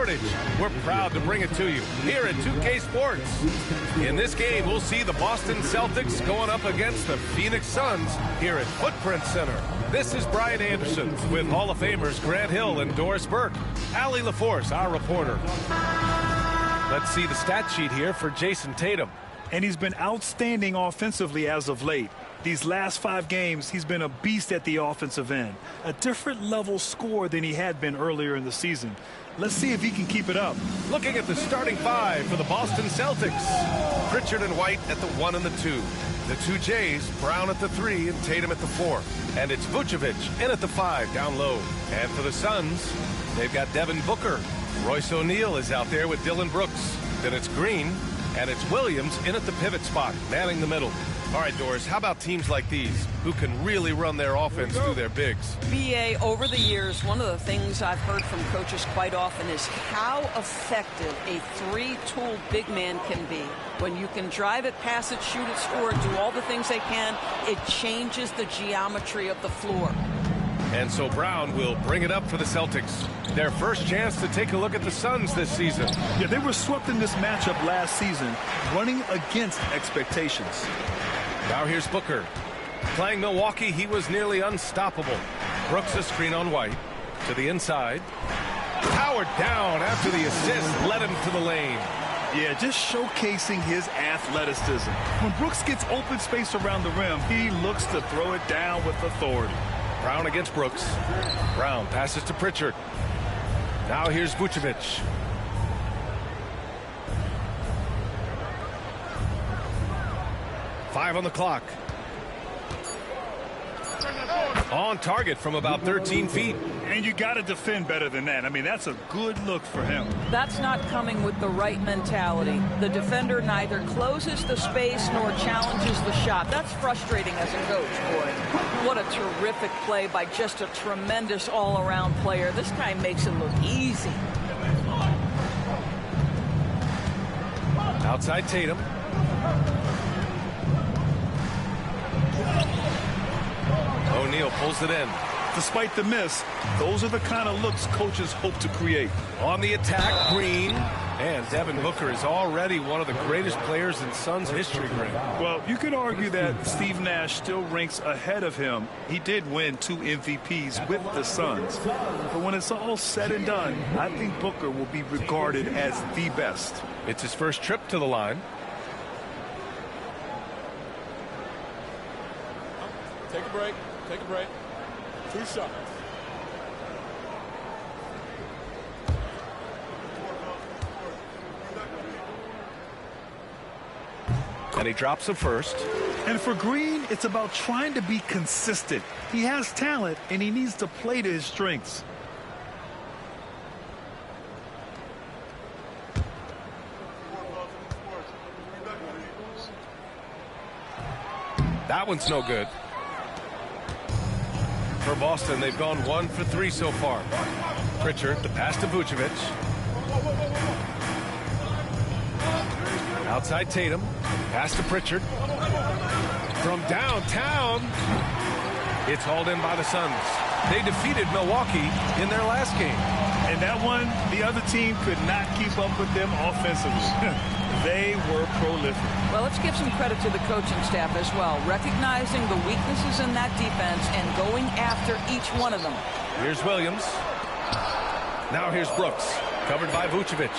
heritage. We're proud to bring it to you here at 2K Sports. In this game, we'll see the Boston Celtics going up against the Phoenix Suns here at Footprint Center. This is Brian Anderson with Hall of Famers Grant Hill and Doris Burke. Allie LaForce, our reporter. Let's see the stat sheet here for Jason Tatum. And he's been outstanding offensively as of late. These last 5 games, he's been a beast at the offensive end. A different level score than he had been earlier in the season. Let's see if he can keep it up. Looking at the starting 5 for the Boston Celtics. Pritchard and White at the 1 and the 2. The 2 Jays, Brown at the 3 and Tatum at the 4. And it's Vucevic in at the 5 down low. And for the Suns, they've got Devin Booker. Royce O'Neal is out there with Dylan Brooks. Then it's Green, and it's Williams in at the pivot spot, manning the middle. All right, Doris, how about teams like these who can really run their offense through their bigs? BA, over the years, one of the things I've heard from coaches quite often is how effective a 3-tool big man can be. When you can drive it, pass it, shoot it, score it, do all the things they can, it changes the geometry of the floor. And so Brown will bring it up for the Celtics. Their first chance to take a look at the Suns this season. Yeah, they were swept in this matchup last season, running against expectations. Now here's Booker. Playing Milwaukee, he was nearly unstoppable. Brooks a screen on White. To the inside. Powered down after the assist led him to the lane. Yeah, just showcasing his athleticism. When Brooks gets open space around the rim, he looks to throw it down with authority. Brown against Brooks. Brown passes to Pritchard. Now here's Vucevic. Five on the clock. On target from about 13 feet. And you got to defend better than that. I mean, that's a good look for him. That's not coming with the right mentality. The defender neither closes the space nor challenges the shot. That's frustrating as a coach, boy. What a terrific play by just a tremendous all-around player. This guy makes it look easy. Outside Tatum. O'Neal pulls it in. Despite the miss, those are the kind of looks coaches hope to create. On the attack, Green. And Devin Booker is already one of the greatest players in Suns history, Grant. Well, you could argue that Steve Nash still ranks ahead of him. He did win 2 MVPs with the Suns. But when it's all said and done, I think Booker will be regarded as the best. It's his first trip to the line. Take a break. Take a break. 2 shots. And he drops the first. And for Green, it's about trying to be consistent. He has talent, and he needs to play to his strengths. That one's no good. For Boston, they've gone 1 for 3 so far. Pritchard, the pass to Vucevic. Outside Tatum. Pass to Pritchard. From downtown. It's hauled in by the Suns. They defeated Milwaukee in their last game. And that one, the other team could not keep up with them offensively. They were prolific. Well, let's give some credit to the coaching staff as well, recognizing the weaknesses in that defense and going after each one of them. Here's Williams. Now here's Brooks, covered by Vucevic.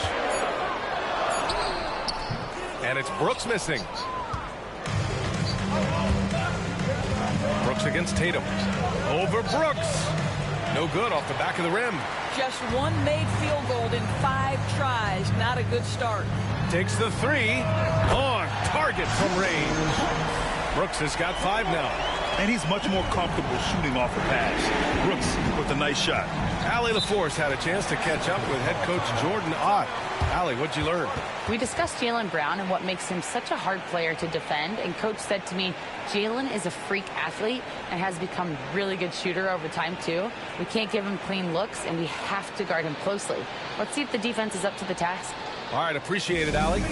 And it's Brooks missing. Brooks against Tatum. Over Brooks. No good off the back of the rim. Just 1 made field goal in 5 tries. Not a good start. Takes the 3. On target from range. Brooks has got 5 now. And he's much more comfortable shooting off a pass. Brooks with a nice shot. Allie LaForce had a chance to catch up with head coach Jordan Ott. Allie, what'd you learn? We discussed Jaylen Brown and what makes him such a hard player to defend. And coach said to me, Jaylen is a freak athlete and has become a really good shooter over time, too. We can't give him clean looks, and we have to guard him closely. Let's see if the defense is up to the task. All right, appreciate it, Allie.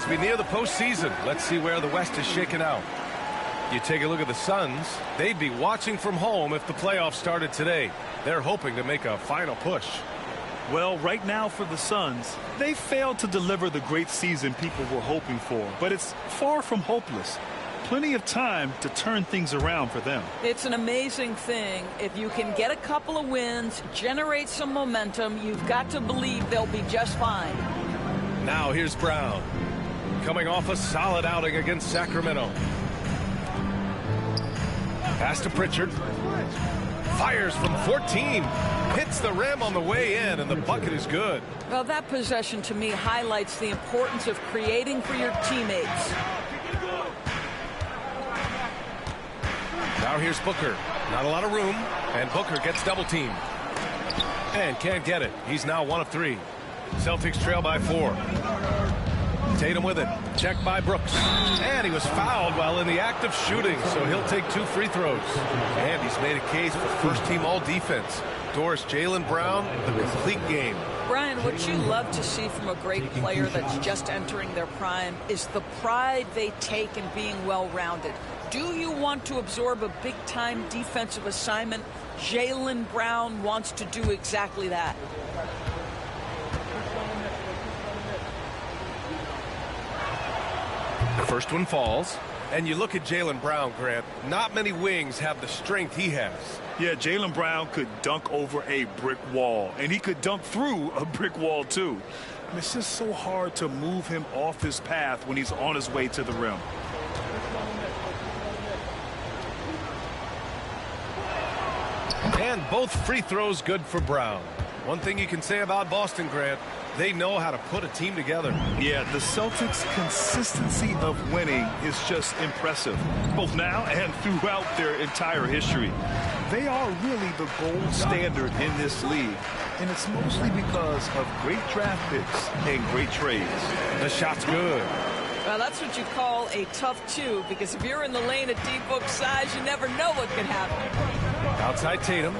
as we near the postseason. Let's see where the West is shaken out. You take a look at the Suns. They'd be watching from home if the playoffs started today. They're hoping to make a final push. Well, right now for the Suns, they failed to deliver the great season people were hoping for, but it's far from hopeless. Plenty of time to turn things around for them. It's an amazing thing. If you can get a couple of wins, generate some momentum, you've got to believe they'll be just fine. Now here's Brown, coming off a solid outing against Sacramento. Pass to Pritchard. Fires from 14. Hits the rim on the way in, and the bucket is good. Well, that possession to me highlights the importance of creating for your teammates. Now here's Booker. Not a lot of room, and Booker gets double teamed. And can't get it. He's now 1 of 3. Celtics trail by 4. Tatum with it. Checked by Brooks. And he was fouled while in the act of shooting, so he'll take 2 free throws. And he's made a case for first-team all-defense. Doris, Jaylen Brown, the complete game. Brian, what you love to see from a great player that's just entering their prime is the pride they take in being well-rounded. Do you want to absorb a big-time defensive assignment? Jaylen Brown wants to do exactly that. The first one falls. And you look at Jaylen Brown, Grant. Not many wings have the strength he has. Yeah, Jaylen Brown could dunk over a brick wall, and he could dunk through a brick wall, too. And it's just so hard to move him off his path when he's on his way to the rim. And both free throws good for Brown. One thing you can say about Boston, Grant, they know how to put a team together. Yeah, the Celtics' consistency of winning is just impressive, both now and throughout their entire history. They are really the gold standard in this league, and it's mostly because of great draft picks and great trades. The shot's good. Well, that's what you call a tough 2, because if you're in the lane at D-Book size, you never know what could happen. Outside Tatum.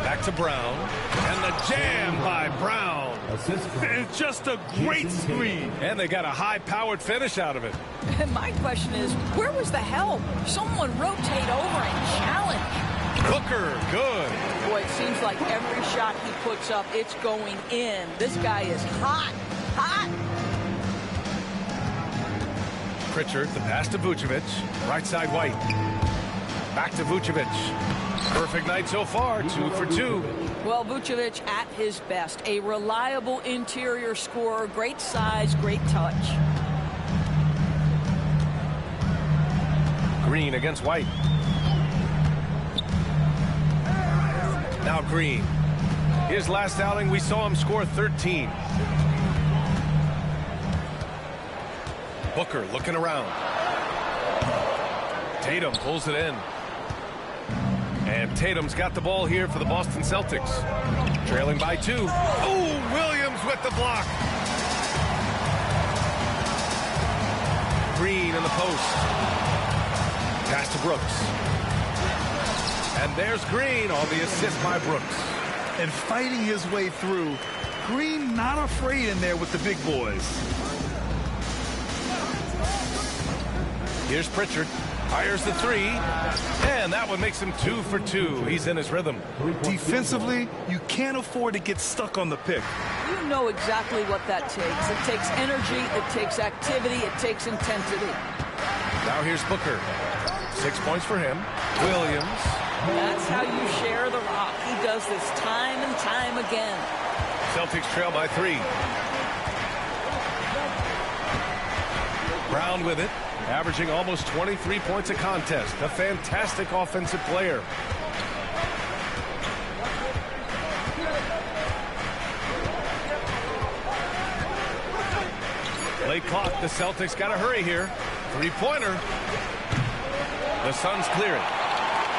Back to Brown. And the jam by Brown. It's just a great screen. And they got a high-powered finish out of it. And my question is, where was the help? Someone rotate over and challenge. Booker, good. Boy, it seems like every shot he puts up, it's going in. This guy is hot, hot. Pritchard, the pass to Vucevic. Right side White. Back to Vucevic. Perfect night so far, 2 for 2. Well, Vucevic at his best. A reliable interior scorer, great size, great touch. Green against White. Now Green. His last outing, we saw him score 13. Booker looking around. Tatum pulls it in. And Tatum's got the ball here for the Boston Celtics. Trailing by 2. Oh, Williams with the block. Green in the post. Pass to Brooks. And there's Green on the assist by Brooks. And fighting his way through. Green not afraid in there with the big boys. Here's Pritchard. Fires the 3. And that one makes him 2 for 2. He's in his rhythm. Defensively, you can't afford to get stuck on the pick. You know exactly what that takes. It takes energy, it takes activity, it takes intensity. Now here's Booker. 6 points for him. Williams. That's how you share the rock. He does this time and time again. Celtics trail by 3. Brown with it. Averaging almost 23 points a contest. A fantastic offensive player. Late clock. The Celtics got to hurry here. 3-pointer. The Suns clear it.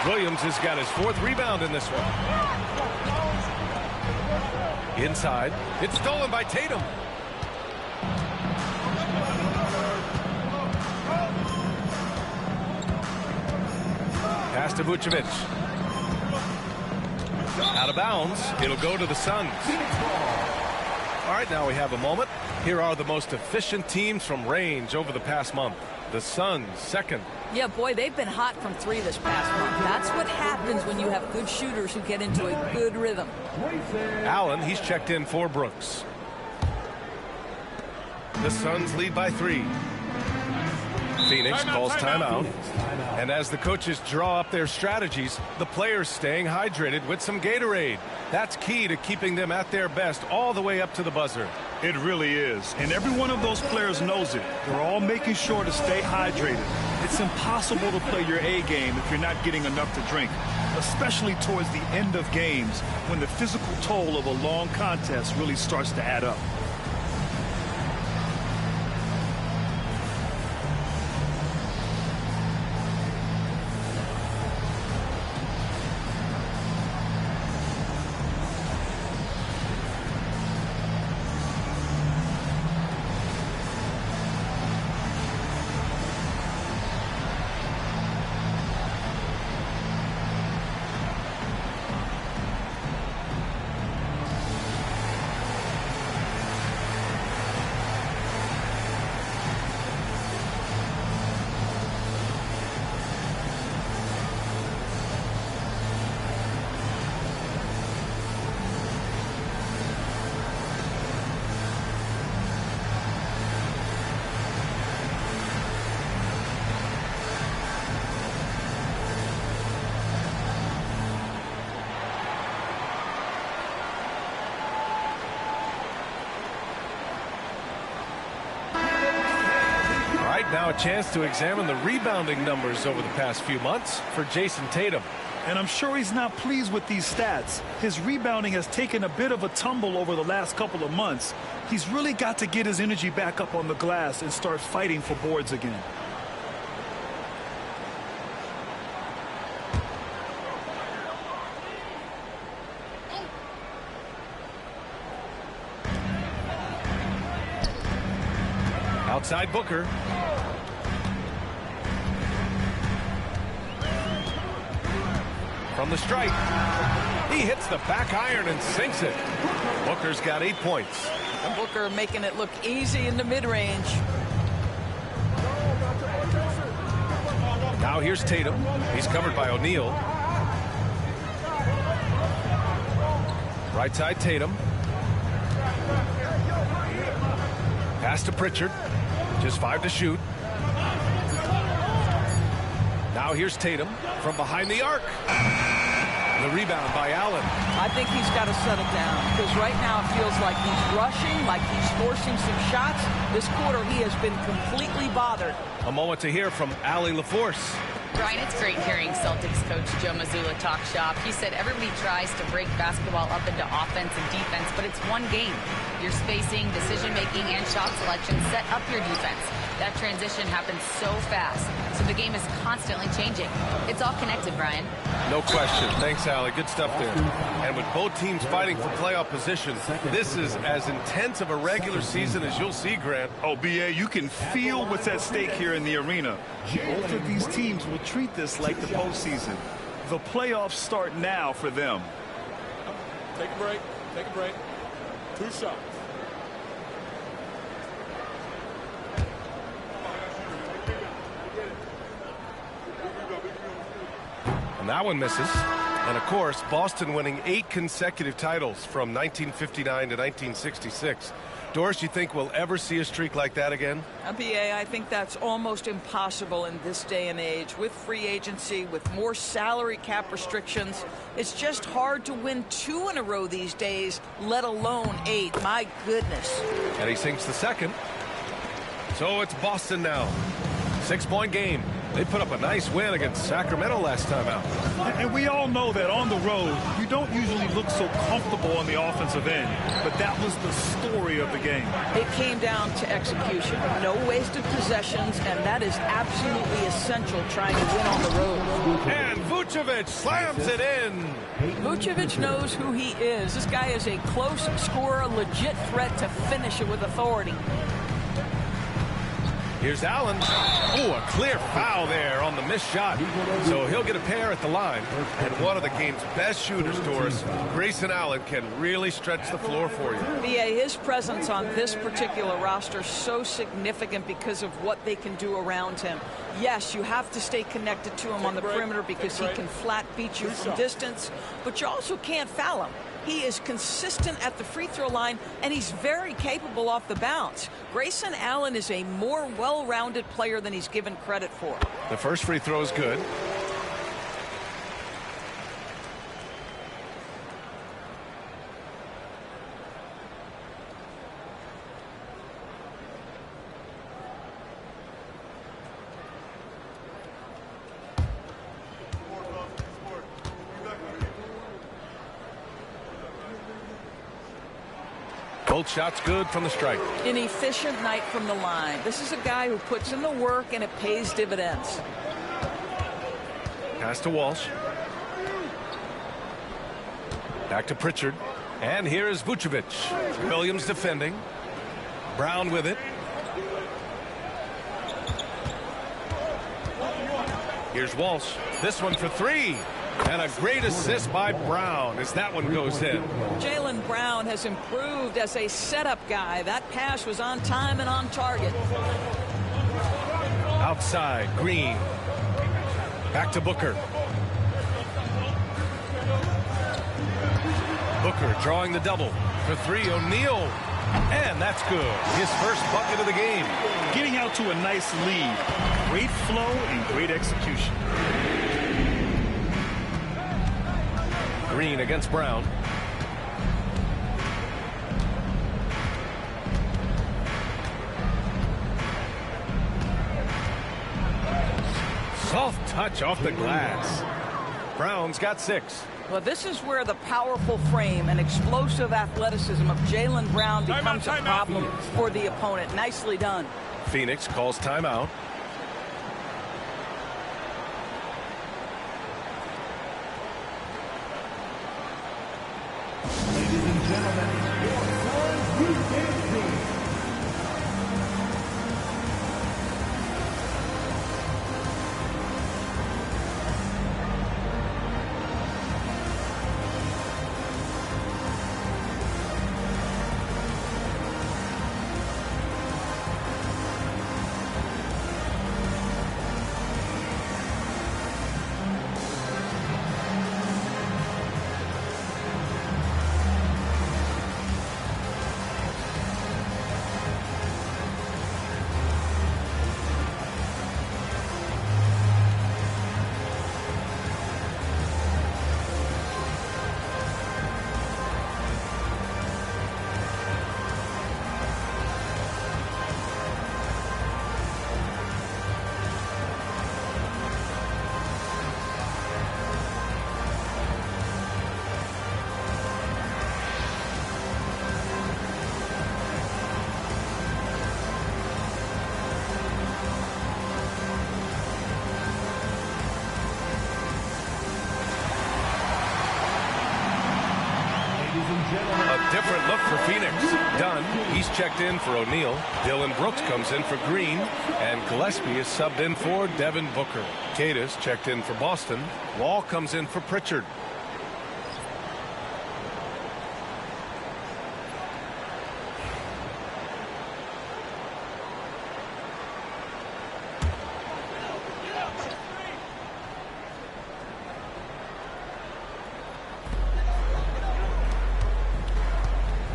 Williams has got his 4th rebound in this one. Inside. It's stolen by Tatum. Pass to Vucevic. Out of bounds. It'll go to the Suns. All right, now we have a moment. Here are the most efficient teams from range over the past month. The Suns, second. Yeah, boy, they've been hot from three this past month. That's what happens when you have good shooters who get into a good rhythm. Allen, he's checked in for Brooks. The Suns lead by 3. Phoenix calls timeout. And as the coaches draw up their strategies, the players staying hydrated with some Gatorade. That's key to keeping them at their best all the way up to the buzzer. It really is. And every one of those players knows it. They're all making sure to stay hydrated. It's impossible to play your A game if you're not getting enough to drink, especially towards the end of games when the physical toll of a long contest really starts to add up. Now a chance to examine the rebounding numbers over the past few months for Jason Tatum. And I'm sure he's not pleased with these stats. His rebounding has taken a bit of a tumble over the last couple of months. He's really got to get his energy back up on the glass and start fighting for boards again. Outside Booker. From the stripe. He hits the back iron and sinks it. Booker's got 8 points. And Booker making it look easy in the mid-range. Now here's Tatum. He's covered by O'Neal. Right side Tatum. Pass to Pritchard. Just 5 to shoot. Now here's Tatum from behind the arc. The rebound by Allen. I think he's got to settle down because right now it feels like he's rushing, like he's forcing some shots. This quarter he has been completely bothered. A moment to hear from Allie LaForce. Brian, it's great hearing Celtics coach Joe Mazzulla talk shop. He said everybody tries to break basketball up into offense and defense, but it's one game. Your spacing, decision-making, and shot selection set up your defense. That transition happens so fast, so the game is constantly changing. It's all connected, Brian. No question. Thanks, Allie. Good stuff there. And with both teams fighting for playoff position, this is as intense of a regular season as you'll see, Grant. Oh, B.A., you can feel what's at stake here in the arena. Both of these teams will treat this like the postseason. The playoffs start now for them. Take a break. Take a break. 2 shots. And that one misses. And, of course, Boston winning 8 consecutive titles from 1959 to 1966. Doris, you think we'll ever see a streak like that again? BA, I think that's almost impossible in this day and age. With free agency, with more salary cap restrictions, it's just hard to win 2 in a row these days, let alone 8. My goodness. And he sinks the second. So it's Boston now. 6-point game. They put up a nice win against Sacramento last time out. And we all know that on the road, you don't usually look so comfortable on the offensive end. But that was the story of the game. It came down to execution. No wasted possessions, and that is absolutely essential trying to win on the road. And Vucevic slams it in. Vucevic knows who he is. This guy is a close scorer, legit threat to finish it with authority. Here's Allen. Oh, a clear foul there on the missed shot. So he'll get a pair at the line. And one of the game's best shooters, Doris, Grayson Allen, can really stretch the floor for you. B.A., his presence on this particular roster is so significant because of what they can do around him. Yes, you have to stay connected to him on the perimeter because he can flat beat you from distance, but you also can't foul him. He is consistent at the free throw line, and he's very capable off the bounce. Grayson Allen is a more well-rounded player than he's given credit for. The first free throw is good. Both shots good from the stripe. An efficient night from the line. This is a guy who puts in the work, and it pays dividends. Pass to Walsh. Back to Pritchard. And here is Vucevic. Williams defending. Brown with it. Here's Walsh. This one for three. And a great assist by Brown as that one goes in. Jaylen Brown has improved as a setup guy. That pass was on time and on target. Outside, Green. Back to Booker. Booker drawing the double. For three, O'Neal. And that's good. His first bucket of the game. Getting out to a nice lead. Great flow and great execution. Green against Brown. Soft touch off the glass. Brown's got 6. Well, this is where the powerful frame and explosive athleticism of Jaylen Brown becomes a problem for the opponent. Nicely done. Phoenix calls timeout. Ladies and gentlemen, your Stars U.S. team. A different look for Phoenix. Dunn, he's checked in for O'Neal. Dylan Brooks comes in for Green. And Gillespie is subbed in for Devin Booker. Cadis checked in for Boston. Wall comes in for Pritchard.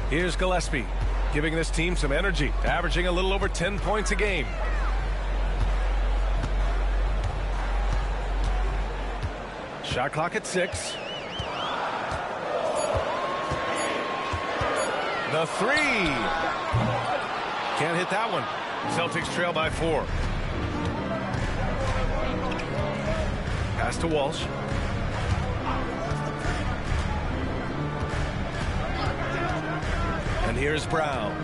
Here's Gillespie, giving this team some energy, averaging a little over 10 points a game. Shot clock at 6. The 3. Can't hit that one. Celtics trail by 4. Pass to Walsh. And here's Brown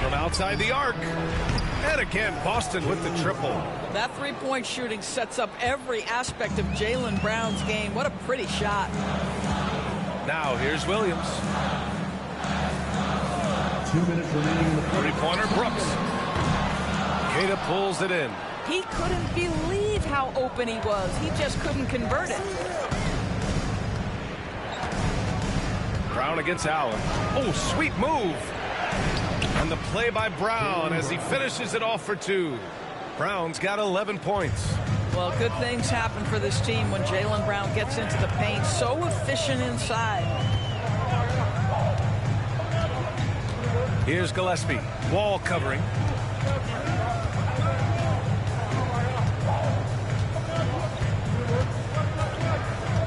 from outside the arc. And again, Boston with the triple. That three-point shooting sets up every aspect of Jaylen Brown's game. What a pretty shot. Now here's Williams. 2 minutes remaining in the fourth. Three-pointer, Brooks. Queta pulls it in. He couldn't believe how open he was. He just couldn't convert it. Brown against Allen. Oh, sweet move. And the play by Brown as he finishes it off for 2. Brown's got 11 points. Well, good things happen for this team when Jaylen Brown gets into the paint. So efficient inside. Here's Gillespie. Wall covering.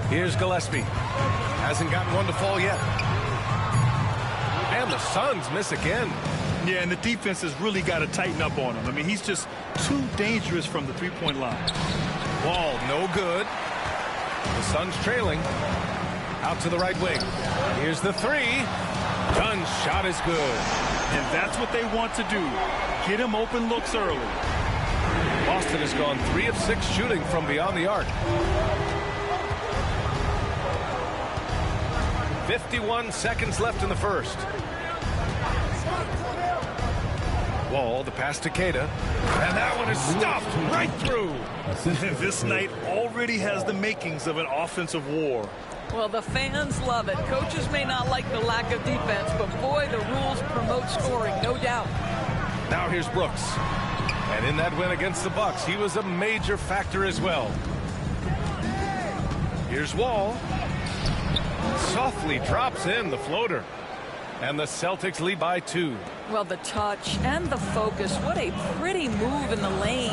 Here's Gillespie. Hasn't gotten one to fall yet. And the Suns miss again. Yeah, and the defense has really got to tighten up on him. I mean, he's just too dangerous from the three-point line. Wall, no good. The Suns trailing. Out to the right wing. Here's the 3. Dunn's shot is good. And that's what they want to do. Get him open looks early. Boston has gone 3 of 6 shooting from beyond the arc. 51 seconds left in the first. Wall, the pass to Queta. And that one is stuffed right through. This night already has the makings of an offensive war. Well, the fans love it. Coaches may not like the lack of defense, but boy, the rules promote scoring, no doubt. Now here's Brooks. And in that win against the Bucks, he was a major factor as well. Here's Wall. Softly drops in the floater. And the Celtics lead by 2. Well, the touch and the focus. What a pretty move in the lane.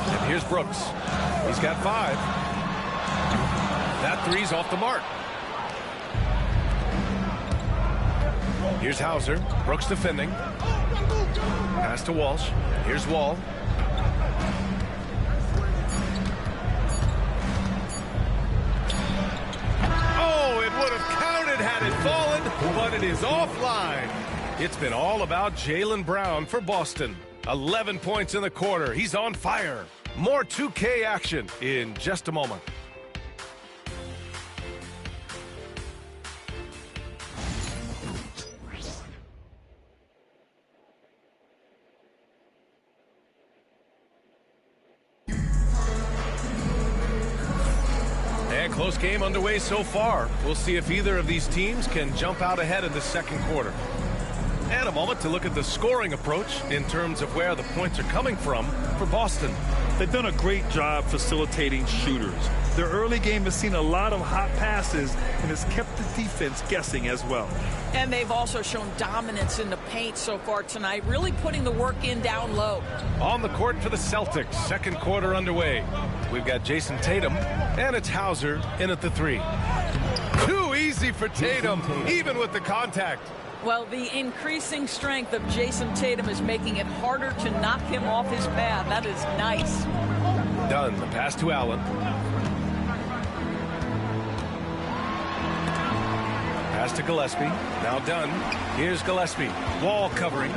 And here's Brooks. He's got 5. That 3's off the mark. Here's Hauser. Brooks defending. Pass to Walsh. Here's Wall. Would have counted had it fallen, but it is offline. It's been all about Jaylen Brown for Boston. 11 points in the quarter. He's on fire. More 2K action in just a moment. Close game underway so far. We'll see if either of these teams can jump out ahead in the second quarter. And a moment to look at the scoring approach in terms of where the points are coming from for Boston. They've done a great job facilitating shooters. Their early game has seen a lot of hot passes and has kept the defense guessing as well. And they've also shown dominance in the paint so far tonight, really putting the work in down low. On the court for the Celtics, second quarter underway. We've got Jason Tatum, and it's Hauser in at the 3. Too easy for Tatum, even with the contact. Well, the increasing strength of Jason Tatum is making it harder to knock him off his path. That is nice. Dunn, the pass to Allen. Pass to Gillespie. Now Dunn. Here's Gillespie. Wall covering.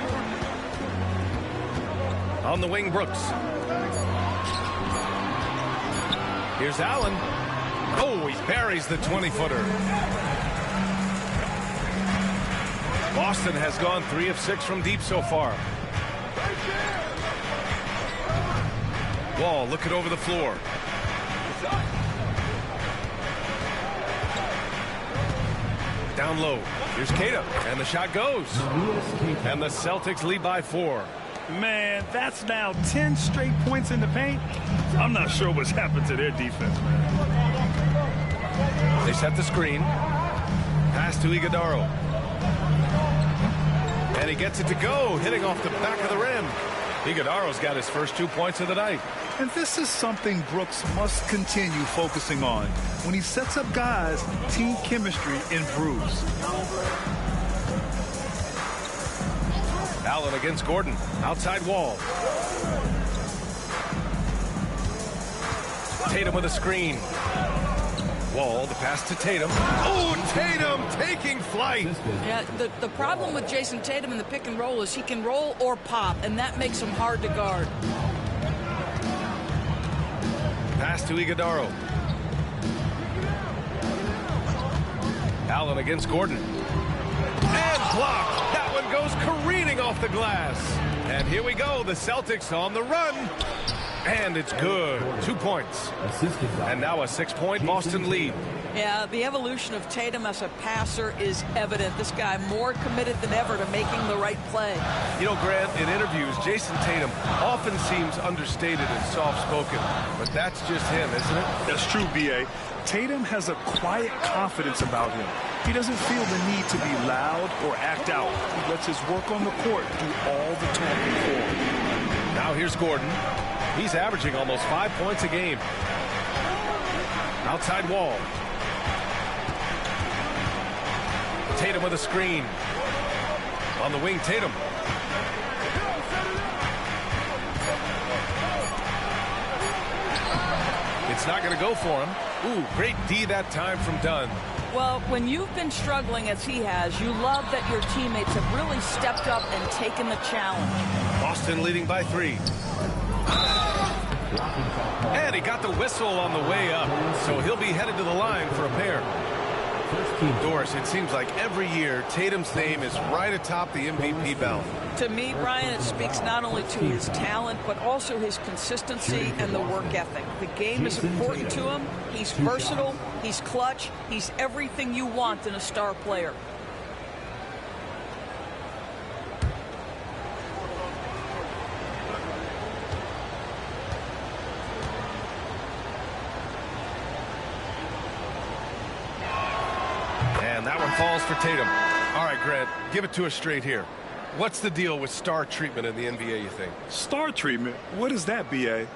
On the wing, Brooks. Here's Allen. Oh, he buries the 20-footer. Boston has gone 3 of 6 from deep so far. Wall looking over the floor. Down low. Here's Queta, and the shot goes. And the Celtics lead by 4. Man, that's now 10 straight points in the paint. I'm not sure what's happened to their defense, man. They set the screen. Pass to Iguodala. And he gets it to go, hitting off the back of the rim. Iguodala's got his first 2 points of the night. And this is something Brooks must continue focusing on. When he sets up guys, team chemistry improves. Allen against Gordon. Outside Wall. Tatum with a screen. Wall, the pass to Tatum. Oh, Tatum taking flight. Yeah, the problem with Jason Tatum in the pick and roll is he can roll or pop, and that makes him hard to guard. Pass to Iguodala. Allen against Gordon. And blocked. That one goes careening off the glass. And here we go, the Celtics on the run. And it's good. 2 points. And now a 6-point Boston lead. Yeah, the evolution of Tatum as a passer is evident. This guy more committed than ever to making the right play. You know, Grant, in interviews, Jason Tatum often seems understated and soft-spoken. But that's just him, isn't it? That's true, B.A. Tatum has a quiet confidence about him. He doesn't feel the need to be loud or act out. He lets his work on the court do all the talking for him. Now here's Gordon. He's averaging almost 5 points a game. Outside Wall. Tatum with a screen. On the wing, Tatum. It's not going to go for him. Ooh, great D that time from Dunn. Well, when you've been struggling as he has, you love that your teammates have really stepped up and taken the challenge. Boston leading by 3. And he got the whistle on the way up, so he'll be headed to the line for a pair. Doris, it seems like every year Tatum's name is right atop the MVP ballot. To me, Brian, it speaks not only to his talent, but also his consistency and the work ethic. The game is important to him. He's versatile. He's clutch. He's everything you want in a star player. And that one falls for Tatum. All right, Grant, give it to us straight here. What's the deal with star treatment in the NBA, you think? Star treatment? What is that, B.A.?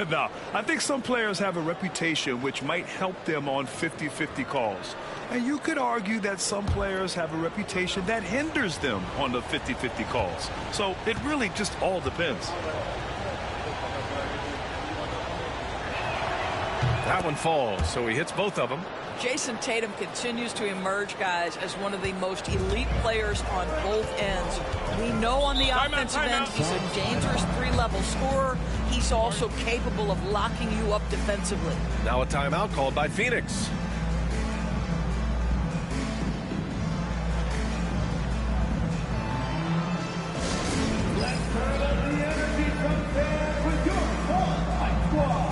No, I think some players have a reputation which might help them on 50-50 calls. And you could argue that some players have a reputation that hinders them on the 50-50 calls. So it really just all depends. That one falls, so he hits both of them. Jason Tatum continues to emerge, guys, as one of the most elite players on both ends. We know on the offensive end he's a dangerous three-level scorer. He's also capable of locking you up defensively. Now a timeout called by Phoenix. Let's turn up the energy from fans with your Spotlight Squad.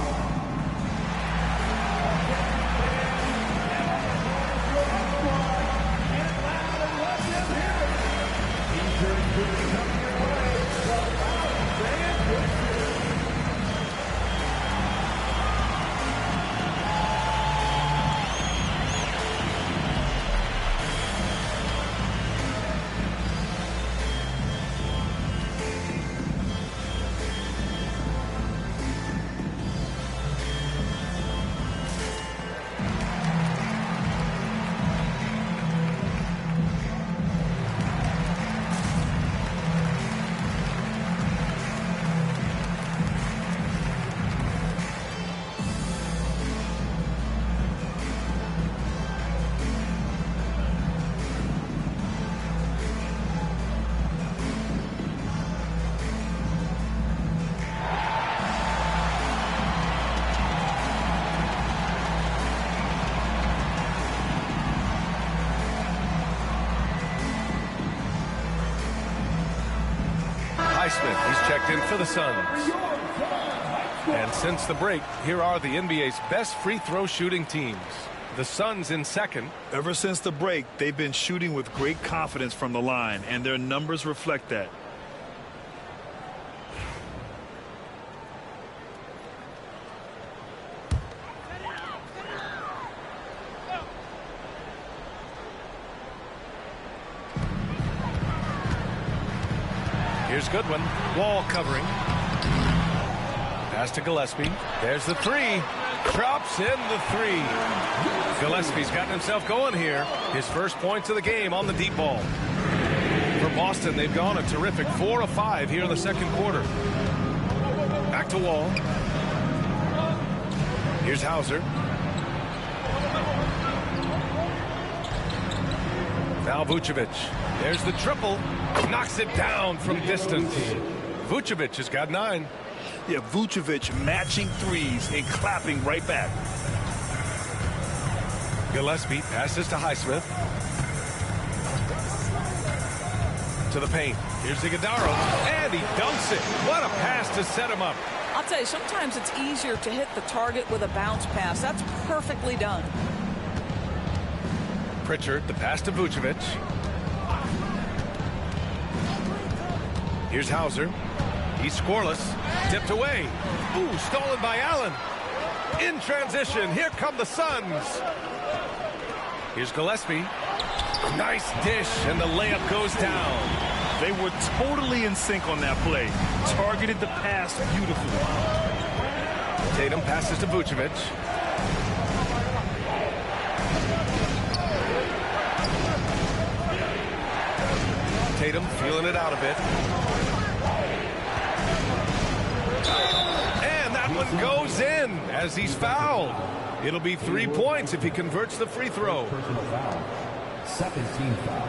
Highsmith, he's checked in for the Suns. And since the break, here are the NBA's best free throw shooting teams. The Suns in second. Ever since the break, they've been shooting with great confidence from the line, and their numbers reflect that. Here's Goodwin. Wall covering. Pass to Gillespie. There's the three. Drops in the three. Gillespie's gotten himself going here. His first points of the game on the deep ball. For Boston, they've gone a terrific 4 of 5 here in the second quarter. Back to Wall. Here's Hauser. Now Vucevic. There's the triple. Knocks it down from distance. Vucevic has got 9. Yeah, Vucevic matching threes and clapping right back. Gillespie passes to Highsmith. To the paint. Here's Iguodala, and he dunks it. What a pass to set him up. I'll tell you, sometimes it's easier to hit the target with a bounce pass. That's perfectly done. Pritchard, the pass to Vucevic. Here's Hauser. He's scoreless. Tipped away. Ooh, stolen by Allen. In transition, here come the Suns. Here's Gillespie. Nice dish, and the layup goes down. They were totally in sync on that play. Targeted the pass beautifully. Tatum passes to Vucevic. Tatum feeling it out a bit. And that one goes in as he's fouled. It'll be 3 points if he converts the free throw. Personal foul. Second team foul.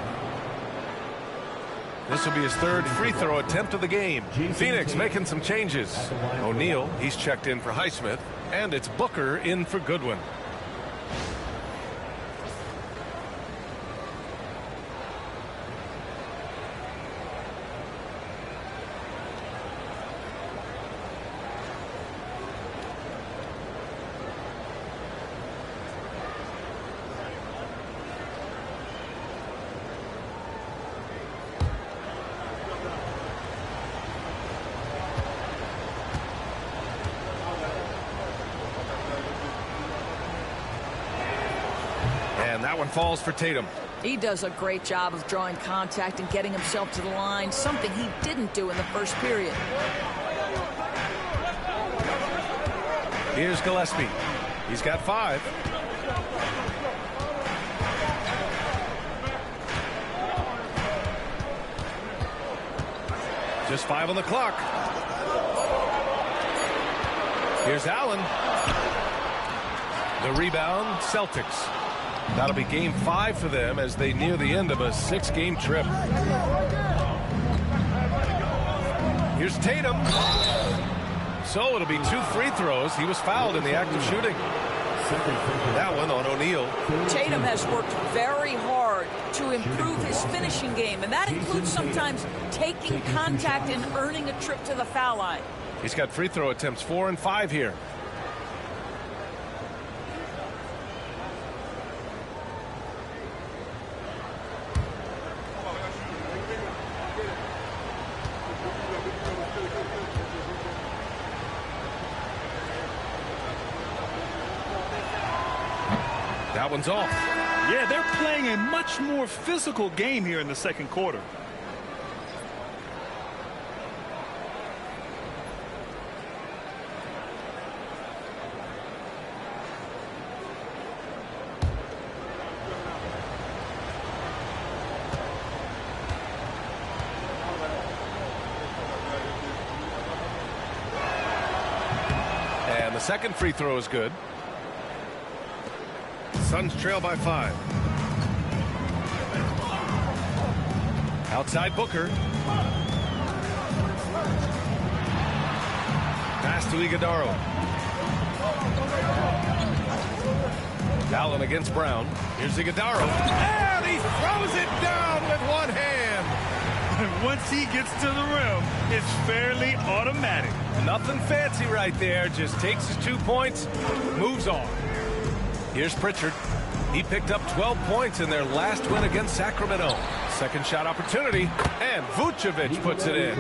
This will be his third free throw attempt of the game. Phoenix making some changes. O'Neal, he's checked in for Highsmith, and it's Booker in for Goodwin. And that one falls for Tatum. He does a great job of drawing contact and getting himself to the line, something he didn't do in the first period. Here's Gillespie. He's got 5. Just 5 on the clock. Here's Allen. The rebound, Celtics. That'll be game 5 for them as they near the end of a 6-game trip. Here's Tatum. So it'll be 2 free throws. He was fouled in the act of shooting. That one on O'Neal. Tatum has worked very hard to improve his finishing game, and that includes sometimes taking contact and earning a trip to the foul line. He's got free throw attempts 4 and 5 here. That one's off. Yeah, they're playing a much more physical game here in the second quarter. And the second free throw is good. Suns trail by 5. Outside Booker. Pass to Iguodala. Allen against Brown. Here's Iguodala. And he throws it down with one hand. Once he gets to the rim, it's fairly automatic. Nothing fancy right there. Just takes his 2 points, moves on. Here's Pritchard. He picked up 12 points in their last win against Sacramento. Second shot opportunity, and Vucevic puts it in.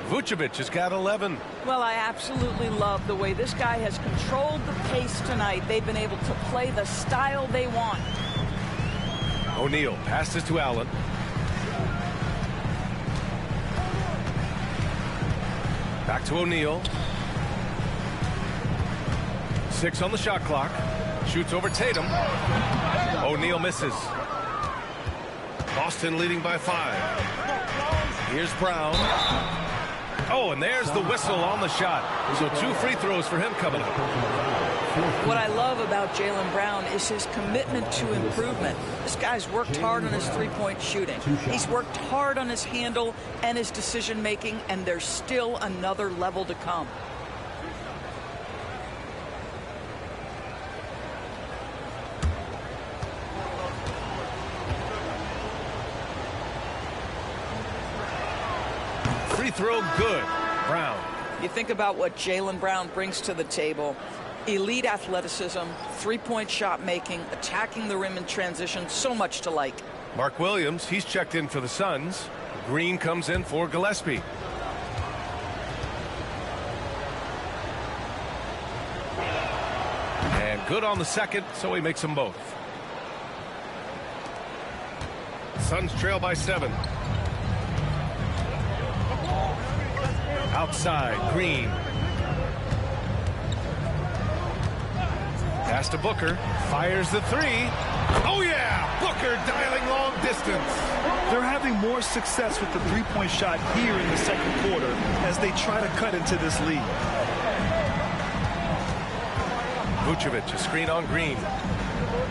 Vucevic has got 11. Well, I absolutely love the way this guy has controlled the pace tonight. They've been able to play the style they want. O'Neal passes to Allen. Back to O'Neal. 6 on the shot clock. Shoots over Tatum. O'Neal misses. Boston leading by 5. Here's Brown. Oh, and there's the whistle on the shot. So 2 free throws for him coming up. What I love about Jaylen Brown is his commitment to improvement. This guy's worked hard on his three-point shooting. He's worked hard on his handle and his decision-making, and there's still another level to come. Free throw good. Brown. You think about what Jaylen Brown brings to the table. Elite athleticism, three-point shot making, attacking the rim in transition, so much to like. Mark Williams, he's checked in for the Suns. Green comes in for Gillespie. And good on the second, so he makes them both. Suns trail by 7. Outside, Green. Pass to Booker. Fires the 3. Oh, yeah! Booker dialing long distance. They're having more success with the three-point shot here in the second quarter as they try to cut into this lead. Vucevic, a screen on Green.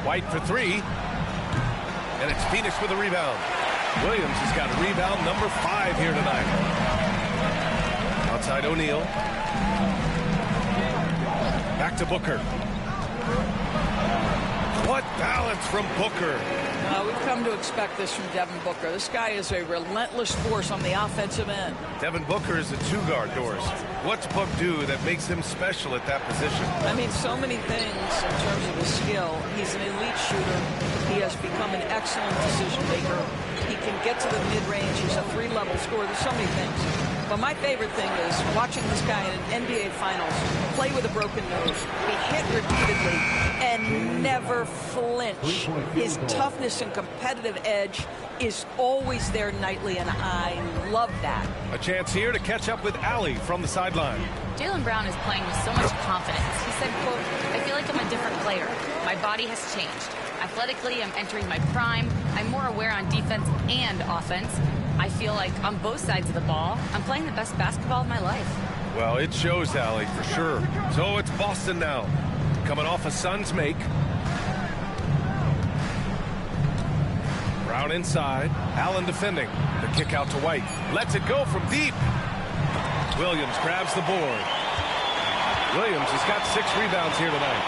White for 3. And it's Phoenix with a rebound. Williams has got rebound number 5 here tonight. Outside O'Neal. Back to Booker. What balance from Booker. We've come to expect this from Devin Booker. This guy is a relentless force on the offensive end. Devin Booker is a two-guard, Doris. What's Book do that makes him special at that position? I mean, so many things in terms of his skill. He's an elite shooter. He has become an excellent decision maker. He can get to the mid-range. He's a 3-level scorer. There's so many things. But my favorite thing is watching this guy in an NBA Finals play with a broken nose, be hit repeatedly, and never flinch. His toughness and competitive edge is always there nightly, and I love that. A chance here to catch up with Allie from the sideline. Jaylen Brown is playing with so much confidence. He said, quote, "I feel like I'm a different player. My body has changed. Athletically, I'm entering my prime. I'm more aware on defense and offense. I feel like on both sides of the ball, I'm playing the best basketball of my life." Well, it shows, Allie, for sure. So it's Boston now. Coming off a Suns make. Brown inside. Allen defending. The kick out to White. Lets it go from deep. Williams grabs the board. Williams has got 6 rebounds here tonight.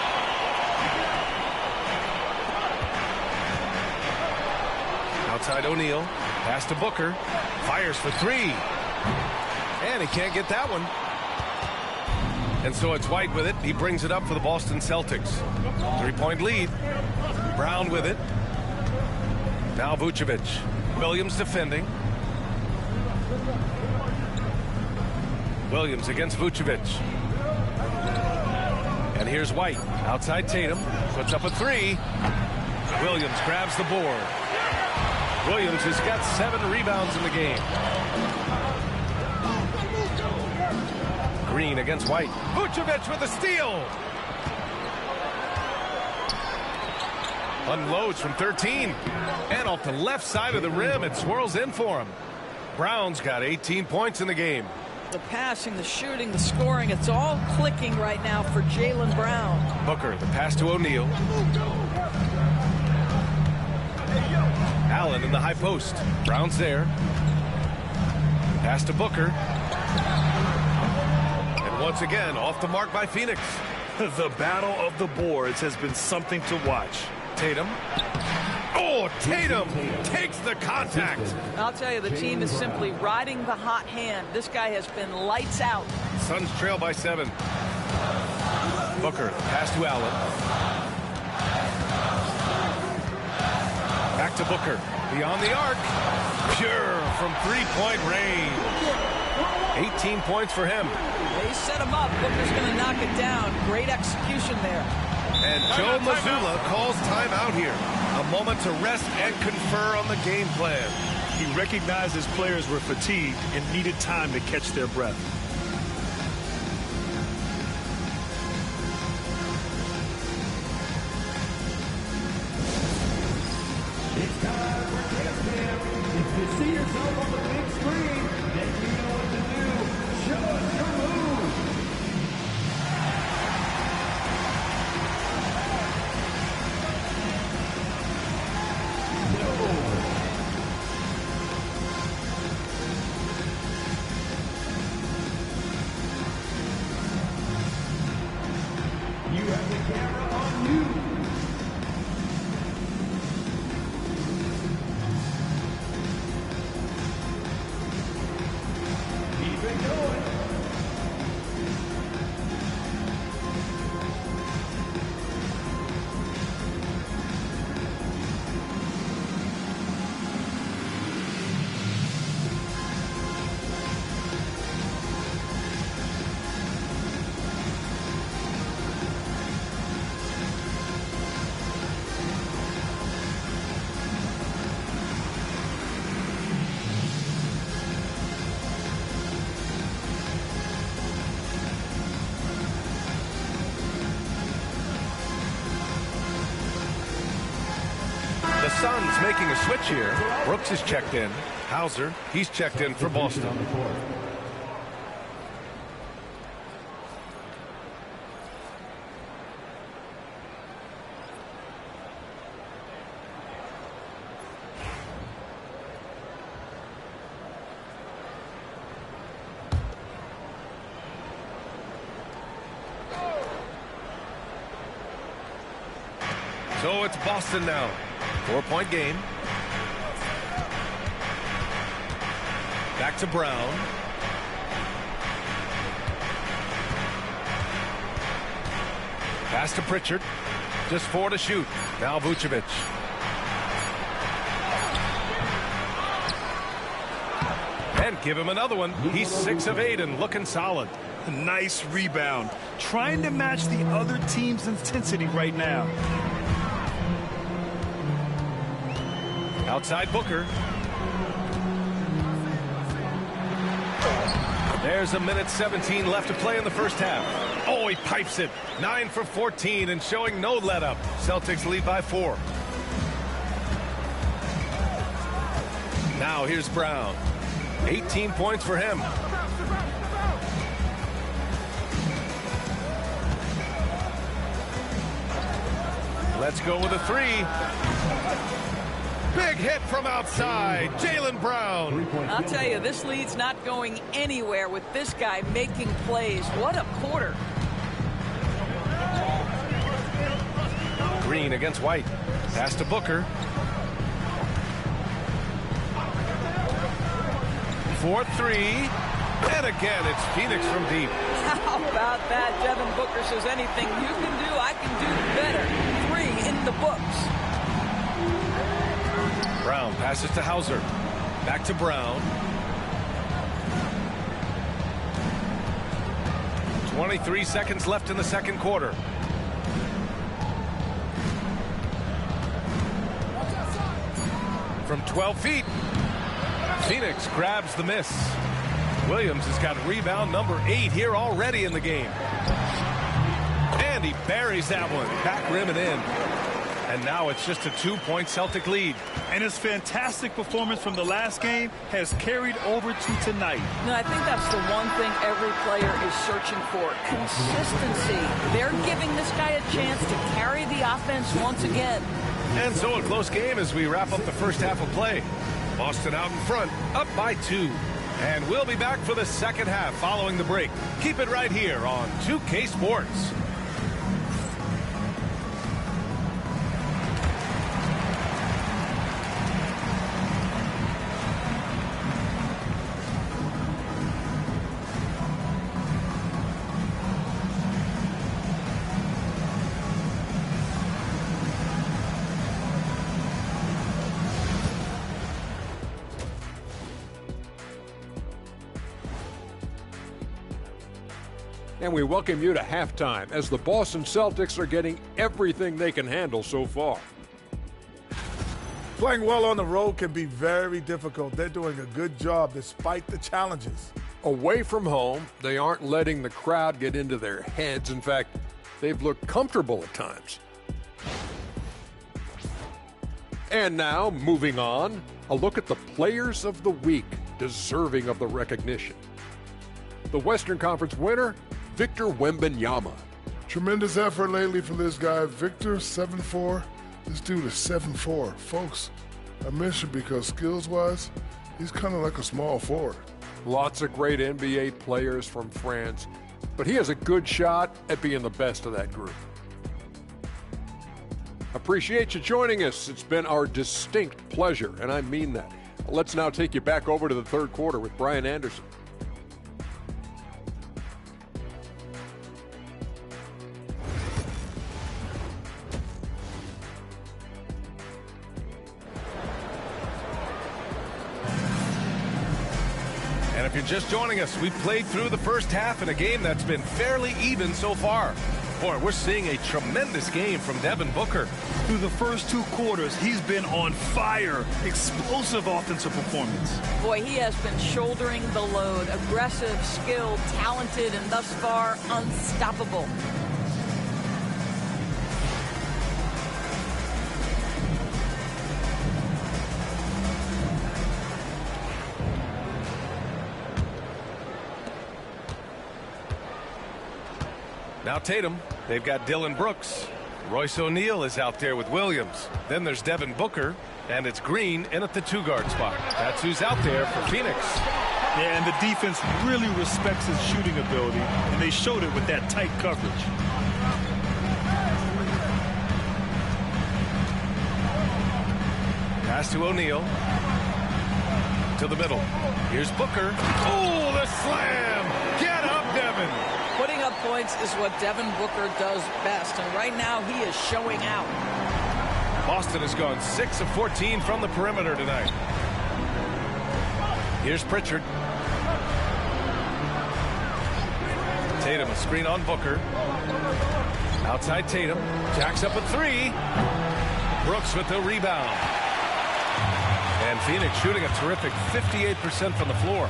Outside O'Neal. Pass to Booker. Fires for 3. And he can't get that one. And so it's White with it. He brings it up for the Boston Celtics. 3-point lead. Brown with it. Now Vucevic. Williams defending. Williams against Vucevic. And here's White. Outside Tatum. Puts up a 3. Williams grabs the board. Williams has got 7 rebounds in the game. Green against White. Vucevic with a steal. Unloads from 13. And off the left side of the rim, it swirls in for him. Brown's got 18 points in the game. The passing, the shooting, the scoring, it's all clicking right now for Jaylen Brown. Booker, the pass to O'Neal. Allen in the high post. Brown's there. Pass to Booker. And once again, off the mark by Phoenix. The battle of the boards has been something to watch. Tatum. Oh, Tatum takes the contact. I'll tell you, the team is simply riding the hot hand. This guy has been lights out. Suns trail by 7. Booker, pass to Allen. Back to Booker. Beyond the arc. Pure from 3-point range. 18 points for him. They set him up. Booker's going to knock it down. Great execution there. And Joe Mazzulla calls timeout here. A moment to rest and confer on the game plan. He recognized his players were fatigued and needed time to catch their breath. It's time for Dance Camp. If you see yourself on the big screen, then you know what to do. Show us your move. You have the camera on you. Suns making a switch here. Brooks is checked in. Hauser, he's checked in for Boston. So it's Boston now. 4-point game. Back to Brown. Pass to Pritchard. Just 4 to shoot. Now Vucevic. And give him another one. He's 6 of 8 and looking solid. Nice rebound. Trying to match the other team's intensity right now. Outside Booker. There's a minute 17 left to play in the first half. Oh, he pipes it. 9 for 14 and showing no let up. Celtics lead by 4. Now here's Brown. 18 points for him. Let's go with a 3. Big hit from outside. Jaylen Brown. I'll tell you, this lead's not going anywhere with this guy making plays. What a quarter. Green against White. Pass to Booker. 4-3. And again, it's Phoenix from deep. How about that? Devin Booker says anything you can do, I can do better. 3 in the books. Brown passes to Hauser. Back to Brown. 23 seconds left in the second quarter. From 12 feet. Phoenix grabs the miss. Williams has got rebound number 8 here already in the game. And he buries that one. Back rim and in. And now it's just a 2-point Celtic lead. And his fantastic performance from the last game has carried over to tonight. No, I think that's the one thing every player is searching for. Consistency. They're giving this guy a chance to carry the offense once again. And so a close game as we wrap up the first half of play. Boston out in front, up by 2. And we'll be back for the second half following the break. Keep it right here on 2K Sports. And we welcome you to halftime as the Boston Celtics are getting everything they can handle so far. Playing well on the road can be very difficult. They're doing a good job despite the challenges. Away from home, they aren't letting the crowd get into their heads. In fact, they've looked comfortable at times. And now, moving on, a look at the players of the week deserving of the recognition. The Western Conference winner, Victor Wembanyama. Tremendous effort lately for this guy. Victor, 7'4". This dude is 7'4". Folks, I mentioned because skills-wise, he's kind of like a small forward. Lots of great NBA players from France, but he has a good shot at being the best of that group. Appreciate you joining us. It's been our distinct pleasure, and I mean that. Let's now take you back over to the third quarter with Brian Anderson. And if you're just joining us, we played through the first half in a game that's been fairly even so far. Boy, we're seeing a tremendous game from Devin Booker. Through the first 2 quarters, he's been on fire. Explosive offensive performance. Boy, he has been shouldering the load. Aggressive, skilled, talented, and thus far unstoppable. Now Tatum. They've got Dylan Brooks. Royce O'Neal is out there with Williams. Then there's Devin Booker. And it's Green in at the 2-guard spot. That's who's out there for Phoenix. Yeah, and the defense really respects his shooting ability, and they showed it with that tight coverage. Pass to O'Neal. To the middle. Here's Booker. Oh, the slam! Get up, Devin! Putting up points is what Devin Booker does best, and right now he is showing out. Boston has gone 6 of 14 from the perimeter tonight. Here's Pritchard. Tatum, a screen on Booker. Outside Tatum. Jacks up a 3. Brooks with the rebound. And Phoenix shooting a terrific 58% from the floor.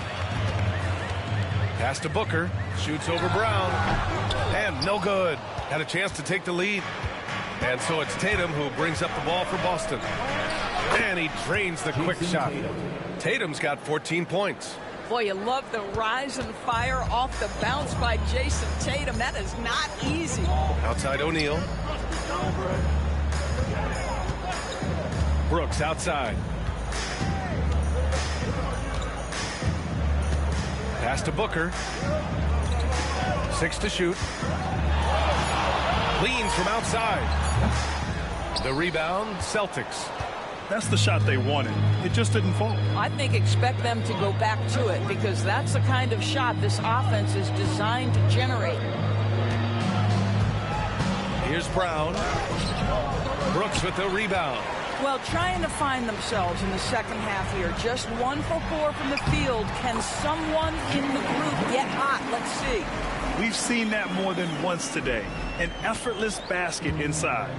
Pass to Booker. Shoots over Brown. And no good. Had a chance to take the lead. And so it's Tatum who brings up the ball for Boston. And he drains the quick shot. Tatum's got 14 points. Boy, you love the rise and fire off the bounce by Jason Tatum. That is not easy. Outside O'Neal. Brooks outside. Pass to Booker. 6 to shoot. Leans from outside. The rebound, Celtics. That's the shot they wanted. It just didn't fall. I think expect them to go back to it because that's the kind of shot this offense is designed to generate. Here's Brown. Brooks with the rebound. Well, trying to find themselves in the second half here. Just 1 for 4 from the field. Can someone in the group get hot? Let's see. We've seen that more than once today. An effortless basket inside.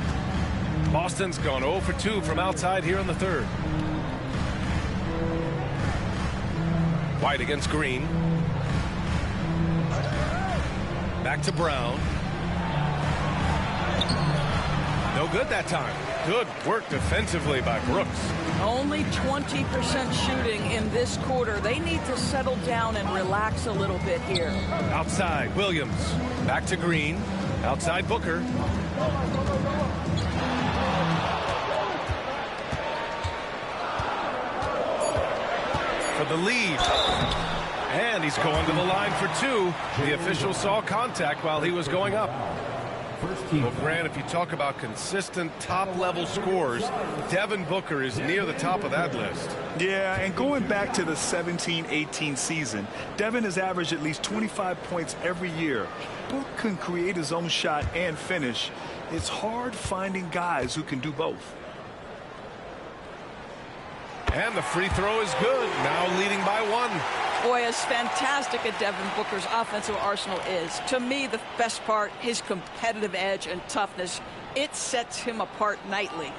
Boston's gone 0 for 2 from outside here in the third. White against Green. Back to Brown. No good that time. Good work defensively by Brooks. Only 20% shooting in this quarter. They need to settle down and relax a little bit here. Outside, Williams. Back to Green. Outside Booker. For the lead. And he's going to the line for 2. The official saw contact while he was going up. Well, Grant, if you talk about consistent top-level scores, Devin Booker is near the top of that list. Yeah, and going back to the 17-18 season, Devin has averaged at least 25 points every year. Book can create his own shot and finish. It's hard finding guys who can do both. And the free throw is good. Now leading by 1. Boy, as fantastic as Devin Booker's offensive arsenal is, to me, the best part, his competitive edge and toughness, it sets him apart nightly.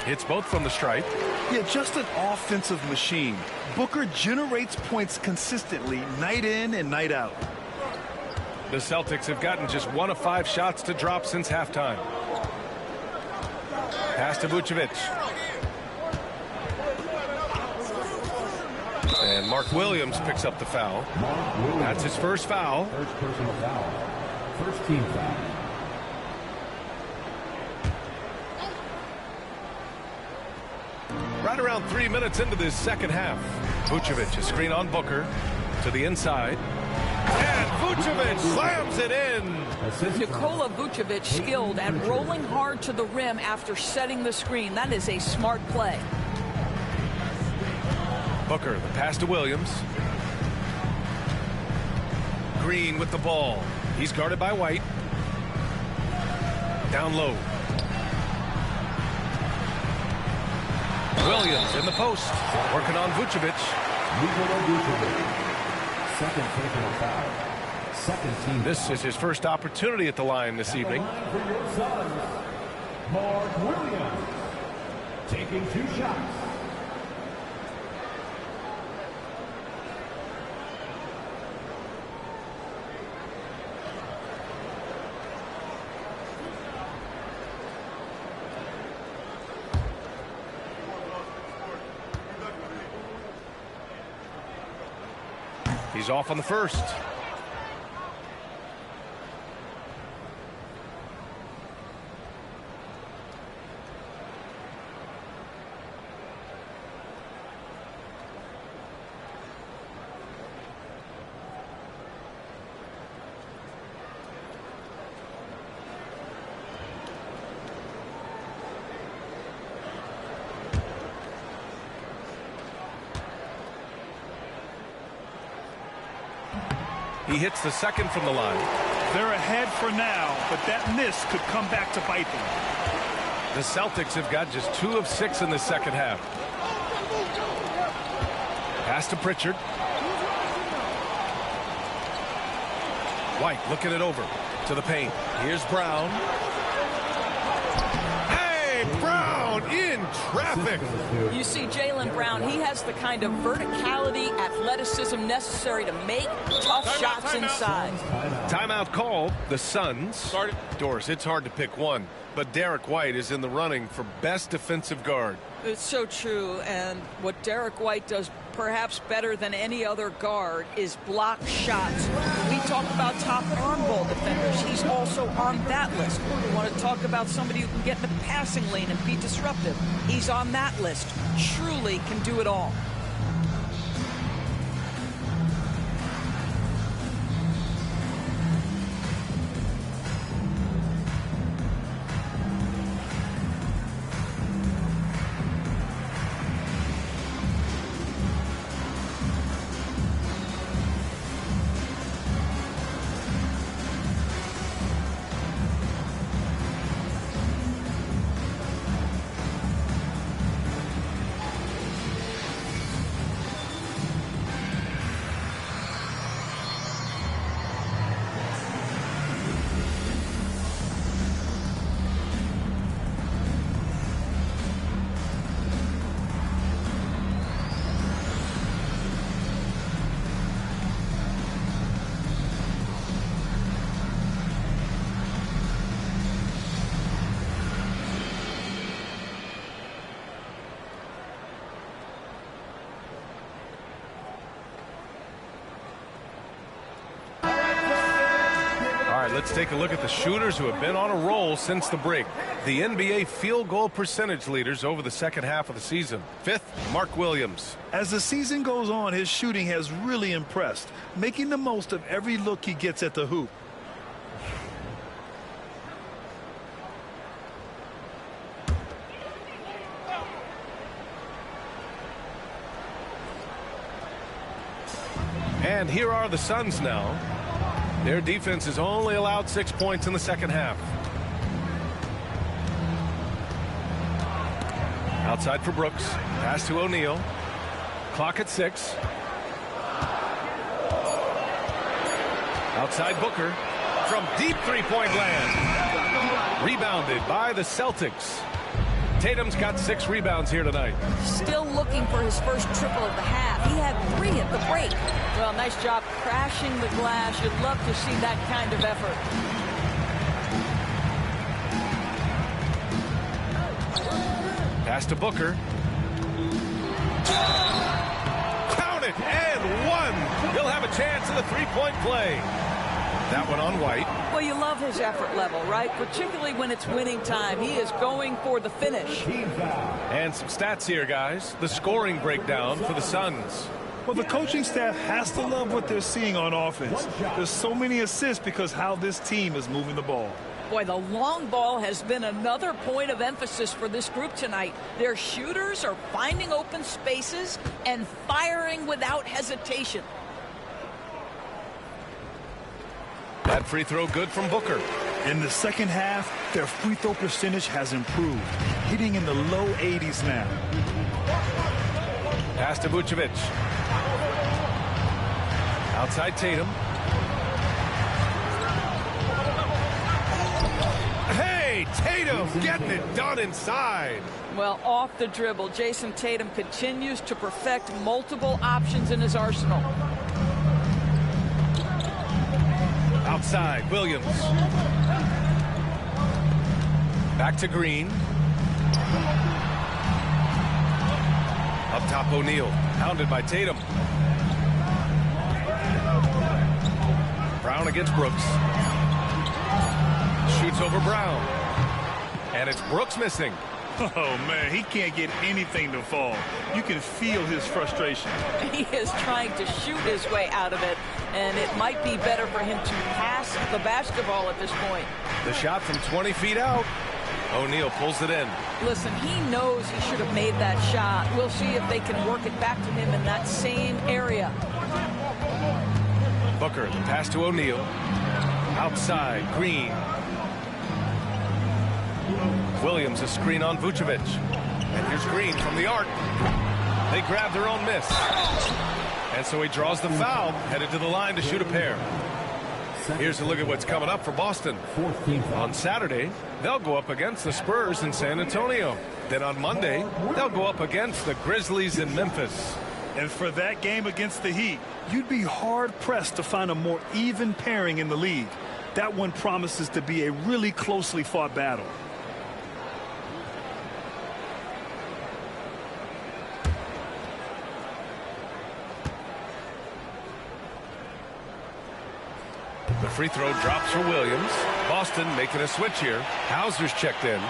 Hits both from the stripe. Yeah, just an offensive machine. Booker generates points consistently, night in and night out. The Celtics have gotten just 1 of 5 shots to drop since halftime. Pass to Vucevic. And Mark Williams picks up the foul. That's his first foul. First personal foul. First team foul. Right around 3 minutes into this second half. Vucevic, a screen on Booker to the inside. And Vucevic slams it in. Nikola Vucevic skilled at rolling hard to the rim after setting the screen. That is a smart play. Booker, the pass to Williams. Green with the ball. He's guarded by White. Down low. Williams in the post. Working on Vucevic. Nikola Vucevic. Second personal foul. Second team. This is his first opportunity at the line this evening. For your Suns, Mark Williams. Taking 2 shots. He's off on the first. He hits the second from the line. They're ahead for now, but that miss could come back to bite them. The Celtics have got just 2 of 6 in the second half. Pass to Pritchard. White looking it over to the paint. Here's Brown. Hey, Brown in traffic. You see Jaylen Brown, he has the kind of verticality, athleticism necessary to make tough shots inside. Timeout called. The Suns. Doris, it's hard to pick one, but Derek White is in the running for best defensive guard. It's so true, and what Derek White does perhaps better than any other guard is block shots. We talk about top arm ball defenders. He's also on that list. We want to talk about somebody who can get in the passing lane and be disruptive. He's on that list. Truly can do it all. Let's take a look at the shooters who have been on a roll since the break. The NBA field goal percentage leaders over the second half of the season. 5th, Mark Williams. As the season goes on, his shooting has really impressed, making the most of every look he gets at the hoop. And here are the Suns now. Their defense has only allowed 6 points in the second half. Outside for Brooks. Pass to O'Neal. Clock at 6. Outside Booker. From deep three-point land. Rebounded by the Celtics. Tatum's got 6 rebounds here tonight. Still looking for his first triple of the half. He had 3 at the break. Well, nice job crashing the glass. You'd love to see that kind of effort. Pass to Booker. Count it, and 1. He'll have a chance in the three-point play. That one on White. Well, you love his effort level, right? Particularly when it's winning time. He is going for the finish. And some stats here, guys. The scoring breakdown for the Suns. Well, the coaching staff has to love what they're seeing on offense. There's so many assists because how this team is moving the ball. Boy, the long ball has been another point of emphasis for this group tonight. Their shooters are finding open spaces and firing without hesitation. That free throw good from Booker. In the second half, their free throw percentage has improved, hitting in the low 80s now. Pass to Vucevic. Outside Tatum. Hey, Tatum getting it done inside. Well, off the dribble, Jason Tatum continues to perfect multiple options in his arsenal. Outside, Williams. Back to Green. Up top, O'Neal. Pounded by Tatum. Brown against Brooks. Shoots over Brown. And it's Brooks missing. Oh, man, he can't get anything to fall. You can feel his frustration. He is trying to shoot his way out of it, and it might be better for him to pass the basketball at this point. The shot from 20 feet out. O'Neal pulls it in. Listen, he knows he should have made that shot. We'll see if they can work it back to him in that same area. Booker, the pass to O'Neal. Outside, Green. Williams, a screen on Vucevic. And here's Green from the arc. They grab their own miss. And so he draws the foul, headed to the line to shoot a pair. Here's a look at what's coming up for Boston. On Saturday, they'll go up against the Spurs in San Antonio. Then on Monday, they'll go up against the Grizzlies in Memphis. And for that game against the Heat, you'd be hard-pressed to find a more even pairing in the league. That one promises to be a really closely fought battle. The free throw drops for Williams. Boston making a switch here. Hauser's checked in.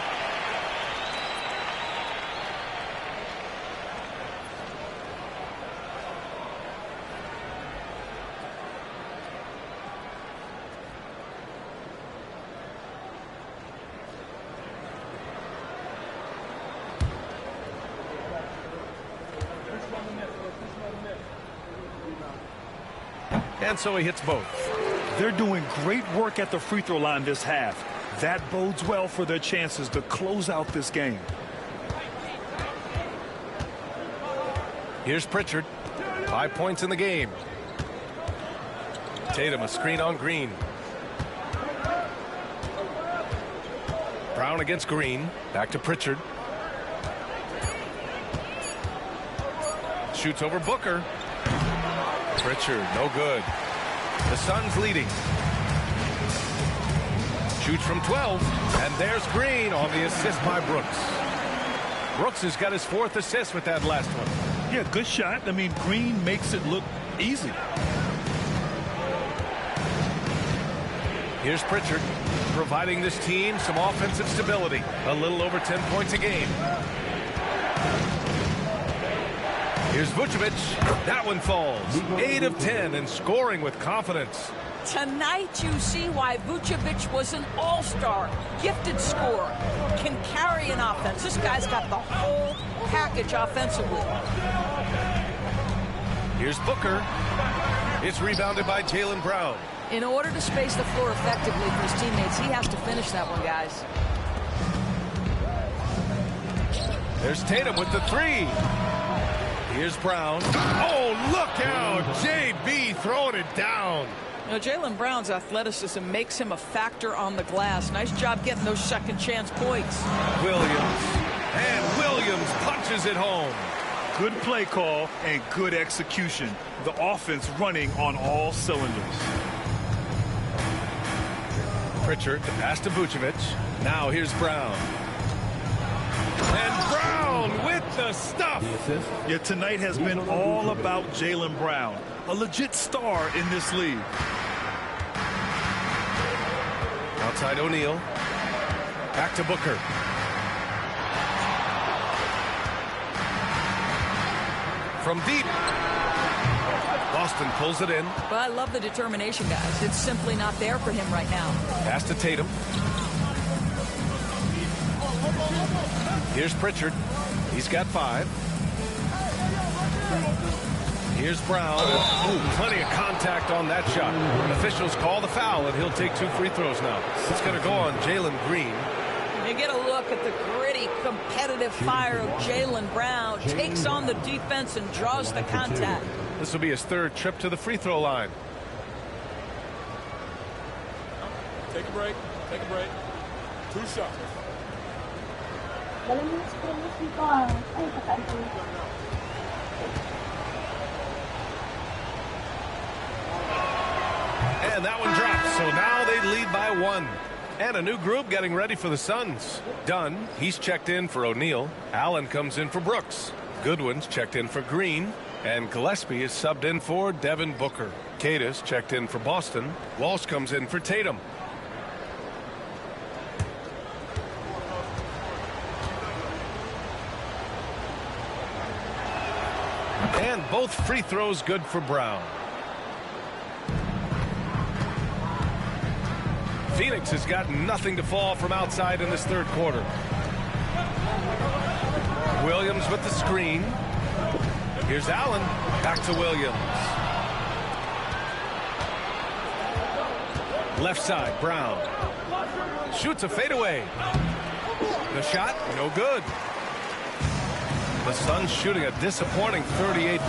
And so he hits both. They're doing great work at the free throw line this half. That bodes well for their chances to close out this game. Here's Pritchard. 5 points in the game. Tatum, a screen on Green. Brown against Green. Back to Pritchard. Shoots over Booker. Pritchard, no good. The Suns leading. Shoots from 12. And there's Green on the assist by Brooks. Brooks has got his 4th assist with that last one. Yeah, good shot. I mean, Green makes it look easy. Here's Pritchard, providing this team some offensive stability. A little over 10 points a game. Here's Vucevic. That one falls. 8 of 10 and scoring with confidence. Tonight you see why Vucevic was an all-star, gifted scorer, can carry an offense. This guy's got the whole package offensively. Here's Booker. It's rebounded by Jaylen Brown. In order to space the floor effectively for his teammates, he has to finish that one, guys. There's Tatum with the 3. Here's Brown. Oh, look out. JB throwing it down. You know, Jaylen Brown's athleticism makes him a factor on the glass. Nice job getting those second chance points. Williams. And Williams punches it home. Good play call and good execution. The offense running on all cylinders. Pritchard, the pass to Vucevic. Now here's Brown. And Brown with the stuff. Yeah, tonight has been all about Jaylen Brown, a legit star in this league. Outside O'Neal. Back to Booker. From deep. Boston pulls it in. But I love the determination, guys. It's simply not there for him right now. Pass to Tatum. Here's Pritchard. He's got 5. Here's Brown. Ooh, plenty of contact on that shot. Officials call the foul, and he'll take 2 free throws now. It's going to go on Jalen Green. You get a look at the gritty, competitive fire of Jaylen Brown. Takes on the defense and draws the contact. This will be his 3rd trip to the free throw line. Take a break. Take a break. 2 shots. And that one drops, so now they lead by 1. And a new group getting ready for the Suns. Dunn, he's checked in for O'Neal. Allen comes in for Brooks. Goodwin's checked in for Green. And Gillespie is subbed in for Devin Booker. Cadis checked in for Boston. Walsh comes in for Tatum. And both free throws good for Brown. Phoenix has got nothing to fall from outside in this third quarter. Williams with the screen. Here's Allen. Back to Williams. Left side, Brown. Shoots a fadeaway. The shot, no good. The Suns shooting a disappointing 38%.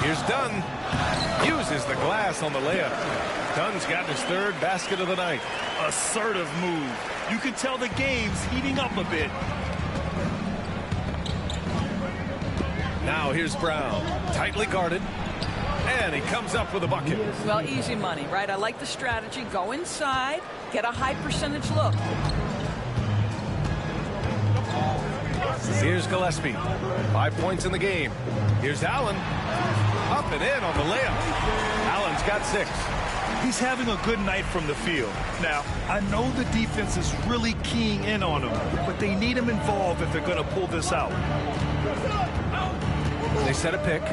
Here's Dunn. Uses the glass on the layup. Dunn's got his third basket of the night. Assertive move. You can tell the game's heating up a bit. Now here's Brown. Tightly guarded. And he comes up with a bucket. Well, easy money, right? I like the strategy. Go inside. Get a high percentage look. Here's Gillespie. 5 points in the game. Here's Allen. Up and in on the layup. Allen's got 6. He's having a good night from the field. Now, I know the defense is really keying in on him, but they need him involved if they're going to pull this out. They set a pick.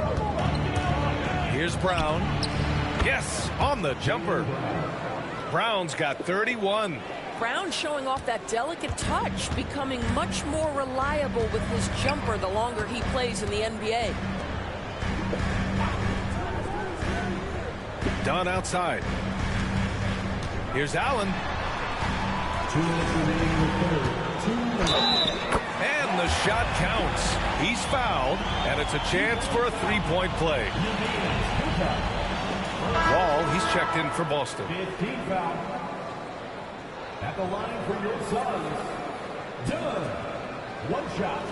Here's Brown. Yes, on the jumper. Brown's got 31. Brown showing off that delicate touch, becoming much more reliable with his jumper the longer he plays in the NBA. Dunn outside. Here's Allen. And the shot counts. He's fouled, and it's a chance for a three-point play. Wall, he's checked in for Boston. 15 foul. At the line for your Suns, Dunn. One shot.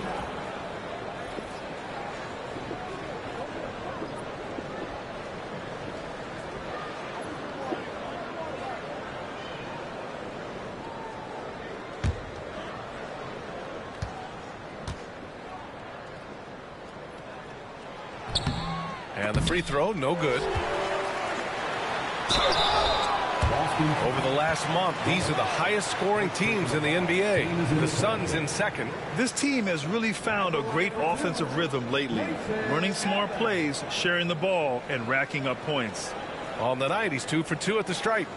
And the free throw, no good. Over the last month, these are the highest scoring teams in the NBA. The Suns in second. This team has really found a great offensive rhythm lately. Running smart plays, sharing the ball, and racking up points. On the night, he's 2 for 2 at the stripe.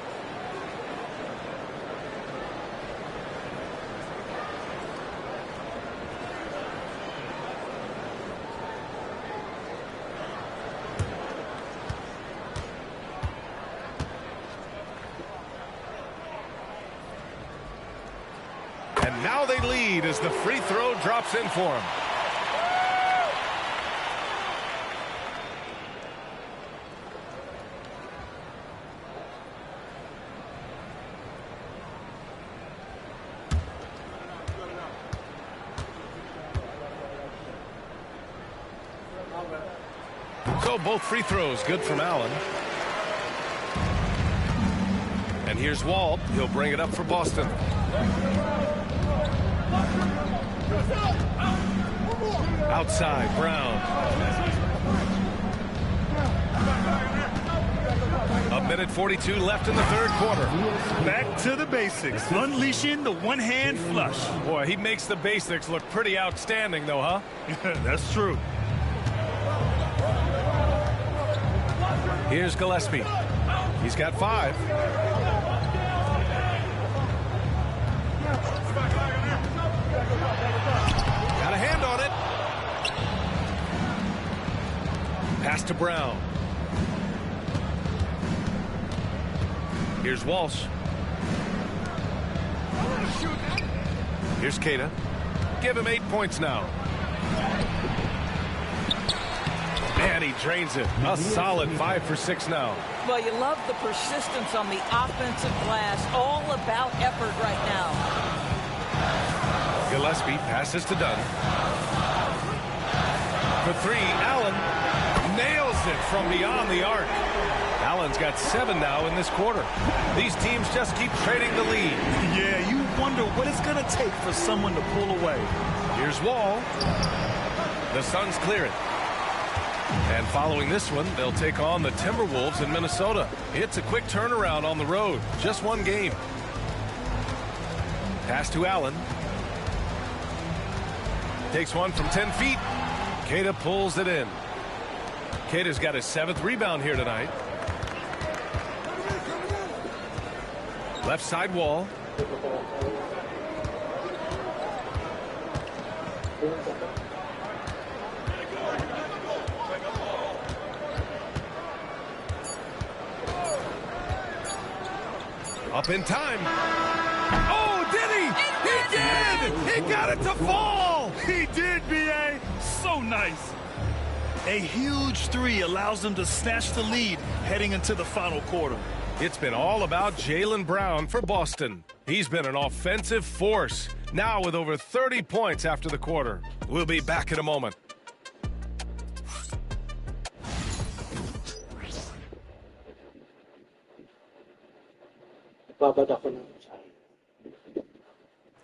And now they lead as the free throw drops in for him. So both free throws good from Allen. And here's Wall. He'll bring it up for Boston. Outside, Brown. A minute 42 left in the third quarter. Back to the basics. Unleashing the one-hand flush. Boy, he makes the basics look pretty outstanding, though, huh? That's true. Here's Gillespie. He's got 5. Got a hand on it. Pass to Brown. Here's Walsh. Here's Cada. Give him 8 points now. And he drains it. A solid 5 for 6 now. Well, you love the persistence on the offensive glass. All about effort right now. Gillespie passes to Dunn. For 3, Allen nails it from beyond the arc. Allen's got 7 now in this quarter. These teams just keep trading the lead. Yeah, you wonder what it's going to take for someone to pull away. Here's Wall. The Suns clear it. And following this one, they'll take on the Timberwolves in Minnesota. It's a quick turnaround on the road. Just one game. Pass to Allen. Takes one from 10 feet. Queta pulls it in. Queta's got his 7th rebound here tonight. Left side Wall. Up in time. Oh, did he? He did! He got it to fall! He did, B.A. So nice. A huge 3 allows them to snatch the lead heading into the final quarter. It's been all about Jaylen Brown for Boston. He's been an offensive force, now with over 30 points after the quarter. We'll be back in a moment.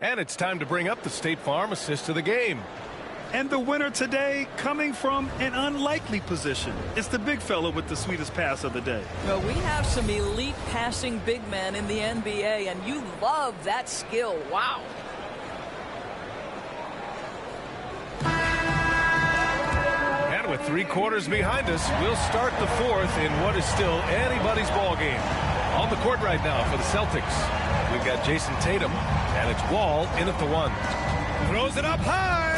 And it's time to bring up the State Farm assist of the game. And the winner today coming from an unlikely position. It's the big fella with the sweetest pass of the day. Well, we have some elite passing big men in the NBA, and you love that skill. Wow. And with 3 quarters behind us, we'll start the 4th in what is still anybody's ball game. On the court right now for the Celtics, we've got Jason Tatum, and it's Wall in at the 1. Throws it up high.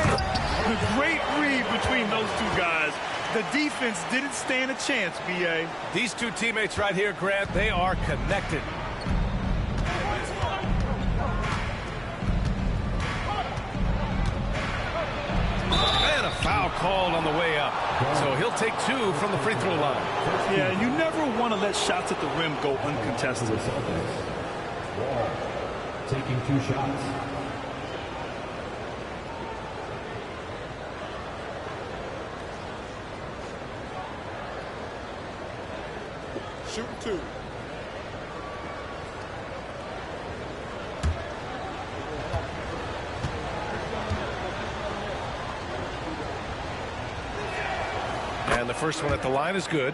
A great read between those 2 guys. The defense didn't stand a chance, B.A. These 2 teammates right here, Grant, they are connected. And a foul called on the way up. So he'll take 2 from the free throw line. Yeah, you never want to let shots at the rim go uncontested. Wall taking 2 shots. Shooting 2. And the first one at the line is good.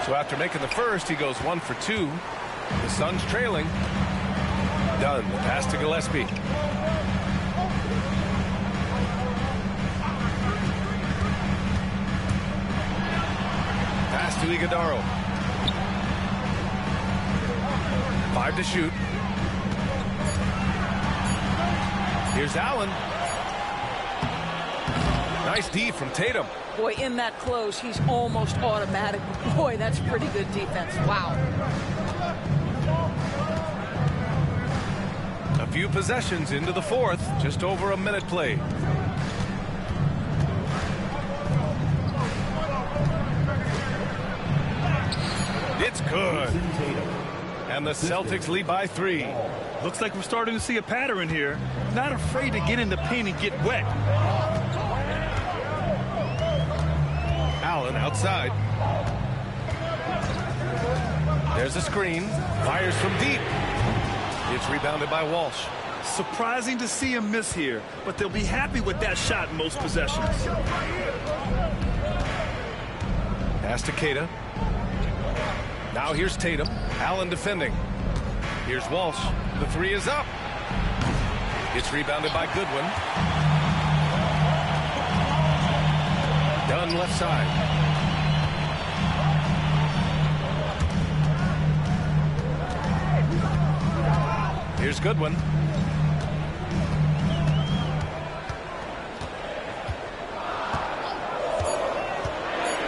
So after making the first, he goes 1 for 2. The Suns trailing. Dunn, pass to Gillespie. Pass to Iguodaro. 5 to shoot. Here's Allen. Nice D from Tatum. Boy, in that close, he's almost automatic. Boy, that's pretty good defense. Wow. A few possessions into the 4th, just over a minute played. It's good. And the Celtics lead by 3. Looks like we're starting to see a pattern here. Not afraid to get in the paint and get wet. Allen outside. There's a screen. Fires from deep. It's rebounded by Walsh. Surprising to see him miss here, but they'll be happy with that shot in most possessions. Pass to Queta. Now here's Tatum. Allen defending. Here's Walsh. The 3 is up. It's rebounded by Goodwin. Dunn left side. Here's Goodwin.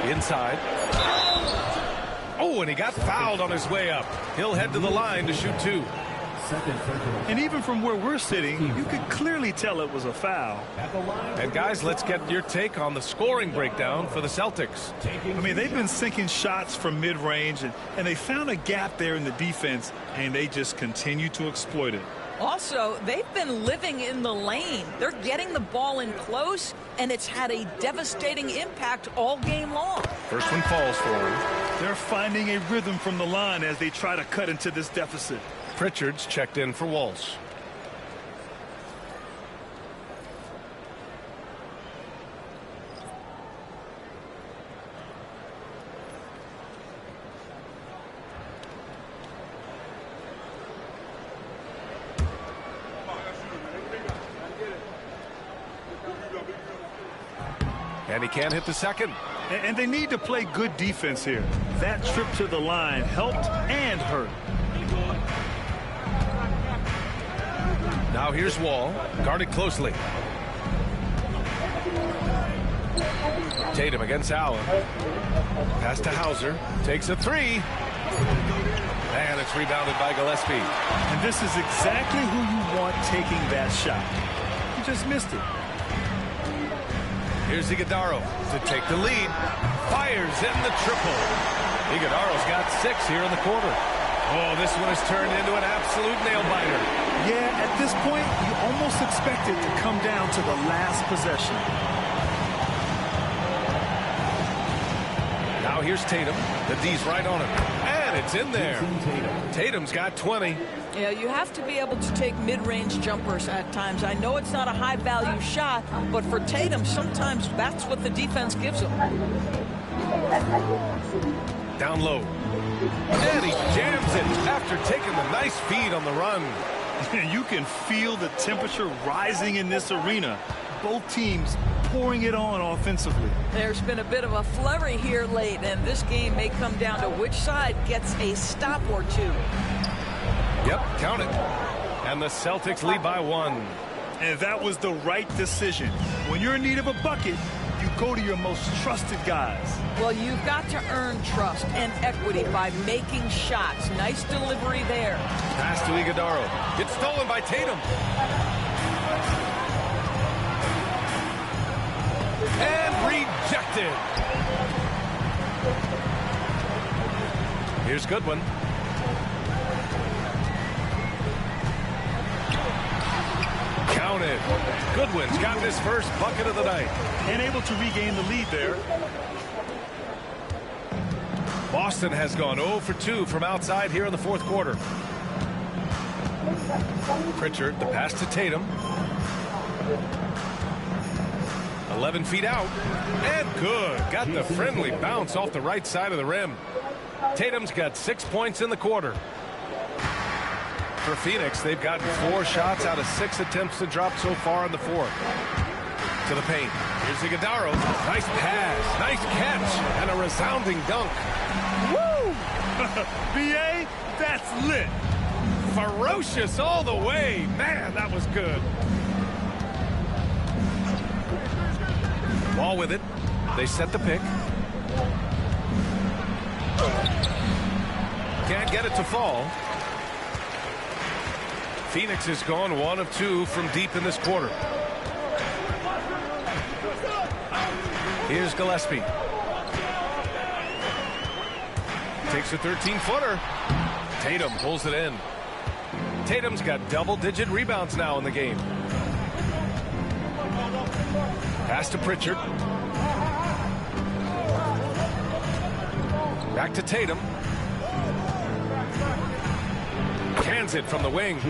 Inside. Oh, and he got fouled on his way up. He'll head to the line to shoot 2. And even from where we're sitting, you could clearly tell it was a foul. And guys, let's get your take on the scoring breakdown for the Celtics. I mean, they've been sinking shots from mid-range, and they found a gap there in the defense, and they just continue to exploit it. Also, they've been living in the lane. They're getting the ball in close, and it's had a devastating impact all game long. First one falls for them. They're finding a rhythm from the line as they try to cut into this deficit. Pritchard's checked in for Walsh. And he can't hit the second. And they need to play good defense here. That trip to the line helped and hurt. Now here's Wall, guarded closely. Tatum against Allen. Pass to Hauser. Takes a three. And it's rebounded by Gillespie. And this is exactly who you want taking that shot. He just missed it. Here's Iguodaro to take the lead. Fires in the triple. Iguodaro's got 6 here in the quarter. Oh, this one has turned into an absolute nail-biter. Yeah, at this point, you almost expect it to come down to the last possession. Now here's Tatum. The D's right on him. And it's in there. Tatum's got 20. Yeah, you have to be able to take mid-range jumpers at times. I know it's not a high-value shot, but for Tatum, sometimes that's what the defense gives him. Down low. And he jams it after taking the nice feed on the run. You can feel the temperature rising in this arena. Both teams pouring it on offensively. There's been a bit of a flurry here late, and this game may come down to which side gets a stop or two. Yep, count it. And the Celtics lead by 1. And that was the right decision. When you're in need of a bucket, you go to your most trusted guys. Well, you've got to earn trust and equity by making shots. Nice delivery there. Pass to Iguodaro. It's stolen by Tatum. And rejected. Here's Goodwin. Counted. Goodwin's got his first bucket of the night. And able to regain the lead there. Boston has gone 0 for 2 from outside here in the fourth quarter. Pritchard, the pass to Tatum. 11 feet out. And good. Got the friendly bounce off the right side of the rim. Tatum's got 6 points in the quarter. For Phoenix, they've gotten 4 shots out of 6 attempts to drop so far in the fourth. To the paint. Here's Iguodaro. Nice pass. Nice catch. And a resounding dunk. Woo! BA, that's lit. Ferocious all the way. Man, that was good. Ball with it. They set the pick. Can't get it to fall. Phoenix has gone 1 of 2 from deep in this quarter. Here's Gillespie. Takes a 13-footer. Tatum pulls it in. Tatum's got double-digit rebounds now in the game. Pass to Pritchard. Back to Tatum. Cans it from the wing.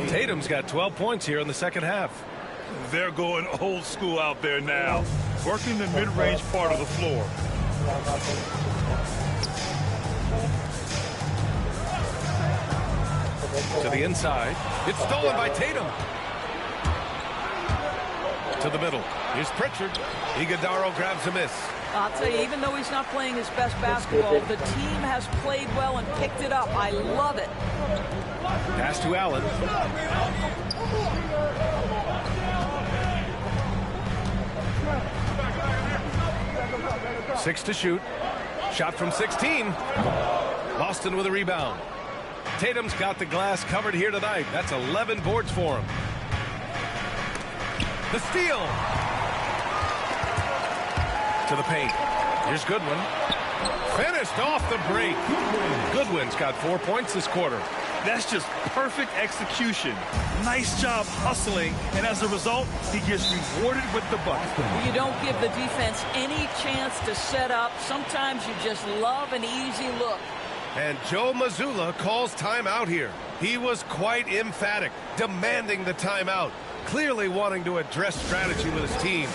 Tatum's got 12 points here in the second half. They're going old school out there now, working the mid-range part of the floor. To the inside. It's stolen by Tatum. To the middle. Here's Pritchard. Iguodaro grabs a miss. I'll tell you, even though he's not playing his best basketball, the team has played well and picked it up. I love it. Pass to Allen. Six to shoot. Shot from 16. Boston with a rebound. Tatum's got the glass covered here tonight. That's 11 boards for him. The steal. To the paint. Here's Goodwin. Finished off the break. Goodwin's got 4 points this quarter. That's just perfect execution. Nice job hustling, and as a result, he gets rewarded with the bucket. You don't give the defense any chance to set up. Sometimes you just love an easy look. And Joe Mazzulla calls timeout here. He was quite emphatic, demanding the timeout, clearly wanting to address strategy with his team.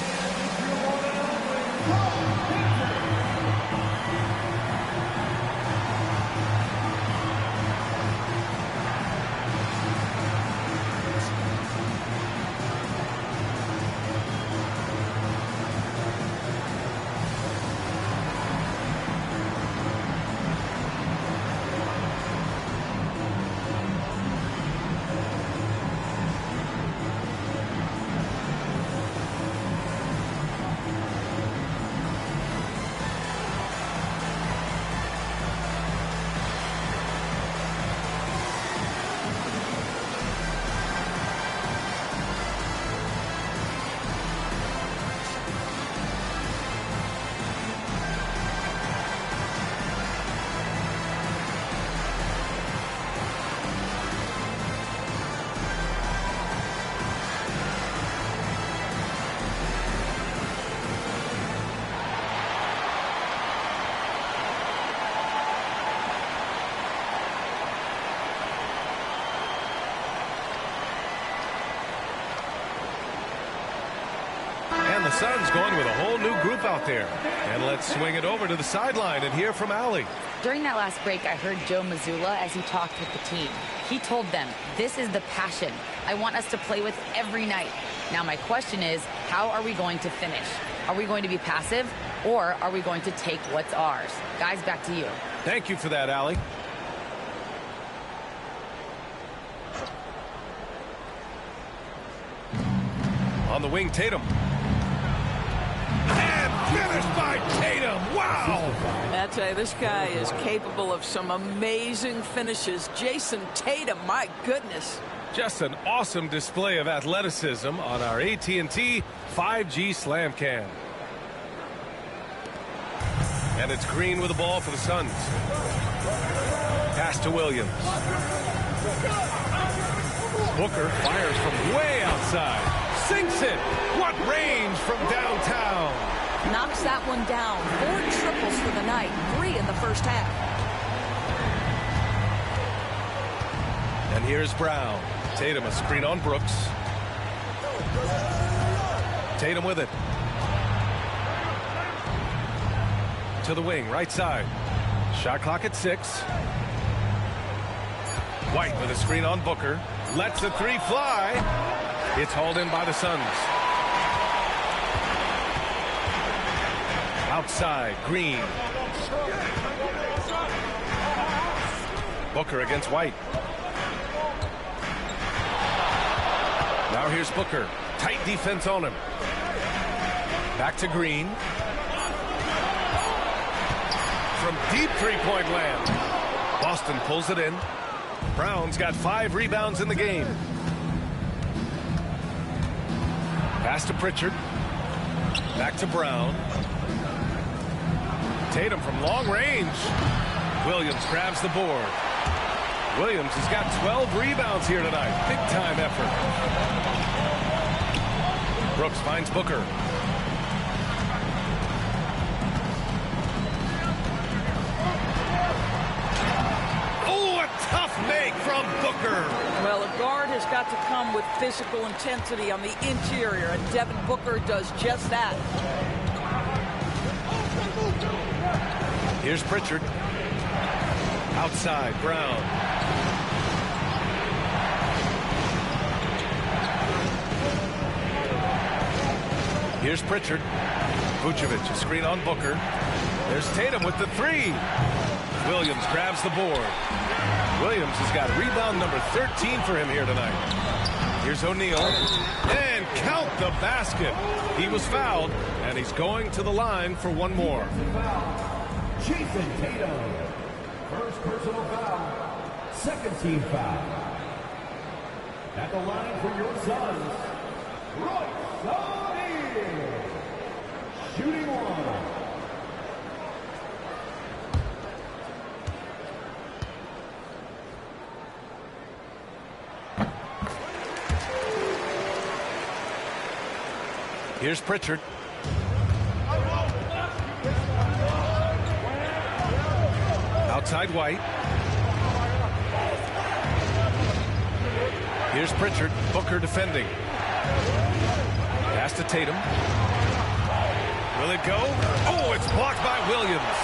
The Suns going with a whole new group out there. And let's swing it over to the sideline and hear from Allie. During that last break, I heard Joe Mazzulla as he talked with the team. He told them, this is the passion I want us to play with every night. Now my question is, how are we going to finish? Are we going to be passive, or are we going to take what's ours? Guys, back to you. Thank you for that, Allie. On the wing, Tatum. And finished by Tatum. Wow! I tell you, this guy is capable of some amazing finishes. Jason Tatum, my goodness. Just an awesome display of athleticism on our AT&T 5G Slam Cam. And it's Green with the ball for the Suns. Pass to Williams. Booker fires from way outside. Sinks it. What range from downtown. Knocks that one down. 4 triples for the night. 3 in the first half. And here's Brown. Tatum a screen on Brooks. Tatum with it. To the wing, right side. Shot clock at 6. White with a screen on Booker. Lets the 3 fly. It's hauled in by the Suns. Outside, Green. Booker against White. Now here's Booker. Tight defense on him. Back to Green. From deep three-point land. Boston pulls it in. Brown's got 5 rebounds in the game. Pass to Pritchard. Back to Brown. Tatum from long range. Williams grabs the board. Williams has got 12 rebounds here tonight. Big time effort. Brooks finds Booker. Oh, a tough make from Booker. Well, a guard has got to come with physical intensity on the interior, and Devin Booker does just that. Here's Pritchard. Outside, Brown. Here's Pritchard. Vucevic, a screen on Booker. There's Tatum with the 3. Williams grabs the board. Williams has got rebound number 13 for him here tonight. Here's O'Neal. And count the basket. He was fouled, and he's going to the line for one more. Jason Tatum. First personal foul. Second team foul. At the line for your Suns, Royce O'Neal. Shooting one. Here's Pritchard. Outside White. Here's Pritchard. Booker defending. Pass to Tatum. Will it go? Oh, it's blocked by Williams.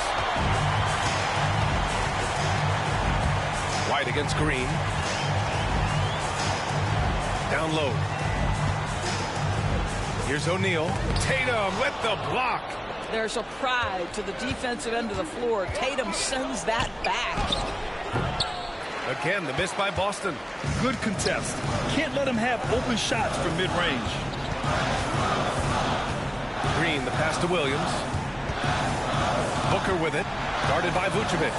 White against Green. Down low. Here's O'Neal. Tatum with the block. There's a pride to the defensive end of the floor. Tatum sends that back. Again, the miss by Boston. Good contest. Can't let him have open shots from mid-range. Green, the pass to Williams. Booker with it. Guarded by Vucevic.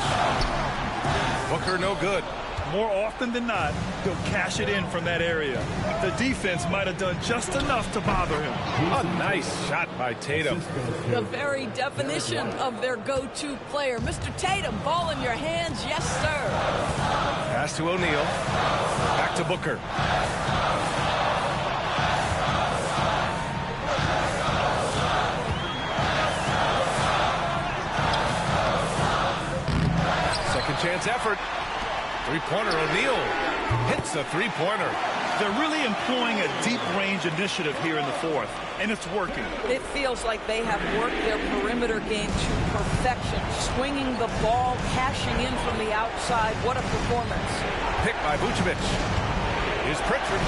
Booker no good. More often than not, he'll cash it in from that area. The defense might have done just enough to bother him. A nice shot by Tatum. The very definition of their go-to player. Mr. Tatum, ball in your hands. Yes, sir. Pass to O'Neal. Back to Booker. Second chance effort. Three-pointer. O'Neal hits a three-pointer. They're really employing a deep-range initiative here in the fourth, and it's working. It feels like they have worked their perimeter game to perfection. Swinging the ball, cashing in from the outside. What a performance. Picked by Vucevic. Here's Pritchard.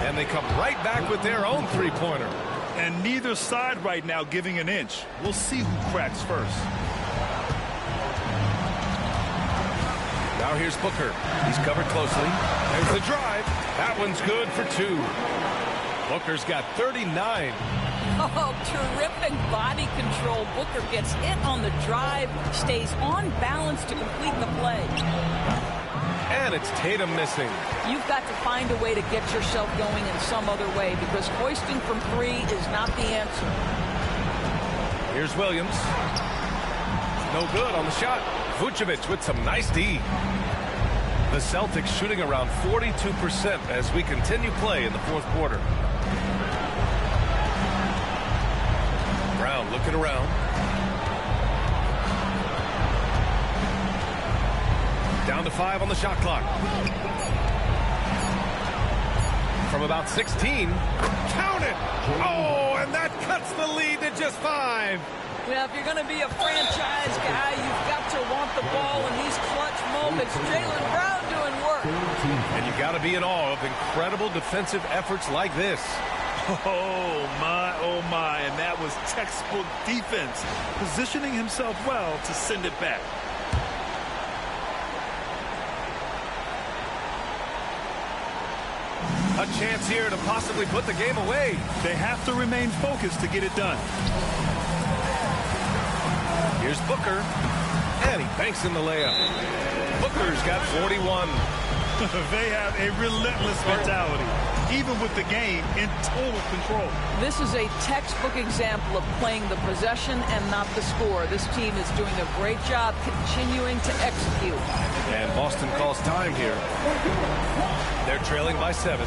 And they come right back with their own three-pointer. And neither side right now giving an inch. We'll see who cracks first. Now here's Booker. He's covered closely. There's the drive. That one's good for two. Booker's got 39. Oh, terrific body control. Booker gets hit on the drive, stays on balance to complete the play. And it's Tatum missing. You've got to find a way to get yourself going in some other way because hoisting from three is not the answer. Here's Williams. No good on the shot. Vucevic with some nice D. The Celtics shooting around 42% as we continue play in the fourth quarter. Brown looking around. Down to 5 on the shot clock. From about 16. Count it! Oh, and that cuts the lead to just 5. Well, if you're going to be a franchise guy, you've got to want the ball in these clutch moments. Jaylen Brown doing work. And you got to be in awe of incredible defensive efforts like this. Oh, my. And that was textbook defense. Positioning himself well to send it back. A chance here to possibly put the game away. They have to remain focused to get it done. Here's Booker, and he banks in the layup. Booker's got 41. They have a relentless mentality, even with the game in total control. This is a textbook example of playing the possession and not the score. This team is doing a great job continuing to execute. And Boston calls time here. They're trailing by 7.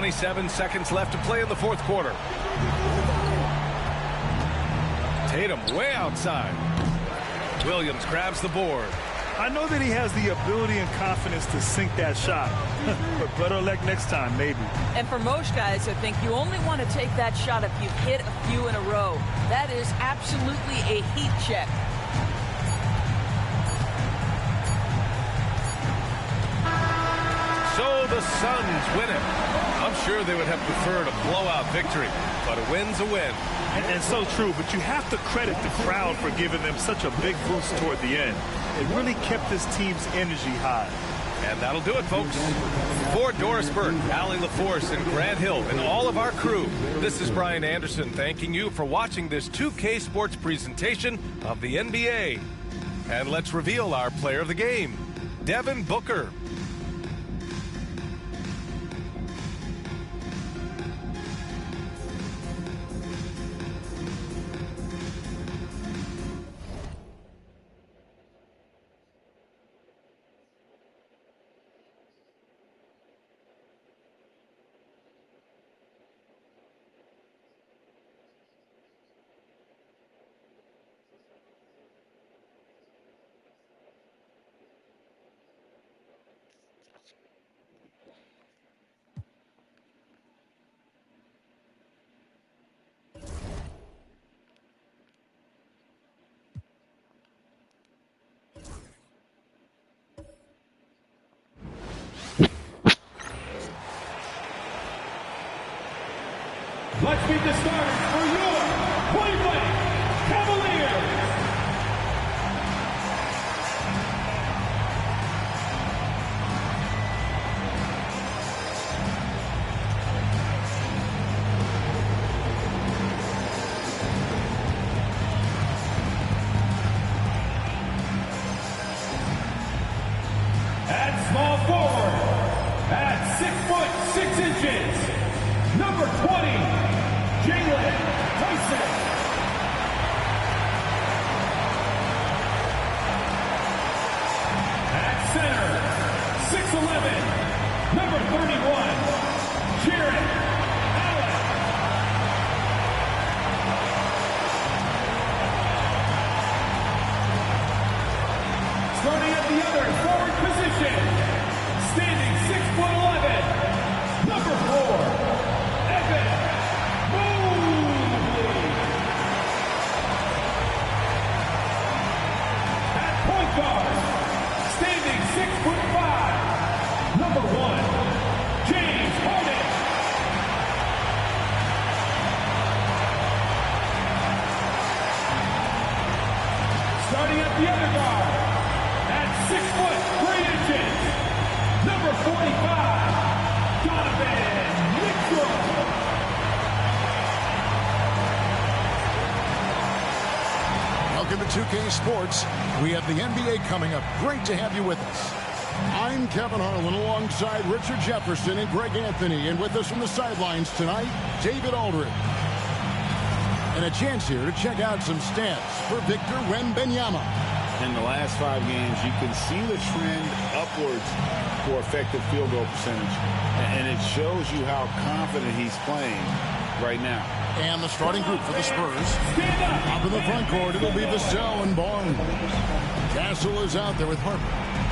27 seconds left to play in the fourth quarter. Tatum way outside. Williams grabs the board. I know that he has the ability and confidence to sink that shot, but better luck next time, maybe. And for most guys, I think you only want to take that shot if you've hit a few in a row. That is absolutely a heat check. So the Suns win it. I'm sure they would have preferred a blowout victory, but a win's a win. And so true, but you have to credit the crowd for giving them such a big boost toward the end. It really kept this team's energy high. And that'll do it, folks. For Doris Burke, Allie LaForce, and Grant Hill, and all of our crew, this is Brian Anderson thanking you for watching this 2K Sports presentation of the NBA. And let's reveal our player of the game, Devin Booker. Let's meet the starters for your Cleveland Cavaliers. At small forward, at 6'6", number 20, Jalen Tyson. At center, 6'11", number 31, Jared Allen. Starting at the other forward position, standing 6'11", number 4, Evan. Guard, standing 6'5", number 1, James Harden. Starting at the other guard, at 6'3", number 45, Donovan Mitchell. Welcome to 2K Sports. We have the NBA coming up. Great to have you with us. I'm Kevin Harlan alongside Richard Jefferson and Greg Anthony. And with us from the sidelines tonight, David Aldridge. And a chance here to check out some stats for Victor Wembanyama. In the last 5 games, you can see the trend upwards for effective field goal percentage. And it shows you how confident he's playing right now. And the starting group for the Spurs. Up in the front court, it'll be Vassell and Barnes. Castle is out there with Harper.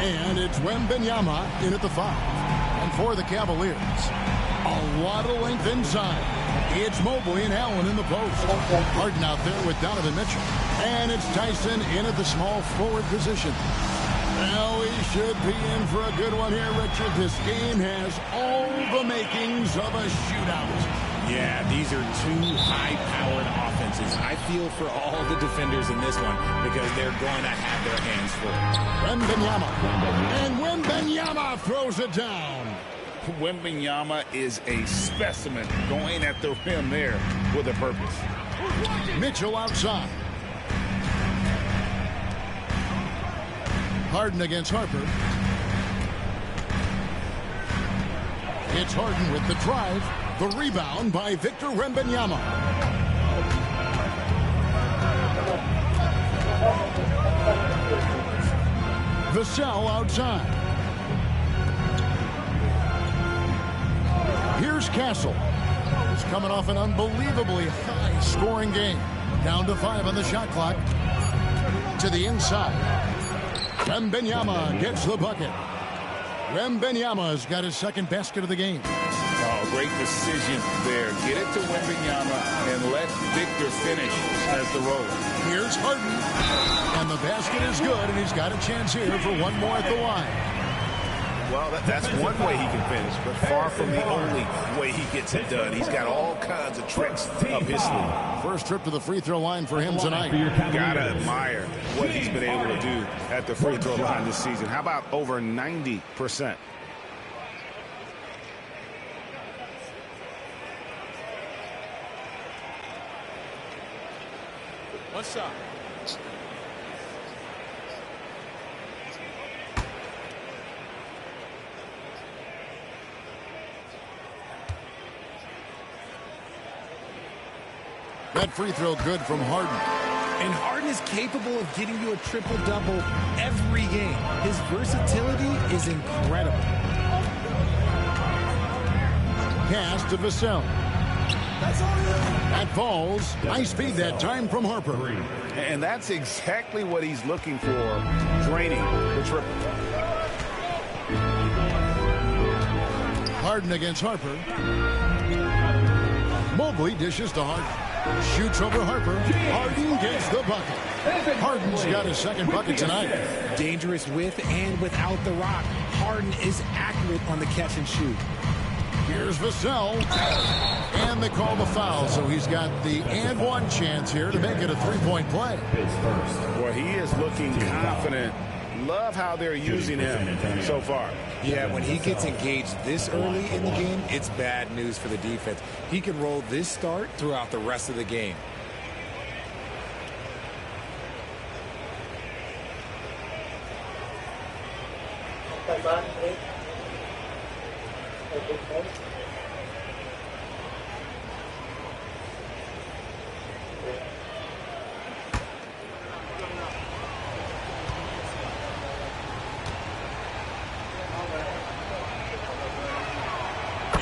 And it's Wembanyama in at the 5. And for the Cavaliers, a lot of length inside. It's Mobley and Allen in the post. Harden out there with Donovan Mitchell. And it's Tyson in at the small forward position. Well, we should be in for a good one here, Richard. This game has all the makings of a shootout. Yeah, these are 2 high-powered offenses. I feel for all the defenders in this one because they're going to have their hands full. Wembanyama. And Wembanyama throws it down. Wembanyama is a specimen going at the rim there with a purpose. Mitchell outside. Harden against Harper. It's Harden with the drive. The rebound by Victor Wembanyama. Vassell outside. Here's Castle. He's coming off an unbelievably high-scoring game. Down to 5 on the shot clock. To the inside. Wembanyama gets the bucket. Wembanyama's got his second basket of the game. Oh, great decision there. Get it to Wembanyama and let Victor finish as the roller. Here's Harden. And the basket is good, and he's got a chance here for one more at the line. Well, that's one way he can finish, but far from the only way he gets it done. He's got all kinds of tricks up his sleeve. First trip to the free throw line for him tonight. Gotta admire what he's been able to do at the free throw line this season. How about over 90%? One shot. That free throw good from Harden. And Harden is capable of getting you a triple-double every game. His versatility is incredible. Pass to Vassell. That falls. Nice feed that time from Harper. And that's exactly what he's looking for, draining the triple. Harden against Harper. Mobley dishes to Harden. Shoots over Harper. Harden gets the bucket. Harden's got his second bucket tonight. Dangerous with and without the rock. Harden is accurate on the catch and shoot. Here's Vassell. And they call the foul, so he's got the and one chance here to make it a three-point play. Well, he is looking confident. Love how they're using him so far. Yeah, when he gets engaged this early in the game, it's bad news for the defense. He can roll this start throughout the rest of the game.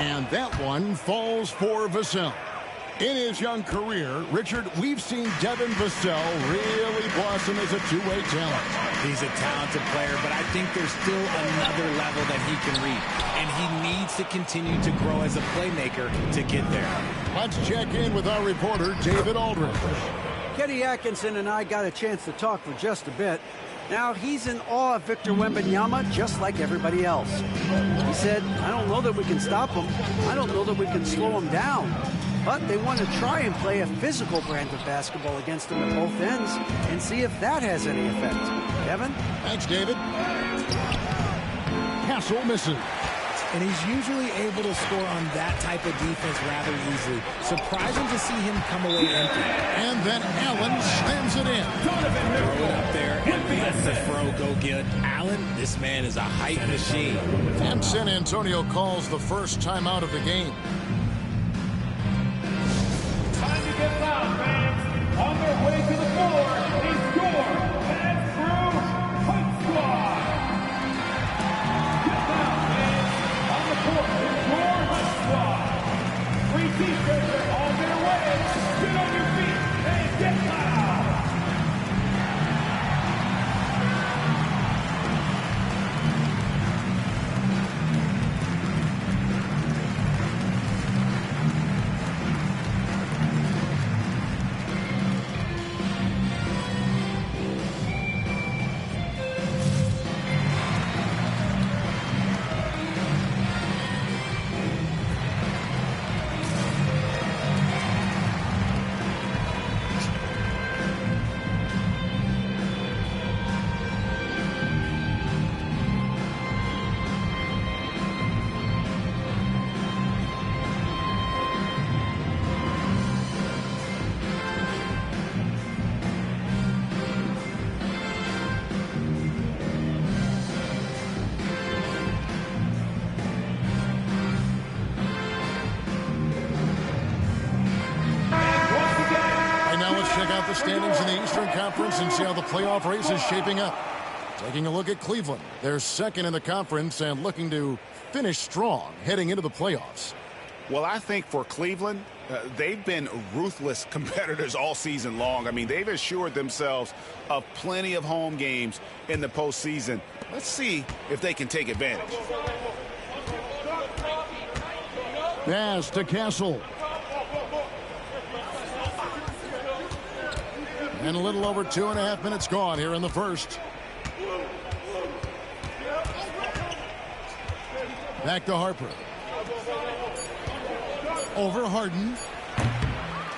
And that one falls for Vassell. In his young career, Richard, we've seen Devin Vassell really blossom as a two-way talent. He's a talented player, but I think there's still another level that he can reach. And he needs to continue to grow as a playmaker to get there. Let's check in with our reporter, David Aldridge. Kenny Atkinson and I got a chance to talk for just a bit. Now, he's in awe of Victor Wembanyama, just like everybody else. He said, I don't know that we can stop him. I don't know that we can slow him down. But they want to try and play a physical brand of basketball against him at both ends and see if that has any effect. Kevin? Thanks, David. Castle misses. And he's usually able to score on that type of defense rather easily. Surprising to see him come away empty. And then Allen slams it in. Throw it up there and let the throw go get Allen. This man is a height machine. And San Antonio calls the first timeout of the game. Time to get loud, fans. On their way to the floor is your Fans Crew Fight Squad. Get loud, fans. On the court is your Fight Squad. 3 t-shirts are on their way. Get on your feet and get loud. The standings in the Eastern Conference and see how the playoff race is shaping up. Taking a look at Cleveland. They're second in the conference and looking to finish strong heading into the playoffs. Well, I think for Cleveland, they've been ruthless competitors all season long. I mean, they've assured themselves of plenty of home games in the postseason. Let's see if they can take advantage. Pass to Castle. And a little over 2.5 minutes gone here in the first. Back to Harper. Over Harden.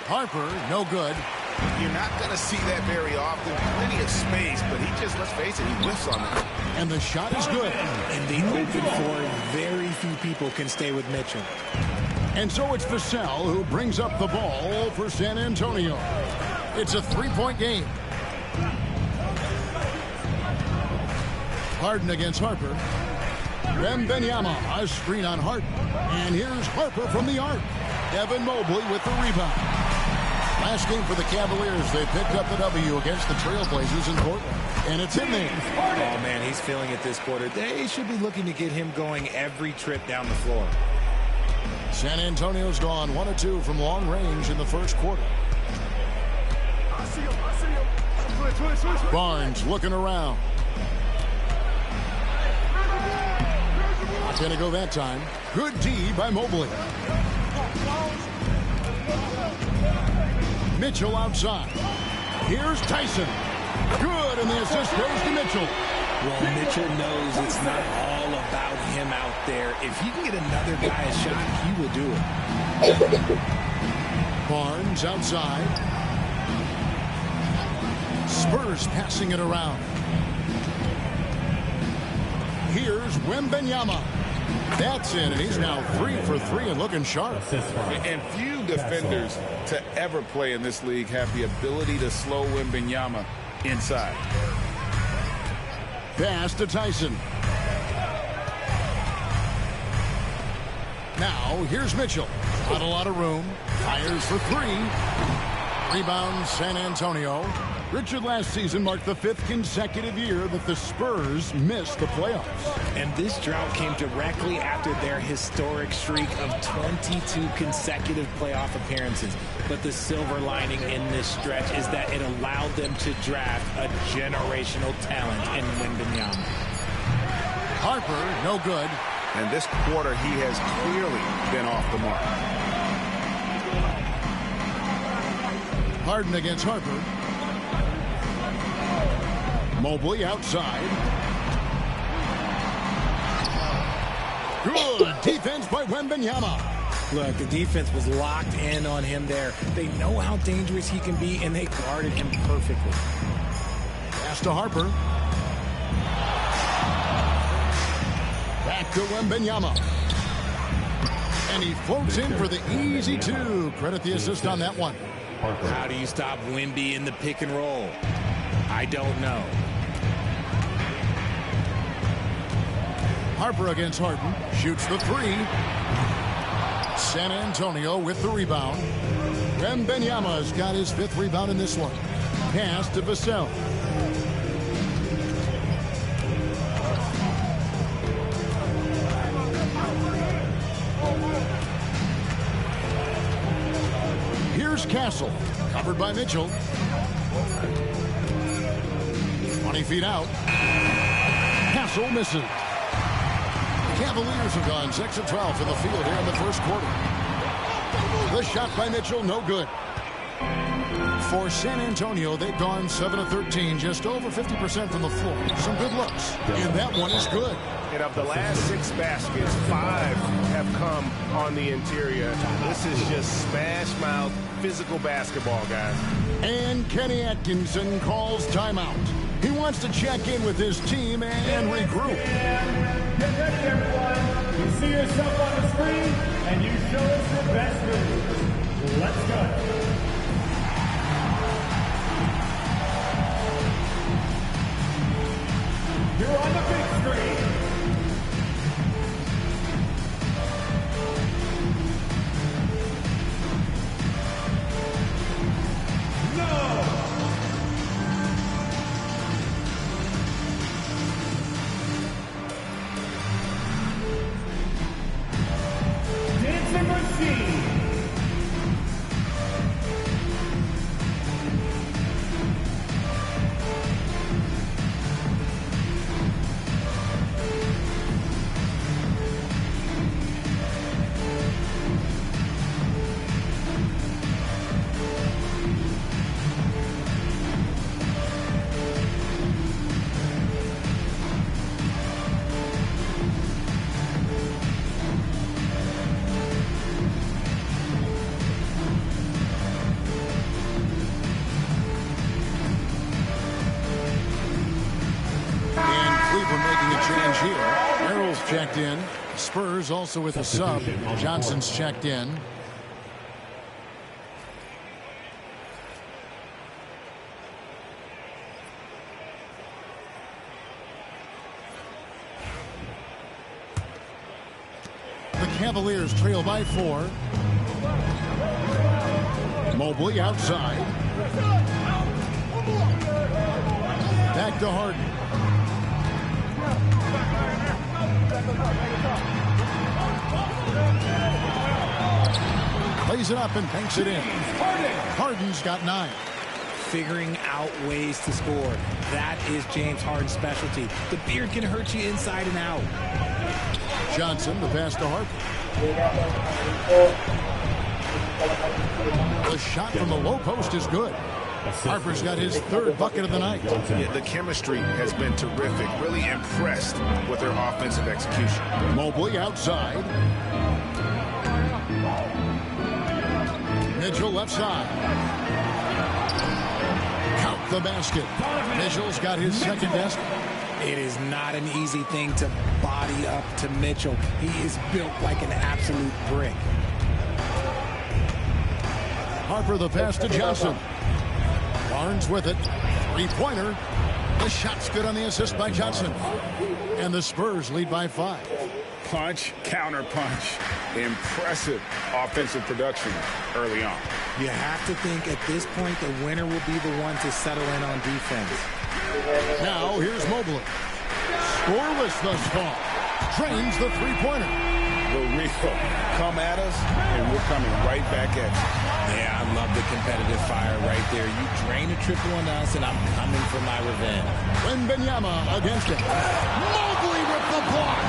Harper, no good. You're not going to see that very often. Plenty of space, but he just, let's face it, he whiffs on that. And the shot is good. In the open floor, very few people can stay with Mitchell. And so it's Vassell who brings up the ball for San Antonio. It's a 3-point game. Harden against Harper. Wembanyama, a screen on Harden. And here's Harper from the arc. Evan Mobley with the rebound. Last game for the Cavaliers, they picked up the W against the Trailblazers in Portland. And it's in there. Oh, man, he's feeling it this quarter. They should be looking to get him going every trip down the floor. San Antonio's gone 1 of 2 from long range in the first quarter. Barnes looking around. Not going to go that time. Good D by Mobley. Mitchell outside. Here's Tyson. Good, and the assist goes to Mitchell. Well, Mitchell knows it's not all about him out there. If he can get another guy a shot, he will do it. Barnes outside. Spurs passing it around. Here's Wembanyama. That's in, and he's now 3 for 3 and looking sharp. And few defenders to ever play in this league have the ability to slow Wembanyama inside. Pass to Tyson. Now, here's Mitchell. Not a lot of room. Fires for 3. Rebound, San Antonio. Richard, last season marked the 5th consecutive year that the Spurs missed the playoffs. And this drought came directly after their historic streak of 22 consecutive playoff appearances. But the silver lining in this stretch is that it allowed them to draft a generational talent in Wembanyama. Harper, no good. And this quarter, he has clearly been off the mark. Harden against Harper. Mobley outside. Good defense by Wembanyama. Look, the defense was locked in on him there. They know how dangerous he can be, and they guarded him perfectly. Pass to Harper. Back to Wembanyama. And he floats in for the easy 2. Credit the assist on that one. How do you stop Wemby in the pick and roll? I don't know. Harper against Harden. Shoots the 3. San Antonio with the rebound. Wembanyama's got his 5th rebound in this one. Pass to Vassell. Here's Castle. Covered by Mitchell. 20 feet out. Castle misses. Cavaliers have gone 6 of 12 from the field here in the first quarter. The shot by Mitchell, no good. For San Antonio, they've gone 7 of 13, just over 50% from the floor. Some good looks, and that one is good. And of the last 6 baskets, 5 have come on the interior. This is just smash mouth, physical basketball, guys. And Kenny Atkinson calls timeout. He wants to check in with his team and regroup. Get ready, everyone. You see yourself on the screen, and you show us your best moves. Let's go. You're on the big screen. No! Dancing machine. checked in. Spurs also with a sub. Johnson's checked in. The Cavaliers trail by 4. Mobley outside. Back to Harden. Plays it up and banks it in. Harden's got 9. Figuring out ways to score. That is James Harden's specialty. The beard can hurt you inside and out. Johnson, the pass to Harper. The shot from the low post is good. Harper's got his 3rd bucket of the night. Yeah, the chemistry has been terrific. Really impressed with their offensive execution. Mobley outside. Mitchell left side. Count the basket. Mitchell's got his 2nd basket. It is not an easy thing to body up to Mitchell. He is built like an absolute brick. Harper the pass to Johnson. Barnes with it. 3-pointer. The shot's good on the assist by Johnson. And the Spurs lead by 5. Punch, counter punch. Impressive offensive production early on. You have to think at this point the winner will be the one to settle in on defense. Now here's Mobley. Scoreless thus far. Drains the 3-pointer. The real come at us, and we're coming right back at you. Yeah, I love the competitive fire right there. You drain a triple on us, and I'm coming for my revenge. Wembanyama against it. Mobley with the block.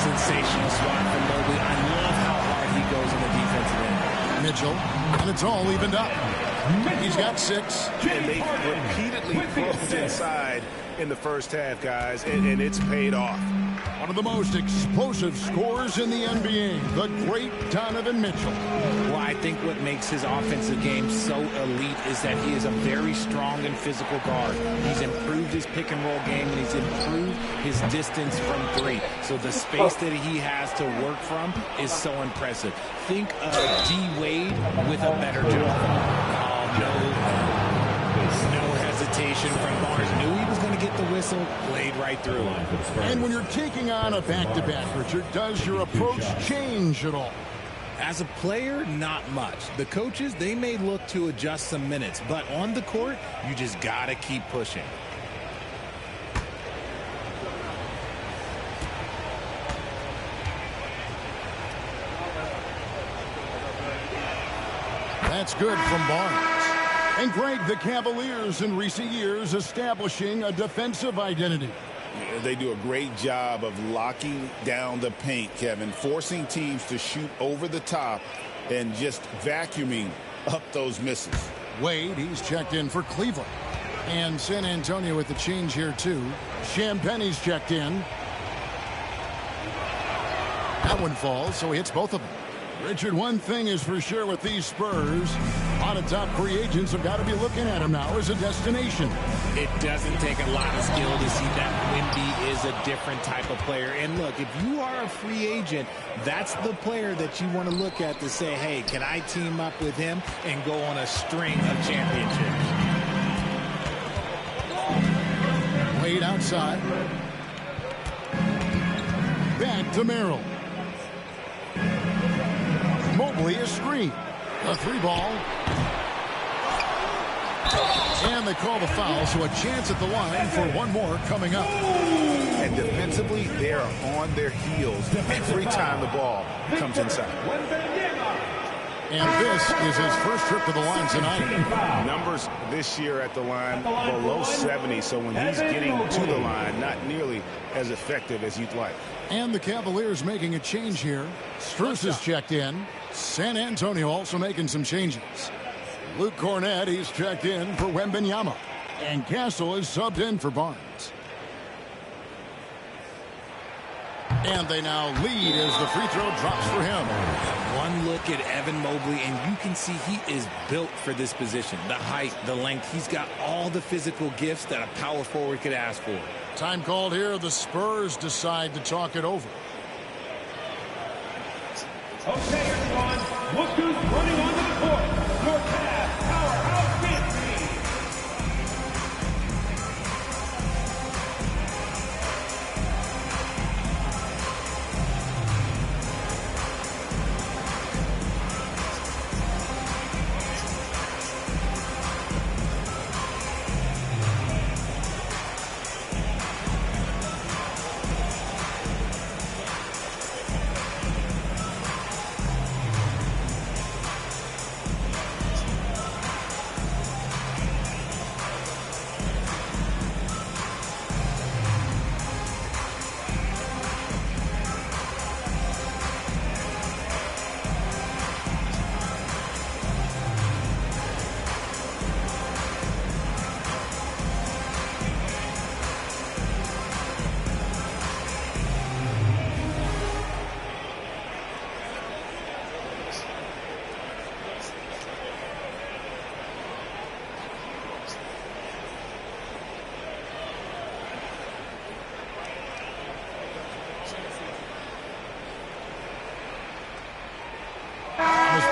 Sensational swat from Mobley. I love how hard he goes in the defensive end. Mitchell, and it's all evened up. He's got 6. And they repeatedly closed inside in the first half, guys, and it's paid off. One of the most explosive scorers in the NBA, the great Donovan Mitchell. Well, I think what makes his offensive game so elite is that he is a very strong and physical guard. He's improved his pick-and-roll game, and he's improved his distance from 3. So the space that he has to work from is so impressive. Think of D. Wade with a better job. No hesitation from Barnes. Knew he was going to get the whistle, played right through him. And when you're taking on a back-to-back, Richard, does your approach change at all? As a player, not much. The coaches, they may look to adjust some minutes, but on the court, you just got to keep pushing. That's good from Barnes. And Greg, the Cavaliers in recent years establishing a defensive identity. Yeah, they do a great job of locking down the paint, Kevin, forcing teams to shoot over the top and just vacuuming up those misses. Wade, he's checked in for Cleveland. And San Antonio with the change here, too. Champagne's checked in. That one falls, so he hits both of them. Richard, one thing is for sure with these Spurs, a lot of top free agents have got to be looking at him now as a destination. It doesn't take a lot of skill to see that Wemby is a different type of player. And look, if you are a free agent, that's the player that you want to look at to say, hey, can I team up with him and go on a string of championships? Wade outside. Back to Merrill. Mobley a screen. A 3-ball. And they call the foul, so a chance at the line for one more coming up. And defensively, they are on their heels every time the ball comes inside. And this is his first trip to the line tonight. Numbers this year at the line below 70, so when he's getting to the line, not nearly as effective as you'd like. And the Cavaliers making a change here. Strus is checked in. San Antonio also making some changes. Luke Cornett, he's checked in for Wembanyama. And Castle is subbed in for Barnes. And they now lead as the free throw drops for him. One look at Evan Mobley, and you can see he is built for this position. The height, the length, he's got all the physical gifts that a power forward could ask for. Time called here. The Spurs decide to talk it over. Okay, everyone, look who's running onto the court. Your Cavs powerhouse dance team.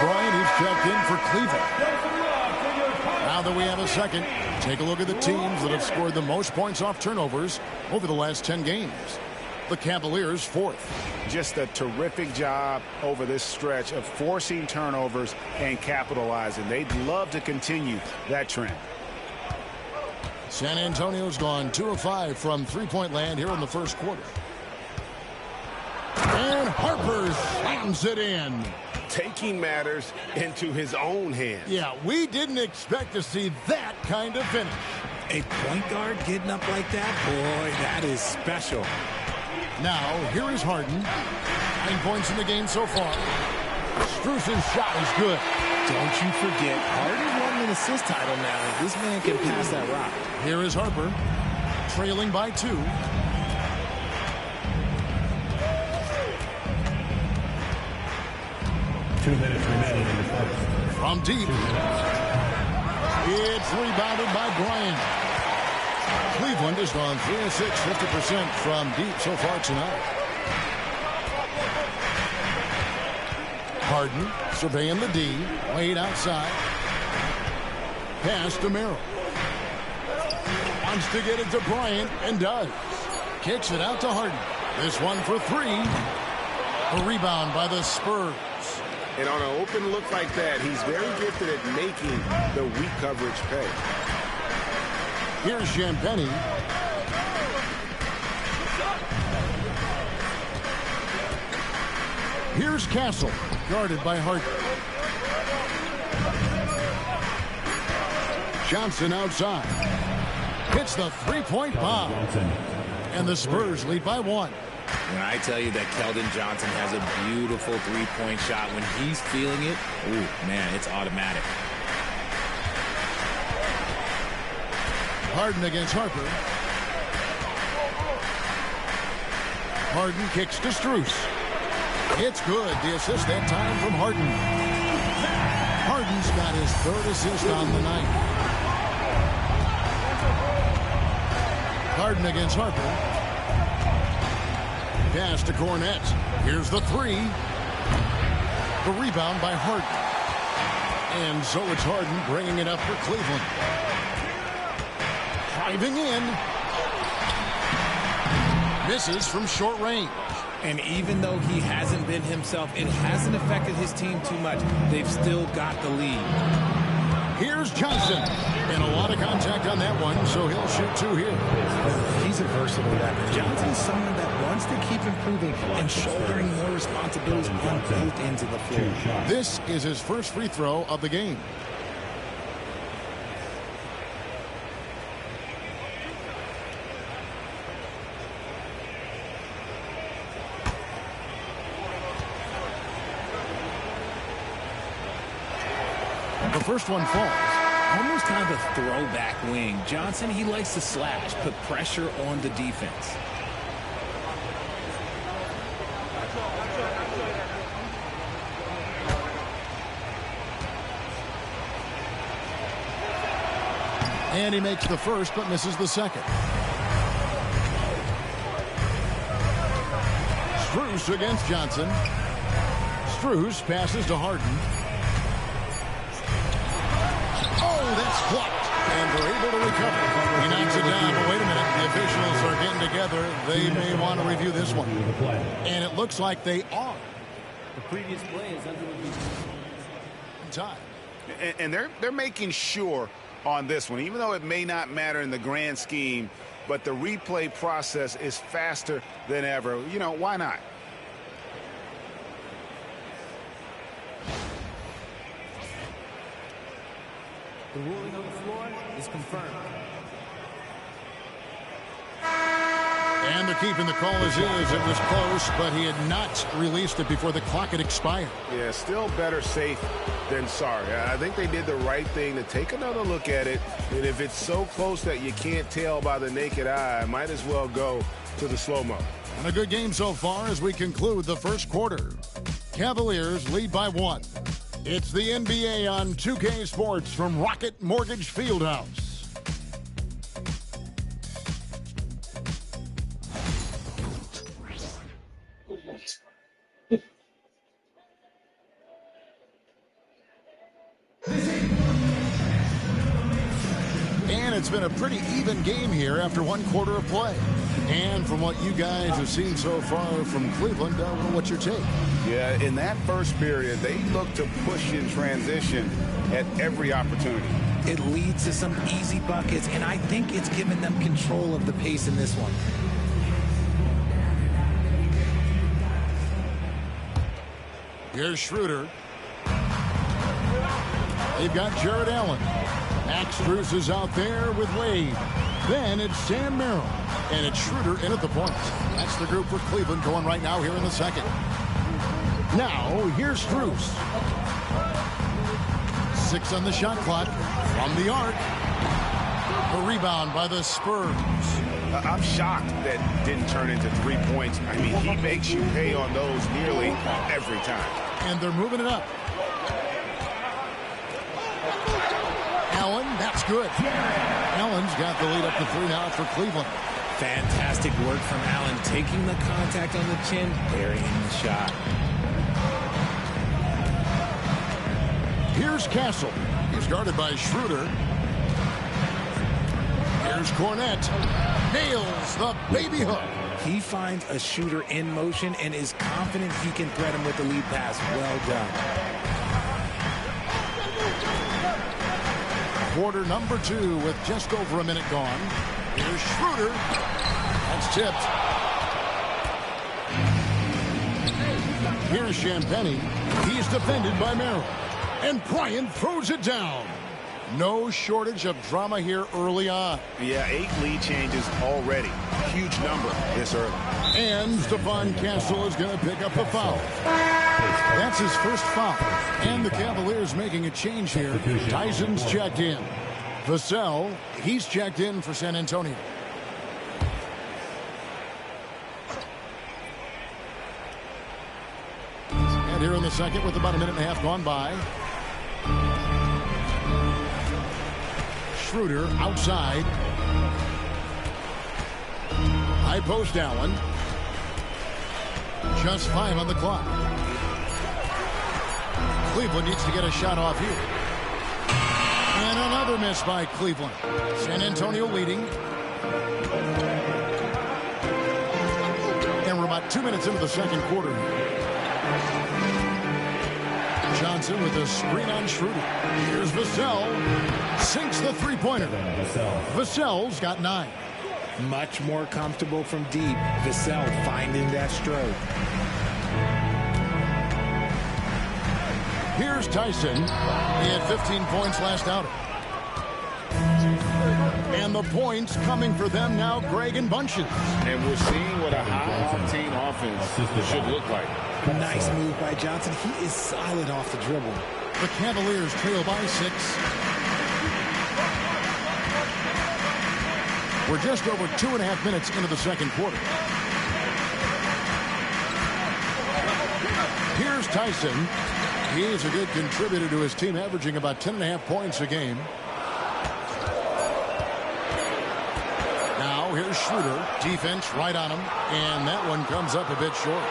Bryant is checked in for Cleveland. Now that we have a second, take a look at the teams that have scored the most points off turnovers over the last 10 games. The Cavaliers fourth. Just a terrific job over this stretch of forcing turnovers and capitalizing. They'd love to continue that trend. San Antonio's gone 2 of 5 from three-point land here in the first quarter. And Harper slams it in. Taking matters into his own hands. Yeah, we didn't expect to see that kind of finish. A point guard getting up like that? Boy, that is special. Now, here is Harden. 9 points in the game so far. Strus's shot is good. Don't you forget, Harden won an assist title now. This man can pass that rock. Here is Harper, trailing by 2. From deep. It's rebounded by Bryant. Cleveland has gone 3 of 6, 50% from deep so far tonight. Harden surveying the D. Wade outside. Pass to Merrill. Wants to get it to Bryant and does. Kicks it out to Harden. This one for 3. A rebound by the Spurs. And on an open look like that, he's very gifted at making the weak coverage pay. Here's Champagny. Here's Castle, guarded by Harden. Johnson outside. Hits the three-point bomb. And the Spurs lead by 1. When I tell you that Keldon Johnson has a beautiful three-point shot, when he's feeling it, ooh, man, it's automatic. Harden against Harper. Harden kicks to Strus. It's good. The assist that time from Harden. Harden's got his 3rd assist on the night. Harden against Harper. Pass to Cornette. Here's the 3. The rebound by Harden. And so it's Harden bringing it up for Cleveland. Driving in. Misses from short range. And even though he hasn't been himself, it hasn't affected his team too much. They've still got the lead. Here's Johnson. And a lot of contact on that one, so he'll shoot 2 here. He's a versatile guy. Johnson's someone that wants to keep improving and shouldering more responsibilities on both ends of the floor. This is his first free throw of the game. The first one falls. Almost kind of a throwback wing. Johnson, he likes to slash, put pressure on the defense. And he makes the first, but misses the second. Strus against Johnson. Strus passes to Harden. Oh, that's blocked. And they're able to recover. He knocks it down. But wait a minute. The officials are getting together. They may want to review this one. And it looks like they are. The previous play is under review. Time. And they're making sure on this one, even though it may not matter in the grand scheme, but the replay process is faster than ever. You know, why not? The ruling on the floor is confirmed. And they're keeping the call as is. It was close, but he had not released it before the clock had expired. Yeah, still better safe than sorry. I think they did the right thing to take another look at it. And if it's so close that you can't tell by the naked eye, might as well go to the slow-mo. And a good game so far as we conclude the first quarter. Cavaliers lead by 1. It's the NBA on 2K Sports from Rocket Mortgage Fieldhouse. And it's been a pretty even game here after 1 quarter of play. And from what you guys have seen so far from Cleveland, what's your take? Yeah, in that first period, they looked to push in transition at every opportunity. It leads to some easy buckets, and I think it's given them control of the pace in this one. Here's Schroeder. They've got Jared Allen. Max Strus is out there with Wade. Then it's Sam Merrill. And it's Schroeder in at the point. That's the group for Cleveland going right now here in the second. Now, here's Strus. 6 on the shot clock. From the arc. A rebound by the Spurs. I'm shocked that didn't turn into 3 points. I mean, he makes you pay on those nearly every time. And they're moving it up. Allen, that's good. Allen's got the lead up to 3 now for Cleveland. Fantastic work from Allen, taking the contact on the chin, burying the shot. Here's Castle. He's guarded by Schroeder. Here's Cornette. Nails the baby hook. He finds a shooter in motion and is confident he can threat him with the lead pass. Well done. Quarter number 2 with just over a minute gone. Here's Schroeder. That's tipped. Here's Champagny. He's defended by Merrill. And Bryant throws it down. No shortage of drama here early on. Yeah, 8 lead changes already. Huge number this early. And Stephon Castle is going to pick up the foul. That's his first foul. And the Cavaliers making a change here. Tyson's checked in. Vassell, he's checked in for San Antonio. And here in the second with about a minute and a half gone by. Schroeder outside. High post Allen. Just 5 on the clock. Cleveland needs to get a shot off here. And another miss by Cleveland. San Antonio leading. And we're about 2 minutes into the second quarter. Johnson with a screen on Schroeder. Here's Vassell. Sinks the three-pointer. Vassell's got 9. Much more comfortable from deep. Vassell finding that stroke. Here's Tyson. He had 15 points last outing. And the points coming for them now, Greg and Bunches. And we're seeing what a high-octane offense should look like. Nice move by Johnson. He is solid off the dribble. The Cavaliers trail by 6. We're just over 2.5 minutes into the second quarter. Here's Tyson. He's a good contributor to his team, averaging about 10.5 points a game. Now Now here's Schroeder. Defense right on him. And that one comes up a bit short.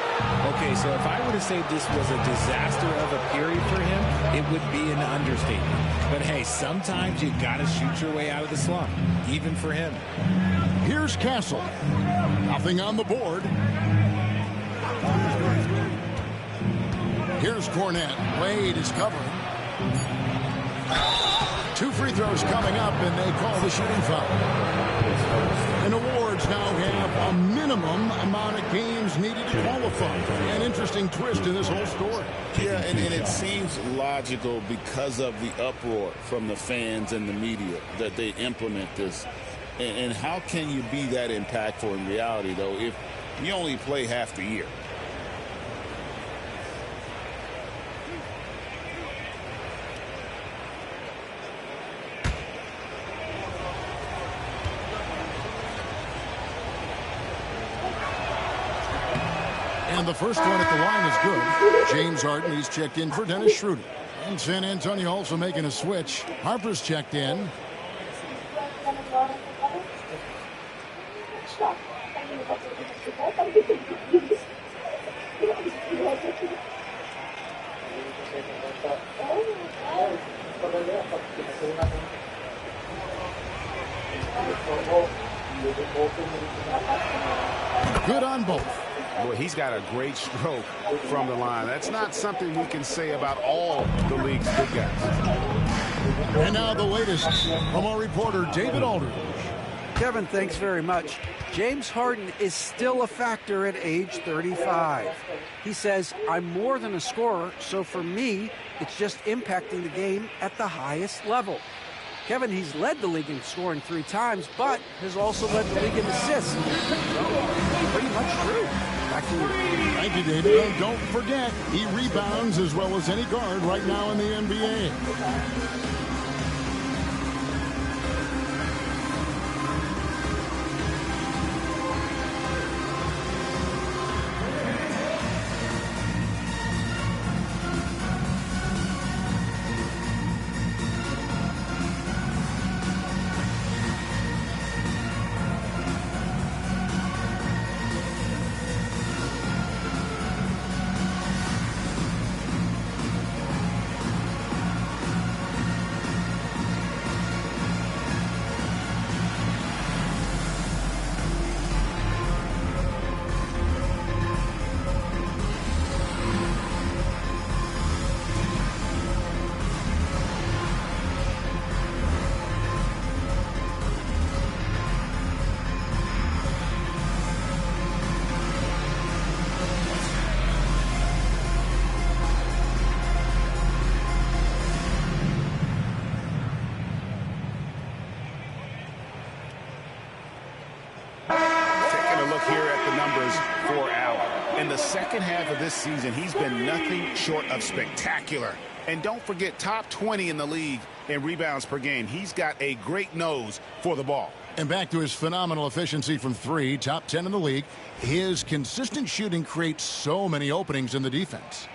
Okay, so if I were to say this was a disaster of a period for him, it would be an understatement. But hey, sometimes you got to shoot your way out of the slump, even for him. Here's Castle. Nothing on the board. Here's Cornette. Wade is covering. 2 free throws coming up, and they call the shooting foul. And awards now have a minimum amount of games needed to qualify. An interesting twist in this whole story. Yeah, and it seems logical because of the uproar from the fans and the media that they implement this. And how can you be that impactful in reality, though, if you only play half the year? And the first one at the line is good. James Harden, he's checked in for Dennis Schroeder. And San Antonio also making a switch. Harper's checked in. Good on both. Boy, he's got a great stroke from the line. That's not something we can say about all the league's big guys. And now the latest from our reporter, David Aldridge. Kevin, thanks very much. James Harden is still a factor at age 35. He says, I'm more than a scorer, so for me, it's just impacting the game at the highest level. Kevin, he's led the league in scoring 3 times, but has also led the league in assists. So, pretty much true. Back to you. Thank you, David. And don't forget, he rebounds as well as any guard right now in the NBA. This season, he's been nothing short of spectacular. And don't forget, top 20 in the league in rebounds per game. He's got a great nose for the ball. And back to his phenomenal efficiency from 3, top 10 in the league. His consistent shooting creates so many openings in the defense.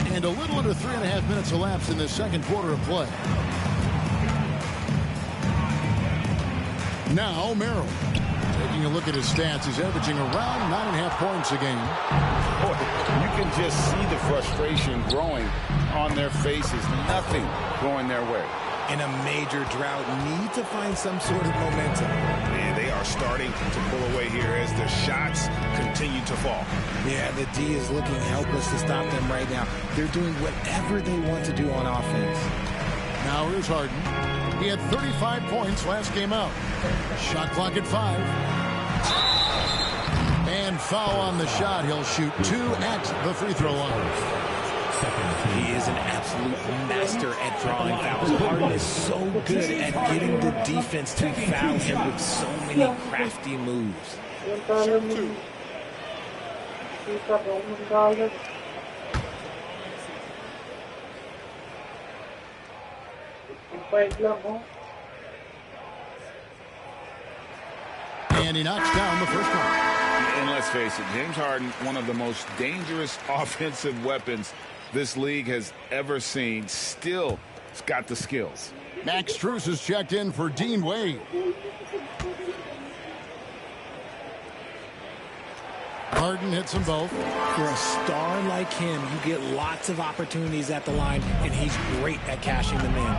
And a little under 3.5 minutes elapsed in the second quarter of play. Now Merrill. Taking a look at his stats, he's averaging around 9.5 points a game. Boy, you can just see the frustration growing on their faces. Nothing going their way. In a major drought, need to find some sort of momentum. And they are starting to pull away here as the shots continue to fall. Yeah, the D is looking helpless to stop them right now. They're doing whatever they want to do on offense. Now here's Harden. He had 35 points last game out. Shot clock at 5. And foul on the shot. He'll shoot 2 at the free throw line. He is an absolute master at drawing fouls. Harden is so good at getting the defense to foul him with so many crafty moves. And he knocks down the first one. And let's face it, James Harden, one of the most dangerous offensive weapons this league has ever seen, still He's got the skills. Max Strus is checked in for Dean Wade. Harden hits them both. For a star like him, you get lots of opportunities at the line, and he's great at cashing them in.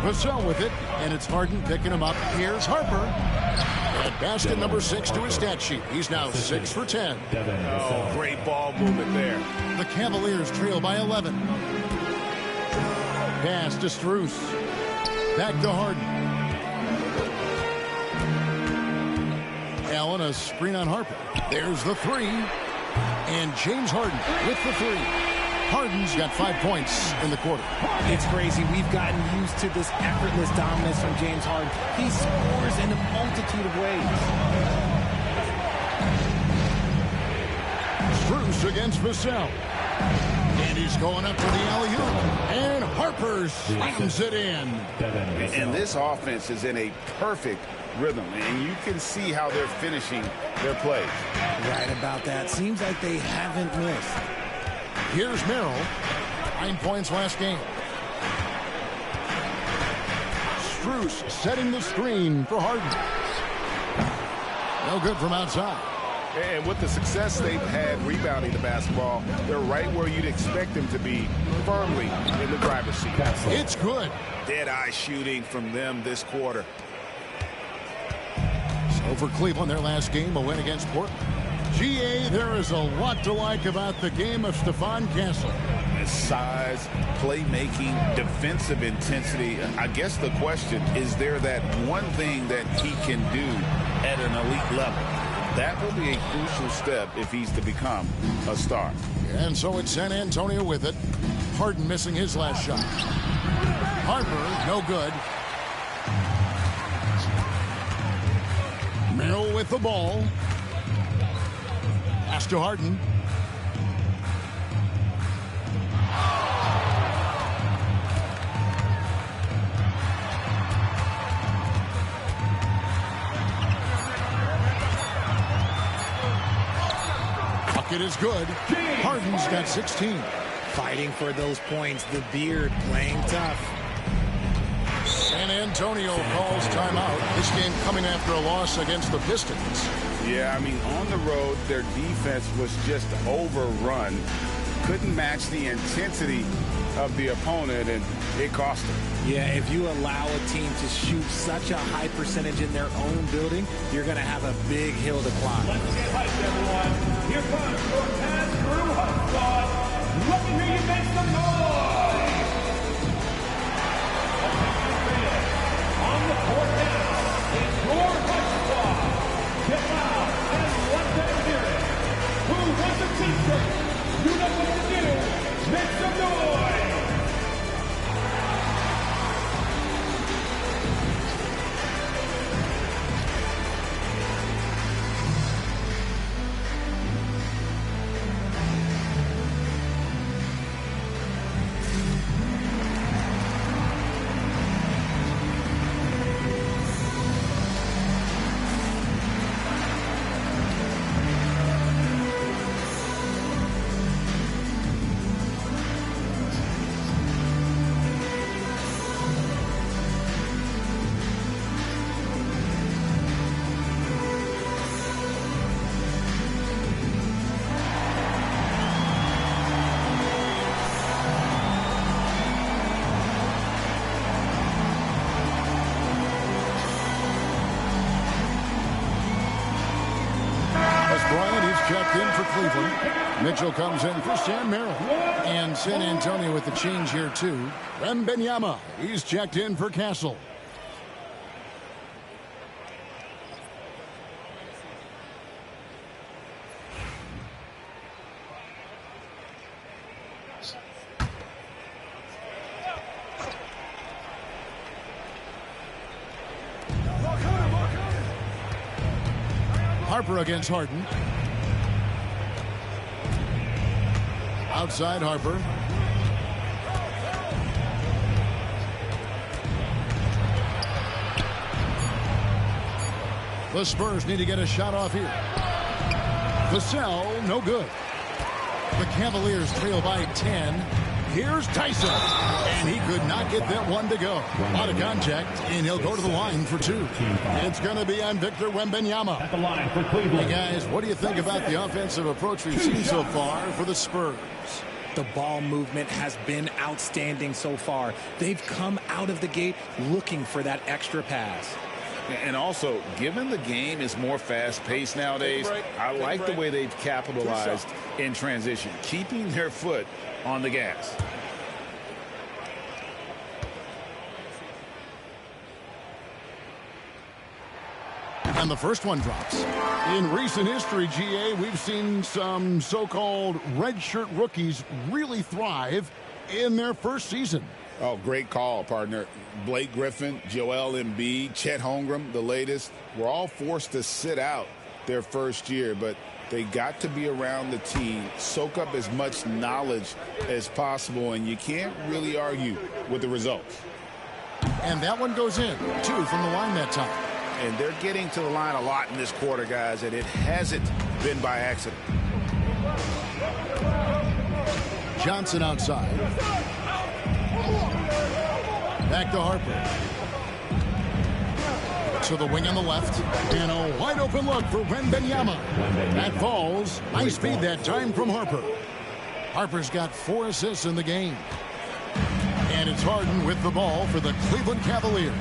Vassell with it, and it's Harden picking him up. Here's Harper. And basket number 6 to his stat sheet. He's now 6 for 10. Oh, great ball movement there. The Cavaliers trail by 11. Pass to Strus. Back to Harden. Allen, a screen on Harper. There's the 3. And James Harden with the 3. Harden's got 5 points in the quarter. It's crazy. We've gotten used to this effortless dominance from James Harden. He scores in a multitude of ways. Strus against Vassell. And he's going up for the alley-oop. And Harper slams it in. And this offense is in a perfect rhythm, and you can see how they're finishing their plays. Right about that. Seems like they haven't missed. Here's Merrill. 9 points last game. Strus setting the screen for Harden. No good from outside. And with the success they've had rebounding the basketball, they're right where you'd expect them to be, firmly in the driver's seat. It's good. Dead-eye shooting from them this quarter. So for Cleveland, their last game, a win against Portland. GA, there is a lot to like about the game of Stephon Castle. His size, playmaking, defensive intensity. I guess the question, is there that one thing that he can do at an elite level? That will be a crucial step if he's to become a star. And so it's San Antonio with it. Harden missing his last shot. Harper, no good. Merrill with the ball. Pass to Harden. Bucket is good. Harden's got 16. Fighting for those points. The beard playing tough. San Antonio calls timeout. This game coming after a loss against the Pistons. Yeah, I mean, on the road, their defense was just overrun. Couldn't match the intensity of the opponent, and it cost them. Yeah, if you allow a team to shoot such a high percentage in their own building, you're going to have a big hill to climb. Let's get hyped, everyone. Here comes your pass-through hot squad. Let me hear you make some noise. On the court now is your hot squad. Get loud and let them hear it. Who wants a t-shirt? You know what to do. Make some noise. Checked in for Cleveland. Mitchell comes in for Sam Merrill. And San Antonio with the change here, too. Wembanyama, he's checked in for Castle. Harper against Harden. Outside Harper. The Spurs need to get a shot off here. Vassell, no good. The Cavaliers trail by 10. Here's Tyson. And he could not get that one to go. A lot of contact, and he'll go to the line for 2. It's going to be on Victor Wembanyama. At the line for Cleveland. Hey, guys, what do you think about the offensive approach we've seen so far for the Spurs? The ball movement has been outstanding so far. They've come out of the gate looking for that extra pass. And also, given the game is more fast-paced nowadays, I like the way they've capitalized in transition, keeping their foot on the gas. And the first one drops. In recent history, GA, we've seen some so-called redshirt rookies really thrive in their first season. Oh, great call, partner. Blake Griffin, Joel Embiid, Chet Holmgren, the latest, were all forced to sit out their first year, but they got to be around the team, soak up as much knowledge as possible, and you can't really argue with the results. And that one goes in, 2 from the line that time. And they're getting to the line a lot in this quarter, guys, and it hasn't been by accident. Johnson outside. Back to Harper. To the wing on the left. And a wide open look for Wembanyama. That falls. Nice speed that time from Harper. Harper's got 4 assists in the game. And it's Harden with the ball for the Cleveland Cavaliers.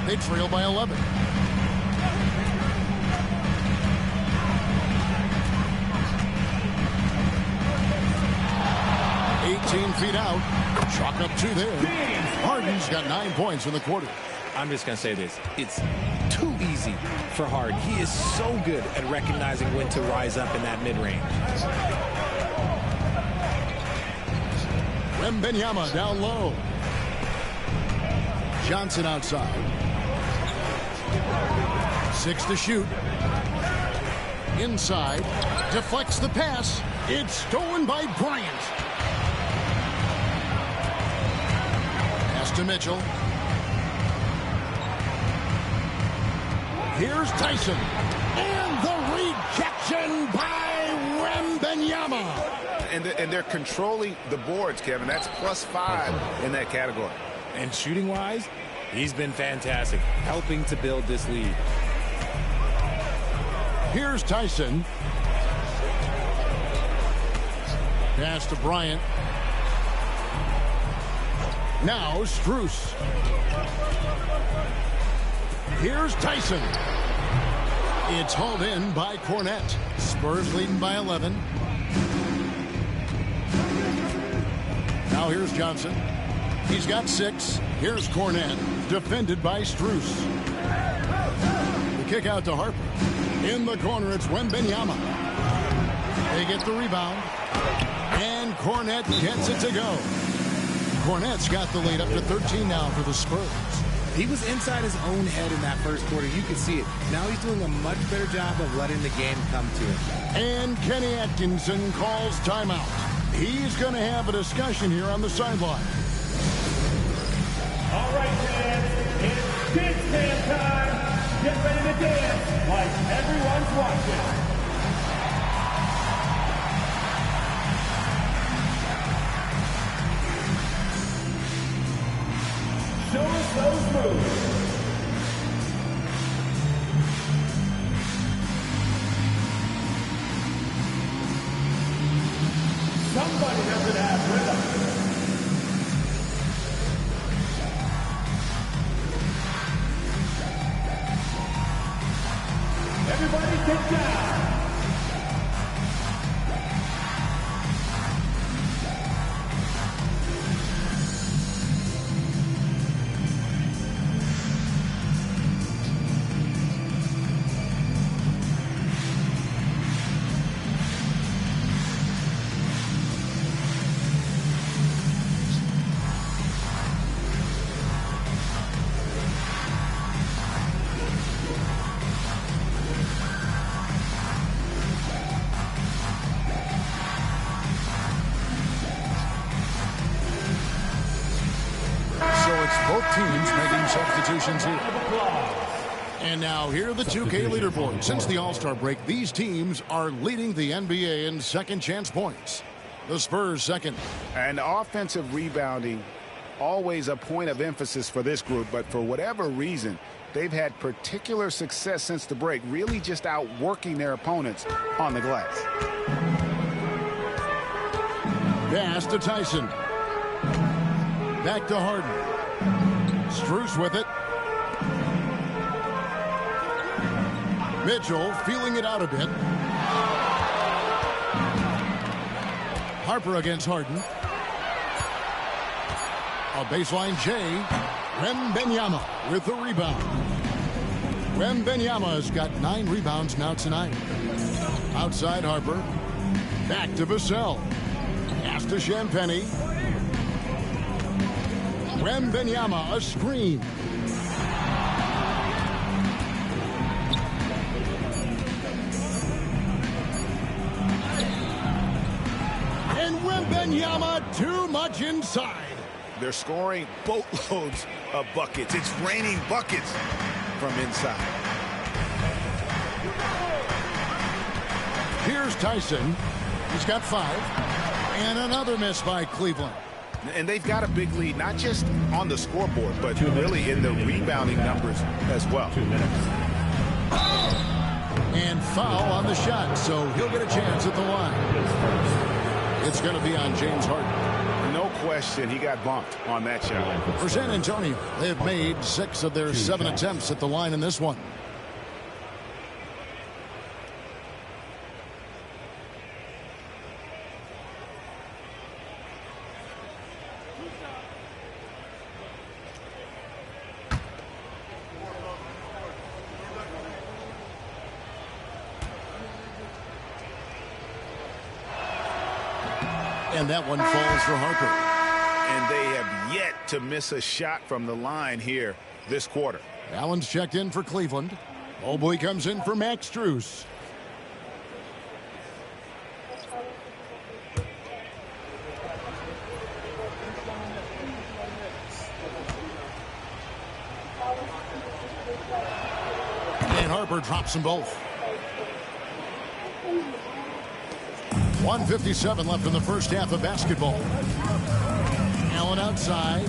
They trail by 11. Feet out. Chalk up 2 there. Harden's got 9 points in the quarter. I'm just going to say this. It's too easy for Harden. He is so good at recognizing when to rise up in that mid-range. Wembanyama down low. Johnson outside. 6 to shoot. Inside. Deflects the pass. It's stolen by Bryant. To Mitchell. Here's Tyson. And the rejection by Wembanyama. And they're controlling the boards, Kevin. That's +5 in that category. And shooting-wise, he's been fantastic, helping to build this lead. Here's Tyson. Pass to Bryant. Now Strus. Here's Tyson. It's hauled in by Cornette. Spurs leading by 11. Now here's Johnson. He's got 6. Here's Cornette. Defended by Strus. The kick out to Harper. In the corner, it's Wembanyama. They get the rebound. And Cornette gets it to go. Cornette's got the lead up to 13 now for the Spurs. He was inside his own head in that first quarter. You could see it. Now he's doing a much better job of letting the game come to him. And Kenny Atkinson calls timeout. He's going to have a discussion here on the sideline. All right, fans, it's dance dance time. Get ready to dance like everyone's watching. Show us those moves. Somebody doesn't have rhythm. Everybody get down. Both teams making substitutions here. And now here are the 2K leaderboard. Since the All-Star break, these teams are leading the NBA in second chance points. The Spurs second. And offensive rebounding, always a point of emphasis for this group, but for whatever reason, they've had particular success since the break, really just outworking their opponents on the glass. Pass to Tyson. Back to Harden. Strus with it. Mitchell feeling it out a bit. Harper against Harden. A baseline J. Wembanyama with the rebound. Wembanyama's got 9 rebounds now tonight. Outside Harper. Back to Vassell. Pass to Champagny. Wembanyama, a screen. And Wembanyama too much inside. They're scoring boatloads of buckets. It's raining buckets from inside. Here's Tyson. He's got 5. And another miss by Cleveland. And they've got a big lead, not just on the scoreboard, but really in the rebounding numbers as well. 2 minutes. And foul on the shot, so he'll get a chance at the line. It's going to be on James Harden. No question, he got bumped on that shot. For San Antonio, they've made 6 of their 7 attempts at the line in this one. And that one falls for Harper. And they have yet to miss a shot from the line here this quarter. Allen's checked in for Cleveland. Mobley comes in for Max Strus. And Harper drops them both. 1:57 left in the first half of basketball. Allen outside.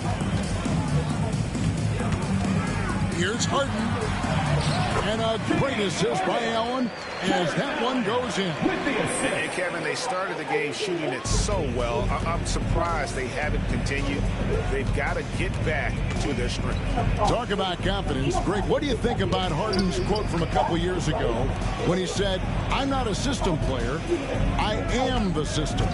Here's Harden. And a great assist by Allen as that one goes in. And Kevin, they started the game shooting it so well. I'm surprised they haven't continued. They've got to get back to their strength. Talk about confidence. Greg, what do you think about Harden's quote from a couple years ago when he said, "I'm not a system player, I am the system"?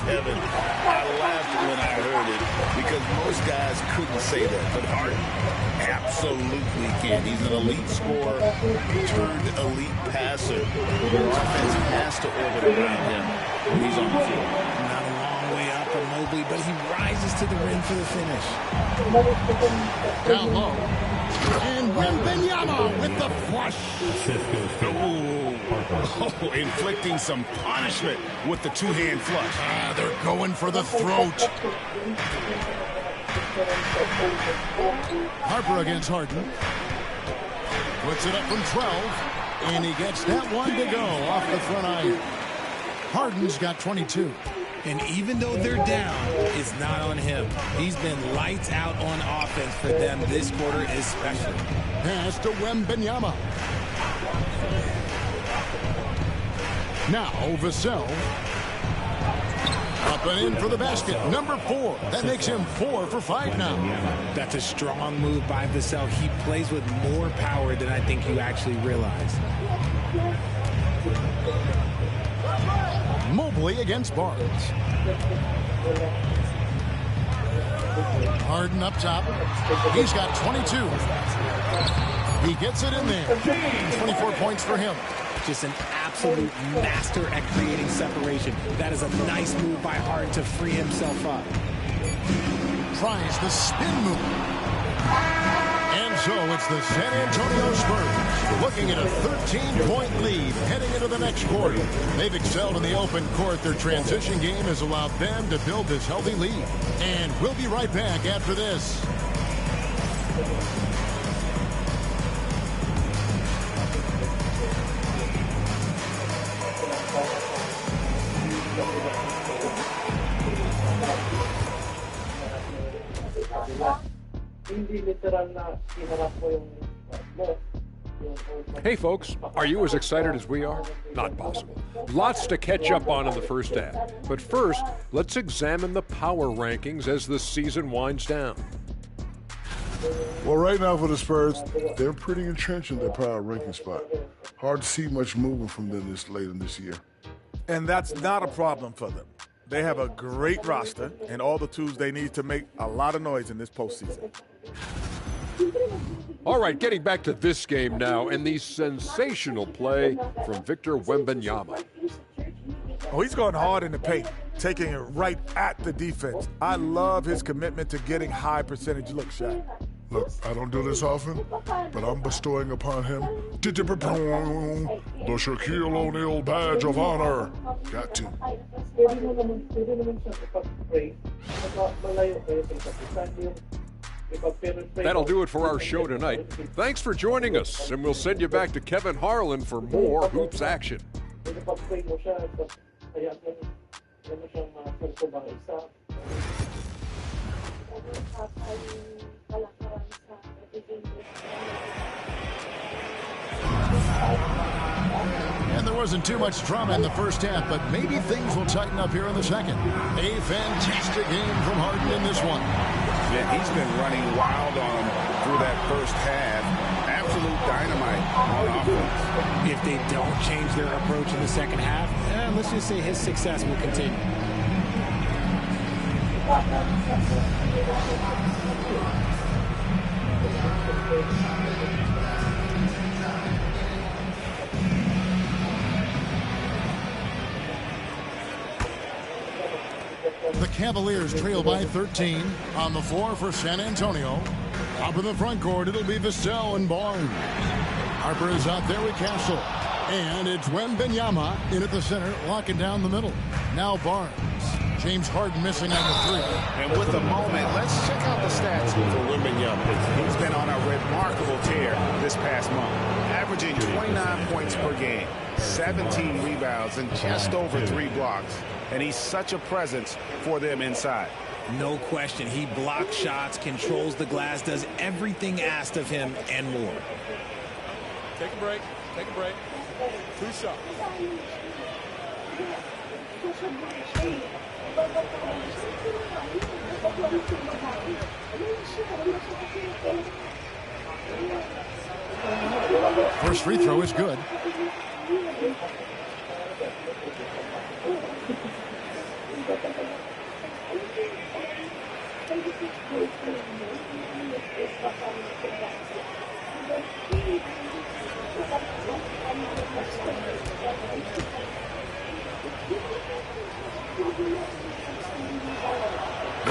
Kevin, I laughed when I heard it because most guys couldn't say that, but Harden absolutely can. He's an elite scorer turned elite passer. Your offense has to orbit around him when he's on the field. Not a long way up for Mobley, but he rises to the rim for the finish. Down low. And Wembanyama with the flush. Oh, inflicting some punishment with the two-hand flush. They're going for the throat. Harper against Harden. Puts it up from 12. And he gets that one to go off the front iron. Harden's got 22. And even though they're down, it's not on him. He's been lights out on offense for them this quarter especially. Pass to Wembanyama. Now Vassell. Up and in for the basket. Number 4. That makes him 4 for 5 now. That's a strong move by Vassell. He plays with more power than I think you actually realize. Mobley against Barnes. Harden up top. He's got 22. He gets it in there. 24 points for him. Just an absolute master at creating separation. That is a nice move by Harden to free himself up. Tries the spin move. And so it's the San Antonio Spurs looking at a 13-point lead heading into the next quarter. They've excelled in the open court. Their transition game has allowed them to build this healthy lead. And we'll be right back after this. Hey folks, are you as excited as we are? Not possible. Lots to catch up on in the first half. But first, let's examine the power rankings as the season winds down. Well, right now for the Spurs, they're pretty entrenched in their power ranking spot. Hard to see much movement from them this late in this year. And that's not a problem for them. They have a great roster and all the tools they need to make a lot of noise in this postseason. All right, getting back to this game now and the sensational play from Victor Wembanyama. Oh, he's going hard in the paint, taking it right at the defense. I love his commitment to getting high percentage looks, Shaq. Look, I don't do this often, but I'm bestowing upon him the Shaquille O'Neal badge of honor. Got to. That'll do it for our show tonight. Thanks for joining us, and we'll send you back to Kevin Harlan for more Hoops action. And there wasn't too much drama in the first half, but maybe things will tighten up here in the second. A fantastic game from Harden in this one. Yeah, he's been running wild on him through that first half. Absolute dynamite on offense. If they don't change their approach in the second half, let's just say his success will continue. The Cavaliers trail by 13 on the floor for San Antonio. Up in the front court, it'll be Vassell and Barnes. Harper is out there with Castle. And it's Wembanyama in at the center, locking down the middle. Now Barnes. James Harden missing on the three. And with the moment, let's check out the stats for Wembanyama. He's been on a remarkable tear this past month, averaging 29 points per game, 17 rebounds, and just over 3 blocks. And he's such a presence for them inside. No question. He blocks shots, controls the glass, does everything asked of him and more. Take a break. Take a break. 2 shots. First free throw is good.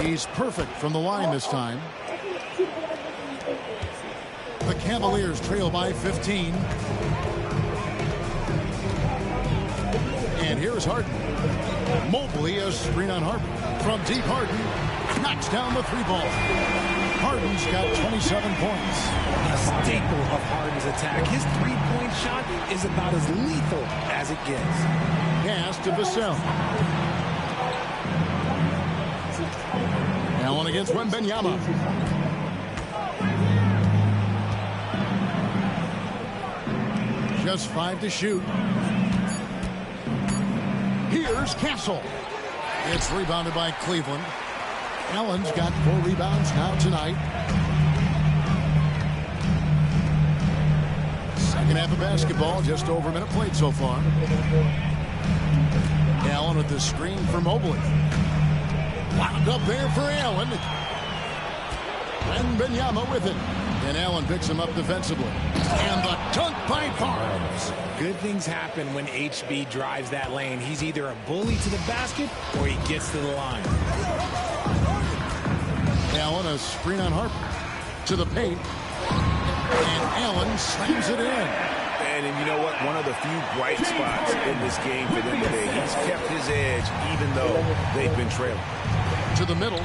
He's perfect from the line this time. The Cavaliers trail by 15. And here's Harden. Mobley a screen on Harper. From deep, Harden knocks down the 3-ball. Harden's got 27 points. A staple of Harden's attack. His 3-point shot is about as lethal as it gets. Pass to Vassell. Allen against Wembanyama. Just 5 to shoot. Here's Castle. It's rebounded by Cleveland. Allen's got 4 rebounds now tonight. Second half of basketball, just over a minute played so far. Allen with the screen for Mobley. Wound up there for Allen. And Wembanyama with it. And Allen picks him up defensively. And the dunk by Barnes. Good things happen when HB drives that lane. He's either a bully to the basket or he gets to the line. Allen a screen on Harper. To the paint. And Allen slams it in. And you know what? One of the few bright spots in this game for them today. He's kept his edge even though they've been trailing. To the middle.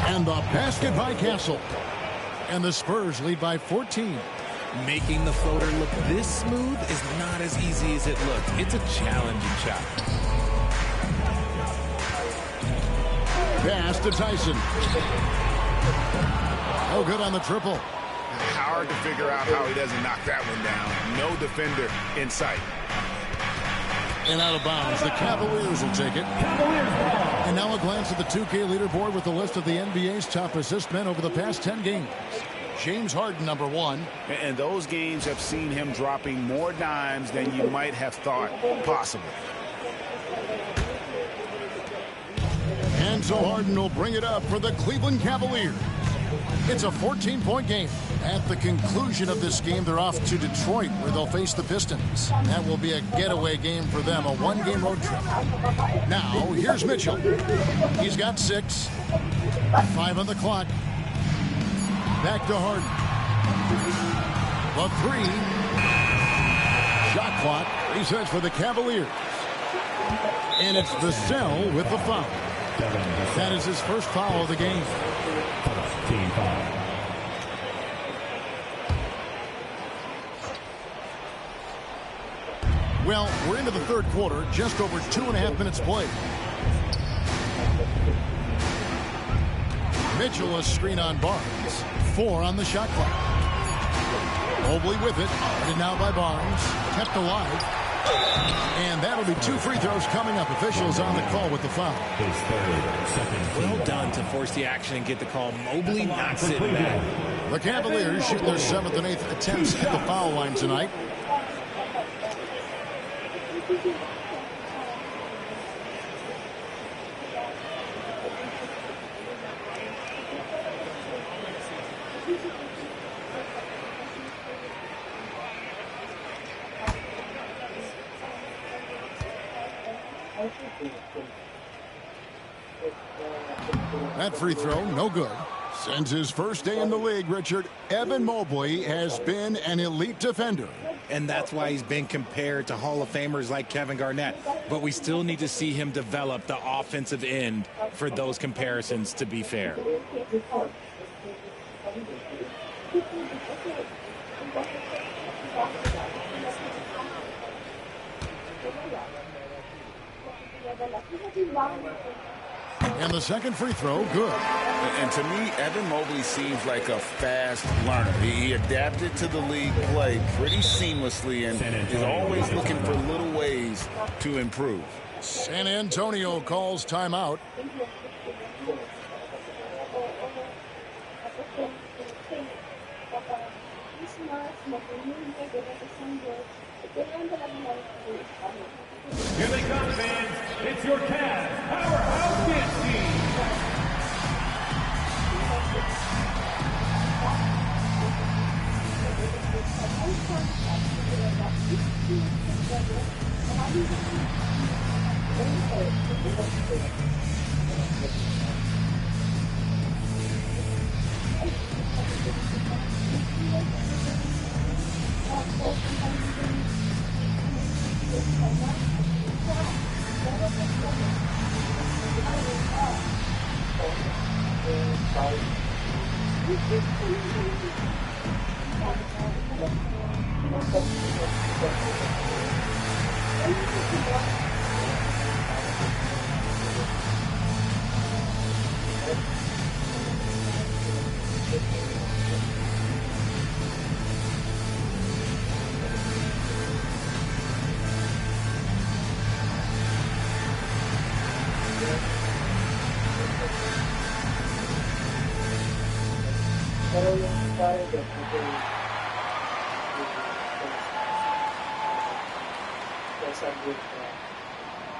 And the basket by Castle. And the Spurs lead by 14. Making the floater look this smooth is not as easy as it looked. It's a challenging shot. Pass to Tyson. No good on the triple. Hard to figure out how he doesn't knock that one down. No defender in sight. And out of bounds. The Cavaliers will take it. And now a glance at the 2K leaderboard with the list of the NBA's top assist men over the past 10 games. James Harden, number 1. And those games have seen him dropping more dimes than you might have thought possible. And so Harden will bring it up for the Cleveland Cavaliers. It's a 14-point game. At the conclusion of this game, they're off to Detroit, where they'll face the Pistons. That will be a getaway game for them, a one-game road trip. Now, here's Mitchell. He's got 6. 5 on the clock. Back to Harden. The 3. Shot clock resets for the Cavaliers. And it's Vassell with the foul. That is his first foul of the game. Team foul. Well, we're into the third quarter, just over 2.5 minutes played. Mitchell a screen on Barnes. 4 on the shot clock. Mobley with it. And now by Barnes. Kept alive. And that'll be 2 free throws coming up. Officials on the call with the foul. Well done to force the action and get the call. Mobley knocks it back. The Cavaliers shoot their 7th and 8th attempts at the foul line tonight. That free throw, no good. Since his first day in the league, Richard, Evan Mobley has been an elite defender. And that's why he's been compared to Hall of Famers like Kevin Garnett. But we still need to see him develop the offensive end for those comparisons to be fair. And the second free throw, good. And to me, Evan Mobley seems like a fast learner. He adapted to the league play pretty seamlessly and is always looking for little ways to improve. San Antonio calls timeout. Here they come, fans. It's your Cavs Powerhouse Dance Team.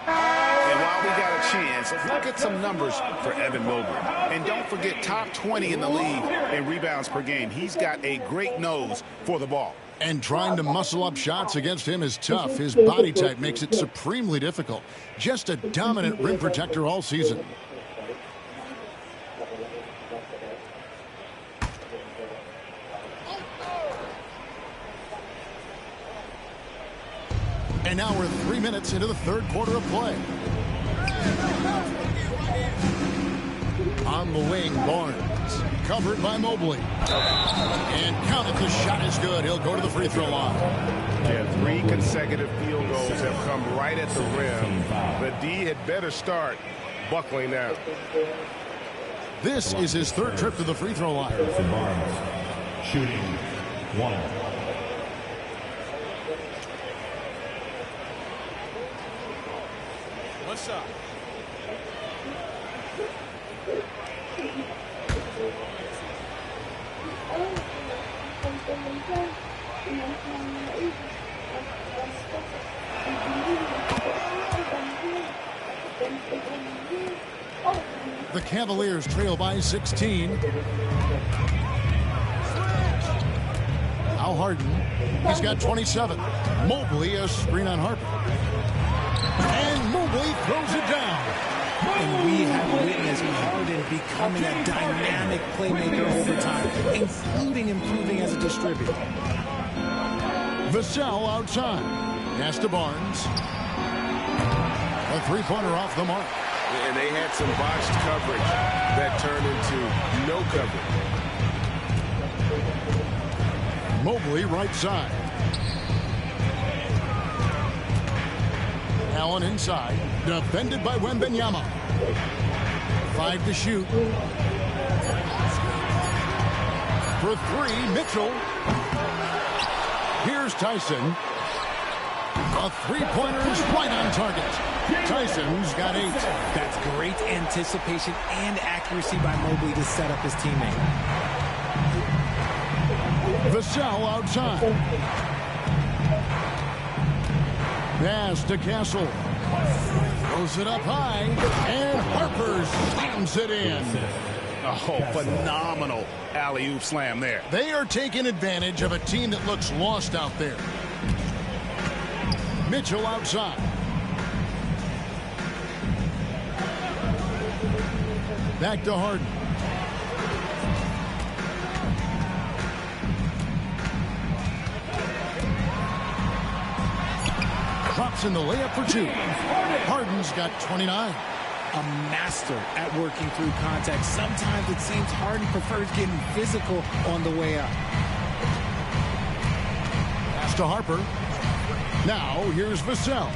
And while we got a chance, let's look at some numbers for Evan Mobley. And don't forget, top 20 in the league in rebounds per game. He's got a great nose for the ball. And trying to muscle up shots against him is tough. His body type makes it supremely difficult. Just a dominant rim protector all season. And now we're 3 minutes into the third quarter of play. On the wing, Barnes. Covered by Mobley. And counted, the shot is good. He'll go to the free throw line. Yeah, 3 consecutive field goals have come right at the rim. But D had better start buckling now. This is his third trip to the free throw line. Barnes, shooting 1. What's up? The Cavaliers trail by 16. Now Harden. He's got 27. Mobley a screen on Harper. And Mobley throws it down. And we have witnessed Harden becoming a dynamic playmaker over time, including improving as a distributor. Vassell outside. Pass to Barnes. A three-pointer off the mark. And they had some botched coverage that turned into no coverage. Mobley right side. Allen inside. Defended by Wembanyama. 5 to shoot. For 3, Mitchell. Here's Tyson. A three-pointer is right on target. Tyson's got 8. That's great anticipation and accuracy by Mobley to set up his teammate. Vassell outside. Pass to Castle. Throws it up high. And Harper slams it in. Oh, phenomenal alley-oop slam there. They are taking advantage of a team that looks lost out there. Mitchell outside. Back to Harden. Drops in the layup for 2. Harden's got 29. A master at working through contact. Sometimes it seems Harden prefers getting physical on the way up. Pass to Harper. Now here's Vassell.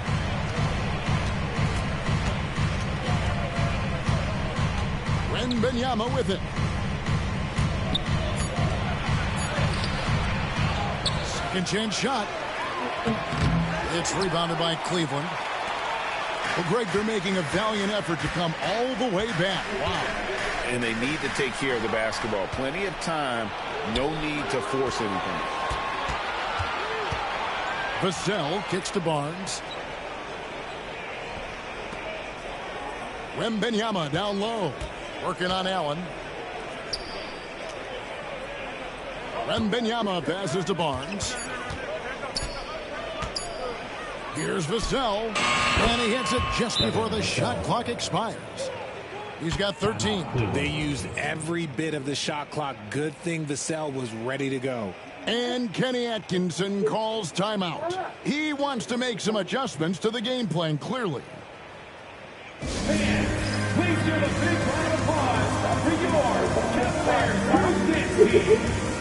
Wembanyama with it. Second chance shot. It's rebounded by Cleveland. Well, Greg, they're making a valiant effort to come all the way back. Wow. And they need to take care of the basketball. Plenty of time. No need to force anything. Vassell kicks to Barnes. Wembanyama down low. Working on Allen. Wembanyama passes to Barnes. Here's Vassell. And he hits it just before the shot clock expires. He's got 13. They used every bit of the shot clock. Good thing Vassell was ready to go. And Kenny Atkinson calls timeout. He wants to make some adjustments to the game plan, clearly. Fans, please give a big round of applause for your Cavaliers team.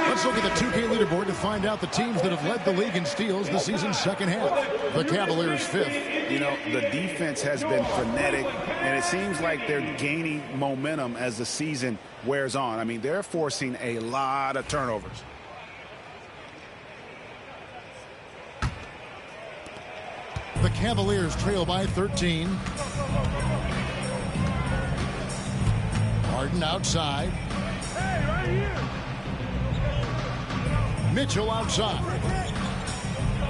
Let's look at the 2K leaderboard to find out the teams that have led the league in steals the season's second half. The Cavaliers 5th. You know, the defense has been frenetic, and it seems like they're gaining momentum as the season wears on. I mean, they're forcing a lot of turnovers. Cavaliers trail by 13. Harden outside. Mitchell outside.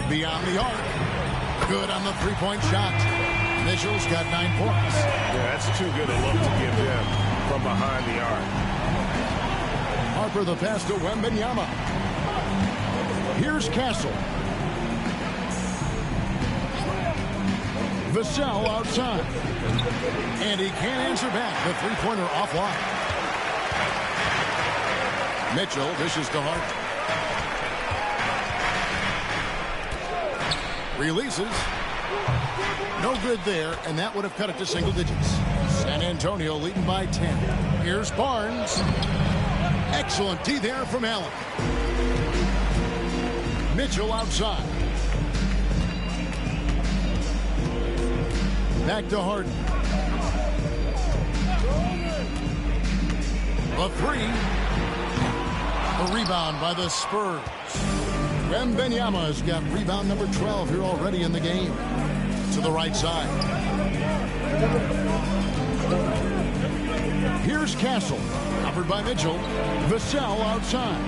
Beyond the arc. Good on the three-point shot. Mitchell's got 9 points. Yeah, that's too good a look to give him from behind the arc. Harper the pass to Wembanyama. Here's Castle. Vassell outside. And he can't answer back. The three-pointer offline. Mitchell dishes to Hart. Releases. No good there, and that would have cut it to single digits. San Antonio leading by 10. Here's Barnes. Excellent D there from Allen. Mitchell outside. Back to Harden. The three. The rebound by the Spurs. Wembanyama has got rebound number 12 here already in the game. To the right side. Here's Castle. Covered by Mitchell. Vassell outside.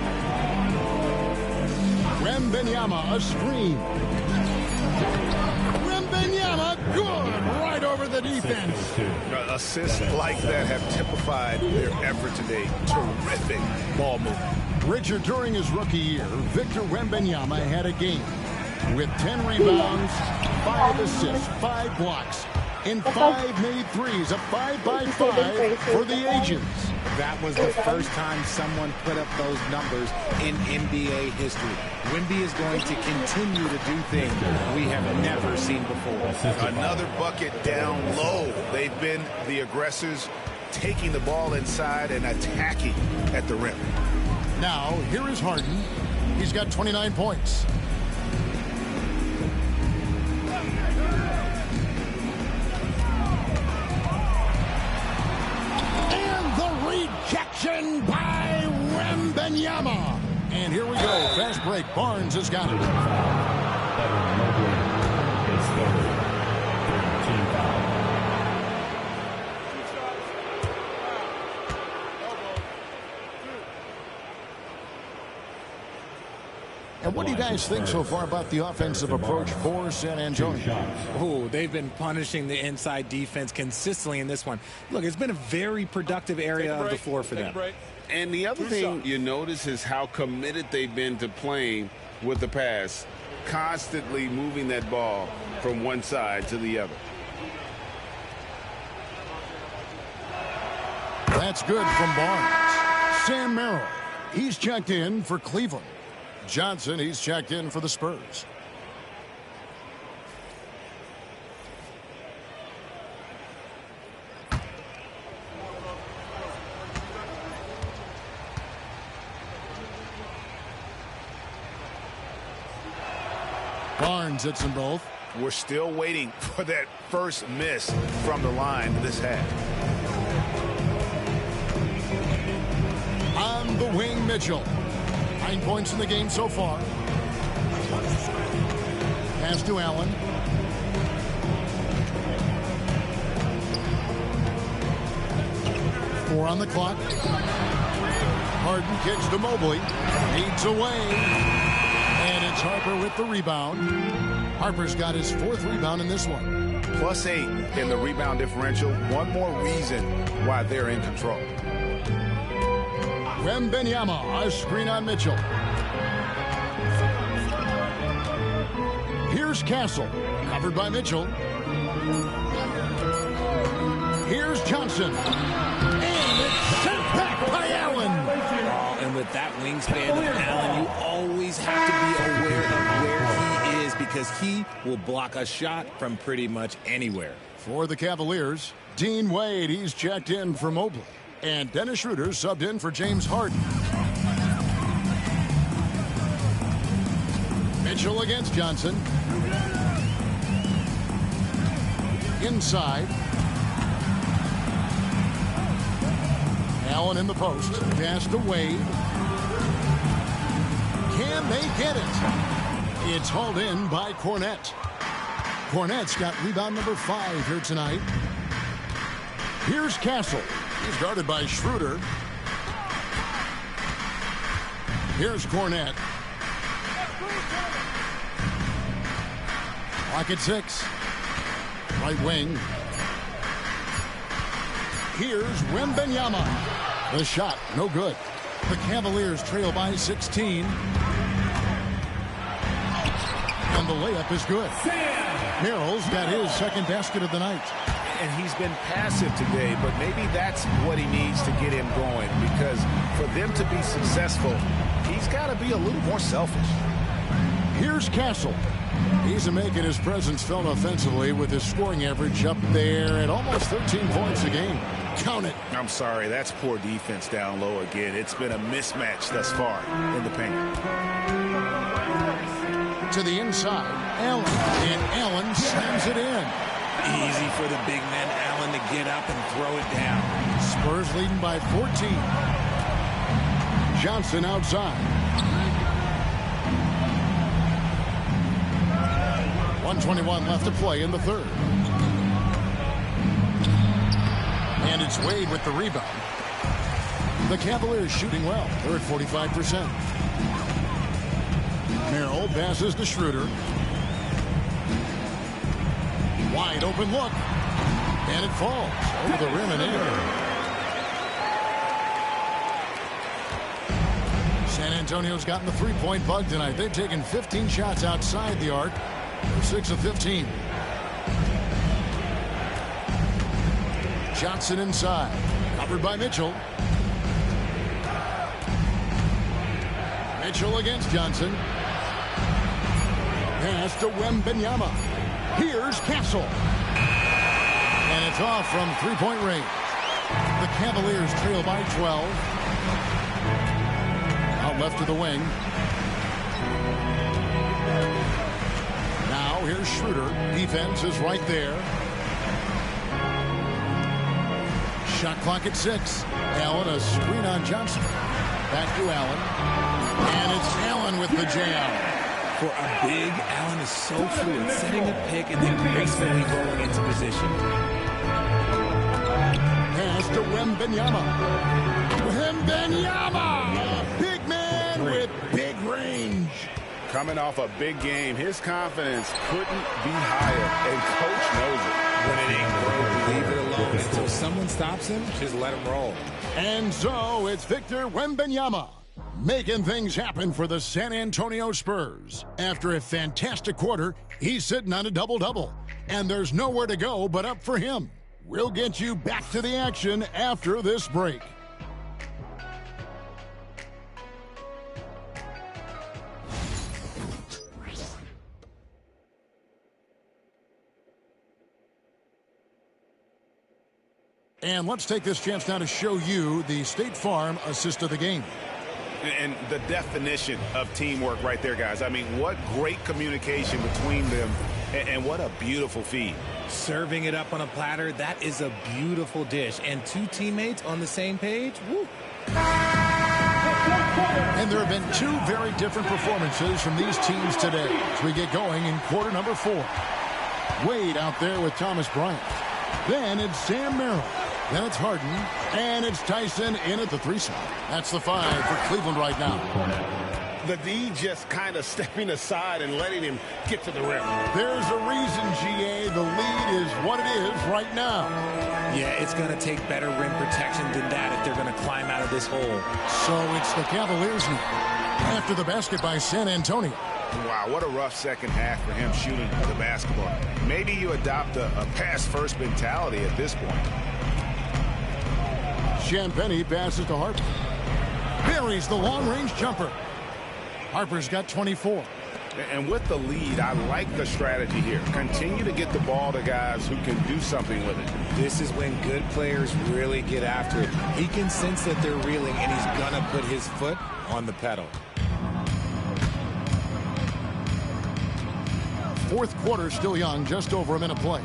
Wembanyama a screen. Wembanyama good. Right over the defense. Assists like that have typified their effort today. Terrific ball movement. Richard, during his rookie year, Victor Wembanyama had a game with 10 rebounds, 5 assists, 5 blocks, and 5 made threes. A 5-by-5 for the Agents. That was the first time someone put up those numbers in NBA history. Wemby is going to continue to do things we have never seen before. Another bucket down low. They've been the aggressors, taking the ball inside and attacking at the rim. Now, here is Harden. He's got 29 points. And the rejection by Wembanyama. And here we go. Fast break. Barnes has got it. And what do you guys think so far about the offensive approach for San Antonio? Oh, they've been punishing the inside defense consistently in this one. Look, it's been a very productive area of the floor for them. And the other thing you notice is how committed they've been to playing with the pass, constantly moving that ball from one side to the other. That's good from Barnes. Sam Merrill, he's checked in for Cleveland. Johnson, he's checked in for the Spurs. Barnes hits them both. We're still waiting for that first miss from the line this half. On the wing, Mitchell. 9 points in the game so far. Pass to Allen. Four on the clock. Harden kicks to Mobley. Leads away. And it's Harper with the rebound. Harper's got his 4th rebound in this one. +8 in the rebound differential. One more reason why they're in control. Wembanyama, a screen on Mitchell. Here's Castle, covered by Mitchell. Here's Johnson. And it's sent back by Allen. Oh, and with that wingspan of Allen, you always have to be aware of where he is because he will block a shot from pretty much anywhere. For the Cavaliers, Dean Wade, he's checked in for Mobley. And Dennis Schroeder subbed in for James Harden. Mitchell against Johnson. Inside. Allen in the post. Pass to Wade. Can they get it? It's hauled in by Cornette. Cornette's got rebound number 5 here tonight. Here's Castle. He's guarded by Schroeder. Here's Cornette. Clock at 6. Right wing. Here's Wembanyama. The shot, no good. The Cavaliers trail by 16. And the layup is good. Merrill's got his second basket of the night. And he's been passive today, but maybe that's what he needs to get him going, because for them to be successful, he's got to be a little more selfish. Here's Castle. He's making his presence felt offensively with his scoring average up there at almost 13 points a game. Count it. I'm sorry, that's poor defense down low again. It's been a mismatch thus far in the paint. To the inside, Allen. And Allen slams it in. Easy for the big man Allen to get up and throw it down. Spurs leading by 14. Johnson outside. 1:21 left to play in the third. And it's Wade with the rebound. The Cavaliers shooting well. They're at 45%. Merrill passes to Schroeder. Wide open look. And it falls over the rim and in. San Antonio's gotten the three-point bug tonight. They've taken 15 shots outside the arc. They're 6 of 15. Johnson inside. Covered by Mitchell. Mitchell against Johnson. Pass to Wembanyama. Here's Castle. And it's off from three-point range. The Cavaliers trail by 12. Out left to the wing. Now here's Schroeder. Defense is right there. Shot clock at 6. Allen, a screen on Johnson. Back to Allen. And it's Allen with the jam. For a big, Allen is so fluid, setting a pick and then gracefully rolling into position. Pass to Wembanyama. Wembanyama! Big man with big range. Coming off a big game, his confidence couldn't be higher, and coach knows it. When it ain't broke, leave it alone until someone stops him. Just let him roll. And so it's Victor Wembanyama making things happen for the San Antonio Spurs. After a fantastic quarter, he's sitting on a double-double. And there's nowhere to go but up for him. We'll get you back to the action after this break. And let's take this chance now to show you the State Farm assist of the game. And the definition of teamwork right there, guys. I mean, what great communication between them, and what a beautiful feed. Serving it up on a platter, that is a beautiful dish. And two teammates on the same page, woo. And there have been two very different performances from these teams today as we get going in quarter number 4. Wade out there with Thomas Bryant. Then it's Sam Merrill. Then it's Harden. And it's Tyson in at the 3 spot. That's the 5 for Cleveland right now. The D just kind of stepping aside and letting him get to the rim. There's a reason, GA. The lead is what it is right now. Yeah, it's going to take better rim protection than that if they're going to climb out of this hole. So it's the Cavaliers now after the basket by San Antonio. Wow, what a rough second half for him shooting the basketball. Maybe you adopt a pass-first mentality at this point. Champagnie passes to Harper. Buries the long-range jumper. Harper's got 24. And with the lead, I like the strategy here. Continue to get the ball to guys who can do something with it. This is when good players really get after it. He can sense that they're reeling, and he's going to put his foot on the pedal. Fourth quarter still young, just over a minute play.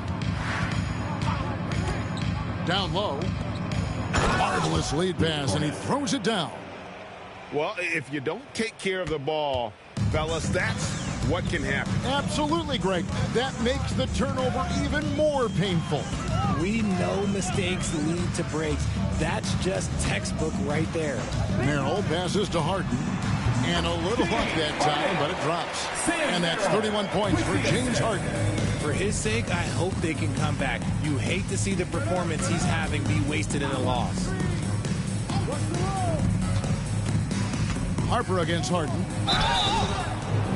Down low. Marvelous lead pass, and he throws it down. Well, if you don't take care of the ball, fellas, that's what can happen. Absolutely, Greg. That makes the turnover even more painful. We know mistakes lead to breaks. That's just textbook right there. Merrill passes to Harden. And a little luck that time, but it drops. And that's 31 points for James Harden. For his sake, I hope they can come back. You hate to see the performance he's having be wasted in a loss. Harper against Harden.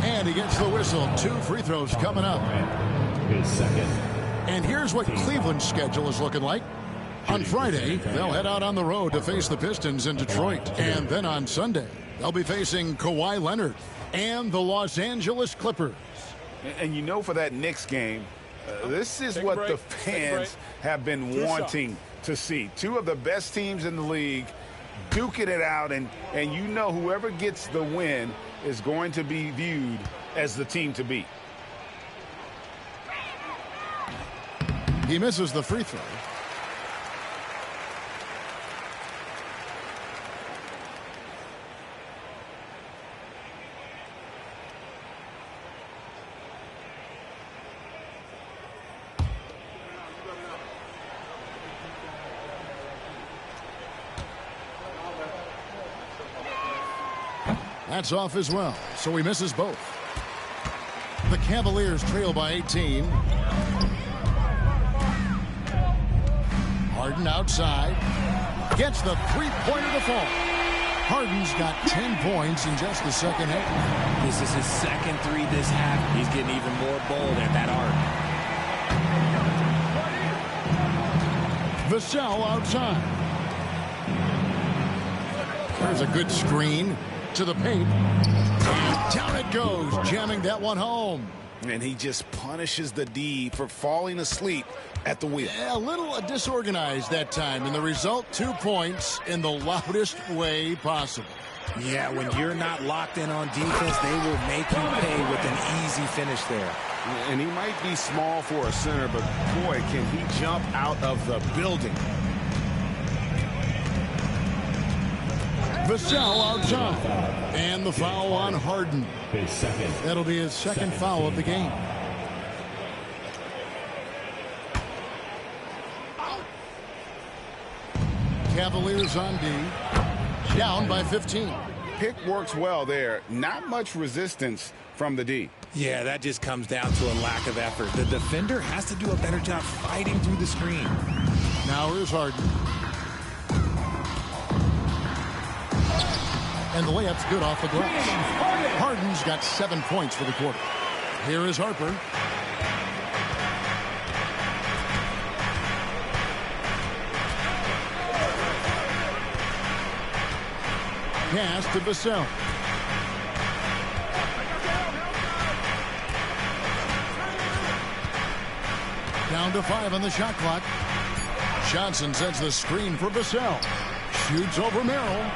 And he gets the whistle. 2 free throws coming up. And here's what Cleveland's schedule is looking like. On Friday, they'll head out on the road to face the Pistons in Detroit. And then on Sunday, they'll be facing Kawhi Leonard and the Los Angeles Clippers. And you know, for that Knicks game, this is what the fans have been wanting to see. 2 of the best teams in the league duking it out, and you know whoever gets the win is going to be viewed as the team to beat. He misses the free throw. That's off as well, so he misses both. The Cavaliers trail by 18. Harden outside. Gets the three-pointer to fall. Harden's got 10 points in just the second half. This is his second 3 this half. He's getting even more bold at that arc. Vassell outside. There's a good screen to the paint. And down it goes, jamming that one home. And he just punishes the D for falling asleep at the wheel. Yeah, a little disorganized that time, and the result, 2 points in the loudest way possible. Yeah, when you're not locked in on defense, they will make you pay with an easy finish there. And he might be small for a center, but boy, can he jump out of the building. Vassell outside. And the foul on Harden. That'll be his second foul of the game. Cavaliers on D. Down by 15. Pick works well there. Not much resistance from the D. Yeah, that just comes down to a lack of effort. The defender has to do a better job fighting through the screen. Now here's Harden. And the layup's good off the glass. Harden's got 7 points for the quarter. Here is Harper. Pass to Vassell. Down to 5 on the shot clock. Johnson sets the screen for Vassell. Shoots over Merrill.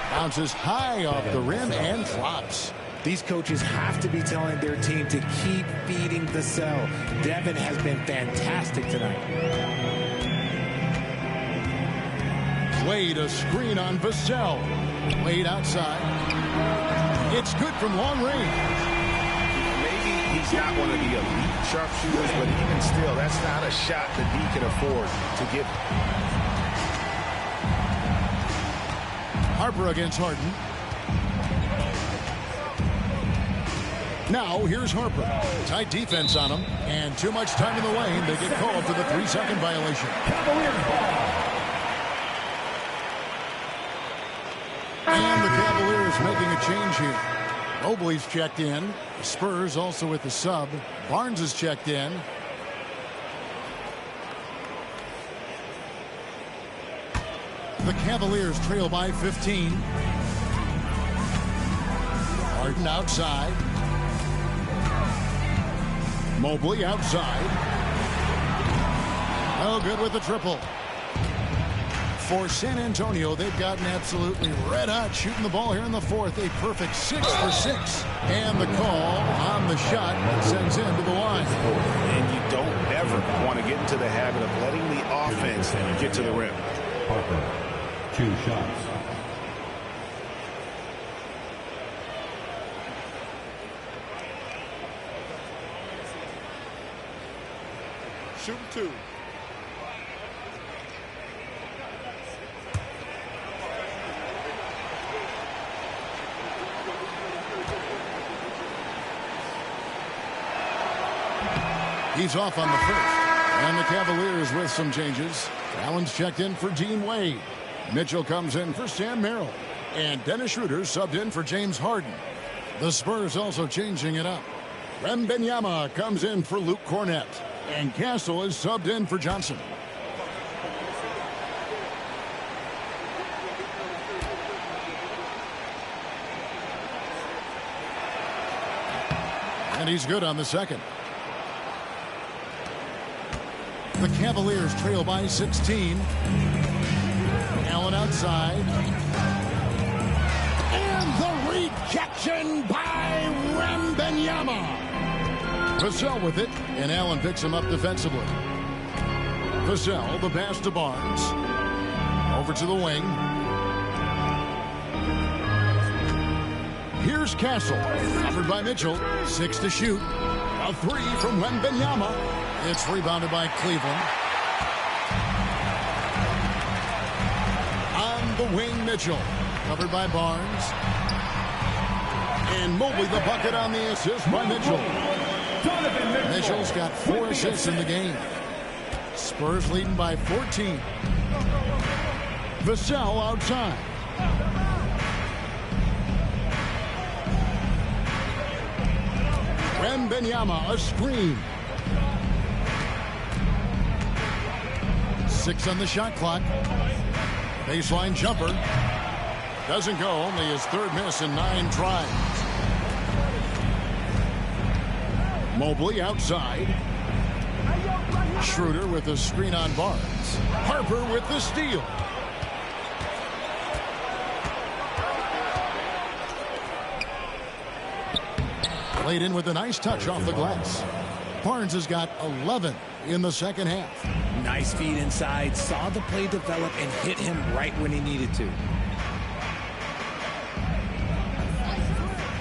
Bounces high off the rim and drops. These coaches have to be telling their team to keep feeding Vassell. Devin has been fantastic tonight. Played a screen on Vassell. Played outside. It's good from long range. Maybe he's not one of the elite sharpshooters, but even still, that's not a shot that he can afford to give. Harper against Harden. Now here's Harper. Tight defense on him. And too much time in the lane. They get called for the 3-second violation. And the Cavaliers making a change here. Mobley's checked in. The Spurs also with the sub. Barnes is checked in. The Cavaliers trail by 15. Harden outside. Mobley outside. Oh, good with the triple. For San Antonio, they've gotten absolutely red hot shooting the ball here in the fourth. A perfect 6 for 6. And the call on the shot sends him to the line. And you don't ever want to get into the habit of letting the offense get to the rim. Harper, 2 shots. shooting 2. He's off on the first. And the Cavaliers with some changes. Allen's checked in for Dean Wade. Mitchell comes in for Sam Merrill. And Dennis Schroeder subbed in for James Harden. The Spurs also changing it up. Wembanyama comes in for Luke Cornett. And Castle is subbed in for Johnson. And he's good on the second. The Cavaliers trail by 16. Allen outside. And the rejection by Wembanyama. Vassell with it, and Allen picks him up defensively. Vassell, the pass to Barnes. Over to the wing. Here's Castle, covered by Mitchell. 6 to shoot. A 3 from Wembanyama. It's rebounded by Cleveland. On the wing, Mitchell, covered by Barnes. And Mobley the bucket on the assist by Mitchell. Mitchell's got 4 assists in the game. Spurs leading by 14. Vassell outside. Wembanyama, a screen. 6 on the shot clock. Baseline jumper. Doesn't go, only his 3rd miss in 9 tries. Mobley outside. Schroeder with a screen on Barnes. Harper with the steal. Played in with a nice touch off the glass. Barnes has got 11 in the second half. Nice feed inside. Saw the play develop and hit him right when he needed to.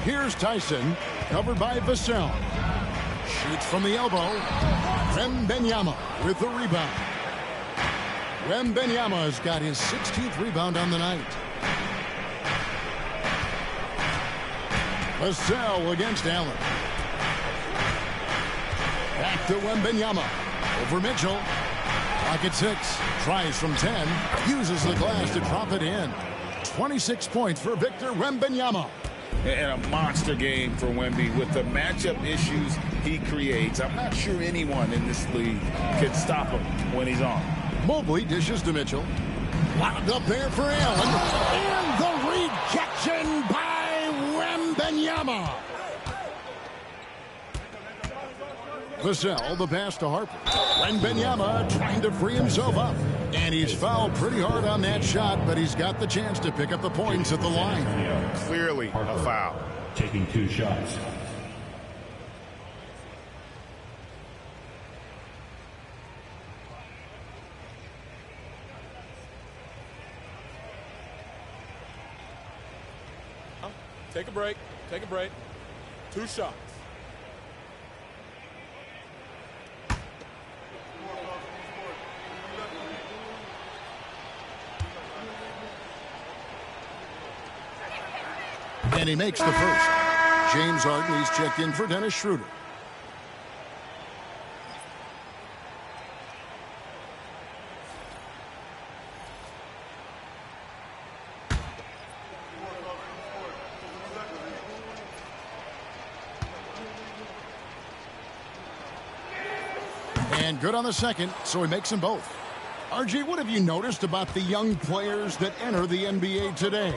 Here's Tyson, covered by Vassell. Shoots from the elbow. Wembanyama with the rebound. Wembanyama has got his 16th rebound on the night. Vassell against Allen. Back to Wembanyama. Over Mitchell. Clock at 6. Tries from 10. Uses the glass to drop it in. 26 points for Victor Wembanyama. And a monster game for Wemby with the matchup issues he creates. I'm not sure anyone in this league can stop him when he's on. Mobley dishes to Mitchell. Locked up there for Allen. And the rejection by Wembanyama. Vassell, the pass to Harper. Wembanyama trying to free himself up. And he's fouled pretty hard on that shot, but he's got the chance to pick up the points at the line. Clearly a foul. Taking 2 shots. Take a break. Take a break. 2 shots. And he makes the first. James Harden, he's checked in for Dennis Schroeder. And good on the second, so he makes them both. RG, what have you noticed about the young players that enter the NBA today?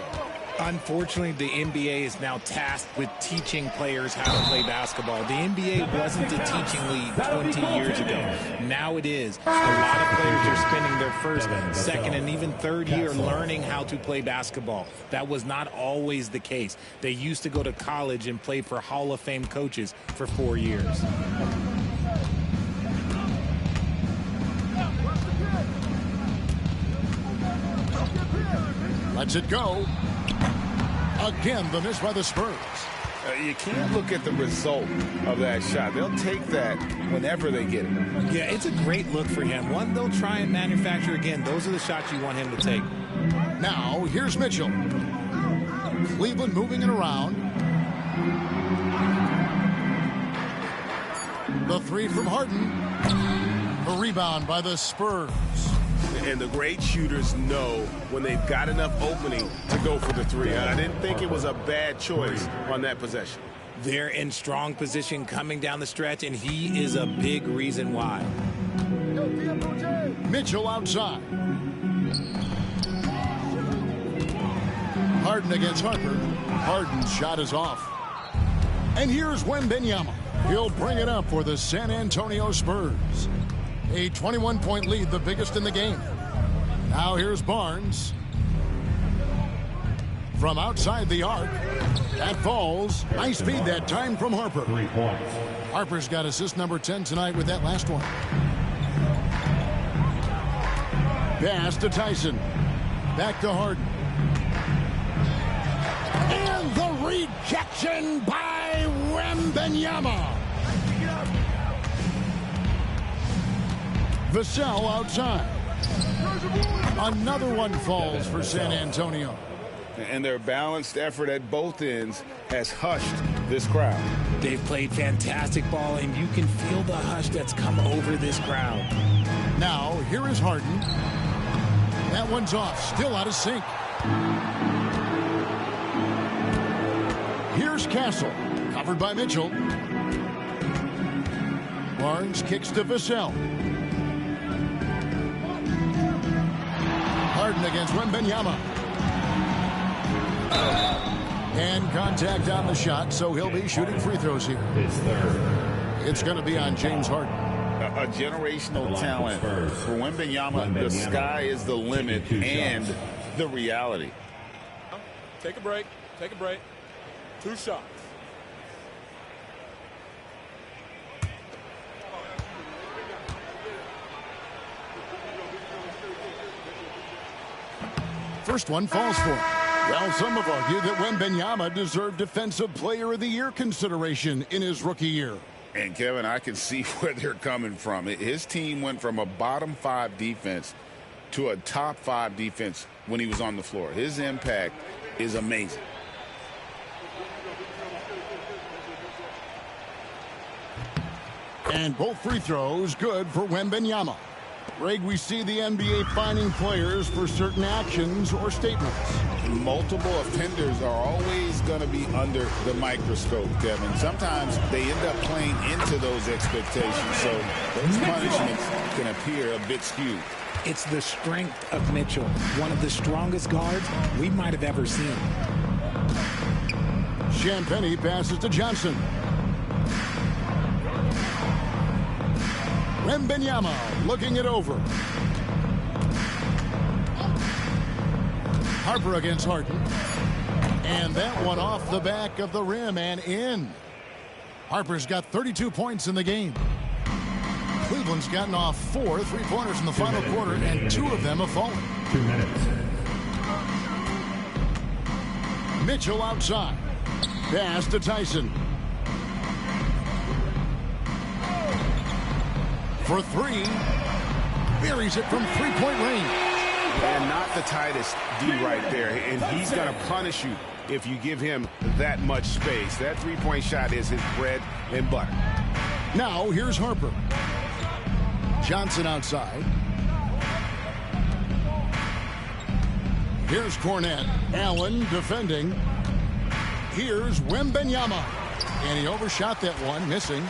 Unfortunately, the NBA is now tasked with teaching players how to play basketball. The NBA wasn't a teaching league 20 years ago. Now it is. A lot of players are spending their first, second, and even third year learning how to play basketball. That was not always the case. They used to go to college and play for Hall of Fame coaches for 4 years. Lets it go. Again, the miss by the Spurs. You can't look at the result of that shot. They'll take that whenever they get it. Yeah, it's a great look for him. One they'll try and manufacture again. Those are the shots you want him to take. Now, here's Mitchell. Cleveland moving it around. The three from Harden. A rebound by the Spurs. And the great shooters know when they've got enough opening to go for the three. I didn't think it was a bad choice on that possession. They're in strong position coming down the stretch, and he is a big reason why. Mitchell outside. Harden against Harper. Harden's shot is off. And here's Wembanyama. He'll bring it up for the San Antonio Spurs. A 21-point lead, the biggest in the game. Now here's Barnes. From outside the arc. That falls. High speed that time from Harper. 3 points. Harper's got assist number 10 tonight with that last one. Pass to Tyson. Back to Harden. And the rejection by Wembanyama. Vassell outside. Another one falls for San Antonio. And their balanced effort at both ends has hushed this crowd. They've played fantastic ball, and you can feel the hush that's come over this crowd. Now, here is Harden. That one's off, still out of sync. Here's Castle, covered by Mitchell. Barnes kicks to Vassell. Harden against Wembanyama. And contact on the shot, so he'll be shooting free throws here. It's going to be on James Harden. A generational talent for Wembanyama. The sky is the limit and the reality. Take a break. Take a break. 2 shots. First one falls for him. Well, some have argued that Wembanyama deserved Defensive Player of the Year consideration in his rookie year. And, Kevin, I can see where they're coming from. His team went from a bottom 5 defense to a top 5 defense when he was on the floor. His impact is amazing. And both free throws good for Wembanyama. Greg, we see the NBA fining players for certain actions or statements. Multiple offenders are always going to be under the microscope, Kevin. Sometimes they end up playing into those expectations, so those punishments can appear a bit skewed. It's the strength of Mitchell, one of the strongest guards we might have ever seen. Champagnie passes to Johnson. Wembanyama looking it over. Harper against Harden. And that one off the back of the rim and in. Harper's got 32 points in the game. Cleveland's gotten off 4 3-pointers in the final quarter, and 2 of them have fallen. 2 minutes. Mitchell outside. Pass to Tyson. For 3. Buries it from 3-point range. And not the tightest D right there. And he's going to punish you if you give him that much space. That 3-point shot is his bread and butter. Now here's Harper. Johnson outside. Here's Cornette. Allen defending. Here's Wembanyama. And he overshot that one, missing.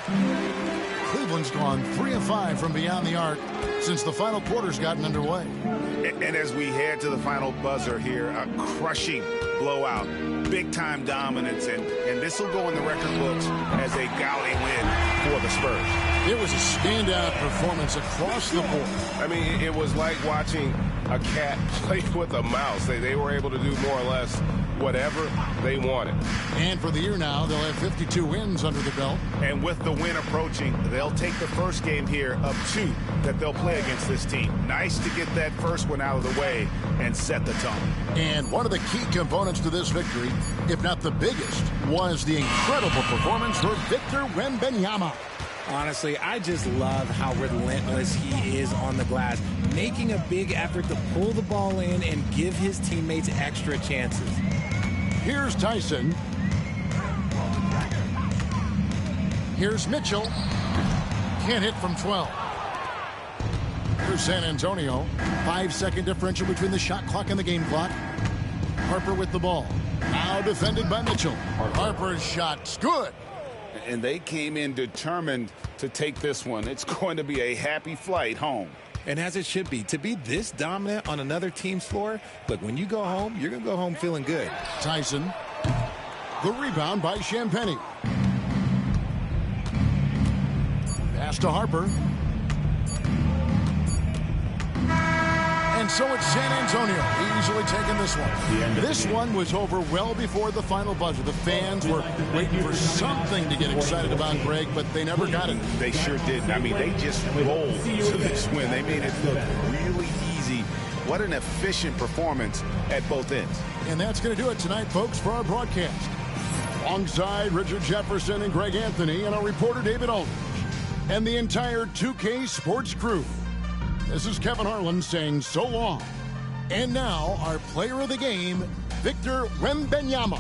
Cleveland's gone 3 of 5 from beyond the arc since the final quarter's gotten underway. And as we head to the final buzzer here, a crushing blowout, big-time dominance, and this will go in the record books as a gaudy win for the Spurs. It was a standout performance across the board. I mean, it was like watching a cat play with a mouse. They were able to do more or less whatever they wanted. And for the year now, they'll have 52 wins under the belt. And with the win approaching, they'll take the first game here of 2 that they'll play against this team. Nice to get that first one out of the way and set the tone. And one of the key components to this victory, if not the biggest, was the incredible performance for Victor Wembanyama. Honestly, I just love how relentless he is on the glass, making a big effort to pull the ball in and give his teammates extra chances. Here's Tyson. Here's Mitchell. Can't hit from 12. For San Antonio, 5-second differential between the shot clock and the game clock. Harper with the ball. Now defended by Mitchell. Harper's shot's good. And they came in determined to take this one. It's going to be a happy flight home. And as it should be, to be this dominant on another team's floor, look, when you go home, you're going to go home feeling good. Tyson. The rebound by Champagnie. Pass to Harper. And so it's San Antonio easily taking this one. This one was over well before the final buzzer. The fans were waiting for something to get excited about, Greg, but they never got it. They sure didn't. I mean, they just rolled to this win. They made it look really easy. What an efficient performance at both ends. And that's going to do it tonight, folks, for our broadcast. Alongside Richard Jefferson and Greg Anthony and our reporter David Aldridge and the entire 2K Sports crew. This is Kevin Harlan saying so long. And now, our player of the game, Victor Wembanyama.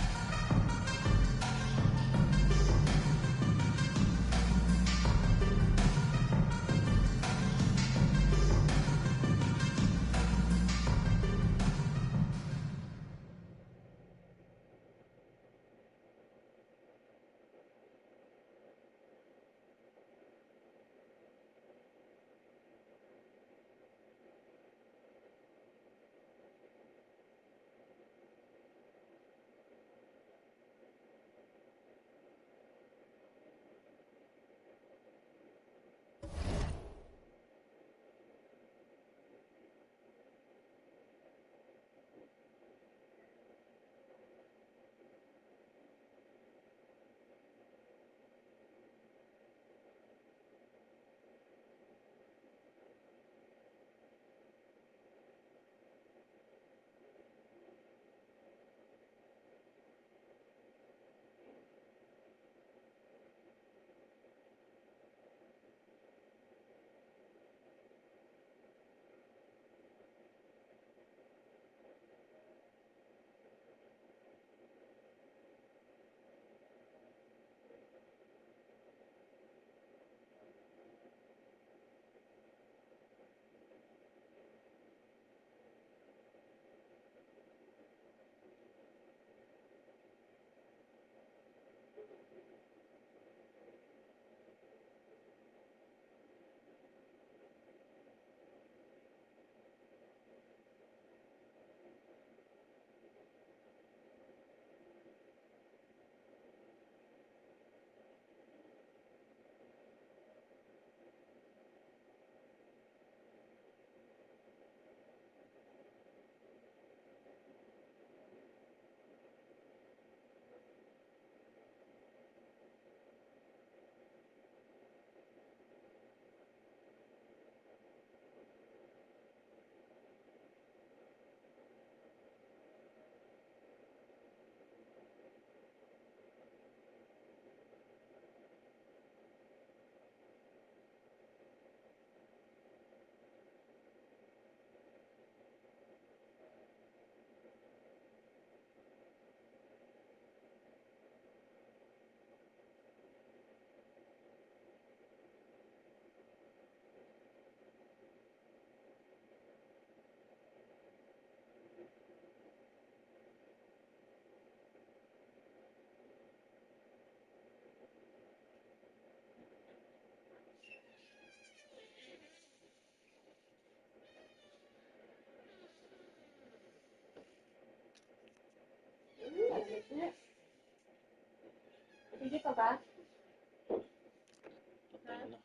Sige pa ba? Patay na.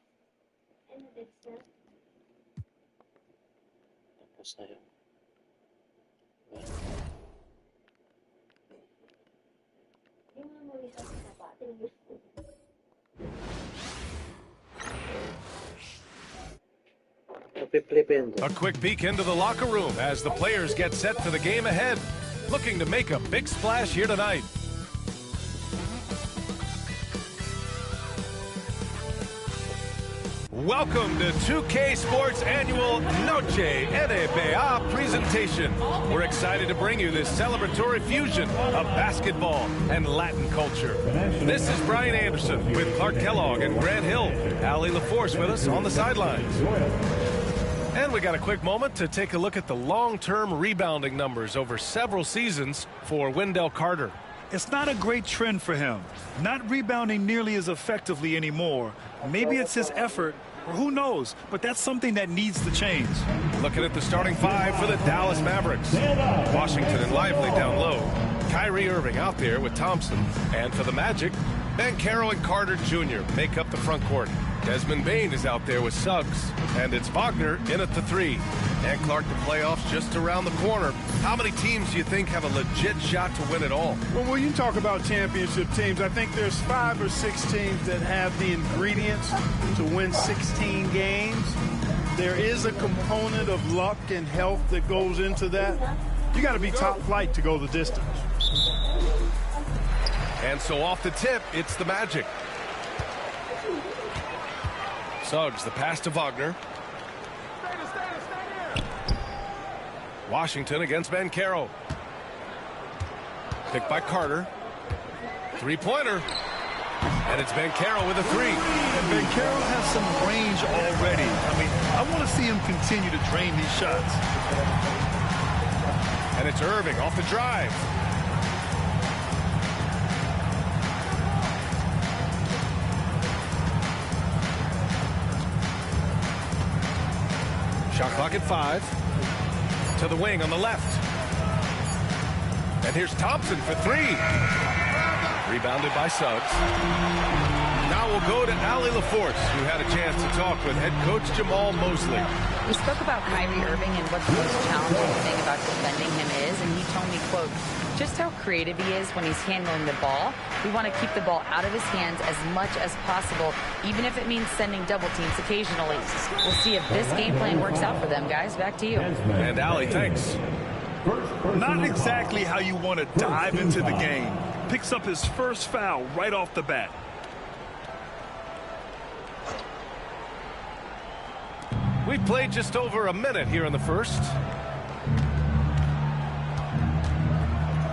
Ano, Dexter? Tapos na yun. A quick peek into the locker room as the players get set for the game ahead. Looking to make a big splash here tonight. Welcome to 2K Sports Annual Noche NBA presentation. We're excited to bring you this celebratory fusion of basketball and Latin culture. This is Brian Anderson with Clark Kellogg and Grant Hill. Allie LaForce with us on the sidelines. And we got a quick moment to take a look at the long-term rebounding numbers over several seasons for Wendell Carter. It's not a great trend for him. Not rebounding nearly as effectively anymore. Maybe it's his effort, or who knows, but that's something that needs to change. Looking at the starting five for the Dallas Mavericks. Washington and Lively down low. Kyrie Irving out there with Thompson. And for the Magic, Banchero and Carter Jr. make up the front court. Desmond Bane is out there with Suggs. And it's Wagner in at the 3. And Clark, the playoffs just around the corner. How many teams do you think have a legit shot to win it all? Well, when you talk about championship teams, I think there's 5 or 6 teams that have the ingredients to win 16 games. There is a component of luck and health that goes into that. You got to be top flight to go the distance. And so off the tip, it's the Magic. Suggs, the pass to Wagner. Washington against Banchero. Picked by Carter. Three-pointer. And it's Banchero with a 3. And Banchero has some range already. I mean, I want to see him continue to drain these shots. And it's Irving off the drive. Shot clock at 5. To the wing on the left. And here's Thompson for 3. Rebounded by Suggs. Now we'll go to Allie LaForce, who had a chance to talk with head coach Jamal Mosley. We spoke about Kyrie Irving and what the most challenging thing about defending him is, and he told me, quote, just how creative he is when he's handling the ball. We want to keep the ball out of his hands as much as possible, even if it means sending double teams occasionally. We'll see if this game plan works out for them, guys. Back to you. And Allie, thanks. Not exactly how you want to dive into the game. Picks up his first foul right off the bat. We've played just over a minute here in the first.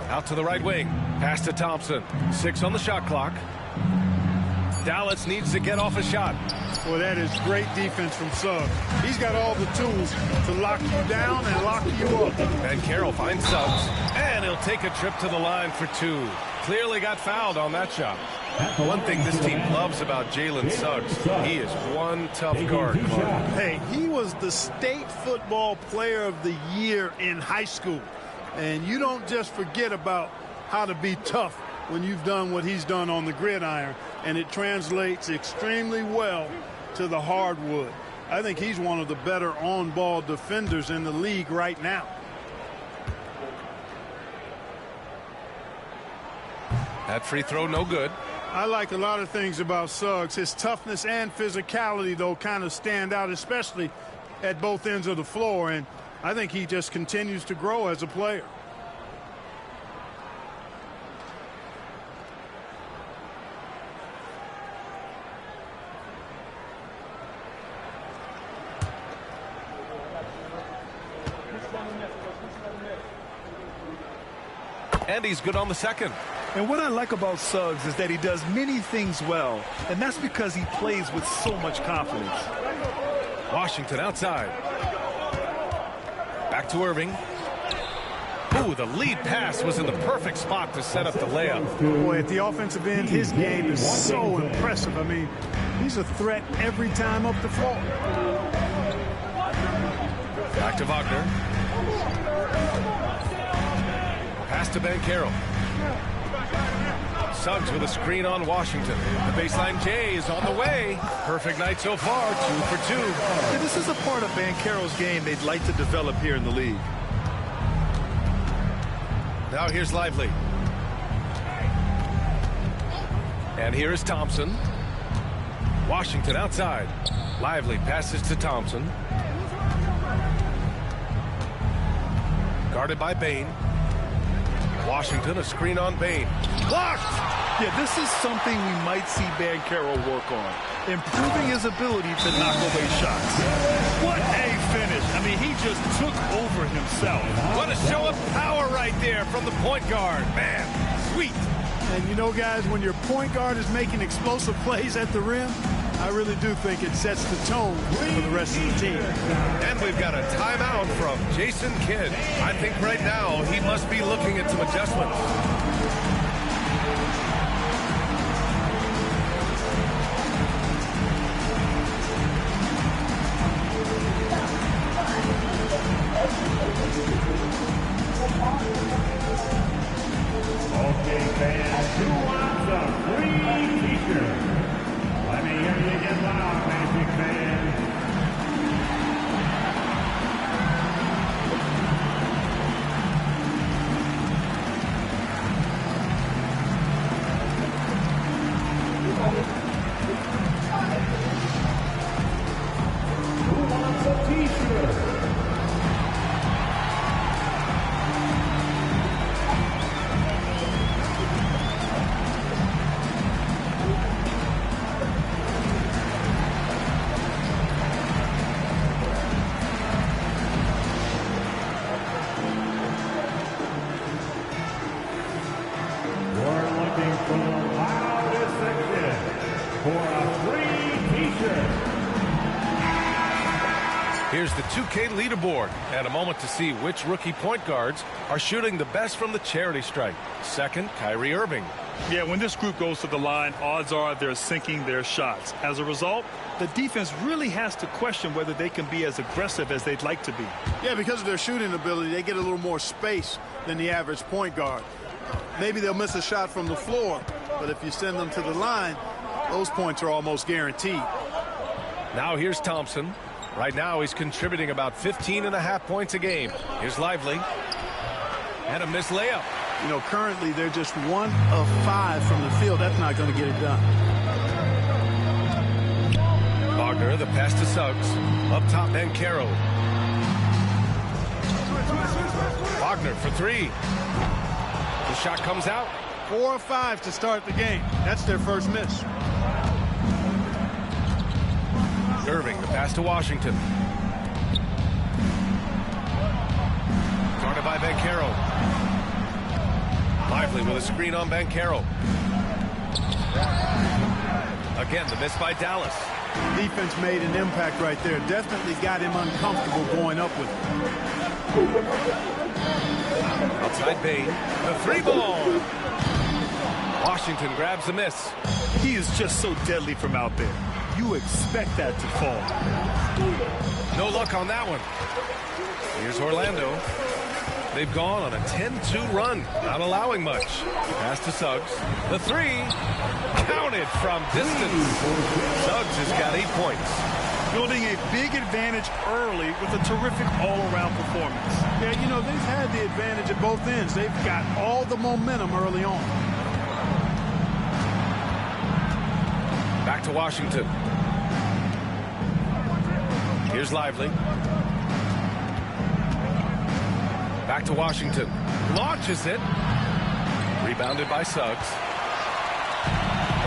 Out to the right wing. Pass to Thompson. 6 on the shot clock. Dallas needs to get off a shot. Well, that is great defense from Suggs. He's got all the tools to lock you down and lock you up. Banchero finds Suggs. And he'll take a trip to the line for 2. Clearly got fouled on that shot. One thing this team loves about Jalen Suggs, he is one tough guard. Hey, he was the state football player of the year in high school. And you don't just forget about how to be tough when you've done what he's done on the gridiron. And it translates extremely well to the hardwood. I think he's one of the better on-ball defenders in the league right now. That free throw no good. I like a lot of things about Suggs. His toughness and physicality, though, kind of stand out, especially at both ends of the floor. And I think he just continues to grow as a player. And he's good on the second. And what I like about Suggs is that he does many things well, and that's because he plays with so much confidence. Washington outside. Back to Irving. Ooh, the lead pass was in the perfect spot to set up the layup. Boy, at the offensive end, his game is so impressive. I mean, he's a threat every time up the floor. Back to Wagner. Pass to Banchero. Suggs with a screen on Washington. The baseline J is on the way. Perfect night so far, 2 for 2. And this is a part of Banchero's game they'd like to develop here in the league. Now here's Lively. And here is Thompson. Washington outside. Lively passes to Thompson. Guarded by Bain. Washington, a screen on Bain. Blocked! Yeah, this is something we might see Banchero work on. Improving his ability to knock away shots. What a finish. I mean, he just took over himself. What a show of power right there from the point guard. Man, sweet. And you know, guys, when your point guard is making explosive plays at the rim, I really do think it sets the tone for the rest of the team. And we've got a timeout from Jason Kidd. I think right now he must be looking at some adjustments. Okay, fans, who wants a free t-shirt? Let me hear you get loud, Magic fans. Who wants a t-shirt? Here's the 2K leaderboard and a moment to see which rookie point guards are shooting the best from the charity stripe. Second, Kyrie Irving. Yeah, when this group goes to the line, odds are they're sinking their shots. As a result, the defense really has to question whether they can be as aggressive as they'd like to be. Yeah, because of their shooting ability, they get a little more space than the average point guard. Maybe they'll miss a shot from the floor, but if you send them to the line, those points are almost guaranteed. Now here's Thompson. Right now he's contributing about 15.5 points a game. Here's Lively. And a missed layup. You know, currently they're just 1 of 5 from the field. That's not going to get it done. Wagner, the pass to Suggs. Up top, Banchero. Wagner for 3. The shot comes out. 4 of 5 to start the game. That's their first miss. Irving, the pass to Washington. Guarded by Banchero. Lively with a screen on Banchero. Again, the miss by Dallas. Defense made an impact right there. Definitely got him uncomfortable going up with it. Outside Bain. The 3-ball. Washington grabs the miss. He is just so deadly from out there. You expect that to fall. No luck on that one. Here's Orlando. They've gone on a 10-2 run, not allowing much. Pass to Suggs. The 3. Counted from distance. Suggs has got 8 points. Building a big advantage early with a terrific all-around performance. Yeah, you know, they've had the advantage at both ends. They've got all the momentum early on. Back to Washington. Here's Lively. Back to Washington. Launches it. Rebounded by Suggs.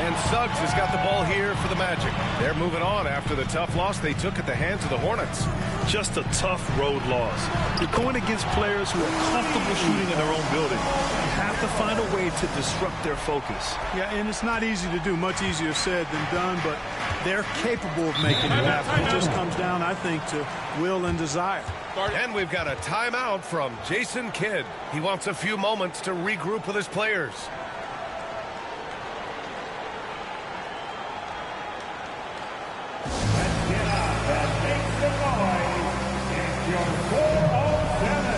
And Suggs has got the ball here for the Magic. They're moving on after the tough loss they took at the hands of the Hornets. Just a tough road loss. You're going against players who are comfortable shooting in their own building. You have to find a way to disrupt their focus. Yeah, and it's not easy to do. Much easier said than done, but they're capable of making it happen. It just comes down, I think, to will and desire. And we've got a timeout from Jason Kidd. He wants a few moments to regroup with his players. Let's get up and make some noise. It's your 407.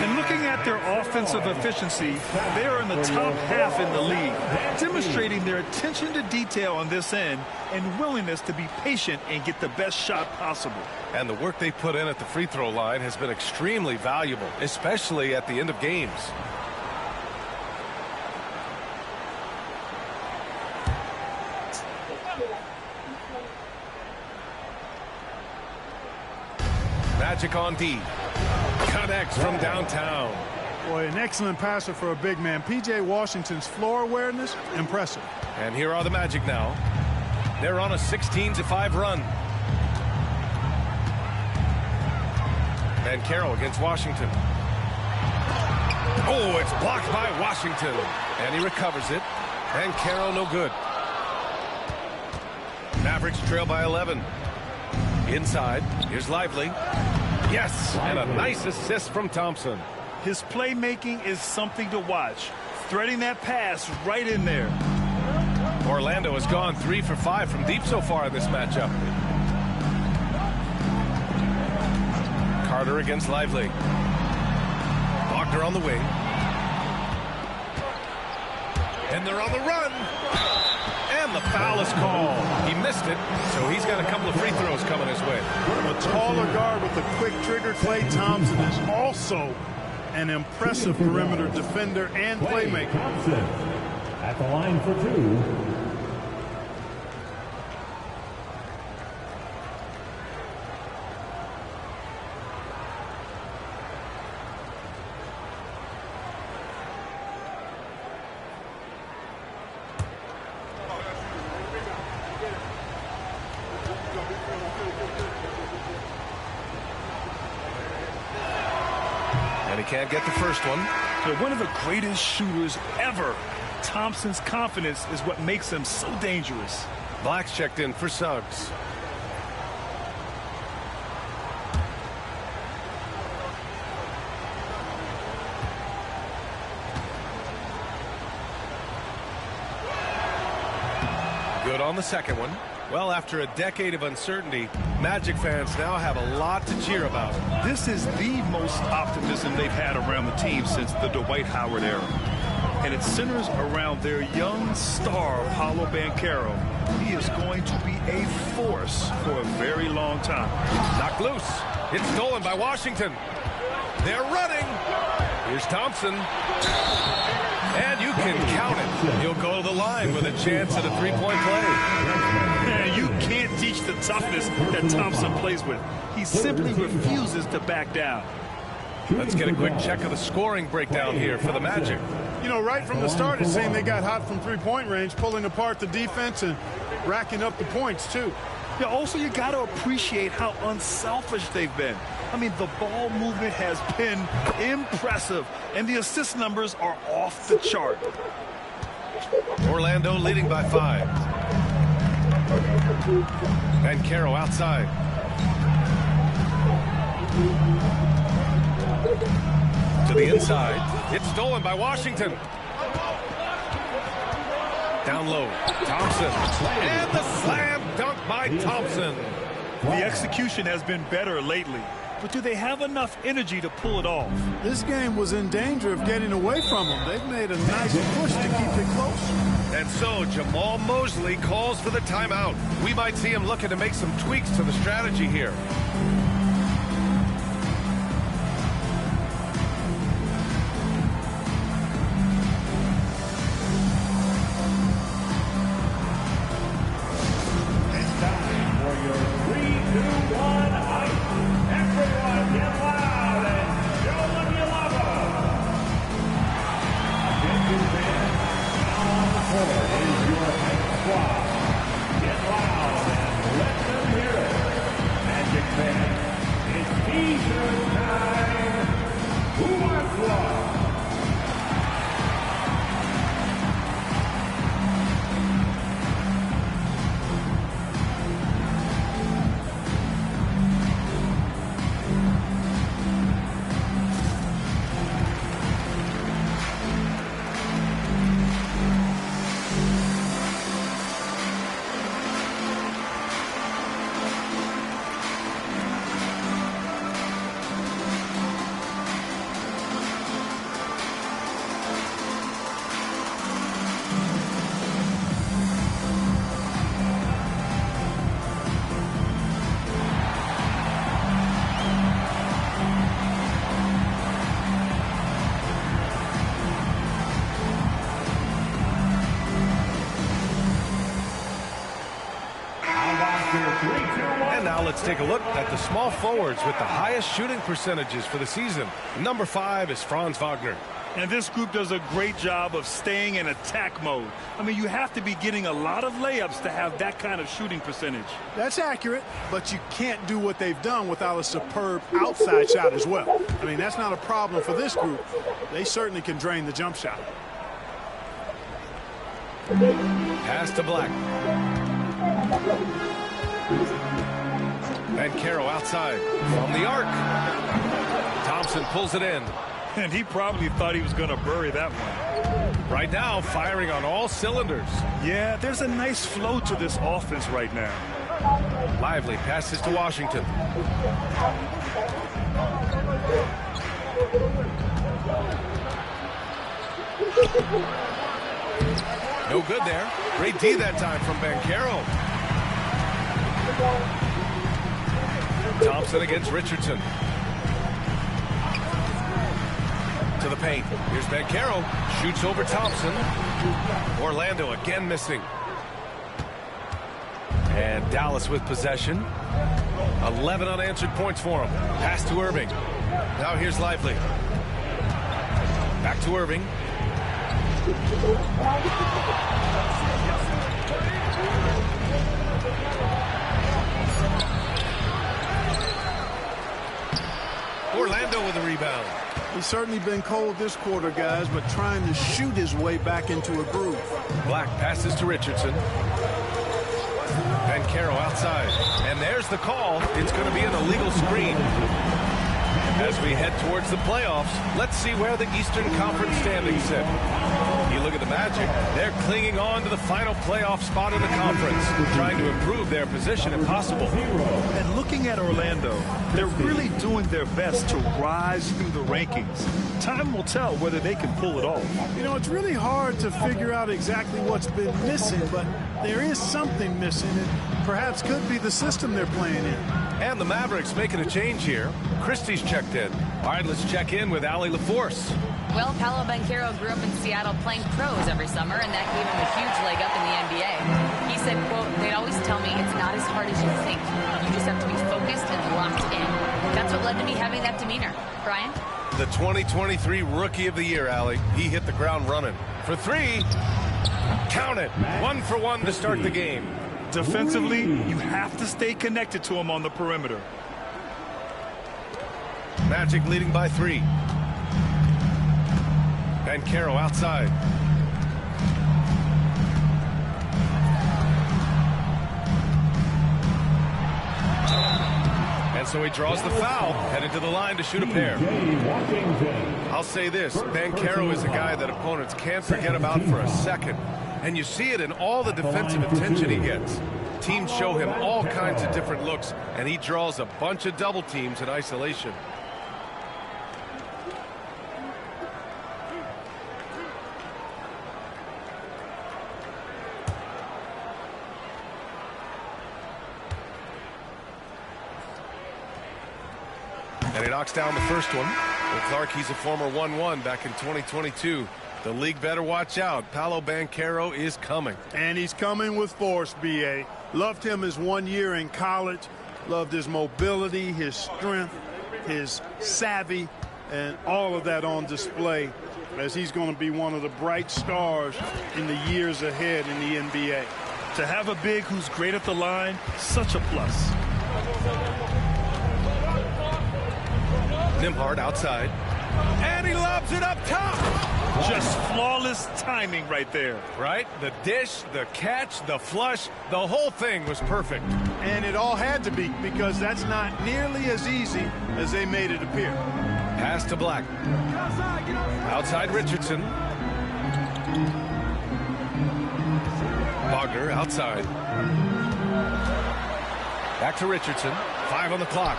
And looking at their offensive efficiency, they are in the top half in the league, demonstrating their attention to detail on this end and willingness to be patient and get the best shot possible. And the work they put in at the free throw line has been extremely valuable, especially at the end of games. Magic on D. Connects from downtown. Boy, an excellent passer for a big man. P.J. Washington's floor awareness, impressive. And here are the Magic now. They're on a 16-5 run. Carroll against Washington. Oh, it's blocked by Washington. And he recovers it. And Carroll no good. Mavericks trail by 11. Inside, here's Lively. Yes, and a nice assist from Thompson. His playmaking is something to watch. Threading that pass right in there. Orlando has gone 3 for 5 from deep so far in this matchup. Carter against Lively. Wagner on the wing. And they're on the run. And the foul is called. He missed it, so he's got a couple of free throws coming his way. A taller guard with a quick trigger, Klay Thompson is also an impressive perimeter defender and playmaker. Thompson at the line for two. Can't get the first one. They're one of the greatest shooters ever. Thompson's confidence is what makes him so dangerous. Black's checked in for Suggs. Good on the second one. Well, after a decade of uncertainty, Magic fans now have a lot to cheer about. This is the most optimism they've had around the team since the Dwight Howard era. And it centers around their young star, Paolo Banchero. He is going to be a force for a very long time. Knocked loose. It's stolen by Washington. They're running. Here's Thompson. And you can count it. He'll go to the line with a chance at a three-point play. Man, you can't teach the toughness that Thompson plays with. He simply refuses to back down. Let's get a quick check of the scoring breakdown here for the Magic. You know, right from the start, it seemed they got hot from three-point range, pulling apart the defense and racking up the points, too. Yeah, also, you got to appreciate how unselfish they've been. I mean, the ball movement has been impressive, and the assist numbers are off the chart. Orlando leading by 5. And Carroll outside. To the inside. It's stolen by Washington. Down low. Thompson. And the slam dunk by Thompson. The execution has been better lately, but do they have enough energy to pull it off? This game was in danger of getting away from them. They've made a nice push to keep it close. And so Jamal Mosley calls for the timeout. We might see him looking to make some tweaks to the strategy here. And now let's take a look at the small forwards with the highest shooting percentages for the season. Number 5 is Franz Wagner. And this group does a great job of staying in attack mode. I mean, you have to be getting a lot of layups to have that kind of shooting percentage. That's accurate, but you can't do what they've done without a superb outside shot as well. I mean, that's not a problem for this group. They certainly can drain the jump shot. Pass to Black. Banchero outside from the arc. Thompson pulls it in. And he probably thought he was going to bury that one. Right now, firing on all cylinders. Yeah, there's a nice flow to this offense right now. Lively passes to Washington. No good there. Great D that time from Banchero. Thompson against Richardson. To the paint. Here's Banchero. Shoots over Thompson. Orlando again missing. And Dallas with possession. 11 unanswered points for him. Pass to Irving. Now here's Lively. Back to Irving. Orlando with a rebound. He's certainly been cold this quarter, guys, but trying to shoot his way back into a groove. Black passes to Richardson. Banchero outside. And there's the call. It's going to be an illegal screen. As we head towards the playoffs, let's see where the Eastern Conference standings sit. You look at the Magic, they're clinging on to the final playoff spot in the conference, trying to improve their position if possible. And looking at Orlando, they're really doing their best to rise through the rankings. Time will tell whether they can pull it off. You know, it's really hard to figure out exactly what's been missing, but there is something missing. It perhaps could be the system they're playing in. And the Mavericks making a change here. Christie's checked in. All right, let's check in with Allie LaForce. Well, Paolo Banchero grew up in Seattle playing pros every summer, and that gave him a huge leg up in the NBA. He said, quote, they'd always tell me it's not as hard as you think. You just have to be focused and locked in. That's what led to me having that demeanor. Brian? The 2023 Rookie of the Year, Allie. He hit the ground running. For 3, count it. 1 for 1 to start the game. Defensively, you have to stay connected to him on the perimeter. Magic leading by 3. Banchero outside. And so he draws the foul, headed to the line to shoot a pair. I'll say this, Banchero is a guy that opponents can't forget about for a second. And you see it in all the defensive attention he gets. Teams show him all kinds of different looks, and he draws a bunch of double teams in isolation. And he knocks down the first one. Well, Clark, he's a former 1-1 back in 2022. The league better watch out. Paolo Banchero is coming. And he's coming with force, B.A. Loved him his 1 year in college. Loved his mobility, his strength, his savvy, and all of that on display as he's going to be one of the bright stars in the years ahead in the NBA. To have a big who's great at the line, such a plus. Nembhard outside. And he lobs it up top. Just flawless timing right there. Right? The dish, the catch, the flush, the whole thing was perfect. And it all had to be, because that's not nearly as easy as they made it appear. Pass to Black. Outside Richardson. Wagner outside. Back to Richardson. 5 on the clock.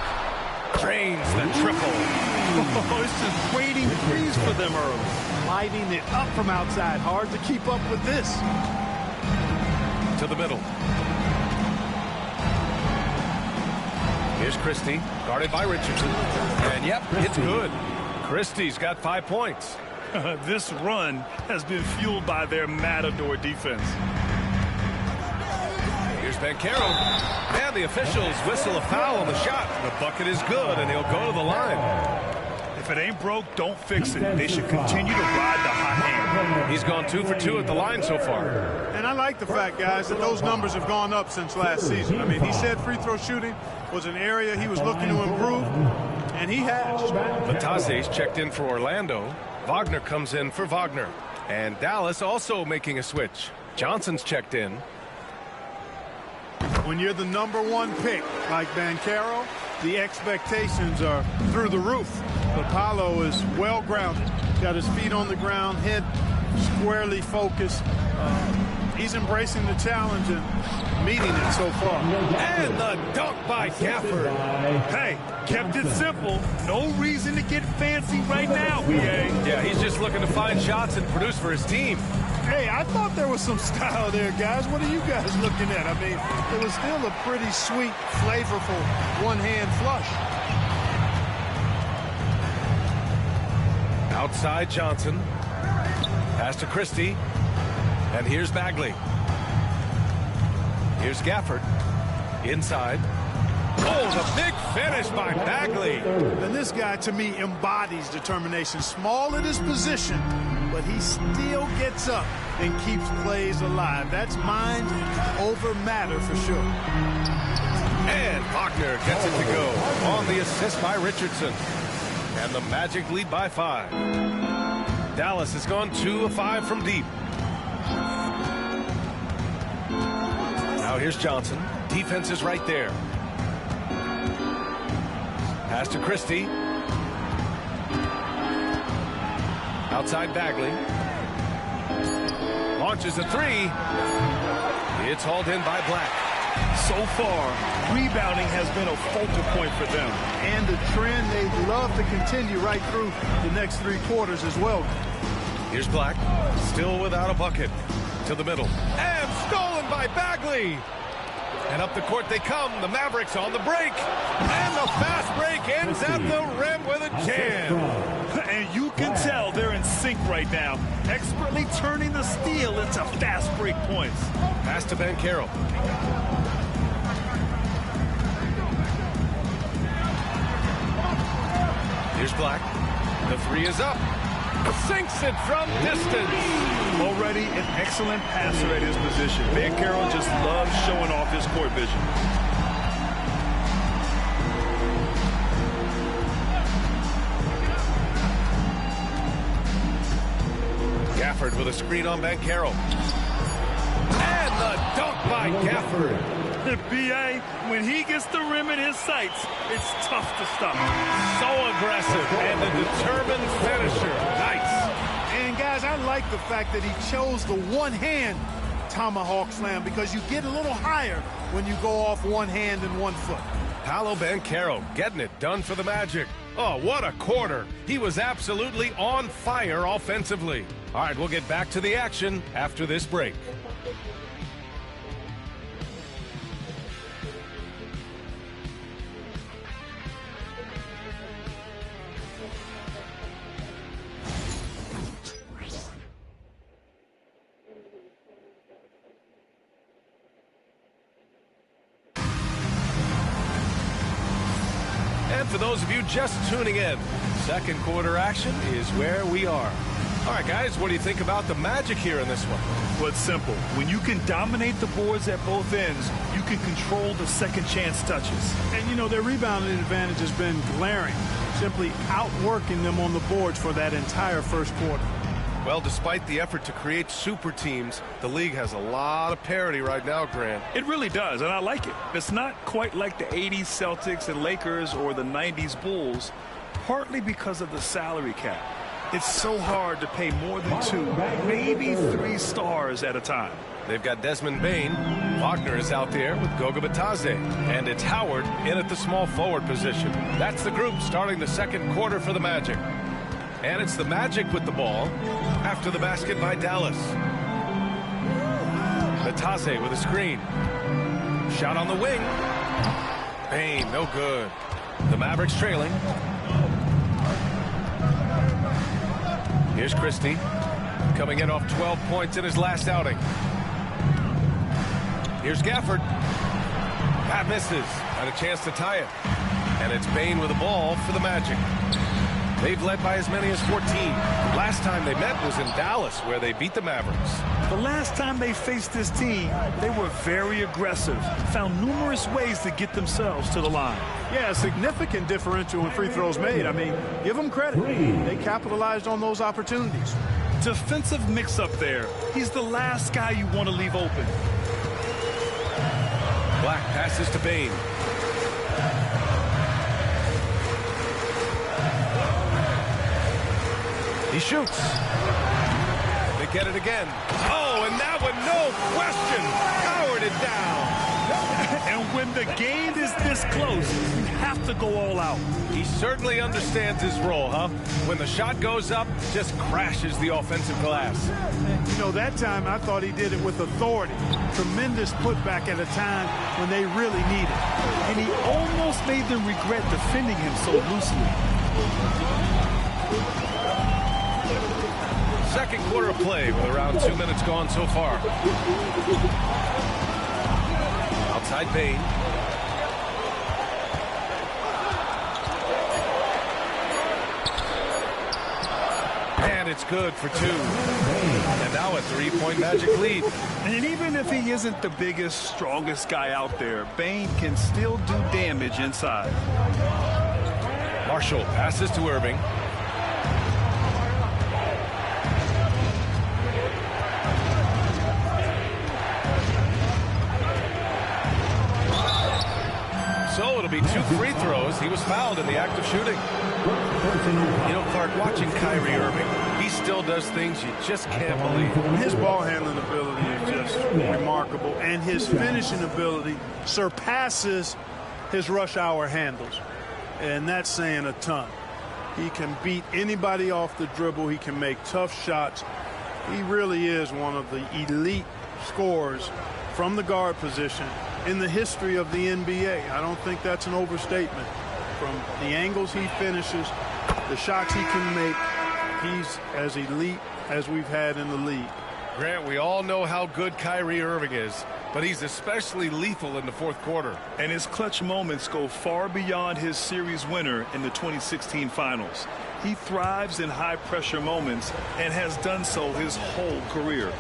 Drains the triple. Oh, it's just waiting freeze for them early. Lighting it up from outside. Hard to keep up with this. To the middle. Here's Christie, guarded by Richardson. And yep, it's good. Christie's got 5 points. This run has been fueled by their Matador defense. Here's Banchero. And the officials whistle a foul on the shot. The bucket is good, and he'll go to the line. If it ain't broke, don't fix it. They should continue to ride the hot hand. He's gone 2 for 2 at the line so far. And I like the fact, guys, that those numbers have gone up since last season. I mean, he said free throw shooting was an area he was looking to improve, and he has. Batase's checked in for Orlando. Wagner comes in for Wagner. And Dallas also making a switch. Johnson's checked in. When you're the #1 pick like Banchero, the expectations are through the roof. But Paolo is well grounded. Got his feet on the ground, head squarely focused. He's embracing the challenge and meeting it so far. And the dunk by Gafford. Hey, kept it simple. No reason to get fancy right now, BA. Yeah, he's just looking to find shots and produce for his team. Hey, I thought there was some style there, guys. What are you guys looking at? I mean, it was still a pretty sweet, flavorful one-hand flush. Outside Johnson. Pass to Christie. And here's Bagley. Here's Gafford. Inside. Oh, the big finish by Bagley. And this guy, to me, embodies determination. Small in his position, but he still gets up and keeps plays alive. That's mind over matter for sure. And Wagner gets it to go on the assist by Richardson. And the Magic lead by 5. Dallas has gone 2 of 5 from deep. Now here's Johnson. Defense is right there. Pass to Christie. Outside Bagley. Launches a 3. It's hauled in by Black. So far, rebounding has been a focal point for them. And the trend they'd love to continue right through the next 3 quarters as well. Here's Black. Still without a bucket. To the middle. And stolen by Bagley. And up the court they come. The Mavericks on the break. And the fast break ends at the rim with a jam. And you can tell they're in sync right now. Expertly turning the steal into fast break points. Pass to Banchero. Here's Black. The 3 is up. Sinks it from distance. Already an excellent passer at his position. Banchero just loves showing off his court vision. Gafford with a screen on Banchero. And the dunk by Gafford. BA, when he gets the rim in his sights, it's tough to stop. So aggressive and a determined finisher. Nice. And guys, I like the fact that he chose the one-hand tomahawk slam because you get a little higher when you go off one hand and 1 foot. Paolo Banchero getting it done for the Magic. Oh, what a quarter. He was absolutely on fire offensively. All right, we'll get back to the action after this break. And for those of you just tuning in, second quarter action is where we are. All right, guys, what do you think about the Magic here in this one? Well, it's simple. When you can dominate the boards at both ends, you can control the second chance touches. And, you know, their rebounding advantage has been glaring, simply outworking them on the boards for that entire first quarter. Well, despite the effort to create super teams, the league has a lot of parity right now, Grant. It really does, and I like it. It's not quite like the 80s Celtics and Lakers or the 90s Bulls, partly because of the salary cap. It's so hard to pay more than 2, maybe 3 stars at a time. They've got Desmond Bane. Wagner is out there with Goga Bitadze. And it's Howard in at the small forward position. That's the group starting the second quarter for the Magic. And it's the Magic with the ball after the basket by Dallas. Bitadze with a screen. Shot on the wing. Bane, no good. The Mavericks trailing. Here's Christie, coming in off 12 points in his last outing. Here's Gafford. That misses. Got a chance to tie it. And it's Bane with the ball for the Magic. They've led by as many as 14. Last time they met was in Dallas, where they beat the Mavericks. The last time they faced this team, they were very aggressive, found numerous ways to get themselves to the line. Yeah, a significant differential in free throws made. I mean, give them credit. They capitalized on those opportunities. Defensive mix-up there. He's the last guy you want to leave open. Black passes to Bane. He shoots. They get it again. Oh, and that one, no question, powered it down. And when the game is this close, you have to go all out. He certainly understands his role, huh? When the shot goes up, just crashes the offensive glass. You know, that time I thought he did it with authority. Tremendous putback at a time when they really need it. And he almost made them regret defending him so loosely. Second quarter of play with around 2 minutes gone so far. Outside Bane. And it's good for 2. And now a 3-point Magic lead. And even if he isn't the biggest, strongest guy out there, Bane can still do damage inside. Marshall passes to Irving. So it'll be 2 free throws. He was fouled in the act of shooting. You know, Clark, watching Kyrie Irving, he still does things you just can't believe. His ball handling ability is just remarkable, and his finishing ability surpasses his rush hour handles. And that's saying a ton. He can beat anybody off the dribble. He can make tough shots. He really is one of the elite scorers from the guard position in the history of the NBA. I don't think that's an overstatement. From the angles he finishes, the shots he can make, he's as elite as we've had in the league. Grant, we all know how good Kyrie Irving is, but he's especially lethal in the fourth quarter. And his clutch moments go far beyond his series winner in the 2016 finals. He thrives in high-pressure moments and has done so his whole career.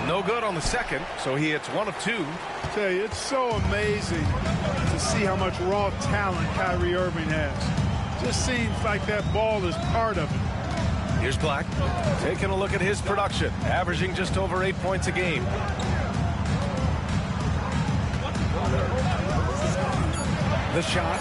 No good on the second, so he hits 1 of 2. I tell you, it's so amazing to see how much raw talent Kyrie Irving has. Just seems like that ball is part of it. Here's Black, taking a look at his production, averaging just over 8 points a game. The shot.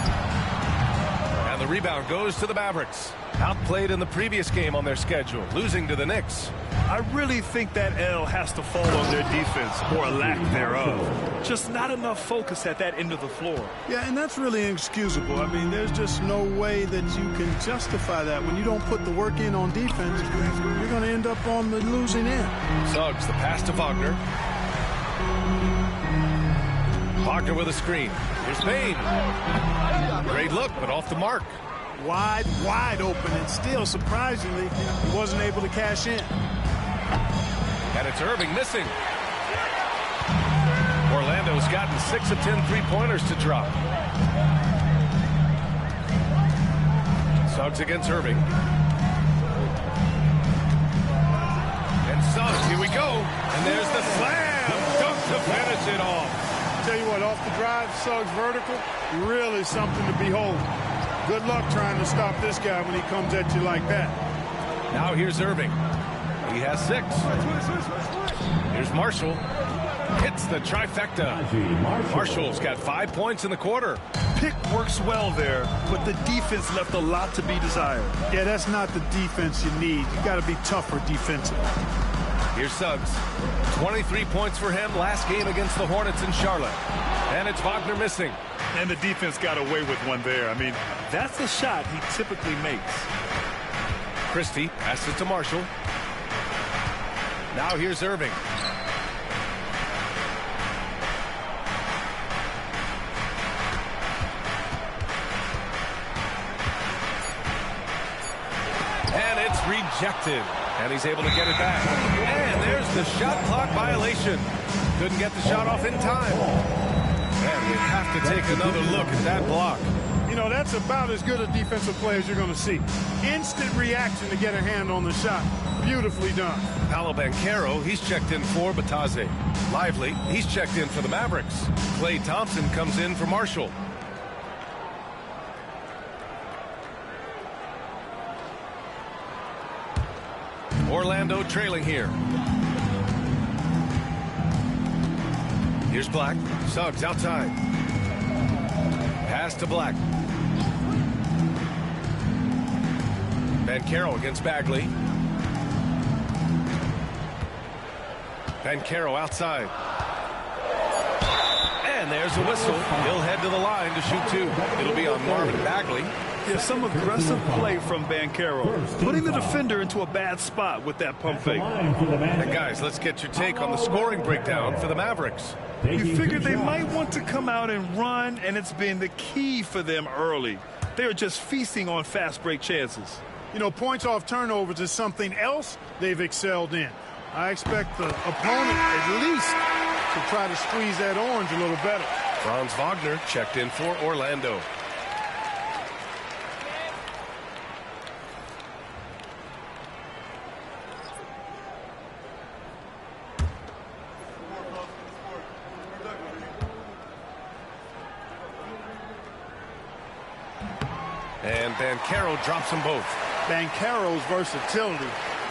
And the rebound goes to the Mavericks. Outplayed in the previous game on their schedule, losing to the Knicks. I really think that L has to fall on their defense, or a lack thereof. Just not enough focus at that end of the floor. Yeah, and that's really inexcusable. I mean, there's just no way that you can justify that. When you don't put the work in on defense, you're going to end up on the losing end. Suggs, the pass to Wagner. Wagner with a screen. Here's Bane. Great look, but off the mark. Wide open, and still, surprisingly, he wasn't able to cash in. And it's Irving missing. Orlando's gotten 6 of 10 three-pointers to drop. Suggs against Irving. And Suggs, here we go. And there's the slam. Dunk to finish it off. Tell you what, off the drive, Suggs vertical, really something to behold. Good luck trying to stop this guy when he comes at you like that. Now here's Irving. He has 6. Here's Marshall. Hits the trifecta. Marshall's got 5 points in the quarter. Pick works well there, but the defense left a lot to be desired. Yeah, that's not the defense you need. You got to be tougher defensively. Here's Suggs. 23 points for him last game against the Hornets in Charlotte. And it's Wagner missing. And the defense got away with one there. I mean, that's a shot he typically makes. Christie passes to Marshall. Now here's Irving. And it's rejected. And he's able to get it back. And there's the shot clock violation. Couldn't get the shot off in time. And we have to take another look at that block. You know, that's about as good a defensive play as you're going to see. Instant reaction to get a hand on the shot. Beautifully done. Paolo Banchero, he's checked in for Bataze. Lively, he's checked in for the Mavericks. Klay Thompson comes in for Marshall. Orlando trailing here. Here's Black. Suggs outside. Pass to Black. Banchero against Bagley. Banchero outside. And there's a whistle. He'll head to the line to shoot two. It'll be on Marvin Bagley. Yeah, some aggressive play from Banchero, putting the defender into a bad spot with that pump fake. And guys, let's get your take on the scoring breakdown for the Mavericks. You figured they might want to come out and run, and it's been the key for them early. They're just feasting on fast break chances. You know, points off turnovers is something else they've excelled in. I expect the opponent at least to try to squeeze that orange a little better. Franz Wagner checked in for Orlando. And Banchero drops them both. Banchero's versatility,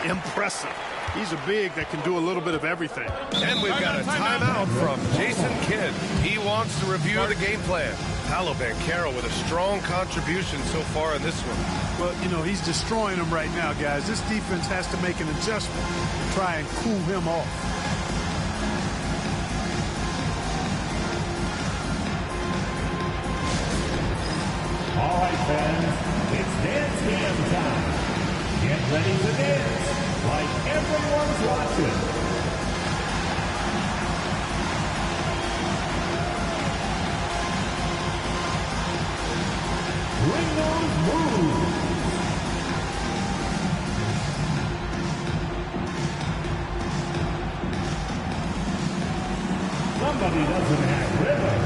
impressive. He's a big that can do a little bit of everything. And we've got a timeout from Jason Kidd. He wants to review the game plan. Paolo Banchero with a strong contribution so far in this one. Well, you know, he's destroying them right now, guys. This defense has to make an adjustment to try and cool him off. All right, fans, it's dance cam time. Get ready to dance like everyone's watching. Bring those moves. Somebody doesn't have rhythm.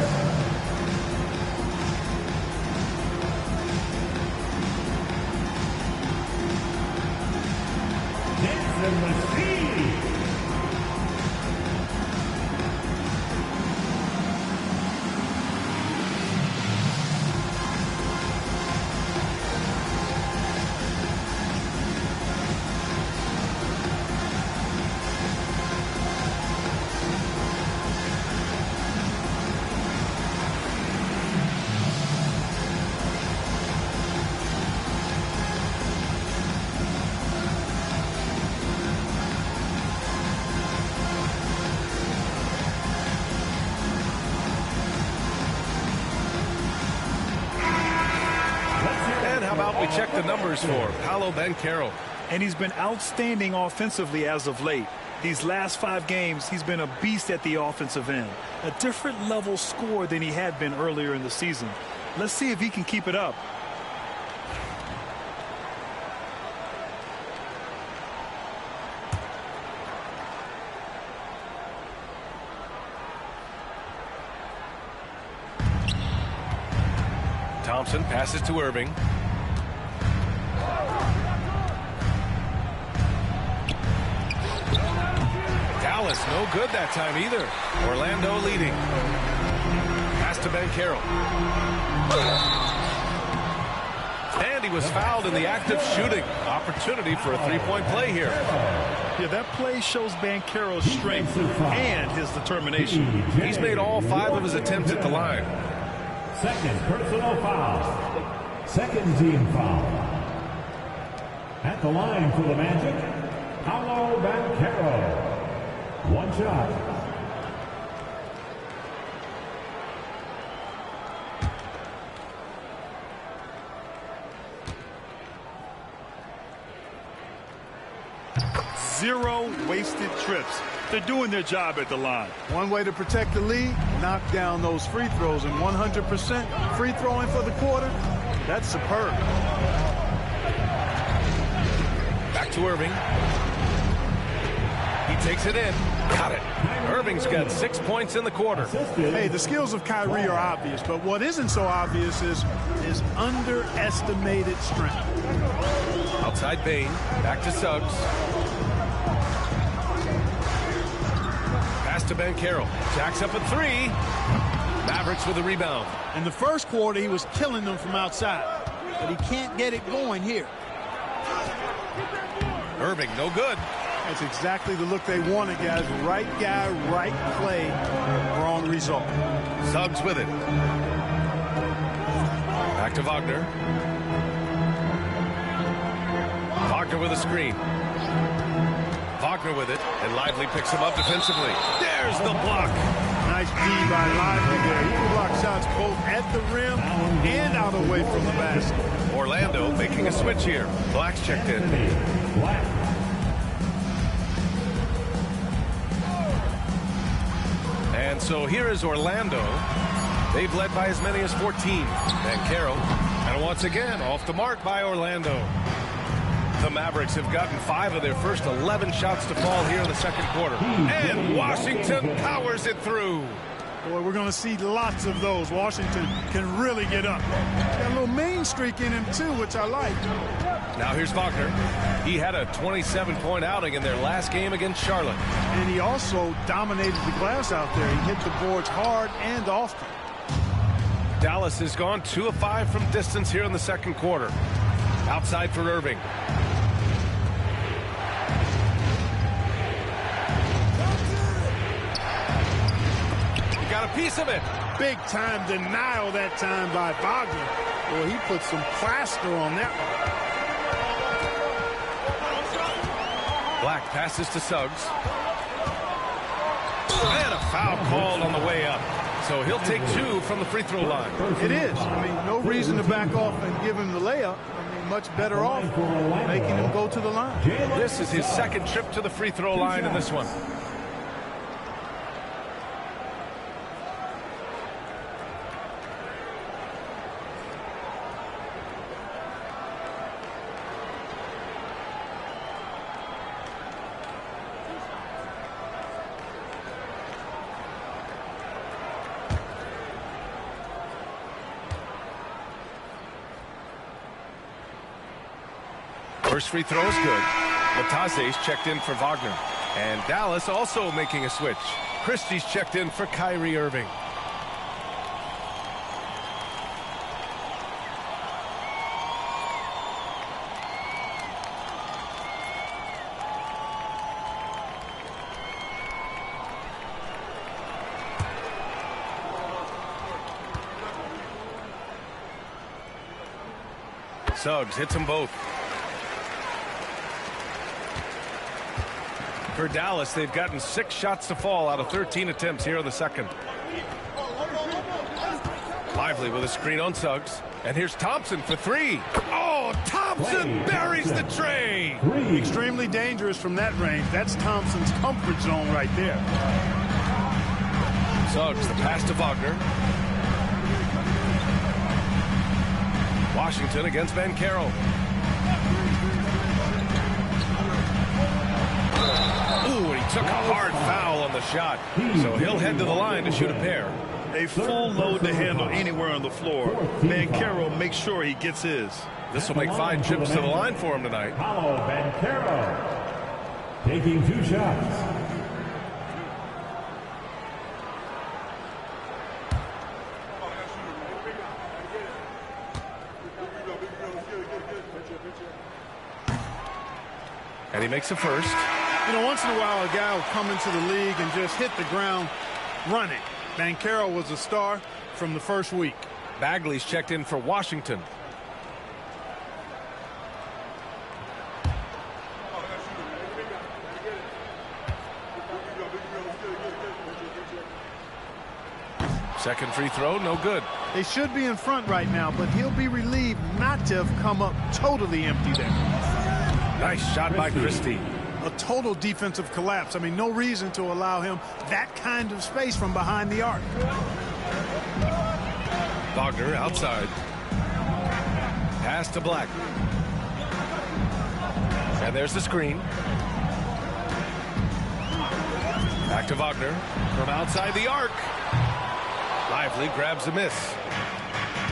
We check the numbers for Paolo Banchero. And he's been outstanding offensively as of late. These last 5 games, he's been a beast at the offensive end. A different level score than he had been earlier in the season. Let's see if he can keep it up. Thompson passes to Irving. Dallas no good that time either. Orlando leading. Pass to Banchero. And he was fouled in the act of shooting. Opportunity for a three-point play here. Yeah, that play shows Banchero's strength and his determination. He's made all 5 of his attempts at the line. Second personal foul. Second team foul. At the line for the Magic, Paolo Banchero. One shot. Zero wasted trips. They're doing their job at the line. One way to protect the lead, knock down those free throws, and 100% free throwing for the quarter, that's superb. Back to Irving. takes it in. Got it. Irving's got 6 points in the quarter. Hey, the skills of Kyrie are obvious, but what isn't so obvious is his underestimated strength. Outside Bain. Back to Suggs. Pass to Banchero. Jacks up a three. Mavericks with a rebound. In the first quarter, he was killing them from outside, but he can't get it going here. Irving, no good. That's exactly the look they wanted, guys. Right guy, right play, wrong result. Suggs with it. Back to Wagner. Wagner with a screen. Wagner with it, and Lively picks him up defensively. There's the block. Nice D by Lively there. He can block shots both at the rim and out away from the basket. Orlando making a switch here. Black's checked in. And so here is Orlando. They've led by as many as 14. Banchero. And once again, off the mark by Orlando. The Mavericks have gotten 5 of their first 11 shots to fall here in the second quarter. And Washington powers it through. Boy, we're going to see lots of those. Washington can really get up. Got a little main streak in him, too, which I like. Now here's Wagner. He had a 27-point outing in their last game against Charlotte. And he also dominated the glass out there. He hit the boards hard and often. Dallas has gone 2 of 5 from distance here in the second quarter. Outside for Irving. He got a piece of it. Big time denial that time by Wagner. Well, he put some plaster on that one. Black passes to Suggs. And a foul called on the way up. So he'll take 2 from the free throw line. It is. I mean, no reason to back off and give him the layup. I mean, much better off making him go to the line. This is his second trip to the free throw line in this one. First free throw is good. Latase's checked in for Wagner. And Dallas also making a switch. Christie's checked in for Kyrie Irving. Suggs hits them both. For Dallas, they've gotten 6 shots to fall out of 13 attempts here in the second. Lively with a screen on Suggs. And here's Thompson for 3. Oh, Thompson buries the tray. Extremely dangerous from that range. That's Thompson's comfort zone right there. Suggs, the pass to Wagner. Washington against Banchero. Ooh, and he took a hard foul on the shot. So he'll head to the line to shoot a pair. A full load to handle anywhere on the floor. Banchero makes sure he gets his. This will make 5 trips to the line for him tonight. Paolo Banchero taking 2 shots. And he makes a first. You know, once in a while, a guy will come into the league and just hit the ground running. Banchero was a star from the first week. Bagley's checked in for Washington. Second free throw, no good. They should be in front right now, but he'll be relieved not to have come up totally empty there. Nice shot by Christie. A total defensive collapse. I mean, no reason to allow him that kind of space from behind the arc. Wagner outside. Pass to Black. And there's the screen. to Wagner from outside the arc. Lively grabs a miss.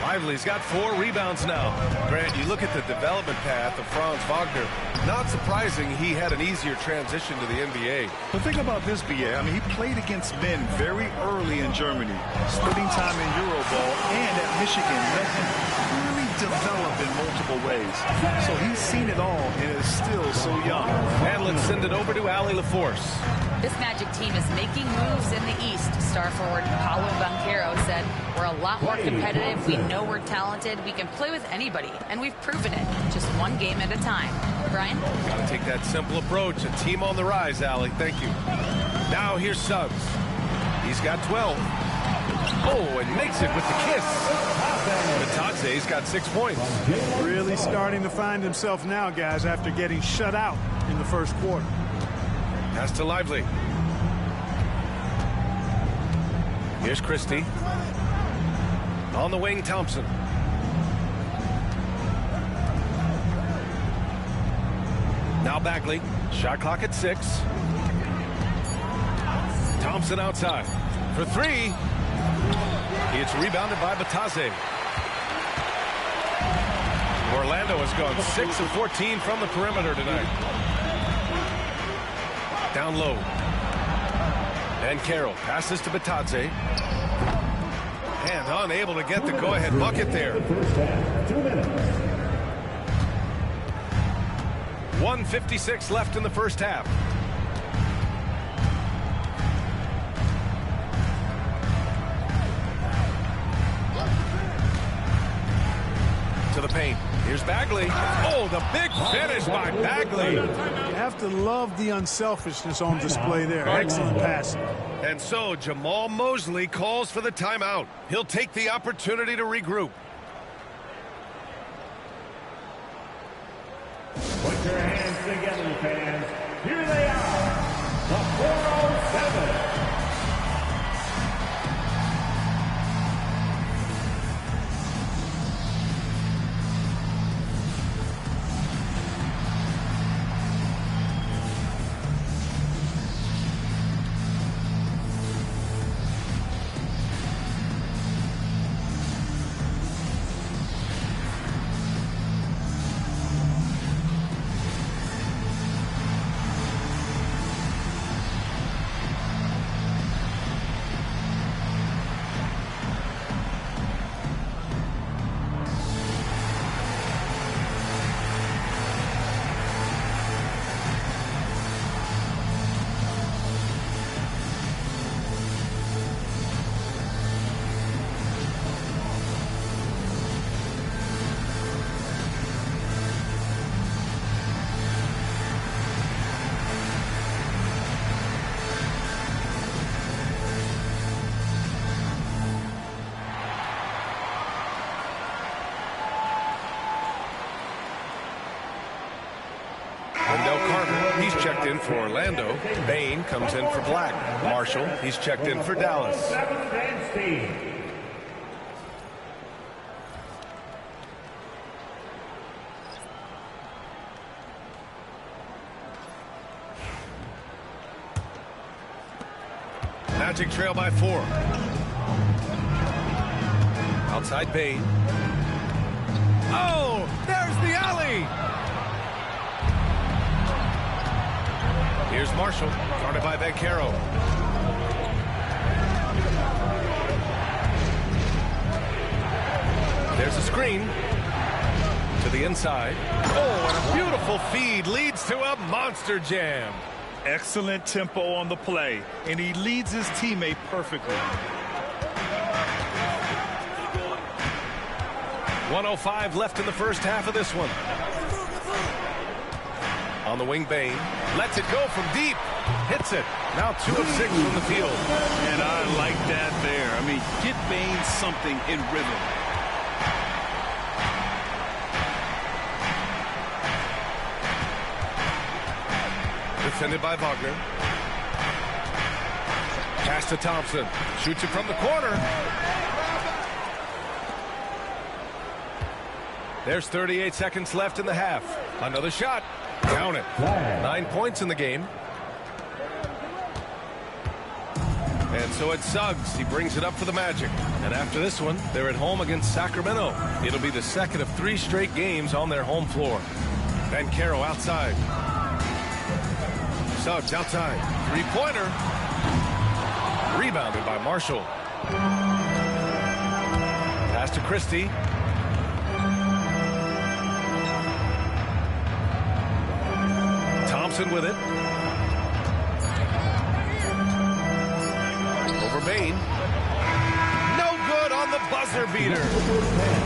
Lively's got 4 rebounds now. Grant, you look at the development path of Franz Wagner. Not surprising he had an easier transition to the NBA. But think about this, BA. I mean, he played against men very early in Germany, splitting time in Euroball, and at Michigan let him really develop in multiple ways. So he's seen it all and is still so young. And let's send it over to Allie LaForce. This Magic team is making moves in the East. Star forward Paulo Banchero said, "We're a lot more competitive. We know we're talented. We can play with anybody, and we've proven it. Just one game at a time." Brian? Got to take that simple approach. A team on the rise, Allie. Thank you. Now here's Suggs. He's got 12. Oh, and makes it with the kiss. Bitadze's got 6 points. Really starting to find himself now, guys, after getting shut out in the first quarter. Pass to Lively. Here's Christie. On the wing, Thompson. Now Bagley. Shot clock at 6. Thompson outside. For 3. It's rebounded by Bitadze. Orlando has gone 6 of 14 from the perimeter tonight. Down low. And Carroll passes to Bitadze. And unable to get the go-ahead bucket there. 1:56 left in the first half. To the paint. Here's Bagley. Oh, the big finish by Bagley. You have to love the unselfishness on display there. Excellent passing. And so Jamal Mosley calls for the timeout. He'll take the opportunity to regroup. Put your hands together, fans. Here they are, the 407. He's checked in for Orlando. Bain comes in for Black. Marshall, he's checked in for Dallas. Magic trail by 4. Outside Bain. Oh, there's the alley. Here's Marshall, guarded by Banchero. There's a screen to the inside. Oh, and a beautiful feed leads to a monster jam. Excellent tempo on the play, and he leads his teammate perfectly. 1:05 left in the first half of this one. On the wing, Bain lets it go from deep. Hits it. Now 2 of 6 from the field. And I like that there. I mean, get Bain something in rhythm. Defended by Wagner. Pass to Thompson. Shoots it from the corner. There's 38 seconds left in the half. Another shot. Count it. 9 points in the game. And so it's Suggs. He brings it up for the Magic. And after this one, they're at home against Sacramento. It'll be the second of 3 straight games on their home floor. Banchero outside. Suggs outside. 3-pointer. Rebounded by Marshall. Pass to Christie. Thompson with it. Over Bain. No good on the buzzer beater.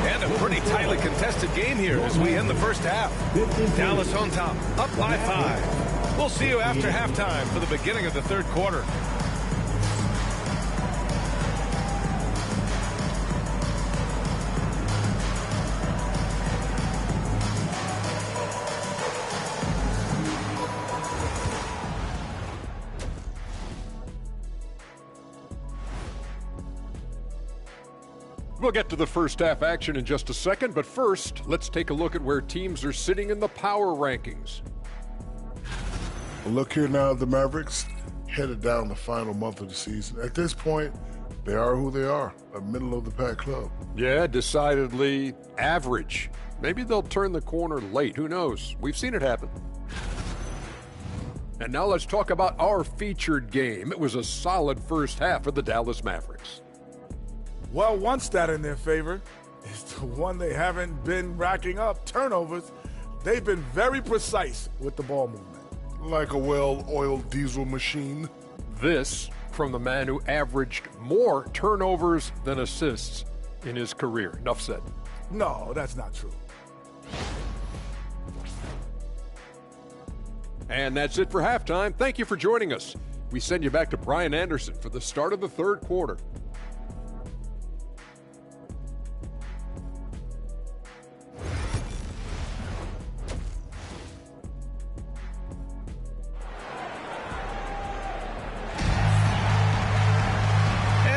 And a pretty tightly contested game here as we end the first half. Dallas on top, up by 5. We'll see you after halftime for the beginning of the third quarter. We'll get to the first half action in just a second, but first, let's take a look at where teams are sitting in the power rankings. Look here now, the Mavericks headed down the final month of the season. At this point, they are who they are, a middle-of-the-pack club. Yeah, decidedly average. Maybe they'll turn the corner late. Who knows? We've seen it happen. And now let's talk about our featured game. It was a solid first half for the Dallas Mavericks. Well, one stat in their favor is the one they haven't been racking up, turnovers. They've been very precise with the ball movement. Like a well-oiled diesel machine. This from the man who averaged more turnovers than assists in his career. Enough said. No, that's not true. And that's it for halftime. Thank you for joining us. We send you back to Brian Anderson for the start of the third quarter.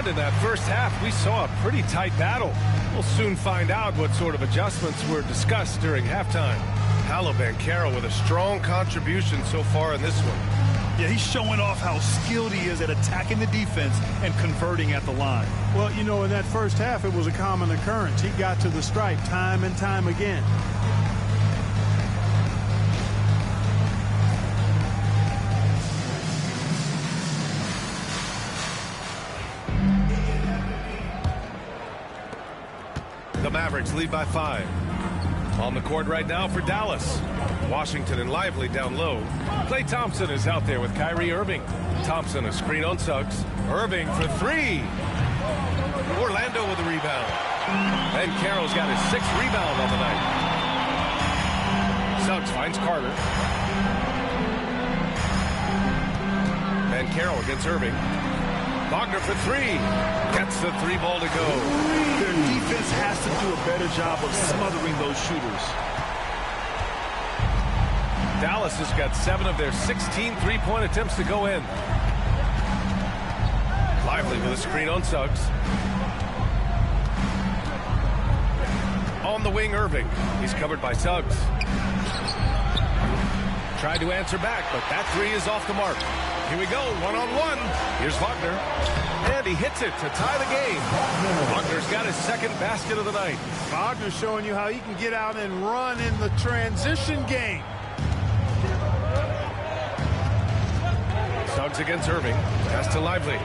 In that first half, we saw a pretty tight battle. We'll soon find out what sort of adjustments were discussed during halftime. Banchero with a strong contribution so far in this one. Yeah, he's showing off how skilled he is at attacking the defense and converting at the line. Well, you know, in that first half, it was a common occurrence. He got to the stripe time and time again. The Mavericks lead by 5. On the court right now for Dallas. Washington and Lively down low. Klay Thompson is out there with Kyrie Irving. Thompson a screen on Suggs. Irving for 3. Orlando with a rebound. And Carroll's got his 6th rebound on the night. Suggs finds Carter. And Carroll against Irving. Wagner for 3. Gets the 3 ball to go. Their defense has to do a better job of smothering those shooters. Dallas has got 7 of their 16 3-point attempts to go in. Lively with a screen on Suggs. On the wing, Irving. He's covered by Suggs. Tried to answer back, but that 3 is off the mark. Here we go, one-on-one. Here's Wagner. And he hits it to tie the game. Wagner's got his 2nd basket of the night. Wagner's showing you how he can get out and run in the transition game. Suggs against Irving. Pass to Lively.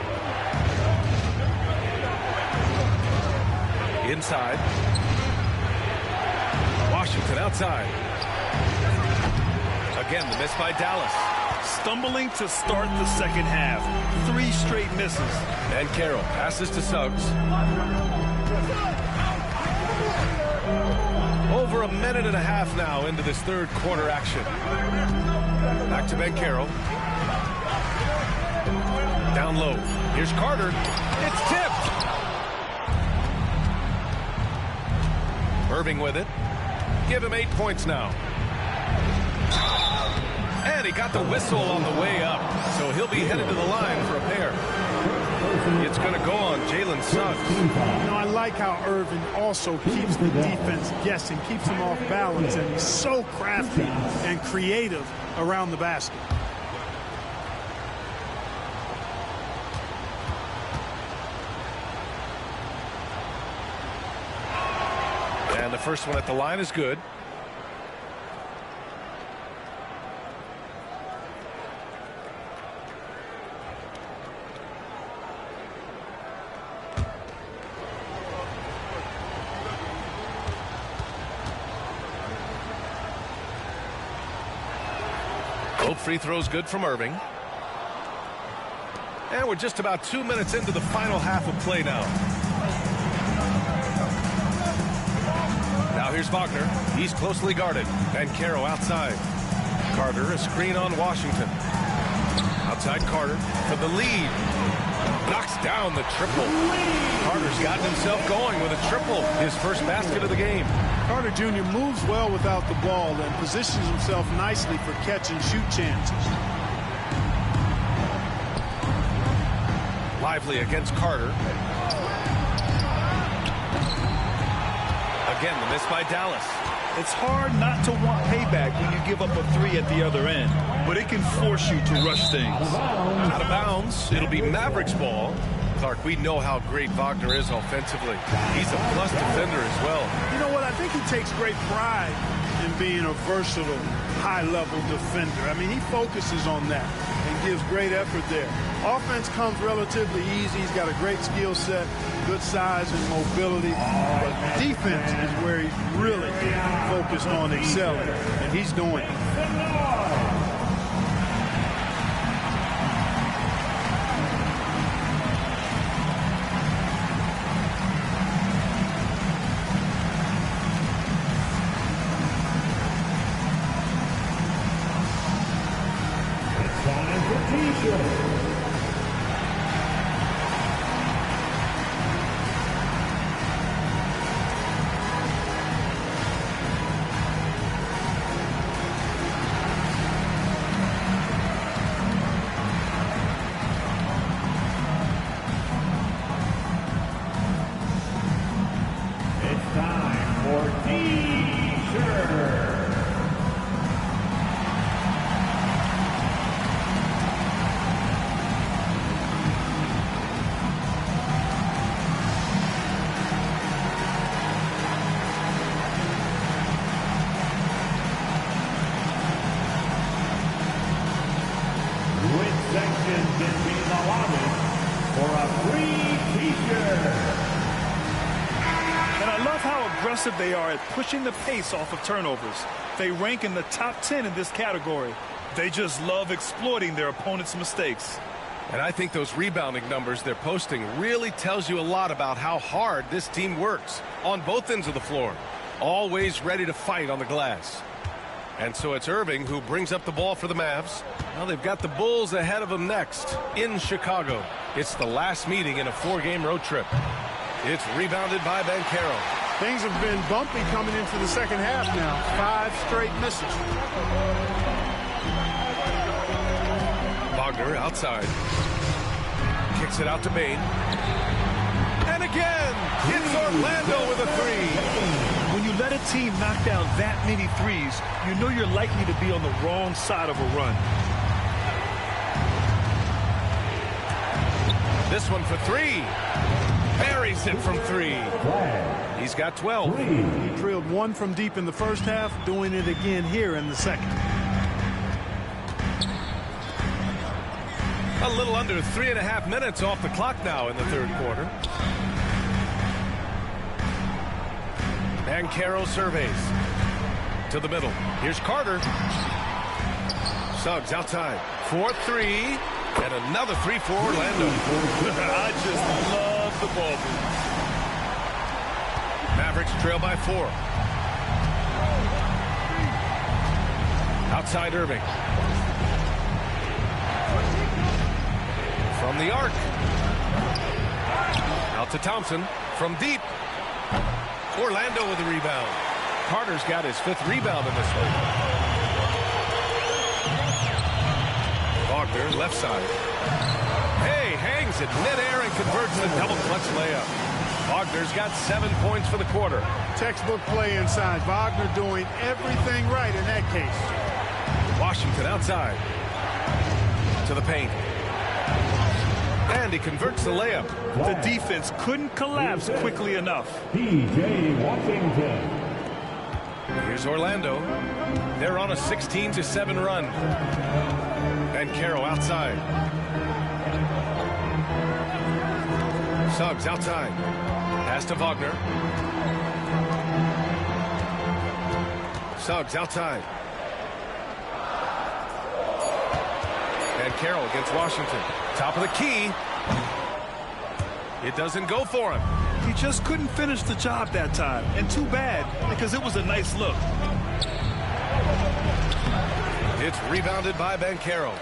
Inside. Washington outside. Again, the miss by Dallas. Stumbling to start the second half. 3 straight misses. And Carroll passes to Suggs. Over a minute and a half now into this third quarter action. Back to Banchero. Down low. Here's Carter. It's tipped. Irving with it. Give him 8 points now. And he got the whistle on the way up, so he'll be headed to the line for a pair. It's going to go on Jalen Suggs. You know, I like how Irving also keeps the defense guessing, keeps them off balance, and he's so crafty and creative around the basket. And the first one at the line is good. Both free throws good from Irving. And we're just about 2 minutes into the final half of play now. Now here's Wagner. He's closely guarded. Banchero outside. Carter, a screen on Washington. Outside Carter for the lead. Knocks down the triple. Carter's gotten himself going with a triple. His first basket of the game. Carter Jr. moves well without the ball and positions himself nicely for catch and shoot chances. Lively against Carter. Again, the miss by Dallas. It's hard not to want payback when you give up a three at the other end, but it can force you to rush things. Out of bounds. It'll be Mavericks ball. Clark, we know how great Wagner is offensively. He's a plus defender as well. You know what? I think he takes great pride in being a versatile, high-level defender. I mean, he focuses on that and gives great effort there. Offense comes relatively easy. He's got a great skill set, good size and mobility. But defense is where he's really focused on excelling, and he's doing it. They are at pushing the pace off of turnovers. They rank in the top 10 in this category. They just love exploiting their opponent's mistakes. And I think those rebounding numbers they're posting really tells you a lot about how hard this team works on both ends of the floor. Always ready to fight on the glass. And so it's Irving who brings up the ball for the Mavs. Well, they've got the Bulls ahead of them next in Chicago. It's the last meeting in a 4-game road trip. It's rebounded by Banchero. Things have been bumpy coming into the second half now. 5 straight misses. Wagner outside. Kicks it out to Bain. And again, it's Orlando with a three. When you let a team knock down that many threes, you know you're likely to be on the wrong side of a run. This one for three. Buries it from three. He's got 12. He drilled one from deep in the first half, doing it again here in the second. A little under 3.5 minutes off the clock now in the third quarter. Banchero surveys to the middle. Here's Carter. Suggs outside. 4-3. And another three for Orlando. I just love the ball move. Mavericks trail by 4. Outside Irving. From the arc. Out to Thompson. From deep. Orlando with the rebound. Carter's got his 5th rebound in this one. Wagner, left side. Hey, hangs it midair and converts the double clutch layup. Wagner's got 7 points for the quarter. Textbook play inside. Wagner doing everything right in that case. Washington outside. To the paint. And he converts the layup. The defense couldn't collapse quickly enough. P.J. Washington. Here's Orlando. They're on a 16-7 run. Banchero outside. Suggs outside. Pass to Wagner. Suggs outside. Banchero against Washington. Top of the key. It doesn't go for him. He just couldn't finish the job that time. And too bad, because it was a nice look. It's rebounded by Banchero.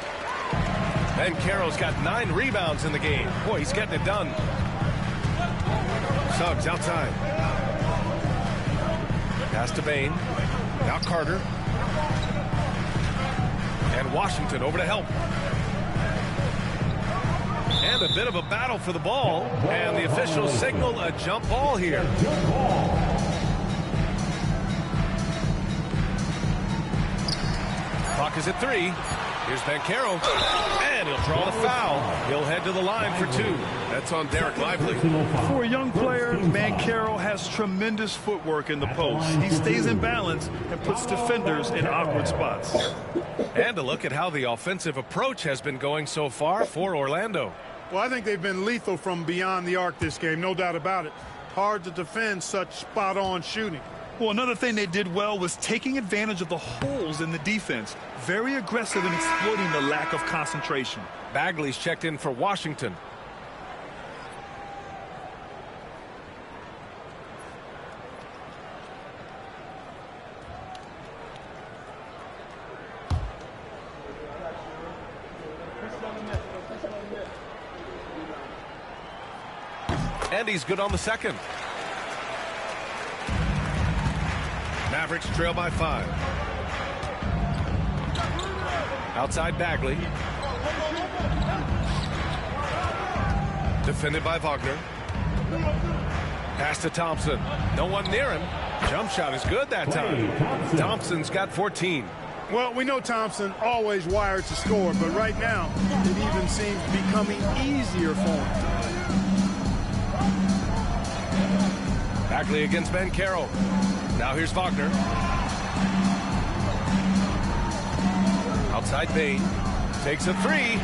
Banchero's got 9 rebounds in the game. Boy, he's getting it done. Suggs outside. Pass to Bain. Now Carter. And Washington over to help. And a bit of a battle for the ball. And the officials signal a jump ball here. Clock is at 3. Here's Banchero. And he'll draw the foul. He'll head to the line for 2. That's on Derek Lively. For a young player, Banchero has tremendous footwork in the post. He stays in balance and puts defenders in awkward spots. And a look at how the offensive approach has been going so far for Orlando. Well, I think they've been lethal from beyond the arc this game, no doubt about it. Hard to defend such spot-on shooting. Well, another thing they did well was taking advantage of the holes in the defense. Very aggressive in exploiting the lack of concentration. Bagley's checked in for Washington. And he's good on the second. Mavericks trail by 5. Outside Bagley. Defended by Wagner. Pass to Thompson. No one near him. Jump shot is good that time. Thompson's got 14. Well, we know Thompson always wired to score, but right now it even seems becoming easier for him. Bagley against Banchero. Now here's Wagner. Outside Bain. Takes a 3.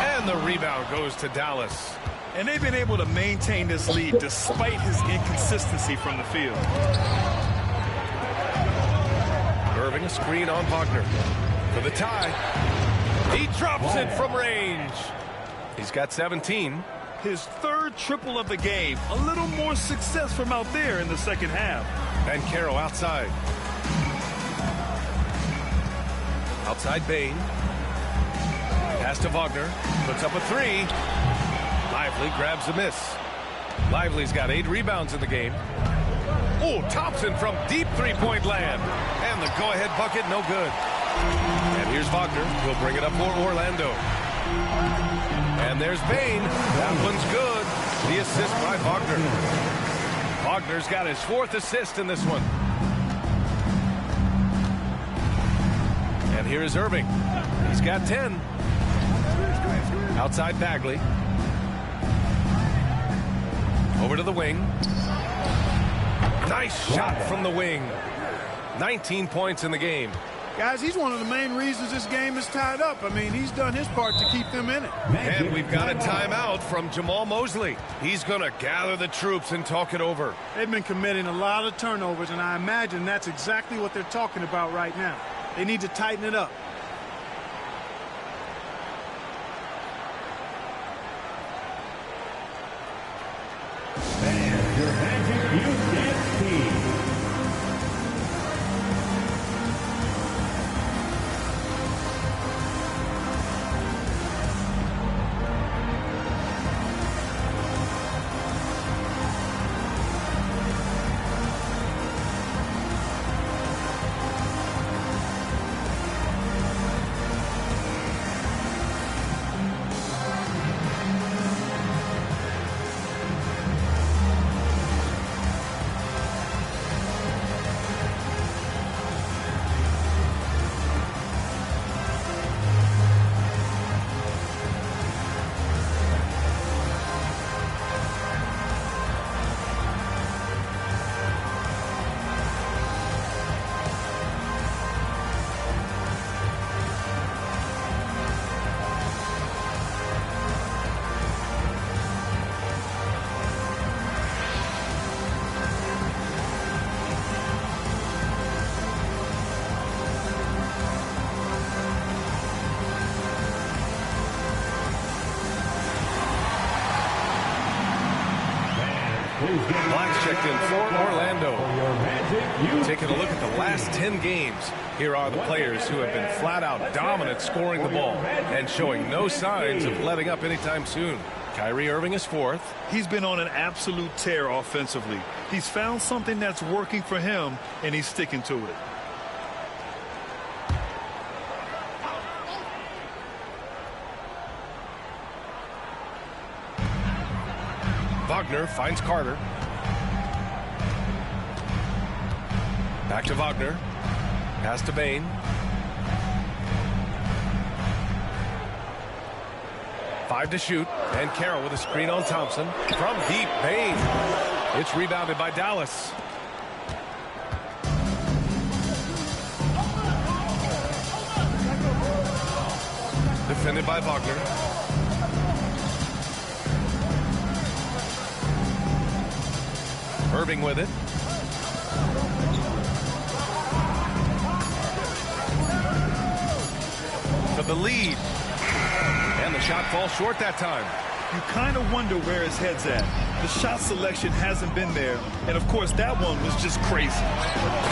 And the rebound goes to Dallas. And they've been able to maintain this lead despite his inconsistency from the field. Irving a screen on Wagner. For the tie. He drops it from range. He's got 17. His 3rd triple of the game. A little more success from out there in the second half. Banchero outside. Outside Bain. Pass to Wagner. Puts up a 3. Lively grabs a miss. Lively's got 8 rebounds in the game. Oh, Thompson from deep 3-point land. And the go-ahead bucket, no good. And here's Wagner. He'll bring it up for Orlando. And there's Bain. That one's good. The assist by Wagner. Wagner's got his 4th assist in this one. And here is Irving. He's got 10. Outside Bagley. Over to the wing. Nice shot from the wing. 19 points in the game. Guys, he's one of the main reasons this game is tied up. I mean, he's done his part to keep them in it. And we've got a timeout from Jamal Mosley. He's going to gather the troops and talk it over. They've been committing a lot of turnovers, and I imagine that's exactly what they're talking about right now. They need to tighten it up. And your Magic Youth team. Black's checked in for Orlando. Taking a look at the last 10 games. Here are the players who have been flat-out dominant scoring the ball and showing no signs of letting up anytime soon. Kyrie Irving is fourth. He's been on an absolute tear offensively. He's found something that's working for him, and he's sticking to it. Wagner finds Carter. Back to Wagner. Pass to Bain. Five to shoot. And Carroll with a screen on Thompson. From deep, Bain. It's rebounded by Dallas. Defended by Wagner. Irving with it. For the lead. And the shot falls short that time. You kind of wonder where his head's at. The shot selection hasn't been there. And, of course, that one was just crazy.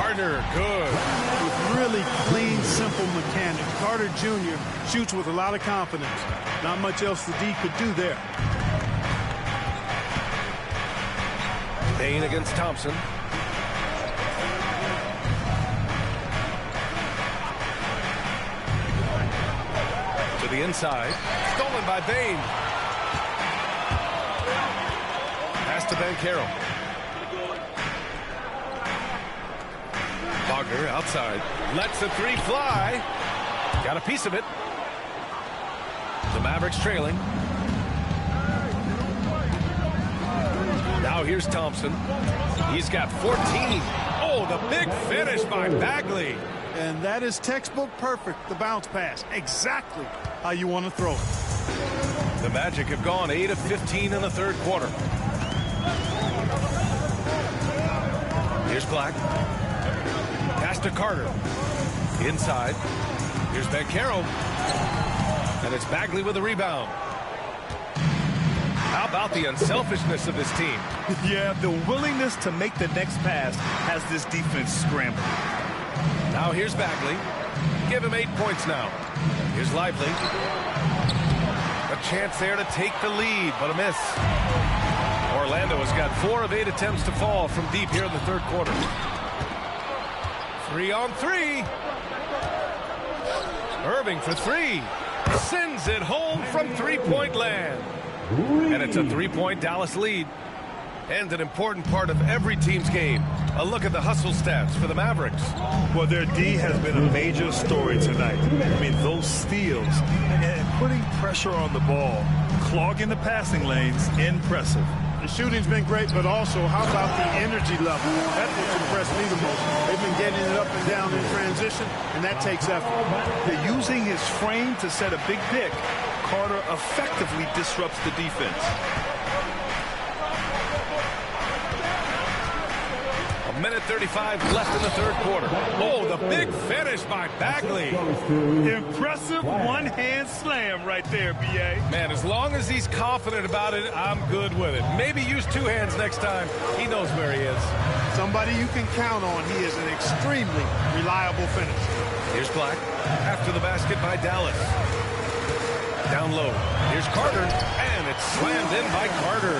Carter, good. With really clean, simple mechanics. Carter Jr. shoots with a lot of confidence. Not much else the D could do there. Bain against Thompson. To the inside. Stolen by Bain. Pass to Banchero. Wagner outside. Lets the three fly. Got a piece of it. The Mavericks trailing. Now here's Thompson. He's got 14. Oh, the big finish by Bagley. And that is textbook perfect, the bounce pass. Exactly how you want to throw it. The Magic have gone 8 of 15 in the third quarter. Here's Black. Pass to Carter. Inside. Here's Banchero. And it's Bagley with the rebound. How about the unselfishness of this team? Yeah, the willingness to make the next pass has this defense scrambling. Now here's Bagley. Give him 8 points now. Here's Lively. A chance there to take the lead, but a miss. Orlando has got 4 of 8 attempts to fall from deep here in the third quarter. 3 on 3. Irving for 3. Sends it home from three-point land. And it's a 3-point Dallas lead. And an important part of every team's game. A look at the hustle stats for the Mavericks. Well, their D has been a major story tonight. I mean, those steals and putting pressure on the ball, clogging the passing lanes, impressive. The shooting's been great, but also, how about the energy level? That's what's impressed me the most. They've been getting it up and down in transition, and that takes effort. They're using his frame to set a big pick. Carter effectively disrupts the defense. A minute 35 left in the third quarter. Oh, the big finish by Bagley. Impressive one-hand slam right there, B.A. Man, as long as he's confident about it, I'm good with it. Maybe use 2 hands next time. He knows where he is. Somebody you can count on. He is an extremely reliable finisher. Here's Black. After the basket by Dallas. Down low. Here's Carter, and it's slammed in by Carter.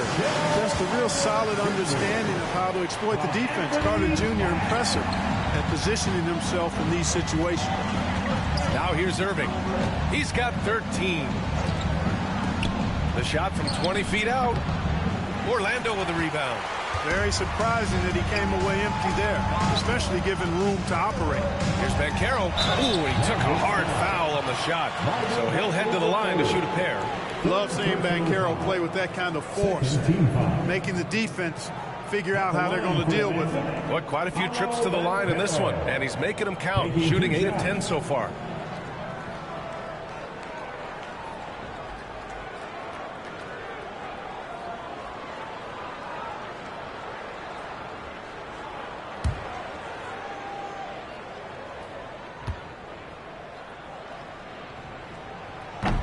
Just a real solid understanding of how to exploit the defense. Carter Jr. impressive at positioning himself in these situations. Now here's Irving. He's got 13. The shot from 20 feet out. Orlando with the rebound. Very surprising that he came away empty there, especially given room to operate. Here's Banchero. Ooh, he took a hard foul on the shot. So he'll head to the line to shoot a pair. Love seeing Banchero play with that kind of force, making the defense figure out how they're going to deal with it. What, quite a few trips to the line in this one, and he's making them count, shooting 8 of 10 so far.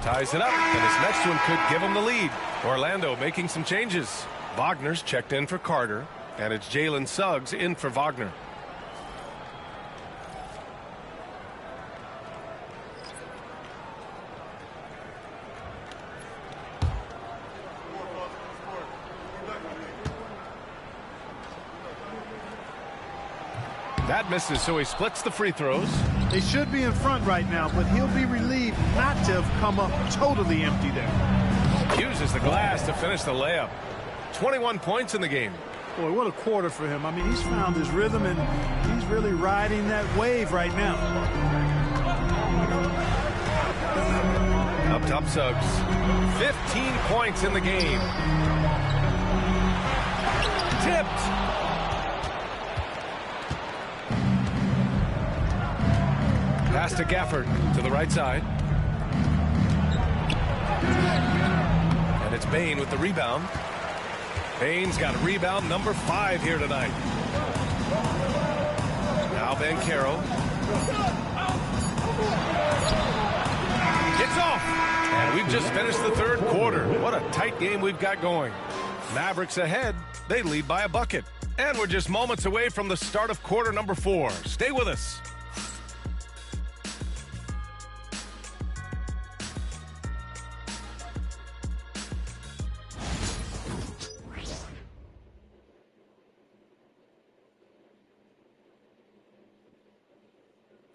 Ties it up, and this next one could give him the lead. Orlando making some changes. Wagner's checked in for Carter, and it's Jalen Suggs in for Wagner. That misses, so he splits the free throws. They should be in front right now, but he'll be relieved not to have come up totally empty there. Uses the glass to finish the layup. 21 points in the game. Boy, what a quarter for him. I mean, he's found his rhythm, and he's really riding that wave right now. Up top, Suggs. 15 points in the game. Tipped. Pass to Gafford to the right side. And it's Bain with the rebound. Bain's got rebound number 5 here tonight. Now Banchero. It's off. And we've just finished the third quarter. What a tight game we've got going. Mavericks ahead. They lead by a bucket. And we're just moments away from the start of quarter number 4. Stay with us.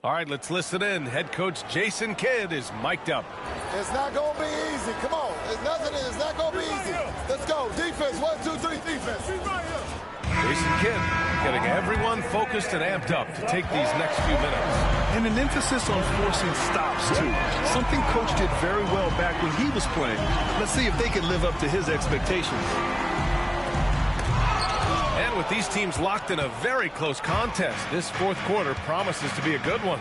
All right, let's listen in. Head coach Jason Kidd is mic'd up. It's not going to be easy. Come on. It's not going to be easy. Let's go. Defense. 1, 2, 3, defense. Jason Kidd getting everyone focused and amped up to take these next few minutes. And an emphasis on forcing stops, too. Something Coach did very well back when he was playing. Let's see if they can live up to his expectations. And with these teams locked in a very close contest, this fourth quarter promises to be a good one.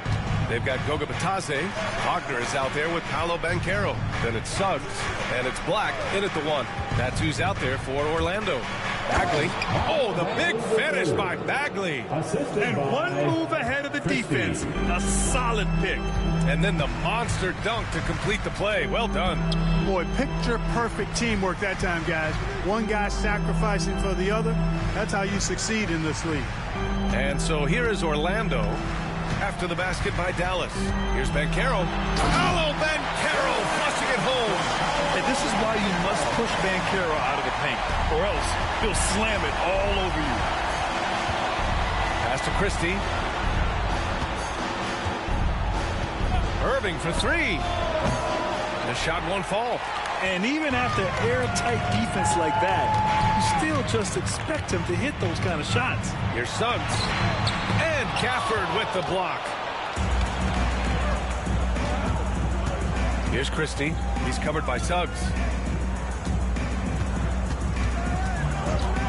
They've got Goga Batadze. Wagner is out there with Paolo Banchero. Then it's Suggs, and it's Black in at the 1. That's who's out there for Orlando. Bagley. Oh, the big finish by Bagley. And one move ahead of the defense. A solid pick. And then the monster dunk to complete the play. Well done. Boy, picture-perfect teamwork that time, guys. One guy sacrificing for the other. That's how you succeed in this league. And so here is Orlando after the basket by Dallas. Here's Banchero. Paolo Banchero flushing it home. And this is why you must push Banchero out of the paint, or else he'll slam it all over you. Pass to Christie. Irving for 3. The shot won't fall. And even after airtight defense like that, you still just expect him to hit those kind of shots. Here's Suggs. And Gafford with the block. Here's Christie. He's covered by Suggs.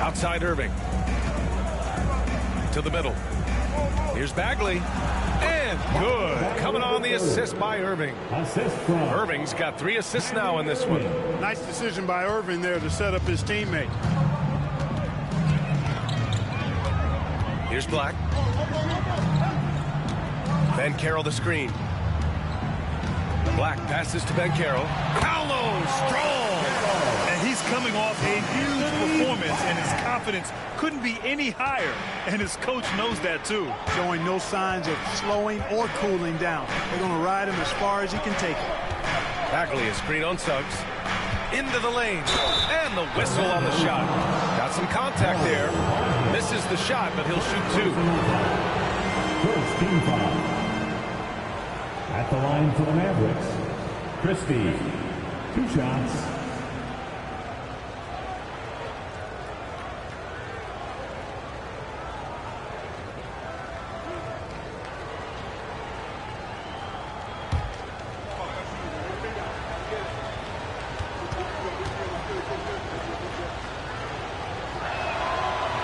Outside Irving. To the middle. Here's Bagley. And good. Coming on the assist by Irving. Irving's got 3 assists now in this one. Nice decision by Irving there to set up his teammate. Here's Black. Banchero the screen. Black passes to Banchero. Paolo strong. And he's coming off a huge performance, and his confidence couldn't be any higher. And his coach knows that, too. Showing no signs of slowing or cooling down. They're going to ride him as far as he can take it. Bagley, a screen on Suggs. Into the lane. And the whistle on the shot. Got some contact there. Misses the shot, but he'll shoot 2. First team foul. At the line for the Mavericks, Christie. 2 shots.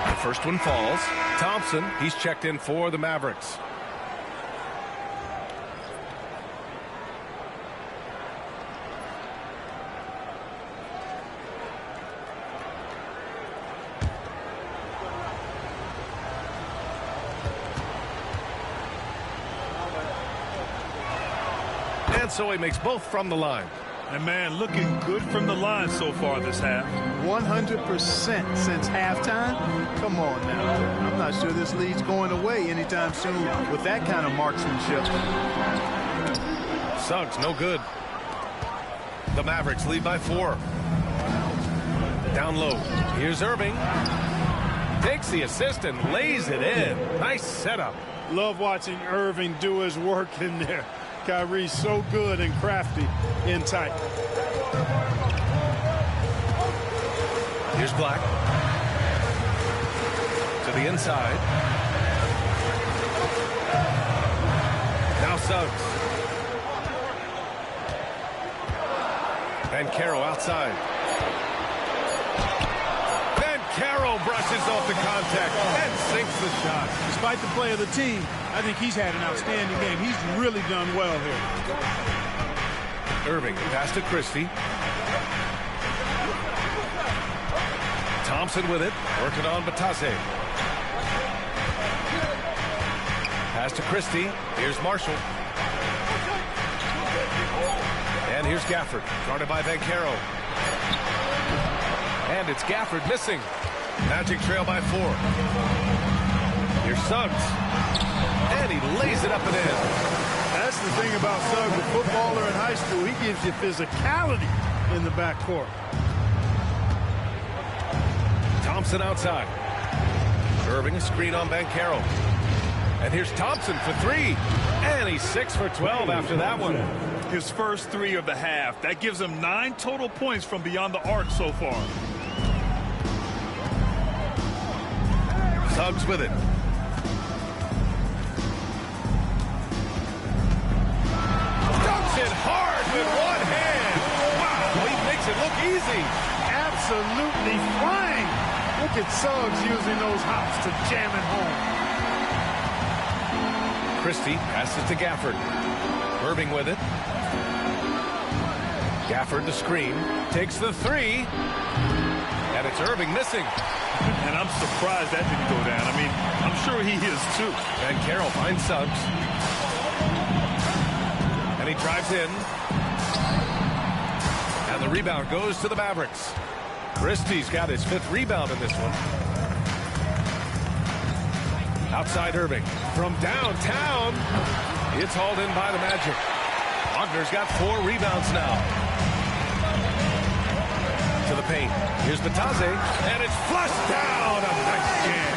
The first one falls. Thompson, he's checked in for the Mavericks. So he makes both from the line. And, man, looking good from the line so far this half. 100% since halftime. Come on now. I'm not sure this lead's going away anytime soon with that kind of marksmanship. Suggs, no good. The Mavericks lead by 4. Down low. Here's Irving. Takes the assist and lays it in. Nice setup. Love watching Irving do his work in there. Kyrie's so good and crafty in tight. Here's Black. To the inside. Now Suggs. And Caro outside. Caro brushes off the contact and sinks the shot. Despite the play of the team, I think he's had an outstanding game. He's really done well here. Irving pass to Christie. Thompson with it, working on Batase. Pass to Christie. Here's Marshall. And here's Gafford, guarded by Caro. And it's Gafford missing. Magic trail by 4. Here's Suggs. And he lays it up and in. That's the thing about Suggs, a footballer in high school. He gives you physicality in the backcourt. Thompson outside. Irving a screen on Caro. And here's Thompson for 3. And he's 6 for 12 after that one. His first 3 of the half. That gives him 9 total points from beyond the arc so far. Suggs with it. Dunks it hard with one hand. Wow, he makes it look easy. Absolutely flying. Look at Suggs using those hops to jam it home. Christie passes to Gafford. Irving with it. Gafford the screen. Takes the 3. And it's Irving missing. And I'm surprised that didn't go down. I mean, I'm sure he is too. And Caro finds Suggs. And he drives in. And the rebound goes to the Mavericks. Christie's got his 5th rebound in this one. Outside Irving. From downtown. It's hauled in by the Magic. Wagner's got 4 rebounds now. To the paint. Here's Batase, and it's flushed down. A nice jam.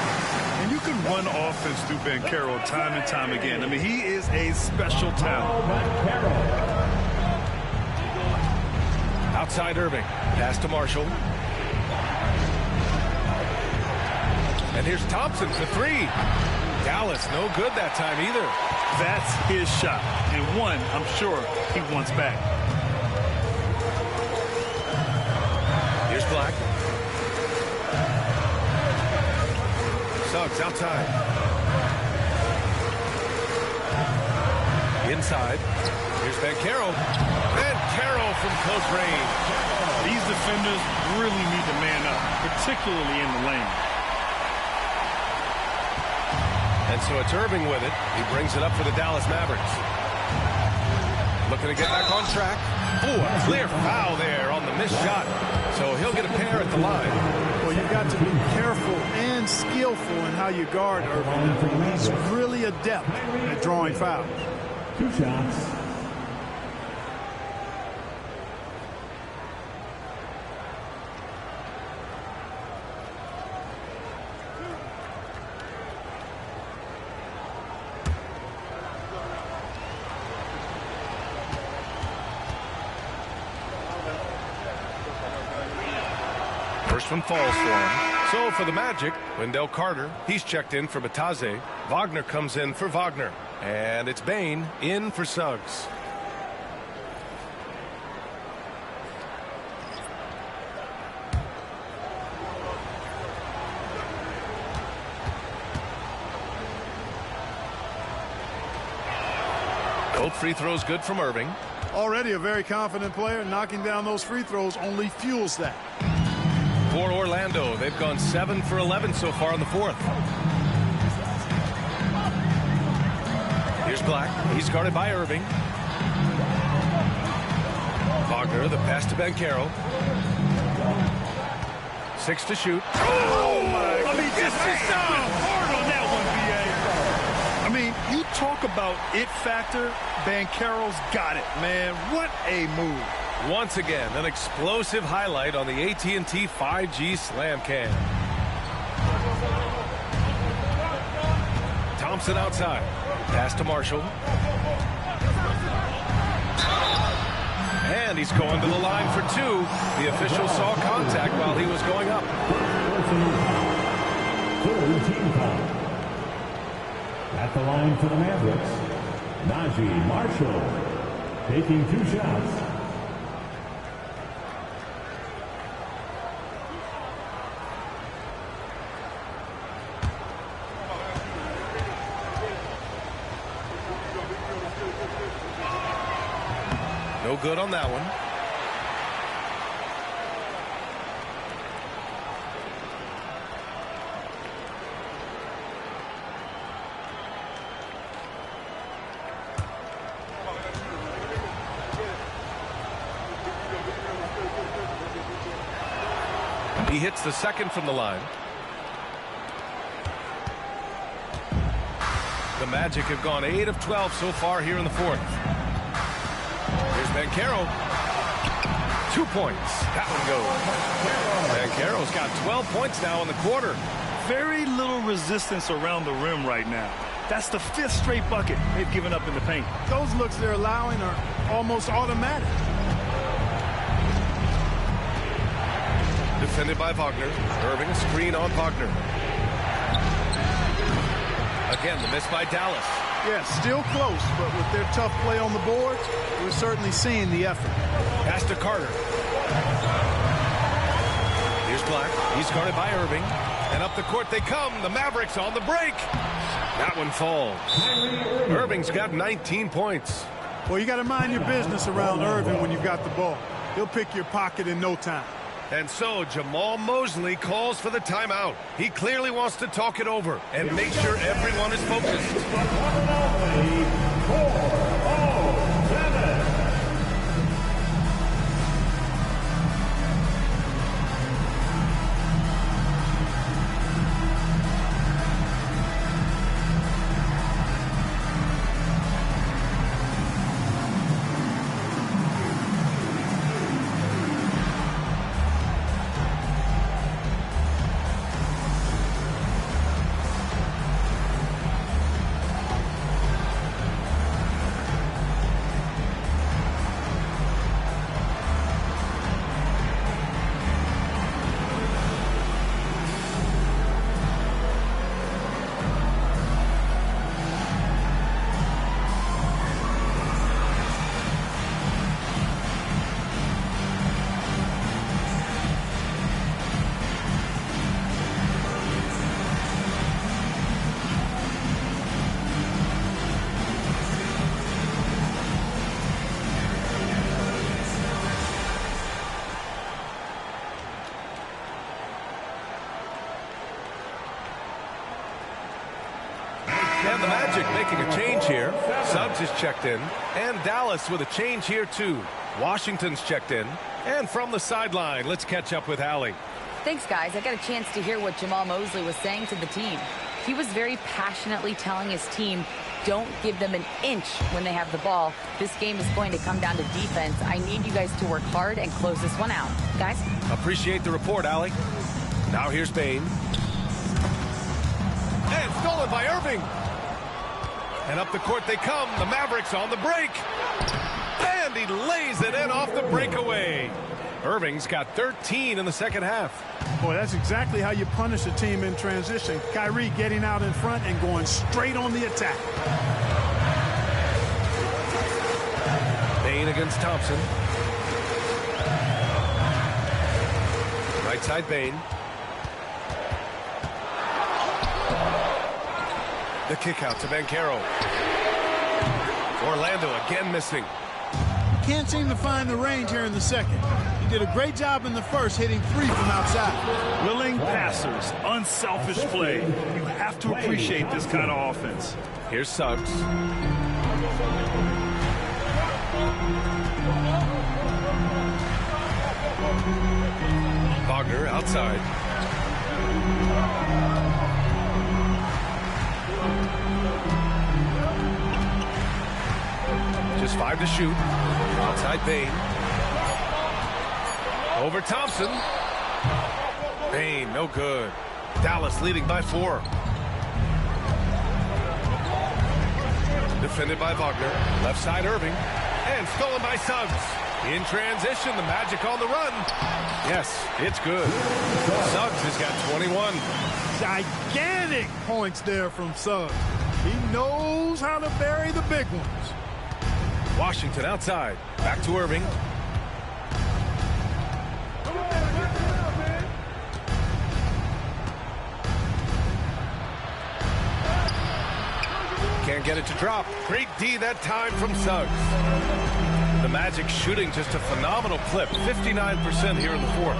And you can run offense through Caro time and time again. I mean, he is a special talent. Outside Irving. Pass to Marshall. And here's Thompson for 3. Dallas, no good that time either. That's his shot. And one, I'm sure he wants back. Here's Black. Suggs outside. Inside. Here's Caro. Caro from close range. These defenders really need to man up, particularly in the lane. And so it's Irving with it. He brings it up for the Dallas Mavericks. Looking to get back on track. Oh, a clear foul there on the missed shot. So he'll get a pair at the line. Well, you've got to be careful and skillful in how you guard Irving. He's really adept at drawing fouls. 2 shots. First one falls for him. So for the Magic, Wendell Carter, he's checked in for Batase. Wagner comes in for Wagner. And it's Bane in for Suggs. Both free throws good from Irving. Already a very confident player. Knocking down those free throws only fuels that. For Orlando, they've gone 7 for 11 so far in the 4th. Here's Black. He's guarded by Irving. Wagner, the pass to Banchero. 6 to shoot. Oh, my. I mean, just hard on that one, B.A. I mean, you talk about it factor. Banchero's got it, man. What a move. Once again, an explosive highlight on the AT&T 5G Slam Cam. Thompson outside. Pass to Marshall. And he's going to the line for 2. The official saw contact while he was going up. At the line for the Mavericks, Najee Marshall taking 2 shots. No good on that one. He hits the second from the line. The Magic have gone 8 of 12 so far here in the 4th. Here's Banchero. 2 points. That one goes. Banchero's got 12 points now in the quarter. Very little resistance around the rim right now. That's the 5th straight bucket they've given up in the paint. Those looks they're allowing are almost automatic. Defended by Wagner. Irving, a screen on Wagner. Again, the miss by Dallas. Yeah, still close, but with their tough play on the boards, we're certainly seeing the effort. Pass to Carter. Here's Black. He's guarded by Irving. And up the court they come. The Mavericks on the break. That one falls. Irving's got 19 points. Well, you got to mind your business around Irving when you've got the ball. He'll pick your pocket in no time. And so Jamal Mosley calls for the timeout. He clearly wants to talk it over and make sure everyone is focused. And the Magic making a change here. Suggs is checked in. And Dallas with a change here, too. Washington's checked in. And from the sideline, let's catch up with Allie. Thanks, guys. I got a chance to hear what Jamal Mosley was saying to the team. He was very passionately telling his team, don't give them an inch when they have the ball. This game is going to come down to defense. I need you guys to work hard and close this one out. Guys? Appreciate the report, Allie. Now here's Bain. And stolen by Irving. And up the court they come. The Mavericks on the break. And he lays it in off the breakaway. Irving's got 13 in the second half. Boy, that's exactly how you punish a team in transition. Kyrie getting out in front and going straight on the attack. Bain against Thompson. Right side Bain. The kick out to Banchero. Orlando again missing. Can't seem to find the range here in the second. He did a great job in the first, hitting 3 from outside. Willing passers, unselfish play. You have to appreciate this kind of offense. Here's Suggs. Wagner outside. Just 5 to shoot. Outside Bain. Over Thompson. Bain, no good. Dallas leading by 4. Defended by Wagner. Left side Irving. And stolen by Suggs. In transition, the Magic on the run. Yes, it's good. Suggs has got 21. Gigantic points there from Suggs. He knows how to bury the big ones. Washington outside. Back to Irving. Can't get it to drop. Great D that time from Suggs. The Magic shooting just a phenomenal clip. 59% here in the 4th.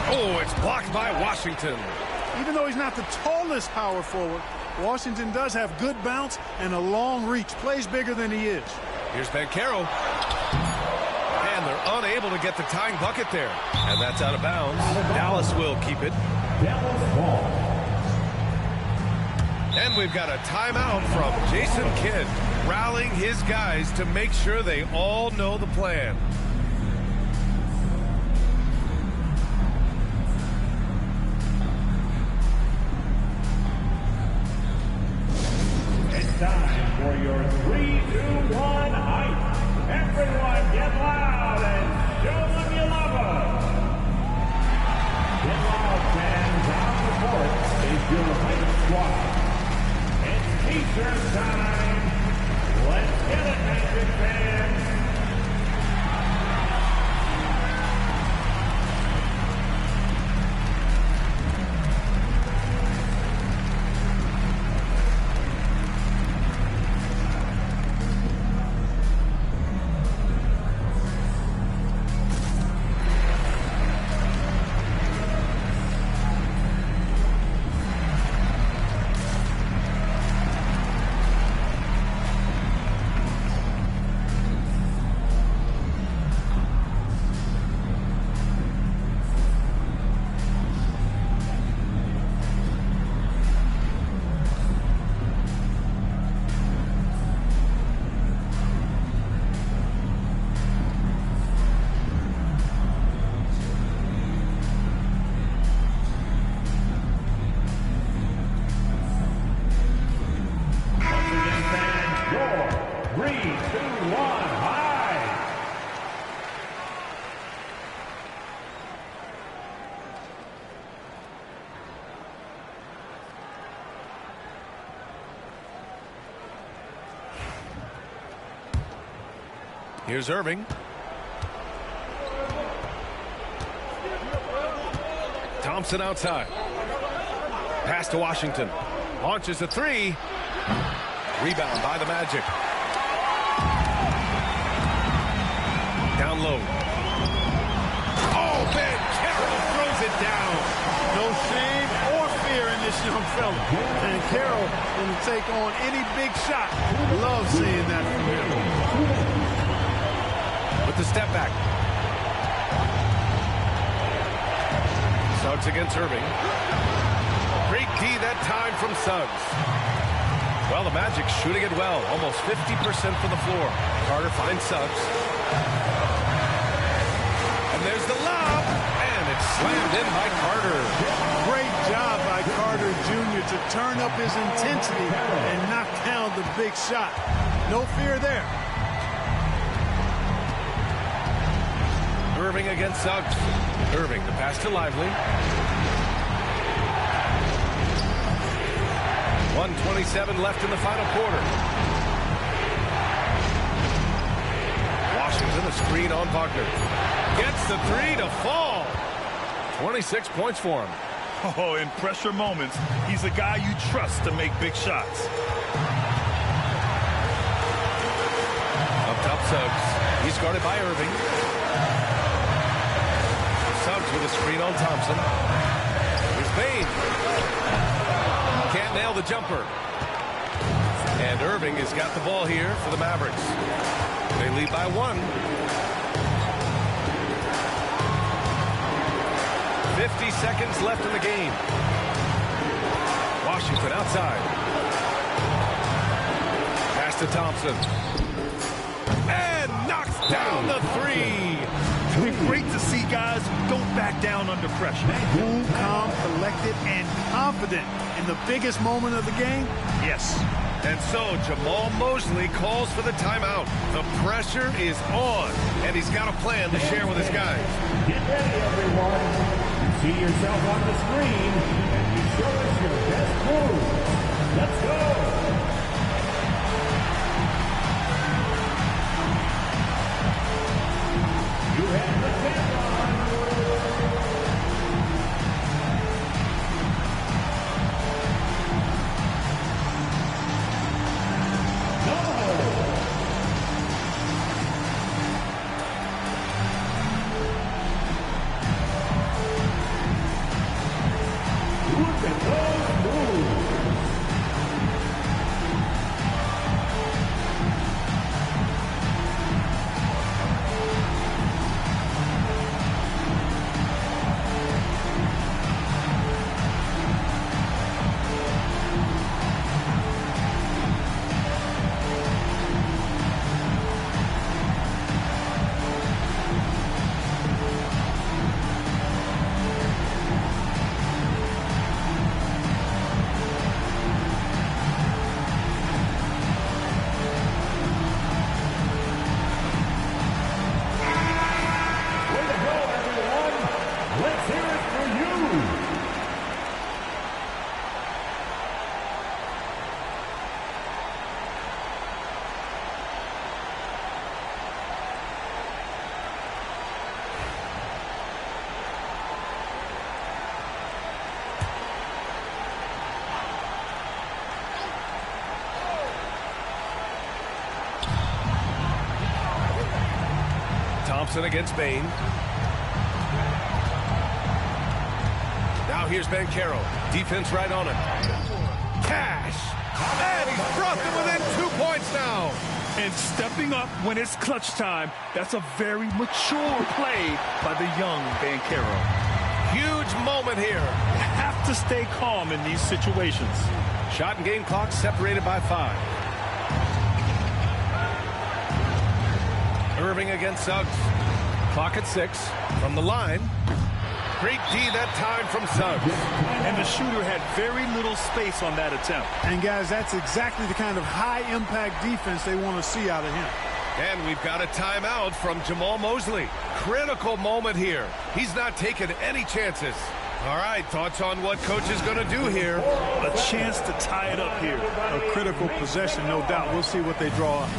Oh, it's blocked by Washington. Even though he's not the tallest power forward, Washington does have good bounce and a long reach. Plays bigger than he is. Here's Banchero. And they're unable to get the tying bucket there. And that's out of bounds. Dallas will keep it. And we've got a timeout from Jason Kidd, rallying his guys to make sure they all know the plan. It's time for your 3, 2, 1 hype. Everyone get loud and show them you love them. Get loud, fans. On the court is your hype squad. It's t-shirt time. Let's get it, Magic fans. Here's Irving. Thompson outside. Pass to Washington. Launches a 3. Rebound by the Magic. Down low. Oh, Banchero throws it down. No shame or fear in this young fella. And Carroll will take on any big shot. Love seeing that from him. With the step back. Suggs against Irving. Great D that time from Suggs. Well, the Magic shooting it well. Almost 50% from the floor. Carter finds Suggs. And there's the lob. And it's slammed in by Carter. Great job by Carter Jr. to turn up his intensity and knock down the big shot. No fear there. Irving against Suggs. Irving, the pass to Lively. 1:27 left in the final quarter. Washington, a screen on Wagner. Gets the 3 to fall. 26 points for him. Oh, in pressure moments, he's a guy you trust to make big shots. Up top, Suggs. He's guarded by Irving. Suggs with a screen on Thompson. Here's Bain. Can't nail the jumper. And Irving has got the ball here for the Mavericks. They lead by 1. 50 seconds left in the game. Washington outside. Pass to Thompson. And knocks down the three. It's been great to see guys who don't back down under pressure. Cool, calm, collected, and confident in the biggest moment of the game. Yes. And so Jamal Mosley calls for the timeout. The pressure is on, and he's got a plan to share with his guys. Get ready, everyone. See yourself on the screen, and you show us your best move. Let's go. You have the camera on. Thompson against Bain. Now here's Banchero. Defense right on him. Cash. And he's brought them within 2 points now. And stepping up when it's clutch time, that's a very mature play by the young Banchero. Huge moment here. You have to stay calm in these situations. Shot and game clock separated by 5. Irving against Suggs. Clock at 6. From the line. Great D that time from Suggs. And the shooter had very little space on that attempt. And guys, that's exactly the kind of high-impact defense they want to see out of him. And we've got a timeout from Jamal Mosley. Critical moment here. He's not taking any chances. All right, thoughts on what coach is going to do here? A chance to tie it up here. A critical possession, no doubt. We'll see what they draw up.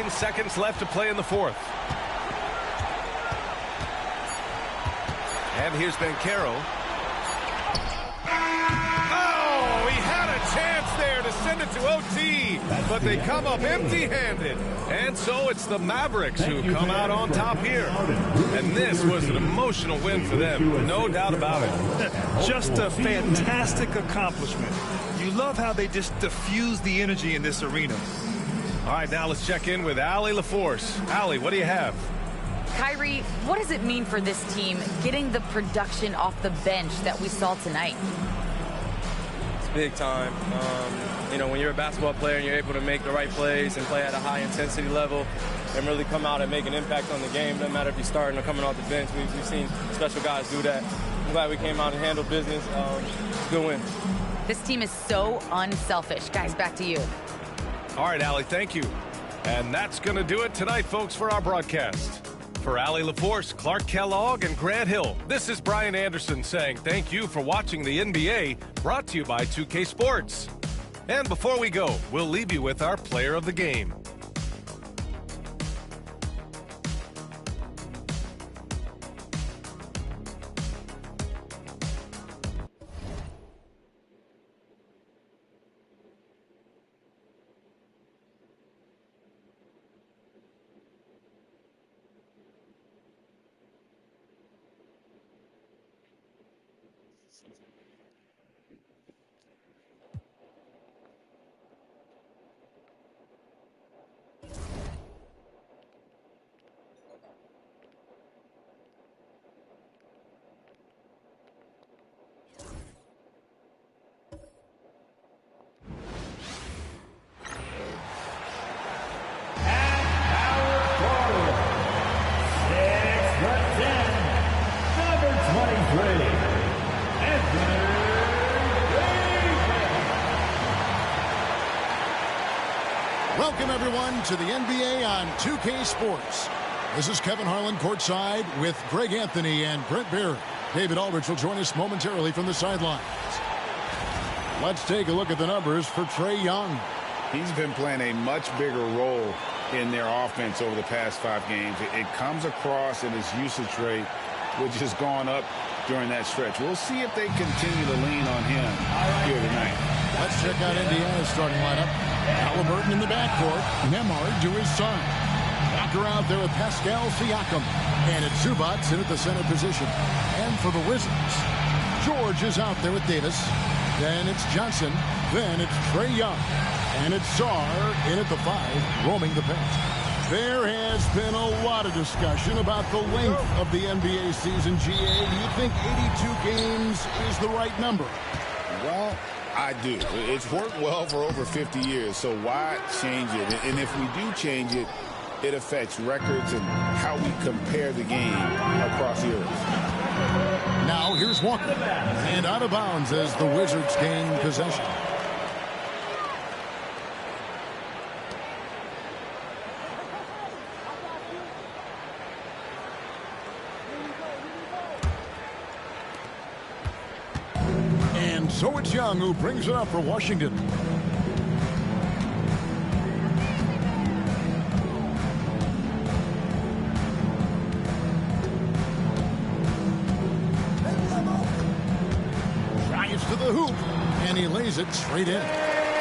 Seconds left to play in the 4th. And here's Banchero. Oh, he had a chance there to send it to OT, but they come up empty-handed. And And so it's the Mavericks who come out on top here. And this was an emotional win for them, no doubt about it. Just a fantastic accomplishment. You love how they just diffuse the energy in this arena. All right, now let's check in with Allie LaForce. Allie, what do you have? Kyrie, what does it mean for this team getting the production off the bench that we saw tonight? It's big time. You know, when you're a basketball player and you're able to make the right plays and play at a high intensity level and really come out and make an impact on the game, doesn't matter if you're starting or coming off the bench. We've seen special guys do that. I'm glad we came out and handled business. Good win. This team is so unselfish. Guys, back to you. All right, Allie, thank you. And that's going to do it tonight, folks, for our broadcast. For Allie LaForce, Clark Kellogg, and Grant Hill, this is Brian Anderson saying thank you for watching the NBA, brought to you by 2K Sports. And before we go, we'll leave you with our player of the game. Welcome, everyone, to the NBA on 2K Sports. This is Kevin Harlan courtside with Greg Anthony and Brent Barry. David Aldridge will join us momentarily from the sidelines. Let's take a look at the numbers for Trae Young. He's been playing a much bigger role in their offense over the past 5 games. It comes across in his usage rate, which has gone up during that stretch. We'll see if they continue to lean on him here tonight. Let's check out Indiana's starting lineup. Halliburton in the backcourt. Nembhard to his side. Walker out there with Pascal Siakam. And it's Zubac in at the center position. And for the Wizards, George is out there with Davis. Then it's Johnson. Then it's Trae Young. And it's Sarr in at the 5, roaming the paint. There has been a lot of discussion about the length of the NBA season, GA. Do you think 82 games is the right number? Well, I do. It's worked well for over 50 years, so why change it? And if we do change it, it affects records and how we compare the game across the earth. Now here's Walker. And out of bounds as the Wizards gain possession. And so it's Young who brings it up for Washington. Drives to the hoop, and he lays it straight in.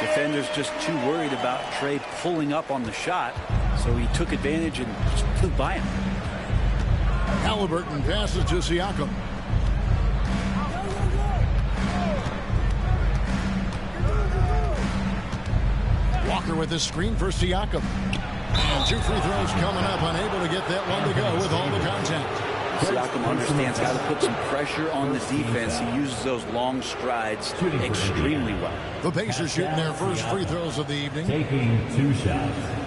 Defender's just too worried about Trae pulling up on the shot, so he took advantage and just flew by him. Halliburton passes to Siakam. Walker with the screen for Siakam. And 2 free throws coming up, unable to get that one to go with all the contact. Siakam understands how to put some pressure on the defense. He uses those long strides extremely well. The Pacers shooting their first free throws of the evening. Taking 2 shots.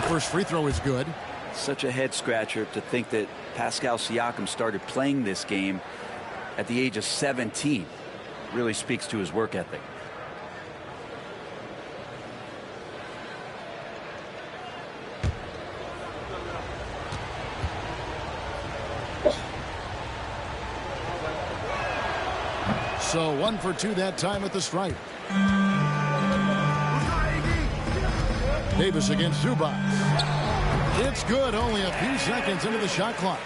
First free throw is good. Such a head scratcher to think that Pascal Siakam started playing this game at the age of 17. Really speaks to his work ethic. So 1 for 2 that time at the stripe. Davis against Zubac. It's good, only a few seconds into the shot clock.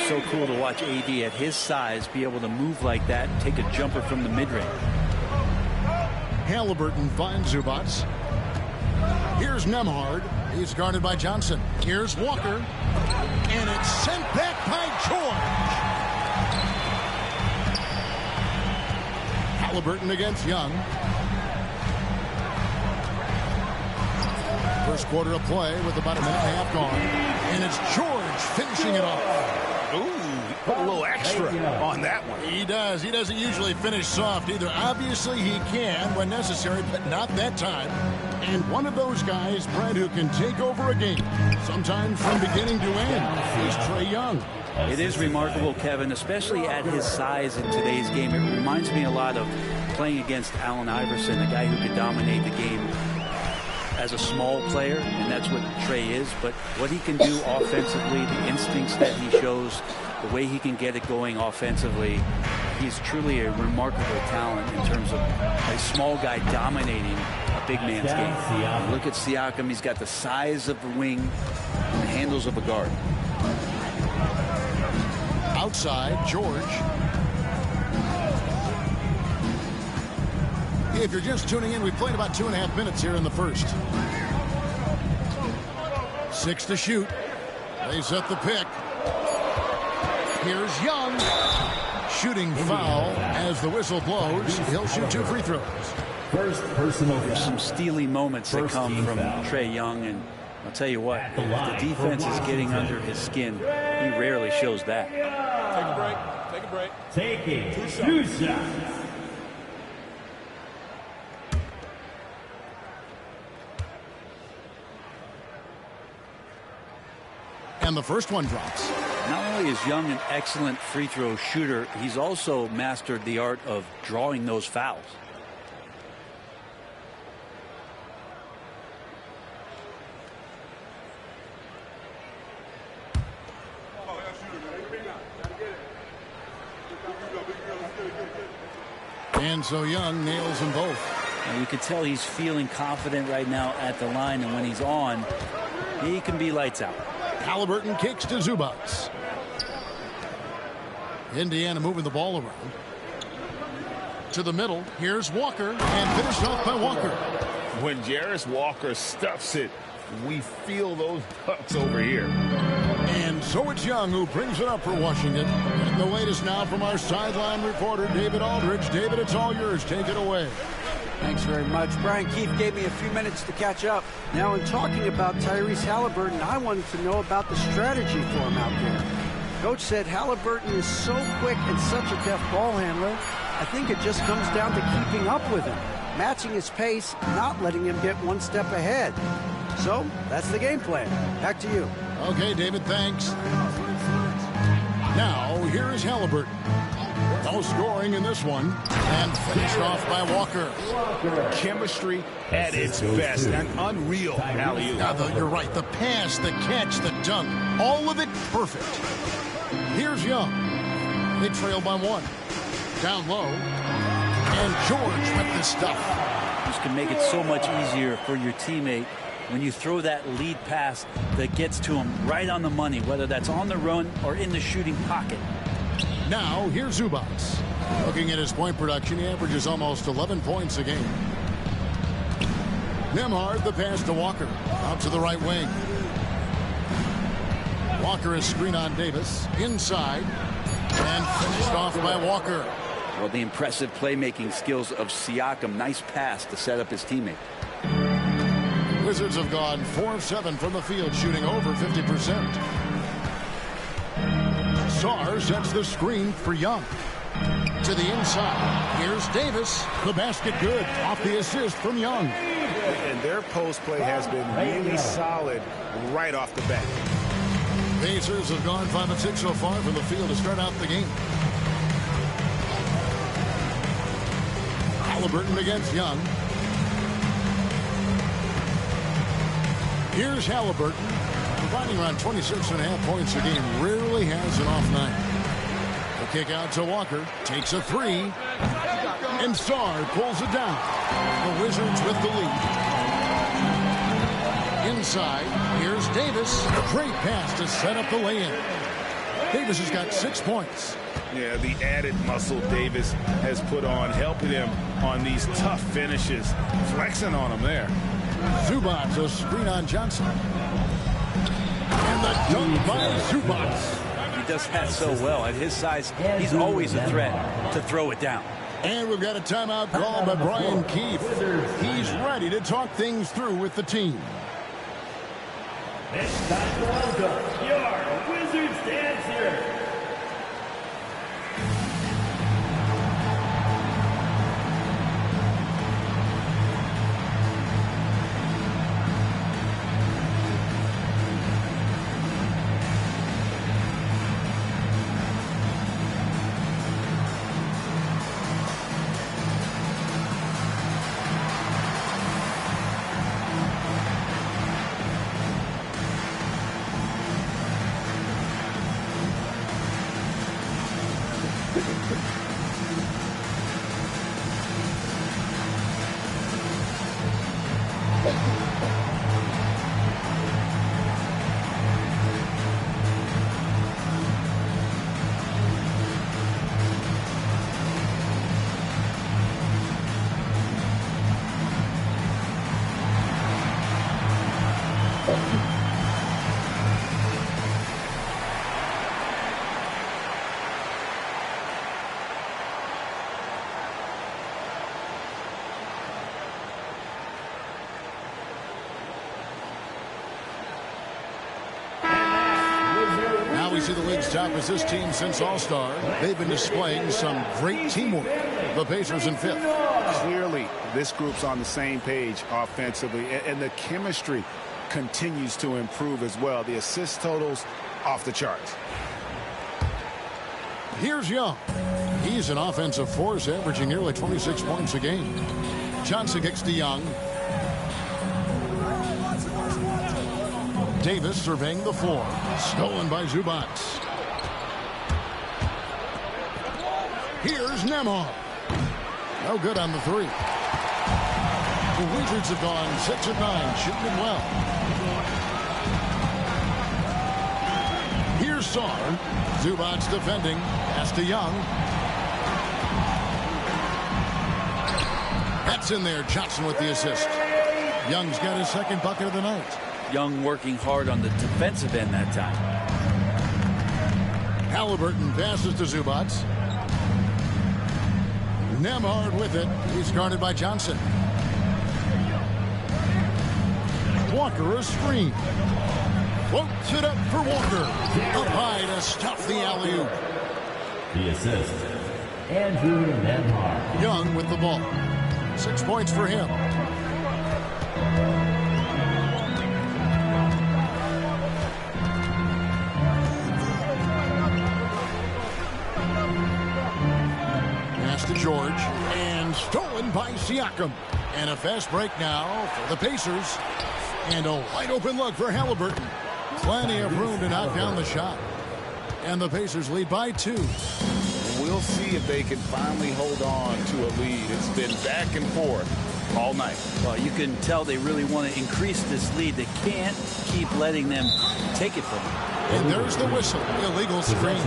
So cool to watch AD at his size be able to move like that and take a jumper from the mid-range. Halliburton finds Zubac. Here's Nembhard. He's guarded by Johnson. Here's Walker. And it's sent back by George. Halliburton against Young. First quarter of play with about a minute and a half gone. And it's George finishing it off. Ooh, put a little extra on that one. He does. He doesn't usually finish soft either. Obviously, he can when necessary, but not that time. And one of those guys, Brad, who can take over a game, sometimes from beginning to end, is Trae Young. It is remarkable, Kevin, especially at his size in today's game. It reminds me a lot of playing against Allen Iverson, a guy who could dominate the game as a small player, and that's what Trae is. But what he can do offensively, the instincts that he shows, the way he can get it going offensively, he's truly a remarkable talent in terms of a small guy dominating a big man's game. Look at Siakam. He's got the size of a wing and the handles of a guard. Outside, George. If you're just tuning in, we played about 2.5 minutes here in the first. 6 to shoot. They set the pick. Here's Young. Shooting foul as the whistle blows. He'll shoot 2 free throws. There's some steely moments that come from Trae Young, and I'll tell you what, if the defense is getting under his skin, he rarely shows that. Take a break. Take a break. Taking 2 shots. And the first one drops. Not only is Young an excellent free throw shooter, he's also mastered the art of drawing those fouls. And so Young nails them both. And you can tell he's feeling confident right now at the line, and when he's on, he can be lights out. Halliburton kicks to Zubac. Indiana moving the ball around. To the middle. Here's Walker. And finished off by Walker. When Jarris Walker stuffs it, we feel those bucks over here. And so it's Young who brings it up for Washington. And the latest now from our sideline reporter, David Aldridge. David, it's all yours. Take it away. Thanks very much. Brian Keefe gave me a few minutes to catch up. Now, in talking about Tyrese Halliburton, I wanted to know about the strategy for him out there. Coach said Halliburton is so quick and such a deft ball handler, I think it just comes down to keeping up with him, matching his pace, not letting him get one step ahead. So, that's the game plan. Back to you. Okay, David, thanks. Now, here is Halliburton. No scoring in this one. And finished off by Walker. Chemistry at its best. An unreal alley-oop. You're right. The pass, the catch, the dunk. All of it perfect. Here's Young. They trail by 1. Down low. And George with the stuff. This can make it so much easier for your teammate when you throw that lead pass that gets to him right on the money, whether that's on the run or in the shooting pocket. Now, here's Zubac. Looking at his point production, he averages almost 11 points a game. Nembhard, the pass to Walker. Out to the right wing. Walker is screen on Davis. Inside. And finished off by Walker. Well, the impressive playmaking skills of Siakam. Nice pass to set up his teammate. Wizards have gone 4 of 7 from the field, shooting over 50%. Sarr sets the screen for Young. To the inside. Here's Davis. The basket good. Off the assist from Young. And their post play has been really solid right off the bat. Pacers have gone 5 of 6 so far from the field to start out the game. Halliburton against Young. Here's Halliburton, providing around 26.5 points a game. Rarely has an off night. The kick out to Walker. Takes a 3. And Sarr pulls it down. The Wizards with the lead. inside. Here's Davis. Great pass to set up the lay-in. Davis has got 6 points. Yeah, the added muscle Davis has put on, helping him on these tough finishes. Flexing on him there. Zubac, a screen on Johnson. And the dunk by Zubac. He does that so well. At his size, he's always a threat to throw it down. And we've got a timeout called by Brian Keefe. He's ready to talk things through with the team. It's time to welcome your Wizards dancer. We see the league's top assist team since All-Star. They've been displaying some great teamwork. The Pacers in 5th. Clearly, this group's on the same page offensively, and the chemistry continues to improve as well. The assist totals off the charts. Here's Young. He's an offensive force, averaging nearly 26 points a game. Johnson kicks to Young. Davis surveying the floor. Stolen by Zubac. Here's Nembhard. No good on the 3. The Wizards have gone 6 of 9, shooting it well. Here's Sarr. Zubac defending. Pass to Young. That's in there. Johnson with the assist. Young's got his second bucket of the night. Young working hard on the defensive end that time. Halliburton passes to Zubac. Nembhard with it. He's guarded by Johnson. Walker a screen. Floats it up for Walker. Up high to stuff the alley-oop. The assist, Andrew Nembhard. Young with the ball. 6 points for him. To George, and stolen by Siakam. And a fast break now for the Pacers. And a wide open look for Halliburton. Plenty of room to knock down the shot. And the Pacers lead by 2. We'll see if they can finally hold on to a lead. It's been back and forth all night. Well, you can tell they really want to increase this lead. They can't keep letting them take it from them. And there's the whistle. Illegal screen.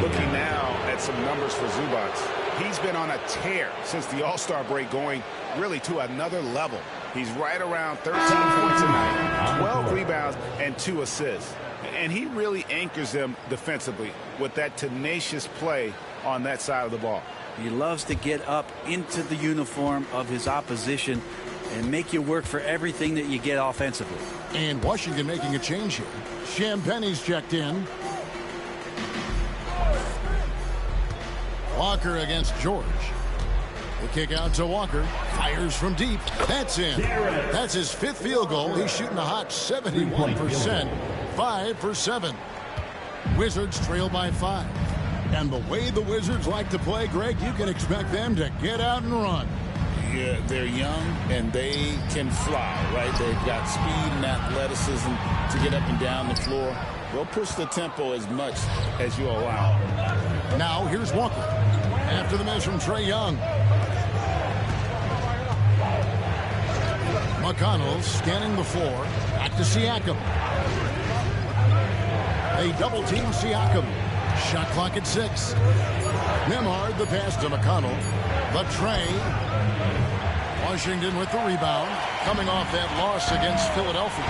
Looking now at some numbers for Zubac. He's been on a tear since the All-Star break, going really to another level. He's right around 13 points a night, 12 rebounds, and 2 assists. And he really anchors them defensively with that tenacious play on that side of the ball. He loves to get up into the uniform of his opposition and make you work for everything that you get offensively. And Washington making a change here. Champagne's checked in. Walker against George. The kick out to Walker. Fires from deep. That's in. That's his 5th field goal. He's shooting a hot 71%. 5 for 7. Wizards trail by 5. And the way the Wizards like to play, Greg, you can expect them to get out and run. Yeah, they're young and they can fly, right? They've got speed and athleticism to get up and down the floor. They'll push the tempo as much as you allow. Now here's Walker. After the miss from Trae Young. McConnell scanning the floor. Back to Siakam. They double team Siakam. Shot clock at 6. Nembhard the pass to McConnell. The tray. Washington with the rebound. Coming off that loss against Philadelphia.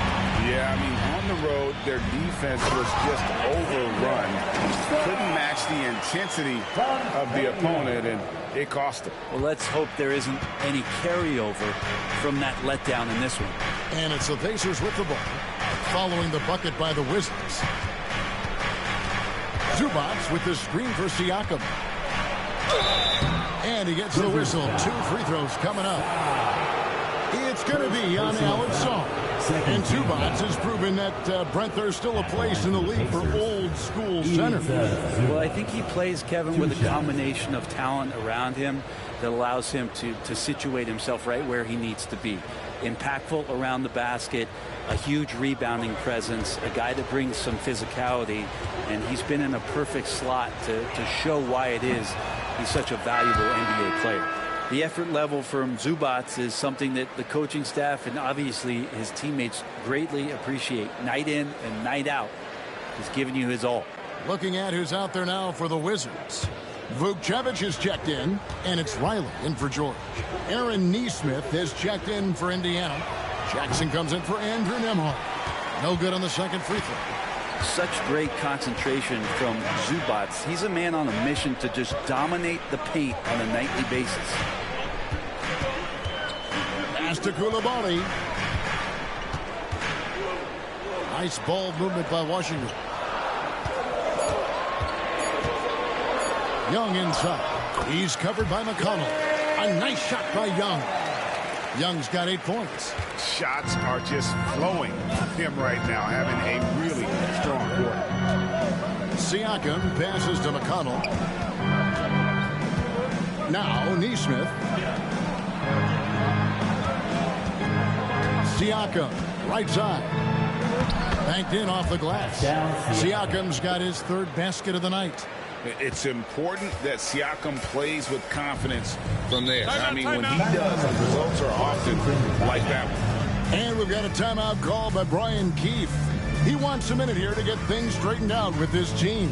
Yeah, I mean, on the road, their defense was just overrun. Couldn't match the intensity of the opponent, and it cost them. Well, let's hope there isn't any carryover from that letdown in this one. And it's the Pacers with the ball, following the bucket by the Wizards. Zubac with the screen for Siakam. And he gets the whistle. 2 free throws coming up. It's going to be on Alan Song. And Zubac has proven that, Brent, there's still a place in the league for old-school center. Well, I think he plays, Kevin, with a combination of talent around him that allows him to situate himself right where he needs to be. Impactful around the basket, a huge rebounding presence, a guy that brings some physicality, and he's been in a perfect slot to show why it is he's such a valuable NBA player. The effort level from Zubac is something that the coaching staff and obviously his teammates greatly appreciate. Night in and night out, he's giving you his all. Looking at who's out there now for the Wizards. Vukcevic is checked in, and it's Riley in for George. Aaron Nesmith has checked in for Indiana. Jackson comes in for Andrew Nembhard. No good on the second free throw. Such great concentration from Zubac. He's a man on a mission to just dominate the paint on a nightly basis. Pass to Coulibaly. Nice ball movement by Washington. Young inside. He's covered by McConnell. A nice shot by Young. Young's got 8 points. Shots are just flowing him right now, having a really strong quarter. Siakam passes to McConnell. Now Nesmith. Siakam, right side. Banked in off the glass. Siakam's got his 3rd basket of the night. It's important that Siakam plays with confidence from there. I mean, when he does, the results are often like that one. And we've got a timeout call by Brian Keefe. He wants a minute here to get things straightened out with his team.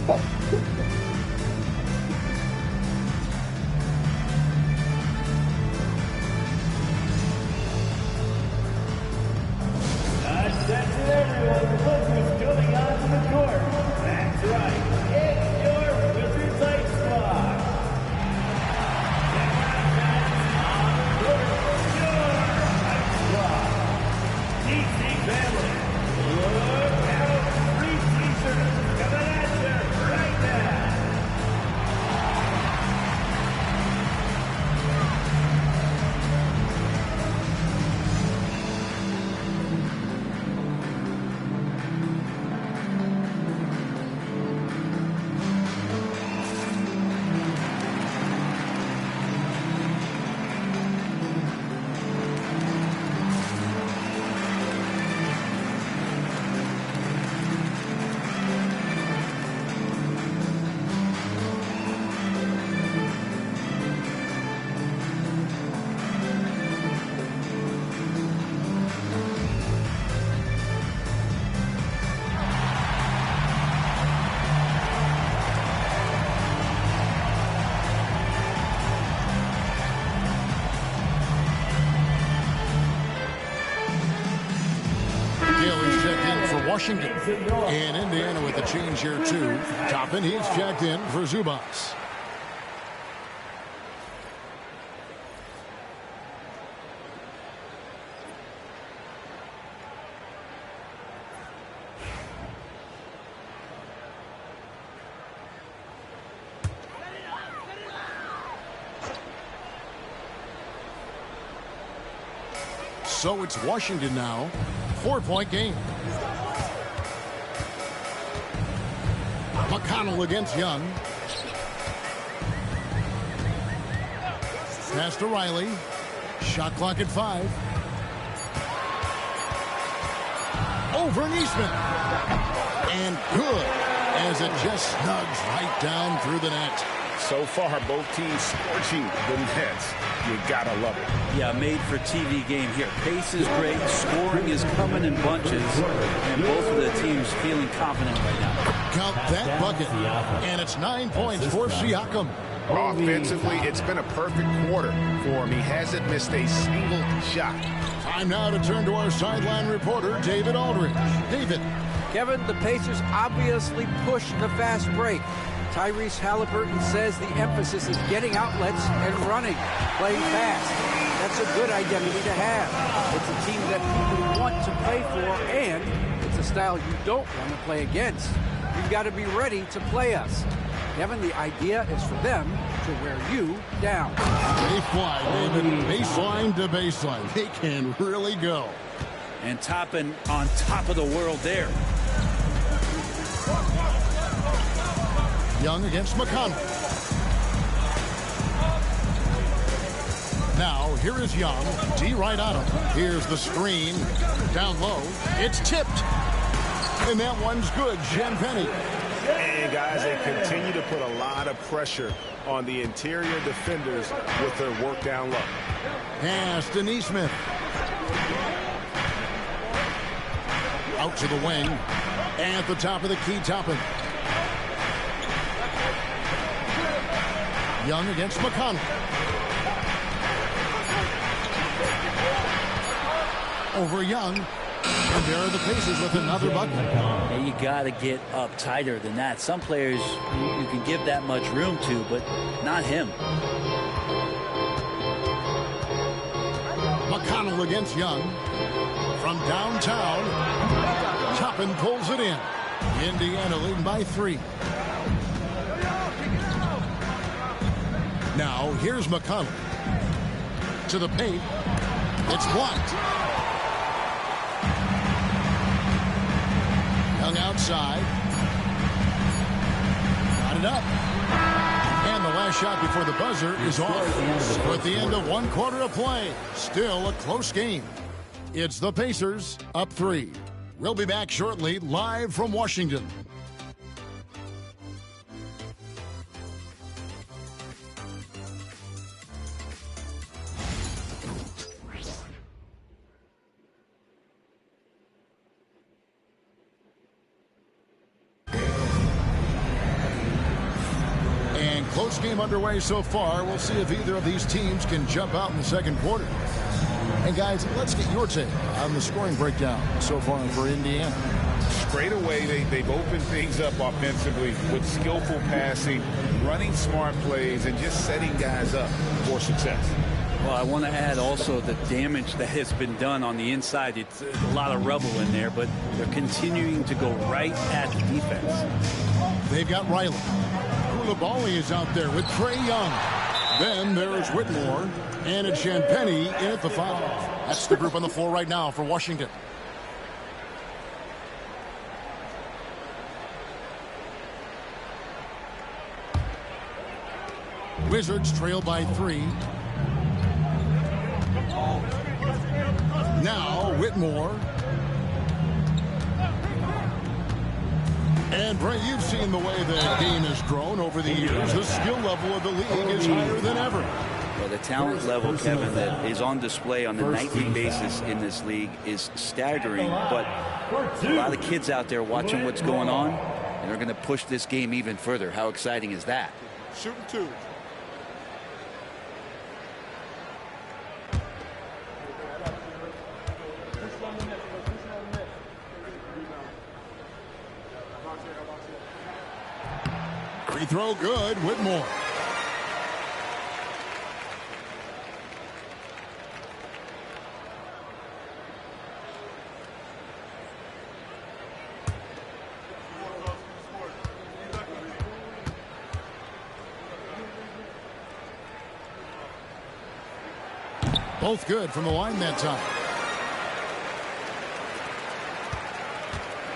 Attention everyone, the Wizards coming onto the court. That's right, it's your Wizards Ice Squad. DC family, look out, free t-shirts coming at you right now. Washington. And Indiana with the change here, too. Toppin, he's checked in for Zubac. So it's Washington now. 4-point game. McConnell against Young. Pass to Riley. Shot clock at 5. Over Nesmith. And good, as it just snugs right down through the net. So far, both teams scorching the nets. You gotta love it. Yeah, made for TV game here. Pace is great, scoring is coming in bunches, and both of the teams feeling confident right now. Count that bucket, and it's 9 points for Siakam. Offensively, it's been a perfect quarter for him. He hasn't missed a single shot. Time now to turn to our sideline reporter, David Aldridge. David. Kevin, the Pacers obviously push the fast break. Tyrese Halliburton says the emphasis is getting outlets and running, playing fast. That's a good identity to have. It's a team that people want to play for, and it's a style you don't want to play against. You've got to be ready to play us. Kevin, the idea is for them to wear you down. They fly, David. Baseline to baseline. They can really go. And topping on top of the world there. Young against McConnell. Now, here is Young. D right on him. Here's the screen. Down low. It's tipped. And that one's good. Champagny. And, guys, they continue to put a lot of pressure on the interior defenders with their work down low. Pass to Neesmith. Out to the wing. At the top of the key, Toppin. Young against McConnell. Over Young. And there are the Pacers with another bucket. Yeah, you got to get up tighter than that. Some players you can give that much room to, but not him. McConnell against Young. From downtown. Toppin pulls it in. Indiana leading by 3. Now, here's McConnell. To the paint. It's blocked. Young outside. Got it up. And the last shot before the buzzer is off. So at the end of 1 quarter of play, still a close game. It's the Pacers up 3. We'll be back shortly, live from Washington. Close game underway so far. We'll see if either of these teams can jump out in the second quarter. And guys, let's get your take on the scoring breakdown so far for Indiana. Straight away, they've opened things up offensively with skillful passing, running smart plays, and just setting guys up for success. Well, I want to add also the damage that has been done on the inside. It's a lot of rubble in there, but they're continuing to go right at the defense. They've got Riley. Koulibaly is out there with Trae Young. Then there's Whitmore. And it's Champagny in at the 5. That's the group on the floor right now for Washington. Wizards trail by 3. Now Whitmore. And, Bray, you've seen the way the game has grown over the years. The skill level of the league is higher than ever. Well, the talent level, Kevin, that is on display on the nightly basis in this league is staggering. But a lot of kids out there watching what's going on, and they're going to push this game even further. How exciting is that? Shooting 2. Free throw good. Whitmore. Both good from the line that time.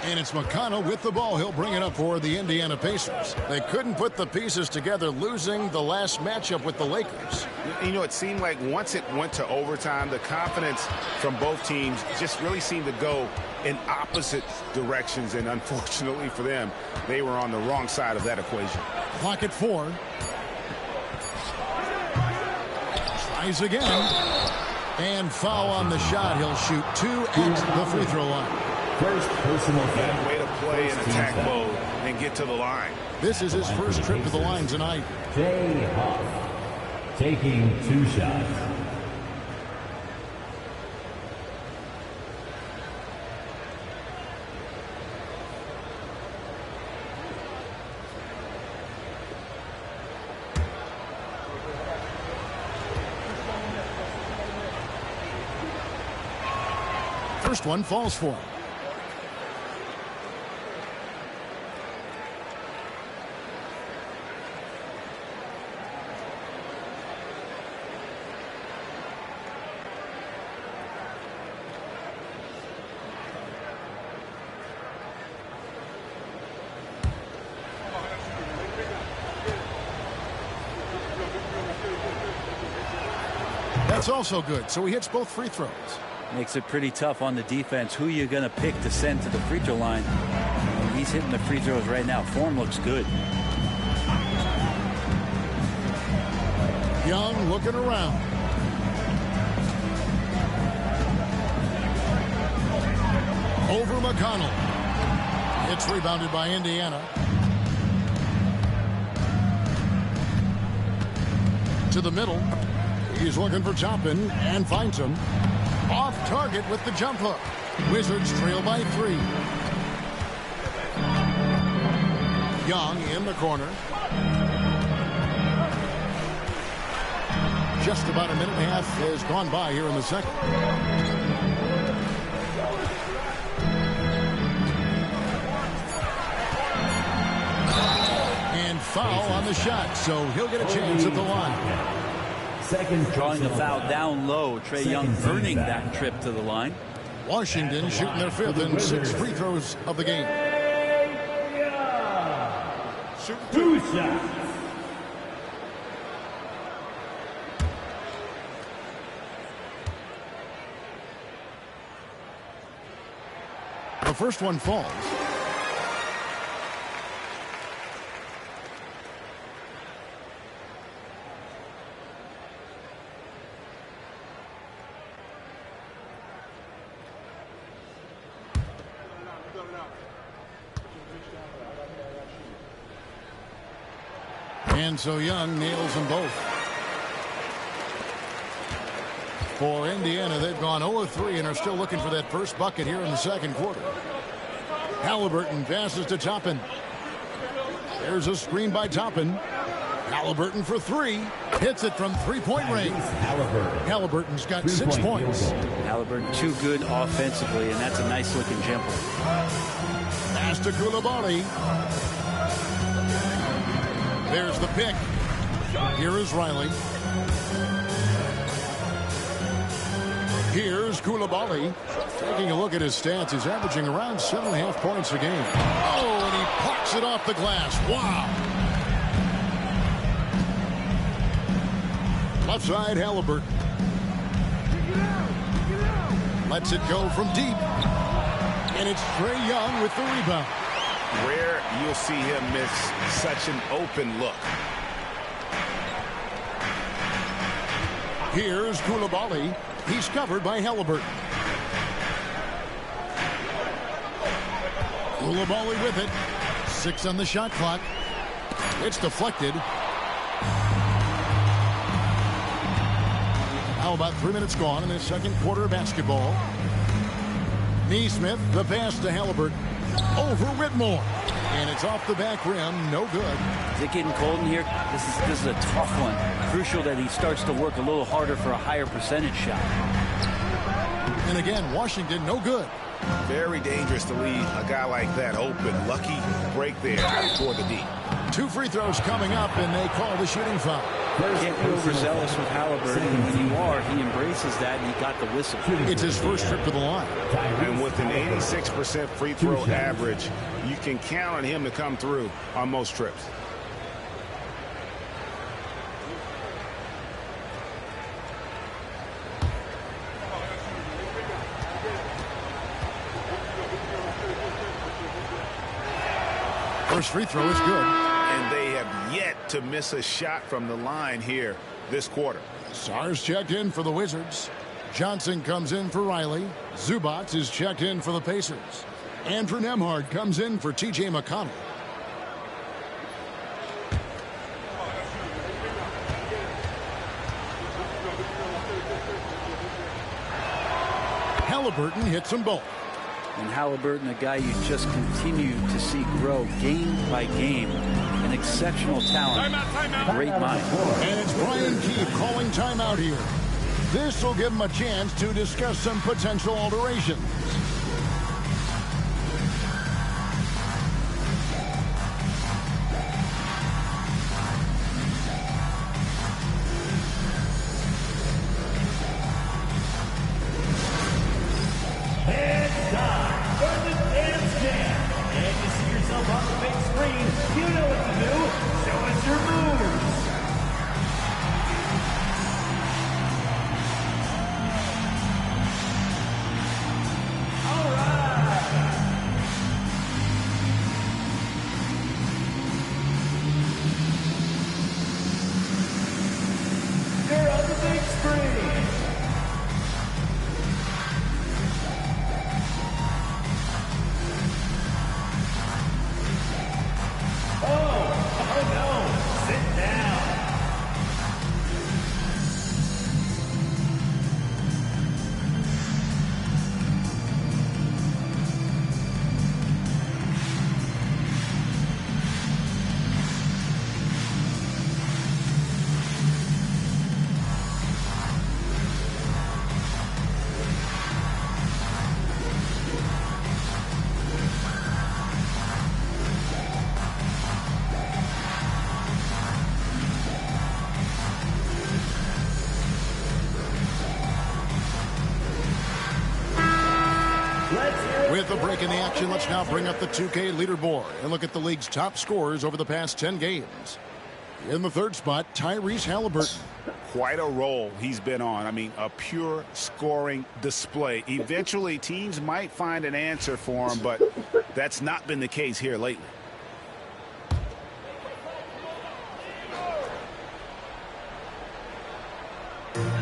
And it's McConnell with the ball. He'll bring it up for the Indiana Pacers. They couldn't put the pieces together, losing the last matchup with the Lakers. You know, it seemed like once it went to overtime, the confidence from both teams just really seemed to go in opposite directions. And unfortunately for them, they were on the wrong side of that equation. Clock at 4. Tries again. And foul on the shot. He'll shoot 2 at the free throw line. First personal foul. Way to play in attack mode and get to the line. This is his first trip to the line tonight. Jay Huff taking 2 shots. First one falls for him. That's also good, so he hits both free throws. Makes it pretty tough on the defense. Who you going to pick to send to the free throw line? He's hitting the free throws right now. Form looks good. Young looking around. Over McConnell. It's rebounded by Indiana. To the middle. He's looking for Toppin and finds him. Off target with the jump hook. Wizards trail by 3. Young in the corner. Just about a minute and a half has gone by here in the second. And foul on the shot, so he'll get a chance at the line. Drawing the foul down low. Trae Young earning that trip to the line. Washington shooting their 5th and 6th free throws of the game. Shoot 2 shots. The first one falls. And so Young nails them both. For Indiana, they've gone 0-3 and are still looking for that first bucket here in the second quarter. Halliburton passes to Toppin. There's a screen by Toppin. Halliburton for 3. Hits it from 3-point range. Halliburton's got 6 points. Halliburton too good offensively, and that's a nice looking jumper. Pass to Coulibaly. There's the pick. Here is Riley. Here's Coulibaly. Taking a look at his stats, he's averaging around 7.5 points a game. Oh, and he plucks it off the glass. Wow. Left side, Halliburton. Lets it go from deep. And it's Trae Young with the rebound. Rare you'll see him miss such an open look. Here's Coulibaly. He's covered by Halliburton. Coulibaly with it. 6 on the shot clock. It's deflected. How about 3 minutes gone in the second quarter of basketball? Neesmith, the pass to Halliburton. Over Whitmore. And it's off the back rim. No good. Is it getting cold in here? This is a tough one. Crucial that he starts to work a little harder for a higher percentage shot. And again, Washington, no good. Very dangerous to leave a guy like that open. Lucky break there toward the D. 2 free throws coming up, and they call the shooting foul. Can't be overzealous with Halliburton. When you are, he embraces that, and he got the whistle. It's his first trip to the line. And with an 86% free throw average, you can count on him to come through on most trips. First free throw is good. And they have yet to miss a shot from the line here this quarter. Sar's checked in for the Wizards. Johnson comes in for Riley. Zubac is checked in for the Pacers. Andrew Nembhard comes in for T.J. McConnell. Halliburton hits them both. And Halliburton, a guy you just continue to see grow game by game. An exceptional talent. Timeout. Great mind. And it's Brian Keefe calling timeout here. This will give him a chance to discuss some potential alterations. It's time for the Dance Jam. And you see yourself on the big screen. You know what to do. Show us your moves. All right. You're on the big screen. Oh no, sit down. With the break in the action, let's now bring up the 2K leaderboard and look at the league's top scorers over the past 10 games. In the third spot, Tyrese Halliburton. Quite a role he's been on. I mean, a pure scoring display. Eventually, teams might find an answer for him, but that's not been the case here lately.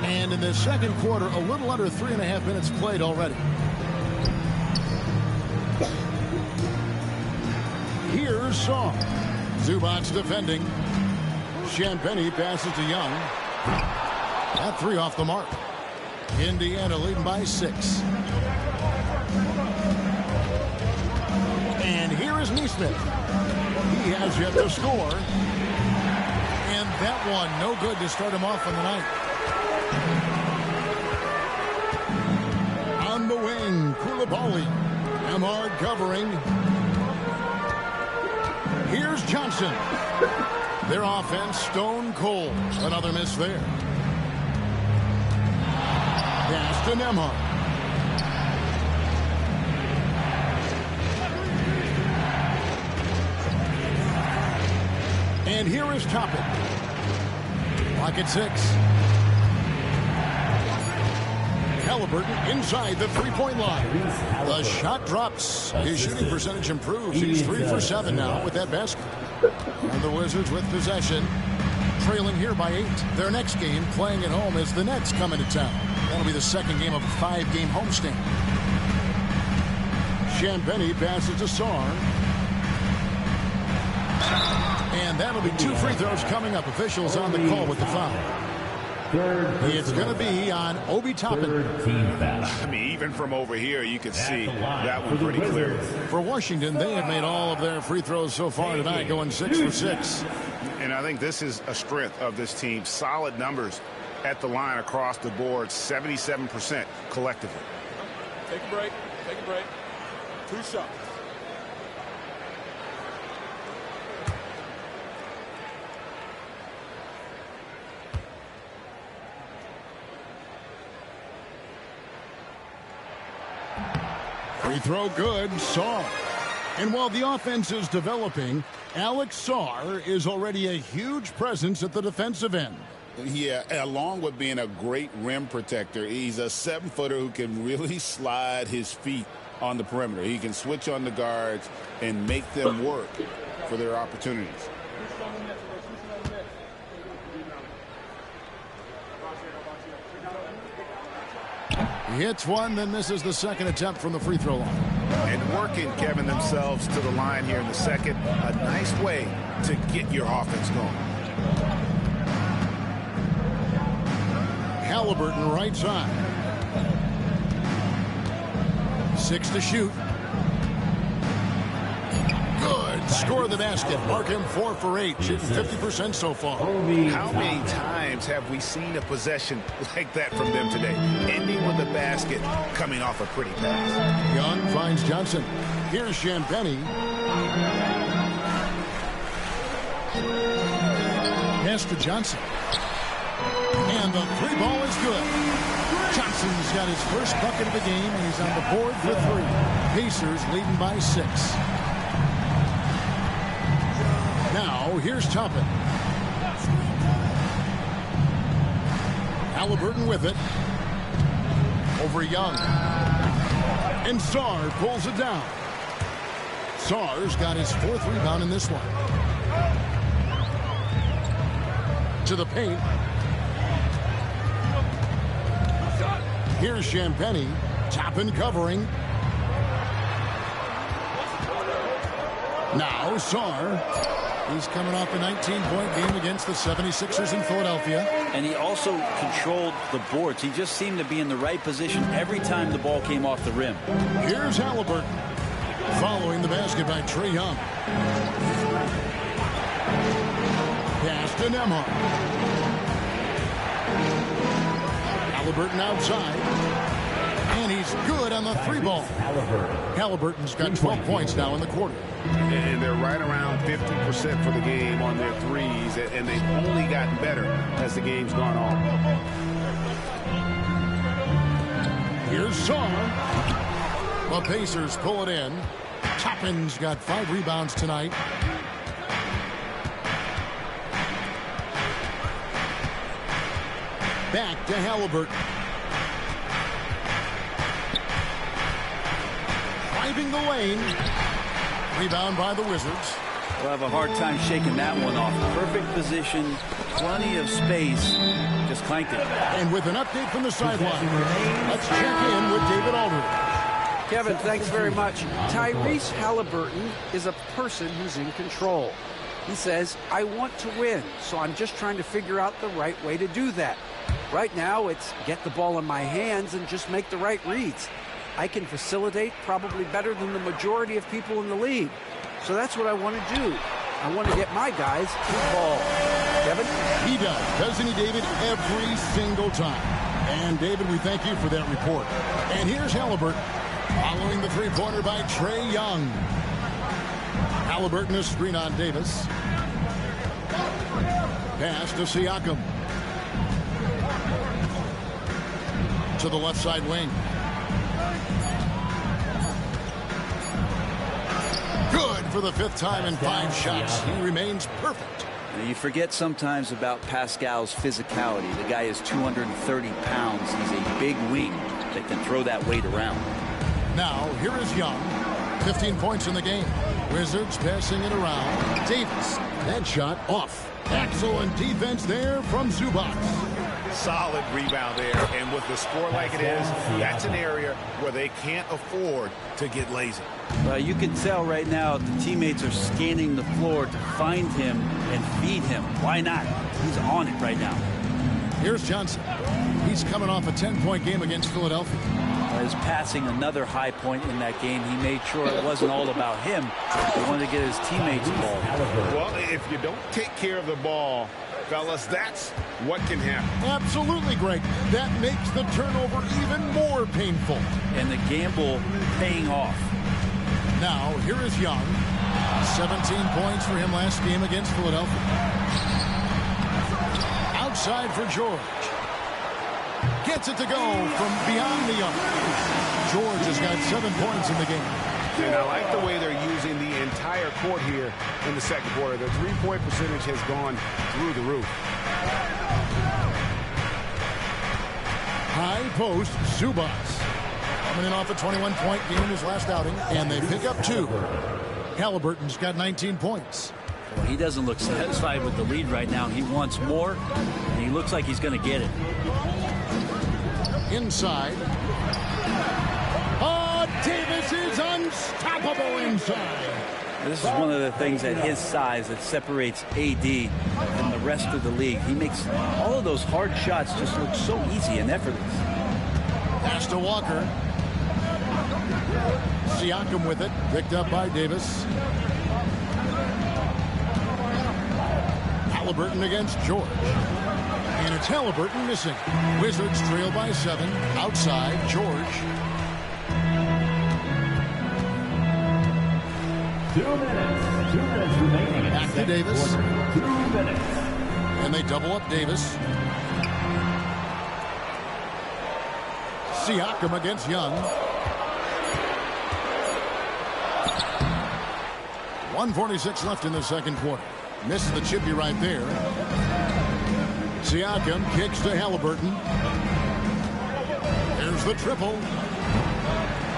And in the second quarter, a little under 3.5 minutes played already. Here's Shaw. Zubac's defending. Champagnie passes to Young. That three off the mark. Indiana leading by 6. And here is Neesmith. He has yet to score. And that one no good to start him off on the night. On the wing, Koulibaly. Nembhard covering. Here's Johnson. Their offense stone cold. Another miss there. Pass to Nembhard. And here is Toppin. Clock at 6. Halliburton inside the three-point line. The shot drops. His shooting percentage improves. He's 3 for 7 now with that basket. And the Wizards with possession, trailing here by 8. Their next game, playing at home, as the Nets come into town. That'll be the second game of a 5-game homestand. Champagnie passes to Sarr. And that'll be 2 free throws coming up. Officials on the call with the foul. It's going to be on Obi Toppin. I mean, even from over here, you can see that one pretty clear. For Washington, they have made all of their free throws so far tonight, going 6 for 6. And I think this is a strength of this team. Solid numbers at the line across the board, 77% collectively. Take a break. Take a break. 2 shots. Free throw good. Sarr. And while the offense is developing, Alex Sarr is already a huge presence at the defensive end. Yeah, along with being a great rim protector, he's a 7-footer who can really slide his feet on the perimeter. He can switch on the guards and make them work for their opportunities. He hits one, then misses the second attempt from the free throw line. And working, Kevin, themselves to the line here in the second. A nice way to get your offense going. Halliburton right side. 6 to shoot. Good. Score the basket. Mark him 4 for 8. Shooting 50% so far. How many times have we seen a possession like that from them today? Ending with a basket, coming off a pretty pass. Young finds Johnson. Here's Champagnie. Pass to Johnson. And the 3 ball is good. Johnson's got his first bucket of the game, and he's on the board for 3. Pacers leading by 6. Now, here's Toppin. Halliburton with it. Over Young. And Sarr pulls it down. Sarr's got his 4th rebound in this one. To the paint. Here's Champagnie. Toppin covering. Now Sarr. He's coming off a 19-point game against the 76ers in Philadelphia. And he also controlled the boards. He just seemed to be in the right position every time the ball came off the rim. Here's Halliburton. Following the basket by Trae Young. Pass to Nembhard. Halliburton outside. And he's good on the 3 ball. Halliburton's got 12 points now in the quarter. And they're right around 50% for the game on their threes, and they've only gotten better as the game's gone on. Here's Sarr. The Pacers pull it in. Toppin's got 5 rebounds tonight. Back to Halliburton. Driving the lane. Rebound by the Wizards. We'll have a hard time shaking that one off. Perfect position, plenty of space. Just clanked it. And with an update from the sideline, let's check in with David Aldridge. Kevin, thanks very much. Tyrese Halliburton is a person who's in control. He says, I want to win, so I'm just trying to figure out the right way to do that. Right now, it's get the ball in my hands and just make the right reads. I can facilitate probably better than the majority of people in the league. So that's what I want to do. I want to get my guys the ball. Kevin? He does, doesn't he, David? Every single time. And, David, we thank you for that report. And here's Halliburton, following the 3-pointer by Trae Young. Halliburton, a screen on Davis. Pass to Siakam. To the left side wing. Good for the 5th time in 5 shots. He remains perfect. You forget sometimes about Pascal's physicality. The guy is 230 pounds. He's a big wing that can throw that weight around. Now, here is Young. 15 points in the game. Wizards passing it around. Davis. That shot off. Excellent defense there from Zubac. Solid rebound there, and with the score like it is, that's an area where they can't afford to get lazy. You can tell right now the teammates are scanning the floor to find him and feed him. Why not? He's on it right now. Here's Johnson. He's coming off a 10-point game against Philadelphia. His passing another high point in that game. He made sure it wasn't all about him. He wanted to get his teammates involved. Well, if you don't take care of the ball, fellas, that's what can happen. Absolutely, Greg. That makes the turnover even more painful. And the gamble paying off. Now, here is Young. 17 points for him last game against Philadelphia. Outside for George. Gets it to go from beyond the arc. George has got 7 points in the game. And I like the way they're using the entire court here in the second quarter. Their 3-point percentage has gone through the roof. High post, Zubac. Coming in off a 21-point game in his last outing, and they pick up 2. Halliburton's got 19 points. Well, he doesn't look satisfied with the lead right now. He wants more, and he looks like he's going to get it. Inside, side. This is one of the things at his size that separates AD from the rest of the league. He makes all of those hard shots just look so easy and effortless. Pass to Walker. Siakam with it, picked up by Davis. Halliburton against George. And it's Halliburton missing. Wizards trail by 7. Outside, George. 2 minutes. 2 minutes remaining. Back to Davis. 2 minutes. And they double up Davis. Siakam against Young. 1:46 left in the second quarter. Misses the chippy right there. Siakam kicks to Halliburton. There's the triple.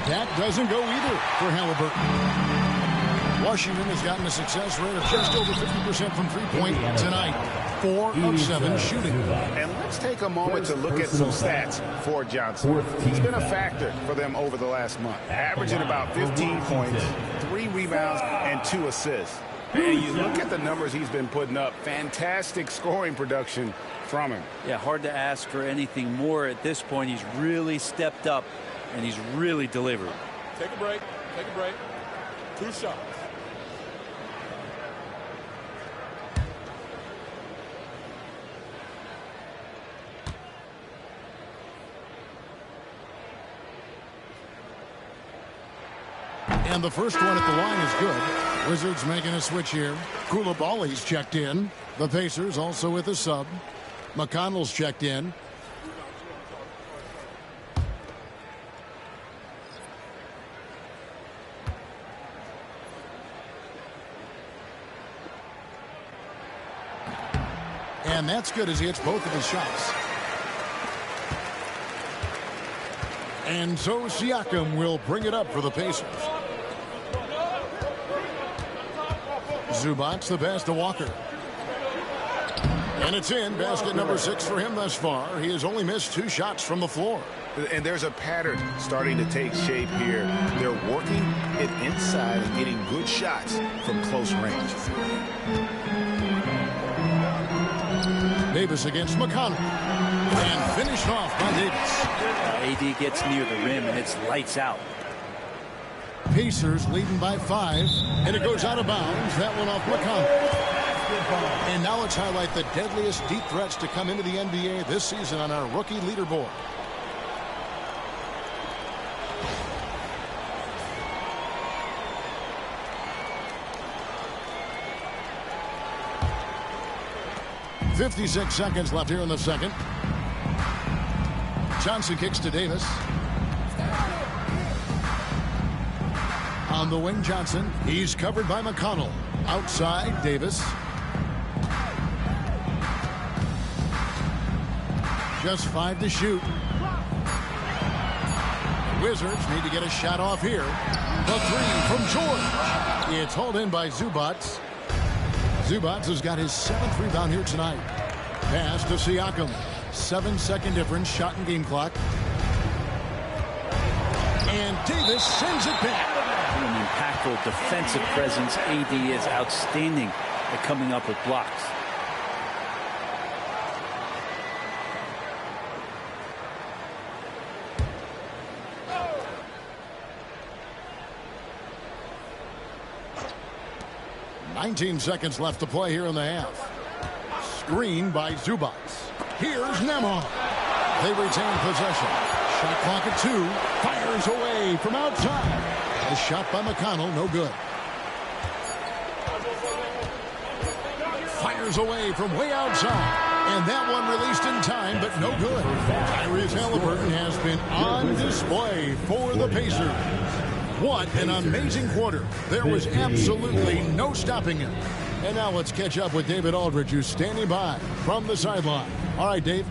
That doesn't go either for Halliburton. Washington has gotten a success rate of just over 50% from three-point tonight. 4 of 7 shooting. And let's take a moment to look at some stats for Johnson. He's been a factor for them over the last month, averaging about 15 points, 3 rebounds, and 2 assists. And you look at the numbers he's been putting up, fantastic scoring production from him. Yeah, hard to ask for anything more at this point. He's really stepped up, and he's really delivered. Take a break. Take a break. 2 shots. And the first one at the line is good. Wizards making a switch here. Koulibaly's checked in. The Pacers also with a sub. McConnell's checked in. And that's good as he hits both of his shots. And so Siakam will bring it up for the Pacers. Zubac's the pass to Walker. And it's in. Basket number 6 for him thus far. He has only missed 2 shots from the floor. And there's a pattern starting to take shape here. They're working it inside and getting good shots from close range. Davis against McConnell. And finished off by Davis. AD gets near the rim, and it's lights out. Pacers leading by 5, and it goes out of bounds. That one off McConnell. And now let's highlight the deadliest deep threats to come into the NBA this season on our rookie leaderboard. .56 seconds left here in the second. Johnson kicks to Davis. On the wing, Johnson. He's covered by McConnell. Outside, Davis. Just 5 to shoot. Wizards need to get a shot off here. The 3 from George. It's hauled in by Zubac. Zubac has got his 7th rebound here tonight. Pass to Siakam. 7-second difference, shot and game clock. And Davis sends it back. An impactful defensive presence. AD is outstanding at coming up with blocks. .19 seconds left to play here in the half. Screen by Zubac. Here's Nemeth. They retain possession. Shot clock at 2. Fires away from outside. A shot by McConnell, no good. Fires away from way outside. And that one released in time, but no good. Tyrese Halliburton has been on display for the Pacers. What an amazing quarter. There was absolutely no stopping him. And now let's catch up with David Aldridge, who's standing by from the sideline. All right, Dave.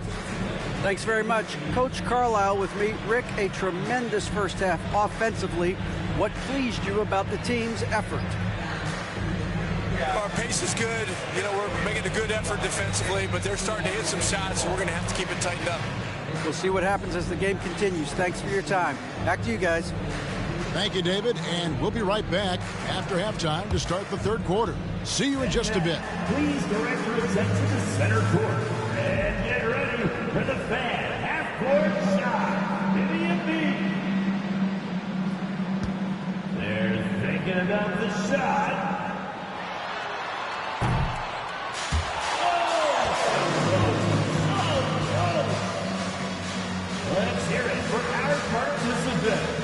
Thanks very much. Coach Carlisle with me. Rick, a tremendous first half offensively. What pleased you about the team's effort? Our pace is good. You know, we're making a good effort defensively, but they're starting to hit some shots, so we're going to have to keep it tightened up. We'll see what happens as the game continues. Thanks for your time. Back to you guys. Thank you, David, and we'll be right back after halftime to start the third quarter. See you in just a bit. Please direct your attention to center court and get ready for the fan half-court shot. Vivian B. They're thinking about the shot. Let's hear it for our participant.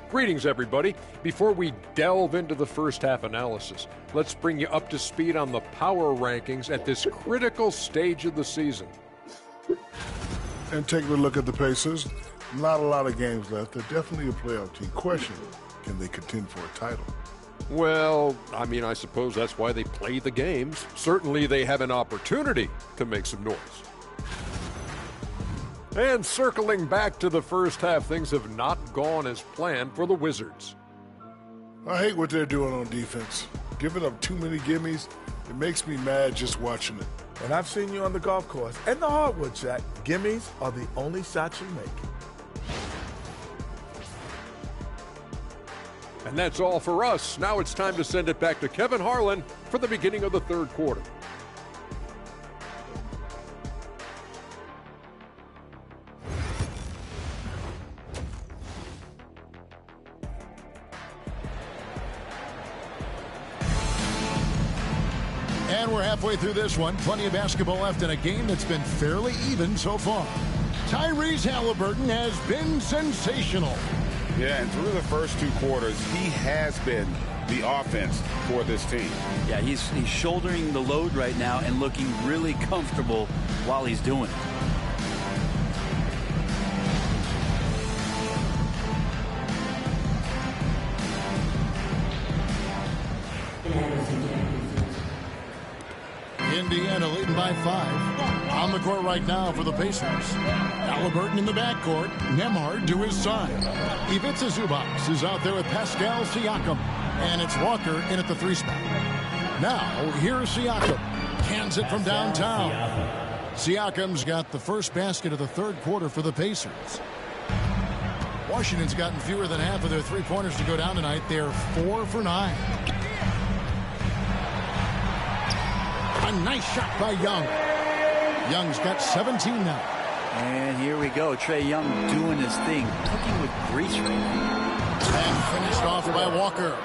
Greetings, everybody. Before we delve into the first half analysis, let's bring you up to speed on the power rankings at this critical stage of the season. And taking a look at the Pacers, not a lot of games left. They're definitely a playoff team. Question, can they contend for a title? Well, I suppose that's why they play the games. Certainly they have an opportunity to make some noise. And circling back to the first half, things have not gone as planned for the Wizards. I hate what they're doing on defense. Giving up too many gimmies, it makes me mad just watching it. And I've seen you on the golf course and the hardwood, Jack. Gimmies are the only shots you make. And that's all for us. Now it's time to send it back to Kevin Harlan for the beginning of the third quarter. And we're halfway through this one. Plenty of basketball left in a game that's been fairly even so far. Tyrese Halliburton has been sensational. Yeah, and through the first two quarters, he has been the offense for this team. Yeah, he's shouldering the load right now and looking really comfortable while he's doing it. Indiana leading by 5. On the court right now for the Pacers. Halliburton in the backcourt. Nembhard to his side. Ivica Zubac is out there with Pascal Siakam. And it's Walker in at the 3 spot. Now, here's Siakam. Cans it from downtown. Siakam's got the first basket of the third quarter for the Pacers. Washington's gotten fewer than half of their three-pointers to go down tonight. They're 4 for 9. A nice shot by Young. Young's got 17 now. And here we go. Trae Young doing his thing. Cooking with grease right now. And finished off by Walker.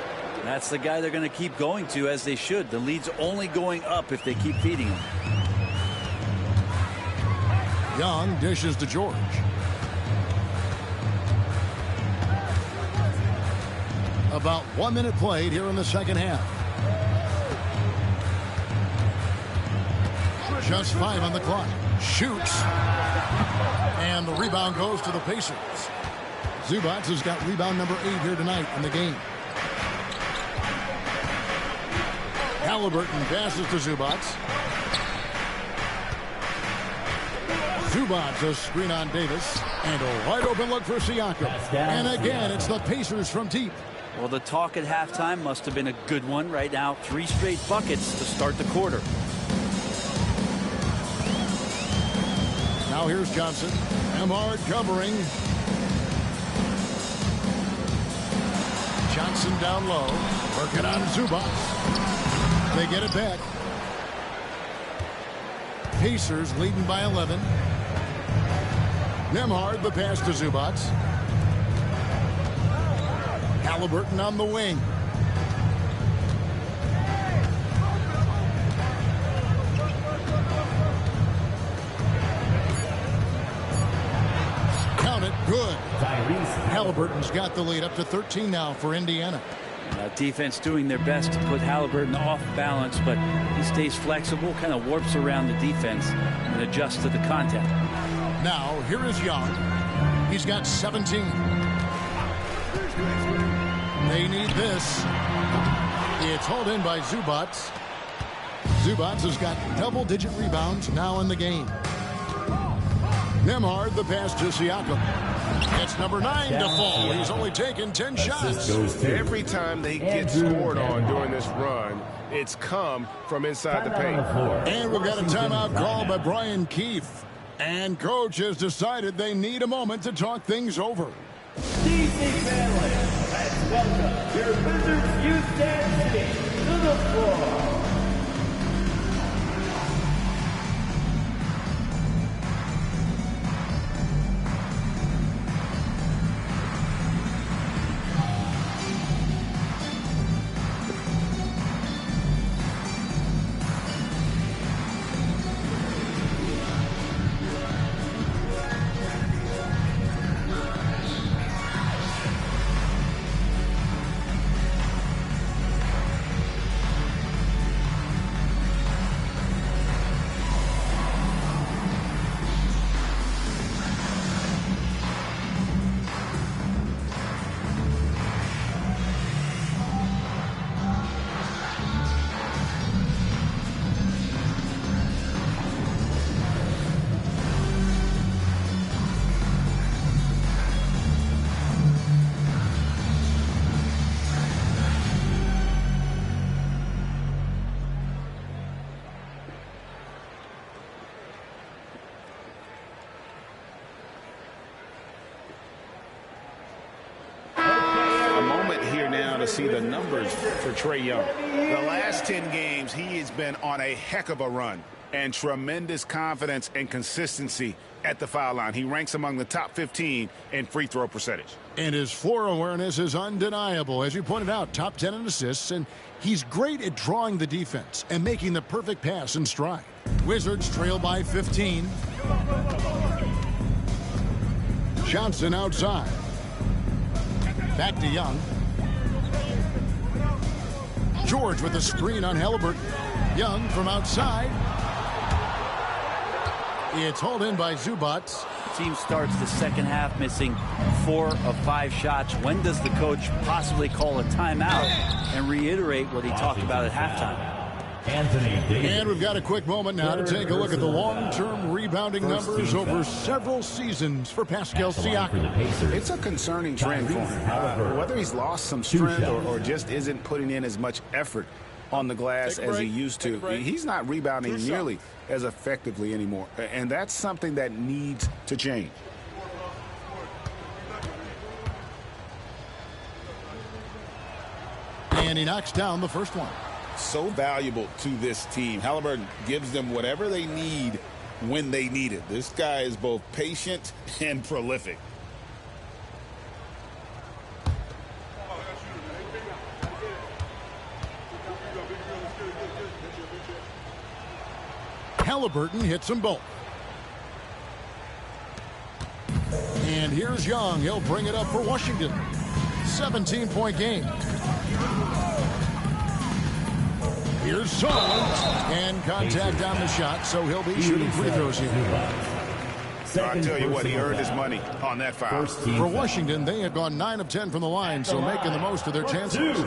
That's the guy they're going to keep going to, as they should. The lead's only going up if they keep feeding him. Young dishes to George. About 1 minute played here in the second half. Just 5 on the clock. Shoots. And the rebound goes to the Pacers. Zubac has got rebound number 8 here tonight in the game. Halliburton passes to Zubac. Zubac a screen on Davis. And a wide open look for Siakam. And again, it's the Pacers from deep. Well, the talk at halftime must have been a good one. Right now, 3 straight buckets to start the quarter. Now here's Johnson. Nembhard covering. Johnson down low. Working on Zubac. They get it back. Pacers leading by 11. Nembhard the pass to Zubac. Halliburton on the wing. Count it. Good. Halliburton's got the lead up to 13 now for Indiana. Defense doing their best to put Halliburton off balance, but he stays flexible, kind of warps around the defense and adjusts to the contact. Now, here is Young. He's got 17. They need this. It's hauled in by Zubac. Zubac has got double-digit rebounds now in the game. Nembhard, the pass to Siakam. It's number 9 to fall. He's only taken 10 shots. Every time they get scored on during this run, it's come from inside the paint. And we've got a timeout called by Brian Keefe. And coach has decided they need a moment to talk things over. DC family, let's welcome your Wizards youth dance team to the floor. See the numbers for Trae Young. The last 10 games, he has been on a heck of a run and tremendous confidence and consistency at the foul line. He ranks among the top 15 in free throw percentage. And his floor awareness is undeniable. As you pointed out, top 10 in assists, and he's great at drawing the defense and making the perfect pass in stride. Wizards trail by 15. Johnson outside. Back to Young. George with a screen on Halliburton. Young from outside. It's hauled in by Zubac. Team starts the second half missing 4 of 5 shots. When does the coach possibly call a timeout and reiterate what he talked about at halftime? And we've got a quick moment now to take a look at the long-term rebounding numbers over several seasons for Pascal Siakam. It's a concerning trend for him. Whether he's lost some strength or just isn't putting in as much effort on the glass as he used to, he's not rebounding nearly as effectively anymore. And that's something that needs to change. And he knocks down the first one. So valuable to this team. Halliburton gives them whatever they need when they need it. This guy is both patient and prolific. Halliburton hits them both. And here's Young. He'll bring it up for Washington. 17-point game. Here's Song, and contact on the shot, so he'll be shooting free throws here. I'll tell you what, he earned his money on that foul. For Washington, they had gone 9 of 10 from the line, so making the most of their chances.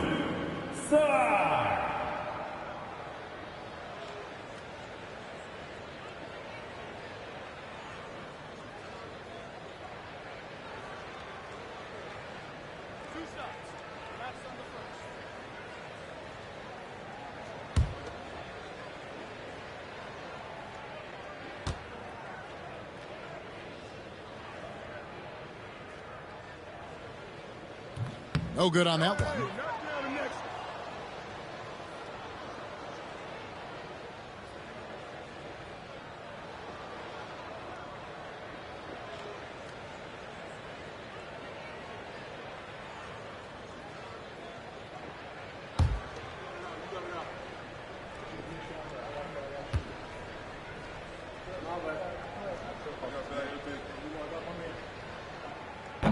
No good on that one.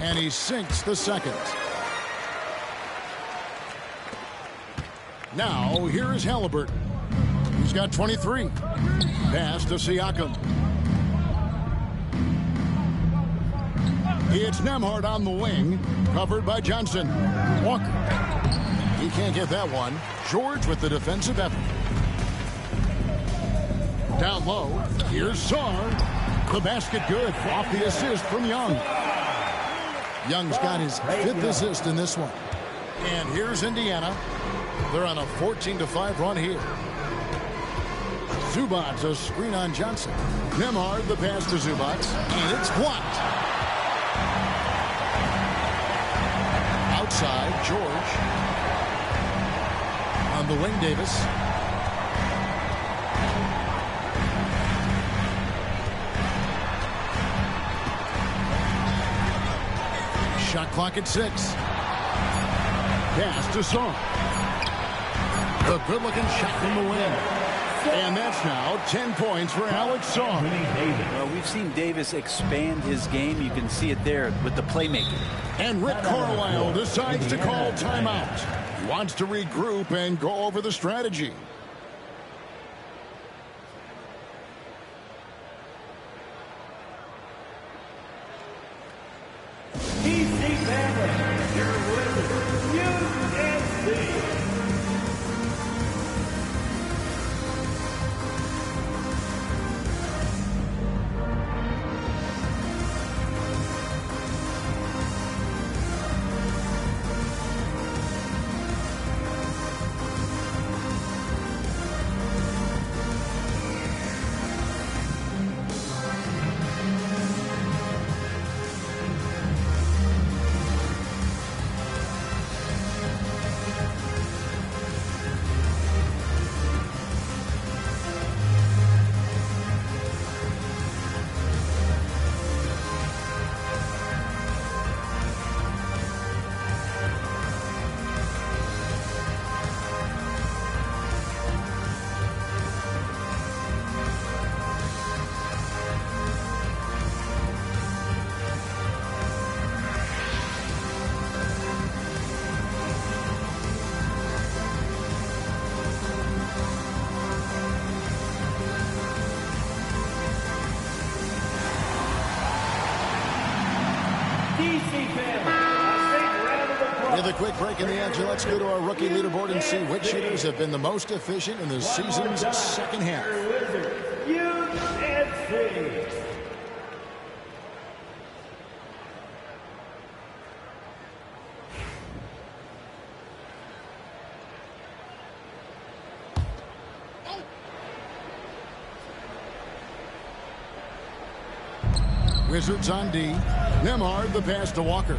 And he sinks the second. Now, here is Halliburton. He's got 23. Pass to Siakam. It's Nembhard on the wing, covered by Johnson. Walker. He can't get that one. George with the defensive effort. Down low, here's Sarr. The basket good off the assist from Young. Young's got his 5th assist in this one. And here's Indiana. They're on a 14-5 run here. Zubac's a screen on Johnson. Nembhard the pass to Zubac, and it's blocked. Outside, George. On the wing, Davis. Shot clock at 6. Pass to Song. A good-looking shot from the wing. And that's now 10 points for Alex Song. Well, we've seen Davis expand his game. You can see it there with the playmaking. And Rick Carlisle decides to call timeout. He wants to regroup and go over the strategy. With a quick break in the action, let's go to our rookie leaderboard and see which shooters have been the most efficient in the season's second half. Wizards on D. Nembhard the pass to Walker.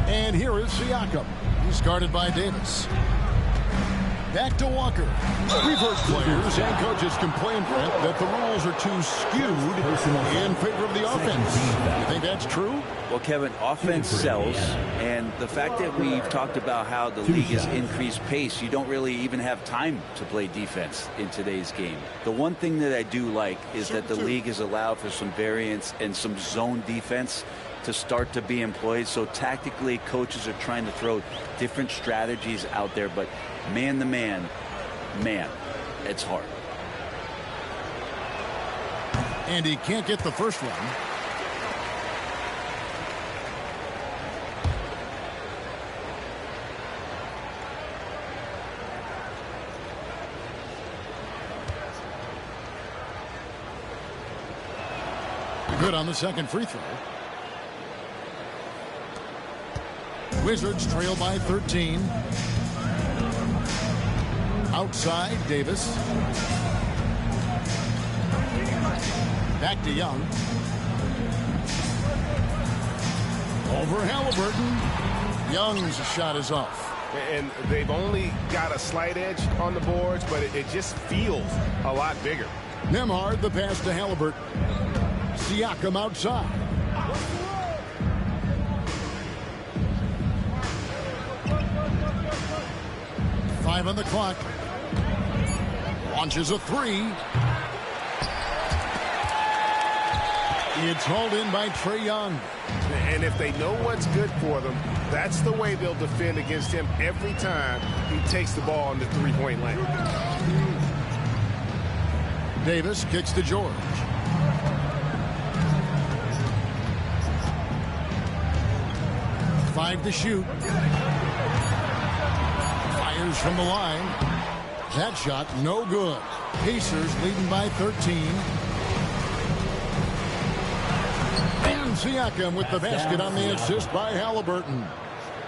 And here is Siakam. He's guarded by Davis. Back to Walker. We've heard players and coaches complain, Brent, that the rules are too skewed in favor of the offense. You think that's true? Well, Kevin, offense sells, and the fact that we've talked about how the league has increased pace, you don't really even have time to play defense in today's game. The one thing that I do like is that the league has allowed for some variance and some zone defense to start to be employed. So tactically, coaches are trying to throw different strategies out there, but man to man, it's hard. And he can't get the first one. Good on the second free throw. Wizards trail by 13. Outside, Davis. Back to Young. Over Halliburton. Young's shot is off. And they've only got a slight edge on the boards, but it just feels a lot bigger. Nembhard the pass to Halliburton. Siakam outside. 5 on the clock. Launches a 3. It's hauled in by Trae Young. And if they know what's good for them, that's the way they'll defend against him every time he takes the ball in the three-point line. Davis kicks to George. Five to shoot. Fires from the line. That shot no good. Pacers leading by 13. And Siakam with the basket on the assist by Halliburton.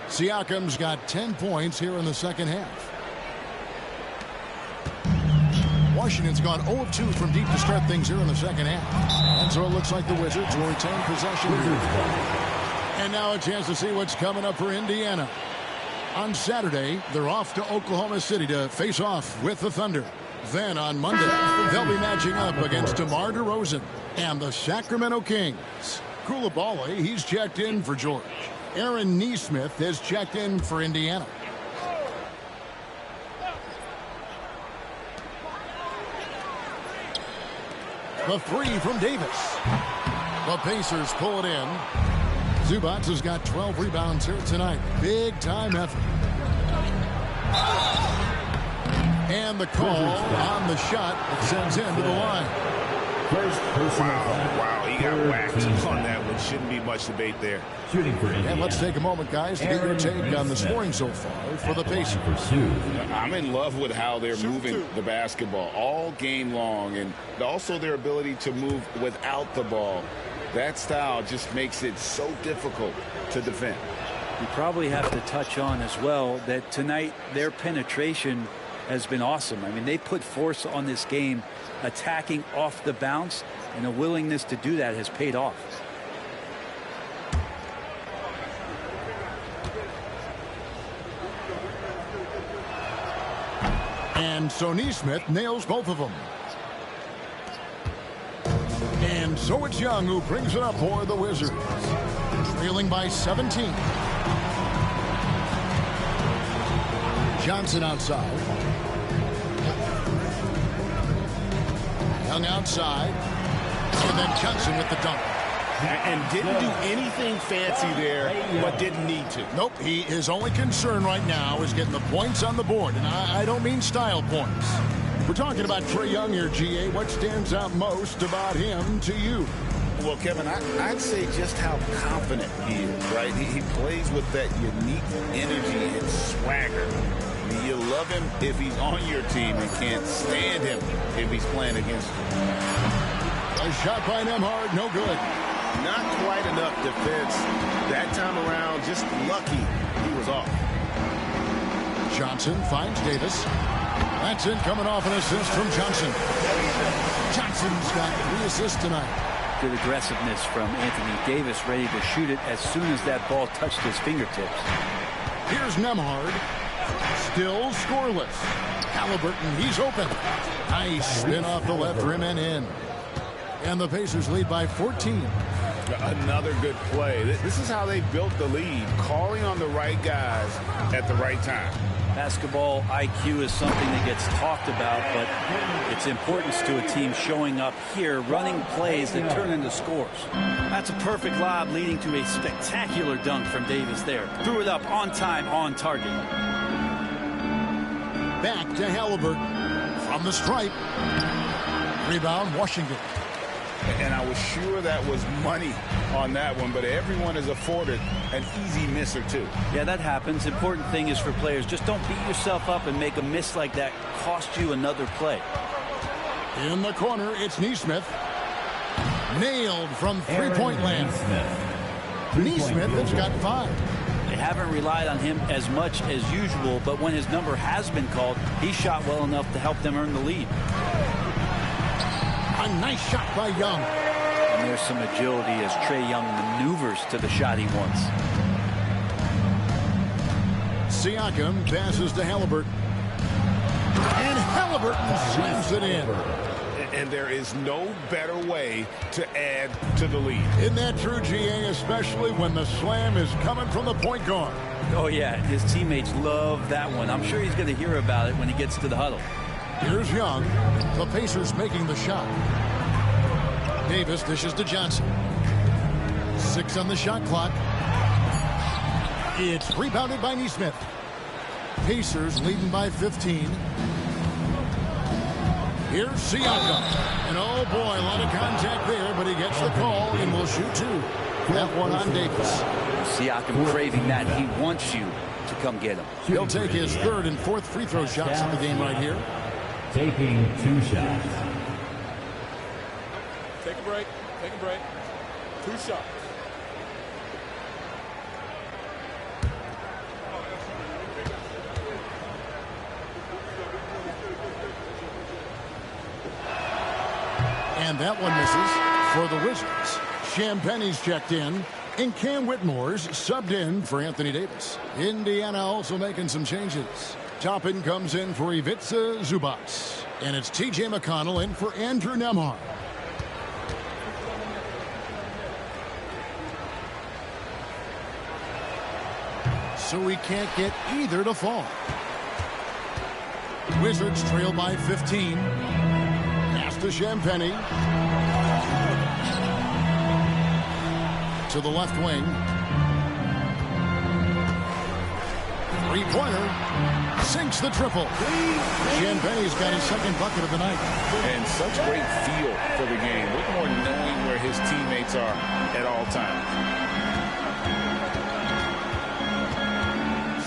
Siakam's got 10 points here in the second half. Washington's gone 0 of 2 from deep to start things here in the second half. And so it looks like the Wizards will retain possession here. And now a chance to see what's coming up for Indiana. On Saturday, they're off to Oklahoma City to face off with the Thunder. Then on Monday, they'll be matching up against DeMar DeRozan and the Sacramento Kings. Koulibaly, he's checked in for George. Aaron Nesmith has checked in for Indiana. The three from Davis. The Pacers pull it in. Zubac has got 12 rebounds here tonight. Big time effort. And the call on the shot that sends him to the line. Wow, he got whacked on that one. Shouldn't be much debate there. And let's take a moment, guys, to get your take on the scoring so far for the Pacers. I'm in love with how they're moving the basketball all game long, and also their ability to move without the ball. That style just makes it so difficult to defend. You probably have to touch on as well that tonight their penetration has been awesome. I mean, they put force on this game, attacking off the bounce, and the willingness to do that has paid off. And so Nesmith nails both of them. And so it's Young who brings it up for the Wizards. Trailing by 17. Johnson outside. Young outside. And then Johnson with the dunk. And didn't do anything fancy there, but didn't need to. Nope, his only concern right now is getting the points on the board. And I don't mean style points. We're talking about Trae Young here, GA. What stands out most about him to you? Well, Kevin, I'd say just how confident he is, right? He plays with that unique energy and swagger. I mean, you love him if he's on your team and can't stand him if he's playing against you. A shot by Nemhard, no good. Not quite enough defense. That time around, just lucky he was off. Johnson finds Davis. That's in, coming off an assist from Johnson. Johnson's got 3 assists tonight. Good aggressiveness from Anthony Davis, ready to shoot it as soon as that ball touched his fingertips. Here's Nemhard. Still scoreless. Halliburton, he's open. Nice spin off the left rim and in. And the Pacers lead by 14. Another good play. This is how they built the lead, calling on the right guys at the right time. Basketball IQ is something that gets talked about, but its importance to a team showing up here, running plays that turn into scores. That's a perfect lob leading to a spectacular dunk from Davis there. Threw it up on time, on target. Back to Halliburton from the stripe. Rebound, Washington. And I was sure that was money on that one, but everyone is afforded an easy miss or two. Yeah, that happens. Important thing is for players, just don't beat yourself up and make a miss like that cost you another play. In the corner, it's Nesmith. Nailed from three-point land. Nesmith has got 5. They haven't relied on him as much as usual, but when his number has been called, he shot well enough to help them earn the lead. A nice shot by Young. And there's some agility as Trae Young maneuvers to the shot he wants. Siakam passes to Halliburton. And Halliburton slams it in. And there is no better way to add to the lead. Isn't that true, GA, especially when the slam is coming from the point guard? Oh, yeah, his teammates love that one. I'm sure he's going to hear about it when he gets to the huddle. Here's Young. The Pacers making the shot. Davis dishes to Johnson. 6 on the shot clock. It's rebounded by Nesmith. Pacers leading by 15. Here's Siakam. And oh boy, a lot of contact there, but he gets the call and will shoot 2. That one on Davis. Siakam craving that. He wants you to come get him. He'll take his 3rd and 4th free throw shots in the game right here. taking 2 shots. Take a break. Take a break. 2 shots. And that one misses for the Wizards. Champagne's checked in, and Cam Whitmore's subbed in for Anthony Davis. Indiana also making some changes. Toppin comes in for Ivica Zubac. And it's T.J. McConnell in for Andrew Nembhard. So we can't get either to fall. Wizards trail by 15. Pass to Champagne. To the left wing. Three-pointer. Sinks the triple. Champagne's got his second bucket of the night. And such great feel for the game. Whitmore knowing where his teammates are at all times.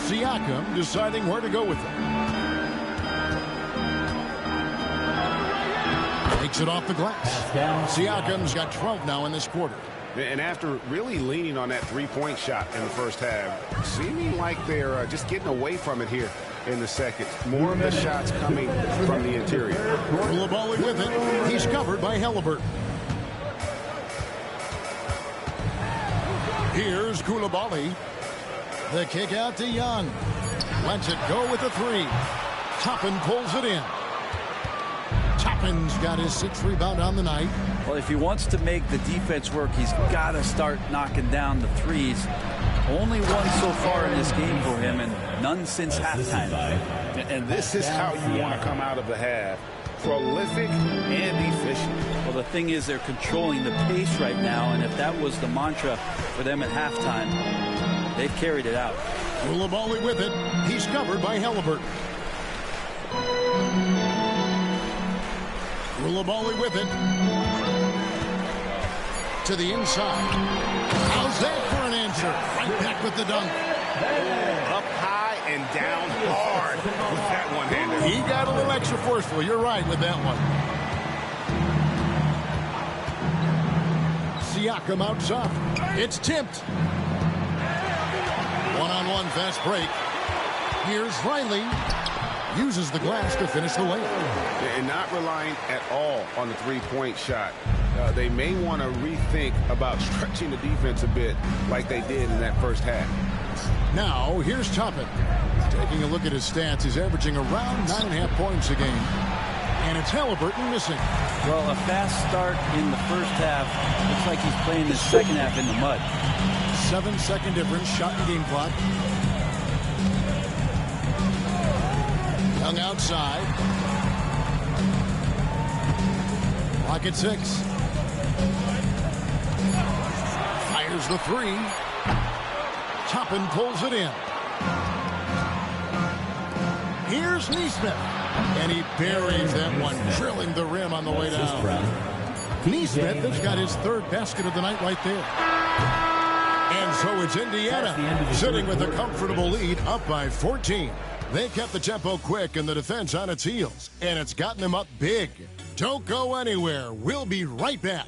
Siakam deciding where to go with it. Takes it off the glass. Siakam's got 12 now in this quarter. And after really leaning on that three-point shot in the first half, seeming like they're just getting away from it here in the second. More of the shots coming from the interior. Koulibaly with it. He's covered by Halliburton. Here's Koulibaly. The kick out to Young. Lets it go with the three. Toppin pulls it in. Toppin's got his 6th rebound on the night. Well, if he wants to make the defense work, he's got to start knocking down the threes. Only one so far in this game for him, and none since halftime. And this is how you want to come out of the half. Prolific and efficient. Well, the thing is, they're controlling the pace right now, and if that was the mantra for them at halftime, they've carried it out. Koulibaly with it. He's covered by Halliburton. Koulibaly with it. To the inside. How's that for an answer? Right back with the dunk. Up high and down hard with that one-hander. He got a little extra forceful. You're right with that one. Siakam outside. It's tipped. One-on-one fast break. Here's Riley. Uses the glass to finish the layup. And not relying at all on the three-point shot. They may want to rethink about stretching the defense a bit like they did in that first half. Now, here's Toppin. Taking a look at his stats, he's averaging around 9.5 points a game. And it's Halliburton missing. Well, a fast start in the first half. Looks like he's playing the second half in the mud. 7-second difference, shot and game clock. Young outside. Clock at 6. Fires the three. Toppin pulls it in. Here's Nesmith. And he buries that one, drilling the rim on the way down. Nesmith has got his 3rd basket of the night right there. And so it's Indiana sitting with a comfortable lead, up by 14. They kept the tempo quick and the defense on its heels, and it's gotten them up big. Don't go anywhere. We'll be right back.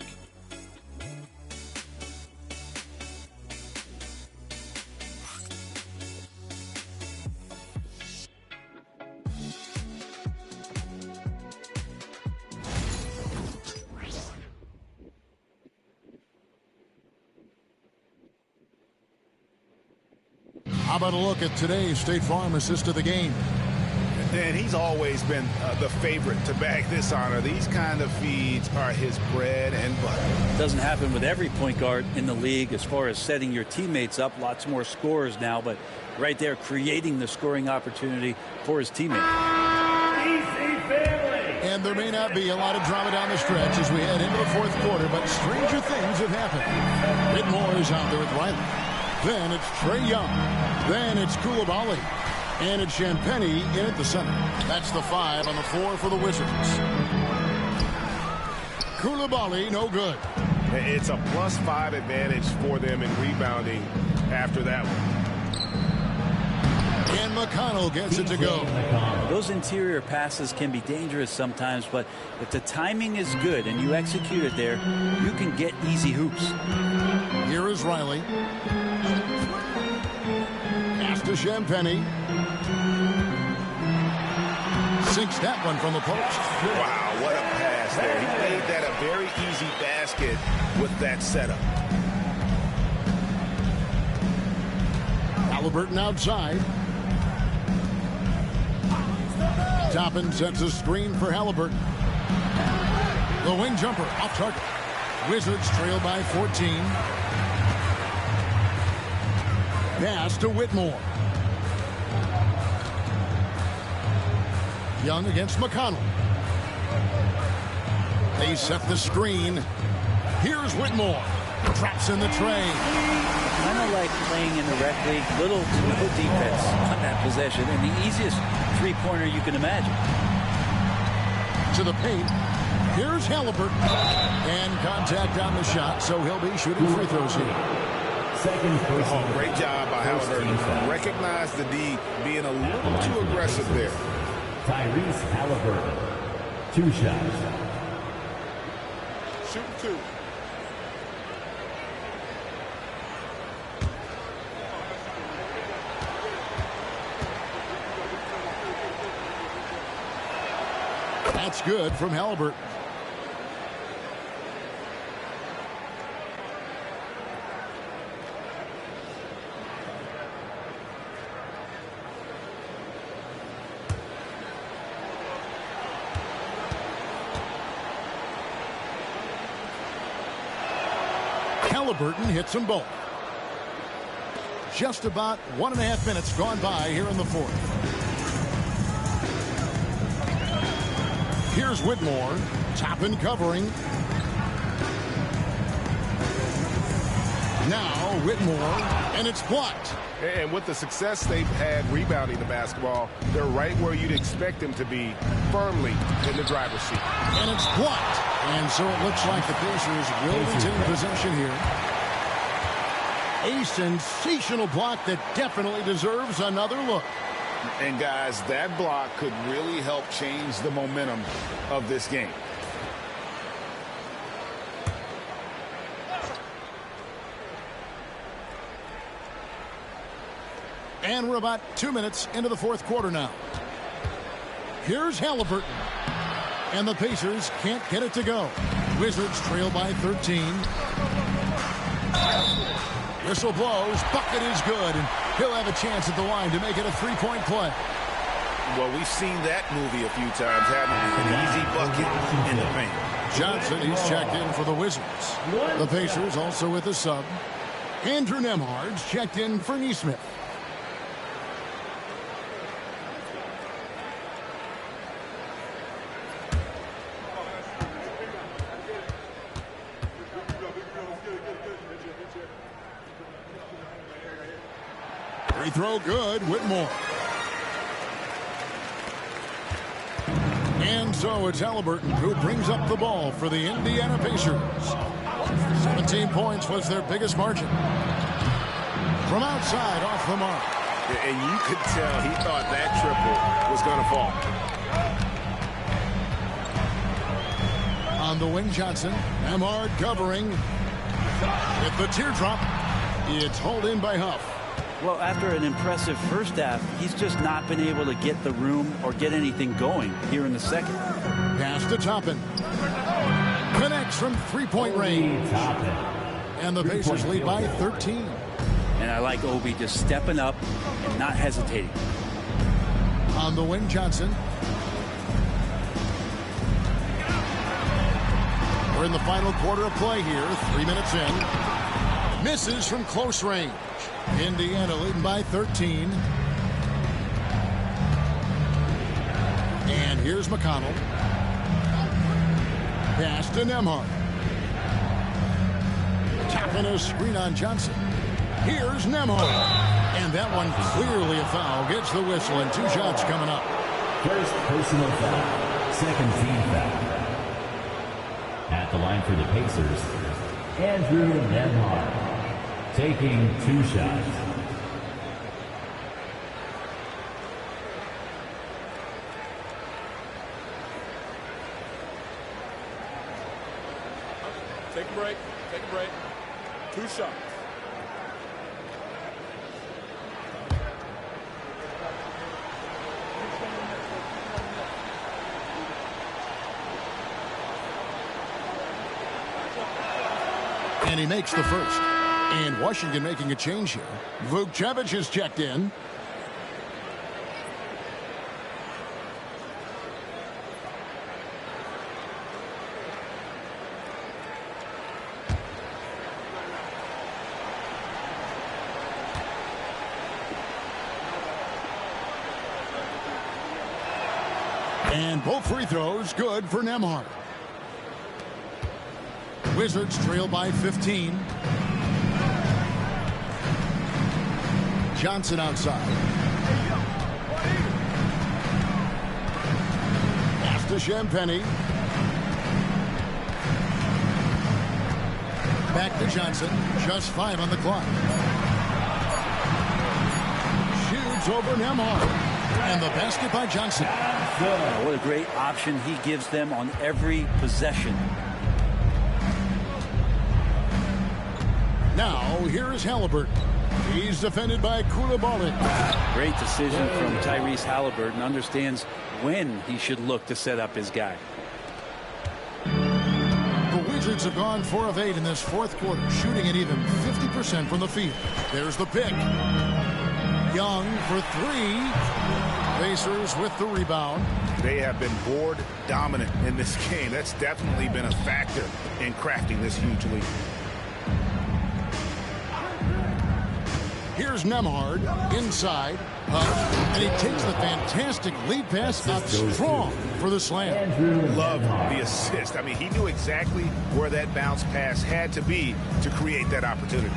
How about a look at today's State Farm assist of the game? And he's always been the favorite to bag this honor. These kind of feeds are his bread and butter. It doesn't happen with every point guard in the league as far as setting your teammates up. Lots more scorers now, but right there creating the scoring opportunity for his teammates. And there may not be a lot of drama down the stretch as we head into the 4th quarter, but stranger things have happened. Whitmore is out there with Riley. Then it's Trae Young. Then it's Koulibaly. And it's Champagne in at the center. That's the 5 on the 4 for the Wizards. Koulibaly, no good. It's a +5 advantage for them in rebounding after that one. And McConnell gets it to go. Those interior passes can be dangerous sometimes, but if the timing is good and you execute it there, you can get easy hoops. Here is Riley. Pass to Champagny. Sinks that one from the post. Wow, what a pass there. He made that a very easy basket with that setup. Halliburton outside. Toppin sets a screen for Halliburton. The wing jumper off target. Wizards trail by 14. Pass to Whitmore. Young against McConnell. They set the screen. Here's Whitmore. Traps in the tray. Kind of like playing in the rec league. Little to no defense on that possession. And the easiest three-pointer you can imagine. To the paint. Here's Halliburton. And contact on the shot, so he'll be shooting free throws here. Oh, great job by Halliburton. Recognize the D being a little too aggressive there. Tyrese Halliburton. 2 shots. Shoot 2. That's good from Halliburton. Halliburton hits them both. Just about 1.5 minutes gone by here in the fourth. Here's Whitmore. Toppin covering. Now Whitmore, and it's blocked. And with the success they've had rebounding the basketball, they're right where you'd expect them to be, firmly in the driver's seat. And it's blocked. And so it looks like the Pacers will retain possession here. A sensational block that definitely deserves another look. And guys, that block could really help change the momentum of this game. And we're about 2 minutes into the fourth quarter now. Here's Halliburton. And the Pacers can't get it to go. Wizards trail by 13. Whistle blows. Bucket is good. And he'll have a chance at the line to make it a three-point play. Well, we've seen that movie a few times, haven't we? An easy bucket in the paint. Johnson, he's checked in for the Wizards. The Pacers also with a sub. Andrew Nembhard's checked in for Nesmith. Free throw good, Whitmore. And so it's Halliburton who brings up the ball for the Indiana Pacers. 17 points was their biggest margin. From outside, off the mark. And you could tell he thought that triple was going to fall. On the wing, Johnson. Nembhard covering. With the teardrop, it's hauled in by Huff. Well, after an impressive first half, he's just not been able to get the room or get anything going here in the second. Pass to Toppin. Connects from three-point range. And the Pacers lead by 13. And I like Obi just stepping up and not hesitating. On the wing, Johnson. We're in the final quarter of play here. 3 minutes in. Misses from close range. Indiana leading by 13. And here's McConnell. Pass to Nembhard. Tapping a screen on Johnson. Here's Nembhard. And that one clearly a foul. Gets the whistle and 2 shots coming up. First personal foul. Second team foul. At the line for the Pacers, Andrew Nembhard. Taking 2 shots. Take a break. Take a break. 2 shots. And he makes the first. And Washington making a change here. Vukcevic is checked in. And both free throws good for Nembhard. Wizards trail by 15. Johnson outside. Pass to Champagnie. Back to Johnson. Just 5 on the clock. Shoots over Nembhard. And the basket by Johnson. What a great option he gives them on every possession. Now, here is Halliburton. He's defended by Koulibaly. Great decision from Tyrese Halliburton. Understands when he should look to set up his guy. The Wizards have gone 4 of 8 in this fourth quarter, shooting at even 50% from the field. There's the pick. Young for 3. Pacers with the rebound. They have been board dominant in this game. That's definitely been a factor in crafting this huge lead. Here's Nembhard inside, and he takes the fantastic lead pass out strong for the slam. Loved the assist. I mean, he knew exactly where that bounce pass had to be to create that opportunity.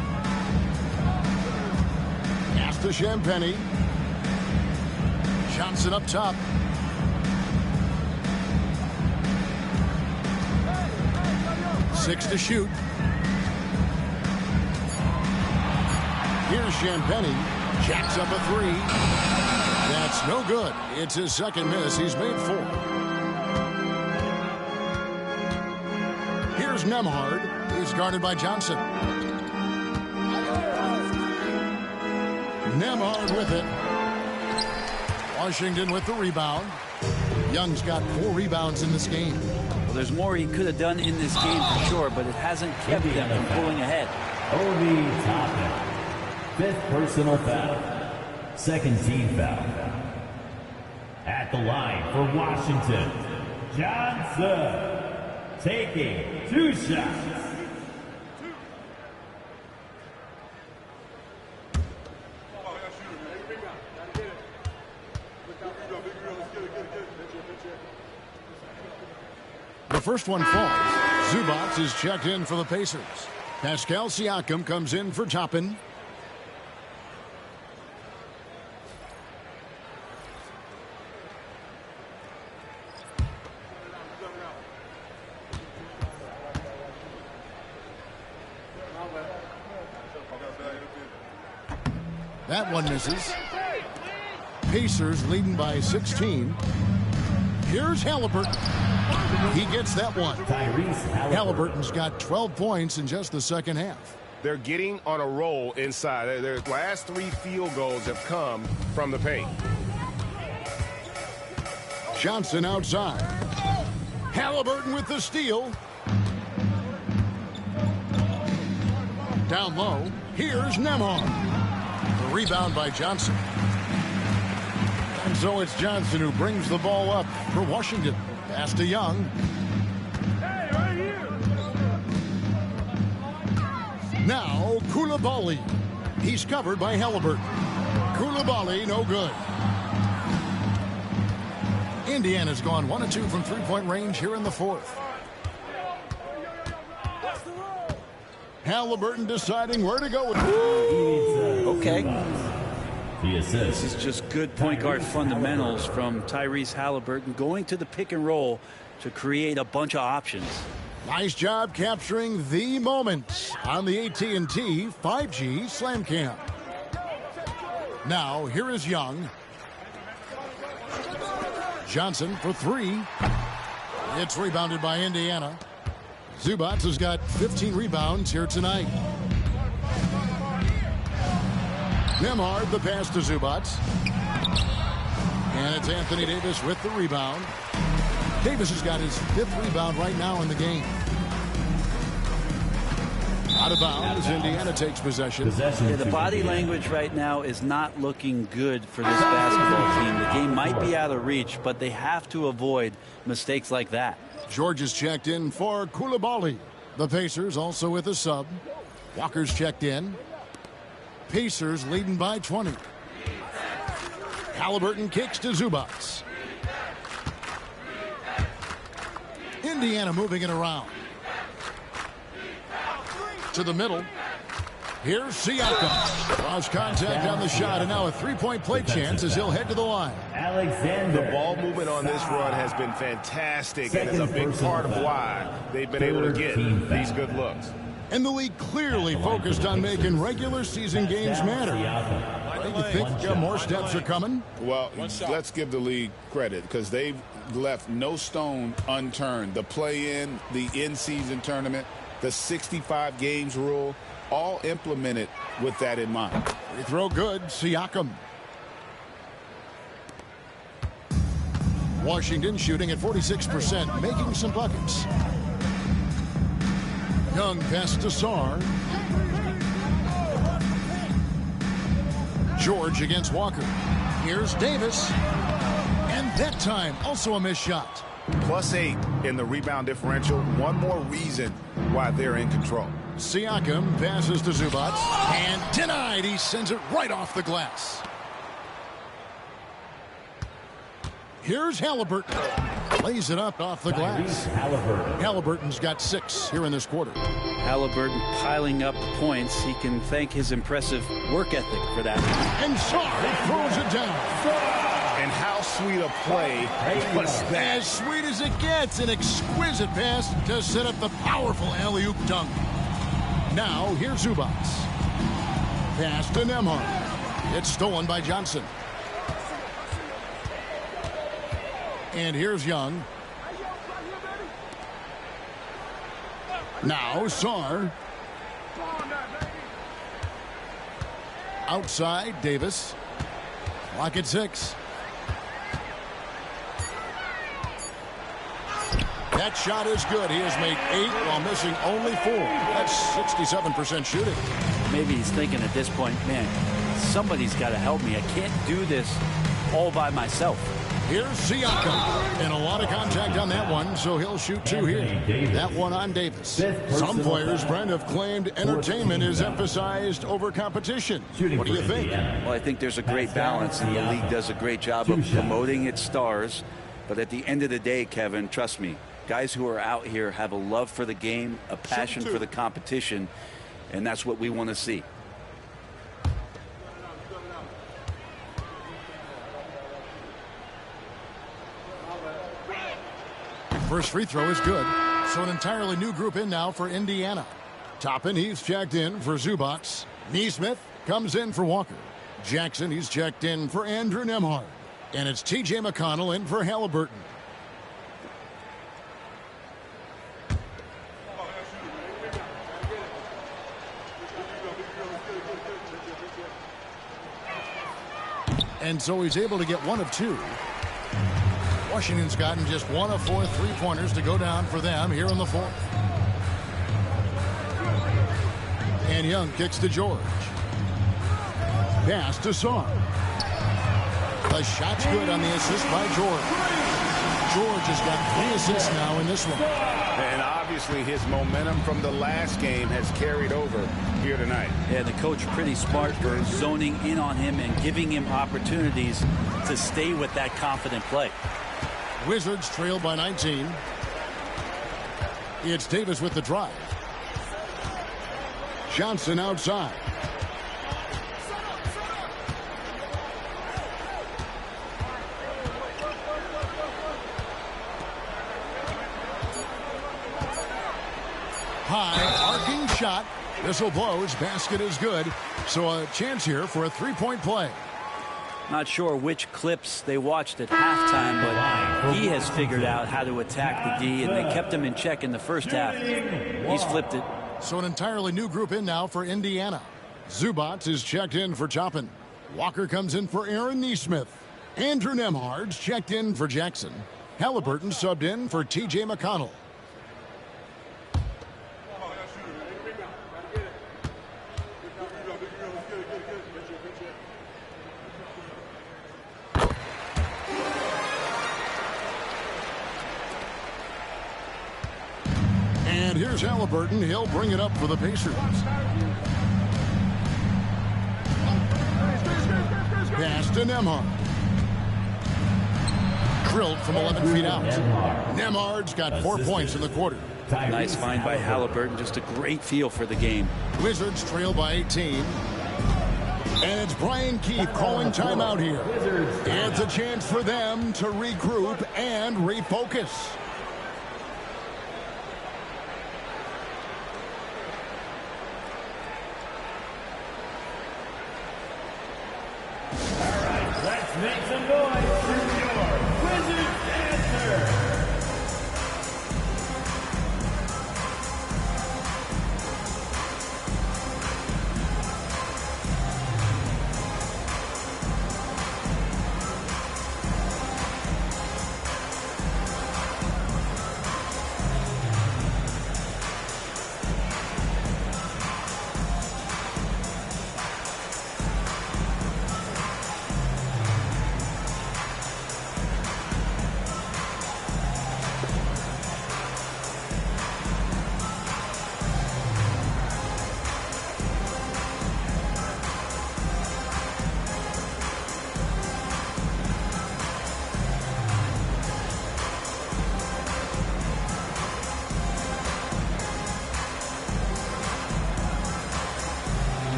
Pass to Champagnie. Johnson up top. Six to shoot. Here's Champagnie. Jacks up a 3. That's no good. It's his second miss. He's made 4. Here's Nembhard. He's guarded by Johnson. Nembhard with it. Washington with the rebound. Young's got 4 rebounds in this game. Well, there's more he could have done in this game for sure, but it hasn't kept them from pulling ahead. Obi Toppin. 5th personal foul. 2nd team foul. At the line for Washington, Johnson taking 2 shots. The first one falls. Zubac is checked in for the Pacers. Pascal Siakam comes in for Toppin. That one misses. Pacers leading by 16. Here's Halliburton. He gets that one. Halliburton's got 12 points in just the second half. They're getting on a roll inside. Their last 3 field goals have come from the paint. Johnson outside. Halliburton with the steal. Down low. Here's Nembhard. The rebound by Johnson. And so it's Johnson who brings the ball up for Washington. Pass to Young. Hey, right here. Now Koulibaly. He's covered by Halliburton. Koulibaly, no good. Indiana's gone 1 of 2 from 3-point range here in the fourth. Halliburton deciding where to go with it. Okay. This is just good point guard fundamentals from Tyrese Halliburton, going to the pick and roll to create a bunch of options. Nice job capturing the moment on the AT&T 5G Slam Cam. Now here is Young. Johnson for 3. It's rebounded by Indiana. Zubats has got 15 rebounds here tonight. Nembhard, the pass to Zubats. And it's Anthony Davis with the rebound. Davis has got his 5th rebound right now in the game. Out of bounds, Indiana takes possession. Yeah, the body language right now is not looking good for this basketball team. The game might be out of reach, but they have to avoid mistakes like that. George is checked in for Coulibaly. The Pacers also with a sub. Walker's checked in. Pacers leading by 20. Halliburton kicks to Zubats. Indiana moving it around. To the middle. Here's Siakam. Lost contact on the shot, and now a three-point play chance as he'll head to the line. The ball movement on this run has been fantastic and is a big part of why they've been able to get these good looks. And the league clearly focused on making regular season games matter. You think more steps are coming? Well, let's give the league credit because they've left no stone unturned. The play-in, the in-season tournament, the 65 games rule, all implemented with that in mind. Free throw good, Siakam. Washington shooting at 46%, making some buckets. Young pass to Sarr. George against Walker. Here's Davis. And that time, also a missed shot. +8 in the rebound differential. One more reason why they're in control. Siakam passes to Zubats. And denied. He sends it right off the glass. Here's Halliburton. Lays it up off the glass. Halliburton's got 6 here in this quarter. Halliburton piling up points. He can thank his impressive work ethic for that. And Sarr throws it down. And how sweet a play was that? As sweet as it gets. An exquisite pass to set up the powerful alley-oop dunk. Now, here's Zubats. Pass to Nembhard. It's stolen by Johnson. And here's Young. Now, Sarr. Outside, Davis. Clock at 6. That shot is good. He has made 8 while missing only 4. That's 67% shooting. Maybe he's thinking at this point, man, somebody's got to help me. I can't do this all by myself. Here's Siakam. And a lot of contact on that one, so he'll shoot 2 here. That one on Davis. Some players, Brent, have claimed entertainment is emphasized over competition. What do you think? Well, I think there's a great balance, and the league does a great job of promoting its stars. But at the end of the day, Kevin, trust me, guys who are out here have a love for the game, a passion for the competition, and that's what we want to see. First free throw is good. So an entirely new group in now for Indiana. Toppin, he's checked in for Zubats. Neesmith comes in for Walker. Jackson, he's checked in for Andrew Nembhard. And it's T.J. McConnell in for Halliburton. And so he's able to get 1 of 2. Washington's gotten just 1 of 4 3-pointers to go down for them here in the 4th. And Young kicks to George. Pass to Sarr. The shot's good on the assist by George. George has got 3 assists now in this one. And obviously his momentum from the last game has carried over here tonight. Yeah, the coach pretty smart for zoning in on him and giving him opportunities to stay with that confident play. Wizards trail by 19. It's Davis with the drive. Johnson outside. High arcing shot. Whistle blows. Basket is good. So a chance here for a 3-point play. Not sure which clips they watched at halftime, but he has figured out how to attack the D, and they kept him in check in the first half. He's flipped it. So an entirely new group in now for Indiana. Zubats is checked in for Chopin. Walker comes in for Aaron Nesmith. Andrew Nemhard's checked in for Jackson. Halliburton subbed in for T.J. McConnell. And here's Halliburton. He'll bring it up for the Pacers. Pass to Nemhard. Drilled from 11 feet out. Nemhard's got 4 points in the quarter. Nice find by Halliburton. Just a great feel for the game. Wizards trail by 18. And it's Brian Keefe calling timeout here. It's a chance for them to regroup and refocus. Let's make some noise for your Wizards answer.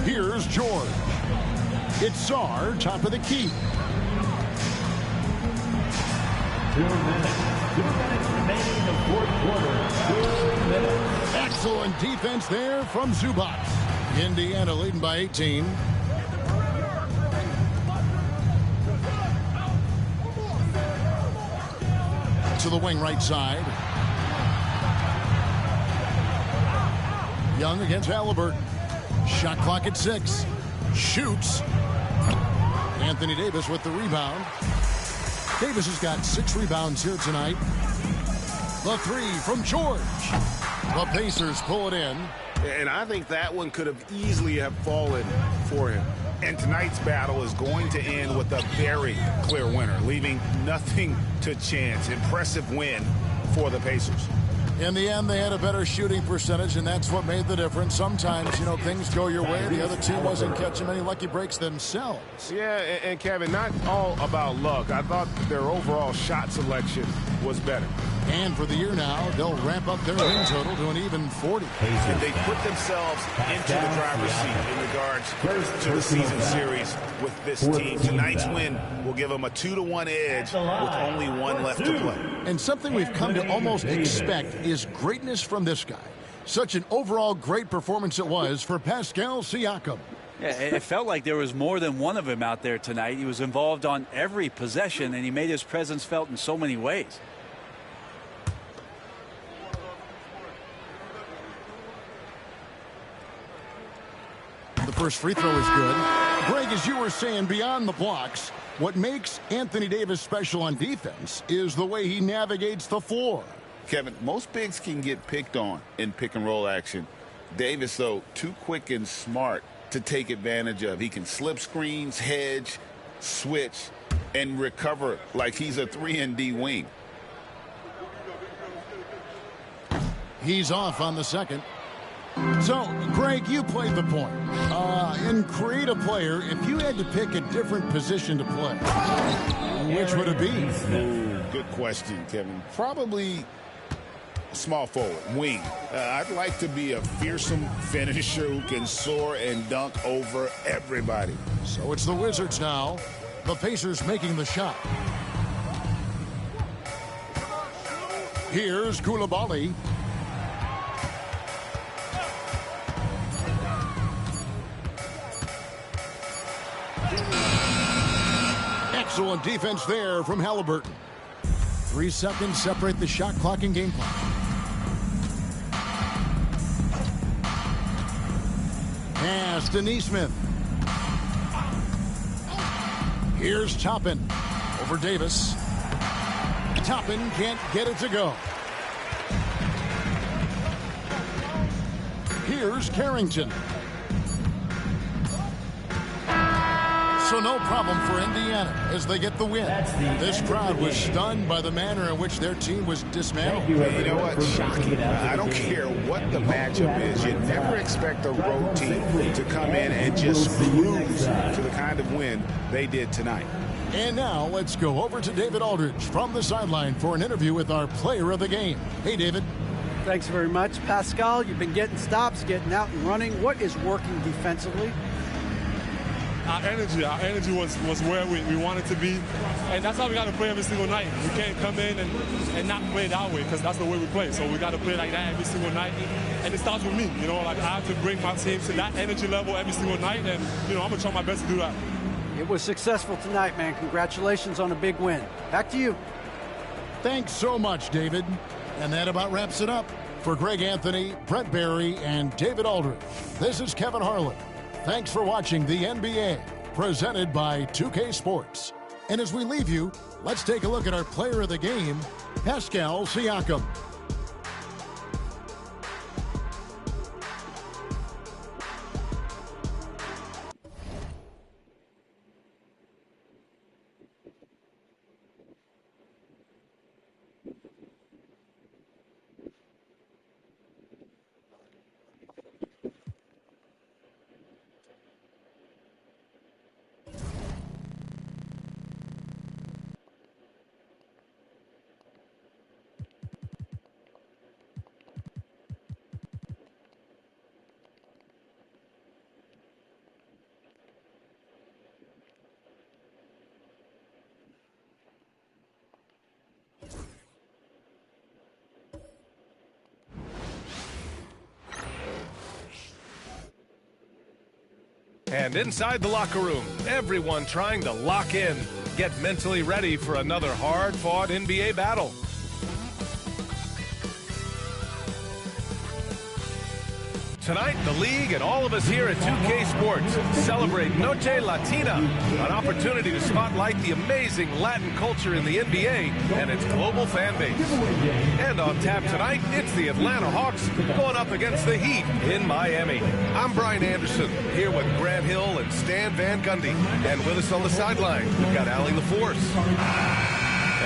Here's George. It's Sarr, top of the key. 2 minutes. 2 minutes remaining in the fourth quarter. 2 minutes. Excellent defense there from Zubats. Indiana leading by 18. To the wing right side. Young against Halliburton. Shot clock at 6. Shoots. Anthony Davis with the rebound. Davis has got 6 rebounds here tonight. The 3 from George. The Pacers pull it in. And I think that one could have easily have fallen for him. And tonight's battle is going to end with a very clear winner, leaving nothing to chance. Impressive win for the Pacers. In the end, they had a better shooting percentage, and that's what made the difference. Sometimes, you know, things go your way. The other team wasn't catching many lucky breaks themselves. Yeah, and Kevin, not all about luck. I thought their overall shot selection was better. And for the year now, they'll ramp up their win total to an even 40. And they put themselves into the driver's seat in regards to the season series with this team. Tonight's win will give them a 2-1 edge with only 1 left to play. And something we've come to almost expect is greatness from this guy. Such an overall great performance it was for Pascal Siakam. Yeah, it felt like there was more than one of him out there tonight. He was involved on every possession, and he made his presence felt in so many ways. The first free throw is good. Greg, as you were saying, beyond the blocks, what makes Anthony Davis special on defense is the way he navigates the floor. Kevin, most bigs can get picked on in pick-and-roll action. Davis, though, too quick and smart to take advantage of. He can slip screens, hedge, switch, and recover like he's a 3-and-D wing. He's off on the second. So, Greg, you played the point. In creative player, if you had to pick a different position to play, which would it be? Ooh, good question, Kevin. Probably small forward, wing. I'd like to be a fearsome finisher who can soar and dunk over everybody. So it's the Wizards now. The Pacers making the shot. Here's Koulibaly. Excellent defense there from Halliburton. 3 seconds separate the shot clock and game clock. Pass to Neesmith. Here's Toppin over Davis. Toppin can't get it to go. Here's Carrington. So no problem for Indiana as they get the win. This crowd was stunned by the manner in which their team was dismantled. You know what? Shocking. I don't care what the matchup is. You never expect a road team to come in and just cruise to the kind of win they did tonight. And now let's go over to David Aldridge from the sideline for an interview with our player of the game. Hey, David. Thanks very much. Pascal, you've been getting stops, getting out and running. What is working defensively? Our energy was where we wanted to be, and that's how we got to play every single night. We can't come in and not play that way because that's the way we play. So we got to play like that every single night, and it starts with me. You know, like I have to bring my team to that energy level every single night, and you know I'm gonna try my best to do that. It was successful tonight, man. Congratulations on a big win. Back to you. Thanks so much, David. And that about wraps it up. For Greg Anthony, Brent Barry, and David Aldridge, this is Kevin Harlan. Thanks for watching the NBA, presented by 2K Sports. And as we leave you, let's take a look at our player of the game, Pascal Siakam. And inside the locker room, everyone trying to lock in, get mentally ready for another hard-fought NBA battle. Tonight, the league and all of us here at 2K Sports celebrate Noche Latina, an opportunity to spotlight the amazing Latin culture in the NBA and its global fan base. And on tap tonight, it's the Atlanta Hawks going up against the Heat in Miami. I'm Brian Anderson, here with Grant Hill and Stan Van Gundy. And with us on the sideline, we've got Allie LaForce.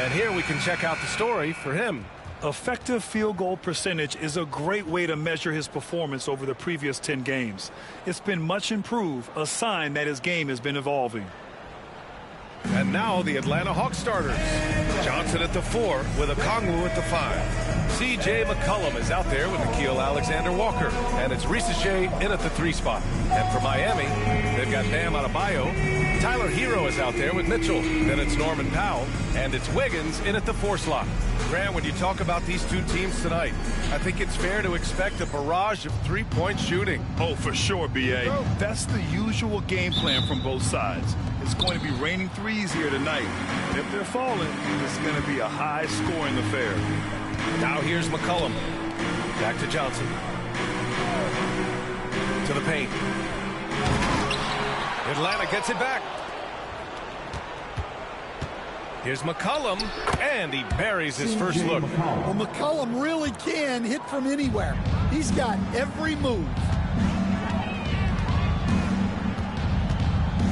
And here we can check out the story for him. Effective field goal percentage is a great way to measure his performance over the previous 10 games. It's been much improved, a sign that his game has been evolving. And now the Atlanta Hawks starters. Johnson at the 4 with Okongwu at the 5. C.J. McCollum is out there with Nickeil Alexander-Walker. And it's Risache in at the 3 spot. And for Miami, they've got Bam Adebayo. Tyler Hero is out there with Mitchell. Then it's Norman Powell. And it's Wiggins in at the 4 slot. Grant, when you talk about these two teams tonight, I think it's fair to expect a barrage of three-point shooting. Oh, for sure, B.A. That's the usual game plan from both sides. It's going to be raining threes here tonight. And if they're falling, it's going to be a high-scoring affair. Now here's McCollum. Back to Johnson. To the paint. Atlanta gets it back. Here's McCollum, and he buries his first look. Well, McCollum really can hit from anywhere. He's got every move.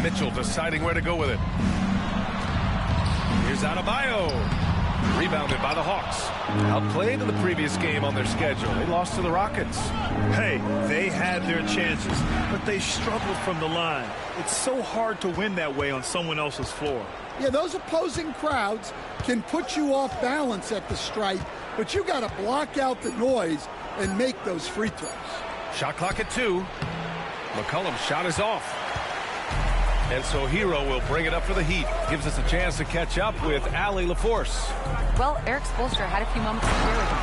Mitchell deciding where to go with it. Here's Adebayo. Rebounded by the Hawks. Outplayed in the previous game on their schedule. They lost to the Rockets. Hey, they had their chances, but they struggled from the line. It's so hard to win that way on someone else's floor. Yeah, those opposing crowds can put you off balance at the stripe, but you got to block out the noise and make those free throws. Shot clock at 2. McCollum's shot is off. And so Hero will bring it up for the Heat. Gives us a chance to catch up with Allie LaForce. Well, Eric Spoelstra had a few moments to share with him.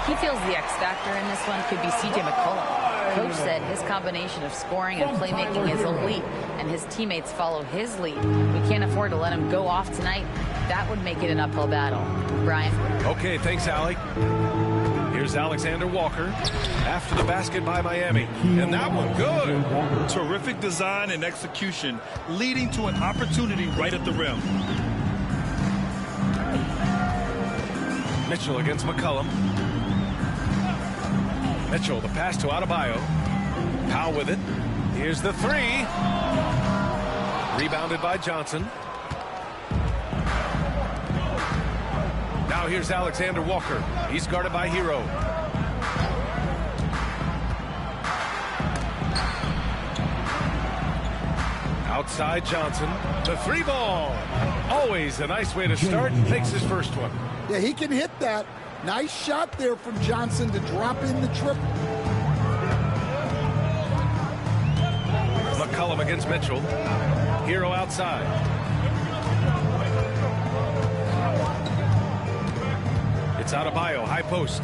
He feels the X factor in this one could be C.J. McCollum. Coach said his combination of scoring and playmaking is elite, and his teammates follow his lead. We can't afford to let him go off tonight. That would make it an uphill battle. Brian? Okay, thanks, Allie. Here's Alexander Walker after the basket by Miami. And that one good. Terrific design and execution, leading to an opportunity right at the rim. Mitchell against McCollum. Mitchell, the pass to Adebayo. Powell with it. Here's the 3. Rebounded by Johnson. Now here's Alexander Walker. He's guarded by Hero. Outside Johnson. The 3 ball. Always a nice way to start. Takes his first one. Yeah, he can hit that. Nice shot there from Johnson to drop in the triple. McCollum against Mitchell. Hero outside. It's Adebayo, high post.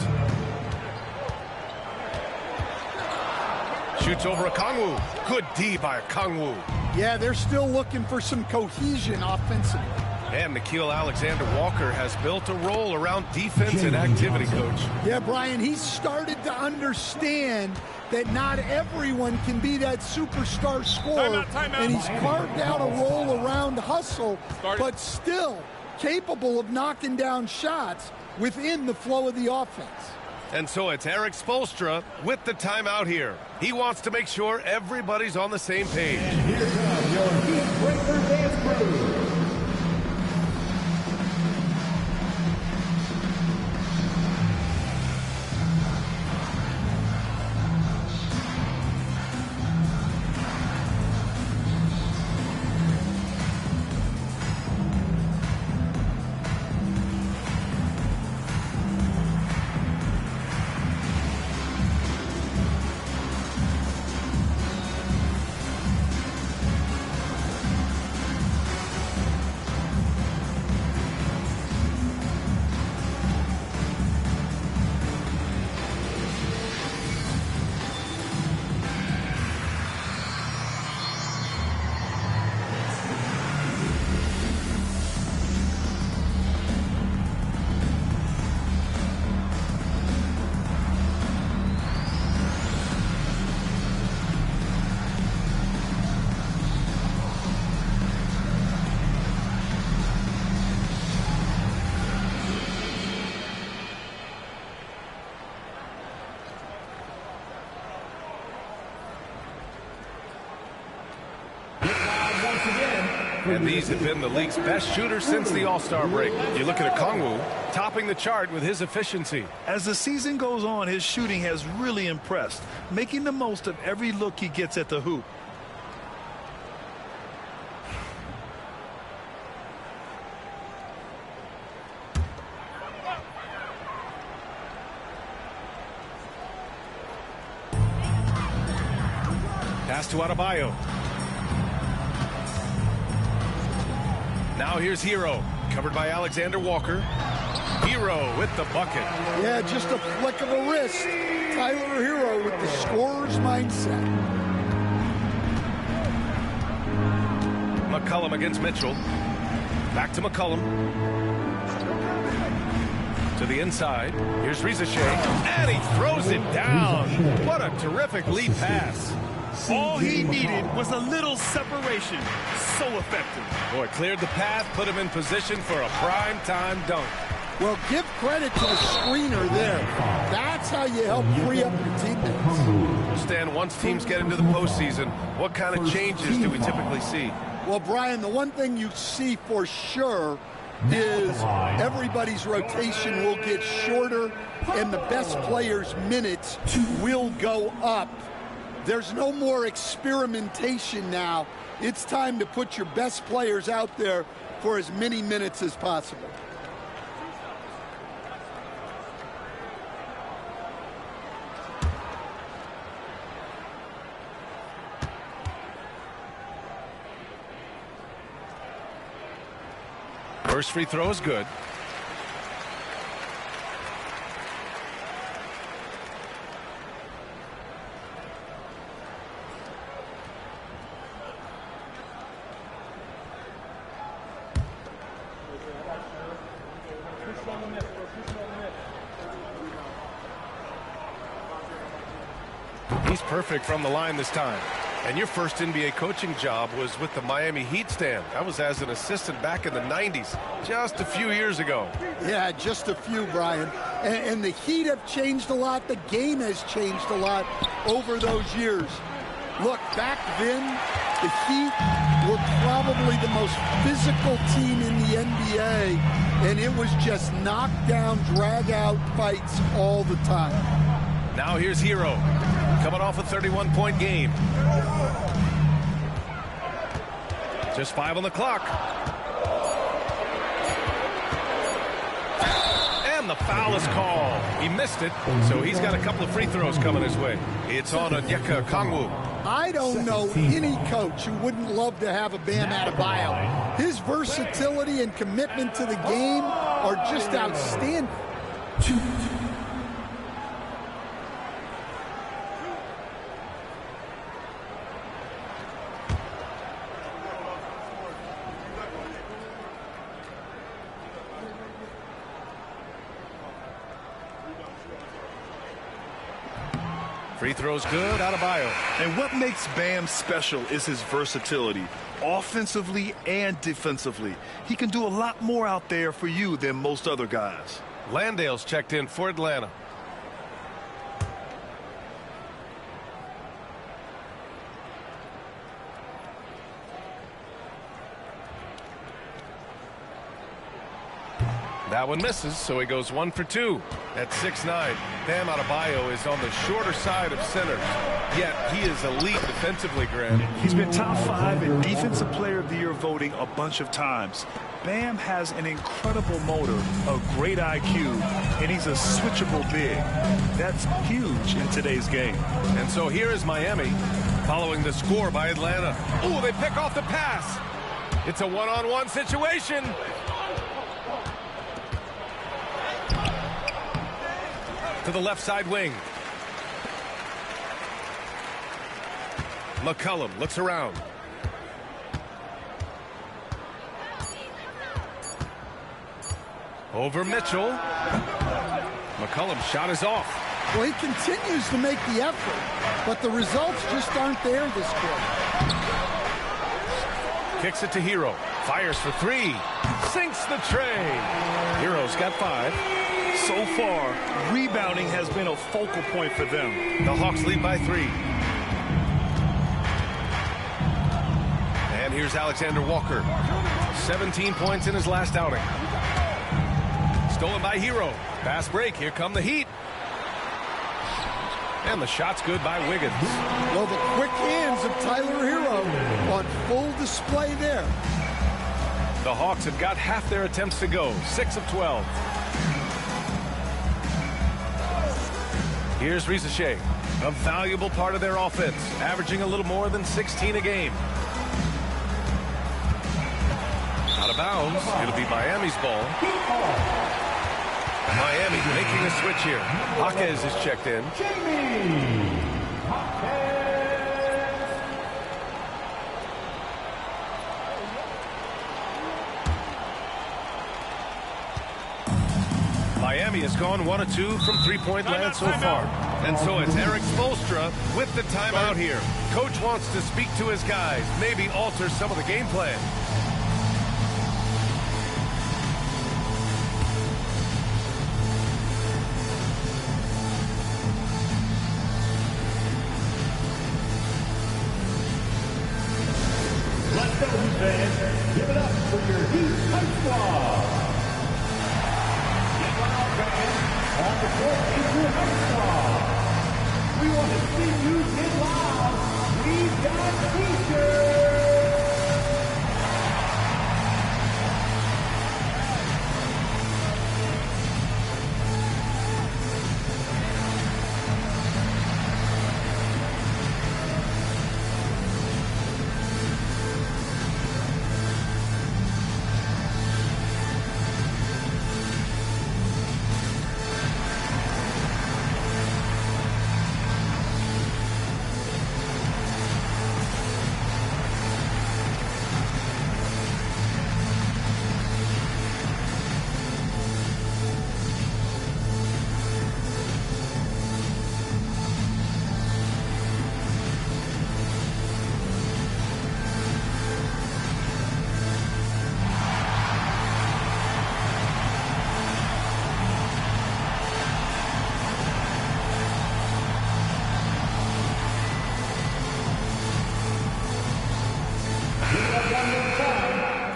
Shoots over Okongwu. Good D by Okongwu. Yeah, they're still looking for some cohesion offensively. And Nickeil Alexander-Walker has built a role around defense and activity, Coach. Yeah, Brian, he's started to understand that not everyone can be that superstar scorer. Timeout. And he's carved out a role around hustle, but still capable of knocking down shots within the flow of the offense. And so it's Eric Spoelstra with the timeout here. He wants to make sure everybody's on the same page. And here comes your Heat Breaker dance crew. And these have been the league's best shooters since the All-Star break. You look at Okongwu, topping the chart with his efficiency. As the season goes on, his shooting has really impressed, making the most of every look he gets at the hoop. Pass to Adebayo. Now here's Hero, covered by Alexander Walker. Hero with the bucket. Yeah, just a flick of a wrist. Tyler Hero with the scorer's mindset. McCollum against Mitchell. Back to McCollum. To the inside. Here's Rizachet. And he throws it down. What a terrific lead pass. All he needed was a little separation. So effective. Boy, cleared the path, put him in position for a prime-time dunk. Well, give credit to the screener there. That's how you help free up your teammates. Stan, once teams get into the postseason, what kind of changes do we typically see? Well, Brian, the one thing you see for sure is everybody's rotation will get shorter and the best players' minutes will go up. There's no more experimentation now. It's time to put your best players out there for as many minutes as possible. First free throw is good. He's perfect from the line this time. And your first NBA coaching job was with the Miami Heat stand. That was as an assistant back in the 90s, just a few years ago. Yeah, just a few, Brian. And the Heat have changed a lot. The game has changed a lot over those years. Look, back then, the Heat were probably the most physical team in the NBA, and it was just knockdown, drag-out fights all the time. Now here's Hero, coming off a 31-point game. Just 5 on the clock. And the foul is called. He missed it, so he's got a couple of free throws coming his way. It's on Onyeka Okongwu. I don't know any coach who wouldn't love to have a Bam Adebayo. His versatility and commitment to the game are just outstanding. Free throw's good, Adebayo. And what makes Bam special is his versatility, offensively and defensively. He can do a lot more out there for you than most other guys. Landale's checked in for Atlanta. That one misses, so he goes 1 for 2. At 6'9", Bam Adebayo is on the shorter side of centers. Yet he is elite defensively, Grant. He's been top 5 in Defensive Player of the Year voting a bunch of times. Bam has an incredible motor, a great IQ, and he's a switchable big. That's huge in today's game. And so here is Miami following the score by Atlanta. Ooh, they pick off the pass. It's a one-on-one situation. To the left side wing. McCollum looks around. Over Mitchell. McCollum's shot is off. Well, he continues to make the effort, but the results just aren't there this quarter. Kicks it to Hero. Fires for 3. Sinks the tray. Hero's got 5. So far, rebounding has been a focal point for them. The Hawks lead by 3. And here's Alexander Walker. 17 points in his last outing. Stolen by Hero. Fast break. Here come the Heat. And the shot's good by Wiggins. Well, the quick hands of Tyler Hero on full display there. The Hawks have got half their attempts to go. 6 of 12. Here's Risache, a valuable part of their offense, averaging a little more than 16 a game. Out of bounds. It'll be Miami's ball. Miami making a switch here. Jaquez is checked in. Miami has gone 1 of 2 from three-point land so far. And so it's Eric Spoelstra with the timeout here. Coach wants to speak to his guys, maybe alter some of the game plan. We want to see you get loud. We've got t-shirts.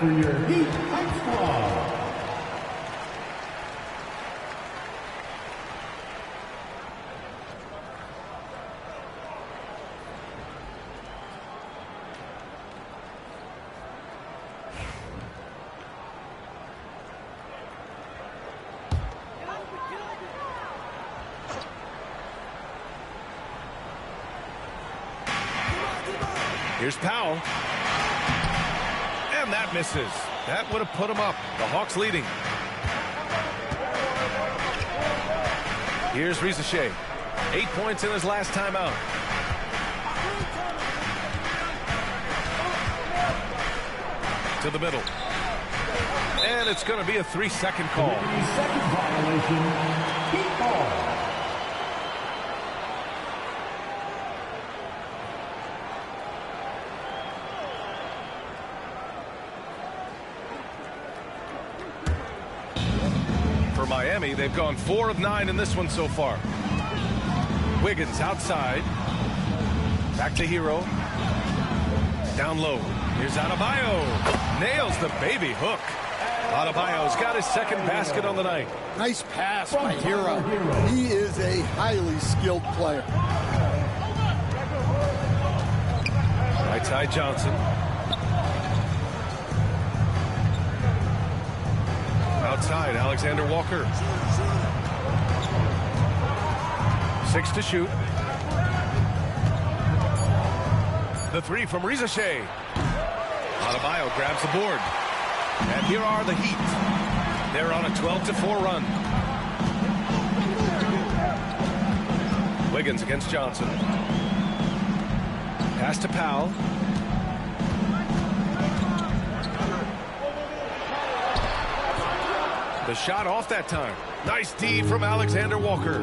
For your Heat Hype Squad. Here's Powell. And that misses. That would have put him up. The Hawks leading. Here's Rizachet. 8 points in his last time out. To the middle. And it's going to be a 3-second call. 3-second violation. Heat ball. For Miami, they've gone 4 of 9 in this one so far. Wiggins outside. Back to Hero. Down low. Here's Adebayo. Nails the baby hook. Adebayo's got his second basket on the night. Nice pass by Hero. He is a highly skilled player. Right side Johnson. Outside, Alexander Walker. 6 to shoot. The 3 from Rizachet. Adebayo grabs the board. And here are the Heat. They're on a 12-4 run. Wiggins against Johnson. Pass to Powell. The shot off that time. Nice D from Alexander Walker.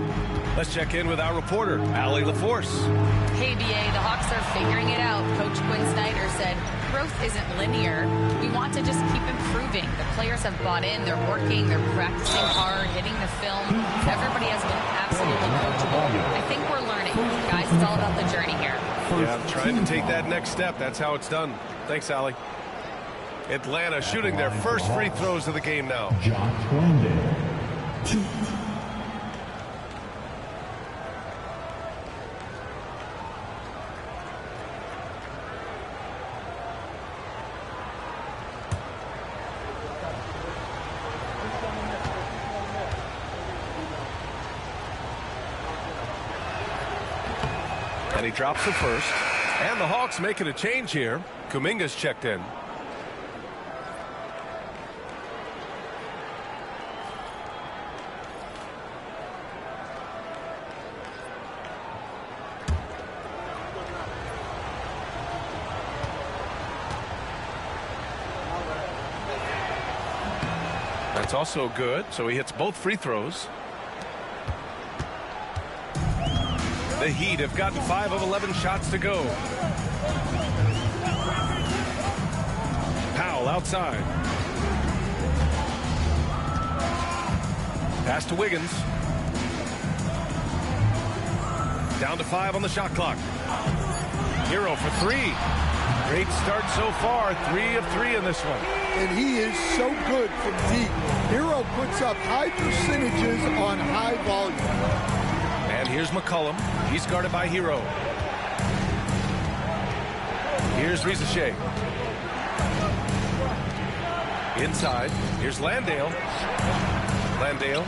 Let's check in with our reporter, Allie LaForce. Hey, BA, the Hawks are figuring it out. Coach Quinn Snyder said growth isn't linear. We want to just keep improving. The players have bought in. They're working. They're practicing hard, hitting the film. Everybody has been absolutely coachable. I think we're learning. Guys, it's all about the journey here. Yeah, I'm trying to take that next step. That's how it's done. Thanks, Allie. Atlanta shooting their first free throws of the game now. Josh Brandon. 2. And he drops the first. And the Hawks making a change here. Kuminga's checked in. That's also good, so he hits both free throws. The Heat have gotten 5 of 11 shots to go. Powell outside. Pass to Wiggins. Down to 5 on the shot clock. Hero for 3. Great start so far. 3 of 3 in this one. And he is so good from deep. Hero puts up high percentages on high volume. Here's McCollum. He's guarded by Hero. Here's Rizachet. Inside. Here's Landale. Landale.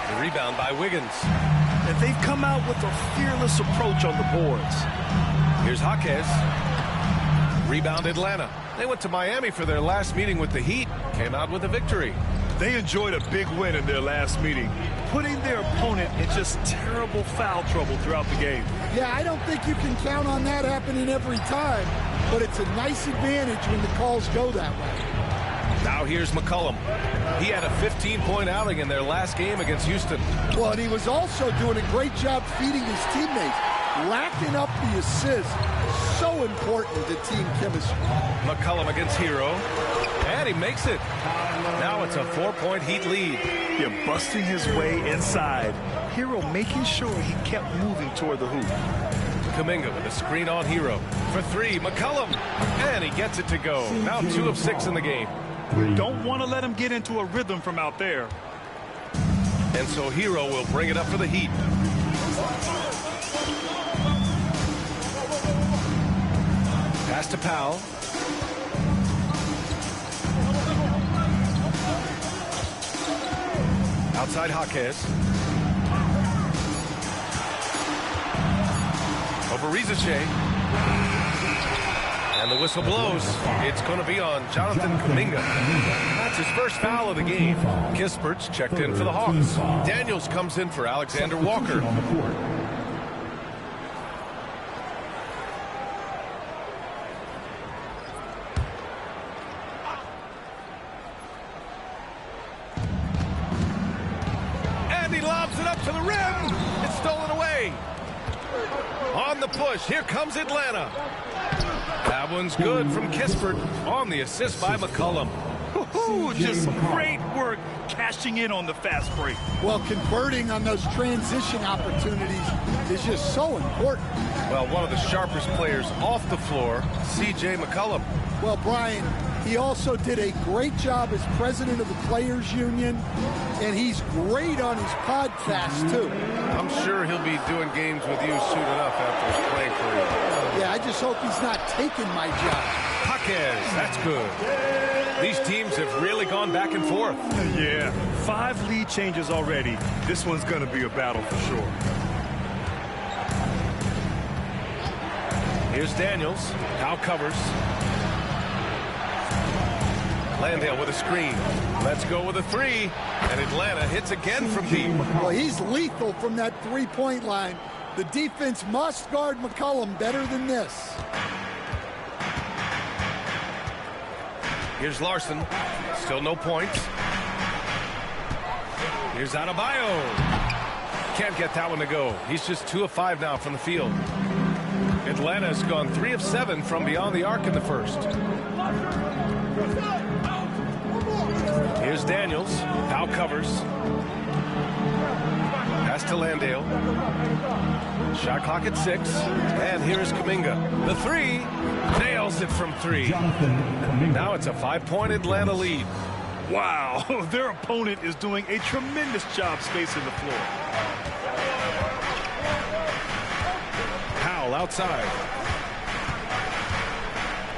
The rebound by Wiggins. And they've come out with a fearless approach on the boards. Here's Jaquez. Rebound Atlanta. They went to Miami for their last meeting with the Heat. Came out with a victory. They enjoyed a big win in their last meeting, putting their opponent in just terrible foul trouble throughout the game. Yeah, I don't think you can count on that happening every time, but it's a nice advantage when the calls go that way. Now here's McCollum. He had a 15-point outing in their last game against Houston. Well, and he was also doing a great job feeding his teammates, racking up the assists. So important to team chemistry. McCollum against Hero, and he makes it. Now it's a 4-point Heat lead. Yeah, busting his way inside. Hero making sure he kept moving toward the hoop. Kuminga with a screen on Hero. For three, McCollum, and he gets it to go. Now 2 of 6 in the game. Don't want to let him get into a rhythm from out there. And so Hero will bring it up for the Heat. Pass to Powell. Outside Jaquez. Over Rizachet. And the whistle blows. It's going to be on Jonathan Kuminga. That's his first foul of the game. Kispert's checked in for the Hawks. Daniels comes in for Alexander Walker. And he lobs it up to the rim. It's stolen away. On the push, here comes Atlanta. That one's good from Kispert on the assist by McCollum. Just great work cashing in on the fast break. Well, converting on those transition opportunities is just so important. Well, one of the sharpest players off the floor, C.J. McCollum. Well, Brian, he also did a great job as president of the Players Union, and he's great on his podcast, too. I'm sure he'll be doing games with you soon enough after his playing career. Yeah, I just hope he's not taking my job. Jaquez, that's good. These teams have really gone back and forth. Yeah, 5 lead changes already. This one's going to be a battle for sure. Here's Daniels. Now covers. Landale with a screen. Let's go with a 3. And Atlanta hits again from deep. Well, he's lethal from that 3-point line. The defense must guard McCollum better than this. Here's Larson. Still no points. Here's Adebayo. Can't get that one to go. He's just 2 of 5 now from the field. Atlanta's gone 3 of 7 from beyond the arc in the first. Here's Daniels. Now covers. Pass to Landale. Shot clock at 6. And here's Kuminga. The 3. Nails it from 3. Now it's a 5-point Atlanta lead. Wow, their opponent is doing a tremendous job spacing the floor. Powell outside.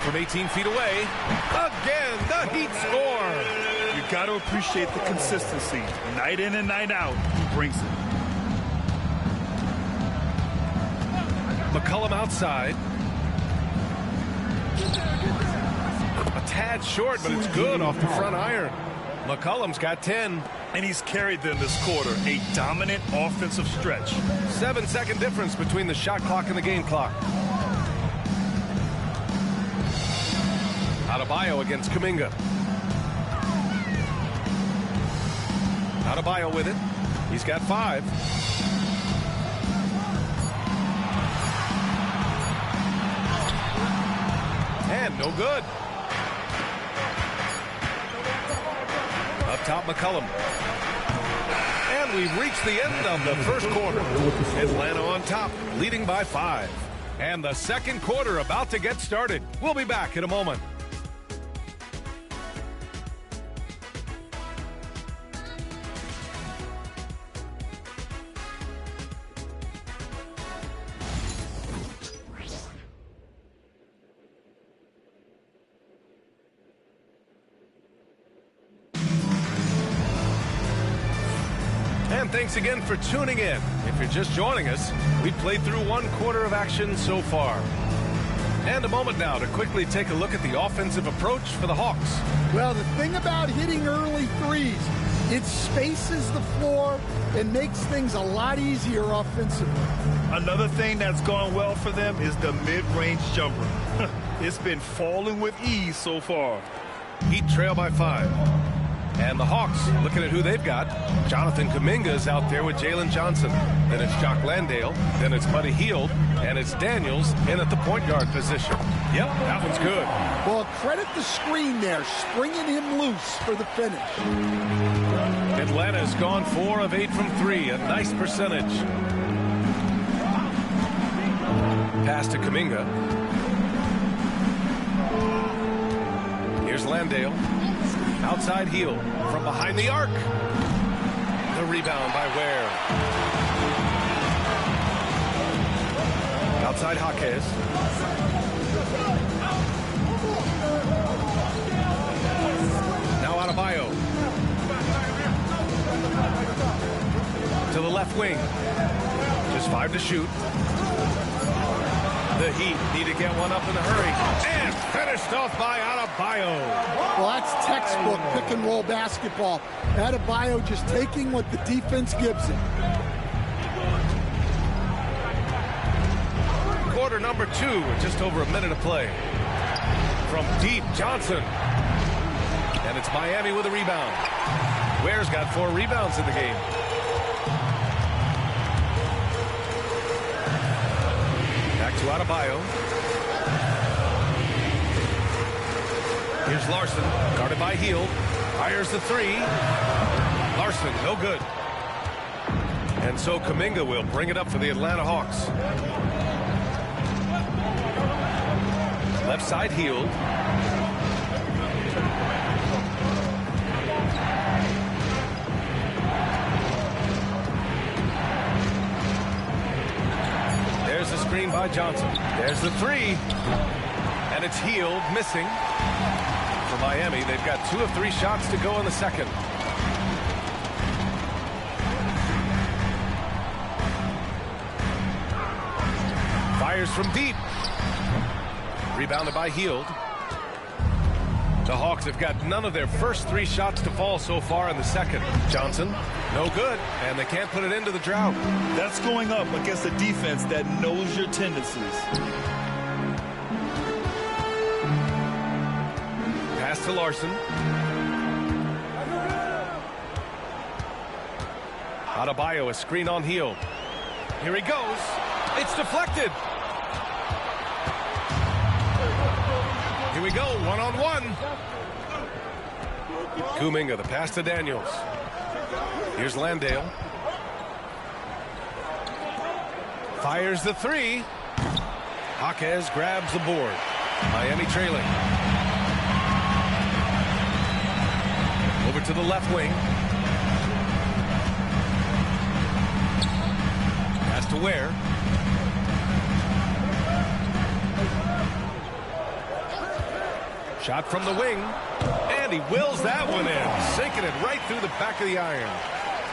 From 18 feet away. Again, the Heat score. You got to appreciate the consistency. Night in and night out, he brings it. McCollum outside. A tad short, but it's good off the front iron. McCollum's got 10. And he's carried them this quarter. A dominant offensive stretch. 7-second difference between the shot clock and the game clock. Adebayo against Kuminga. Adebayo with it. He's got 5. And no good. Up top, McCollum. And we've reached the end of the first quarter. Atlanta on top, leading by 5. And the second quarter about to get started. We'll be back in a moment. thanks again for tuning in. If you're just joining us, we've played through 1 quarter of action so far. And a moment now to quickly take a look at the offensive approach for the Hawks. Well, the thing about hitting early threes, it spaces the floor and makes things a lot easier offensively. Another thing that's gone well for them is the mid-range jumper. It's been falling with ease so far. Heat trail by 5. And the Hawks, looking at who they've got, Jonathan Kuminga is out there with Jalen Johnson. Then it's Jock Landale. Then it's Buddy Hield. And it's Daniels in at the point guard position. Yep, that one's good. Well, credit the screen there, springing him loose for the finish. Atlanta's gone 4 of 8 from 3, a nice percentage. Pass to Kuminga. Here's Landale. Outside heel from behind the arc. The rebound by Ware. Outside Jaquez. Now Adebayo. To the left wing. Just 5 to shoot. The Heat need to get one up in a hurry. And finished off by Adebayo. Well, that's textbook pick-and-roll basketball. Adebayo just taking what the defense gives him. Quarter number 2 with just over a minute of play. From deep, Johnson. And it's Miami with a rebound. Ware's got 4 rebounds in the game. Back to Adebayo. Here's Larson, guarded by Hield. Fires the 3. Larson, no good. And so Kuminga will bring it up for the Atlanta Hawks. Left side Hield. There's the screen by Johnson. There's the 3. And it's Hield missing. For Miami, they've got 2 of 3 shots to go in the second. Fires from deep. Rebounded by Hield. The Hawks have got none of their first 3 shots to fall so far in the second. Johnson, no good, and they can't put it into the drought. That's going up against a defense that knows your tendencies. Pass to Larson. Adebayo, a screen on Hield. Here he goes. It's deflected. Here we go, 1-on-1. Kuminga, the pass to Daniels. Here's Landale. Fires the 3. Jaquez grabs the board. Miami trailing. Over to the left wing. Pass to Ware. Shot from the wing, and he wills that one in, sinking it right through the back of the iron.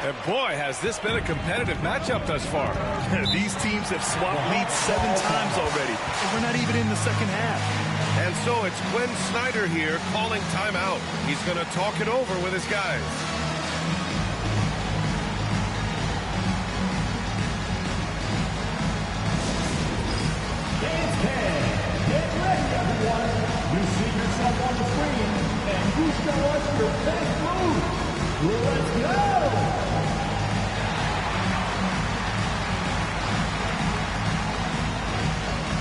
And boy, has this been a competitive matchup thus far. These teams have swapped leads 7 times already, and we're not even in the second half. And so it's Quinn Snyder here calling timeout. He's going to talk it over with his guys. You see yourself on the screen, and you show us your best move. Let's go!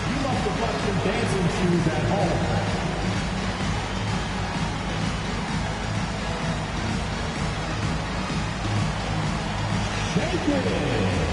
You must have bought some dancing shoes at home. Shake it!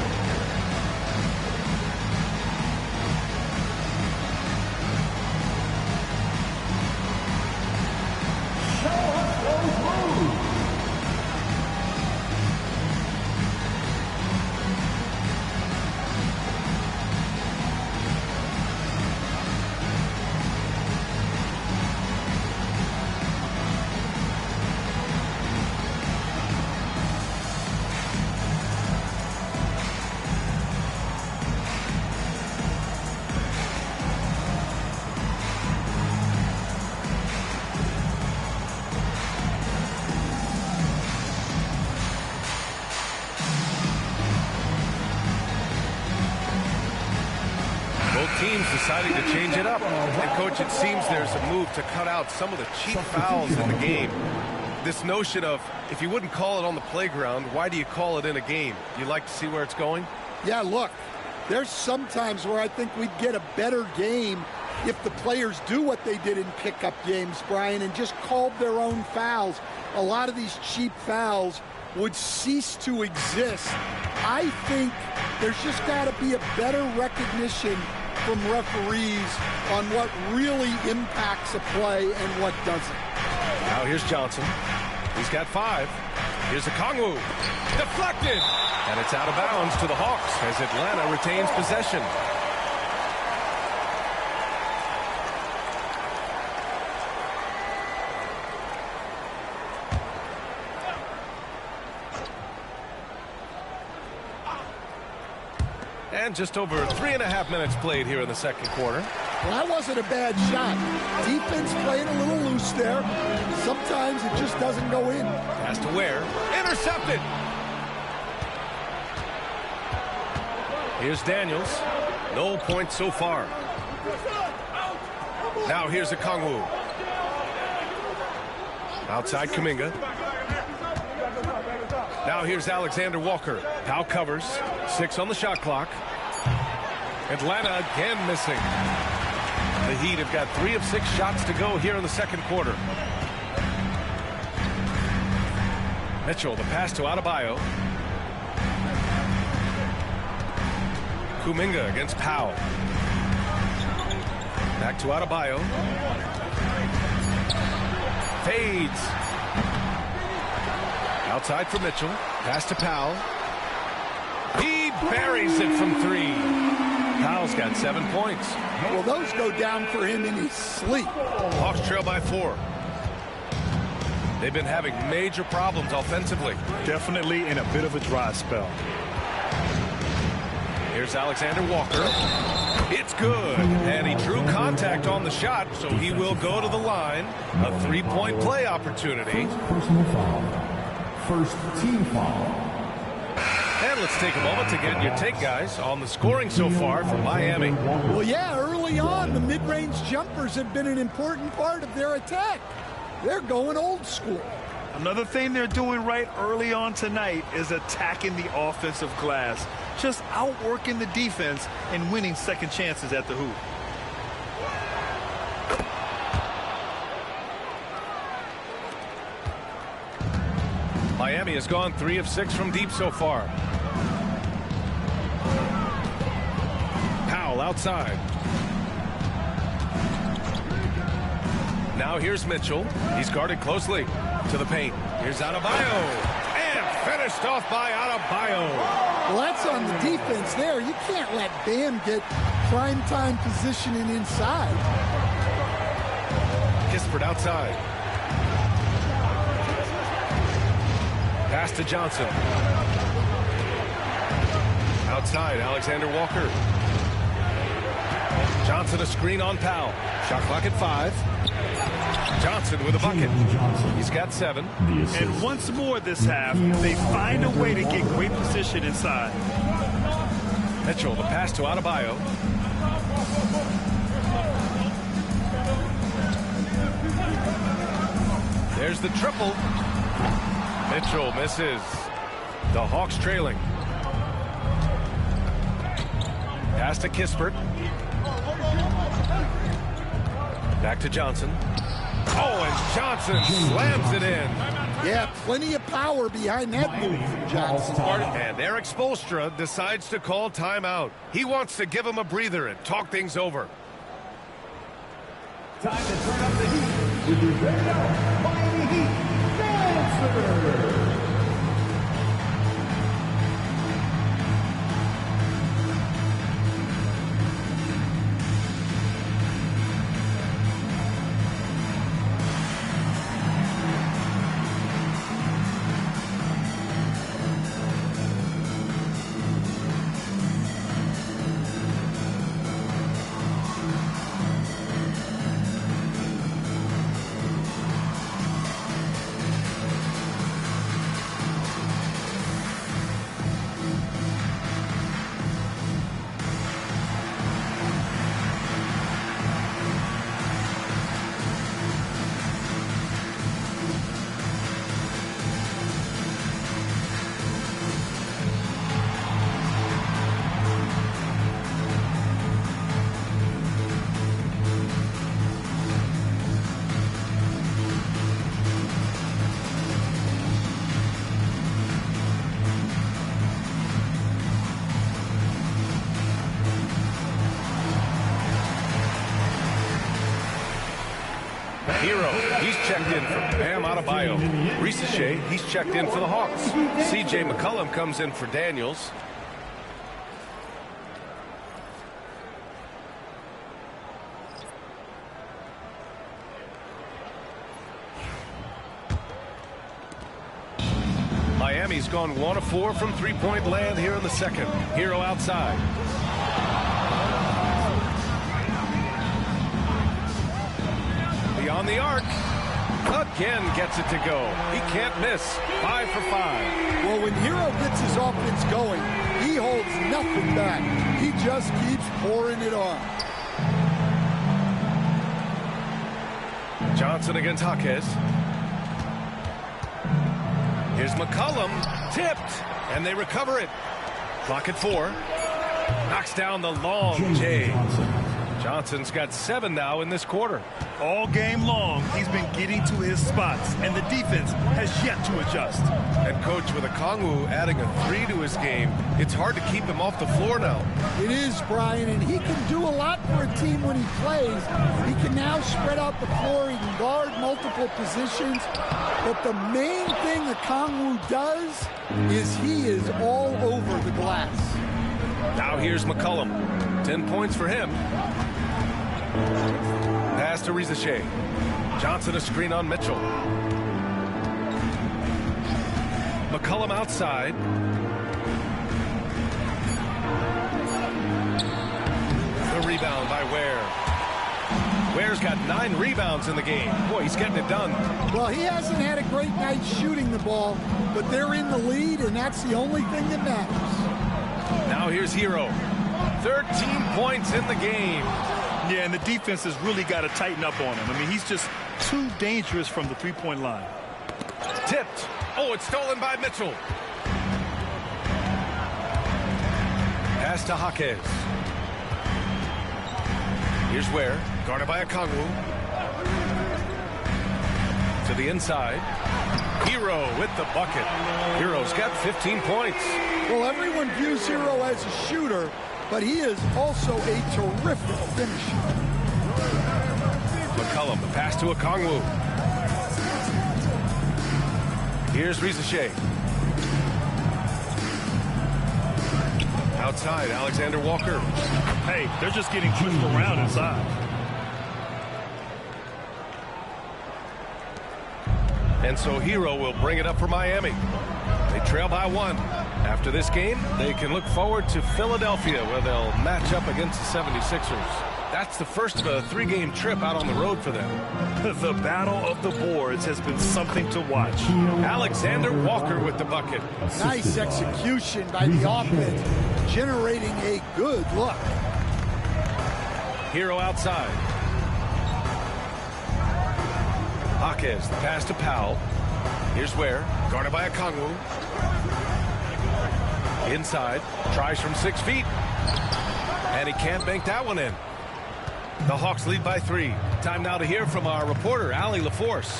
teams deciding to change it up. And, Coach, it seems there's a move to cut out some of the cheap fouls in the game. This notion of, if you wouldn't call it on the playground, why do you call it in a game? You like to see where it's going? Yeah, look, there's some times where I think we'd get a better game if the players do what they did in pickup games, Brian, and just called their own fouls. A lot of these cheap fouls would cease to exist. I think there's just got to be a better recognition from referees on what really impacts a play and what doesn't. Now here's Johnson. He's got 5. Here's a Kongwu. Deflected. And it's out of bounds to the Hawks as Atlanta retains possession. And just over 3.5 minutes played here in the second quarter. Well, that wasn't a bad shot. Defense playing a little loose there. Sometimes it just doesn't go in. Pass to Ware. Intercepted. Here's Daniels. No points so far. Now here's a Kongwu. Outside Kuminga. Now here's Alexander Walker. Powell covers. 6 on the shot clock. Atlanta again missing. The Heat have got 3 of 6 shots to go here in the second quarter. Mitchell, the pass to Adebayo. Kuminga against Powell. Back to Adebayo. Fades. Outside for Mitchell. Pass to Powell. He buries it from 3. Powell's got 7 points. Well, those go down for him in his sleep. Hawks trail by 4. They've been having major problems offensively. Definitely in a bit of a dry spell. Here's Alexander Walker. It's good. And he drew contact on the shot, so he will go to the line. A 3-point play opportunity. Personal foul. First team foul. And let's take a moment to get your take, guys, on the scoring so far for Miami. Well, yeah, early on, the mid-range jumpers have been an important part of their attack. They're going old school. Another thing they're doing right early on tonight is attacking the offensive glass. Just outworking the defense and winning second chances at the hoop. Miami has gone 3 of 6 from deep so far. Powell outside. Now here's Mitchell. He's guarded closely to the paint. Here's Adebayo. And finished off by Adebayo. Well, that's on the defense there. You can't let Bam get prime-time positioning inside. Kispert outside. Pass to Johnson. Outside, Alexander Walker. Johnson a screen on Powell. Shot clock at 5. Johnson with a bucket. He's got 7. And once more this half, they find a way to get great position inside. Mitchell, the pass to Adebayo. There's the triple. Mitchell misses. The Hawks trailing. Pass to Kispert. Back to Johnson. Oh, and Johnson slams it in. Yeah, plenty of power behind that move from Johnson. And Eric Spoelstra decides to call timeout. He wants to give him a breather and talk things over. Time to turn up the heat with your very own Miami Heat Dancer. Hero, he's checked in for Bam Adebayo. Risache, he's checked in for the Hawks. C.J. McCollum comes in for Daniels. Miami's gone 1 of 4 from three-point land here in the second. Hero outside. Beyond the arc. Again gets it to go. He can't miss. 5 for 5. Well, when Hero gets his offense going, he holds nothing back. He just keeps pouring it on. Johnson against Jaquez. Here's McCollum, tipped, and they recover it. Clock at 4. Knocks down the long J. Johnson's got 7 now in this quarter. All game long, he's been getting to his spots, and the defense has yet to adjust. And coach, with Okongwu adding a 3 to his game, it's hard to keep him off the floor now. It is, Brian, and he can do a lot for a team when he plays. He can now spread out the floor. He can guard multiple positions. But the main thing Okongwu does is he is all over the glass. Now here's McCollum. 10 points for him. Pass to Risache. Johnson a screen on Mitchell. McCollum outside. The rebound by Ware. Ware's got 9 rebounds in the game. Boy, he's getting it done. Well, he hasn't had a great night shooting the ball, but they're in the lead, and that's the only thing that matters. Now here's Hero. 13 points in the game. Yeah, and the defense has really got to tighten up on him. I mean, he's just too dangerous from the three-point line. Tipped. Oh, it's stolen by Mitchell. Pass to Jaquez. Here's Ware, guarded by Okongwu. To the inside. Hero with the bucket. Hero's got 15 points. Well, everyone views Hero as a shooter, but he is also a terrific finisher. McCollum, the pass to Okongwu. Here's Risache. Outside, Alexander Walker. Hey, they're just getting pushed around inside. And so Hero will bring it up for Miami. They trail by 1. After this game, they can look forward to Philadelphia, where they'll match up against the 76ers. That's the first of a 3-game trip out on the road for them. The battle of the boards has been something to watch. Alexander Walker with the bucket. Nice execution by the offense, generating a good look. Hero outside. Jaquez, the pass to Powell. Here's Ware, guarded by Okongwu. Inside, tries from 6 feet. And he can't bank that one in. The Hawks lead by 3. Time now to hear from our reporter, Allie LaForce.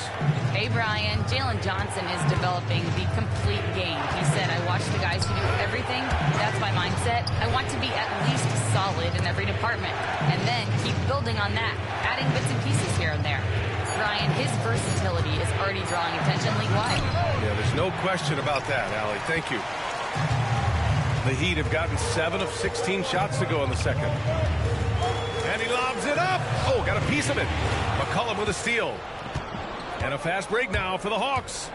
Hey, Brian. Jalen Johnson is developing the complete game. He said, I watch the guys who do everything. That's my mindset. I want to be at least solid in every department. And then keep building on that, adding bits and pieces here and there. Brian, his versatility is already drawing attention league-wide. Yeah, there's no question about that, Allie. Thank you. The Heat have gotten 7 of 16 shots to go in the second. And he lobs it up. Oh, got a piece of it. McCollum with a steal. And a fast break now for the Hawks.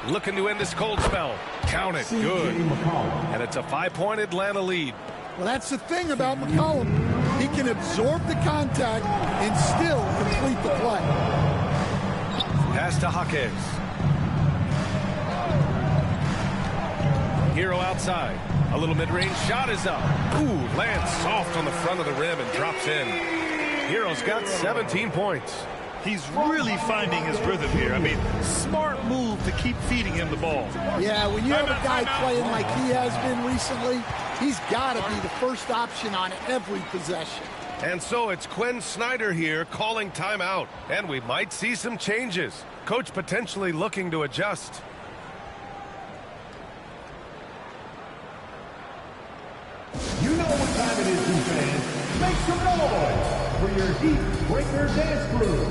Looking to end this cold spell. Count it. Good. And it's a 5-point Atlanta lead. Well, that's the thing about McCollum. He can absorb the contact and still complete the play. Pass to Jaquez. Hero outside. A little mid-range shot is up. Ooh, lands soft on the front of the rim and drops in. Hero's got 17 points. He's really finding his rhythm here. I mean, smart move to keep feeding him the ball. Yeah, when you have a guy playing like he has been recently, he's got to be the first option on every possession. And so it's Quinn Snyder here calling timeout. And we might see some changes. Coach potentially looking to adjust. You know what time it is, you fans. Make some noise for your Heat Breaker Dance Crew.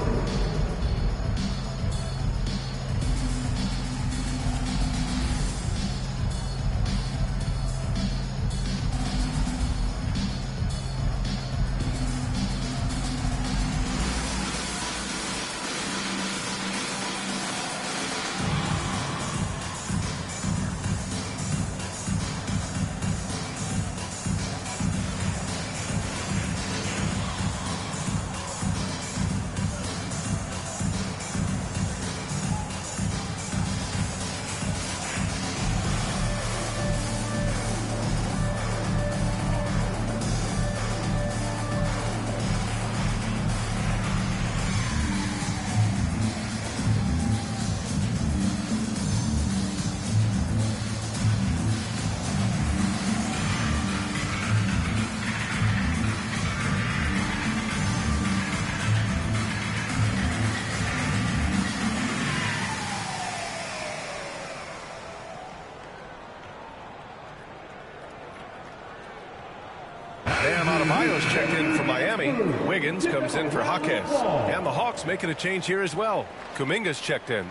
Adebayo's checked in for Miami. Wiggins comes in for Jaquez. And the Hawks making a change here as well. Kuminga's checked in.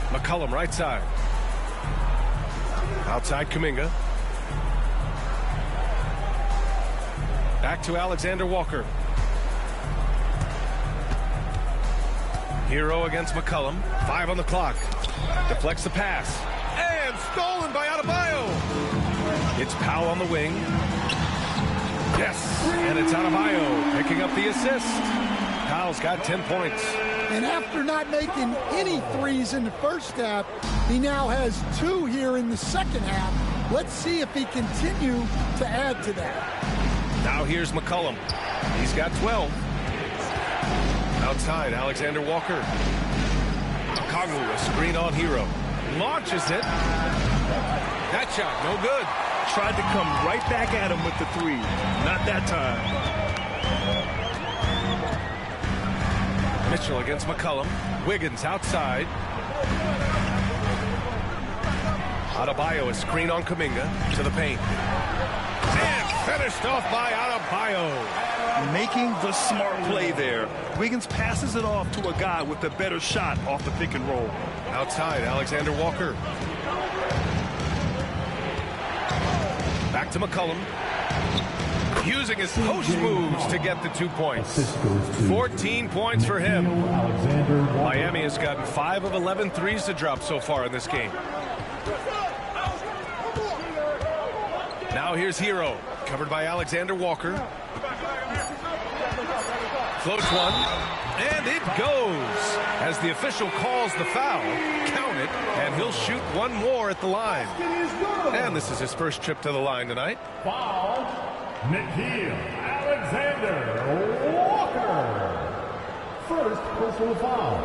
McCollum right side. Outside Kuminga. Back to Alexander Walker. Hero against McCollum. 5 on the clock. Deflects the pass. And stolen by Adebayo. It's Powell on the wing. Yes. And it's Adebayo picking up the assist. Powell's got 10 points. And after not making any threes in the first half, he now has 2 here in the second half. Let's see if he continue to add to that. Now here's McCollum. He's got 12. Outside, Alexander Walker. Okongwu, a screen on Hero. Launches it. That shot, no good. Tried to come right back at him with the 3. Not that time. Mitchell against McCollum. Wiggins outside. Adebayo, a screen on Kuminga to the paint. And finished off by Adebayo. Making the smart play there. Wiggins passes it off to a guy with a better shot off the pick and roll. Outside, Alexander Walker. Back to McCollum. Using his post moves to get the 2 points. 14 points for him. Miami has gotten 5 of 11 threes to drop so far in this game. Now here's Hero, covered by Alexander Walker. Floats one, and it goes. As the official calls the foul, count it, and he'll shoot one more at the line. And this is his first trip to the line tonight. Foul. Nikhil Alexander Walker. First personal foul.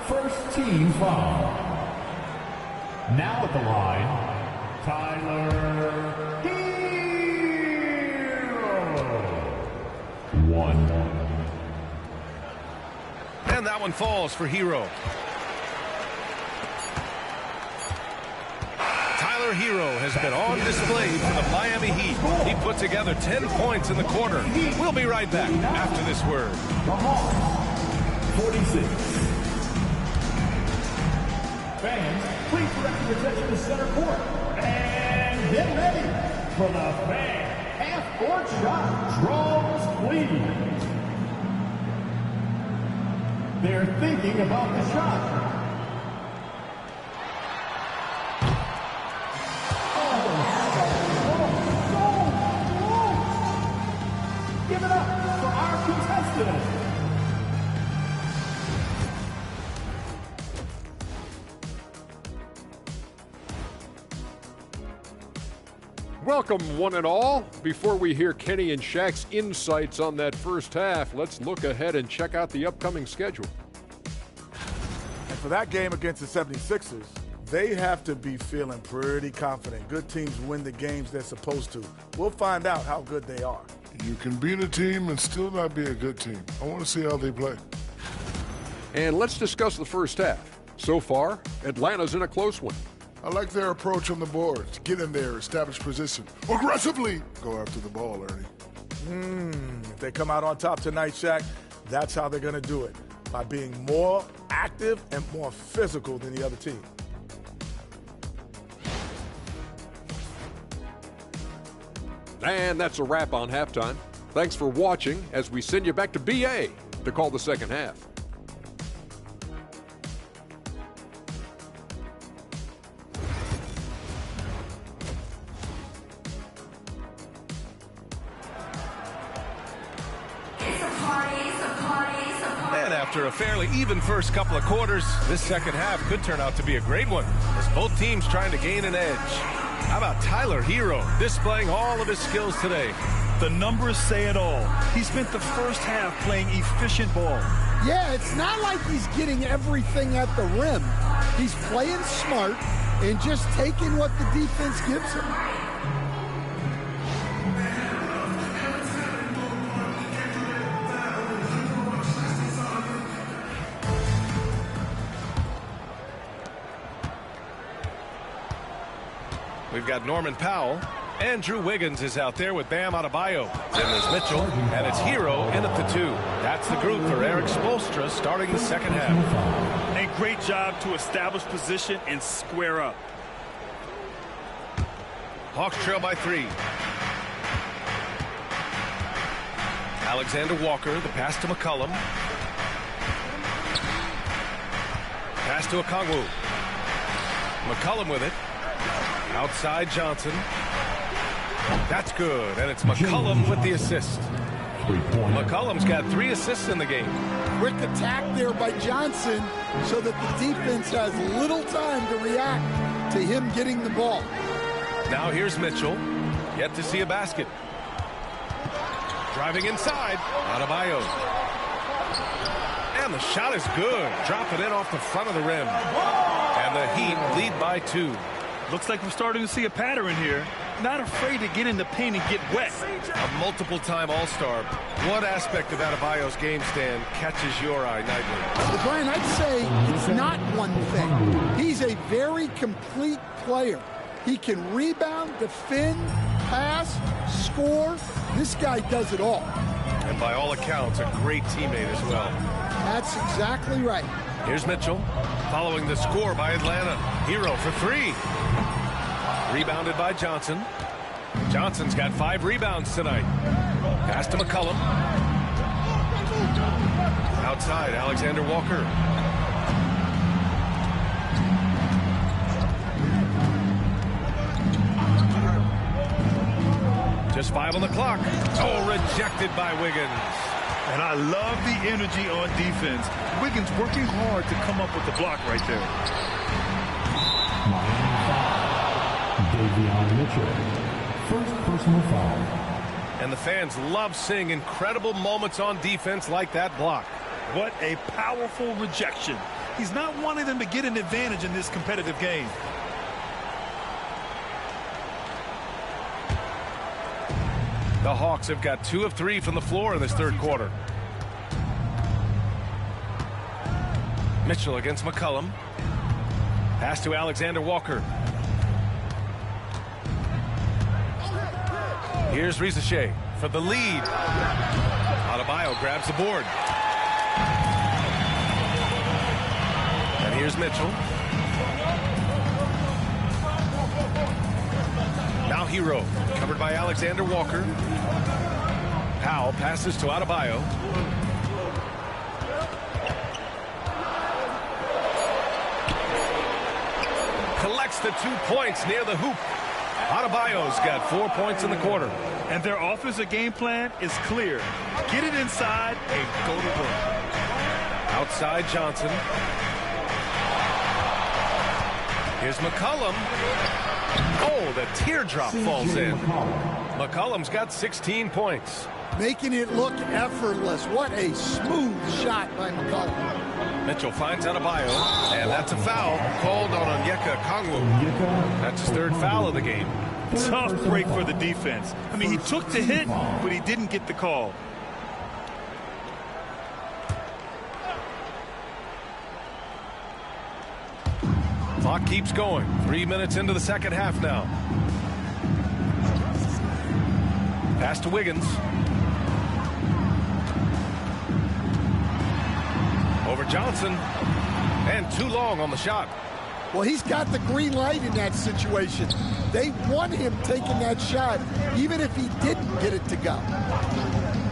First team foul. Now at the line, Tyler Hero. 1. And that one falls for Hero. Tyler Hero has been on display for the Miami Heat. He put together 10 points in the quarter. We'll be right back after this word. The Hawks, 46. Fans, please direct your attention to center court. And get ready for the fan half-court shot. Draws lead. They're thinking about the shot. Give it up for our contestant. Welcome, one and all. Before we hear Kenny and Shaq's insights on that first half, let's look ahead and check out the upcoming schedule. And for that game against the 76ers, they have to be feeling pretty confident. Good teams win the games they're supposed to. We'll find out how good they are. You can beat a team and still not be a good team. I want to see how they play. And let's discuss the first half. So far, Atlanta's in a close one. I like their approach on the boards. Get in there, establish position. Aggressively go after the ball, Ernie. If they come out on top tonight, Shaq, that's how they're going to do it. By being more active and more physical than the other team. And that's a wrap on halftime. Thanks for watching as we send you back to BA to call the second half. And after a fairly even first couple of quarters, this second half could turn out to be a great one, as both teams trying to gain an edge. How about Tyler Hero displaying all of his skills today? The numbers say it all. He spent the first half playing efficient ball. Yeah, it's not like he's getting everything at the rim. He's playing smart. and just taking what the defense gives him. We've got Norman Powell. Andrew Wiggins is out there with Bam Adebayo. Then there's Mitchell, and it's Hero in at the 2. That's the group for Eric Spoelstra starting the second half. A great job to establish position and square up. Hawks trail by 3. Alexander Walker, the pass to McCollum. Pass to Okongwu. McCollum with it. Outside Johnson. That's good, and it's McCollum with the assist. McCollum's got 3 assists in the game. Quick attack there by Johnson so that the defense has little time to react to him getting the ball. Now here's Mitchell. Yet to see a basket. Driving inside. Adebayo. And the shot is good. Drop it in off the front of the rim. And the Heat lead by 2. Looks like we're starting to see a pattern here. Not afraid to get in the paint and get wet. A multiple-time All-Star. What aspect of Adebayo's game stand catches your eye nightly? Well, Brian, I'd say it's not one thing. He's a very complete player. He can rebound, defend, pass, score. This guy does it all. And by all accounts, a great teammate as well. That's exactly right. Here's Mitchell, following the score by Atlanta. Hero for 3. Rebounded by Johnson. Johnson's got 5 rebounds tonight. Pass to McCollum. Outside, Alexander Walker. Just 5 on the clock. Oh, rejected by Wiggins. And I love the energy on defense. Wiggins working hard to come up with the block right there. Davion Mitchell, first personal foul. And the fans love seeing incredible moments on defense like that block. What a powerful rejection. He's not wanting them to get an advantage in this competitive game. The Hawks have got 2 of 3 from the floor in this third quarter. Mitchell against McCollum. Pass to Alexander Walker. Here's Rizachet for the lead. Adebayo grabs the board. And here's Mitchell. Now Hero, covered by Alexander Walker. Powell passes to Adebayo. Collects the 2 points near the hoop. Adebayo's got 4 points in the quarter. And their offensive game plan is clear. Get it inside and go to work. Outside Johnson. Here's McCollum. Oh, the teardrop falls in. McCollum's got 16 points. Making it look effortless. What a smooth shot by McCollum. Mitchell finds Adebayo, and that's a foul called on Onyeka Okongwu. That's his 3rd foul of the game. Tough break for the defense. I mean, he took the hit, but he didn't get the call. Clock keeps going. 3 minutes into the second half now. Pass to Wiggins. Over Johnson. And too long on the shot. Well, he's got the green light in that situation. They want him taking that shot, even if he didn't get it to go.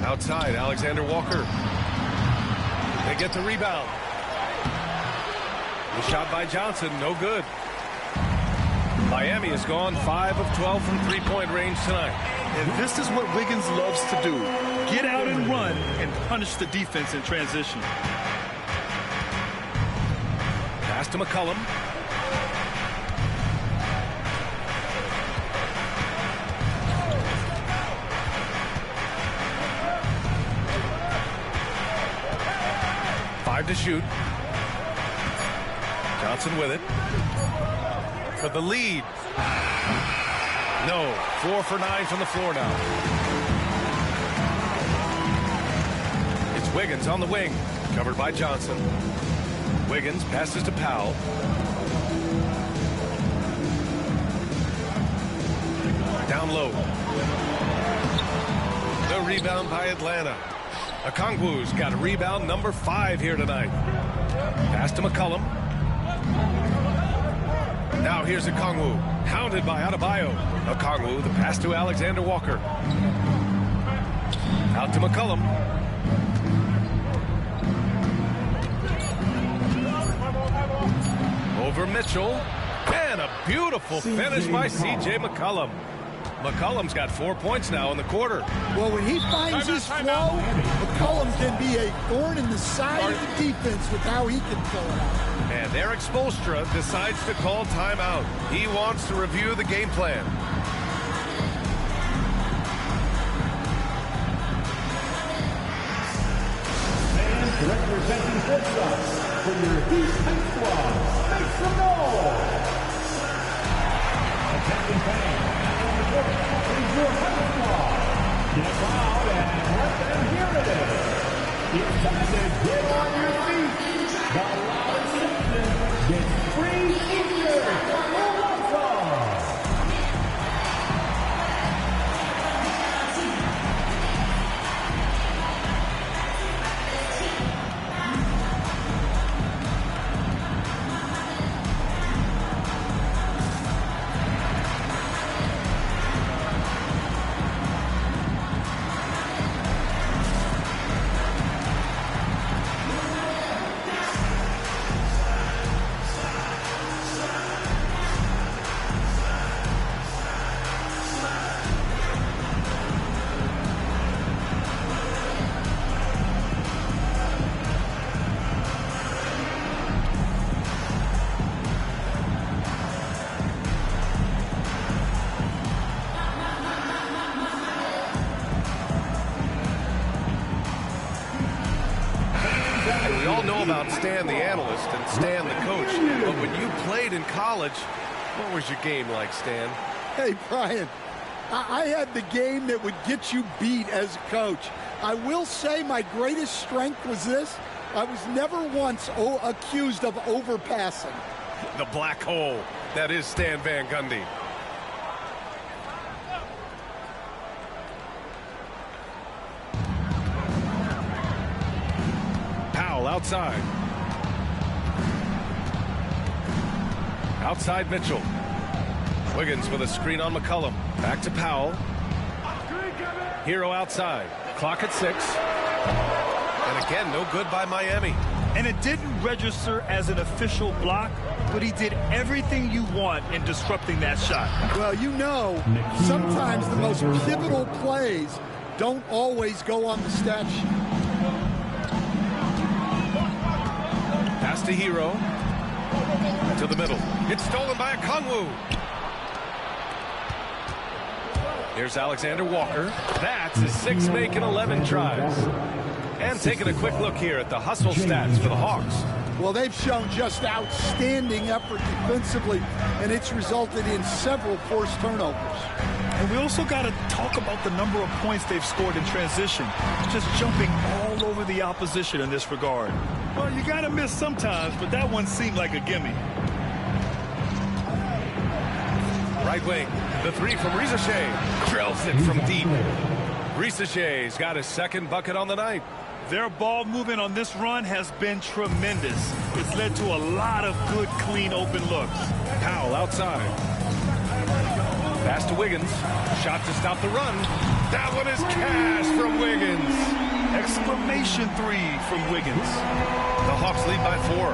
Outside, Alexander Walker. They get the rebound. The shot by Johnson, no good. Miami has gone 5 of 12 from three-point range tonight. And this is what Wiggins loves to do. Get out and run and punish the defense in transition. Pass to McCollum. Five to shoot. Johnson with it. for the lead. No. 4 for 9 from the floor now. It's Wiggins on the wing. Covered by Johnson. Wiggins passes to Powell. Down low. The rebound by Atlanta. Okongwu's got a rebound number 5 here tonight. Pass to McCollum. Now here's Okongwu. Hounded by Adebayo. Okongwu, the pass to Alexander Walker. Out to McCollum. Over Mitchell. And a beautiful finish by C.J. McCollum. McCollum's got 4 points now in the quarter. Well, when he finds his flow, McCollum can be a thorn in the side of the defense with how he can fill it out. And Eric Spoelstra decides to call timeout. He wants to review the game plan. And representing Grizzlies for your East High Squad, make some noise! Attacking fans, on the court is your High Squad. Get loud and let them hear it. It's time to get on your feet. The loudest section gets free t-shirts from the White Sox. About Stan the analyst and Stan the coach, but when you played in college, what was your game like, Stan? Hey, Brian, I had the game that would get you beat as a coach. I will say my greatest strength was this. I was never once accused of overpassing. The black hole. That is Stan Van Gundy. Outside. Outside Mitchell. Wiggins with a screen on McCollum. Back to Powell. Hero outside. Clock at 6. And again, no good by Miami. And it didn't register as an official block, but he did everything you want in disrupting that shot. Well, you know, sometimes the most pivotal plays don't always go on the stat sheet. Pass to Hero. To the middle. It's stolen by Okongwu. Here's Alexander Walker. That's his 6th make in 11 tries. And taking a quick look here at the hustle stats for the Hawks. Well, they've shown just outstanding effort defensively, and it's resulted in several forced turnovers. And we also got to talk about the number of points they've scored in transition, just jumping all over the opposition in this regard. Well, you got to miss sometimes, but that one seemed like a gimme. Right wing, the 3 from Rizachet. Drills it from deep. Rizachet's got his 2nd bucket on the night. Their ball movement on this run has been tremendous. It's led to a lot of good, clean, open looks. Powell outside. Pass to Wiggins. Shot to stop the run. That one is cash from Wiggins. Exclamation 3 from Wiggins. The Hawks lead by 4.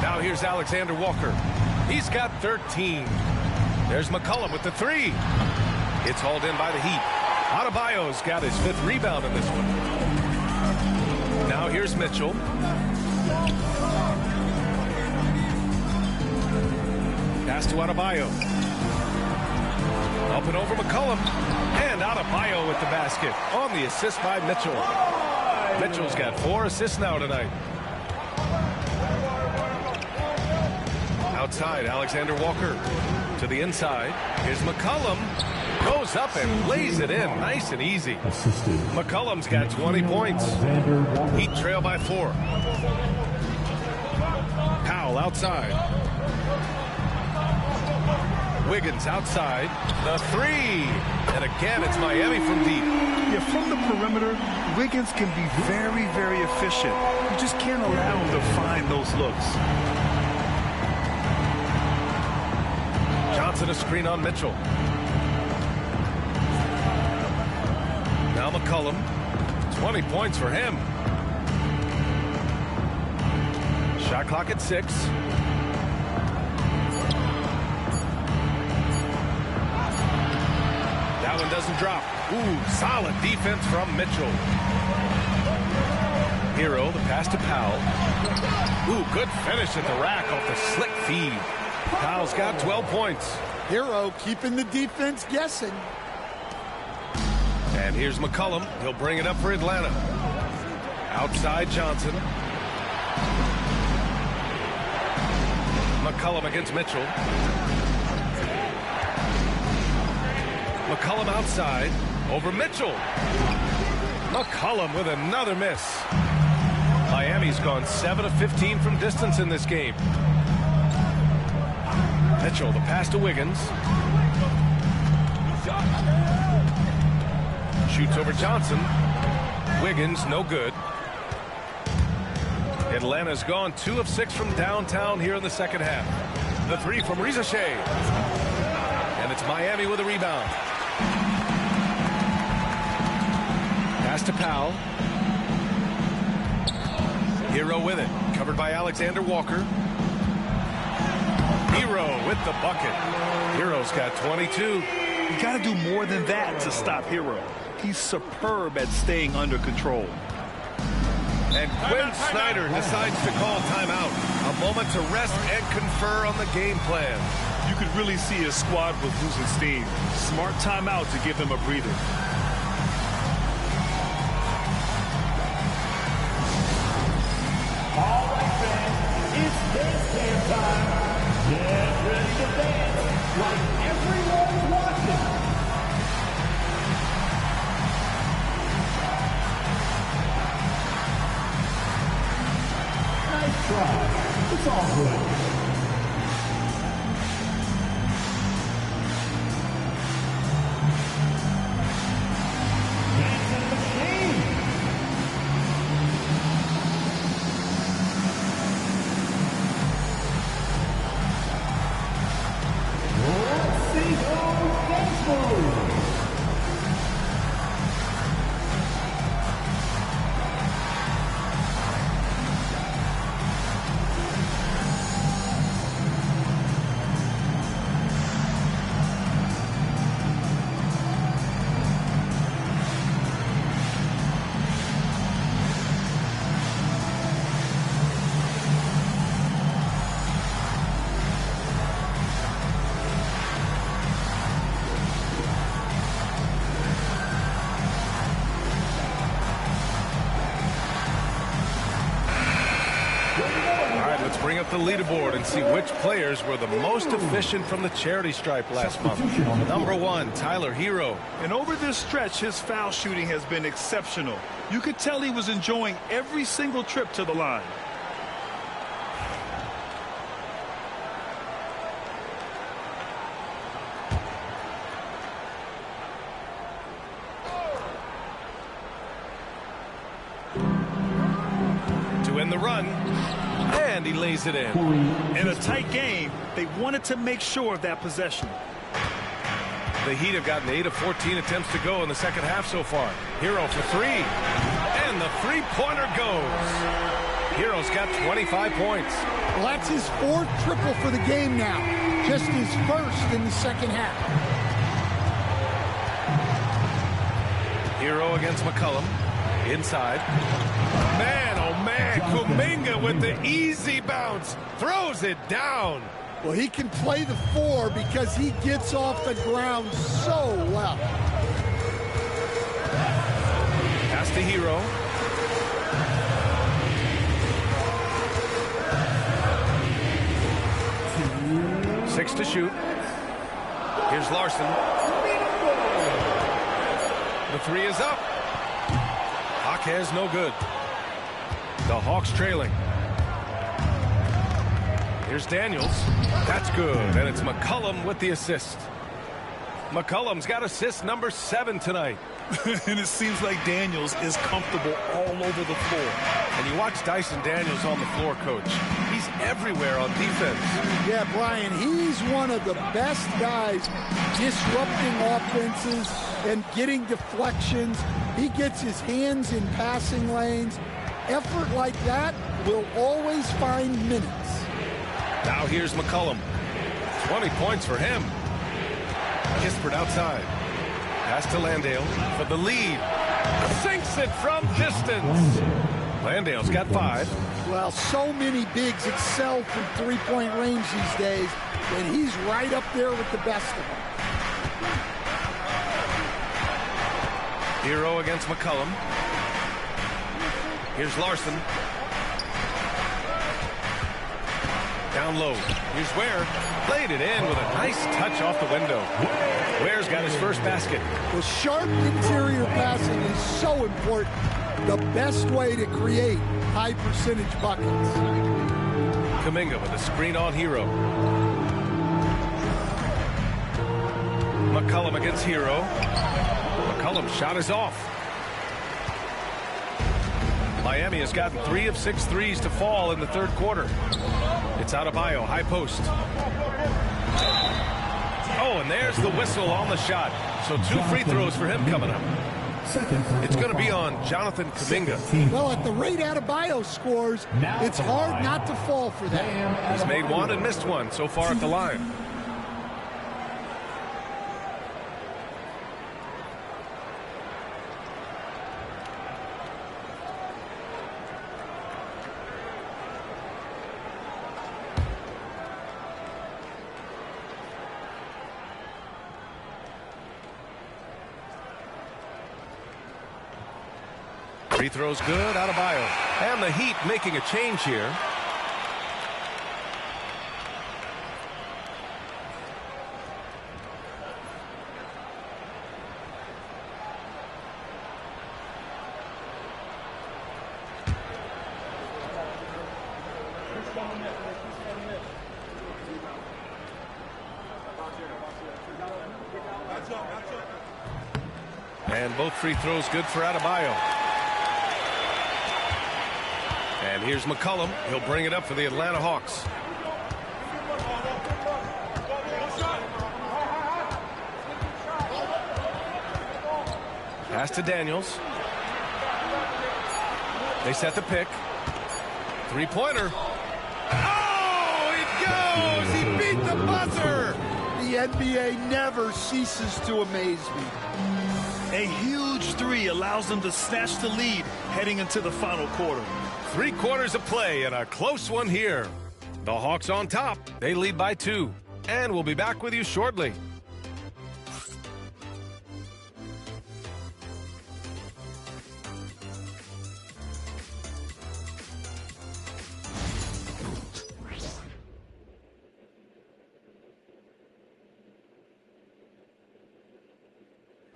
Now here's Alexander Walker. He's got 13. There's McCollum with the 3. It's hauled in by the Heat. Adebayo's got his 5th rebound in this one. Now here's Mitchell. Pass to Adebayo. Up and over McCollum. And Adebayo with the basket on the assist by Mitchell. Mitchell's got 4 assists now tonight. outside. Alexander Walker to the inside. Here's McCollum. Goes up and lays it in. Nice and easy. McCollum's got 20 points. Heat trail by 4. Powell outside. Wiggins outside. The 3. And again, it's Miami from deep. Yeah, from the perimeter, Wiggins can be very, very efficient. You just can't allow him to find those looks. Johnson a screen on Mitchell. Now McCollum. 20 points for him. Shot clock at 6. That one doesn't drop. Ooh, solid defense from Mitchell. Hero, the pass to Powell. Ooh, good finish at the rack off the slick feed. Powell's got 12 points. Hero keeping the defense guessing. And here's McCollum. He'll bring it up for Atlanta. Outside Johnson. McCollum against Mitchell. McCollum outside. Over Mitchell. McCollum with another miss. Miami's gone 7 of 15 from distance in this game. Mitchell, the pass to Wiggins. Shoots over Johnson. Wiggins, no good. Atlanta's gone 2 of 6 from downtown here in the second half. The 3 from Rizachet. And it's Miami with a rebound. Pass to Powell. Hero with it. Covered by Alexander Walker. Hero with the bucket. Hero's got 22. You got to do more than that to stop Hero. He's superb at staying under control. And Quinn Snyder decides to call timeout. A moment to rest and confer on the game plan. You could really see his squad was losing steam. Smart timeout to give them a breather. All right, fans, it's dance time. Get ready to dance like everyone's watching. Nice try. It's all good. Dancing machine. Let's see those dance moves. Bring up the leaderboard and see which players were the most efficient from the charity stripe last month. Number 1, Tyler Hero. And over this stretch, his foul shooting has been exceptional. You could tell he was enjoying every single trip to the line. To end the run. And he lays it in. In a tight game, they wanted to make sure of that possession. The Heat have gotten 8 of 14 attempts to go in the second half so far. Hero for 3. And the three-pointer goes. Hero's got 25 points. Well, that's his 4th triple for the game now. Just his 1st in the second half. Hero against McCollum. Inside. Man, oh man, Kuminga with the easy bounce. Throws it down. Well, he can play the 4 because he gets off the ground so well. Pass to Hero. 6 to shoot. Here's Larson. The 3 is up. Jaquez no good. The Hawks trailing. Here's Daniels. That's good. And it's McCollum with the assist. McCollum's got assist number 7 tonight. And it seems like Daniels is comfortable all over the floor. And you watch Dyson Daniels on the floor, Coach. He's everywhere on defense. Yeah, Brian, he's one of the best guys disrupting offenses and getting deflections. He gets his hands in passing lanes. Effort like that will always find minutes. Now here's McCollum. 20 points for him. Kispert outside. Pass to Landale for the lead. Sinks it from distance. Landale's got 5. Well, so many bigs excel from three-point range these days, and he's right up there with the best of them. Hero against McCollum. Here's Larson. Down low. Here's Ware. Played it in with a nice touch off the window. Ware's got his first basket. The sharp interior passing is so important. The best way to create high percentage buckets. Kuminga with a screen on Hero. McCollum against Hero. McCollum's shot is off. Miami has gotten 3 of 6 threes to fall in the third quarter. It's Adebayo, high post. Oh, and there's the whistle on the shot. So 2 free throws for him coming up. It's going to be on Jonathan Kuminga. Well, at the rate Adebayo scores, it's hard not to fall for that. He's made 1 and missed 1 so far at the line. Free throws good, Adebayo. And the Heat making a change here. And both free throws good for Adebayo. And here's McCollum. He'll bring it up for the Atlanta Hawks. Pass to Daniels. They set the pick. Three-pointer. Oh, it goes! He beat the buzzer! The NBA never ceases to amaze me. A huge 3 allows them to snatch the lead heading into the final quarter. 3 quarters of play and a close one here. The Hawks on top. They lead by 2. And we'll be back with you shortly.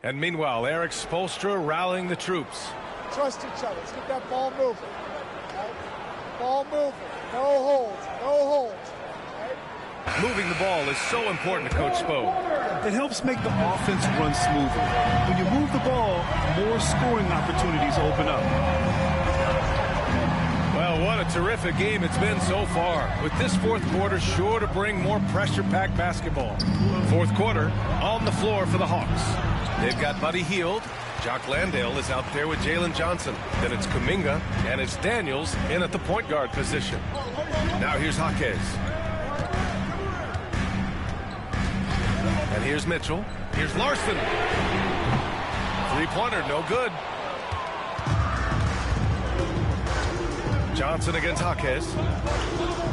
And meanwhile, Eric Spoelstra rallying the troops. Trust each other. Let's get that ball moving. Right? Ball moving. No holds. No holds. Right? Moving the ball is so important to Coach Spo. It helps make the offense run smoother. When you move the ball, more scoring opportunities open up. Well, what a terrific game it's been so far. With this fourth quarter sure to bring more pressure-packed basketball. Fourth quarter on the floor for the Hawks. They've got Buddy Hield. Jock Landale is out there with Jalen Johnson. Then it's Kuminga, and it's Daniels in at the point guard position. Now here's Jaquez. And here's Mitchell. Here's Larson. Three-pointer, no good. Johnson against Jaquez.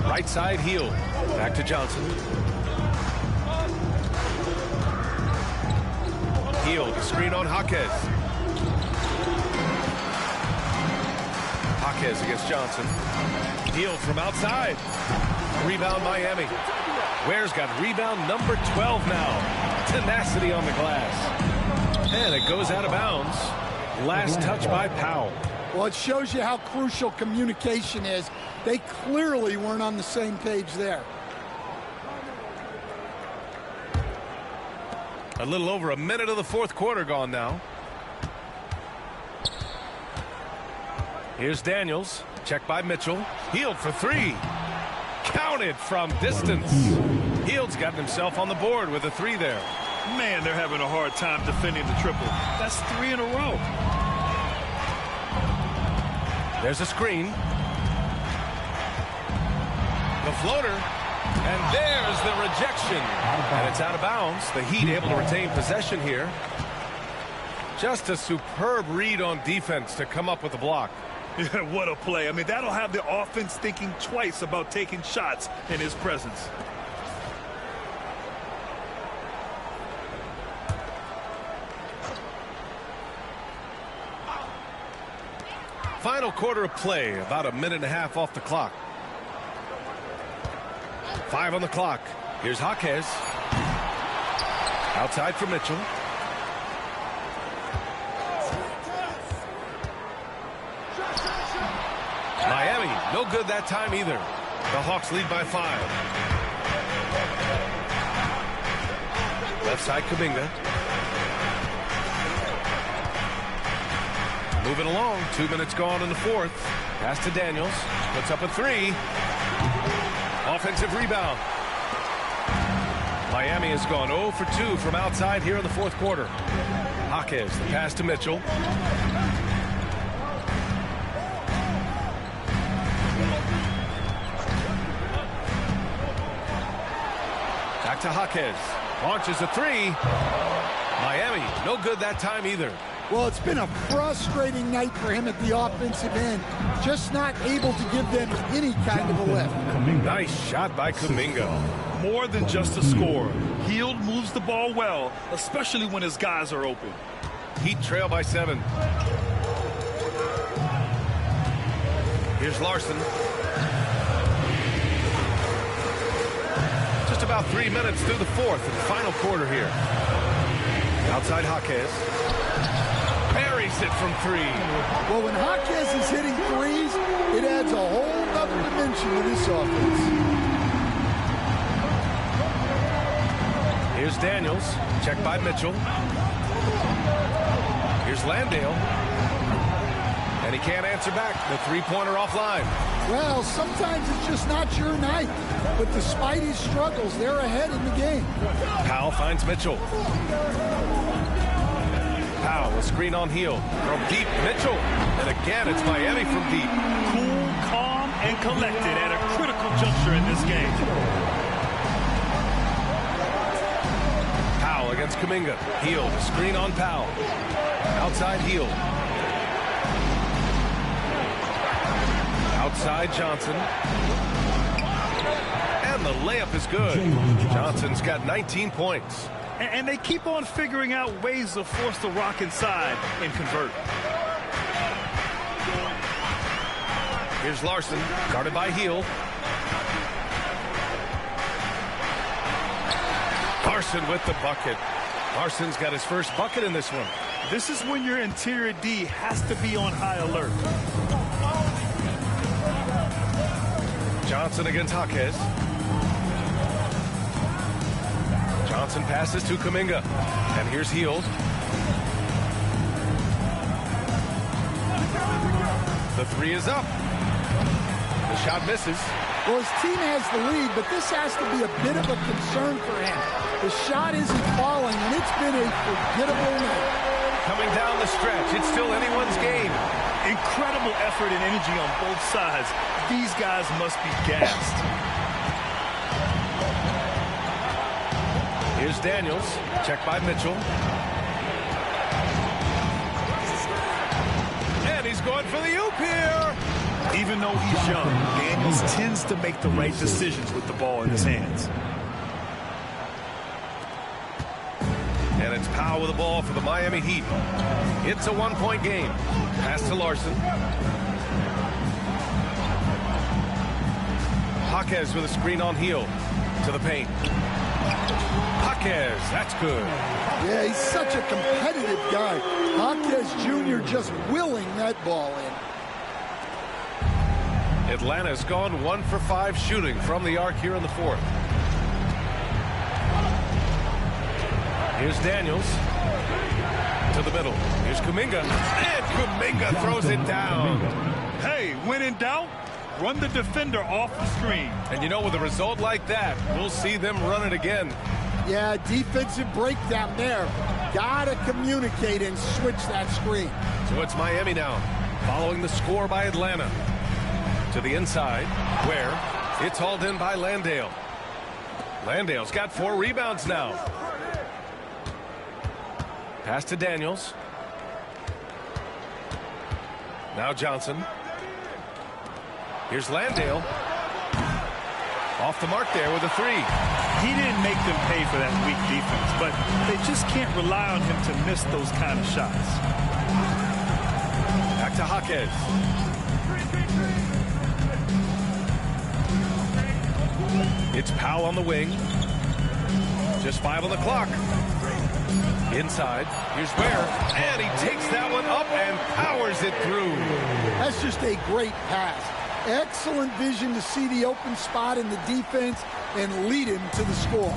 Right side, Hield. Back to Johnson. Hield, screen on Jaquez. Jaquez against Johnson. Hield from outside. Rebound Miami. Ware's got rebound number 12 now. Tenacity on the glass. And it goes out of bounds. Last touch by Powell. Well, it shows you how crucial communication is. They clearly weren't on the same page there. A little over a minute of the fourth quarter gone now. Here's Daniels. Check by Mitchell. Hield for three. Counted from distance. Hield's gotten himself on the board with a three there. Man, they're having a hard time defending the triple. That's 3 in a row. There's a screen. The floater. And there's the rejection. And it's out of bounds. The Heat able to retain possession here. Just a superb read on defense to come up with the block. Yeah, what a play. I mean, that'll have the offense thinking twice about taking shots in his presence. Final quarter of play, about a minute and a half off the clock. 5 on the clock. Here's Jaquez. Outside for Mitchell. Miami, no good that time either. The Hawks lead by 5. Left side, Kuminga. Moving along, 2 minutes gone in the fourth. Pass to Daniels. Puts up a three. Offensive rebound. Miami has gone 0 for 2 from outside here in the fourth quarter. Jaquez, the pass to Mitchell. Back to Jaquez. Launches a three. Miami, no good that time either. Well, it's been a frustrating night for him at the offensive end. Just not able to give them any kind of a lift. Nice shot by Kuminga. More than just a score. Hield moves the ball well, especially when his guys are open. Heat trail by 7. Here's Larson. Just about 3 minutes through the fourth and final quarter here. Outside Jaquez. Buries it from 3. Well, when Jaquez is hitting threes, it adds a whole other dimension to this offense. Here's Daniels. Check by Mitchell. Here's Landale. And he can't answer back. The three-pointer offline. Well, sometimes it's just not your night. But despite his struggles, they're ahead in the game. Powell finds Mitchell. Powell, a screen on heel. From deep, Mitchell. And again, it's Miami from deep. Cool, calm, and collected at a critical juncture in this game. Powell against Kuminga. Heel, screen on Powell. Outside heel. Outside Johnson. And the layup is good. Johnson's got 19 points. And they keep on figuring out ways to force the Rock inside and convert. Here's Larson, guarded by Heel. Larson with the bucket. Larson's got his first bucket in this one. This is when your interior D has to be on high alert. Johnson against Jaquez. Johnson passes to Kuminga. And here's Hield. The three is up. The shot misses. Well, his team has the lead, but this has to be a bit of a concern for him. The shot isn't falling, and it's been a forgettable night. Coming down the stretch, it's still anyone's game. Incredible effort and energy on both sides. These guys must be gassed. Here's Daniels. Check by Mitchell. And he's going for the oop here. Even though he's young, Daniels tends to make the right decisions with the ball in his hands. And it's Powell with the ball for the Miami Heat. It's a one-point game. Pass to Larson. Jaquez with a screen on heel. To the paint. Jaquez, that's good. Yeah, he's such a competitive guy. Jaquez Jr. just willing that ball in. Atlanta's gone 1 for 5 shooting from the arc here in the fourth. Here's Daniels. To the middle. Here's Kuminga. And Kuminga throws it down. Hey, when in doubt, run the defender off the screen. And you know, with a result like that, we'll see them run it again. Yeah, defensive breakdown there. Gotta communicate and switch that screen. So it's Miami now, following the score by Atlanta. To the inside, where it's hauled in by Landale. Landale's got 4 rebounds now. Pass to Daniels. Now Johnson. Here's Landale. Off the mark there with a 3. He didn't make them pay for that weak defense, but they just can't rely on him to miss those kind of shots. Back to Jaquez. It's Powell on the wing. Just 5 on the clock. Inside. Here's Ware. And he takes that one up and powers it through. That's just a great pass. Excellent vision to see the open spot in the defense and lead him to the score.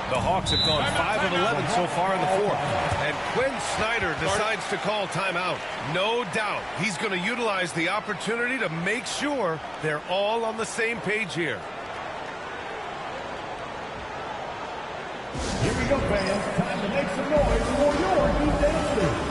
The Hawks have gone 5 of 11 so far in the fourth. And Quinn Snyder decides to call timeout. No doubt he's going to utilize the opportunity to make sure they're all on the same page here. Here we go, fans. Time to make some noise for your defense team.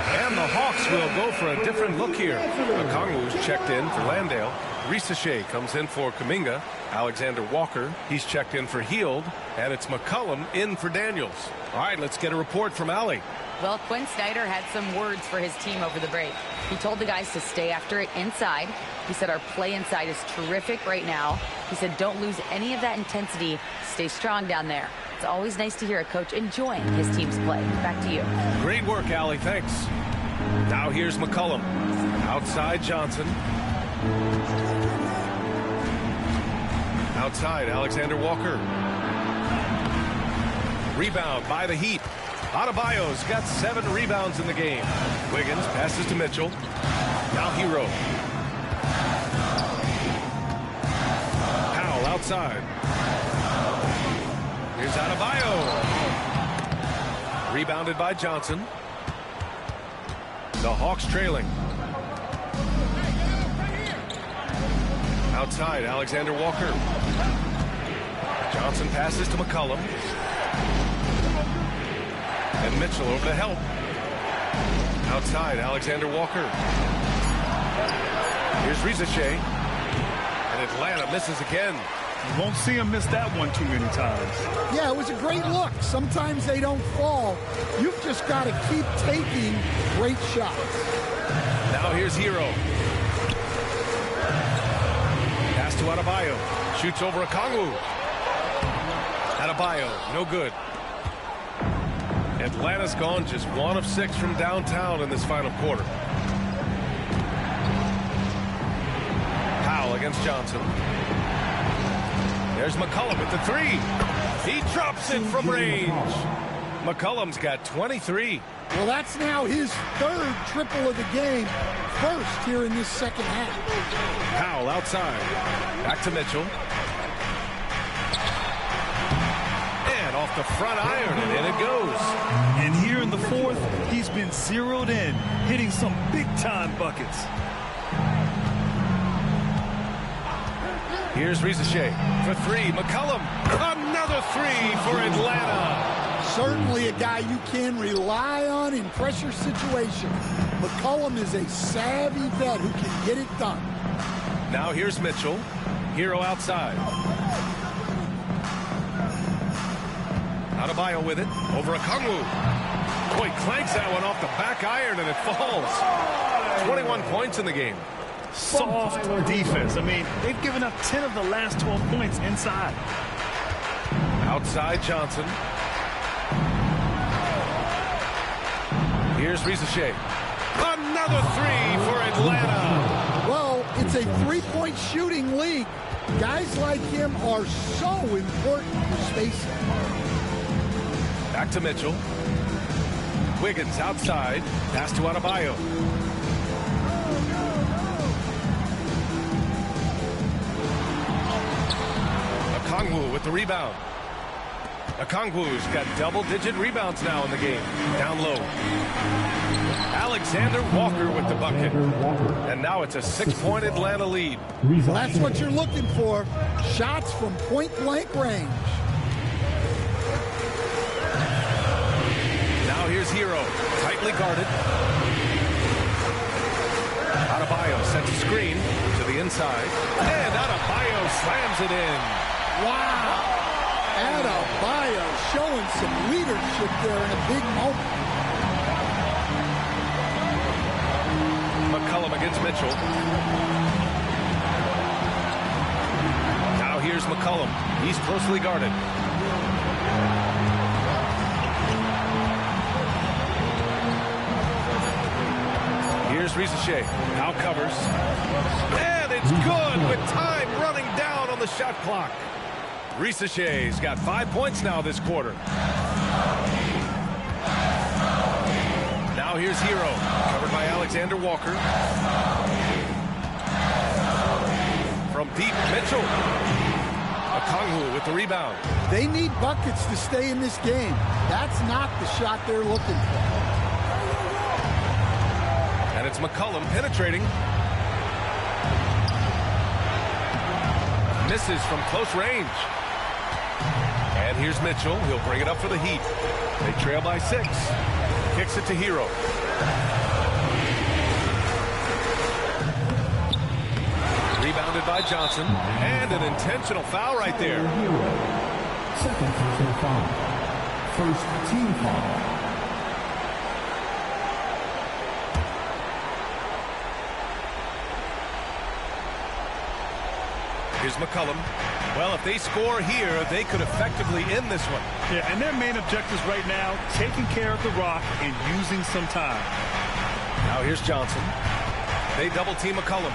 And the Hawks will go for a different look here. Okongwu's checked in for Landale. Risache comes in for Kuminga. Alexander Walker, he's checked in for Hield. And it's McCollum in for Daniels. All right, let's get a report from Allie. Well, Quinn Snyder had some words for his team over the break. He told the guys to stay after it inside. He said our play inside is terrific right now. He said don't lose any of that intensity. Stay strong down there. It's always nice to hear a coach enjoying his team's play. Back to you. Great work, Allie. Thanks. Now here's McCollum. Outside Johnson. Outside Alexander Walker. Rebound by the Heat. Adebayo's got 7 rebounds in the game. Wiggins passes to Mitchell. Now Hero. Powell outside. Here's Adebayo. Rebounded by Johnson. The Hawks trailing. Outside, Alexander Walker. Johnson passes to McCollum. And Mitchell over to help. Outside, Alexander Walker. Here's Risache. And Atlanta misses again. You won't see him miss that one too many times. Yeah, it was a great look. Sometimes they don't fall. You've just got to keep taking great shots. Now here's Hero. Pass to Adebayo. Shoots over Okongwu. Adebayo, no good. Atlanta's gone just 1 of 6 from downtown in this final quarter. Powell against Johnson. There's McCollum at the 3. He drops it from range. McCollum's got 23. Well, that's now his third triple of the game, first here in this second half. Powell outside. Back to Mitchell. And off the front iron, and in it goes. And here in the fourth, he's been zeroed in, hitting some big-time buckets. Here's Rizachet for three. McCollum, another three for Atlanta. Certainly a guy you can rely on in pressure situations. McCollum is a savvy vet who can get it done. Now here's Mitchell. Hero outside. Adebayo with it. Over Okongwu. Boy, clanks that one off the back iron and it falls. 21 points in the game. Soft defense. I mean, they've given up 10 of the last 12 points inside. Outside Johnson. Here's Rizachet. Another three for Atlanta. Well, it's a three-point shooting league. Guys like him are so important for spacing. Back to Mitchell. Wiggins outside. Pass to Adebayo. Okongwu with the rebound. Okongwu's got double-digit rebounds now in the game. Down low. Alexander Walker with the bucket. And now it's a 6-point Atlanta lead. Well, that's what you're looking for. Shots from point-blank range. Now here's Hero. Tightly guarded. Adebayo sets a screen to the inside. And Adebayo slams it in. Wow. Adebayo showing some leadership there in a big moment. McCollum against Mitchell. Now here's McCollum. He's closely guarded. Here's Rizachet. Now covers. And it's good with time running down on the shot clock. Rizachet's got 5 points now this quarter. Now here's Hero. Covered by Alexander Walker. From deep, Mitchell. Okongwu with the rebound. They need buckets to stay in this game. That's not the shot they're looking for. And it's McCollum penetrating. Misses from close range. And here's Mitchell. He'll bring it up for the Heat. They trail by 6. Kicks it to Hero. Rebounded by Johnson. And an intentional foul right there. Second personal foul. First team foul. Here's McCollum. Well, if they score here, they could effectively end this one. Yeah, and their main objectives right now, taking care of the rock and using some time. Now here's Johnson. They double-team McCollum.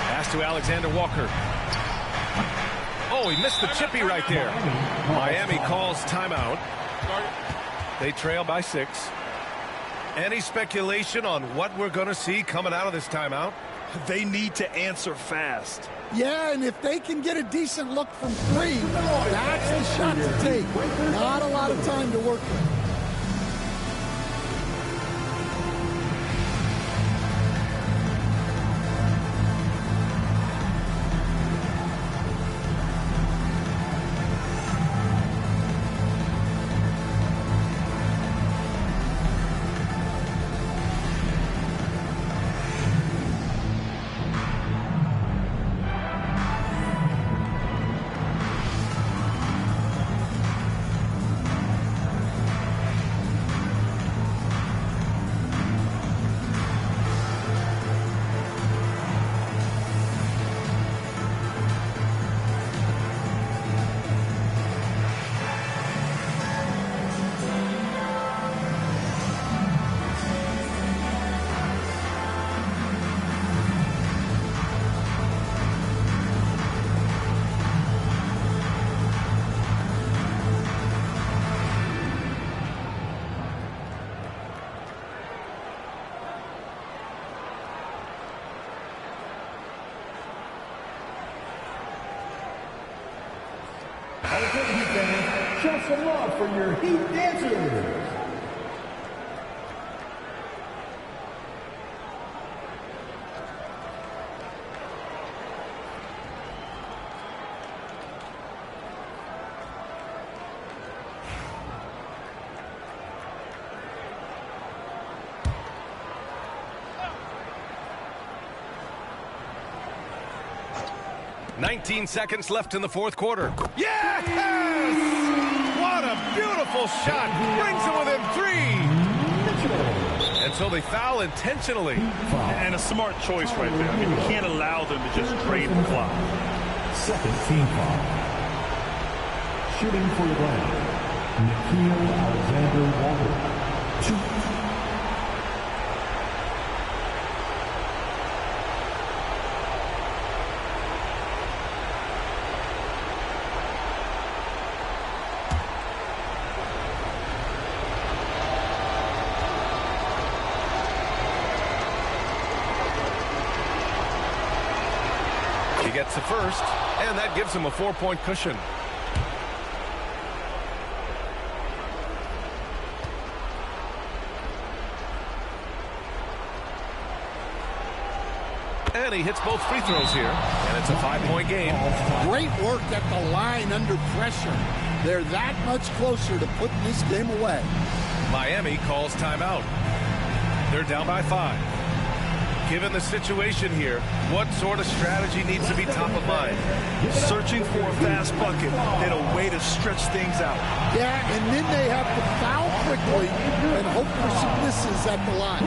Pass to Alexander Walker. Oh, he missed the chippy right there. Miami calls timeout. They trail by 6. Any speculation on what we're going to see coming out of this timeout? They need to answer fast. Yeah, and if they can get a decent look from 3, that's the shot to take. Not a lot of time to work with. Okay, Heat fans, show some love for your Heat dancers. "19 seconds left in the fourth quarter. Yes! What a beautiful shot. Brings it within 3. And so they foul intentionally. And a smart choice right there. I mean, you can't allow them to just drain the clock. Second team foul. Shooting for the Grizzlies, Nickeil Alexander-Walker. 2. He gets the first, and that gives him a 4-point cushion. And he hits both free throws here, and it's a 5-point game. Great work at the line under pressure. They're that much closer to putting this game away. Miami calls timeout. They're down by 5. Given the situation here, what sort of strategy needs to be top of mind? Searching for a fast bucket and a way to stretch things out. Yeah, and then they have to foul quickly and hope for some misses at the line.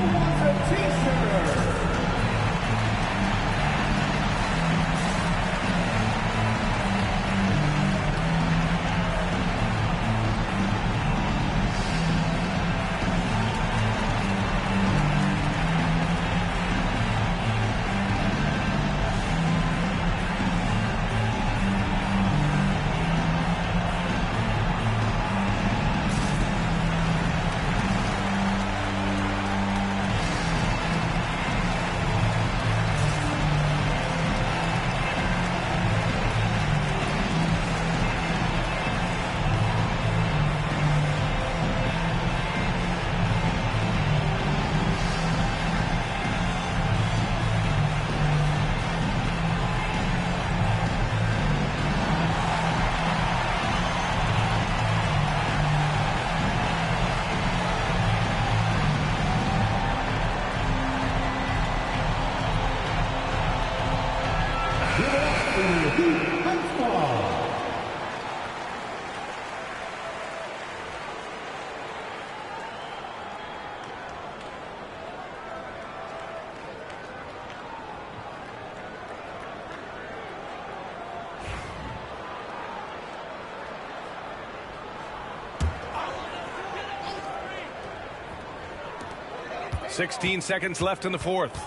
"16 seconds left in the fourth.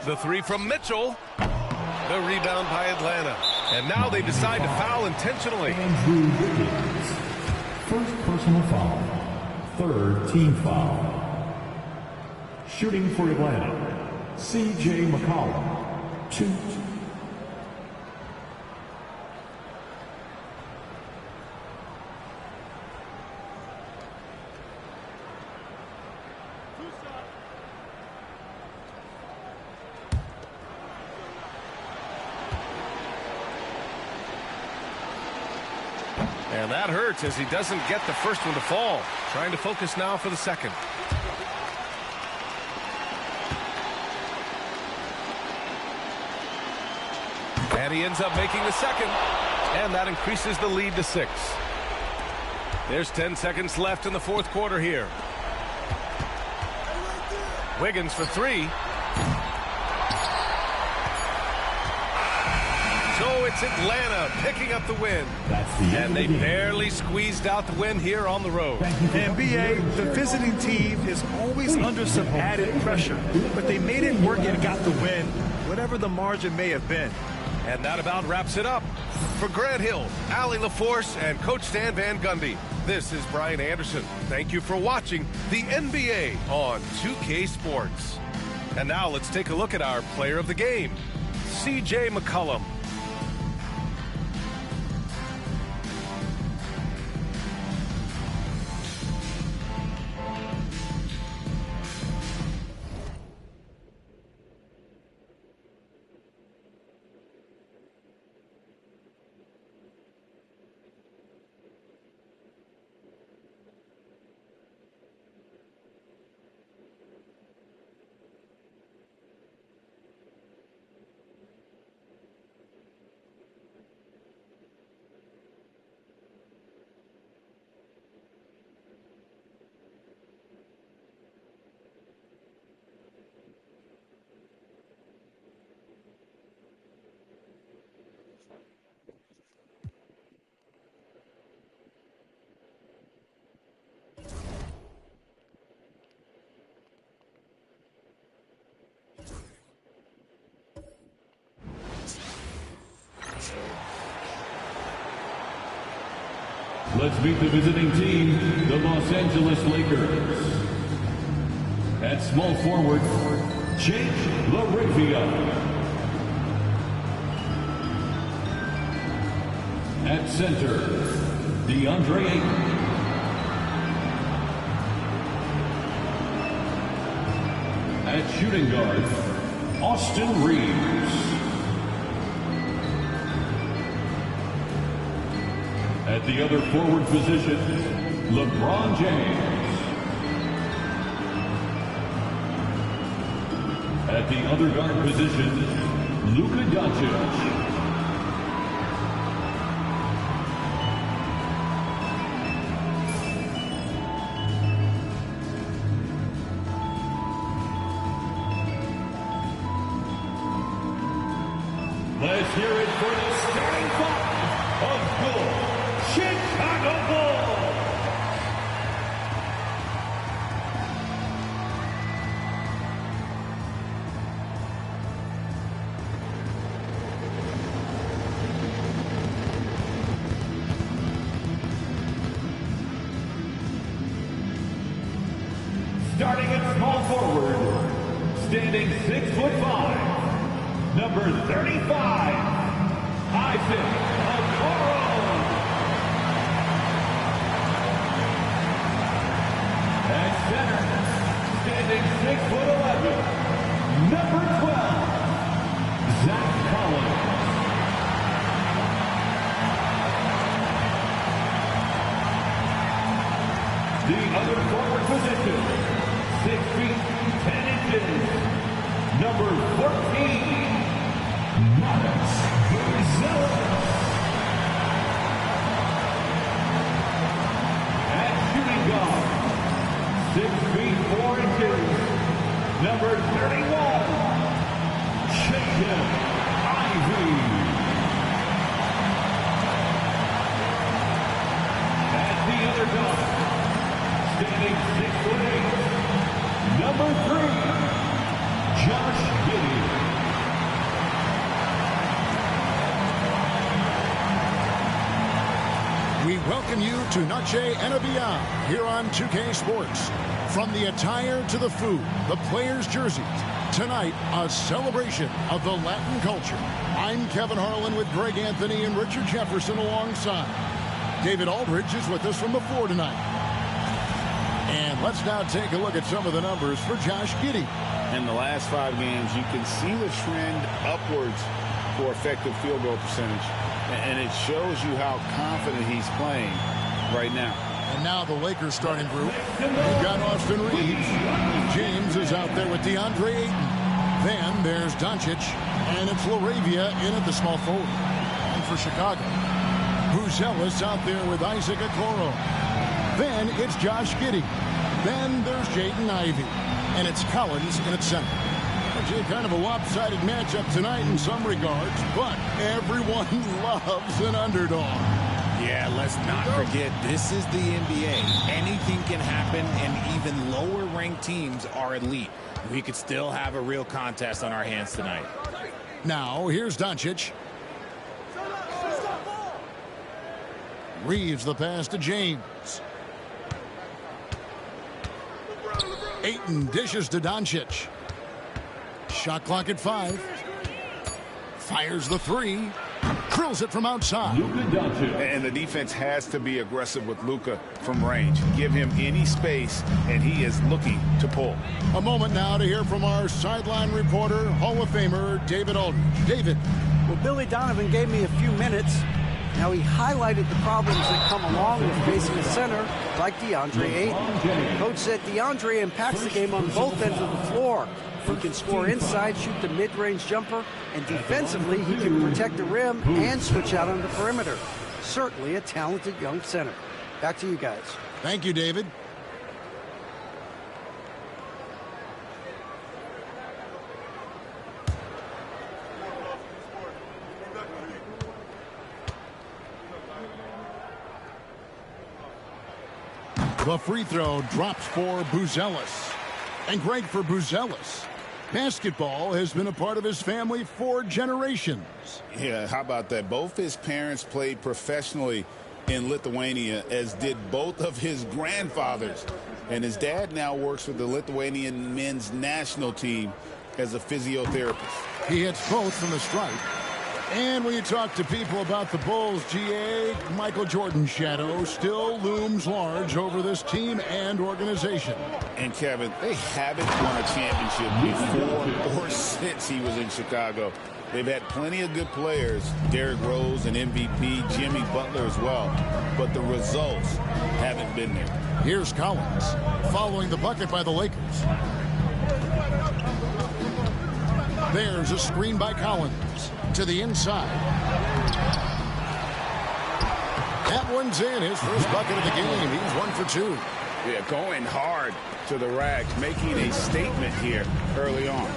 The 3 from Mitchell. The rebound by Atlanta. And now they decide to foul intentionally. Andrew Wiggins. First personal foul. Third team foul. Shooting for Atlanta, C.J. McCollum. 2. And that hurts as he doesn't get the first one to fall. Trying to focus now for the second. And he ends up making the second. And that increases the lead to 6. There's 10 seconds left in the fourth quarter here. Wiggins for 3. So it's Atlanta picking up the win. And they barely squeezed out the win here on the road. And BA, the visiting team is always under some added pressure, but they made it work and got the win, whatever the margin may have been. And that about wraps it up. For Grant Hill, Allie LaForce, and Coach Stan Van Gundy, this is Brian Anderson. Thank you for watching the NBA on 2K Sports. And now let's take a look at our player of the game, C.J. McCollum. Let's meet the visiting team, the Los Angeles Lakers. At small forward, Jake LaRavia. At center, DeAndre Ayton. At shooting guard, Austin Reeves. At the other forward position, LeBron James. At the other guard position, Luka Doncic. Let's hear it for the starting five of the Chicago Bulls. Starting at small forward, standing 6'5", number 35, Isaac Okoro. At center, standing 6'11", number 12, Zach Collins. The other forward position, 6 feet 10 inches, number 14, Memphis. At shooting guard, 6 feet 4 inches, number 31, Jacob Ivey. At the other guard, standing 6'8", number 3, Josh Giddey. We welcome you to Noche and Beyond here on 2K Sports. From the attire to the food, the players' jerseys, tonight a celebration of the Latin culture. I'm Kevin Harlan with Greg Anthony and Richard Jefferson alongside. David Aldridge is with us from the floor tonight. And let's now take a look at some of the numbers for Josh Giddey. In the last 5 games, you can see the trend upwards for effective field goal percentage. And it shows you how confident he's playing right now. And now the Lakers starting group. You've got Austin Reeves. James is out there with DeAndre Ayton. Then there's Doncic. And it's LaRavia in at the small forward. And for Chicago, Buzelis out there with Isaac Okoro. Then it's Josh Giddey. Then there's Jaden Ivey. And it's Collins in at center. Kind of a lopsided matchup tonight in some regards, but everyone loves an underdog. Yeah, let's not forget, this is the NBA. Anything can happen, and even lower-ranked teams are elite. We could still have a real contest on our hands tonight. Now, here's Doncic. Reeves the pass to James. Ayton dishes to Doncic. Shot clock at 5. Fires the 3. Drills it from outside. And the defense has to be aggressive with Luka from range. Give him any space, and he is looking to pull. A moment now to hear from our sideline reporter, Hall of Famer David Aldridge. David. Well, Billy Donovan gave me a few minutes. Now, he highlighted the problems that come along with facing a center like DeAndre Ayton. Coach said DeAndre impacts the game on both ends of the floor. He can score inside, shoot the mid-range jumper, and defensively, he can protect the rim and switch out on the perimeter. Certainly a talented young center. Back to you guys. Thank you, David. The free throw drops for Buzelis. And great for Buzelis. Basketball has been a part of his family for generations. Yeah, how about that? Both his parents played professionally in Lithuania, as did both of his grandfathers. And his dad now works with the Lithuanian men's national team as a physiotherapist. He hits both from the stripe. And when you talk to people about the Bulls, GA, Michael Jordan's shadow still looms large over this team and organization. And Kevin, they haven't won a championship before or since he was in Chicago. They've had plenty of good players, Derrick Rose and MVP, Jimmy Butler as well, but the results haven't been there. Here's Collins following the bucket by the Lakers. There's a screen by Collins to the inside. That one's in, his first bucket of the game. He's 1 for 2. Yeah, going hard to the rack, making a statement here early on.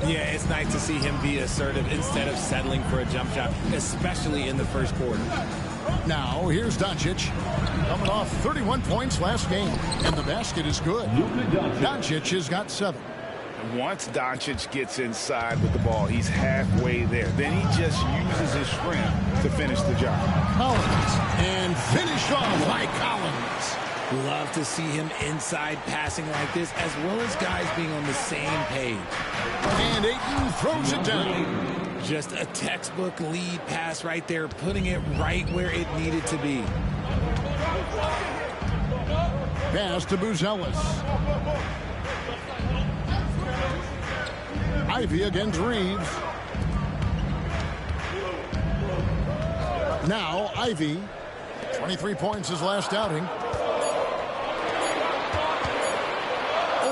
Yeah, it's nice to see him be assertive instead of settling for a jump shot, especially in the first quarter. Now, here's Doncic, coming off 31 points last game, and the basket is good. Doncic has got 7. Once Doncic gets inside with the ball, he's halfway there. Then he just uses his strength to finish the job. Collins, and finished off by Collins. Love to see him inside passing like this, as well as guys being on the same page. And Ayton throws it down. Just a textbook lead pass right there, putting it right where it needed to be. Pass to Buzelis. Ivy against Reeves. Now Ivy, 23 points his last outing.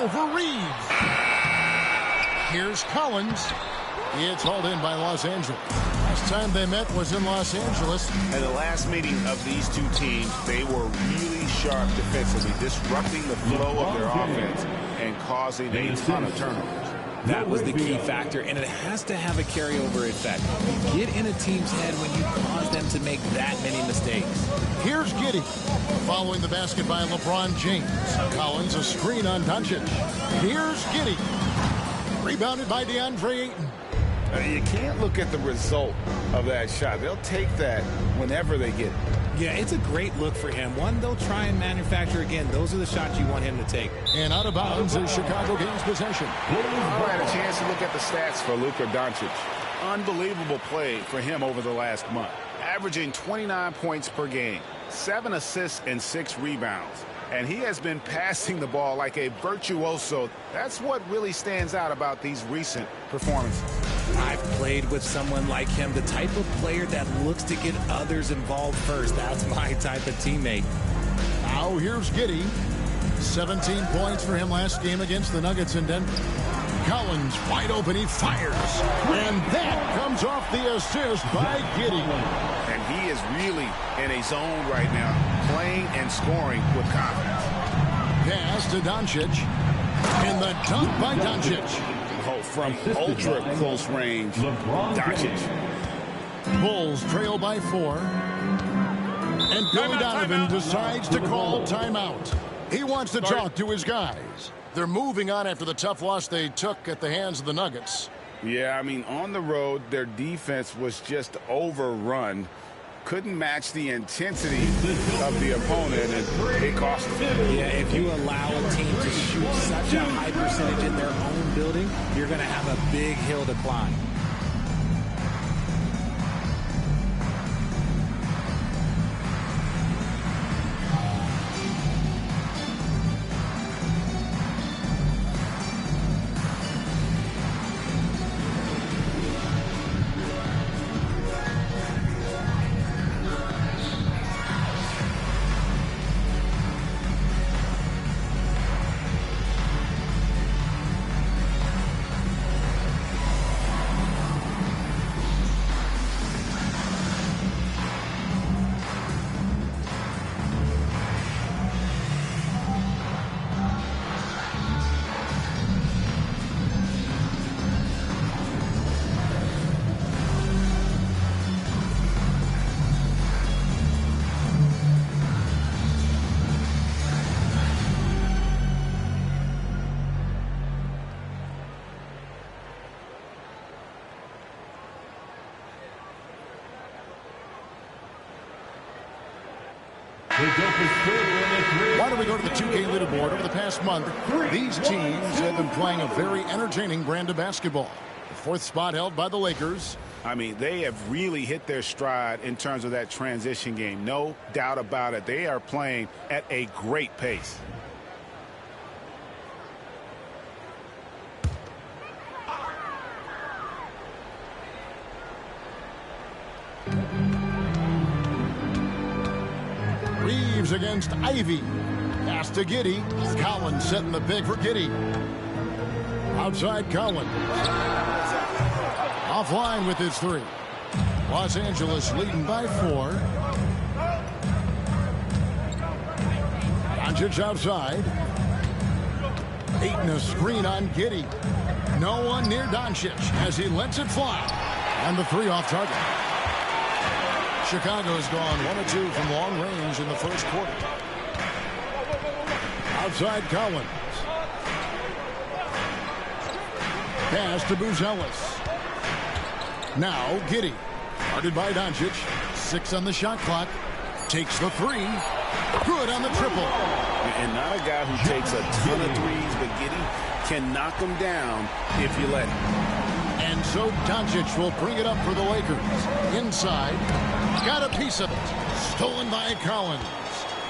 Over Reeves. Here's Collins. It's hauled in by Los Angeles. Last time they met was in Los Angeles. At the last meeting of these two teams, they were really sharp defensively, disrupting the flow of their offense and causing a ton of turnovers. That was the key factor, and it has to have a carryover effect. You get in a team's head when you cause them to make that many mistakes. Here's Giddey following the basket by LeBron James. Collins a screen on Doncic. Here's Giddey. Rebounded by DeAndre Ayton. You can't look at the result of that shot. They'll take that whenever they get it. Yeah, it's a great look for him. One they'll try and manufacture again. Those are the shots you want him to take. And out of bounds is Chicago gains possession. I had a chance to look at the stats for Luka Doncic. Unbelievable play for him over the last month. Averaging 29 points per game, 7 assists and 6 rebounds. And he has been passing the ball like a virtuoso. That's what really stands out about these recent performances. I've played with someone like him, the type of player that looks to get others involved first. That's my type of teammate. Now here's Giddey. 17 points for him last game against the Nuggets in Denver. Collins wide open, he fires. And that comes off the assist by Giddey. And he is really in a zone right now, playing and scoring with confidence. Pass to Doncic. And the dunk by Doncic. Oh, from ultra close range, Doncic. Bulls trail by 4. And Billy Donovan decides to call timeout. He wants to talk to his guys. They're moving on after the tough loss they took at the hands of the Nuggets. Yeah, I mean, on the road, their defense was just overrun. Couldn't match the intensity of the opponent, and it cost them. Yeah, if you allow a team to shoot such a high percentage in their own building, you're going to have a big hill to climb. Why don't we go to the 2K leaderboard? Over the past month, these teams have been playing a very entertaining brand of basketball. The fourth spot held by the Lakers. I mean, they have really hit their stride in terms of that transition game. No doubt about it. They are playing at a great pace. Reeves against Ivy. Pass to Giddey. Collins setting the pick for Giddey. Outside Collins. Offline with his three. Los Angeles leading by 4. Doncic outside. Ayton a screen on Giddey. No one near Doncic as he lets it fly. And the 3 off target. Chicago's gone 1 of 2 from long range in the first quarter. Outside Collins. Pass to Buzelis. Now Giddey. Guarded by Doncic. 6 on the shot clock. Takes the 3. Good on the triple. And not a guy who takes a ton of threes, but Giddey can knock them down if you let him. And so Doncic will bring it up for the Lakers. Inside. Got a piece of it. Stolen by Collins.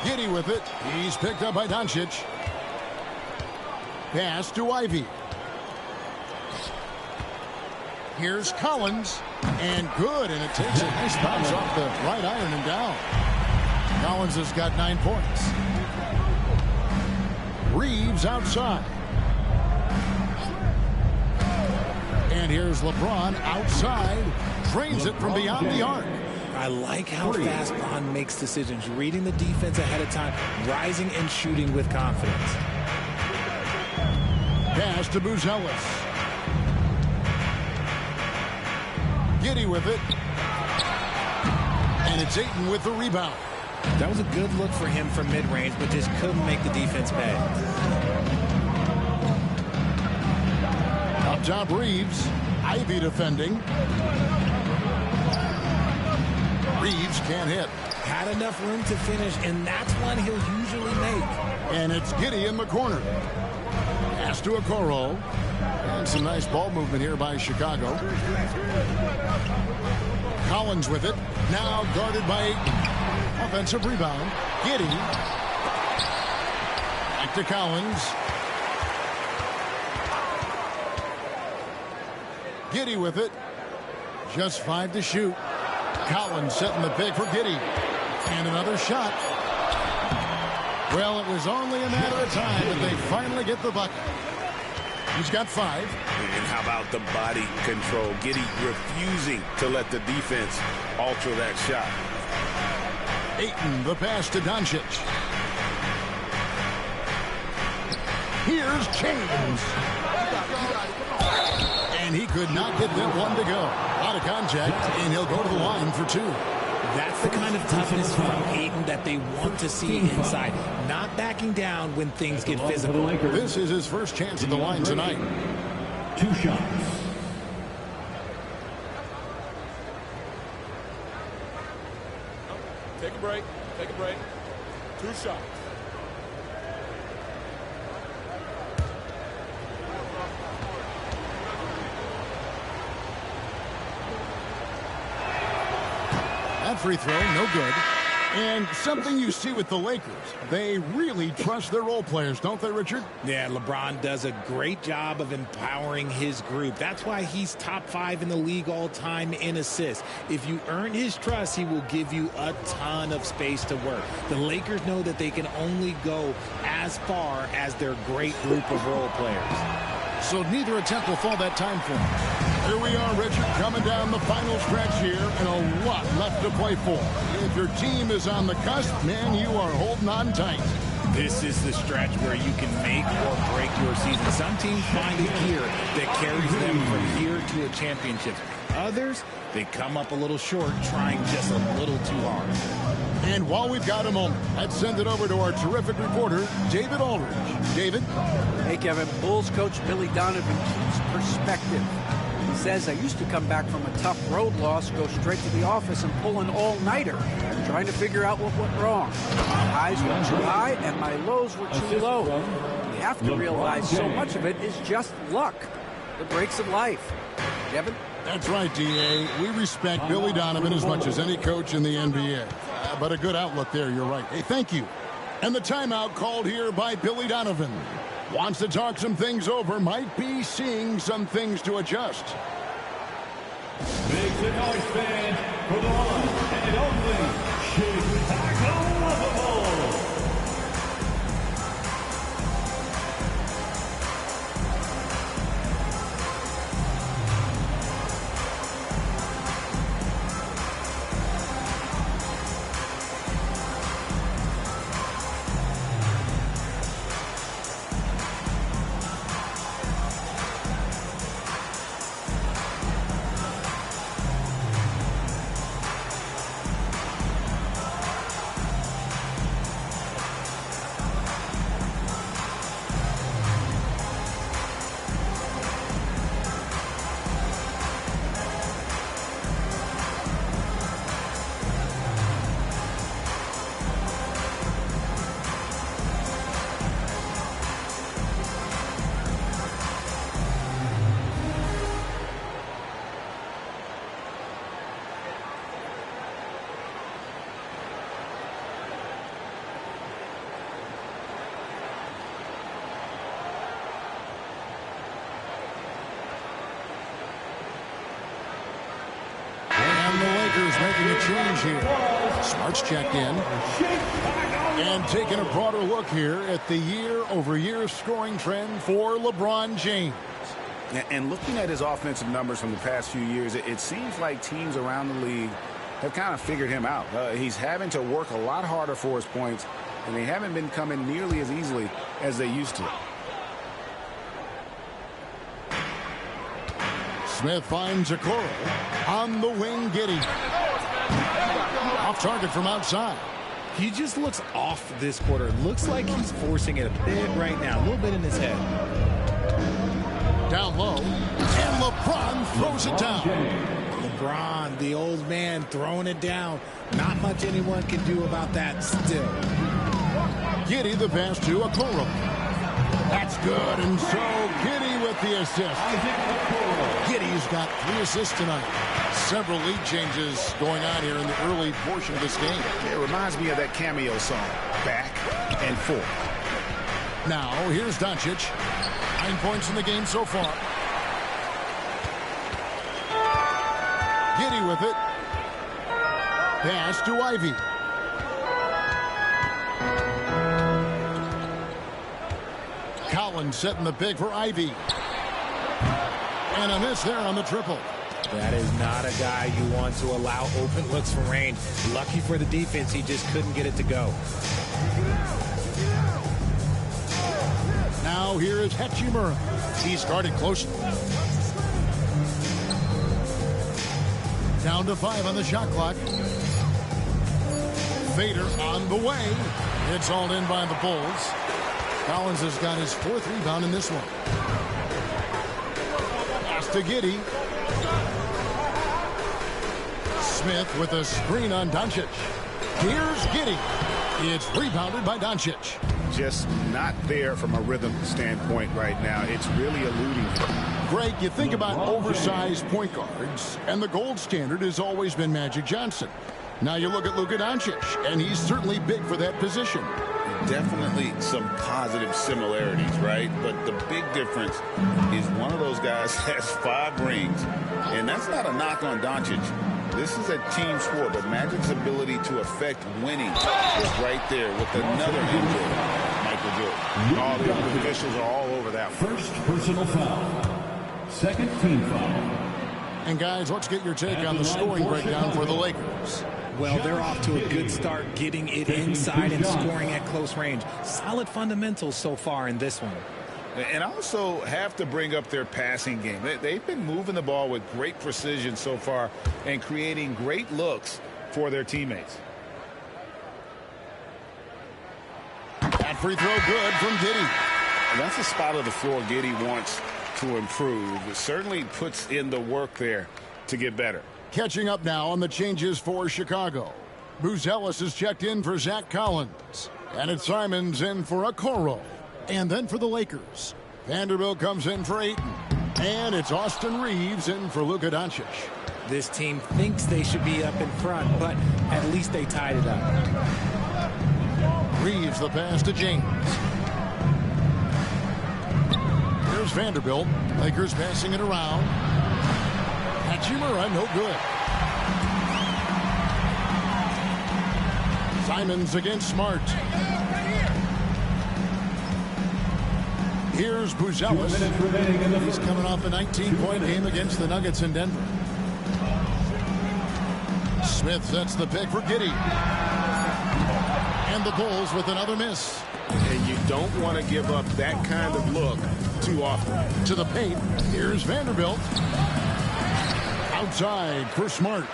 Giddey with it. He's picked up by Doncic. Pass to Ivy. Here's Collins. And good. And it takes a nice bounce off the right iron and down. Collins has got 9 points. Reeves outside. And here's LeBron outside. Drains it from beyond the arc. I like how fast Bron makes decisions, reading the defense ahead of time, rising and shooting with confidence. Pass to Buzelis. Giddey with it. And it's Ayton with the rebound. That was a good look for him from mid-range, but just couldn't make the defense pay. Up top, Reeves. Ivy defending. Reeves can't hit. Had enough room to finish, and that's one he'll usually make. And it's Giddey in the corner. Pass to Okoro. And some nice ball movement here by Chicago. Collins with it. Now guarded by Ayton. Offensive rebound. Giddey. Back to Collins. Giddey with it. Just 5 to shoot. Collins setting the pick for Giddey. And another shot. Well, it was only a matter of time that they finally get the bucket. He's got 5. And how about the body control? Giddey refusing to let the defense alter that shot. Ayton, the pass to Doncic. Here's James. And he could not get that one to go. Out of contact, and he'll go to the line for 2. That's the kind of toughness from Ayton that they want to see inside. Not backing down when things get physical. This is his first chance at the line tonight. 2 shots. Take a break. Take a break. 2 shots. That free throw, no good. And something you see with the Lakers, they really trust their role players, don't they, Richard? Yeah, LeBron does a great job of empowering his group. That's why he's top 5 in the league all time in assists. If you earn his trust, he will give you a ton of space to work. The Lakers know that they can only go as far as their great group of role players. So neither attempt will fall that time for him. Here we are, Richard, coming down the final stretch here, and a lot left to play for. If your team is on the cusp, man, you are holding on tight. This is the stretch where you can make or break your season. Some teams find a gear that carries them from here to a championship. Others, they come up a little short, trying just a little too hard. And while we've got a moment, let's send it over to our terrific reporter, David Aldridge. David? Hey, Kevin. Bulls coach Billy Donovan keeps perspective. He says, I used to come back from a tough road loss, go straight to the office and pull an all-nighter, trying to figure out what went wrong. My highs were too high and my lows were too low. You have to realize so much of it is just luck. The breaks of life. Kevin? That's right, D.A. We respect Billy Donovan as much as any coach in the NBA. But a good outlook there, you're right. Hey, thank you. And the timeout called here by Billy Donovan. Wants to talk some things over, might be seeing some things to adjust. Make the noise, fans, for the one and only Chicago Bulls. Making a change here. Smart's checked in. And taking a broader look here at the year-over-year scoring trend for LeBron James. And looking at his offensive numbers from the past few years, it seems like teams around the league have kind of figured him out. He's having to work a lot harder for his points, and they haven't been coming nearly as easily as they used to. Smith finds Okoro. On the wing, Giddey. Off target from outside. He just looks off this quarter. Looks like he's forcing it a bit right now. A little bit in his head. Down low. And LeBron throws it down. LeBron, the old man, throwing it down. Not much anyone can do about that still. Giddey the pass to Okoro. That's good. And so Giddey with the assist. Giddey's got 3 assists tonight. Several lead changes going on here in the early portion of this game. It reminds me of that cameo song, Back and Forth. Now, here's Doncic. 9 points in the game so far. Giddey with it. Pass to Ivy. Collins setting the pick for Ivy. And a miss there on the triple. That is not a guy you want to allow open looks from range. Lucky for the defense, he just couldn't get it to go. Now here is Hachimura. He started closely. Down to 5 on the shot clock. Vader on the way. It's all in by the Bulls. Collins has got his 4th rebound in this one. Pass to Giddey. Smith with a screen on Doncic. Here's Giddey. It's rebounded by Doncic. Just not there from a rhythm standpoint right now. It's really eluding him. Greg, you think about oversized point guards, and the gold standard has always been Magic Johnson. Now you look at Luka Doncic, and he's certainly big for that position. Definitely some positive similarities, right? But the big difference is one of those guys has 5 rings, and that's not a knock on Doncic. This is a team sport, but Magic's ability to affect winning is right there with another injury, Michael Jordan. All the officials are all over that one. First personal foul. Second team foul. And guys, let's get your take on the scoring breakdown for the Lakers. Well, they're off to a good start getting it inside and scoring at close range. Solid fundamentals so far in this one. And also have to bring up their passing game. They've been moving the ball with great precision so far and creating great looks for their teammates. That free throw good from Giddey. And that's a spot of the floor Giddey wants to improve. It certainly puts in the work there to get better. Catching up now on the changes for Chicago. Buzelis is checked in for Zach Collins. And it's Simons in for Okoro. And then for the Lakers, Vanderbilt comes in for Ayton. And it's Austin Reeves in for Luka Doncic. This team thinks they should be up in front, but at least they tied it up. Reeves the pass to James. Here's Vanderbilt. Lakers passing it around. Hachimura, no good. Simons against Smart. Here's Buzelis. He's coming off a 19-point game against the Nuggets in Denver. Smith sets the pick for Giddey. And the Bulls with another miss. And you don't want to give up that kind of look too often. To the paint. Here's Vanderbilt. Outside for Smart.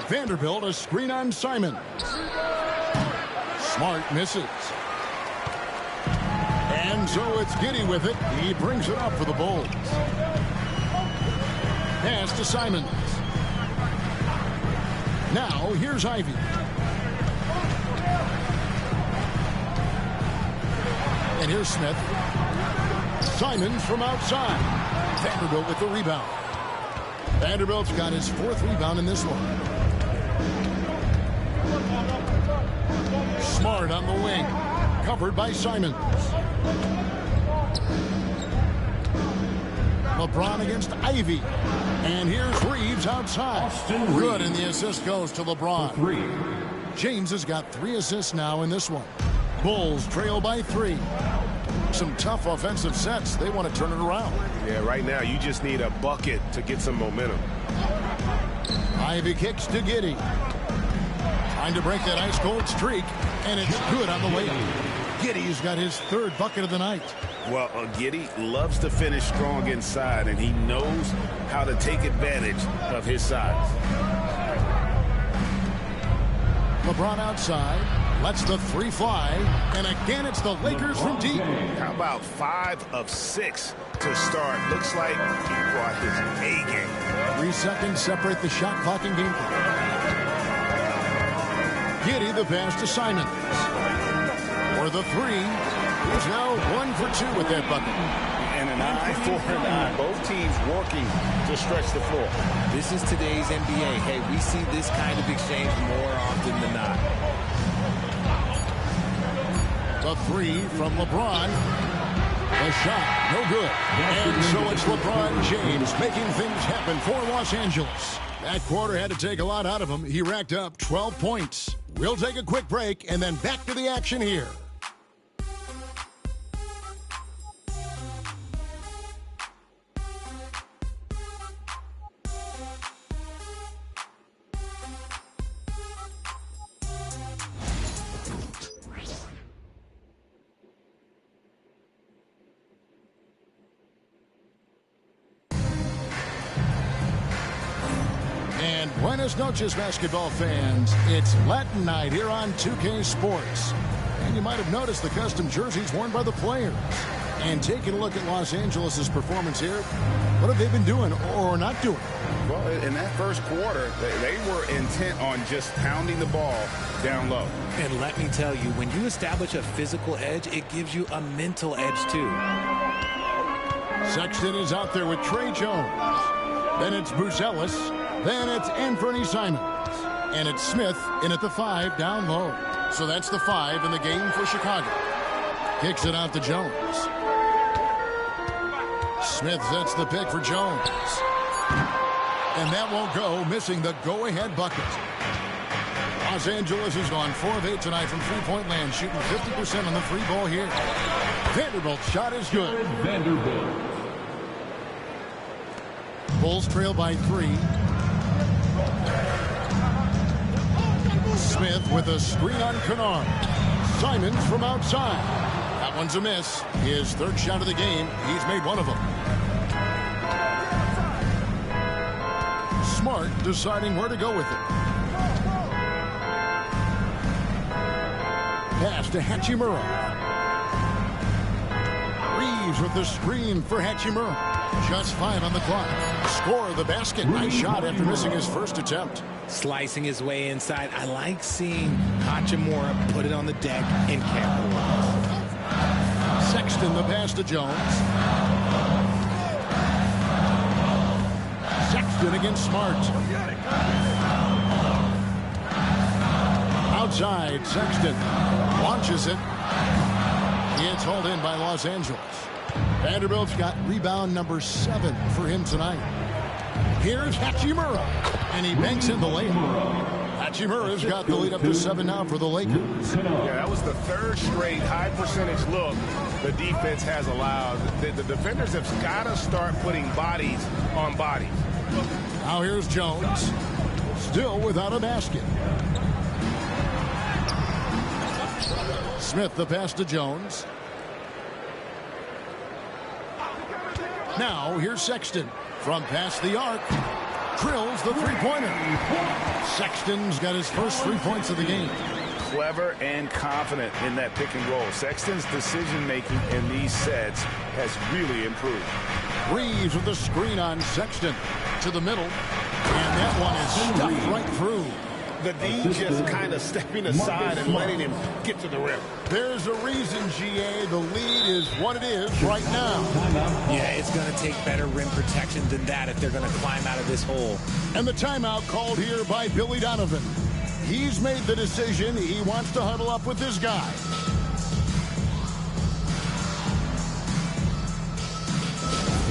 Vanderbilt, a screen on Simon. Smart misses. And so it's Giddey with it. He brings it up for the Bulls. Pass to Simons. Now here's Ivy. And here's Smith. Simons from outside. Vanderbilt with the rebound. Vanderbilt's got his 4th rebound in this one. Smart on the wing. Covered by Simons. LeBron against Ivy. And here's Reeves outside. Good, and the assist goes to LeBron. James has got 3 assists now in this one. Bulls trail by 3. Some tough offensive sets. They want to turn it around. Yeah, right now you just need a bucket to get some momentum. Ivy kicks to Giddey. Trying to break that ice-cold streak, and it's good on the way. Giddey's got his 3rd bucket of the night. Well, Giddey loves to finish strong inside, and he knows how to take advantage of his size. LeBron outside. Lets the 3 fly. And again, it's the Lakers from deep. How about 5 of 6 to start? Looks like he brought his A game. 3 seconds separate the shot clock and game clock. Giddey the pass to Simons. For the 3. He's now 1 for 2 with that bucket. And an eye for an eye. Both teams working to stretch the floor. This is today's NBA. Hey, we see this kind of exchange more often than not. The 3 from LeBron. The shot, no good. And so it's LeBron James making things happen for Los Angeles. That quarter had to take a lot out of him. He racked up 12 points. We'll take a quick break and then back to the action here. Buenas noches, basketball fans. It's Latin night here on 2K Sports. And you might have noticed the custom jerseys worn by the players. And taking a look at Los Angeles' performance here, what have they been doing or not doing? Well, in that first quarter, they were intent on just pounding the ball down low. And let me tell you, when you establish a physical edge, it gives you a mental edge, too. Sexton is out there with Trey Jones. Then it's Buzelis. Then it's Anthony Simons. And it's Smith in at the 5 down low. So that's the 5 in the game for Chicago. Kicks it out to Jones. Smith sets the pick for Jones. And that won't go, missing the go-ahead bucket. Los Angeles has gone 4 of 8 tonight from three-point land, shooting 50% on the free ball here. Vanderbilt's shot is good. Vanderbilt. Bulls trail by 3. Smith with a screen on Kennard. Simons from outside. That one's a miss. His 3rd shot of the game. He's made 1 of them. Smart deciding where to go with it. Pass to Hachimura. Reeves with the screen for Hachimura. Just 5 on the clock. Score the basket. Nice shot after missing his first attempt. Slicing his way inside. I like seeing Hachimura put it on the deck and capitalize. Sexton the pass to Jones. Sexton against Smart. Outside, Sexton launches it. It's hauled in by Los Angeles. Vanderbilt's got rebound number 7 for him tonight. Here's Hachimura, and he banks in the layup. Hachimura's got the lead up to 7 now for the Lakers. Yeah, that was the third straight high percentage look the defense has allowed. The defenders have got to start putting bodies on bodies. Now here's Jones, still without a basket. Smith the pass to Jones. Now here's Sexton from past the arc. Drills the three-pointer. Sexton's got his first 3 points of the game. Clever and confident in that pick and roll. Sexton's decision-making in these sets has really improved. Reeves with the screen on Sexton to the middle. And that one is stuffed right through. The D just kind of stepping aside and letting him get to the rim. There's a reason, GA. The lead is what it is right now. Yeah, it's going to take better rim protection than that if they're going to climb out of this hole. And the timeout called here by Billy Donovan. He's made the decision. He wants to huddle up with this guy.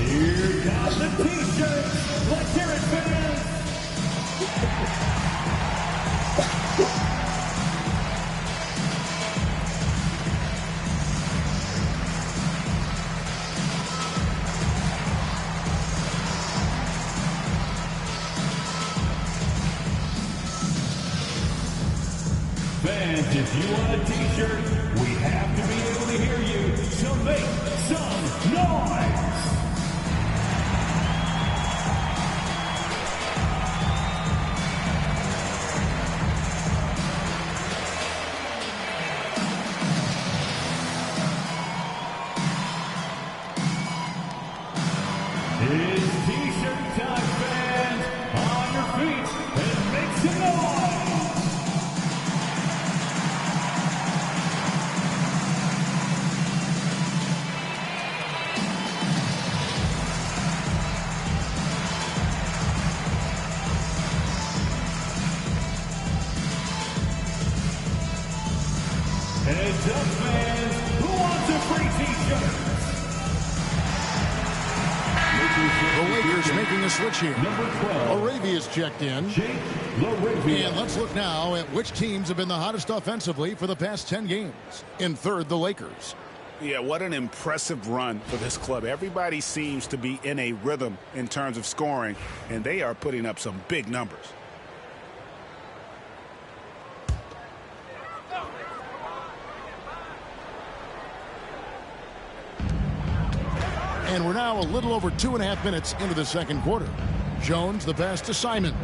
Here comes the T-shirts. Let's hear it, fans. Fans, if you want a T-shirt, we have to be able to hear you, so make some noise! It's T-shirt time, fans! On your feet and make some noise! Heads up, fans! Who wants a free T-shirt? The Lakers making a switch here. Arabia's checked in. And let's look now at which teams have been the hottest offensively for the past 10 games. In third, the Lakers. Yeah, what an impressive run for this club. Everybody seems to be in a rhythm in terms of scoring, and they are putting up some big numbers. And we're now a little over 2.5 minutes into the second quarter. Jones the pass to Simons.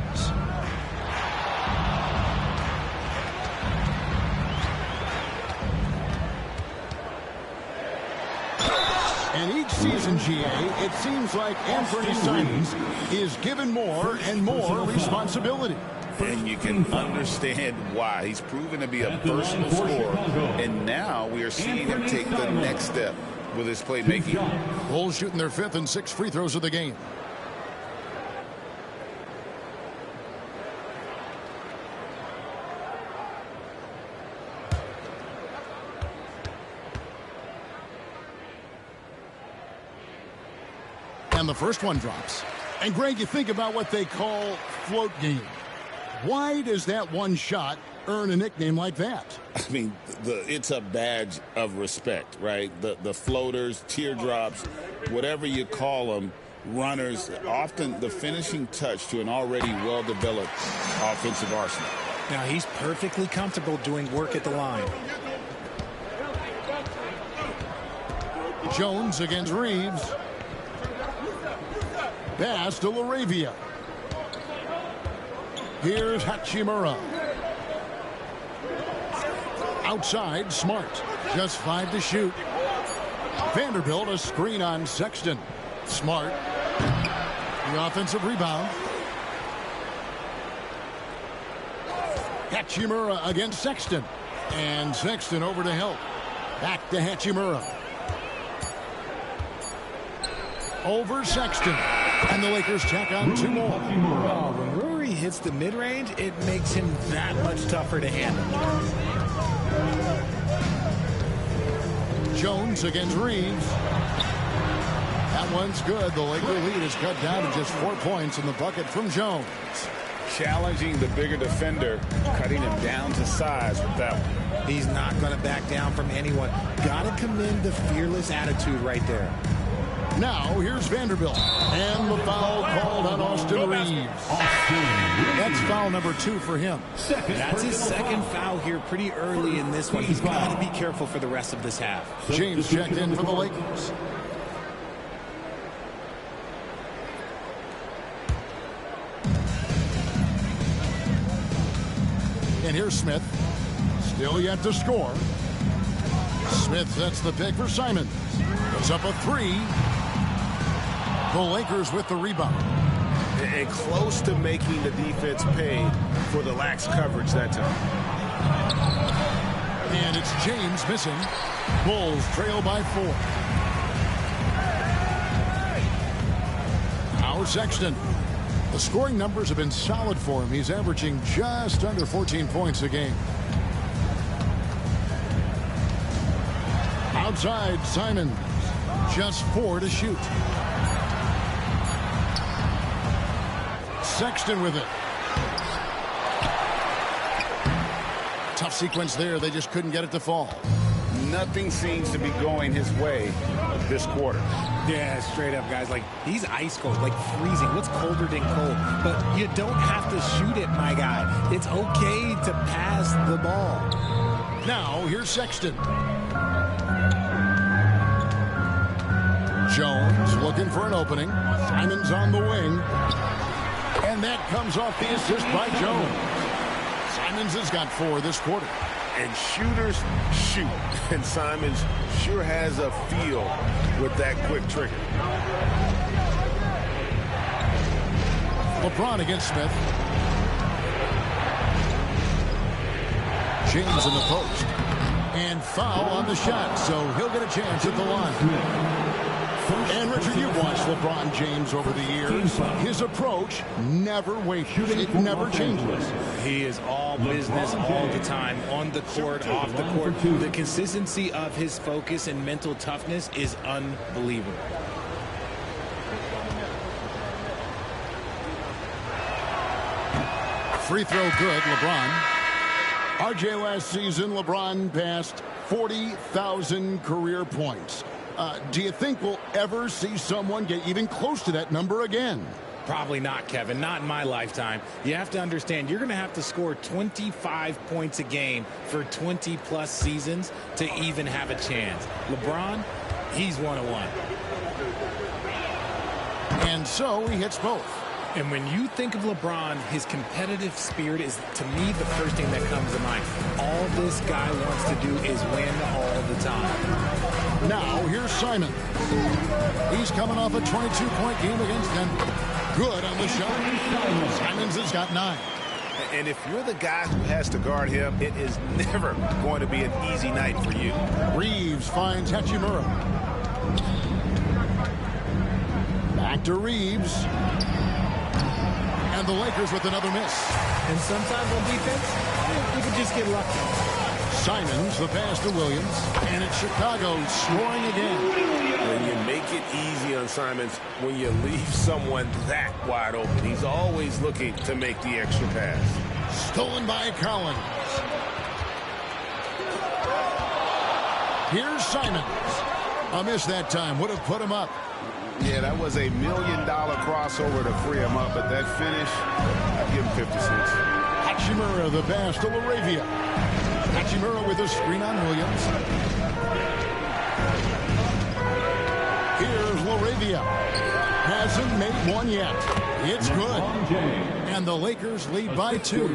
And each season, GA, it seems like Anthony Simons is given more and more responsibility. And you can understand why. He's proven to be a versatile scorer, and now we are seeing him take the next step with his playmaking. Bulls shooting their 5th and 6th free throws of the game. And the first one drops. And Greg, you think about what they call float game. Why does that one shot earn a nickname like that? I mean, it's a badge of respect, right? The floaters, teardrops, whatever you call them, runners, often the finishing touch to an already well-developed offensive arsenal. Now, he's perfectly comfortable doing work at the line. Jones against Reeves. Pass to LaRavia. Here's Hachimura. Outside, Smart. Just 5 to shoot. Vanderbilt a screen on Sexton. Smart. The offensive rebound. Hachimura against Sexton. And Sexton over to help. Back to Hachimura. Over Sexton. And the Lakers tack on 2 more. Oh, when Rory hits the mid-range, it makes him that much tougher to handle. Jones against Reeves. That one's good. The Laker lead is cut down to just 4 points in the bucket from Jones. Challenging the bigger defender, cutting him down to size with that one. He's not going to back down from anyone. Got to commend the fearless attitude right there. Now, here's Vanderbilt. And the foul called on Austin Reeves. That's foul number 2 for him. That's his second foul here pretty early in this one. He's got to be careful for the rest of this half. James checked in for the Lakers. And here's Smith. Still yet to score. Smith sets the pick for Simon. Puts up a 3. The Lakers with the rebound. And close to making the defense pay for the lax coverage that time. And it's James missing. Bulls trail by 4. Now Sexton. The scoring numbers have been solid for him. He's averaging just under 14 points a game. Outside, Simon. Just 4 to shoot. Sexton with it. Tough sequence there. They just couldn't get it to fall. Nothing seems to be going his way this quarter. Yeah, straight up, guys. Like, he's ice cold, like freezing. What's colder than cold? But you don't have to shoot it, my guy. It's okay to pass the ball. Now, here's Sexton. Jones looking for an opening. Simon's on the wing. And that comes off the assist by Jones. Simons has got 4 this quarter. And shooters shoot. And Simons sure has a feel with that quick trigger. LeBron against Smith. James in the post. And foul on the shot, so he'll get a chance at the line. And Richard, you've watched LeBron James over the years. His approach never wavers. It never changes. He is all business all the time, on the court, off the court. The consistency of his focus and mental toughness is unbelievable. Free throw good, LeBron. RJ last season, LeBron passed 40,000 career points. Do you think we'll ever see someone get even close to that number again? Probably not, Kevin. Not in my lifetime. You have to understand, you're going to have to score 25 points a game for 20-plus seasons to even have a chance. LeBron, he's one-on-one. And so he hits both. And when you think of LeBron, his competitive spirit is, to me, the first thing that comes to mind. All this guy wants to do is win all the time. Now, here's Simon. He's coming off a 22-point game against Denver. Good on the shot. Simons has got 9. And if you're the guy who has to guard him, it is never going to be an easy night for you. Reeves finds Hachimura. Back to Reeves. And the Lakers with another miss. And sometimes on defense, you can just get lucky. Simons, the pass to Williams. And it's Chicago scoring again. When you make it easy on Simons, when you leave someone that wide open, he's always looking to make the extra pass. Stolen by Collins. Here's Simons. A miss that time. Would have put him up. Yeah, that was $1 million crossover to free him up, but that finish, I'd give him 50 cents. Hachimura, the pass to LaRavia. Hachimura with a screen on Williams. Here's LaRavia. Hasn't made one yet. It's good. And the Lakers lead by 2.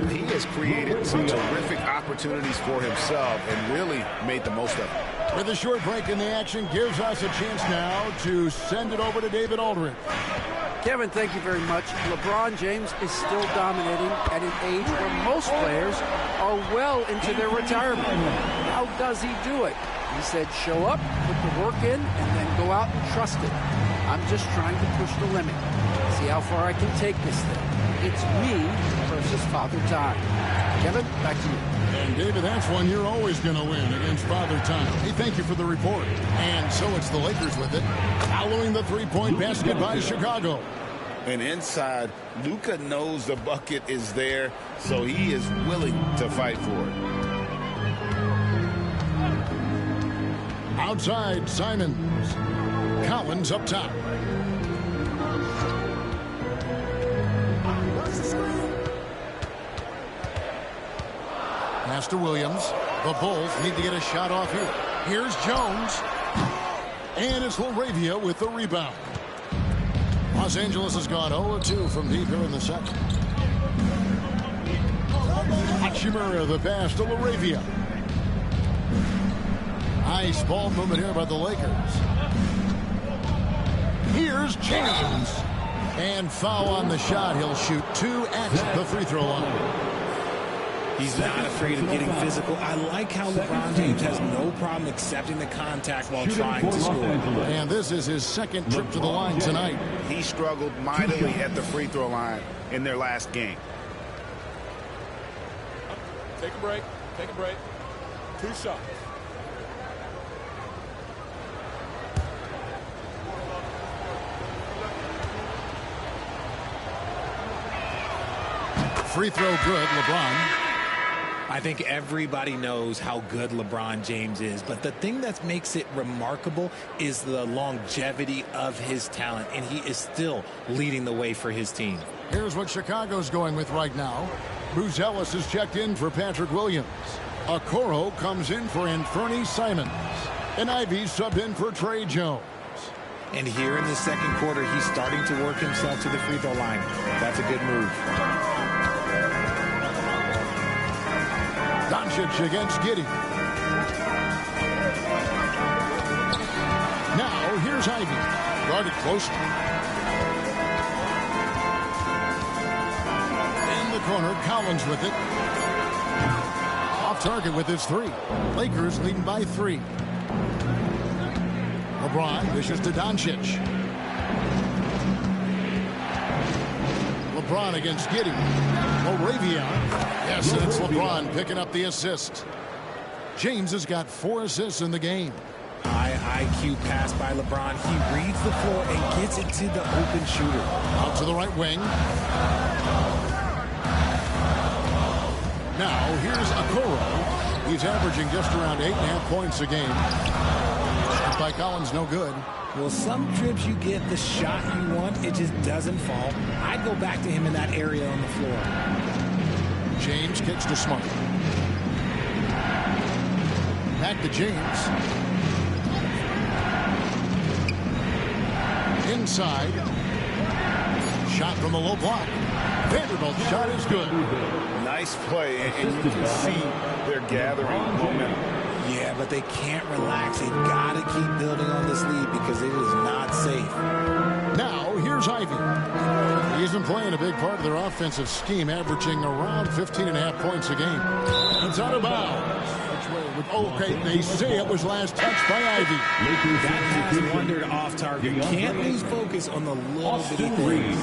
He has created some terrific opportunities for himself and really made the most of it. With a short break in the action, gives us a chance now to send it over to David Aldridge. Kevin, thank you very much. LeBron James is still dominating at an age where most players are well into their retirement. How does he do it? He said, show up, put the work in, and then go out and trust it. I'm just trying to push the limit. See how far I can take this thing. It's me versus Father Time. Kevin, back to you. And David, that's one you're always going to win against Father Time. Hey, thank you for the report. And so it's the Lakers with it, following the three-point basket by Chicago. And inside, Luka knows the bucket is there, so he is willing to fight for it. Outside, Simons. Collins up top. Pass to Williams. The Bulls need to get a shot off here. Here's Jones. And it's LaRavia with the rebound. Los Angeles has gone 0-2 from deep here in the second. Hachimura the pass to LaRavia. Nice ball movement here by the Lakers. Here's James. And foul on the shot. He'll shoot 2 at the free throw line. He's not afraid of getting physical. I like how LeBron James has no problem accepting the contact while trying to score. And this is his second trip to the line tonight. He struggled mightily at the free throw line in their last game. Take a break. Take a break. 2 shots. Free throw good, LeBron. I think everybody knows how good LeBron James is, but the thing that makes it remarkable is the longevity of his talent, and he is still leading the way for his team. Here's what Chicago's going with right now. Bruce Ellis is checked in for Patrick Williams. Okoro comes in for Anthony Simons. And Ivy subbed in for Trey Jones. And here in the second quarter, he's starting to work himself to the free throw line. That's a good move. Doncic against Giddey. Now, here's Ivy. Guarded close. In the corner, Collins with it. Off target with his 3. Lakers leading by 3. LeBron dishes to Doncic. LeBron against Giddey. LaRavia. Yes, and it's LeBron picking up the assist. James has got 4 assists in the game. High IQ pass by LeBron. He reads the floor and gets it to the open shooter. Out to the right wing. Now, here's Okoro. He's averaging just around 8.5 points a game. Shot by Collins, no good. Well, some trips you get the shot you want, it just doesn't fall. I'd go back to him in that area on the floor. James kicks to Smart. Back to James. Inside. Shot from the low block. Vanderbilt's shot is good. Nice play, and you can see they're gathering momentum. Yeah, but they can't relax. They've got to keep building on this lead because it is not safe. Now, here's Ivy. He isn't playing a big part of their offensive scheme, averaging around 15.5 points a game. It's out of bounds. Okay, they say it was last touched by Ivy. That pass wandered off target. Can't lose focus on the little bitty things.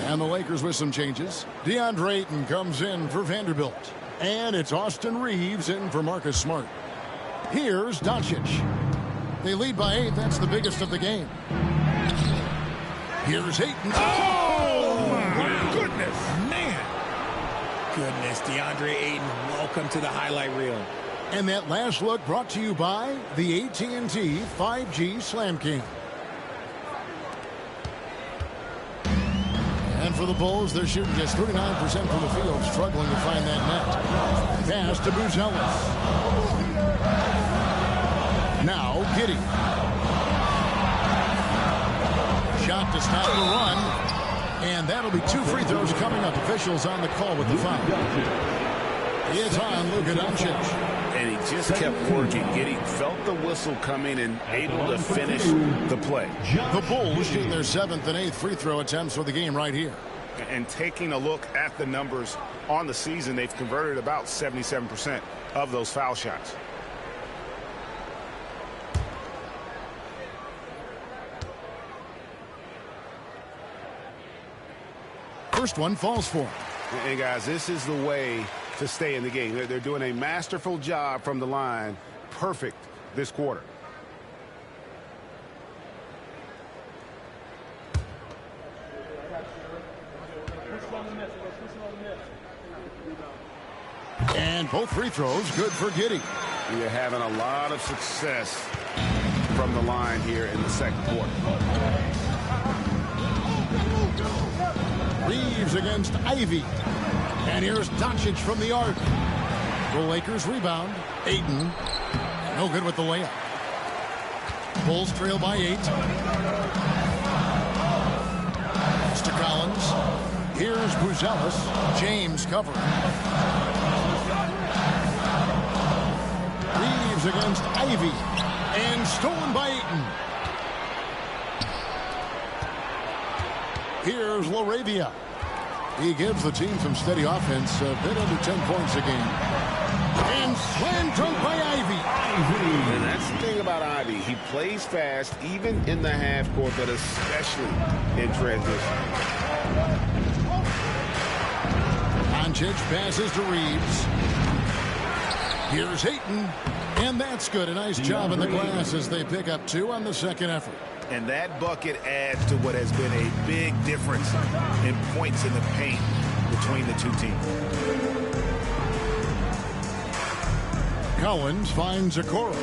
And the Lakers with some changes. DeAndre Ayton comes in for Vanderbilt. And it's Austin Reeves in for Marcus Smart. Here's Doncic. They lead by 8. That's the biggest of the game. Here's Ayton. Oh, my goodness. Man. Goodness, DeAndre Ayton, welcome to the highlight reel. And that last look brought to you by the AT&T 5G Slam King. And for the Bulls, they're shooting just 39% from the field, struggling to find that net. Pass to Bruce Ellis. Now, Giddey. Shot to stop the run. And that'll be 2 free throws coming up. Officials on the call with the foul. It's on Luka Doncic. And he just kept working. Giddey felt the whistle coming and able to finish the play. The Bulls shooting their 7th and 8th free throw attempts for the game right here. And taking a look at the numbers on the season, they've converted about 77% of those foul shots. First one falls for him. And guys, this is the way to stay in the game. They're doing a masterful job from the line. Perfect this quarter. And both free throws good for Giddey. You're having a lot of success from the line here in the second quarter. Reeves against Ivy. And here's Doncic from the arc. The Lakers rebound. Ayton. No good with the layup. Bulls trail by 8. Pass to Collins. Here's Buzelis. James covering. Reeves against Ivy. And stolen by Ayton. Here's LaRavia. He gives the team some steady offense, a bit under 10 points a game. And slam dunk by Ivy. And that's the thing about Ivy. He plays fast, even in the half court, but especially in transition. Doncic passes to Reeves. Here's Ayton. And that's good. A nice job in the glass as they pick up 2 on the second effort. And that bucket adds to what has been a big difference in points in the paint between the two teams. Collins finds Okoro.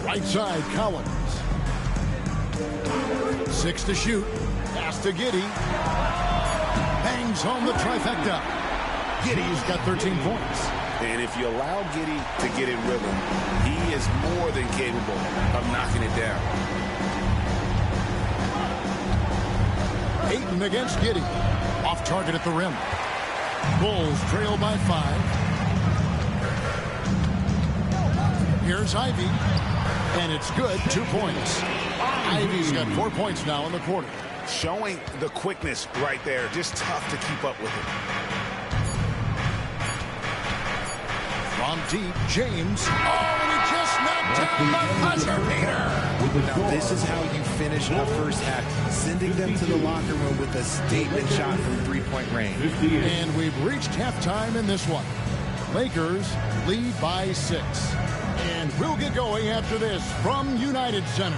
Right side, Collins. 6 to shoot. Pass to Giddey. Bangs home the trifecta. Giddey's got 13 points. And if you allow Giddey to get in rhythm, he is more than capable of knocking it down. Ayton against Giddey. Off target at the rim. Bulls trail by 5. Here's Ivy. And it's good. 2 points. Ivy's got 4 points now in the quarter. Showing the quickness right there. Just tough to keep up with it. From deep, James. Oh, and he just knocked down the buzzer beater. Now, this is how you finish a first half, sending them to the locker room with a statement shot from three-point range. And we've reached halftime in this one. Lakers lead by 6. And we'll get going after this from United Center.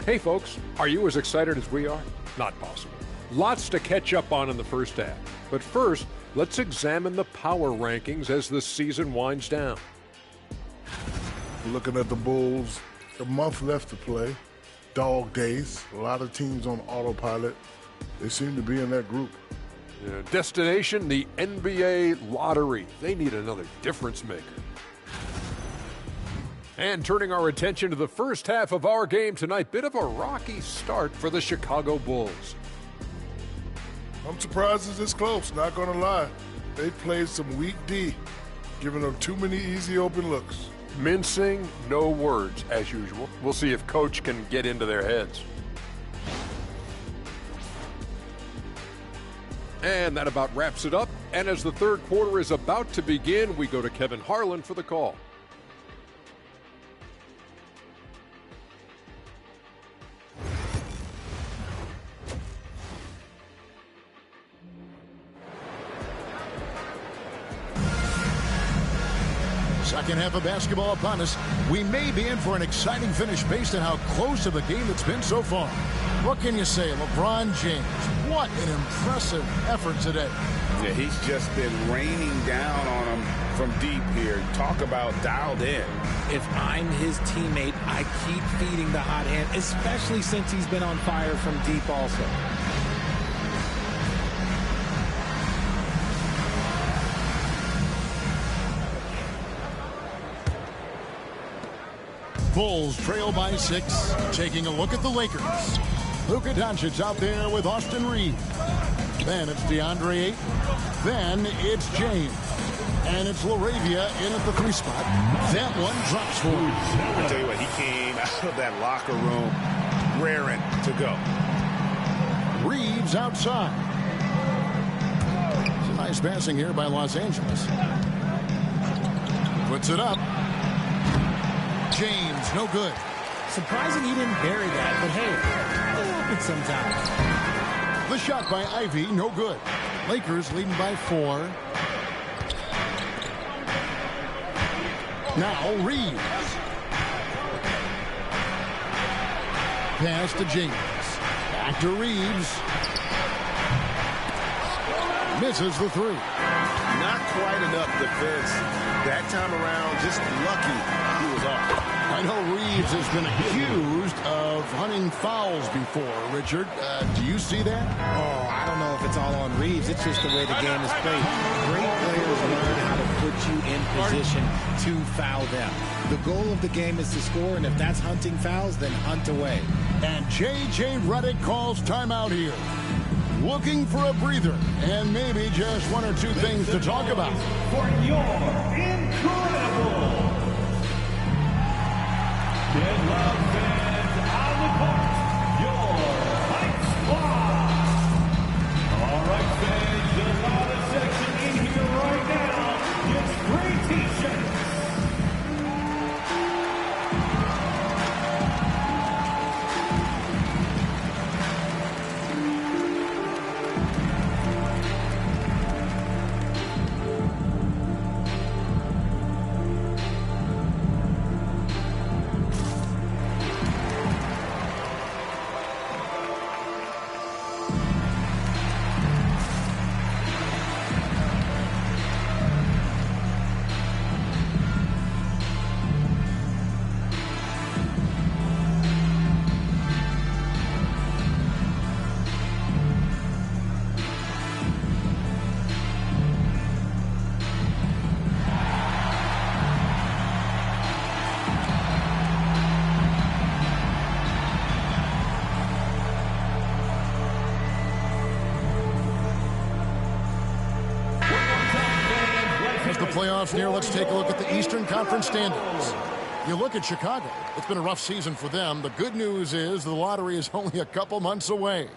Hey folks, are you as excited as we are? Not possible. Lots to catch up on in the first half. But first, let's examine the power rankings as the season winds down. Looking at the Bulls, a month left to play. Dog days. A lot of teams on autopilot. They seem to be in that group. Destination, the NBA lottery. They need another difference maker. And turning our attention to the first half of our game tonight, bit of a rocky start for the Chicago Bulls. I'm surprised it's this close, not going to lie. They played some weak D, giving them too many easy open looks. Mincing, no words, as usual. We'll see if Coach can get into their heads. And that about wraps it up. And as the third quarter is about to begin, we go to Kevin Harlan for the call. Second half of basketball upon us. We may be in for an exciting finish based on how close of a game it's been so far. What can you say, LeBron James? What an impressive effort today. Yeah, he's just been raining down on them from deep here. Talk about dialed in. If I'm his teammate, I keep feeding the hot hand, especially since he's been on fire from deep also. Bulls trail by 6. Taking a look at the Lakers. Luka Doncic out there with Austin Reeves. Then it's DeAndre Ayton. Then it's James. And it's LaRavia in at the 3 spot. That one drops for him. I tell you what, he came out of that locker room raring to go. Reeves outside. It's a nice passing here by Los Angeles. Puts it up. James, no good. Surprising he didn't bury that, but hey, it happens sometimes. The shot by Ivy, no good. Lakers leading by 4. Now Reeves. Pass to James. Back to Reeves. Misses the 3. Not quite enough defense that time around. Just lucky he was off. I know Reeves has been accused of hunting fouls before, Richard. Do you see that? Oh, I don't know if it's all on Reeves. It's just the way the game is played. Great players learn how to put you in position to foul them. The goal of the game is to score, and if that's hunting fouls, then hunt away. And J.J. Redick calls timeout here. Looking for a breather and maybe just 1 or 2 things to talk about. For your incredible Get love fans on the court, your Fight Squad. All right, fans, the loudest section in here right now gets free T-shirts. Playoffs near, let's take a look at the Eastern Conference standings. You look at Chicago. It's been a rough season for them. The good news is the lottery is only a couple months away.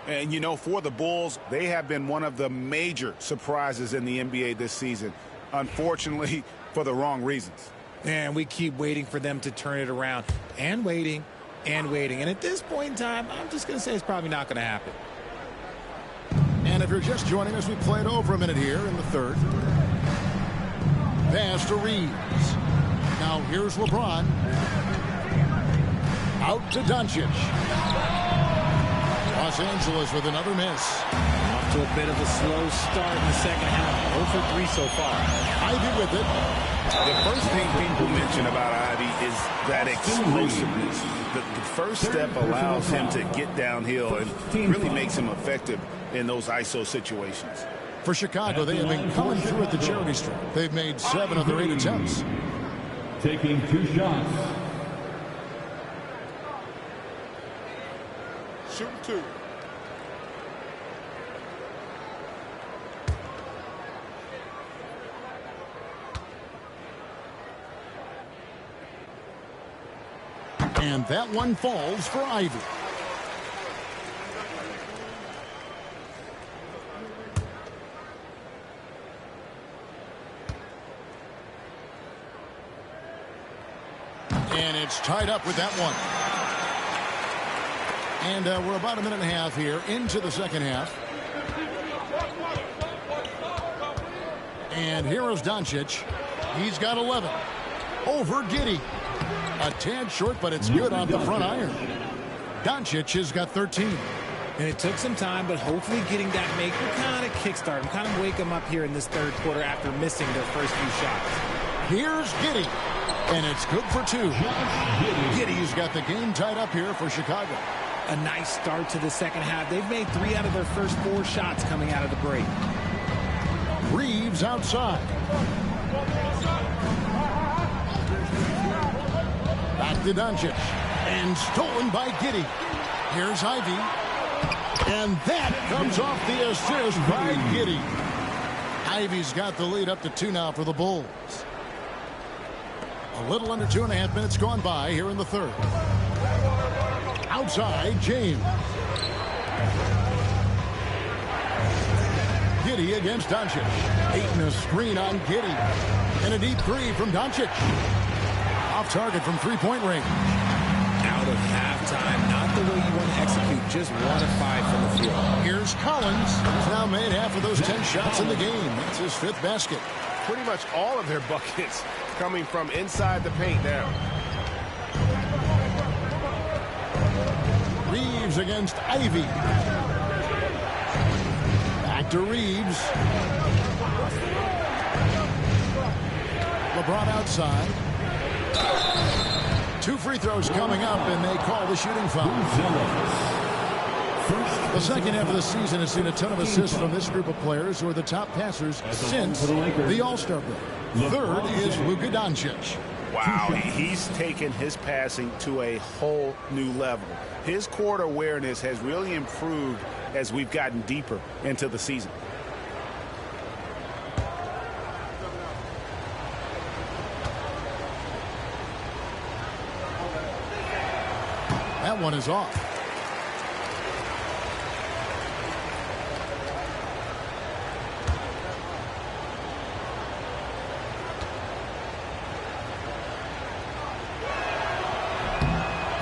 And, you know, for the Bulls, they have been one of the major surprises in the NBA this season. Unfortunately, for the wrong reasons. And we keep waiting for them to turn it around. And waiting. And waiting. And at this point in time, I'm just going to say it's probably not going to happen. And if you're just joining us, we played over a minute here in the 3rd. Pass to Reeves. Now here's LeBron. Out to Doncic. Los Angeles with another miss. Off to a bit of a slow start in the second half. 0 for 3 so far. Ivy with it. The first thing people mention about Ivy is that explosiveness. The first step allows him to get downhill and really makes him effective in those ISO situations. For Chicago, they have been coming through at the charity stripe. They've made 7 of their 8 attempts. Taking 2 shots. Shoot 2. And that one falls for Ivy. And it's tied up with that one. And we're about a minute and a half here into the second half. And here is Doncic. He's got 11. Over Giddey. A tad short, but it's good off the front iron. Doncic has got 13. And it took some time, but hopefully getting that make will kind of kickstart them, kind of wake them up here in this third quarter after missing their first few shots. Here's Giddey, and it's good for 2. Giddey's got the game tied up here for Chicago. A nice start to the second half. They've made 3 out of their first 4 shots coming out of the break. Reeves outside. Back to Doncic. And stolen by Giddey. Here's Ivy. And that comes off the assist by Giddey. Ivy's got the lead up to 2 now for the Bulls. A little under 2.5 minutes gone by here in the third. Outside, James. Giddey against Doncic. 8 and a screen on Giddey. And a deep 3 from Doncic. Off target from 3-point range. Out of halftime, not the way you want to execute. Just 1 of 5 from the field. Here's Collins. He's now made half of those 10 shots in the game. That's his 5th basket. Pretty much all of their buckets coming from inside the paint now. Reeves against Ivy. Back to Reeves. LeBron outside. 2 free throws coming up, and they call the shooting foul. The second half of the season has seen a ton of assists from this group of players who are the top passers since the All-Star break. Third is Luka Doncic. Wow, he's taken his passing to a whole new level. His court awareness has really improved as we've gotten deeper into the season. That one is off.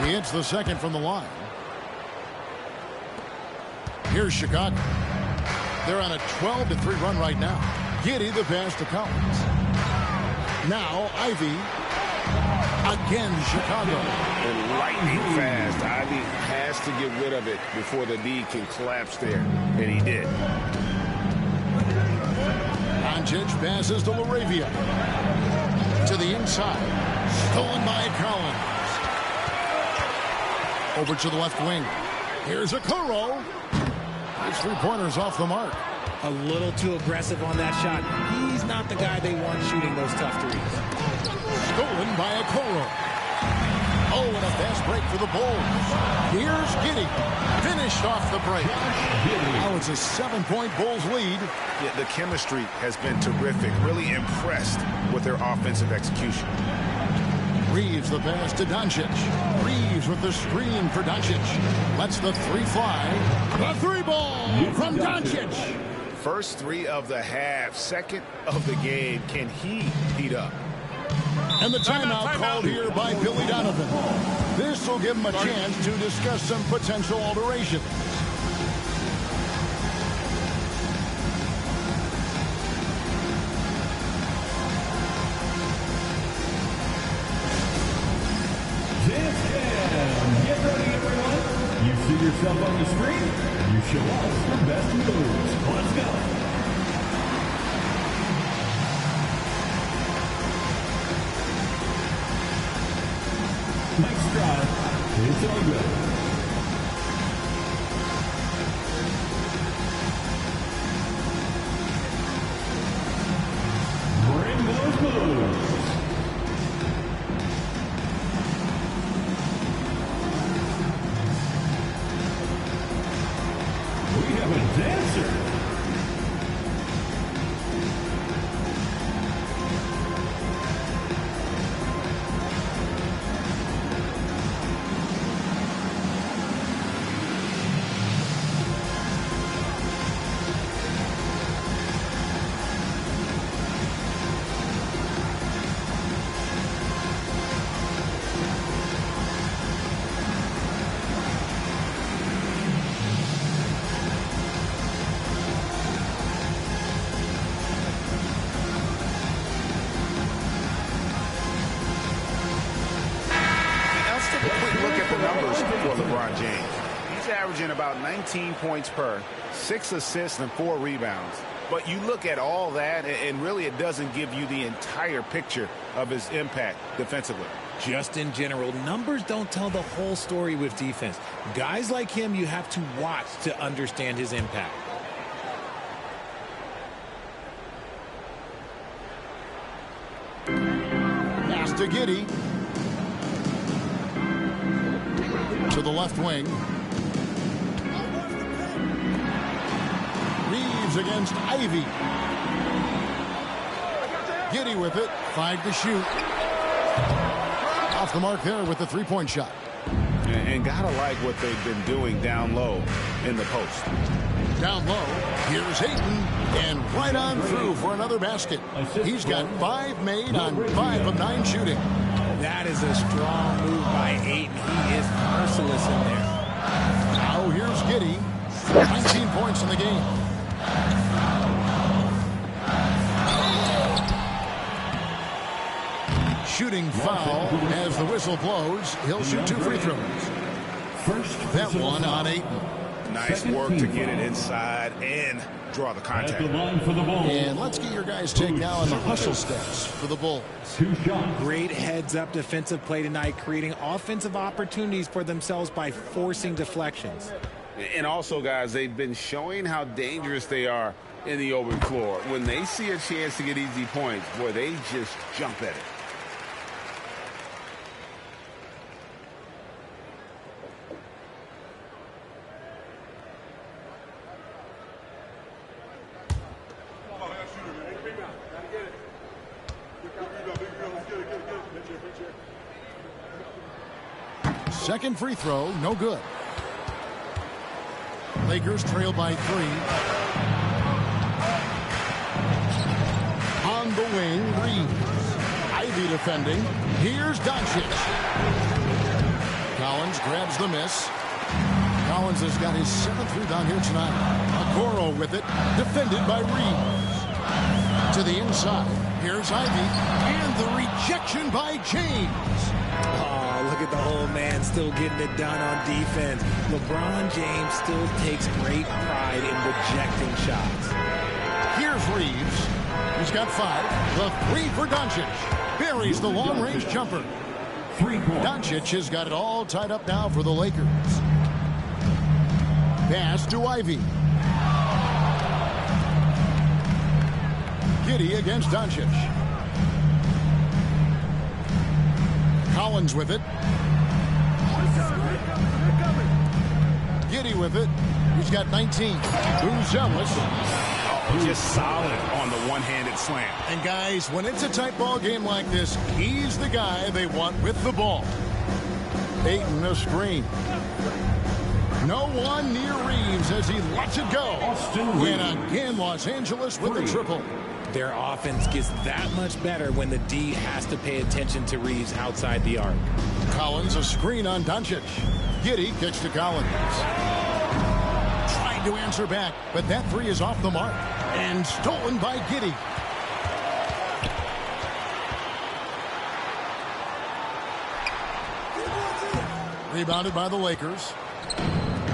He hits the second from the line. Here's Chicago. They're on a 12-3 run right now. Giddey the pass to Collins. Now Ivy. Again, Chicago. And lightning fast. Ivy has to get rid of it before the lead can collapse there. And he did. Doncic passes to Laravia. To the inside. Stolen by Collins. Over to the left wing. Here's Okoro. His 3-pointers off the mark. A little too aggressive on that shot. He's not the guy they want shooting those tough threes. Stolen by Okoro. Oh, and a fast break for the Bulls. Here's Giddey. Finished off the break. Now it's a 7-point Bulls lead. Yeah, the chemistry has been terrific. Really impressed with their offensive execution. Reeves the pass to Doncic. Reeves with the screen for Doncic. Lets the 3 fly. The 3 ball from Doncic. First 3 of the half. Second of the game. Can he heat up? And the timeout called here by Billy Donovan. This will give him a chance to discuss some potential alterations. Get ready, everyone. You see yourself on the screen. You show us your best moves. Let's go. Mike's drive. It's all good. Bring those moves. We have a dancer. Let's take a quick look at the numbers for LeBron James. He's He's averaging about 19 points per, 6 assists and 4 rebounds. But you look at all that, and really it doesn't give you the entire picture of his impact defensively. Just in general, numbers don't tell the whole story with defense. Guys like him, you have to watch to understand his impact. Pass to Giddey. To the left wing. Reeves against Ivy. Giddey with it. 5 to shoot. Off the mark there with the three-point shot. And gotta like what they've been doing down low in the post. Down low, here's Ayton, and right on through for another basket. He's got 5 made on 5 of 9 shooting. That is a strong move by Ayton. He is merciless in there. Now here's Giddey. 19 points in the game. Shooting foul as the whistle blows. He'll shoot 2 free throws. That one on Ayton. Nice work to get it inside and draw the contact. And let's get your guys' take now on the hustle stats for the Bulls. Great heads-up defensive play tonight, creating offensive opportunities for themselves by forcing deflections. And also, guys, they've been showing how dangerous they are in the open floor. When they see a chance to get easy points, boy, they just jump at it. Second free throw, no good. Lakers trail by 3. On the wing, Reeves. Ivy defending. Here's Doncic. Collins grabs the miss. Collins has got his 7th rebound here tonight. Okoro with it, defended by Reeves. To the inside, here's Ivy, and the rejection by James. Look at the old man still getting it done on defense. LeBron James still takes great pride in rejecting shots. Here's Reeves. He's got 5. The 3 for Doncic. Buries the long-range jumper. Doncic has got it all tied up now for the Lakers. Pass to Ivy. Giddey against Doncic. Collins with it. Giddey with it. He's got 19. Buzelis. Just solid on the one-handed slam. And guys, when it's a tight ball game like this, he's the guy they want with the ball. Ayton a screen. No one near Reeves as he lets it go. And again, Los Angeles with the triple. Their offense gets that much better when the D has to pay attention to Reeves outside the arc. Collins a screen on Doncic. Giddey kicks to Collins. Trying to answer back, but that 3 is off the mark. And stolen by Giddey. Rebounded by the Lakers.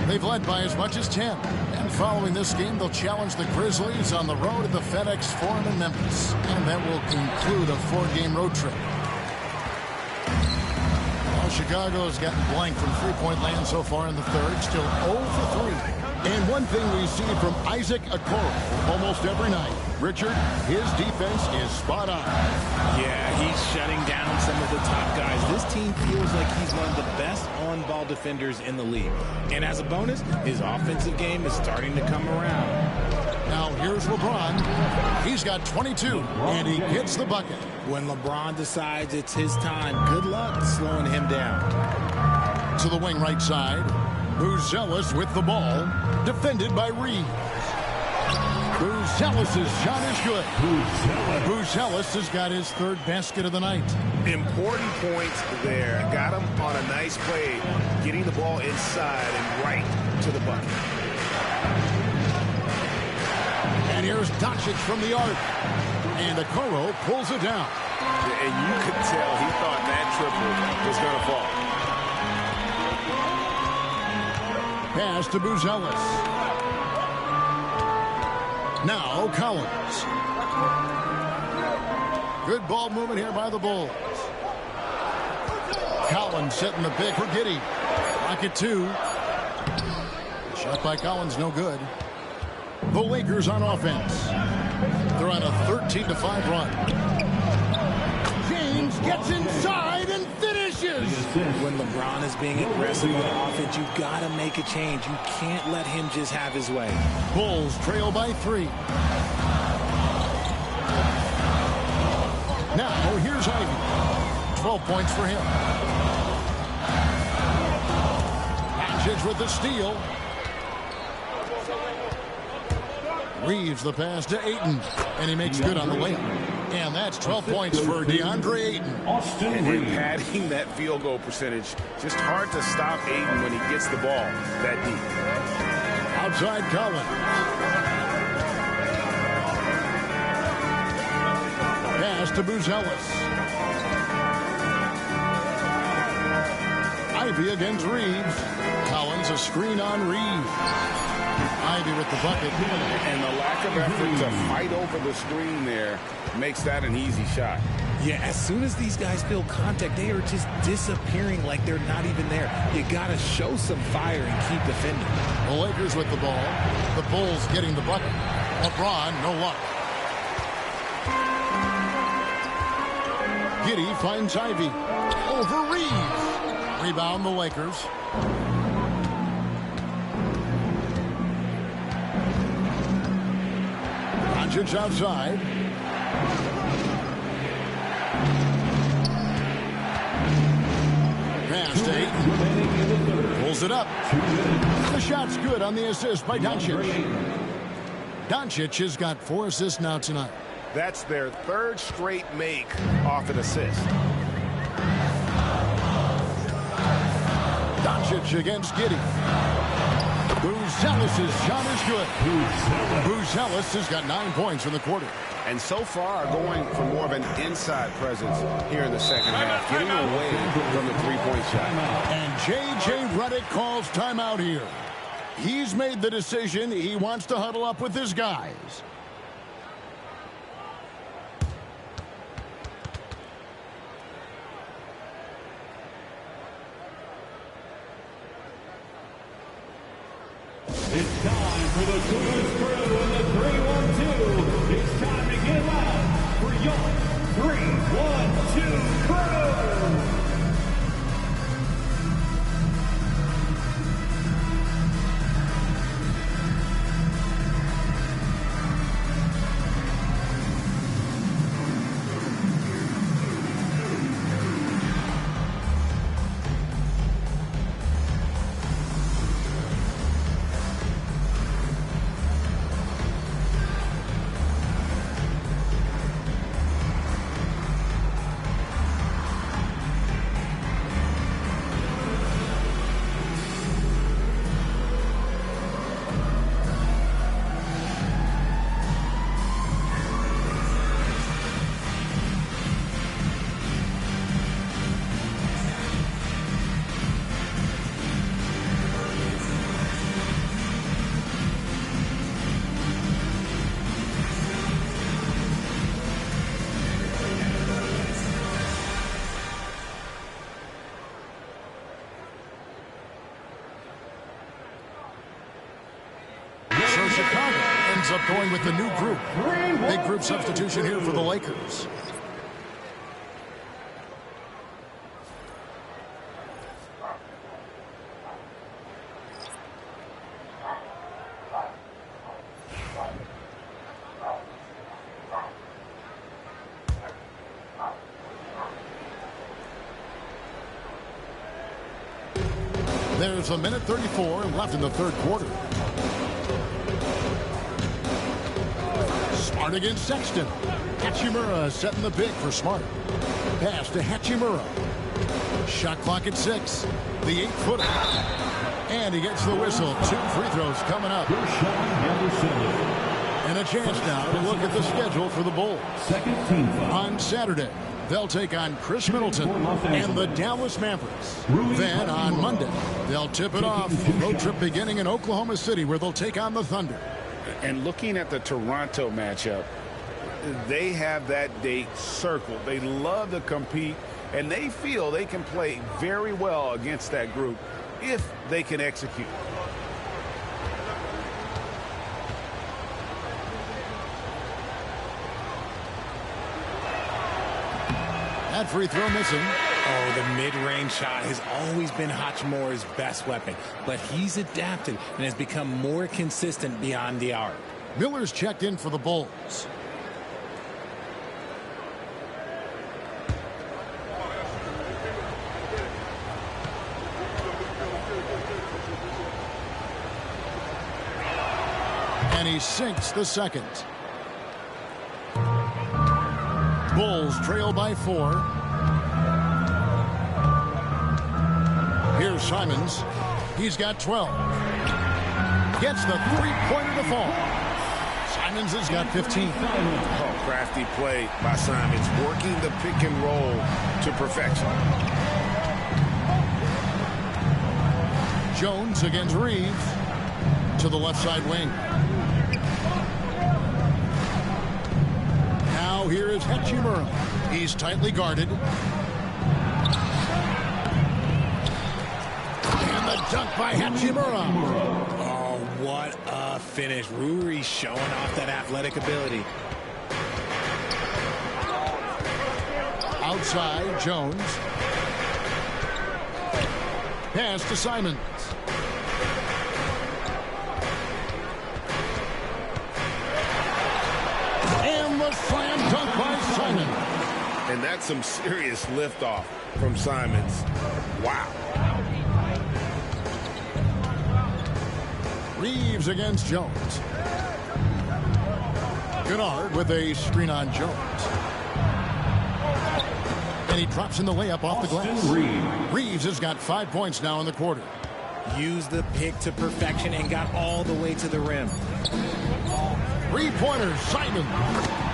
They've led by as much as 10. And following this game, they'll challenge the Grizzlies on the road at the FedEx Forum in Memphis. And that will conclude a 4-game road trip. Well, Chicago has gotten blank from three-point land so far in the third. Still 0 for 3. And one thing we see from Isaac Okoro almost every night, Richard, his defense is spot on. Yeah, he's shutting down some of the top guys. This team feels like he's one of the best on-ball defenders in the league. And as a bonus, his offensive game is starting to come around. Now here's LeBron. He's got 22, and he gets the bucket. When LeBron decides it's his time, good luck slowing him down. To the wing right side. Buzelis with the ball, defended by Reeves. Buzelis' shot is good. Buzelis has got his 3rd basket of the night. Important points there. Got him on a nice play, getting the ball inside and right to the bucket. And here's Doncic from the arc. And Okoro pulls it down. And you could tell he thought that triple was going to fall. Pass to Buzelis. Now Collins. Good ball movement here by the Bulls. Collins setting the pick for Giddey. Pocket 2. Shot by Collins, no good. The Lakers on offense. They're on a 13-5 run. James gets inside and finishes. When LeBron is being aggressive on offense, you've got to make a change. You can't let him just have his way. Bulls trail by 3. Now, here's Ivy. 12 points for him. Doncic with the steal. Reeves the pass to Ayton, and he makes good on the layup. And that's 12 points for DeAndre Ayton. And padding that field goal percentage, just hard to stop Ayton when he gets the ball that deep. Outside Collins. Pass to Buzelis. Ivy against Reeves. Collins a screen on Reeves. Ivy with the bucket. And the lack of effort to fight over the screen there makes that an easy shot. Yeah, as soon as these guys feel contact, they are just disappearing like they're not even there. You got to show some fire and keep defending. The Lakers with the ball. The Bulls getting the bucket. LeBron, no luck. Giddey finds Ivy. Over Reeves. Rebound the Lakers. Doncic outside. Pass to Ayton. Pulls it up. The shot's good on the assist by Doncic. Doncic has got 4 assists now tonight. That's their 3rd straight make off an assist. Doncic against Giddey. Buzelis' shot is good. Buzelis has got 9 points in the quarter. And so far going for more of an inside presence here in the second half, getting away from the three-point shot. And J.J. Redick calls timeout here. He's made the decision. He wants to huddle up with his guys. It's time for the Cougars crew in the 3-1-2. It's time to get loud for your 3-1-2 crew. Chicago ends up going with the new group. Big group substitution here for the Lakers. There's a minute 34 left in the third quarter. Smart against Sexton. Hachimura setting the pick for Smart. Pass to Hachimura. Shot clock at 6. The 8-footer. And he gets the whistle. 2 free throws coming up. And a chance now to look at the schedule for the Bulls. On Saturday, they'll take on Chris Middleton and the Dallas Mavericks. Then on Monday, they'll tip it off. Road trip beginning in Oklahoma City, where they'll take on the Thunder. And looking at the Toronto matchup, they have that date circled. They love to compete, and they feel they can play very well against that group if they can execute. That free throw missing. Oh, the mid-range shot has always been Hachimura's best weapon, but he's adapted and has become more consistent beyond the arc. Miller's checked in for the Bulls. And he sinks the second. Bulls trail by 4. Here's Simons. He's got 12. Gets the three-pointer to fall. Simons has got 15. Oh, crafty play by Simons, working the pick and roll to perfection. Jones against Reeves to the left side wing. Now here is Hachimura. He's tightly guarded. And the dunk by Hachimura. Oh, what a finish. Ruri's showing off that athletic ability. Outside, Jones. Pass to Simons. And the slam dunk by Simons. And that's some serious liftoff from Simons. Wow. Reeves against Jones. Kennard with a screen on Jones. And he drops in the layup off the glass. Reeves has got 5 points now in the quarter. Used the pick to perfection and got all the way to the rim. Three-pointer, Simon.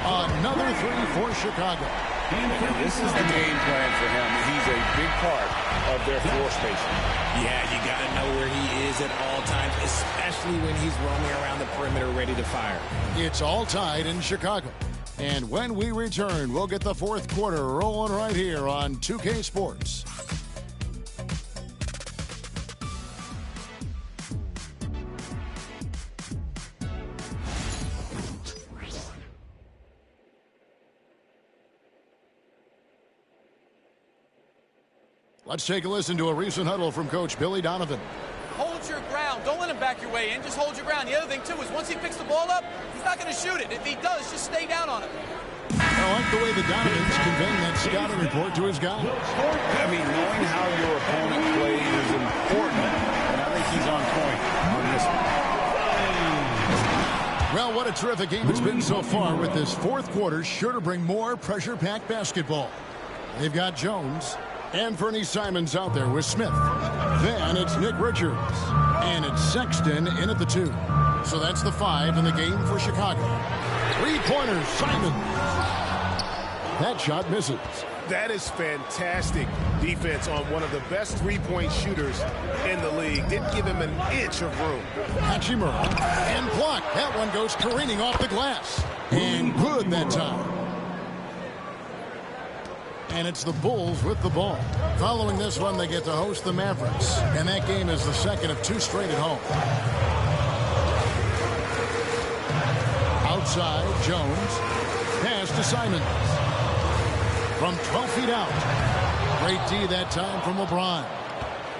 Another three for Chicago. And this is the game plan for him. He's a big part of their floor spacing. Yeah, you got to know where he is at all times, especially when he's roaming around the perimeter ready to fire. It's all tied in Chicago. And when we return, we'll get the fourth quarter rolling right here on 2K Sports. Let's take a listen to a recent huddle from Coach Billy Donovan. Hold your ground. Don't let him back your way in. Just hold your ground. The other thing, too, is once he picks the ball up, he's not going to shoot it. If he does, just stay down on him. I like the way the Donovan's conveying that scouting report to his guys. I mean, knowing how your opponent plays is important, and I think he's on point on this one. Well, what a terrific game it's been so far, with this fourth quarter sure to bring more pressure-packed basketball. They've got Jones and Fernie Simons out there with Smith. Then it's Nick Richards. And it's Sexton in at the 2. So that's the 5 in the game for Chicago. Three-pointers, Simons. That shot misses. That is fantastic defense on one of the best three-point shooters in the league. Didn't give him an inch of room. Hachimura and blocked. That one goes careening off the glass. And good that time. And it's the Bulls with the ball. Following this one, they get to host the Mavericks. And that game is the second of 2 straight at home. Outside, Jones. Pass to Simons. From 12 feet out. Great D that time from LeBron.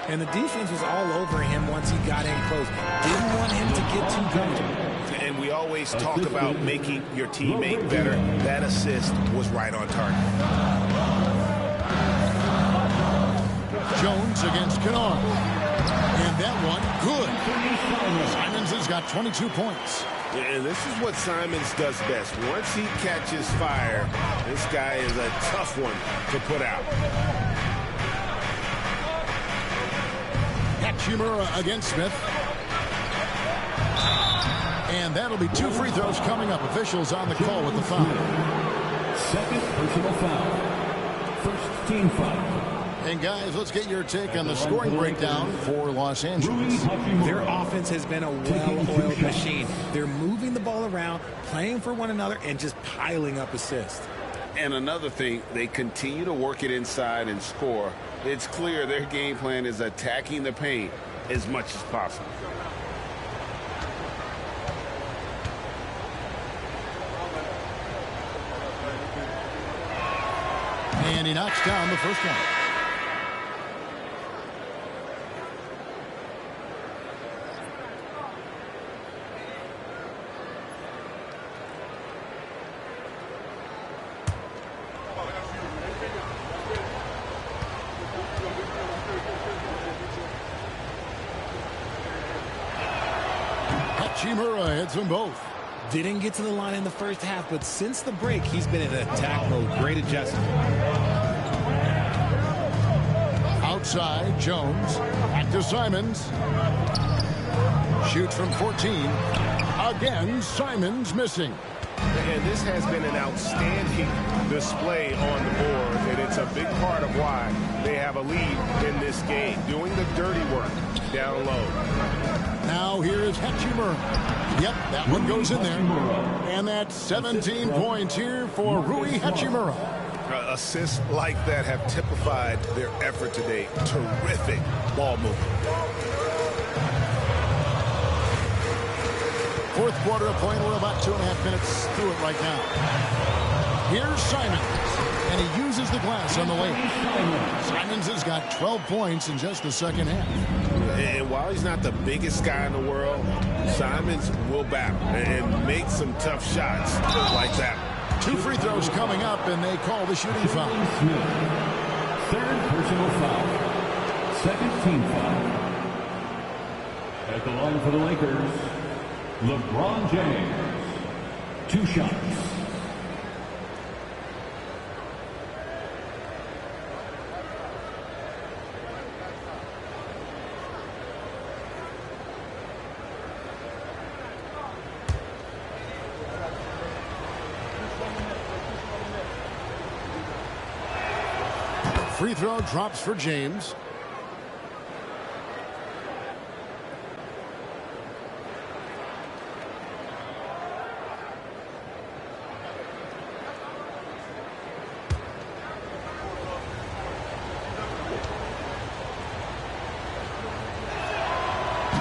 And the defense was all over him once he got in close. Didn't want him to get too comfortable. And we always talk about making your teammate better. That assist was right on target. Jones against Kennard. And that one, good. Simons has got 22 points. And this is what Simons does best. Once he catches fire, this guy is a tough one to put out. Hachimura against Smith. And that'll be 2 free throws coming up. Officials on the call with the foul. Second personal foul. First team foul. And guys, let's get your take on the scoring breakdown for Los Angeles. Their offense has been a well-oiled machine. They're moving the ball around, playing for one another, and just piling up assists. And another thing, they continue to work it inside and score. It's clear their game plan is attacking the paint as much as possible. And he knocks down the first one. Hachimura hits them both. Didn't get to the line in the first half, but since the break, he's been in attack mode. Great adjustment. Outside, Jones. Back to Simons. Shoots from 14. Again, Simons missing. And this has been an outstanding display on the board, and it's a big part of why they have a lead in this game, doing the dirty work down low. Now here is Hachimura. Yep, that one goes in there. And that's 17 points here for Rui Hachimura. Assists like that have typified their effort today. Terrific ball movement. Fourth quarter of play. We're about 2.5 minutes through it right now. Here's Simons, and he uses the glass on the way. Simons has got 12 points in just the second half. And while he's not the biggest guy in the world, Simons will battle and make some tough shots like that. 2 free throws coming up, and they call the shooting foul. Third personal foul. Second team foul. At the line for the Lakers, LeBron James. 2 shots. Free throw drops for James.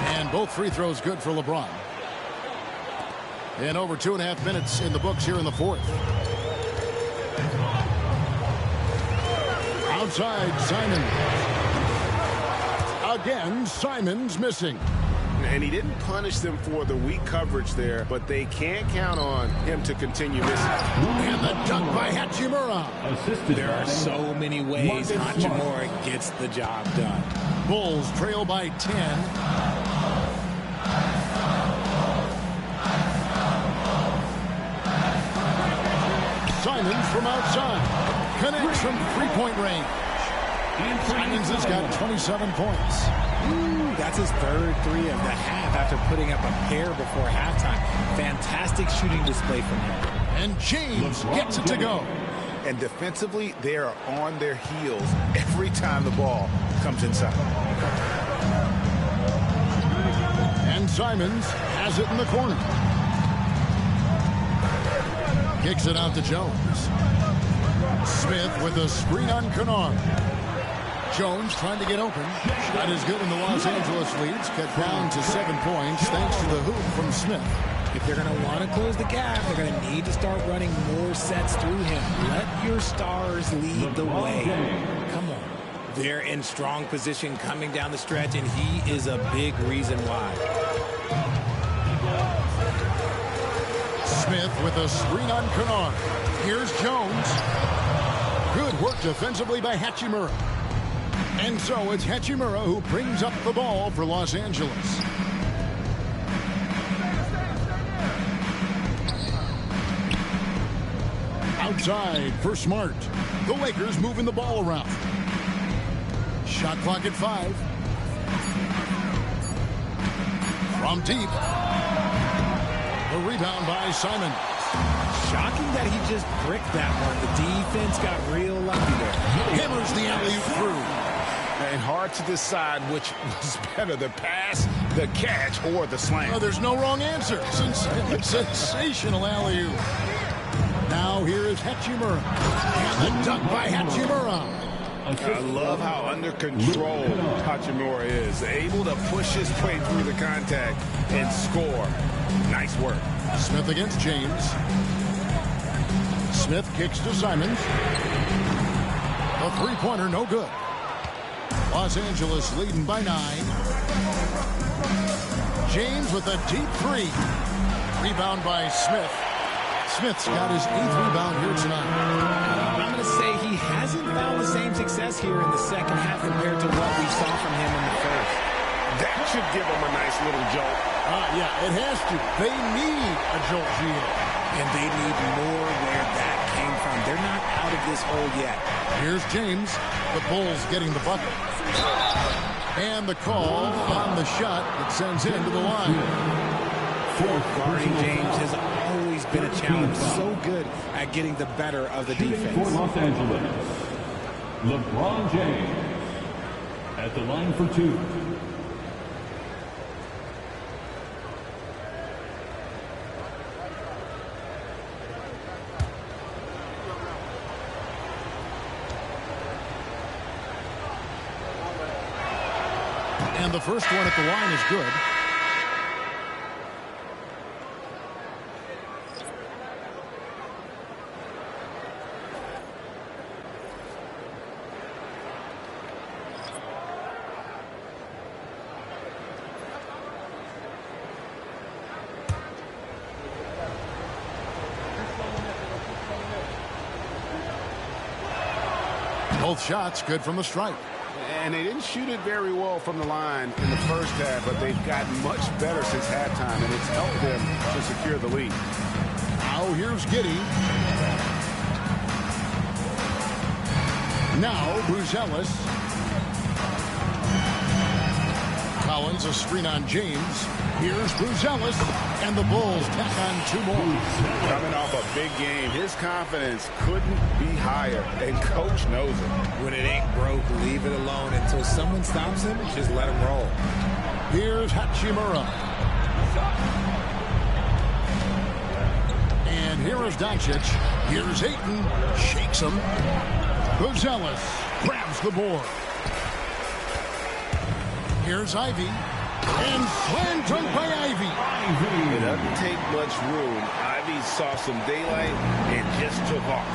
And both free throws good for LeBron. And over 2.5 minutes in the books here in the fourth. Outside, Simons. Again, Simons missing. And he didn't punish them for the weak coverage there, but they can't count on him to continue missing. And the dunk by Hachimura. There are so many ways Hachimura gets the job done. Bulls trail by 10. Simons from outside. Connects from three-point range. Simons has got 27 points. That's his third 3 of the half after putting up a pair before halftime. Fantastic shooting display from him. And James gets it to go. And defensively, they are on their heels every time the ball comes inside. And Simons has it in the corner. Kicks it out to Jones. Smith with a screen on Kennard. Jones trying to get open. Shot is good, and the Los Angeles leads cut down to 7 points thanks to the hoop from Smith. If they're going to want to close the gap, they're going to need to start running more sets through him. Let your stars lead the way. Come on. They're in strong position coming down the stretch, and he is a big reason why. Smith with a screen on Kennard. Here's Jones. Good work defensively by Hachimura. And so it's Hachimura who brings up the ball for Los Angeles. Outside for Smart. The Lakers moving the ball around. Shot clock at 5. From deep. The rebound by Simon. Shocking that he just bricked that one. The defense got real lucky there. Hammers the alley-oop through. And hard to decide which was better, the pass, the catch, or the slam. Oh, there's no wrong answer. Sensational alley-oop. Now here is Hachimura. And the dunk by Hachimura. I love how under control Hachimura is. Able to push his way through the contact and score. Nice work. Smith against James. Smith kicks to Simons. A three-pointer, no good. Los Angeles leading by 9. James with a deep three. Rebound by Smith. Smith's got his 8th rebound here tonight. I'm going to say he hasn't found the same success here in the second half compared to what we saw from him in the first. That should give him a nice little jolt. Yeah, it has to. They need a jolt here. And they need more where that came from. They're not out of this hole yet. Here's James. The Bulls getting the bucket. And the call on the shot that sends him to the line. Guarding James has always been a challenge. So good at getting the better of the defense. For Los Angeles, LeBron James at the line for 2. And the first one at the line is good. Both shots good from the stripe. And they didn't shoot it very well from the line in the first half, but they've gotten much better since halftime, and it's helped them to secure the lead. Now here's Giddey. Now Bruzelis. Collins a screen on James. Here's Bruzelis, and the Bulls tack on 2 more. Coming off a big game, his confidence couldn't be higher, and Coach knows it. When it ain't broke, leave it alone until someone stops him. Just let him roll. Here's Hachimura. And here is Doncic. Here's Ayton. Shakes him. Bruzelis grabs the board. Here's Ivy. And slam dunk by Ivy. It doesn't take much room. Ivy saw some daylight and just took off.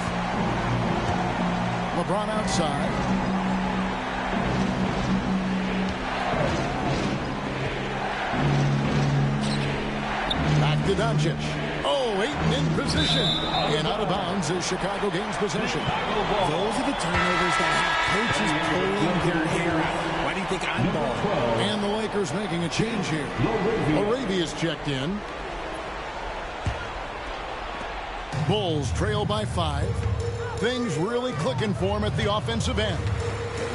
LeBron outside. Back to Doncic. Oh, Ayton in position. And out of bounds is Chicago gains possession. Those are the turnovers that have coaches pulling their hair out. Why do you think I'm balling? And the Lakers making a change here. Arabia's checked in. Bulls trail by 5. Things really clicking for them at the offensive end.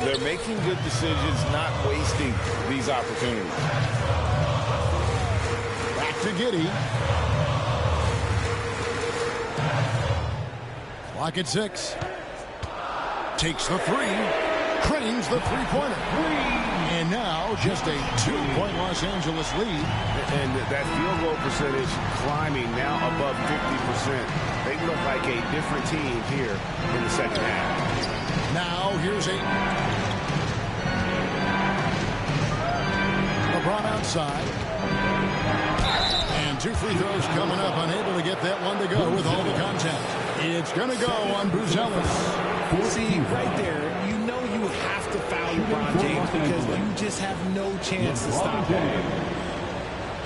They're making good decisions, not wasting these opportunities. Back to Giddey. Clock at 6. Takes the 3. Cranes the three-pointer. And now just a 2-point Los Angeles lead. And that field goal percentage climbing now above 50%. They look like a different team here in the second half. Now here's Ayton. LeBron outside. And 2 free throws coming up. Unable to get that one to go with all the contact. It's going to go on Bruzelis. See, right there, you know you have to foul LeBron James because you just have no chance to stop him.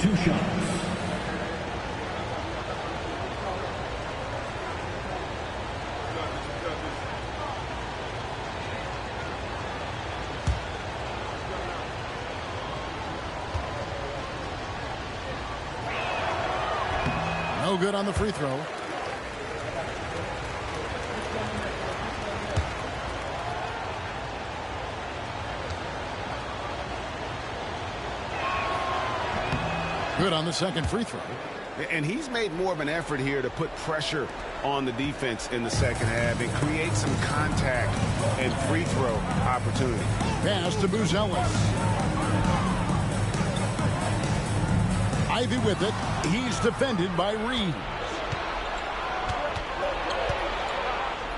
2 shots. No good on the free throw. Good on the second free throw. And he's made more of an effort here to put pressure on the defense in the second half and create some contact and free throw opportunity. Pass to Buzelis. Ivy with it. He's defended by Reeves.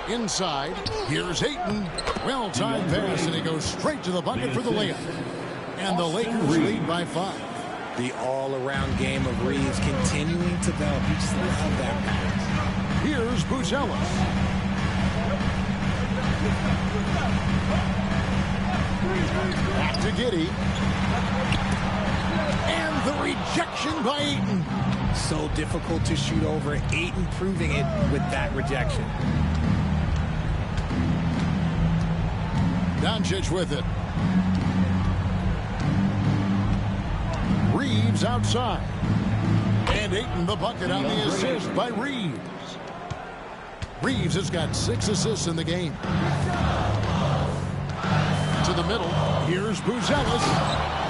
Inside, here's Ayton. Well-timed pass, and he goes straight to the bucket for the layup. And the Lakers lead by 5. The all-around game of Reeves continuing to develop. You just love that pass. Here's Buzelis. Back to Giddey. And the rejection by Ayton. So difficult to shoot over. Ayton proving it with that rejection. Doncic with it. Reeves outside. And Ayton the bucket on the assist by Reeves. Reeves has got 6 assists in the game. To the middle. Here's Buzelis.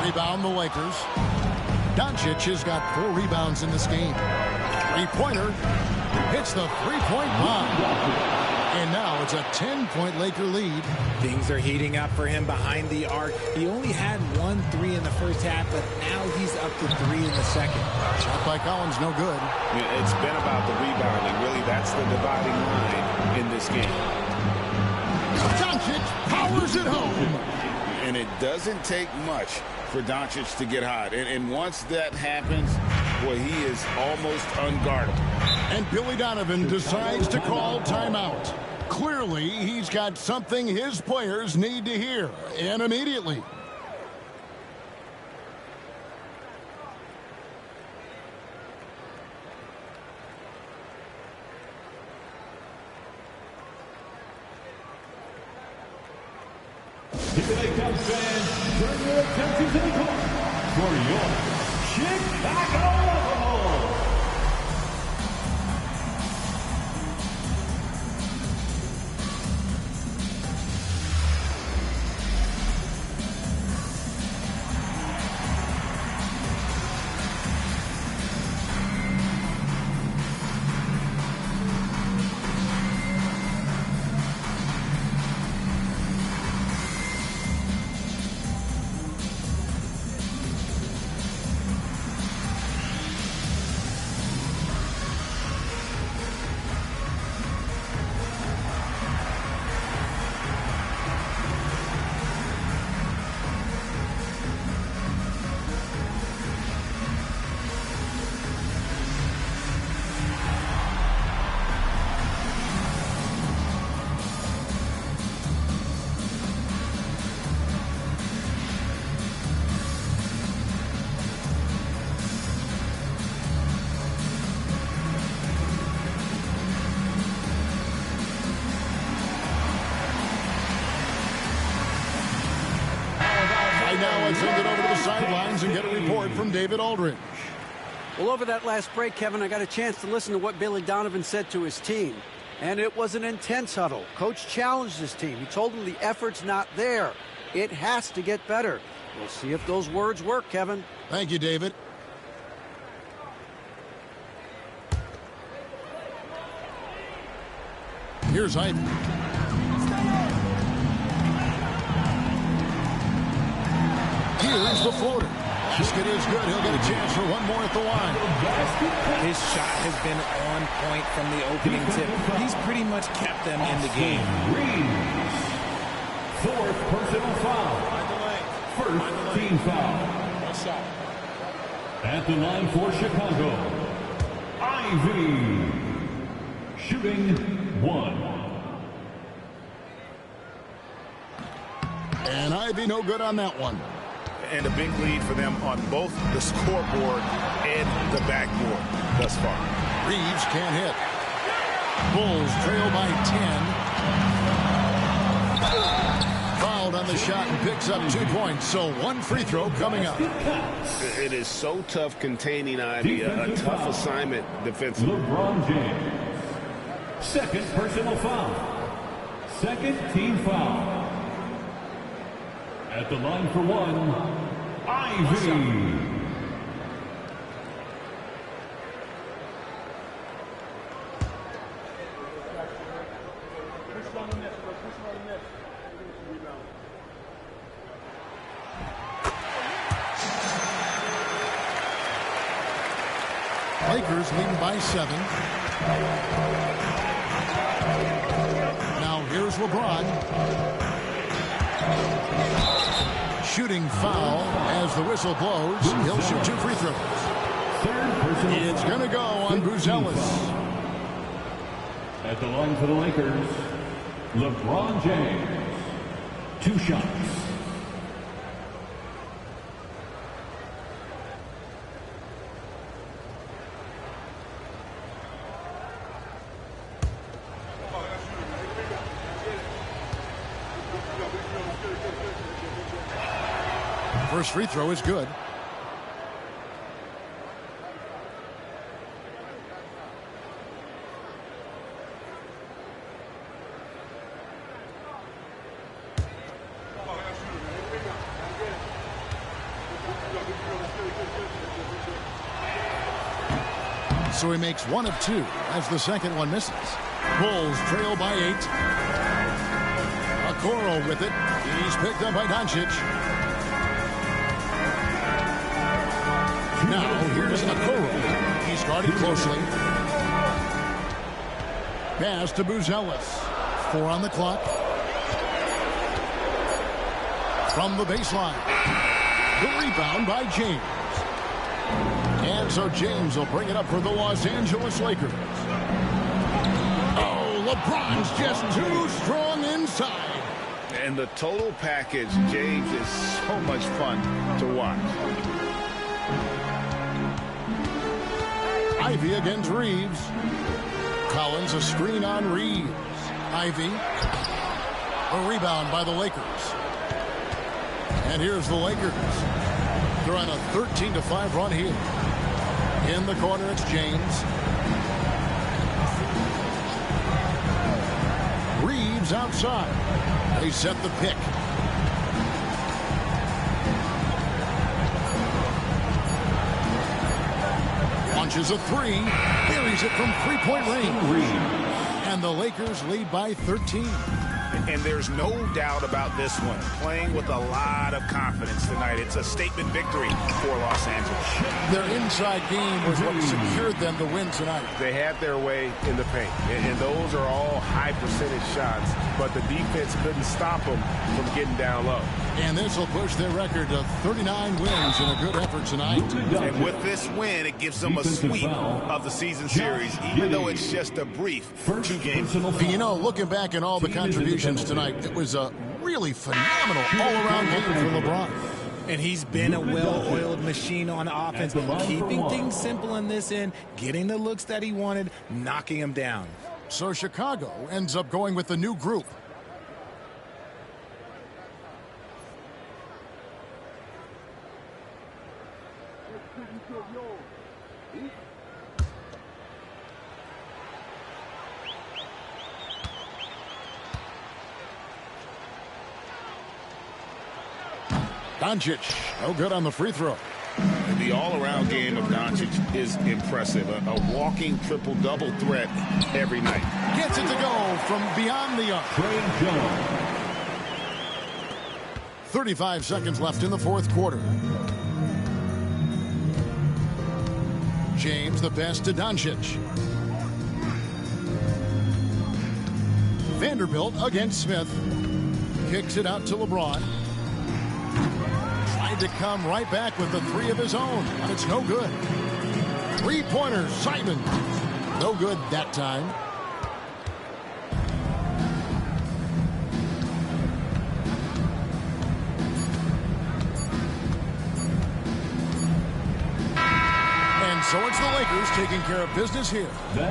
Rebound the Lakers. Doncic has got 4 rebounds in this game. Three-pointer. Hits the three-point bomb. And now it's a 10-point Laker lead. Things are heating up for him behind the arc. He only had 1 3 in the first half, but now he's up to 3 in the second. Shot by Collins, no good. It's been about the rebounding. Really, that's the dividing line in this game. Doncic powers it home. And it doesn't take much for Doncic to get hot. And once that happens, boy, he is almost unguardable. And Billy Donovan decides to call timeout. Clearly, he's got something his players need to hear, and immediately. Here they come, fans. Turn your attention to the court for your Chicago Bulls. Now let's send it over to the sidelines and get a report from David Aldridge. Well, over that last break, Kevin, I got a chance to listen to what Billy Donovan said to his team. And it was an intense huddle. Coach challenged his team. He told them the effort's not there. It has to get better. We'll see if those words work, Kevin. Thank you, David. Here's Ivy. Here's the floater. Basket is good. He'll get a chance for one more at the line. His shot has been on point from the opening tip. He's pretty much kept them in the game. Fourth personal foul. First team foul. At the line for Chicago, Ivy. Shooting 1. And Ivy no good on that one. And a big lead for them on both the scoreboard and the backboard thus far. Reeves can't hit. Bulls trail by 10. Fouled on the shot and picks up 2 points. So one free throw coming up. It is so tough containing Ivy. A tough assignment defensively. LeBron James. Second personal foul. Second team foul. At the line for 1, Ivy. Lakers leading by 7. Now here's LeBron. Shooting foul as the whistle blows. He'll shoot 2 free throws. It's going to go on Buzelis. At the line for the Lakers, LeBron James. 2 shots. First free throw is good. So he makes 1 of 2 as the second one misses. Bulls trail by 8. Okoro with it. He's picked up by Doncic. Now here's Okoro. He's guarded closely. Pass to Buzelis. 4 on the clock. From the baseline. The rebound by James. And so James will bring it up for the Los Angeles Lakers. Oh, LeBron's just too strong inside. And the total package, James, is so much fun to watch. Ivy against Reeves. Collins a screen on Reeves. Ivy. A rebound by the Lakers. And here's the Lakers. They're on a 13-5 run here. In the corner, it's James. Reeves outside. They set the pick. Launches a 3. Buries it from 3-point range. And the Lakers lead by 13. And there's no doubt about this one. Playing with a lot of confidence tonight. It's a statement victory for Los Angeles. Their inside game was what secured them to win tonight. They had their way in the paint. And those are all high percentage shots. But the defense couldn't stop them from getting down low. And this will push their record to 39 wins in a good effort tonight. And with this win, it gives them a sweep of the season series, even though it's just a brief 2 games. You know, looking back at all the contributions tonight, it was a really phenomenal all-around game for LeBron. And he's been a well-oiled machine on offense, keeping things simple in this end, getting the looks that he wanted, knocking him down. So Chicago ends up going with the new group. Doncic, no good on the free throw. The all-around game of Doncic is impressive. A walking triple-double threat every night. Gets it to go from beyond the arc. 35 seconds left in the fourth quarter. James the pass to Doncic. Vanderbilt against Smith. Kicks it out to LeBron. Tried to come right back with the 3 of his own, but it's no good. 3-pointer, Simon. No good that time. So it's the Lakers taking care of business here.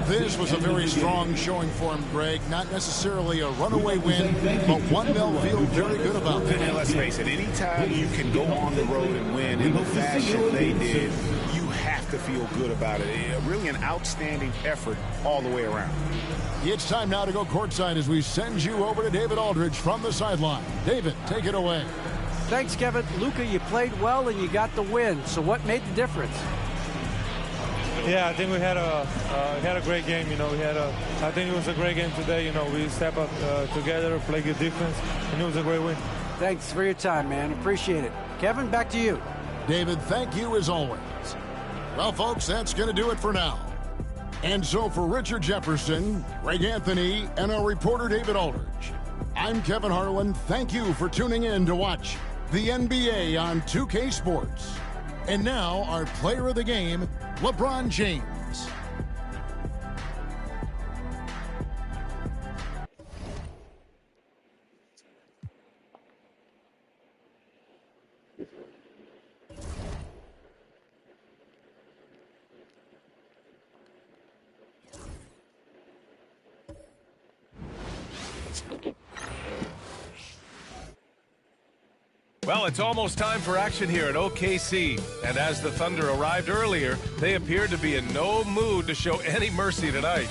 This was a very strong showing for him, Greg. Not necessarily a runaway win, but one they'll feel very good about. And let's face it, anytime you can go on the road and win in the fashion they did, you have to feel good about it. Really an outstanding effort all the way around. It's time now to go courtside as we send you over to David Aldridge from the sideline. David, take it away. Thanks, Kevin. Luka, you played well and you got the win. So what made the difference? Yeah, I think we had a great game. You know, I think it was a great game today. You know, we step up together, play good defense, and it was a great win. Thanks for your time, man. Appreciate it. Kevin, back to you. David, thank you as always. Well, folks, that's going to do it for now. And so for Richard Jefferson, Greg Anthony, and our reporter David Aldridge, I'm Kevin Harlan. Thank you for tuning in to watch the NBA on 2K Sports. And now, our player of the game, LeBron James. Well, it's almost time for action here at OKC. And as the Thunder arrived earlier, they appeared to be in no mood to show any mercy tonight.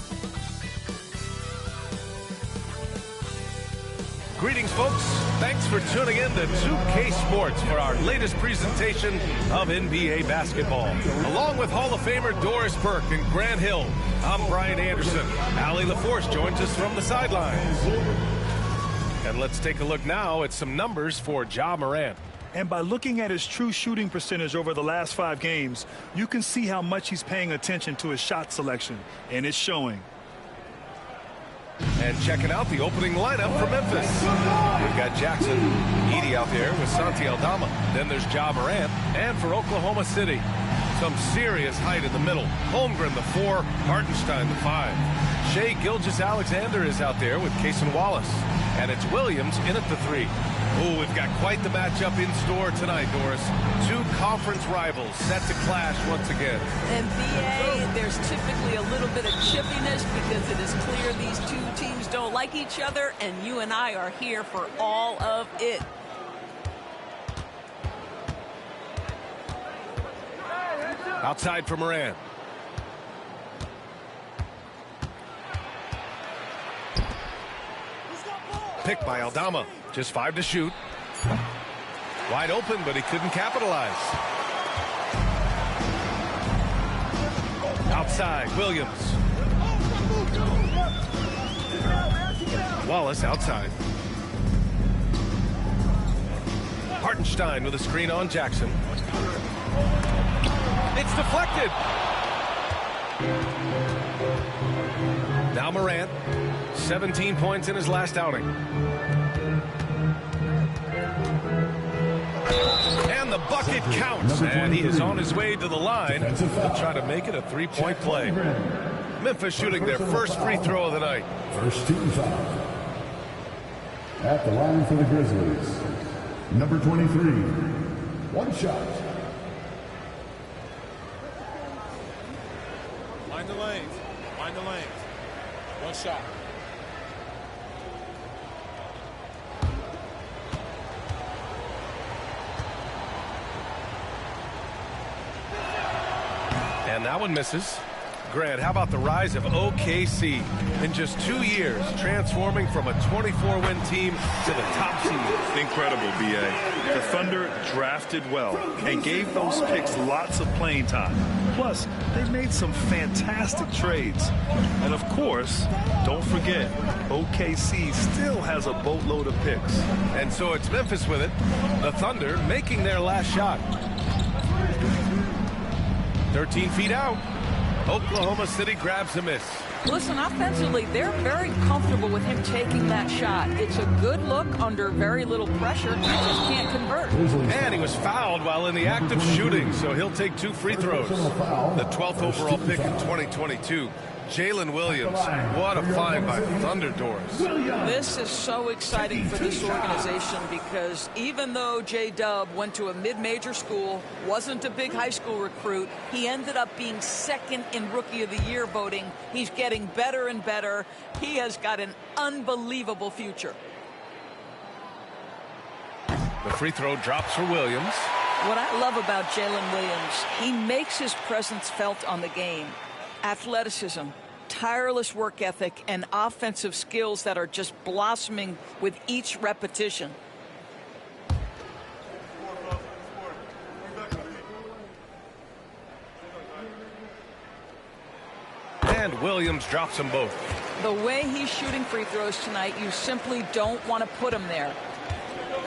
Greetings, folks. Thanks for tuning in to 2K Sports for our latest presentation of NBA basketball. Along with Hall of Famer Doris Burke and Grant Hill, I'm Brian Anderson. Allie LaForce joins us from the sidelines. And let's take a look now at some numbers for Ja Morant. And by looking at his true shooting percentage over the last 5 games, you can see how much he's paying attention to his shot selection, and it's showing. And checking out the opening lineup for Memphis. We've got Jackson, Edey out there with Santi Aldama. Then there's Ja Morant. And for Oklahoma City, some serious height in the middle. Holmgren, the 4, Hartenstein, the 5. Shai Gilgeous-Alexander is out there with Cason Wallace. And it's Williams in at the 3. Oh, we've got quite the matchup in store tonight, Doris. 2 conference rivals set to clash once again. NBA, there's typically a little bit of chippiness because it is clear these 2 teams don't like each other, and you and I are here for all of it. Outside for Morant. Picked by Aldama. Just 5 to shoot. Wide open, but he couldn't capitalize. Outside, Williams. Wallace outside. Hartenstein with a screen on Jackson. It's deflected. Now Morant. 17 points in his last outing. And the bucket counts. And he is on his way to the line to try to make it a 3-point play. Memphis shooting their first free throw of the night. First team foul. At the line for the Grizzlies, number 23. 1 shot. Line the lanes. Line the lanes. 1 shot. And that one misses. Grant, how about the rise of OKC? In just 2 years, transforming from a 24-win team to the top seed. Incredible, B.A. The Thunder drafted well and gave those picks lots of playing time. Plus, they made some fantastic trades. And of course, don't forget, OKC still has a boatload of picks. And so it's Memphis with it. The Thunder making their last shot. 13 feet out. Oklahoma City grabs a miss. Listen, offensively, they're very comfortable with him taking that shot. It's a good look under very little pressure. He just can't convert. And he was fouled while in the act of shooting, so he'll take 2 free throws. The 12th overall pick in 2022. Jalen Williams. What a find by Thunder, Doris. This is so exciting for this organization because even though J-Dub went to a mid-major school, wasn't a big high school recruit, he ended up being 2nd in Rookie of the Year voting. He's getting better and better. He has got an unbelievable future. The free throw drops for Williams. What I love about Jalen Williams, he makes his presence felt on the game. Athleticism, tireless work ethic, and offensive skills that are just blossoming with each repetition. And Williams drops them both. The way he's shooting free throws tonight, you simply don't want to put him there.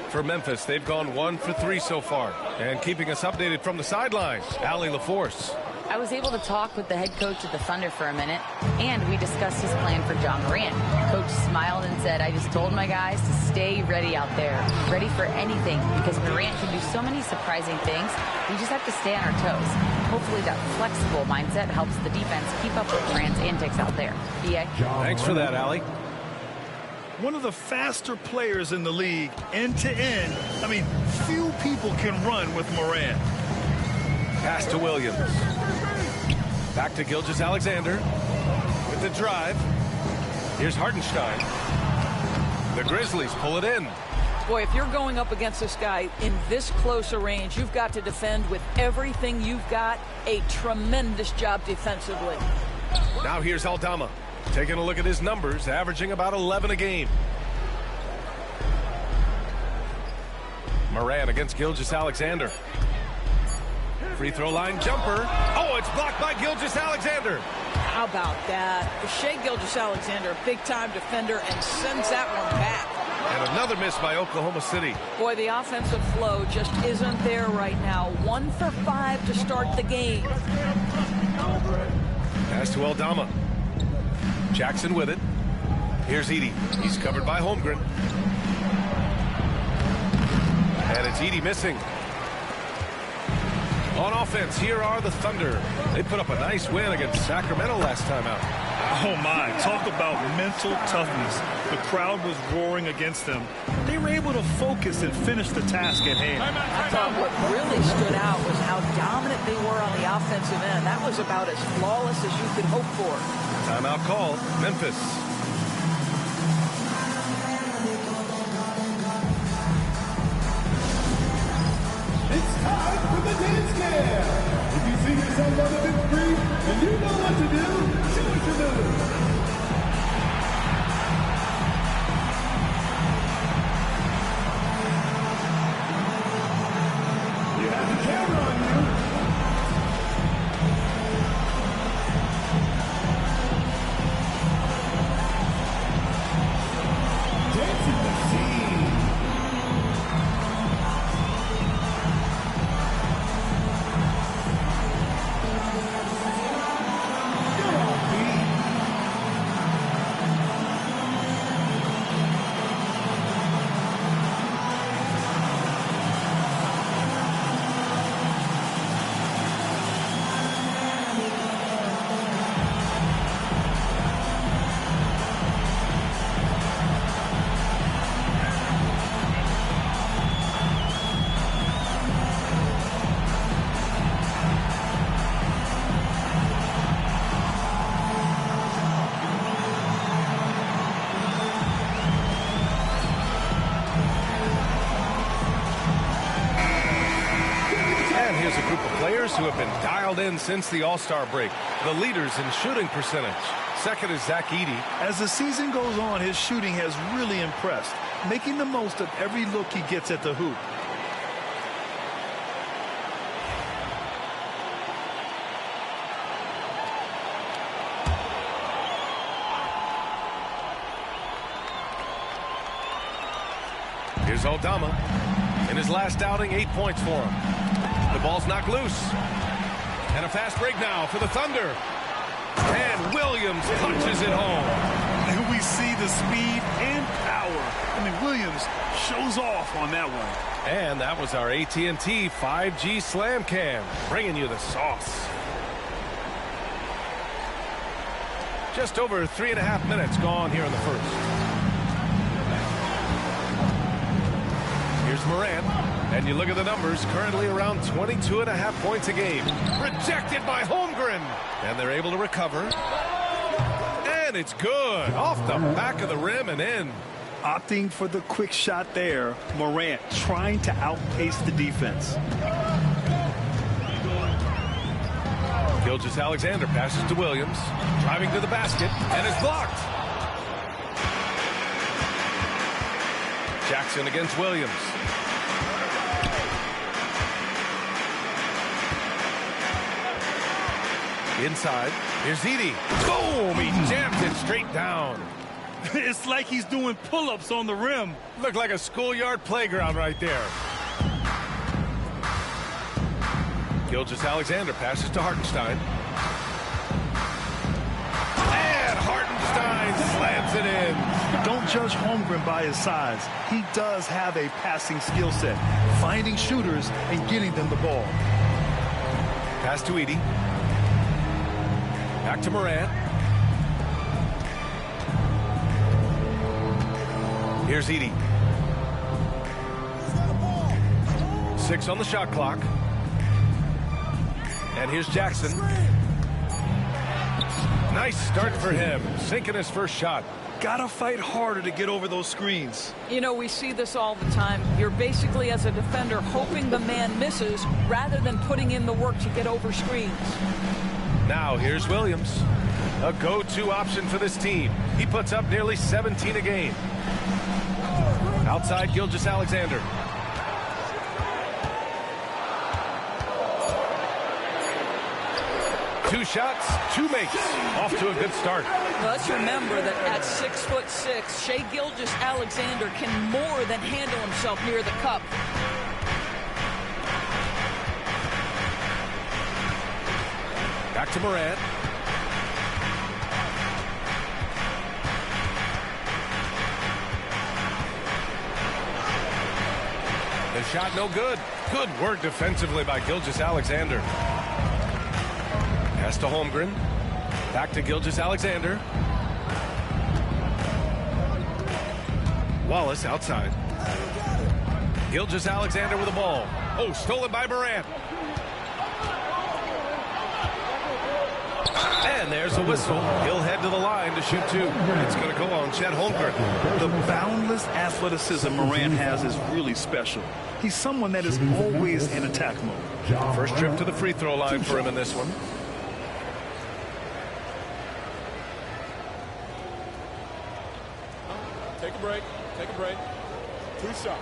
For Memphis, they've gone 1 for 3 so far. And keeping us updated from the sidelines, Allie LaForce. I I was able to talk with the head coach of the Thunder for a minute, and we discussed his plan for John Morant. Coach smiled and said, I just told my guys to stay ready out there, ready for anything, because Morant can do so many surprising things. We just have to stay on our toes. Hopefully that flexible mindset helps the defense keep up with Morant's antics out there. BA? Thanks for that, Allie. One of the faster players in the league, end to end. I mean, few people can run with Morant. Pass to Williams. Back to Gilgeous-Alexander with the drive. Here's Hartenstein. The Grizzlies pull it in. Boy, if you're going up against this guy in this close a range, you've got to defend with everything you've got. A tremendous job defensively. Now here's Aldama. Taking a look at his numbers, averaging about 11 a game. Morant against Gilgeous-Alexander. Free throw line jumper. Oh, it's blocked by Gilgeous-Alexander. How about that? Shai Gilgeous-Alexander, a big-time defender, and sends that one back. And another miss by Oklahoma City. Boy, the offensive flow just isn't there right now. 1 for 5 to start the game. Pass to Aldama. Jackson with it. Here's Edey. He's covered by Holmgren. And it's Edey missing. On offense, here are the Thunder. They put up a nice win against Sacramento last time out. Oh, my. Talk about mental toughness. The crowd was roaring against them. They were able to focus and finish the task at hand. I thought what really stood out was how dominant they were on the offensive end. That was about as flawless as you could hope for. Timeout call, Memphis. It's time for the dance cam. If you see yourself on the big screen and you know what to do, show us your move. You have the camera on you. Dancing the scene. Who have been dialed in since the All-Star break. The leaders in shooting percentage. Second is Zach Edey. As the season goes on, his shooting has really impressed, making the most of every look he gets at the hoop. Here's Aldama. In his last outing, 8 points for him. The ball's knocked loose. And a fast break now for the Thunder. And Williams punches it home. And we see the speed and power. I mean, Williams shows off on that one. And that was our AT&T 5G Slam Cam, bringing you the sauce. Just over 3.5 minutes gone here in the first. Here's Morant. And you look at the numbers, currently around 22.5 points a game. Rejected by Holmgren. And they're able to recover. And it's good. Off the back of the rim and in. Opting for the quick shot there. Morant trying to outpace the defense. Gilgeous-Alexander passes to Williams. Driving to the basket. And is blocked. Jackson against Williams. Inside, here's Edey. Boom! He jams it straight down. It's like he's doing pull-ups on the rim. Looked like a schoolyard playground right there. Gilgeous-Alexander passes to Hartenstein. And Hartenstein slams it in. Don't judge Holmgren by his size. He does have a passing skill set, finding shooters and getting them the ball. Pass to Edey. Back to Morant. Here's Edey. 6 on the shot clock. And here's Jackson. Nice start for him, sinking his first shot. Gotta fight harder to get over those screens. You know, we see this all the time. You're basically, as a defender, hoping the man misses rather than putting in the work to get over screens. Now here's Williams, a go-to option for this team. He puts up nearly 17 a game. Outside Gilgeous-Alexander. Two shots, 2 makes. Off to a good start. Let's remember that at 6'6", Shai Gilgeous-Alexander can more than handle himself near the cup. Back to Morant. The shot no good. Good work defensively by Gilgeous-Alexander. Pass to Holmgren. Back to Gilgeous-Alexander. Wallace outside. Gilgeous-Alexander with the ball. Oh, stolen by Morant. And there's a whistle. He'll head to the line to shoot 2. It's going to go on Chet Holmgren. The boundless athleticism Morant has is really special. He's someone that is always in attack mode. First trip to the free throw line for him in this one. Take a break. Take a break. 2 shots.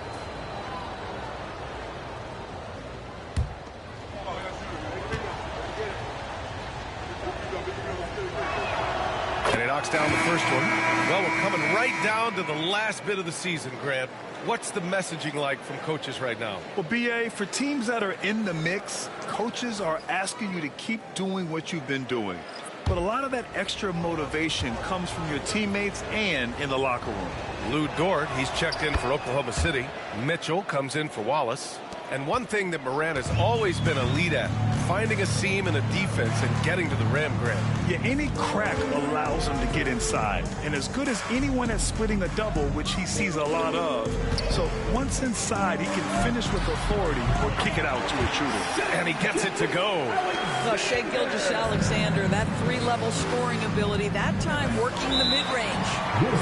And he knocks down the first one. Well, we're coming right down to the last bit of the season, Grant. What's the messaging like from coaches right now? Well, BA, for teams that are in the mix, coaches are asking you to keep doing what you've been doing. But a lot of that extra motivation comes from your teammates and in the locker room. Lou Dort, he's checked in for Oklahoma City. Mitchell comes in for Wallace. And one thing that Morant has always been a lead at, finding a seam in a defense and getting to the rim, Grant. Yeah, any crack allows him to get inside. And as good as anyone at splitting a double, which he sees a lot of. So once inside, he can finish with authority or kick it out to a shooter. And he gets it to go. Well, Shai Gilgeous-Alexander, that 3-level scoring ability, that time working the mid-range.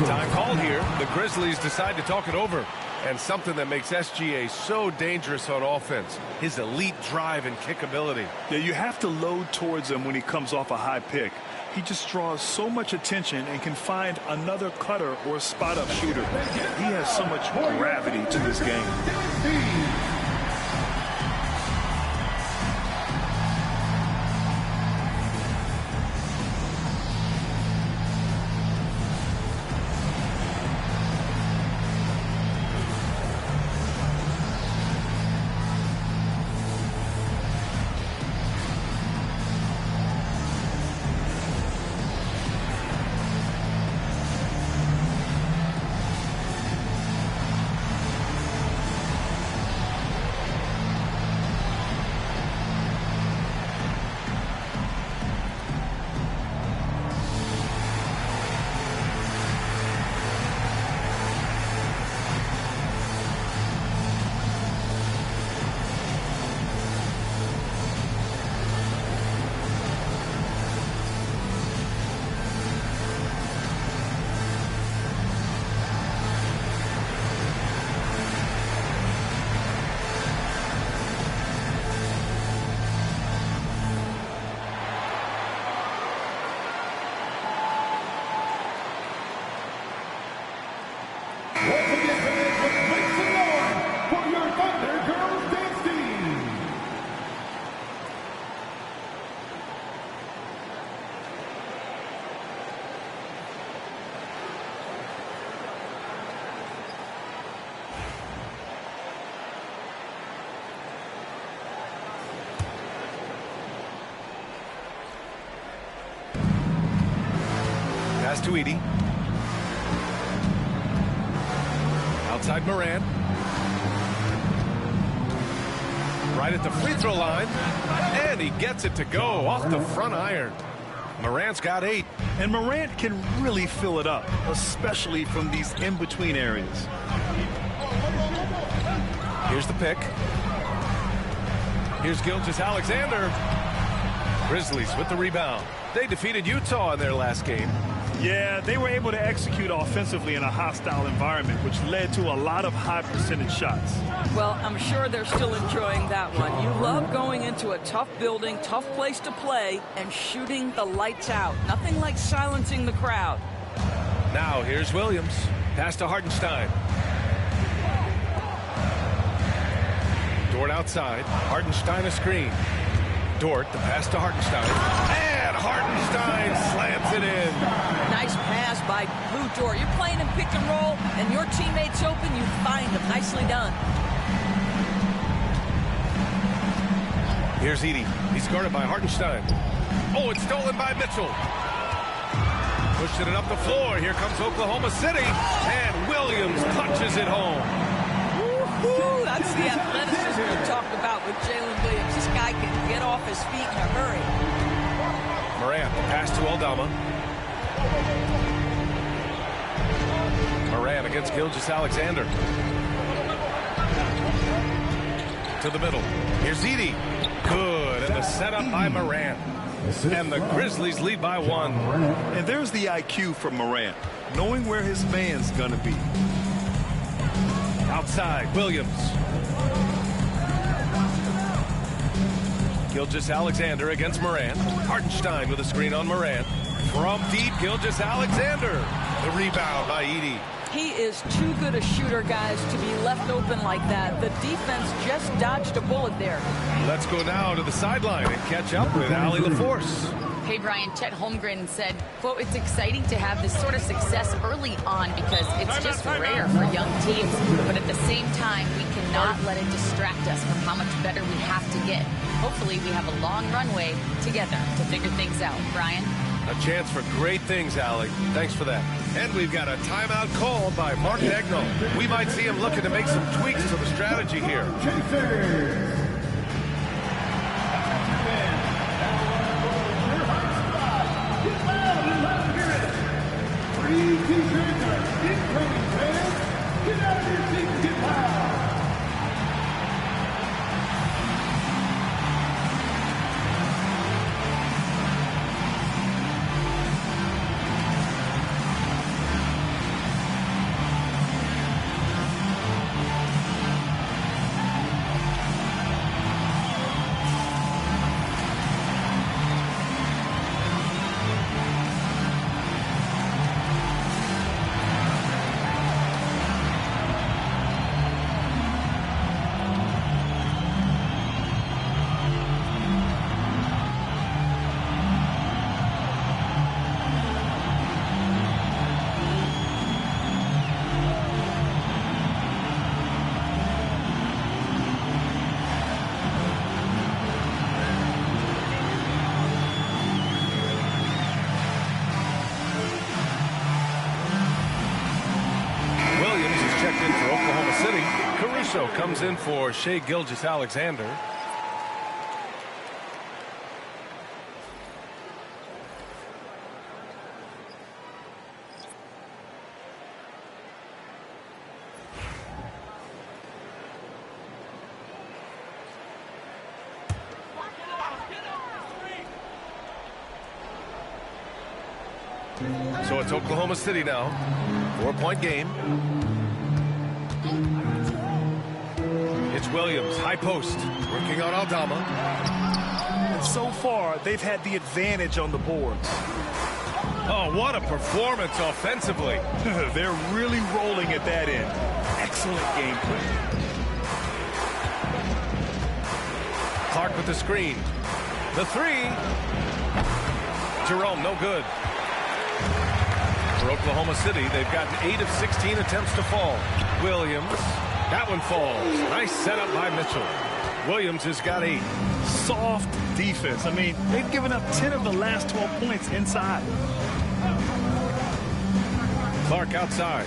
Time called here. The Grizzlies decide to talk it over. And something that makes SGA so dangerous on offense, his elite drive and kick ability. Yeah, you have to load towards him when he comes off a high pick. He just draws so much attention and can find another cutter or spot-up shooter. He has so much gravity to this game. to Edie. Outside Morant. Right at the free throw line. And he gets it to go off the front iron. Morant's got 8. And Morant can really fill it up, especially from these in-between areas. Here's the pick. Here's Gilgeous-Alexander. Grizzlies with the rebound. They defeated Utah in their last game. Yeah, they were able to execute offensively in a hostile environment, which led to a lot of high percentage shots. Well, I'm sure they're still enjoying that one. You love going into a tough building, tough place to play, and shooting the lights out. Nothing like silencing the crowd. Now here's Williams. Pass to Hartenstein. Dort outside. Hartenstein a screen. Dort, the pass to Hartenstein. And Hartenstein slams it in. Nice pass by Lou Dort. You're playing in pick and roll, and your teammate's open, you find him. Nicely done. Here's Edie. He's guarded by Hartenstein. Oh, it's stolen by Mitchell. Pushing it up the floor. Here comes Oklahoma City. And Williams punches it home. Woo-hoo! That's the athleticism we talked about with Jalen Williams. This guy can get off his feet in a hurry. Morant, pass to Aldama. Morant against Gilgeous-Alexander. To the middle. Here's Edie. Good, and the setup by Morant. And the Grizzlies lead by 1. And there's the IQ from Morant, knowing where his man's gonna be. Outside, Williams. Gilgeous-Alexander against Morant. Hartenstein with a screen on Morant. From deep, Gilgeous-Alexander. The rebound by Edie. He is too good a shooter, guys, to be left open like that. The defense just dodged a bullet there. Let's go now to the sideline and catch up with Allie LaForce. Hey, Brian, Chet Holmgren said, quote, it's exciting to have this sort of success early on because it's just rare for young teams. But at the same time, we cannot let it distract us from how much better we have to get. Hopefully, we have a long runway together to figure things out. Brian? A chance for great things, Allie. Thanks for that. And we've got a timeout called by Mark Daigneault. We might see him looking to make some tweaks to the strategy here. Comes in for Shai Gilgeous-Alexander. So it's Oklahoma City now. 4-point game. It's Williams, high post, working on Aldama. And so far, they've had the advantage on the boards. Oh, what a performance offensively. They're really rolling at that end. Excellent gameplay. Clark with the screen. The three. Jerome, no good. For Oklahoma City, they've gotten 8 of 16 attempts to fall. Williams. That one falls. Nice setup by Mitchell. Williams has got 8. Soft defense. I mean, they've given up 10 of the last 12 points inside. Clark outside.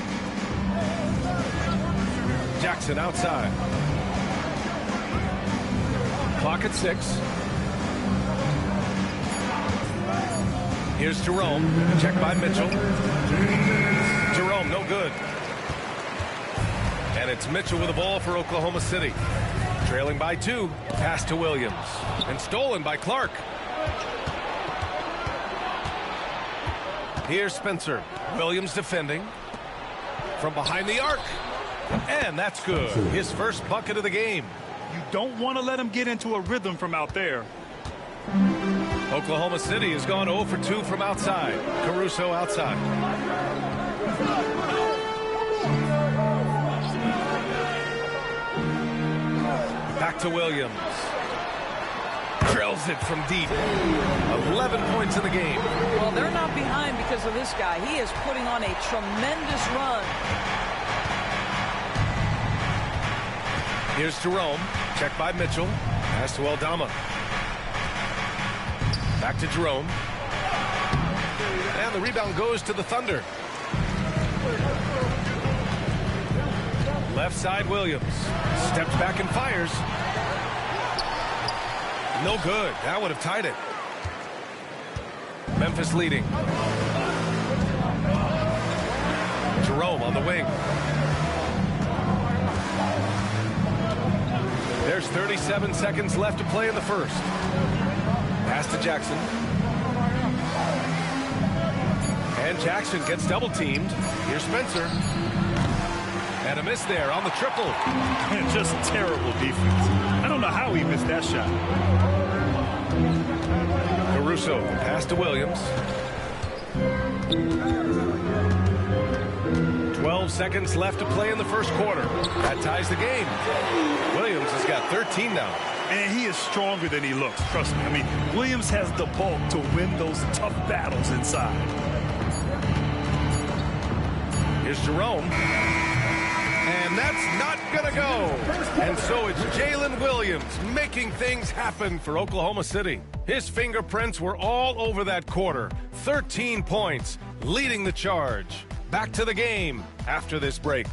Jackson outside. Clock at 6. Here's Jerome. Check by Mitchell. Jerome, no good. And it's Mitchell with the ball for Oklahoma City. Trailing by 2. Pass to Williams. And stolen by Clark. Here's Spencer. Williams defending. From behind the arc. And that's good. His first bucket of the game. You don't want to let him get into a rhythm from out there. Oklahoma City has gone 0 for 2 from outside. Caruso outside. Back to Williams. Drills it from deep. 11 points in the game. Well, they're not behind because of this guy. He is putting on a tremendous run. Here's Jerome. Check by Mitchell. Pass to Aldama. Back to Jerome. And the rebound goes to the Thunder. Left side, Williams. Steps back and fires. No good. That would have tied it. Memphis leading. Jerome on the wing. There's 37 seconds left to play in the first. Pass to Jackson. And Jackson gets double teamed. Here's Spencer. And a miss there on the triple. And just terrible defense. I don't know how he missed that shot. Caruso, pass to Williams. 12 seconds left to play in the first quarter. That ties the game. Williams has got 13 now. And he is stronger than he looks. Trust me. I mean, Williams has the bulk to win those tough battles inside. Here's Jerome. And that's not going to go. And so it's Jalen Williams making things happen for Oklahoma City. His fingerprints were all over that quarter. 13 points, leading the charge. Back to the game after this break.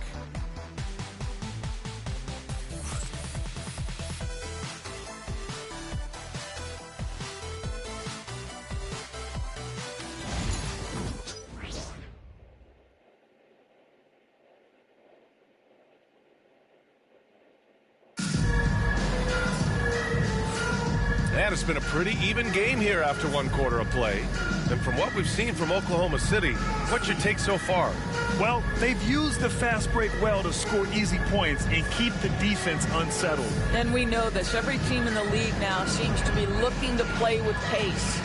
And it's been a pretty even game here after one quarter of play. And from what we've seen from Oklahoma City, what's your take so far? Well, they've used the fast break well to score easy points and keep the defense unsettled. And we know this. Every team in the league now seems to be looking to play with pace.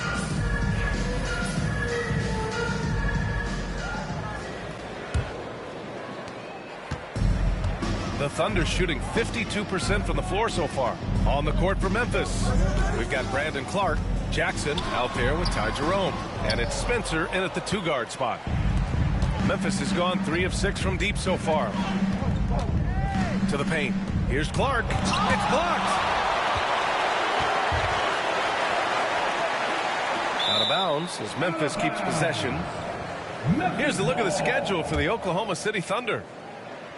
The Thunder shooting 52% from the floor so far. On the court for Memphis, we've got Brandon Clark, Jackson out there with Ty Jerome. And it's Spencer in at the 2-guard spot. Memphis has gone 3 of 6 from deep so far. To the paint. Here's Clark. It's blocked. Out of bounds as Memphis keeps possession. Here's a look at the schedule for the Oklahoma City Thunder.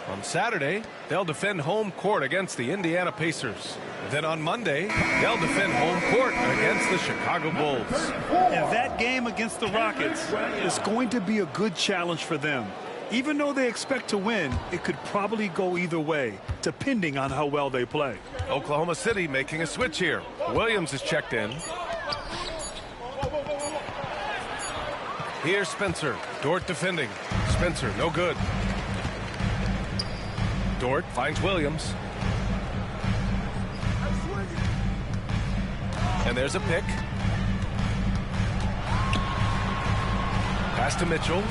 On Saturday, they'll defend home court against the Indiana Pacers. Then on Monday, they'll defend home court against the Chicago Bulls. And that game against the Rockets is going to be a good challenge for them. Even though they expect to win, it could probably go either way, depending on how well they play. Oklahoma City making a switch here. Williams is checked in. Here's Spencer. Dort defending. Spencer, no good. Dort finds Williams. And there's a pick. Pass to Mitchell.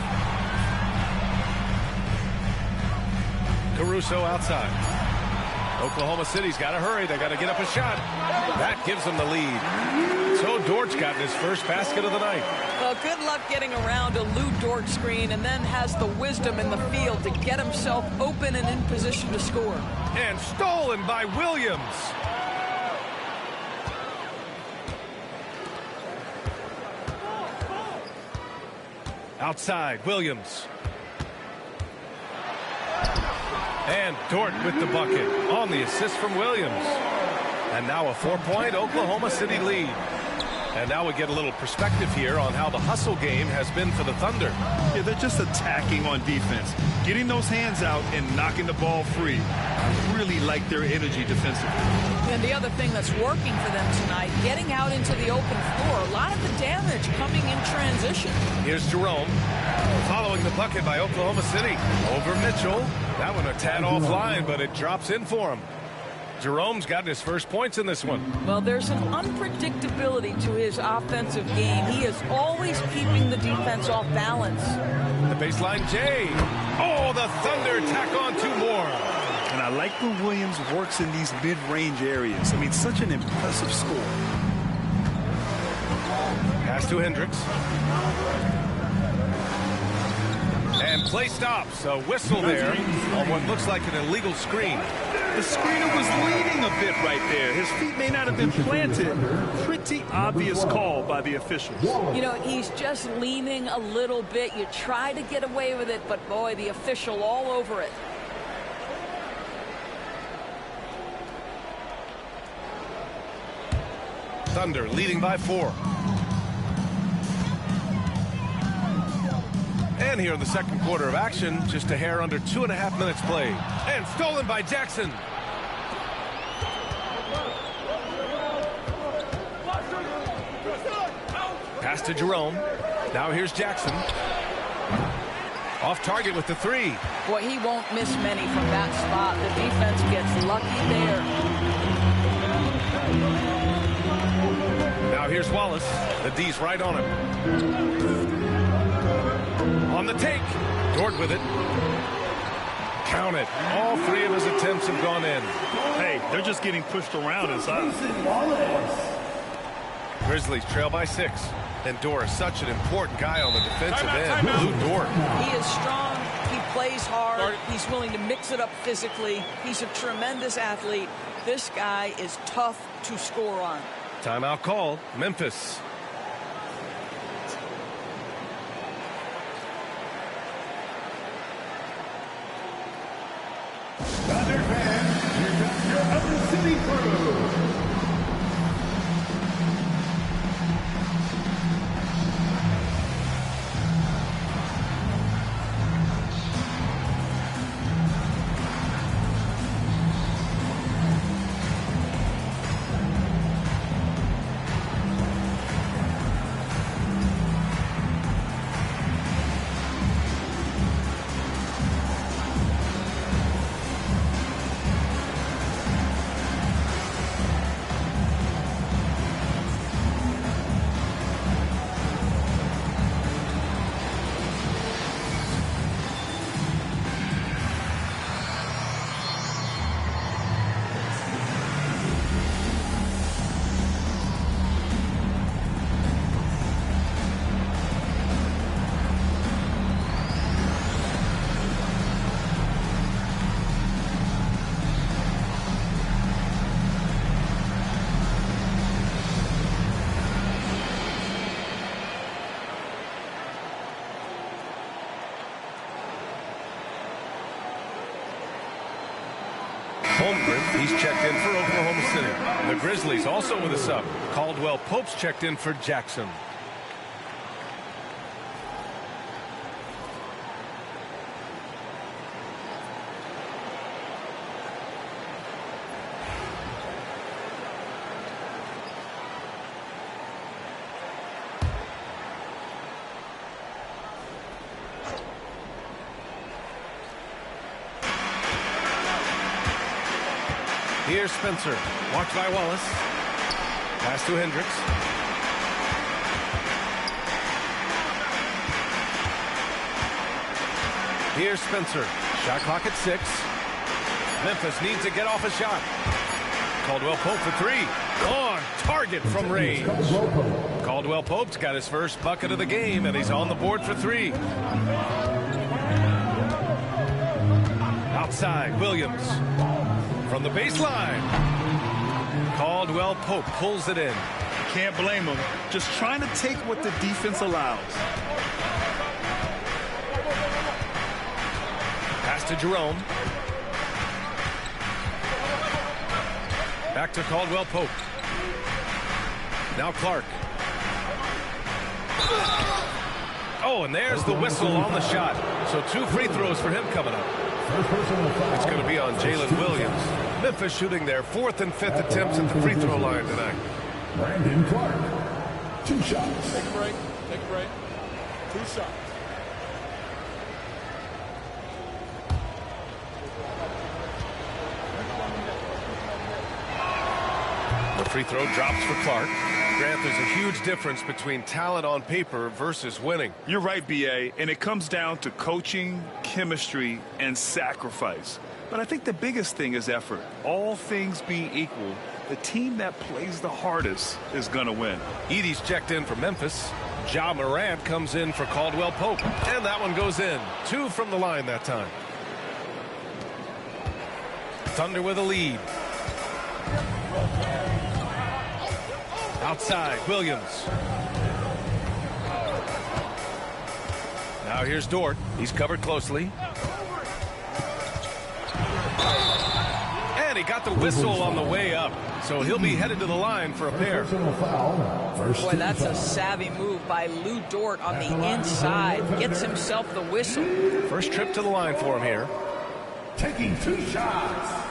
Caruso outside. Oklahoma City's got to hurry. They got to get up a shot. That gives them the lead. So Dort's gotten his first basket of the night. Well, good luck getting around a Lou Dort screen and then has the wisdom in the field to get himself open and in position to score. And stolen by Williams. Outside, Williams. And Dort with the bucket on the assist from Williams. And now a 4-point Oklahoma City lead. And now we get a little perspective here on how the hustle game has been for the Thunder. Yeah, they're just attacking on defense, getting those hands out and knocking the ball free. I really like their energy defensively. And the other thing that's working for them tonight, getting out into the open floor. A lot of the damage coming in transition. Here's Jerome following the bucket by Oklahoma City over Mitchell. That one a tad offline, but it drops in for him. Jerome's gotten his first points in this one. Well, there's an unpredictability to his offensive game. He is always keeping the defense off balance. The baseline Jay. Oh, the Thunder tack on 2 more. And I like when Williams works in these mid-range areas. I mean, such an impressive score. Pass to Hendricks. And play stops. A whistle there on what looks like an illegal screen. The screener was leaning a bit right there. His feet may not have been planted. Pretty obvious call by the officials. You know, he's just leaning a little bit. You try to get away with it, but boy, the official all over it. Thunder leading by 4. And here in the second quarter of action, just a hair under 2.5 minutes played. And stolen by Jackson. Pass to Jerome. Now here's Jackson. Off target with the 3. Boy, he won't miss many from that spot. The defense gets lucky there. Now here's Wallace. The D's right on him. On the take. Dort with it. Count it. All 3 of his attempts have gone in. Hey, they're just getting pushed around inside. Grizzlies trail by 6. And Dort is such an important guy on the defensive end. Lou Dort. He is strong. He plays hard. He's willing to mix it up physically. He's a tremendous athlete. This guy is tough to score on. Timeout called. Memphis. Thunder fans, here comes your Upper City crew. Holmgren, he's checked in for Oklahoma City. The Grizzlies also with a sub. Caldwell Pope's checked in for Jackson. Here's Spencer. Watched by Wallace. Pass to Hendricks. Here's Spencer. Shot clock at 6. Memphis needs to get off a shot. Caldwell Pope for 3. On target from range. Caldwell Pope's got his first bucket of the game, and he's on the board for 3. Outside, Williams. From the baseline. Caldwell Pope pulls it in. Can't blame him. Just trying to take what the defense allows. Pass to Jerome. Back to Caldwell Pope. Now Clark. Oh, and there's the whistle on the shot. So 2 free throws for him coming up. It's going to be on Jalen Williams. Memphis shooting their 4th and 5th attempts at the free throw line tonight. Brandon Clark. 2 shots. Take a break. Take a break. 2 shots. The free throw drops for Clark. Grant, there's a huge difference between talent on paper versus winning. You're right, B.A., and it comes down to coaching, chemistry, and sacrifice. But I think the biggest thing is effort. All things being equal, the team that plays the hardest is going to win. Edey's checked in for Memphis. Ja Morant comes in for Caldwell Pope. And that one goes in. 2 from the line that time. Thunder with a lead. Outside, Williams. Now here's Dort. He's covered closely. And he got the whistle on the way up. So he'll be headed to the line for a pair. Boy, that's a savvy move by Lou Dort on the inside. Gets himself the whistle. First trip to the line for him here. Taking 2 shots.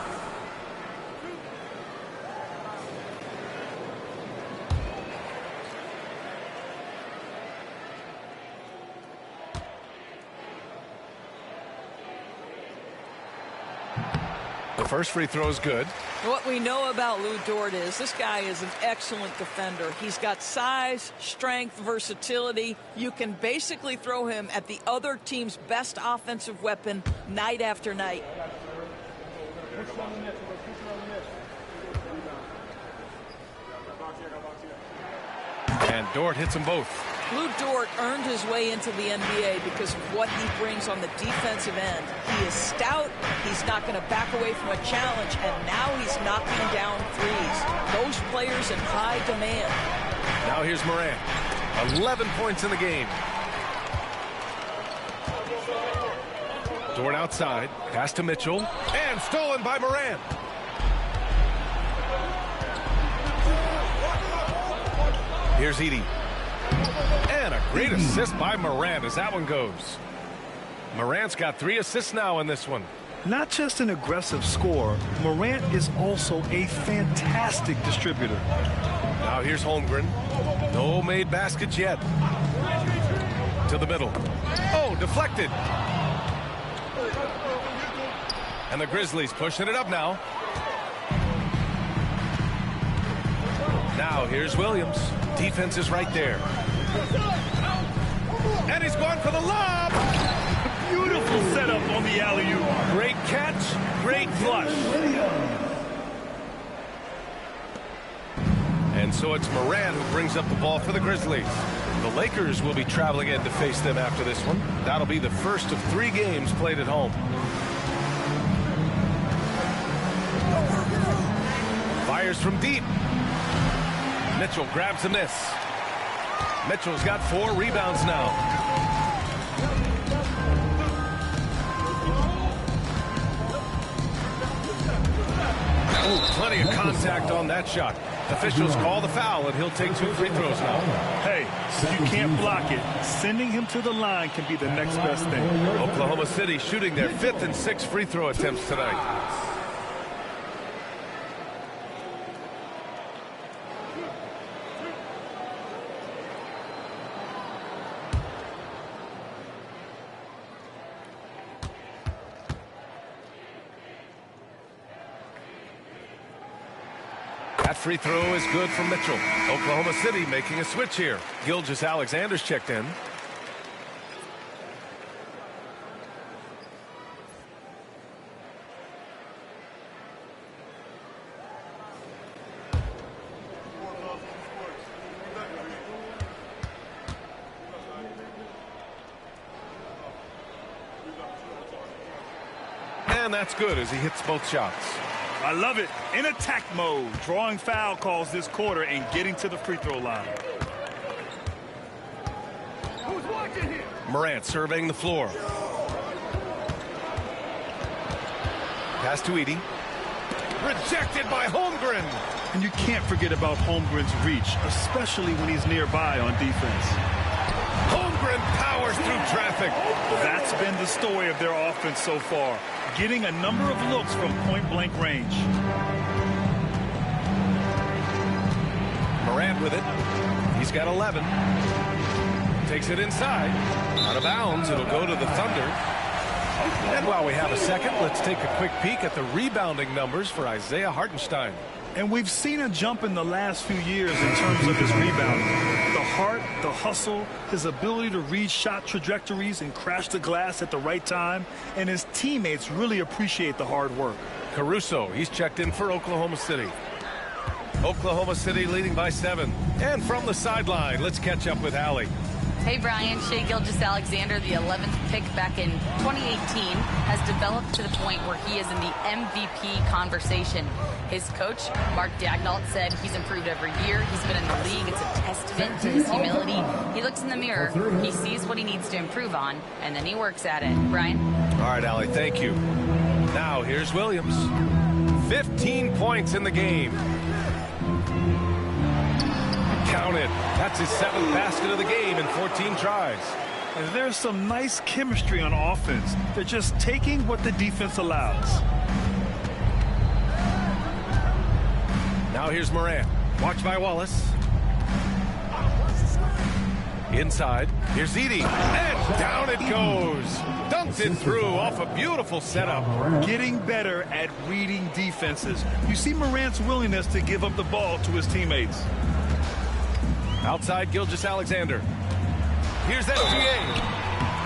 The first free throw is good. What we know about Lou Dort is this guy is an excellent defender. He's got size, strength, versatility. You can basically throw him at the other team's best offensive weapon night after night. And Dort hits them both. Lou Dort earned his way into the NBA because of what he brings on the defensive end. He is stout. He's not going to back away from a challenge, and now he's knocking down threes. Those players in high demand. Now here's Morant. 11 points in the game. Dort outside. Pass to Mitchell. And stolen by Morant. Here's Edey. And a great assist by Morant as that one goes. Morant's got 3 assists now in this one. Not just an aggressive scorer, Morant is also a fantastic distributor. Now here's Holmgren. No made baskets yet. To the middle. Oh, deflected. And the Grizzlies pushing it up now. Now here's Williams. Defense is right there. And he's going for the lob. Beautiful setup on the alley-oop. Great catch, great flush. And so it's Morant who brings up the ball for the Grizzlies. The Lakers will be traveling in to face them after this one. That'll be the first of 3 games played at home. Fires from deep. Mitchell grabs the miss. Mitchell's got 4 rebounds now. Oh, plenty of contact on that shot. Officials call the foul, and he'll take 2 free throws now. Hey, if you can't block it, sending him to the line can be the next best thing. Oklahoma City shooting their 5th and 6th free throw attempts tonight. That free throw is good from Mitchell. Oklahoma City making a switch here. Gilgeous-Alexander's checked in. And that's good as he hits both shots. I love it. In attack mode, drawing foul calls this quarter and getting to the free throw line. Morant surveying the floor. Pass to Edey. Rejected by Holmgren. And you can't forget about Holmgren's reach, especially when he's nearby on defense. Holmgren powers through traffic. That's been the story of their offense so far, getting a number of looks from point-blank range. Morant with it. He's got 11. Takes it inside. Out of bounds. It'll go to the Thunder. And while we have a second, let's take a quick peek at the rebounding numbers for Isaiah Hartenstein. And we've seen a jump in the last few years in terms of his rebounding. The heart, the hustle, his ability to read shot trajectories and crash the glass at the right time. And his teammates really appreciate the hard work. Caruso, he's checked in for Oklahoma City. Oklahoma City leading by 7. And from the sideline, let's catch up with Allie. Hey, Brian. Shai Gilgeous-Alexander, the 11th pick back in 2018, has developed to the point where he is in the MVP conversation. His coach, Mark Daignault, said he's improved every year. He's been in the league. It's a testament to his humility. He looks in the mirror, he sees what he needs to improve on, and then he works at it. Brian? All right, Allie, thank you. Now, here's Williams. 15 points in the game. Counted. That's his 7th basket of the game in 14 tries. And there's some nice chemistry on offense. They're just taking what the defense allows. Now here's Morant. Watched by Wallace. Inside. Here's Edey. And down it goes. Dunked it through off a beautiful setup. Getting better at reading defenses. You see Morant's willingness to give up the ball to his teammates. Outside Gilgeous-Alexander. Here's SGA.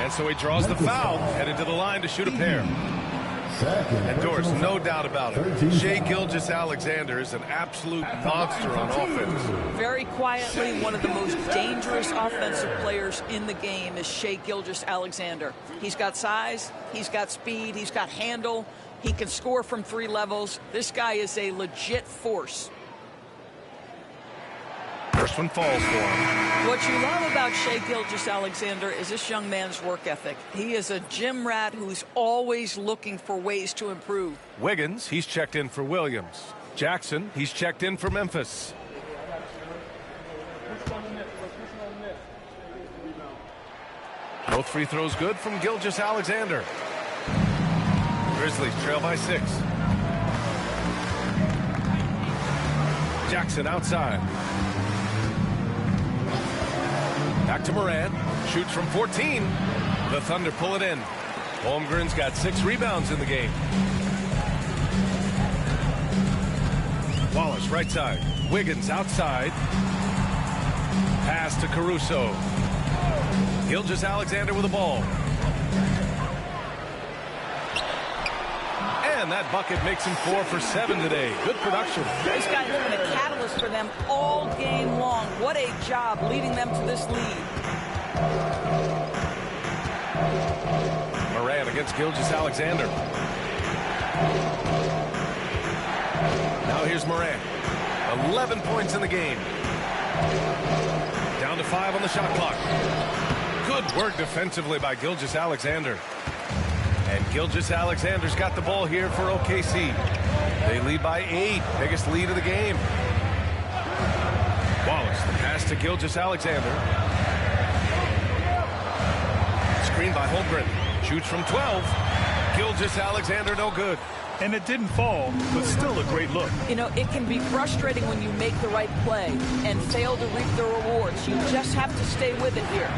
And so he draws the foul, headed to the line to shoot a pair. And Doris, no doubt about it, Shai Gilgeous-Alexander is an absolute monster on offense. Very quietly, one of the most dangerous offensive players in the game is Shai Gilgeous-Alexander. He's got size, he's got speed, he's got handle, he can score from 3 levels. This guy is a legit force. First one falls for him. What you love about Shai Gilgeous-Alexander is this young man's work ethic. He is a gym rat who's always looking for ways to improve. Wiggins, he's checked in for Williams. Jackson, he's checked in for Memphis. Both free throws good from Gilgeous-Alexander. Grizzlies trail by 6. Jackson outside. Back to Morant. Shoots from 14. The Thunder pull it in. Holmgren's got 6 rebounds in the game. Wallace right side. Wiggins outside. Pass to Caruso. Gilgeous-Alexander with the ball. And that bucket makes him 4 for 7 today. Good production. This guy has been a catalyst for them all game long. What a job leading them to this lead. Morant against Gilgeous-Alexander. Now here's Morant. 11 points in the game. Down to 5 on the shot clock. Good work defensively by Gilgeous-Alexander. And Gilgeous-Alexander's got the ball here for OKC. They lead by 8. Biggest lead of the game. Wallace, the pass to Gilgeous-Alexander. Screen by Holmgren. Shoots from 12. Gilgeous-Alexander no good. And it didn't fall, but still a great look. You know, it can be frustrating when you make the right play and fail to reap the rewards. You just have to stay with it here.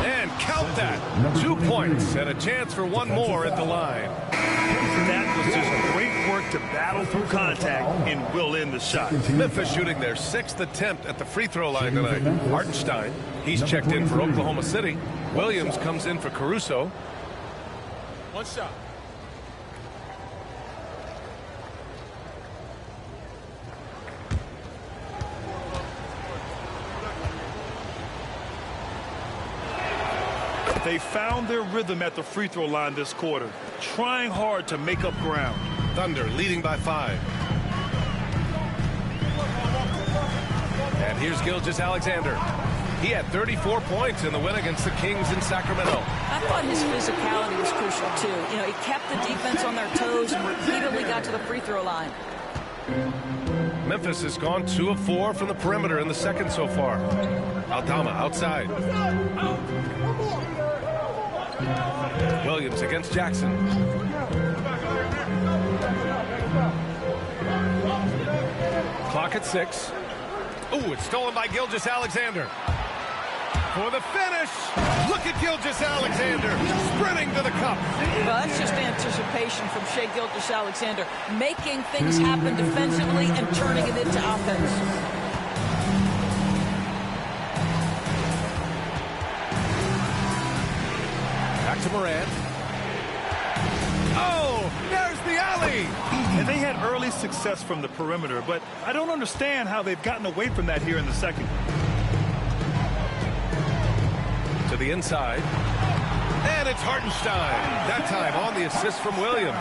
And count that. 2 points and a chance for one more at the line. That was just great work to battle through contact and will end the shot. Memphis shooting their 6th attempt at the free throw line tonight. Hartenstein, he's checked in for Oklahoma City. Williams comes in for Caruso. 1 shot. They found their rhythm at the free throw line this quarter, trying hard to make up ground. Thunder leading by 5. And here's Gilgeous-Alexander. He had 34 points in the win against the Kings in Sacramento. I thought his physicality was crucial, too. You know, he kept the defense on their toes and repeatedly got to the free throw line. Memphis has gone 2 of 4 from the perimeter in the second so far. Aldama outside. Williams against Jackson. Clock at 6. Ooh, it's stolen by Gilgeous-Alexander. For the finish, look at Gilgeous-Alexander sprinting to the cup. Well, that's just anticipation from Shai Gilgeous-Alexander, making things happen defensively and turning it into offense. Back to Morant. Oh, there's the alley. And they had early success from the perimeter, but I don't understand how they've gotten away from that here in the second. To the inside. And it's Hartenstein. That time on the assist from Williams.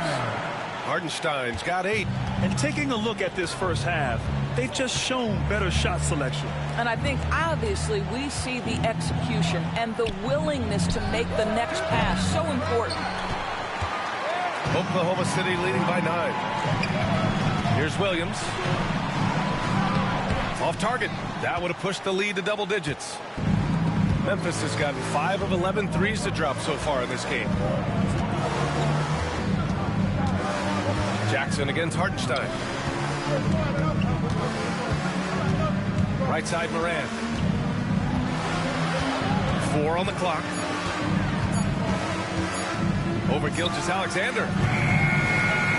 Hartenstein's got 8. And taking a look at this first half, they've just shown better shot selection. And I think, obviously, we see the execution and the willingness to make the next pass so important. Oklahoma City leading by 9. Here's Williams. Off target. That would have pushed the lead to double digits. Memphis has gotten 5 of 11 threes to drop so far in this game. Jackson against Hartenstein. Right side Morant. 4 on the clock. Over Gilgeous-Alexander.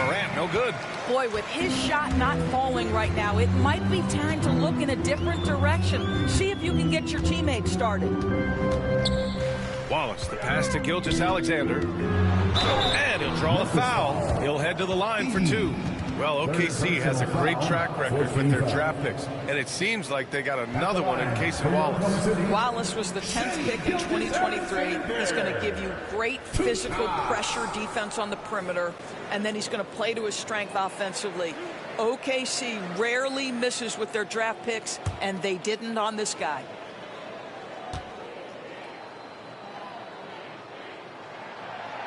Morant, no good. Boy, with his shot not falling right now, it might be time to look in a different direction. See if you can get your teammates started. Wallace, the pass to Gilgeous-Alexander. And he'll draw a foul. He'll head to the line for 2. Well, OKC has a great track record with their draft picks, and it seems like they got another one in Casey Wallace. Wallace was the 10th pick in 2023. He's going to give you great physical pressure defense on the perimeter, and then he's going to play to his strength offensively. OKC rarely misses with their draft picks, and they didn't on this guy.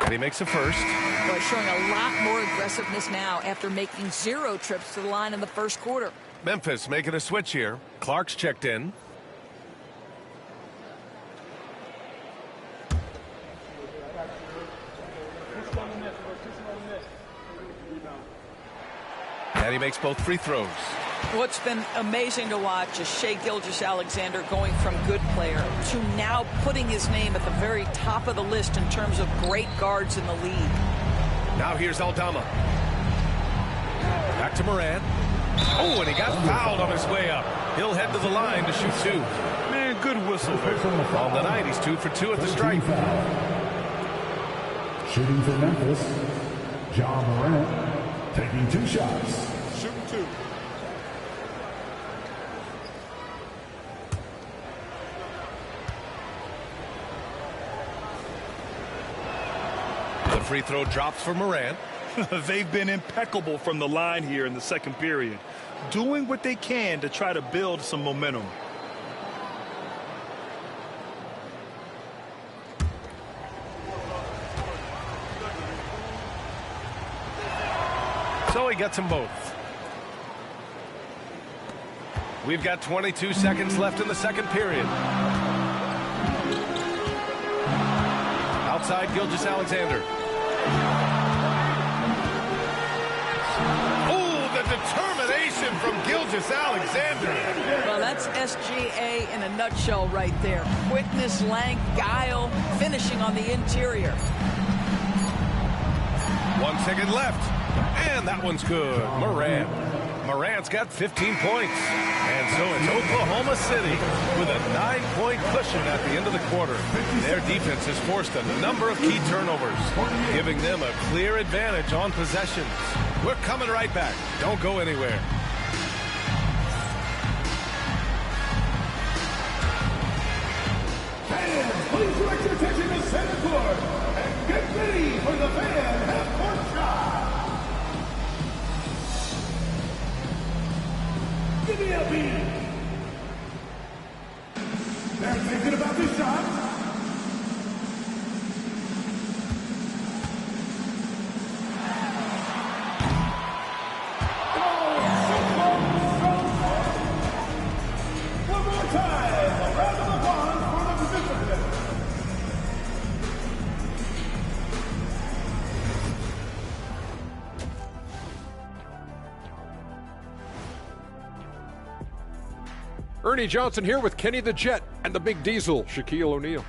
And he makes a first. Boy, showing a lot more aggressiveness now after making 0 trips to the line in the first quarter. Memphis making a switch here. Clark's checked in. And he makes both free throws. What's been amazing to watch is Shai Gilgeous-Alexander going from good player to now putting his name at the very top of the list in terms of great guards in the league. Now here's Aldama. Back to Morant. Oh, and he got fouled on his way up. He'll head to the line to shoot 2. Man, good whistle. On the night, he's 2 for 2 at the stripe. Shooting for Memphis, Ja Morant, taking 2 shots. Shooting 2. The free throw drops for Morant. They've been impeccable from the line here in the second period, doing what they can to try to build some momentum. So he gets them both. We've got 22 seconds left in the second period. Outside Gilgeous-Alexander. Oh, the determination from Gilgeous-Alexander. Well, that's SGA in a nutshell right there. Quickness, length, guile, finishing on the interior. 1 second left. And that one's good. Morant's got 15 points. And so it's Oklahoma City with a 9-point cushion at the end of the quarter. Their defense has forced a number of key turnovers, giving them a clear advantage on possessions. We're coming right back. Don't go anywhere. Fans, please direct your attention to center court and get ready for the fan half-court shot. Give me a beat. There's the Ernie Johnson here with Kenny the Jet and the Big Diesel, Shaquille O'Neal.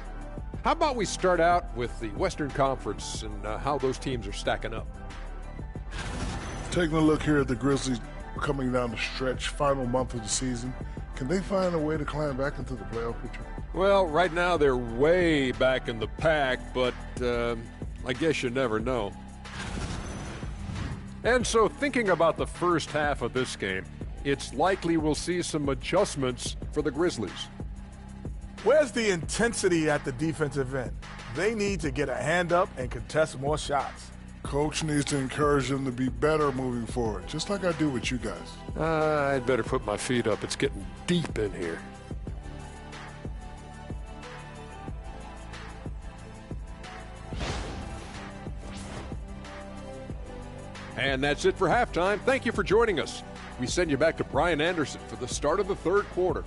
How about we start out with the Western Conference and how those teams are stacking up? Taking a look here at the Grizzlies coming down the stretch, final month of the season. Can they find a way to climb back into the playoff picture? Well, right now they're way back in the pack, but I guess you never know. And so thinking about the first half of this game, it's likely we'll see some adjustments for the Grizzlies. Where's the intensity at the defensive end? They need to get a hand up and contest more shots. Coach needs to encourage them to be better moving forward, just like I do with you guys. I'd better put my feet up. It's getting deep in here. And that's it for halftime. Thank you for joining us. We send you back to Brian Anderson for the start of the third quarter.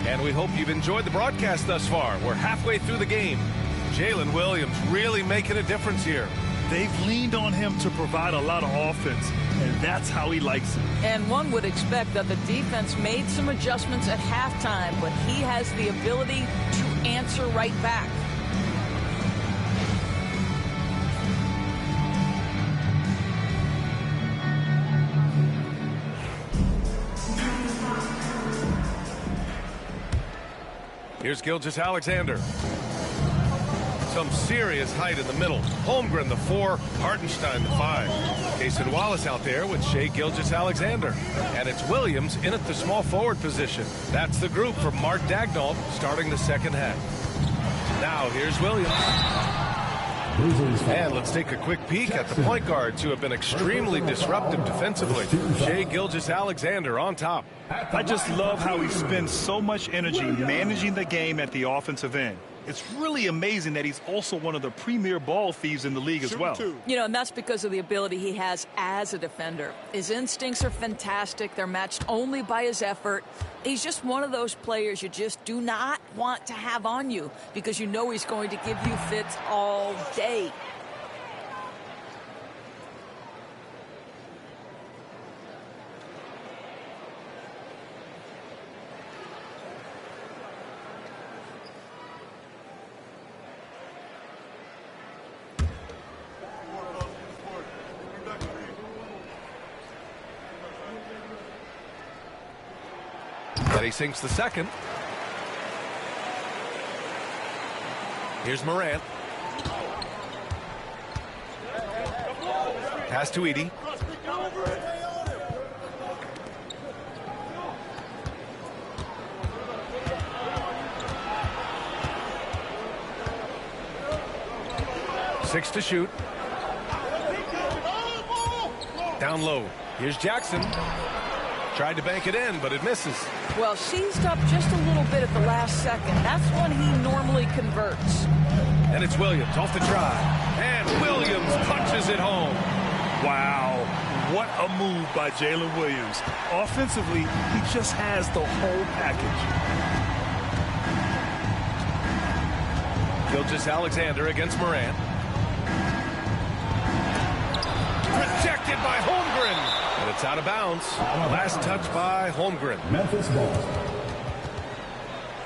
And we hope you've enjoyed the broadcast thus far. We're halfway through the game. Jalen Williams really making a difference here. They've leaned on him to provide a lot of offense, and that's how he likes it. And one would expect that the defense made some adjustments at halftime, but he has the ability to answer right back. Here's Gilgeous-Alexander. Some serious height in the middle. Holmgren, the 4, Hartenstein, the 5. Cason Wallace out there with Shai Gilgeous-Alexander. And it's Williams in at the small forward position. That's the group for Mark Daigneault starting the second half. Now here's Williams. And let's take a quick peek at the point guards who have been extremely disruptive defensively. Shai Gilgeous-Alexander on top. I just love how he spends so much energy managing the game at the offensive end. It's really amazing that he's also one of the premier ball thieves in the league as well. You know, and that's because of the ability he has as a defender. His instincts are fantastic. They're matched only by his effort. He's just one of those players you just do not want to have on you because you know he's going to give you fits all day. He sinks the second. Here's Morant. Pass to Edey. Six to shoot. Down low. Here's Jackson. Tried to bank it in, but it misses. Well, seized up just a little bit at the last second. That's when he normally converts. And it's Williams off the drive. And Williams punches it home. Wow. What a move by Jalen Williams. Offensively, he just has the whole package. Gilgeous-Alexander against Morant. Rejected by Holmgren. And it's out of bounds. Last touch by Holmgren. Memphis ball.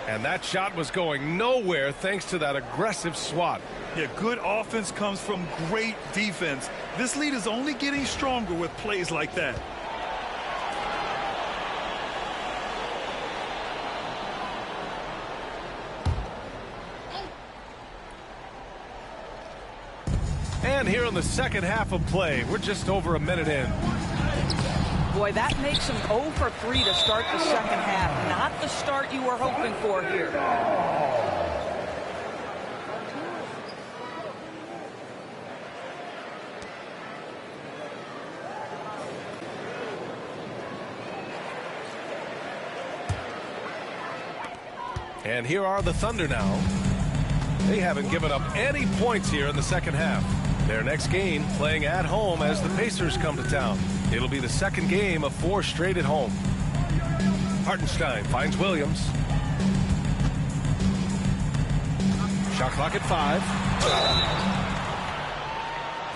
And that shot was going nowhere thanks to that aggressive swat. Yeah, good offense comes from great defense. This lead is only getting stronger with plays like that. And here in the second half of play, we're just over a minute in. Boy, that makes him 0 for 3 to start the second half. Not the start you were hoping for here. And here are the Thunder now. They haven't given up any points here in the second half. Their next game playing at home as the Pacers come to town. It'll be the second game of 4 straight at home. Hartenstein finds Williams. Shot clock at 5.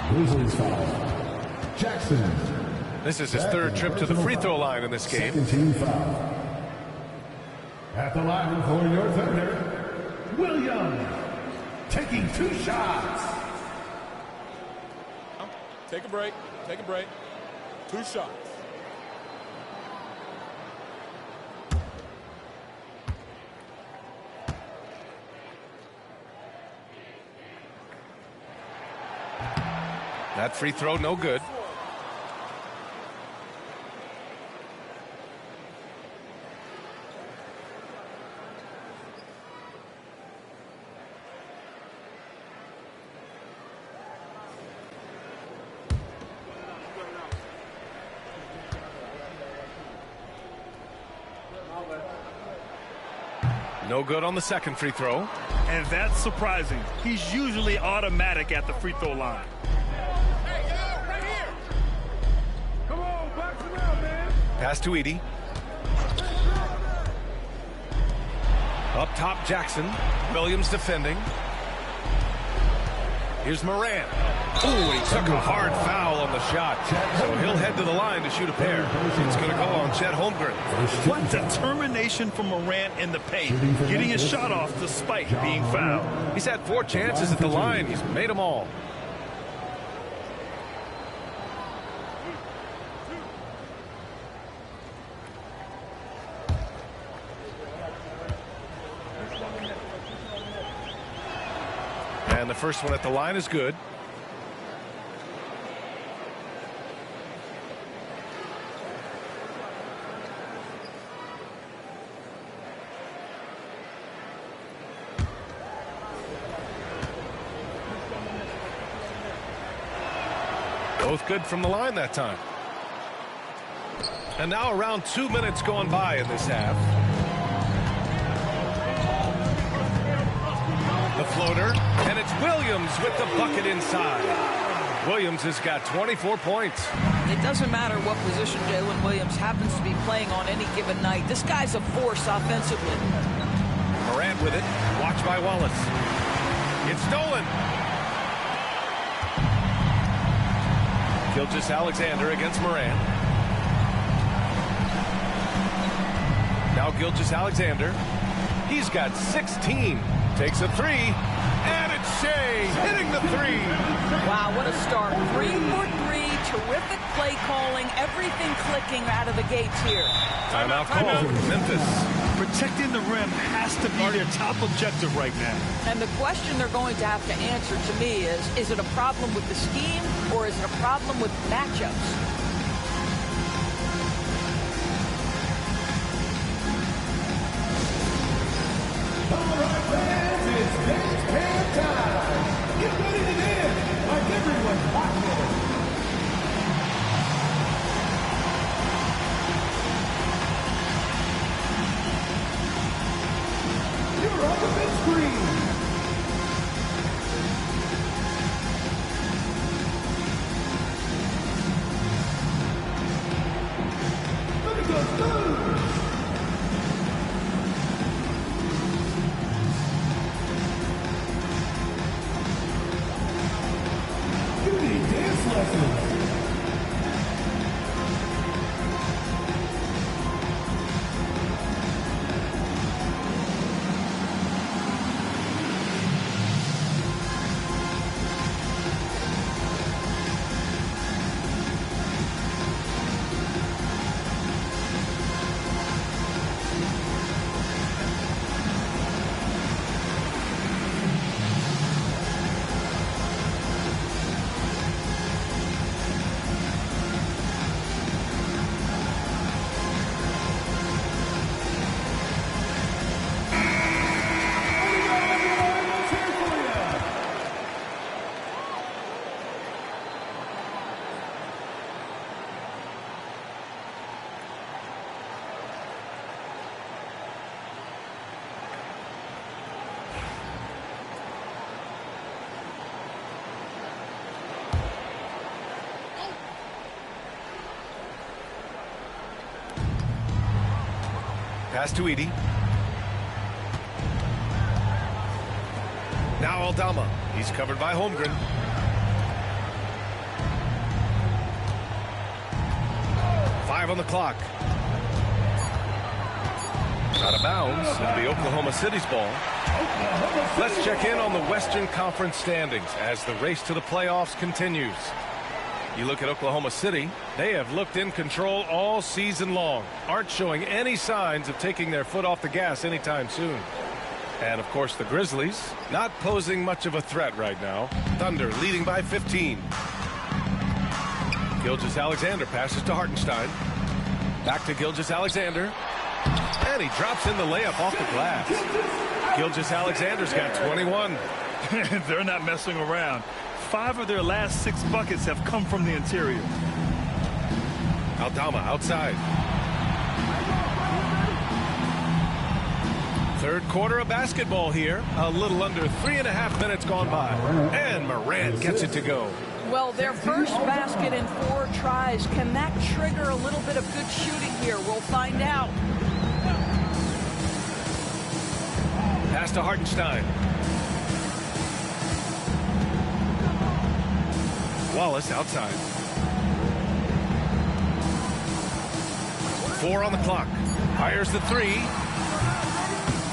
Grizzlies foul. Jackson. This is his third trip to the free throw line in this game. Second team foul. At the line for your defender, Williams. Taking 2 shots. Take a break. Take a break. 2 shots. That free throw, no good. No good on the second free throw. And that's surprising. He's usually automatic at the free throw line. Pass to Edey. Up top, Jackson. Williams defending. Here's Moran. Oh, he took a hard foul on the shot. So he'll head to the line to shoot a pair. It's going to go on Chet Holmgren. What determination from Morant in the paint, getting his shot off despite being fouled. He's had 4 chances at the line. He's made them all. And the first one at the line is good. Both good from the line that time. And now around 2 minutes gone by in this half. The floater, and it's Williams with the bucket inside. Williams has got 24 points. It doesn't matter what position Jalen Williams happens to be playing on any given night. This guy's a force offensively. Morant with it. Watched by Wallace. It's stolen. Gilgeous-Alexander against Morant. Now Gilgeous-Alexander. He's got 16. Takes a 3. And it's Shea hitting the 3. Wow, what a start. 3 for 3. Terrific play calling. Everything clicking out of the gates here. Timeout call. Memphis. Protecting the rim has to be their top objective right now. And the question they're going to have to answer to me is it a problem with the scheme or is it a problem with matchups? Pass to Edey. Now Aldama. He's covered by Holmgren. Five on the clock. Out of bounds. It'll be Oklahoma City's ball. Let's check in on the Western Conference standings as the race to the playoffs continues. You look at Oklahoma City, they have looked in control all season long, aren't showing any signs of taking their foot off the gas anytime soon. And of course the Grizzlies, not posing much of a threat right now. Thunder leading by 15. Gilgeous-Alexander passes to Hartenstein. Back to Gilgeous-Alexander. And he drops in the layup off the glass. Gilgeous-Alexander's got 21. They're not messing around. 5 of their last 6 buckets have come from the interior. Aldama outside. Third quarter of basketball here. A little under 3.5 minutes gone by. And Morant gets it to go. Well, their first basket in 4 tries. Can that trigger a little bit of good shooting here? We'll find out. Pass to Hartenstein. Wallace outside. 4 on the clock. Fires the 3.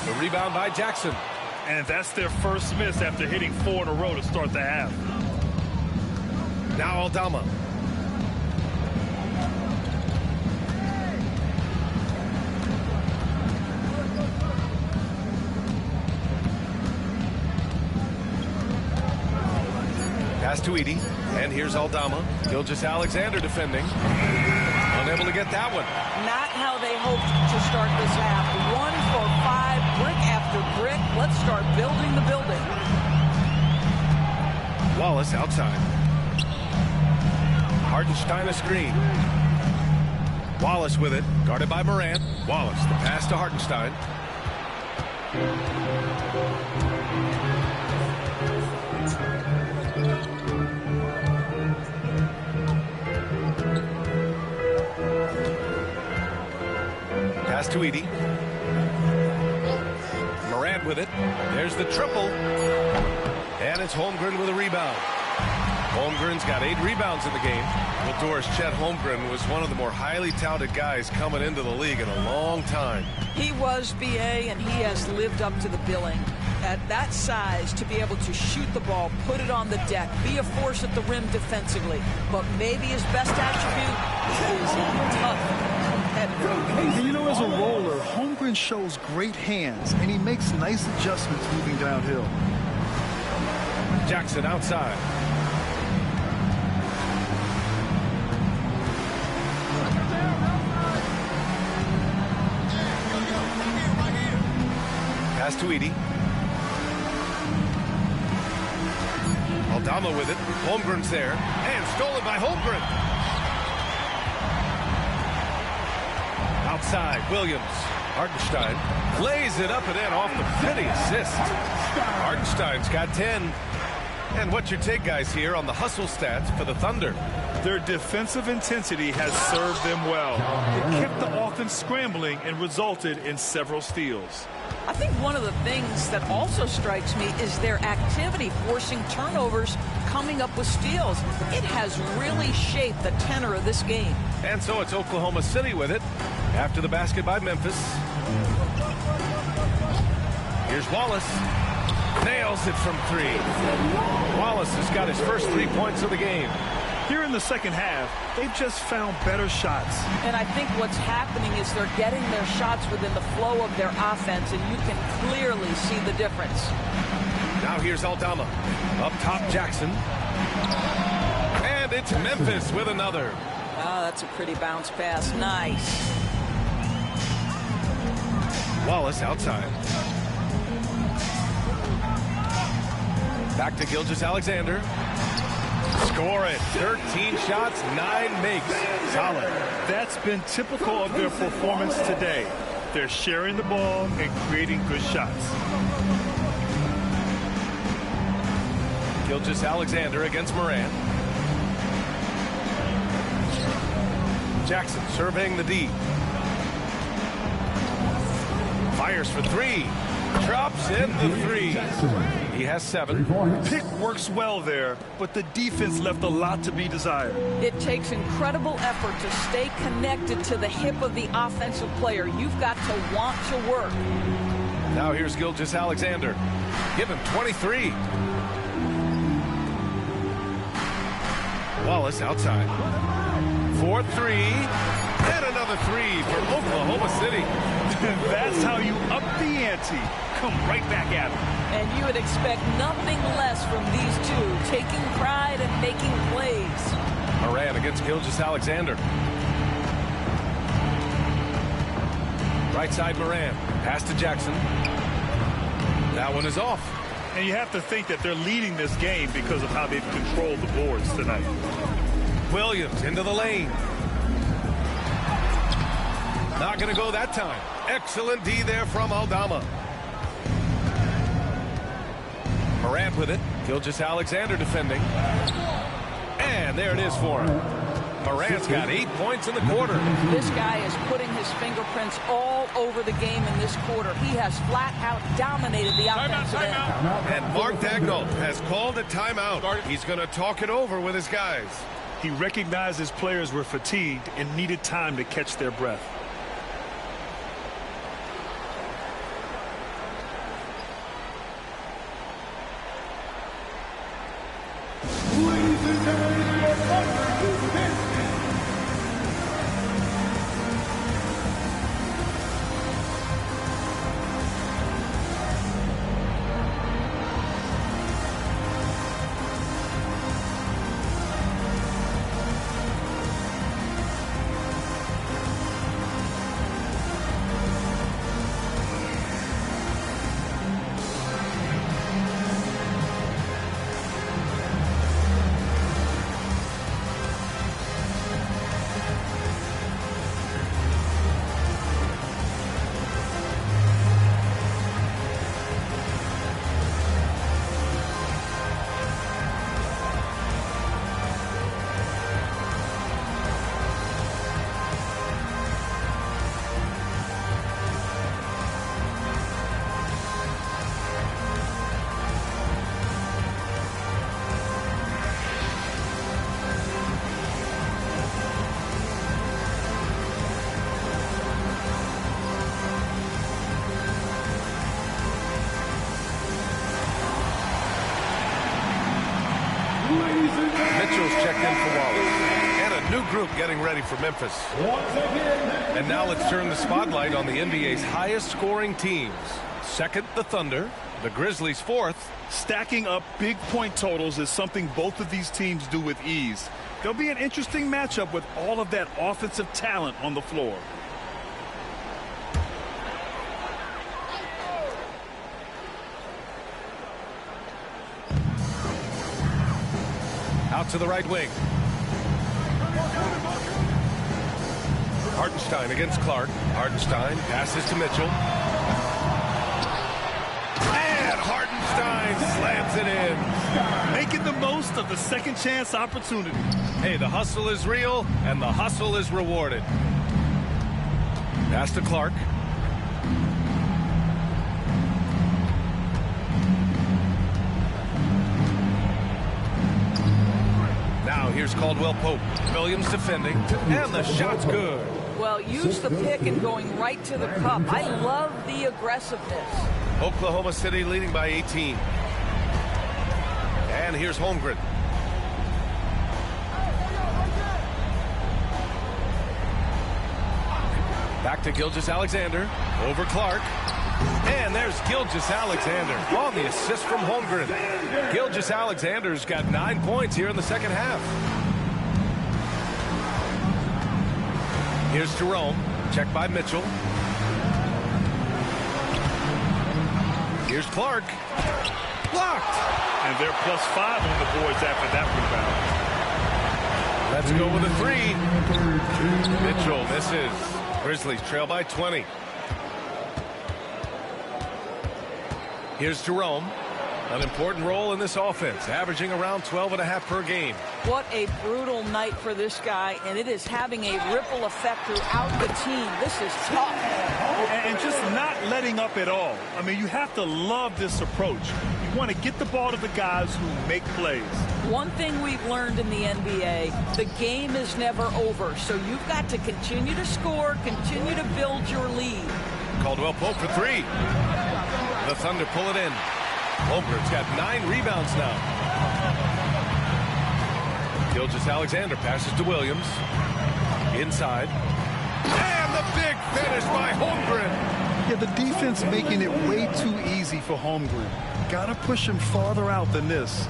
The rebound by Jackson. And that's their first miss after hitting 4 in a row to start the half. Now Aldama. Pass to Edey. And here's Aldama. Gilgeous-Alexander defending. Unable to get that one. Not how they hoped to start this half. 1 for 5, brick after brick. Let's start building the building. Wallace outside. Hartenstein a screen. Wallace with it. Guarded by Morant. Wallace, the pass to Hartenstein. Pass to Edey. Morant with it. There's the triple. And it's Holmgren with a rebound. Holmgren's got 8 rebounds in the game. Well, Doris, Chet Holmgren was one of the more highly touted guys coming into the league in a long time. He was BA, and he has lived up to the billing. At that size, to be able to shoot the ball, put it on the deck, be a force at the rim defensively. But maybe his best attribute is tough competitor. And you know, as a roller, Holmgren shows great hands, and he makes nice adjustments moving downhill. Jackson outside. Pass to Edey. Aldama with it. Holmgren's there. And stolen by Holmgren. Outside, Williams. Hartenstein lays it up and in off the pretty assist. Hartenstein's got 10. And what's your take, guys, here on the hustle stats for the Thunder? Their defensive intensity has served them well. It kept the offense scrambling and resulted in several steals. I think one of the things that also strikes me is their activity, forcing turnovers, coming up with steals. It has really shaped the tenor of this game. And so it's Oklahoma City with it after the basket by Memphis. Here's Wallace. Nails it from 3. Wallace has got his first 3 points of the game. Here in the second half, they've just found better shots. And I think what's happening is they're getting their shots within the flow of their offense, and you can clearly see the difference. Now here's Aldama. Up top, Jackson. And it's Memphis with another. Oh, that's a pretty bounce pass. Nice. Wallace outside. Back to Gilgeous-Alexander. Score it. 13 shots, 9 makes. Solid. That's been typical of their performance today. They're sharing the ball and creating good shots. Gilgeous-Alexander against Morant. Jackson surveying the D. Fires for 3. Drops in the three. He has 7. Pick works well there, but the defense left a lot to be desired. It takes incredible effort to stay connected to the hip of the offensive player. You've got to want to work. Now here's Gilgeous-Alexander. Give him 23. Wallace outside. 4-3. And another 3 for Oklahoma City. That's how you up the ante. Come right back at him. And you would expect nothing less from these two, taking pride and making plays. Moran against Gilgeous-Alexander. Right side Moran. Pass to Jackson. That one is off. And you have to think that they're leading this game because of how they've controlled the boards tonight. Williams into the lane. Not going to go that time. Excellent D there from Aldama. Morant with it. Gilgeous-Alexander defending. And there it is for him. Morant's got 8 points in the quarter. This guy is putting his fingerprints all over the game in this quarter. He has flat out dominated the offensive end. And Mark Daigneault has called a timeout. He's going to talk it over with his guys. He recognized his players were fatigued and needed time to catch their breath. Ladies and gentlemen, your partner is Memphis. Mitchell's checked in for Wallace. And a new group getting ready for Memphis. And now let's turn the spotlight on the NBA's highest scoring teams. Second, the Thunder. The Grizzlies fourth. Stacking up big point totals is something both of these teams do with ease. There'll be an interesting matchup with all of that offensive talent on the floor. Out to the right wing. Hartenstein against Clark. Hartenstein passes to Mitchell. And Hartenstein slams it in. Making the most of the second chance opportunity. Hey, the hustle is real, and the hustle is rewarded. Pass to Clark. Now here's Caldwell Pope. Williams defending, and the shot's good. Well, use the pick and going right to the cup. I love the aggressiveness. Oklahoma City leading by 18. And here's Holmgren. Back to Gilgeous-Alexander. Over Clark. And there's Gilgeous-Alexander on the assist from Holmgren. Gilgeous-Alexander's got 9 points here in the second half. Here's Jerome. Checked by Mitchell. Here's Clark. Blocked. And they're +5 on the boards after that rebound. Let's go with a three. Mitchell misses. Grizzlies trail by 20. Here's Jerome. An important role in this offense, averaging around 12.5 per game. What a brutal night for this guy, and it is having a ripple effect throughout the team. This is tough. and just not letting up at all. I mean, you have to love this approach. You want to get the ball to the guys who make plays. One thing we've learned in the NBA, the game is never over. So you've got to continue to score, continue to build your lead. Caldwell Pope for three. The Thunder pull it in. Holmgren's got 9 rebounds now. Gilgeous-Alexander passes to Williams. Inside. And the big finish by Holmgren. Yeah, the defense making it way too easy for Holmgren. Got to push him farther out than this.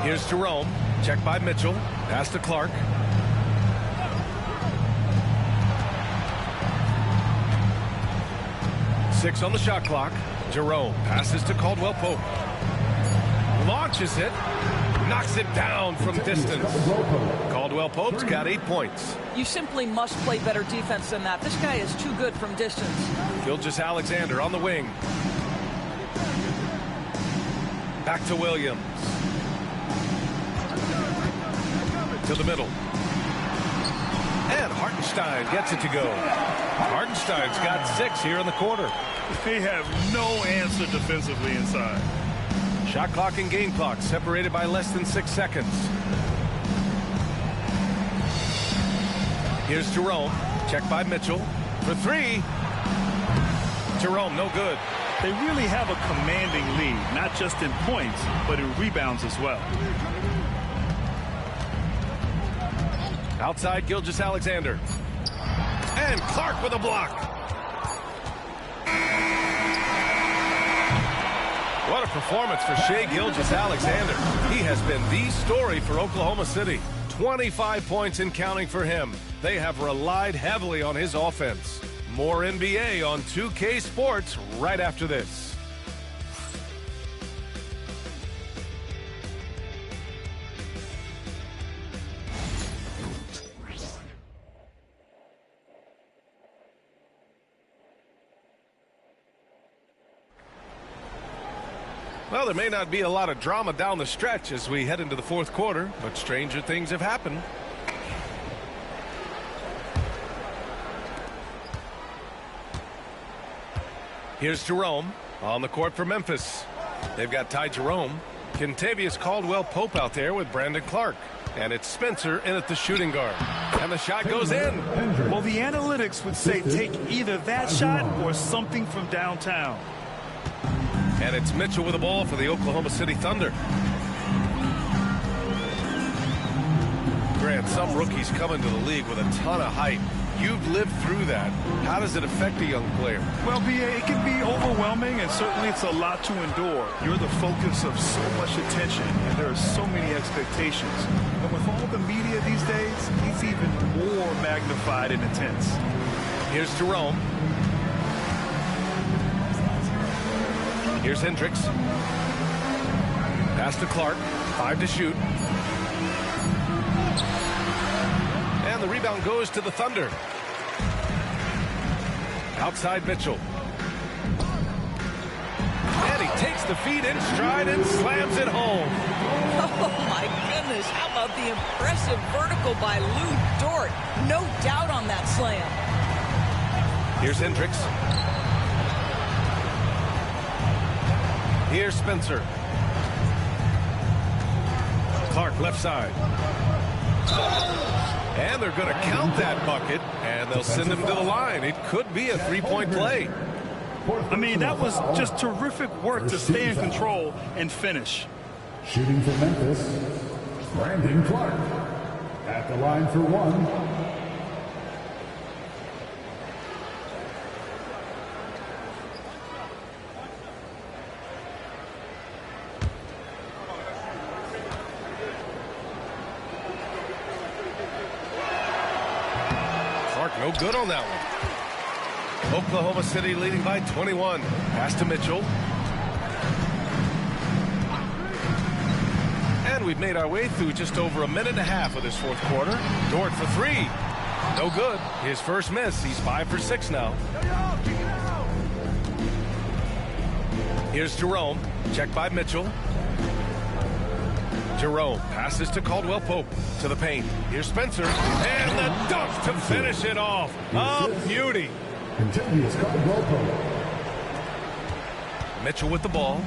Here's Jerome. Check by Mitchell. Pass to Clark. Six on the shot clock. Jerome passes to Caldwell Pope. Launches it. Knocks it down from distance. Caldwell Pope's got 8 points. You simply must play better defense than that. This guy is too good from distance. Gilgeous-Alexander on the wing. Back to Williams. To the middle. And Hartenstein gets it to go. Hartenstein's got 6 here in the quarter. They have no answer defensively inside. Shot clock and game clock separated by less than 6 seconds. Here's Jerome. Check by Mitchell. For 3. Jerome, no good. They really have a commanding lead, not just in points, but in rebounds as well. Outside Gilgeous-Alexander. And Clark with a block. What a performance for Shai Gilgeous-Alexander. He has been the story for Oklahoma City. 25 points and counting for him. They have relied heavily on his offense. More NBA on 2K Sports right after this. Well, there may not be a lot of drama down the stretch as we head into the fourth quarter, but stranger things have happened. Here's Jerome on the court for Memphis. They've got Ty Jerome. Kentavious Caldwell Pope out there with Brandon Clark. And it's Spencer in at the shooting guard. And the shot goes in. Well, the analytics would say take either that shot or something from downtown. And it's Mitchell with the ball for the Oklahoma City Thunder. Grant, some rookies come into the league with a ton of hype. You've lived through that. How does it affect a young player? Well, B.A., it can be overwhelming, and certainly it's a lot to endure. You're the focus of so much attention, and there are so many expectations. And with all the media these days, it's even more magnified and intense. Here's Jerome. Here's Hendricks. Pass to Clark. 5 to shoot. And the rebound goes to the Thunder. Outside Mitchell. And he takes the feed in stride and slams it home. Oh, my goodness. How about the impressive vertical by Lou Dort? No doubt on that slam. Here's Hendricks. Here's Spencer. Clark left side. And they're going to count that bucket, and they'll send him to the line. It could be a three-point play. I mean, that was just terrific work to stay in control and finish. Shooting for Memphis, Brandon Clark. At the line for 1. No good on that one. Oklahoma City leading by 21. Pass to Mitchell. And we've made our way through just over a minute and a half of this fourth quarter. Dort for 3. No good. His first miss. He's 5 for 6 now. Here's Jerome. Check by Mitchell. Jerome passes to Caldwell Pope to the paint. Here's Spencer, and the dunk to finish it off. A beauty. Mitchell with the ball.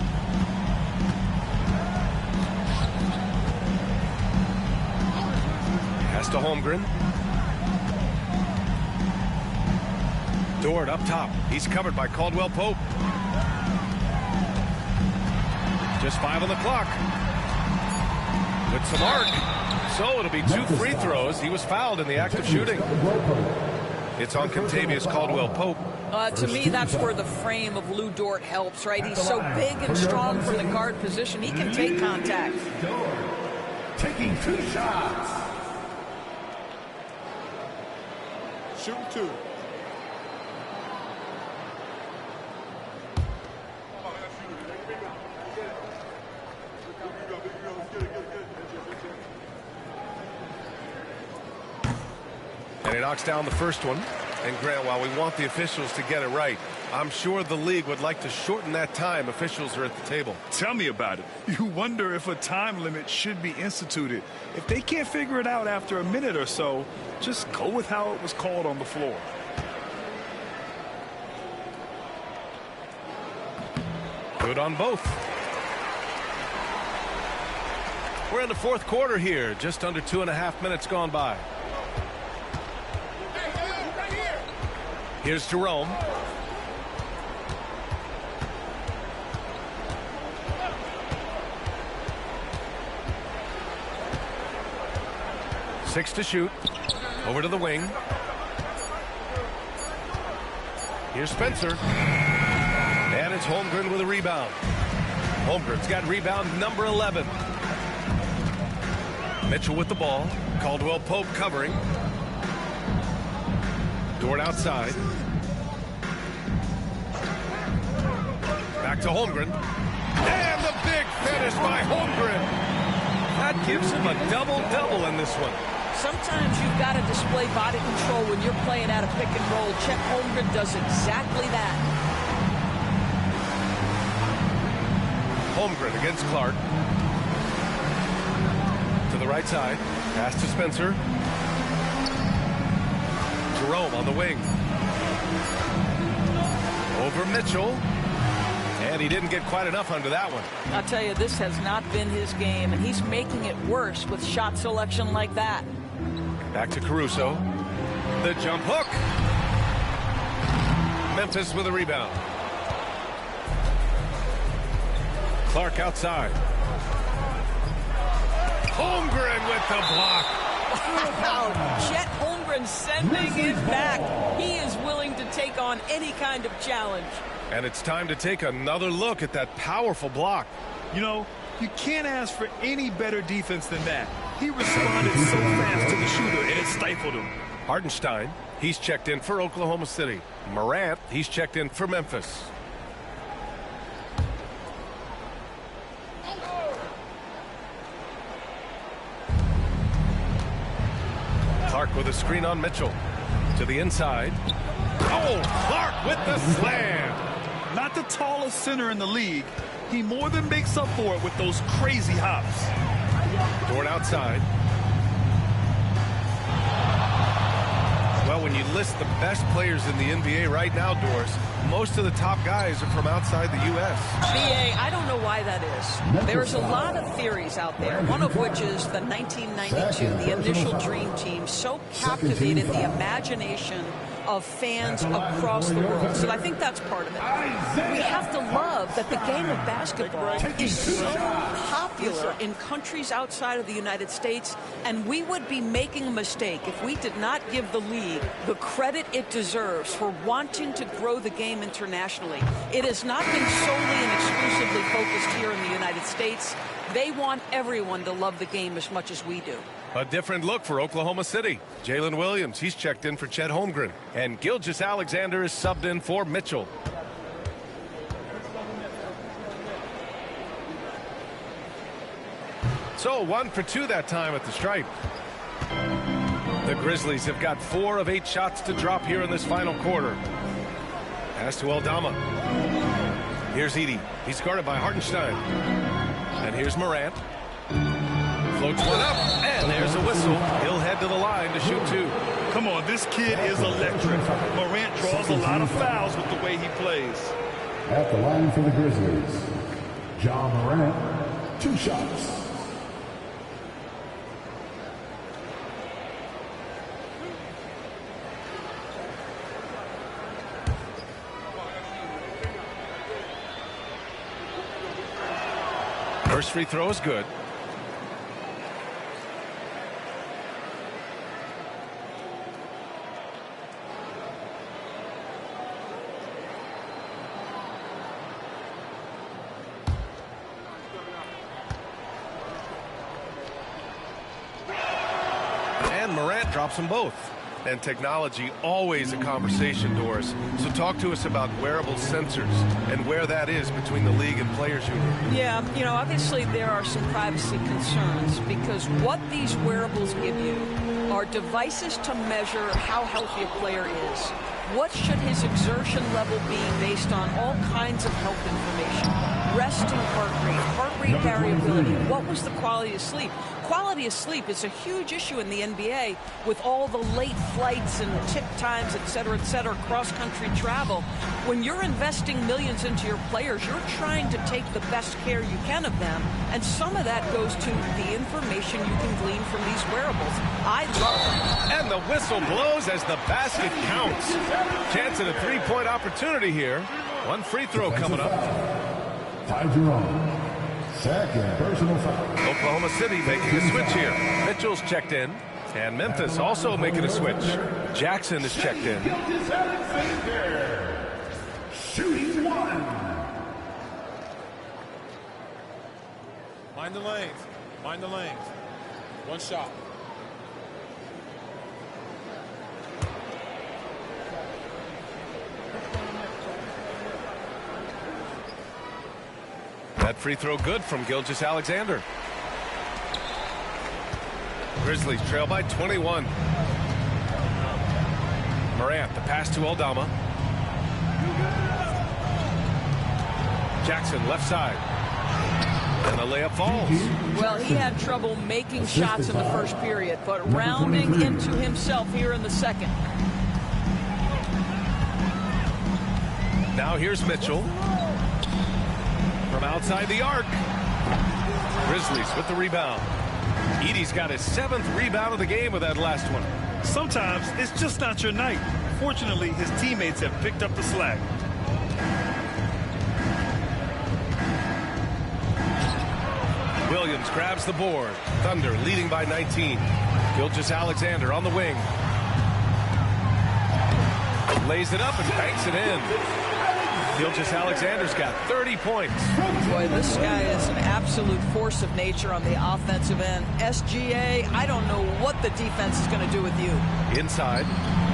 Pass to Holmgren. Dort up top. He's covered by Caldwell Pope. Just 5 on the clock. With some arc. So it'll be 2 free throws. He was fouled in the act of shooting. It's on Contavious Caldwell Pope. To me, that's where the frame of Lou Dort helps, right? He's so big and strong from the guard position. He can take contact. Taking 2 shots. Shooting 2. And he knocks down the first one. And Grant, while we want the officials to get it right, I'm sure the league would like to shorten that time officials are at the table. Tell me about it. You wonder if a time limit should be instituted. If they can't figure it out after a minute or so, just go with how it was called on the floor. Good on both. We're in the 4th quarter here. Just under 2.5 minutes gone by. Here's Jerome. Six to shoot. Over to the wing. Here's Spencer. And it's Holmgren with a rebound. Holmgren's got rebound number 11. Mitchell with the ball. Caldwell Pope covering. Dort outside. Back to Holmgren. And the big finish by Holmgren. That gives him a double-double in this one. Sometimes you've got to display body control when you're playing out of pick and roll. Chet Holmgren does exactly that. Holmgren against Clark. To the right side. Pass to Spencer. Jerome on the wing. Over Mitchell. And he didn't get quite enough under that one. I'll tell you, this has not been his game, and he's making it worse with shot selection like that. Back to Caruso. The jump hook. Memphis with a rebound. Clark outside. Holmgren with the block. Wow, Chet Holmgren sending it back. He is willing to take on any kind of challenge. And it's time to take another look at that powerful block. You know, you can't ask for any better defense than that. He responded so fast to the shooter, and it stifled him. Hartenstein, he's checked in for Oklahoma City. Morant, he's checked in for Memphis. Clark with a screen on Mitchell. To the inside. Oh, Clark with the slam. Not the tallest center in the league. He more than makes up for it with those crazy hops. Dort outside. Well, when you list the best players in the NBA right now, Doris, most of the top guys are from outside the U.S. BA, I don't know why that is. There's a lot of theories out there, one of which is the 1992, the initial Dream Team, so captivated the imagination of fans across the world. So I think that's part of it. We have to love that the game of basketball is so popular in countries outside of the United States, and we would be making a mistake if we did not give the league the credit it deserves for wanting to grow the game internationally. It has not been solely and exclusively focused here in the United States. They want everyone to love the game as much as we do. A different look for Oklahoma City. Jalen Williams, he's checked in for Chet Holmgren. And Gilgeous-Alexander is subbed in for Mitchell. So 1 for 2 that time at the stripe. The Grizzlies have got 4 of 8 shots to drop here in this final quarter. Pass to Aldama. Here's Edey. He's guarded by Hartenstein. And here's Morant. Floats one up, and there's a whistle. He'll head to the line to shoot 2. Come on, this kid is electric. Morant draws a lot of fouls with the way he plays. At the line for the Grizzlies, John Morant, 2 shots. First free throw is good. And Morant drops them both. And technology, always a conversation, Doris. So talk to us about wearable sensors and where that is between the league and players union. Yeah, you know, obviously there are some privacy concerns because what these wearables give you are devices to measure how healthy a player is. What should his exertion level be based on all kinds of health information? Resting heart rate variability. What was the quality of sleep? Quality of sleep is a huge issue in the NBA with all the late flights and tip times, et cetera, cross-country travel. When you're investing millions into your players, you're trying to take the best care you can of them, and some of that goes to the information you can glean from these wearables. I love them. And the whistle blows as the basket counts. Chance at a three-point opportunity here. One free throw coming up. Ty Jerome. Second personal foul. Oklahoma City making a switch here. Mitchell's checked in. And Memphis also making a switch. Jackson is checked in. Shooting 1. Mind the lanes. Mind the lanes. One shot. That free throw good from Gilgeous-Alexander. Grizzlies trail by 21. Morant, the pass to Aldama. Jackson, left side. And the layup falls. Well, he had trouble making shots in the first period, but rounding into himself here in the second. Now here's Mitchell. From outside the arc. Grizzlies with the rebound. Edey's got his 7th rebound of the game with that last one. Sometimes it's just not your night. Fortunately, his teammates have picked up the slack. Williams grabs the board. Thunder leading by 19. Gilgeous-Alexander on the wing. Lays it up and banks it in. Gilgeous-Alexander's got 30 points. Boy, this guy is an absolute force of nature on the offensive end. SGA, I don't know what the defense is going to do with you. Inside.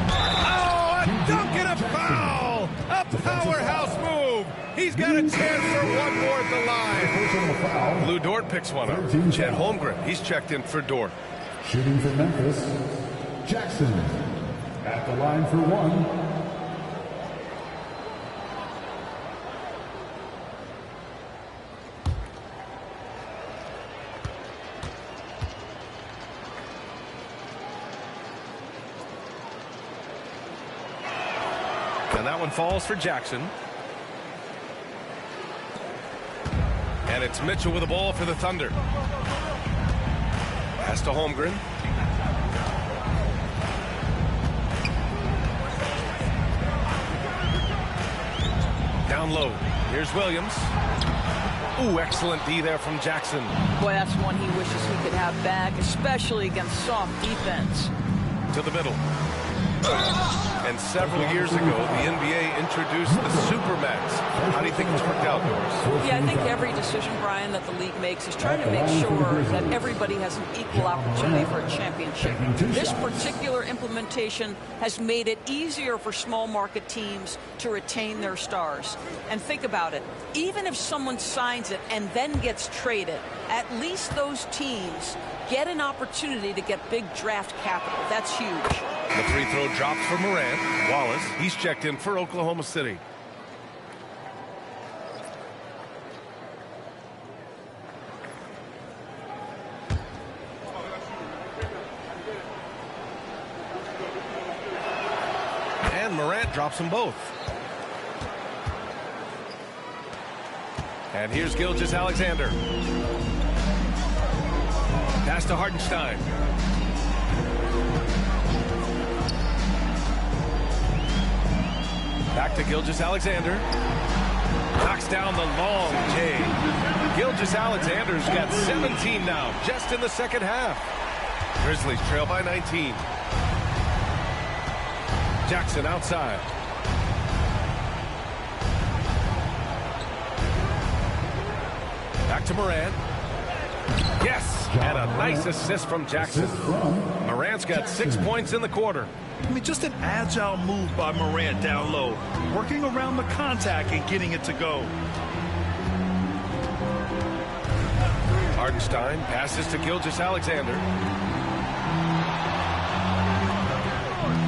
Oh, a dunk and a foul! A powerhouse move! He's got a chance for one more at the line. Lou Dort picks one up. Chet Holmgren, he's checked in for Dort. Shooting for Memphis, Jackson. At the line for 1. And that one falls for Jackson. And it's Mitchell with the ball for the Thunder. Pass to Holmgren. Down low. Here's Williams. Ooh, excellent D there from Jackson. Boy, that's one he wishes he could have back, especially against soft defense. To the middle. And several years ago, the NBA introduced the Supermax. How do you think it's worked out, Doris? Yeah, I think every decision, Brian, that the league makes is trying to make sure that everybody has an equal opportunity for a championship. This particular implementation has made it easier for small market teams to retain their stars. And think about it. Even if someone signs it and then gets traded, at least those teams get an opportunity to get big draft capital. That's huge. The free throw drops for Morant. Wallace, he's checked in for Oklahoma City. and Morant drops them both. And here's Gilgeous-Alexander. Pass to Hartenstein. Back to Gilgeous-Alexander. Knocks down the long J. Gilgeous-Alexander's got 17 now, just in the second half. Grizzlies trail by 19. Jackson outside. Back to Morant. Yes, and a nice assist from Jackson. Morant's got 6 points in the quarter. I mean, just an agile move by Morant down low, working around the contact and getting it to go. Hartenstein passes to Gilgeous-Alexander.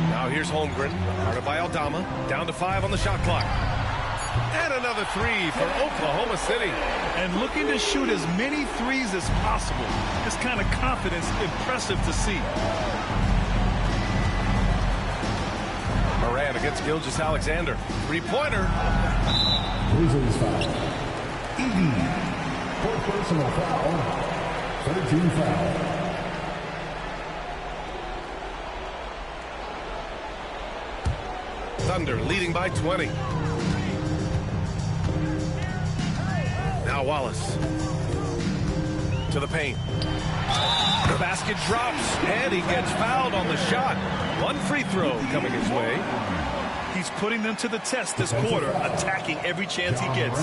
Now here's Holmgren, guarded by Aldama, down to 5 on the shot clock. And another three for Oklahoma City. And looking to shoot as many threes as possible. This kind of confidence, impressive to see. Morant against Gilgeous-Alexander. Three-pointer. Grizzlies foul. Eaton. Fourth personal foul. 13 foul. Thunder leading by 20. Now Wallace. To the paint. The basket drops, and he gets fouled on the shot. One free throw coming his way. He's putting them to the test this quarter, attacking every chance he gets.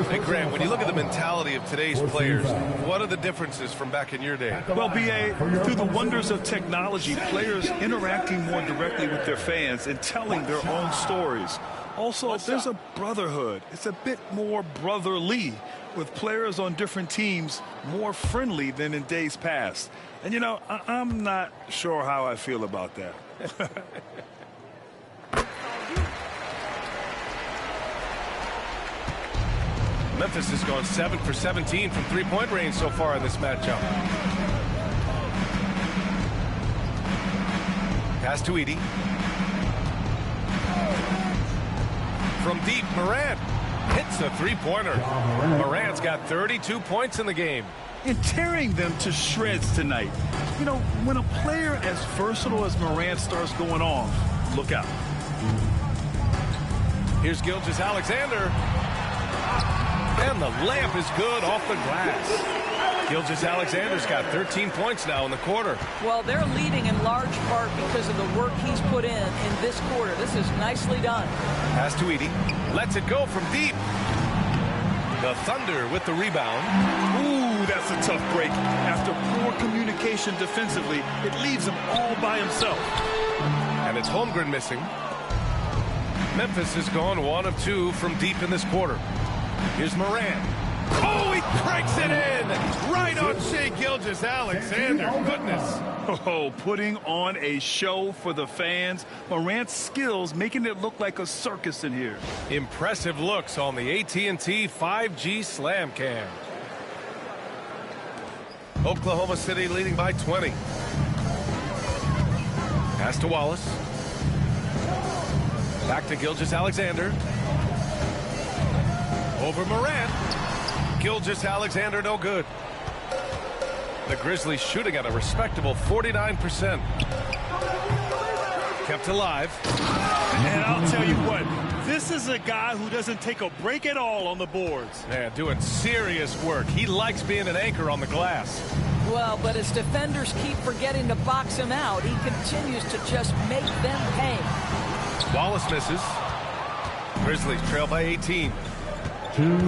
Hey, Grant, when you look at the mentality of today's players, what are the differences from back in your day? Well, B.A., through the wonders of technology, players interacting more directly with their fans and telling their own stories. Also, there's a brotherhood. It's a bit more brotherly, with players on different teams more friendly than in days past. And, you know, I'm not sure how I feel about that. Memphis has gone 7 for 17 from three-point range so far in this matchup. Pass to Edey. From deep, Morant hits a three-pointer. Morant's got 32 points in the game. And tearing them to shreds tonight. You know, when a player as versatile as Morant starts going off, look out. Here's Gilgeous-Alexander. And the layup is good off the glass. Gilgeous-Alexander's got 13 points now in the quarter. Well, they're leading in large part because of the work he's put in this quarter. This is nicely done. Pass to Edey. Lets it go from deep. The Thunder with the rebound. Ooh, that's a tough break. After poor communication defensively, it leaves him all by himself. And it's Holmgren missing. Memphis has gone 1 of 2 from deep in this quarter. Here's Morant. Oh, he cranks it in! Right on Shai Gilgeous-Alexander. Goodness. Oh, putting on a show for the fans. Morant's skills making it look like a circus in here. Impressive looks on the AT&T 5G Slam Cam. Oklahoma City leading by 20. Pass to Wallace. Back to Gilgeous-Alexander. Over Morant. Gilgeous-Alexander no good. The Grizzlies shooting at a respectable 49%. Kept alive. And I'll tell you what, this is a guy who doesn't take a break at all on the boards. Yeah, doing serious work. He likes being an anchor on the glass. Well, but as defenders keep forgetting to box him out, he continues to just make them pay. Wallace misses. Grizzlies trail by 18.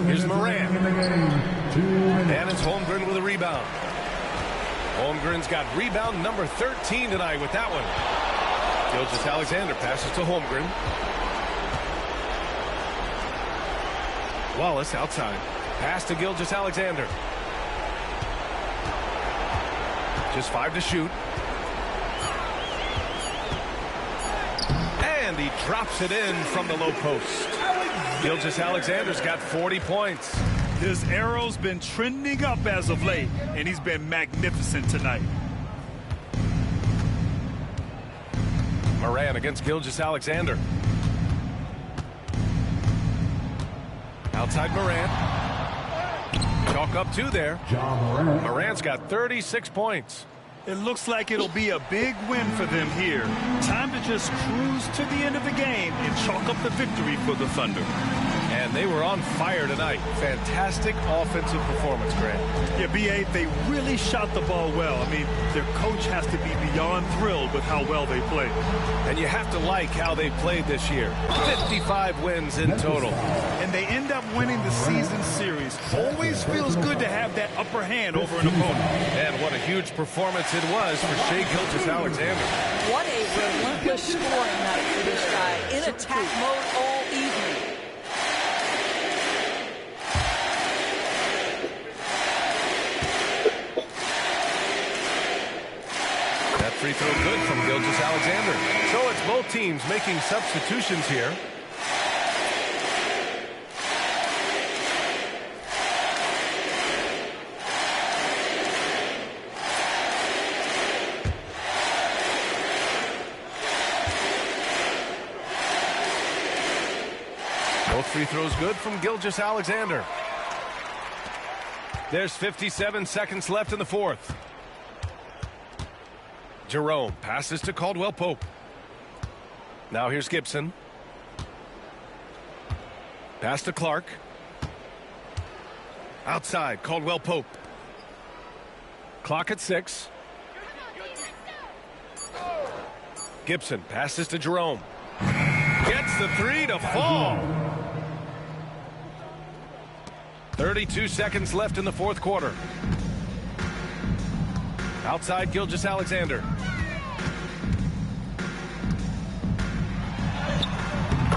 Here's Morant. And it's Holmgren with a rebound. Holmgren's got rebound number 13 tonight with that one. Gilgeous-Alexander passes to Holmgren. Wallace outside. Pass to Gilgeous-Alexander. Just 5 to shoot. And he drops it in from the low post. Gilgeous-Alexander's got 40 points. His arrow's been trending up as of late, and he's been magnificent tonight. Moran against Gilgeous-Alexander. Outside Moran. Chalk up 2 there. Moran's got 36 points. It looks like it'll be a big win for them here. Time to just cruise to the end of the game and chalk up the victory for the Thunder. And they were on fire tonight. Fantastic offensive performance, Grant. Yeah, B.A., they really shot the ball well. I mean, their coach has to be beyond thrilled with how well they played. And you have to like how they played this year. 55 wins in total. And they end up winning the season series. Always feels good to have that upper hand over an opponent. And what a huge performance it was for Shai Gilgeous-Alexander. What a relentless scoring night for this guy. In attack mode all evening. That free throw good from Gilgeous-Alexander. So it's both teams making substitutions here. Both free throws good from Gilgeous-Alexander. There's 57 seconds left in the fourth. Jerome passes to Caldwell Pope. Now here's Gibson. Pass to Clark. Outside, Caldwell Pope. Clock at 6. Gibson passes to Jerome. Gets the 3 to fall. 32 seconds left in the fourth quarter. Outside, Gilgeous-Alexander.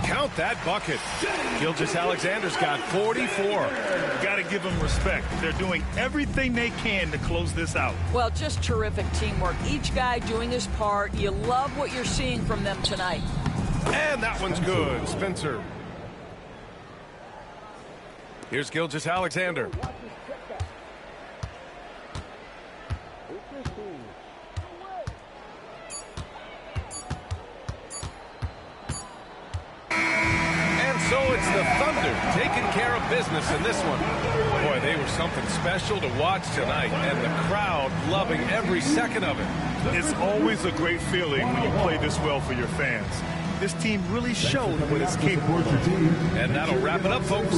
Count that bucket. Gilgeous-Alexander's got 44. Got to give them respect. They're doing everything they can to close this out. Well, just terrific teamwork. Each guy doing his part. You love what you're seeing from them tonight. And that one's good. Spencer. Here's Gilgeous-Alexander. So it's the Thunder taking care of business in this one. Boy, they were something special to watch tonight, and the crowd loving every second of it. It's always a great feeling when you play this well for your fans. This team really showed what it's capable of. And that'll wrap it up, folks.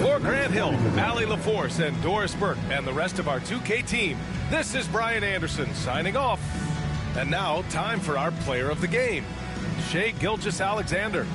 For Grant Hill, Allie LaForce, and Doris Burke, and the rest of our 2K team, this is Brian Anderson signing off. And now, time for our player of the game, Shai Gilgeous-Alexander.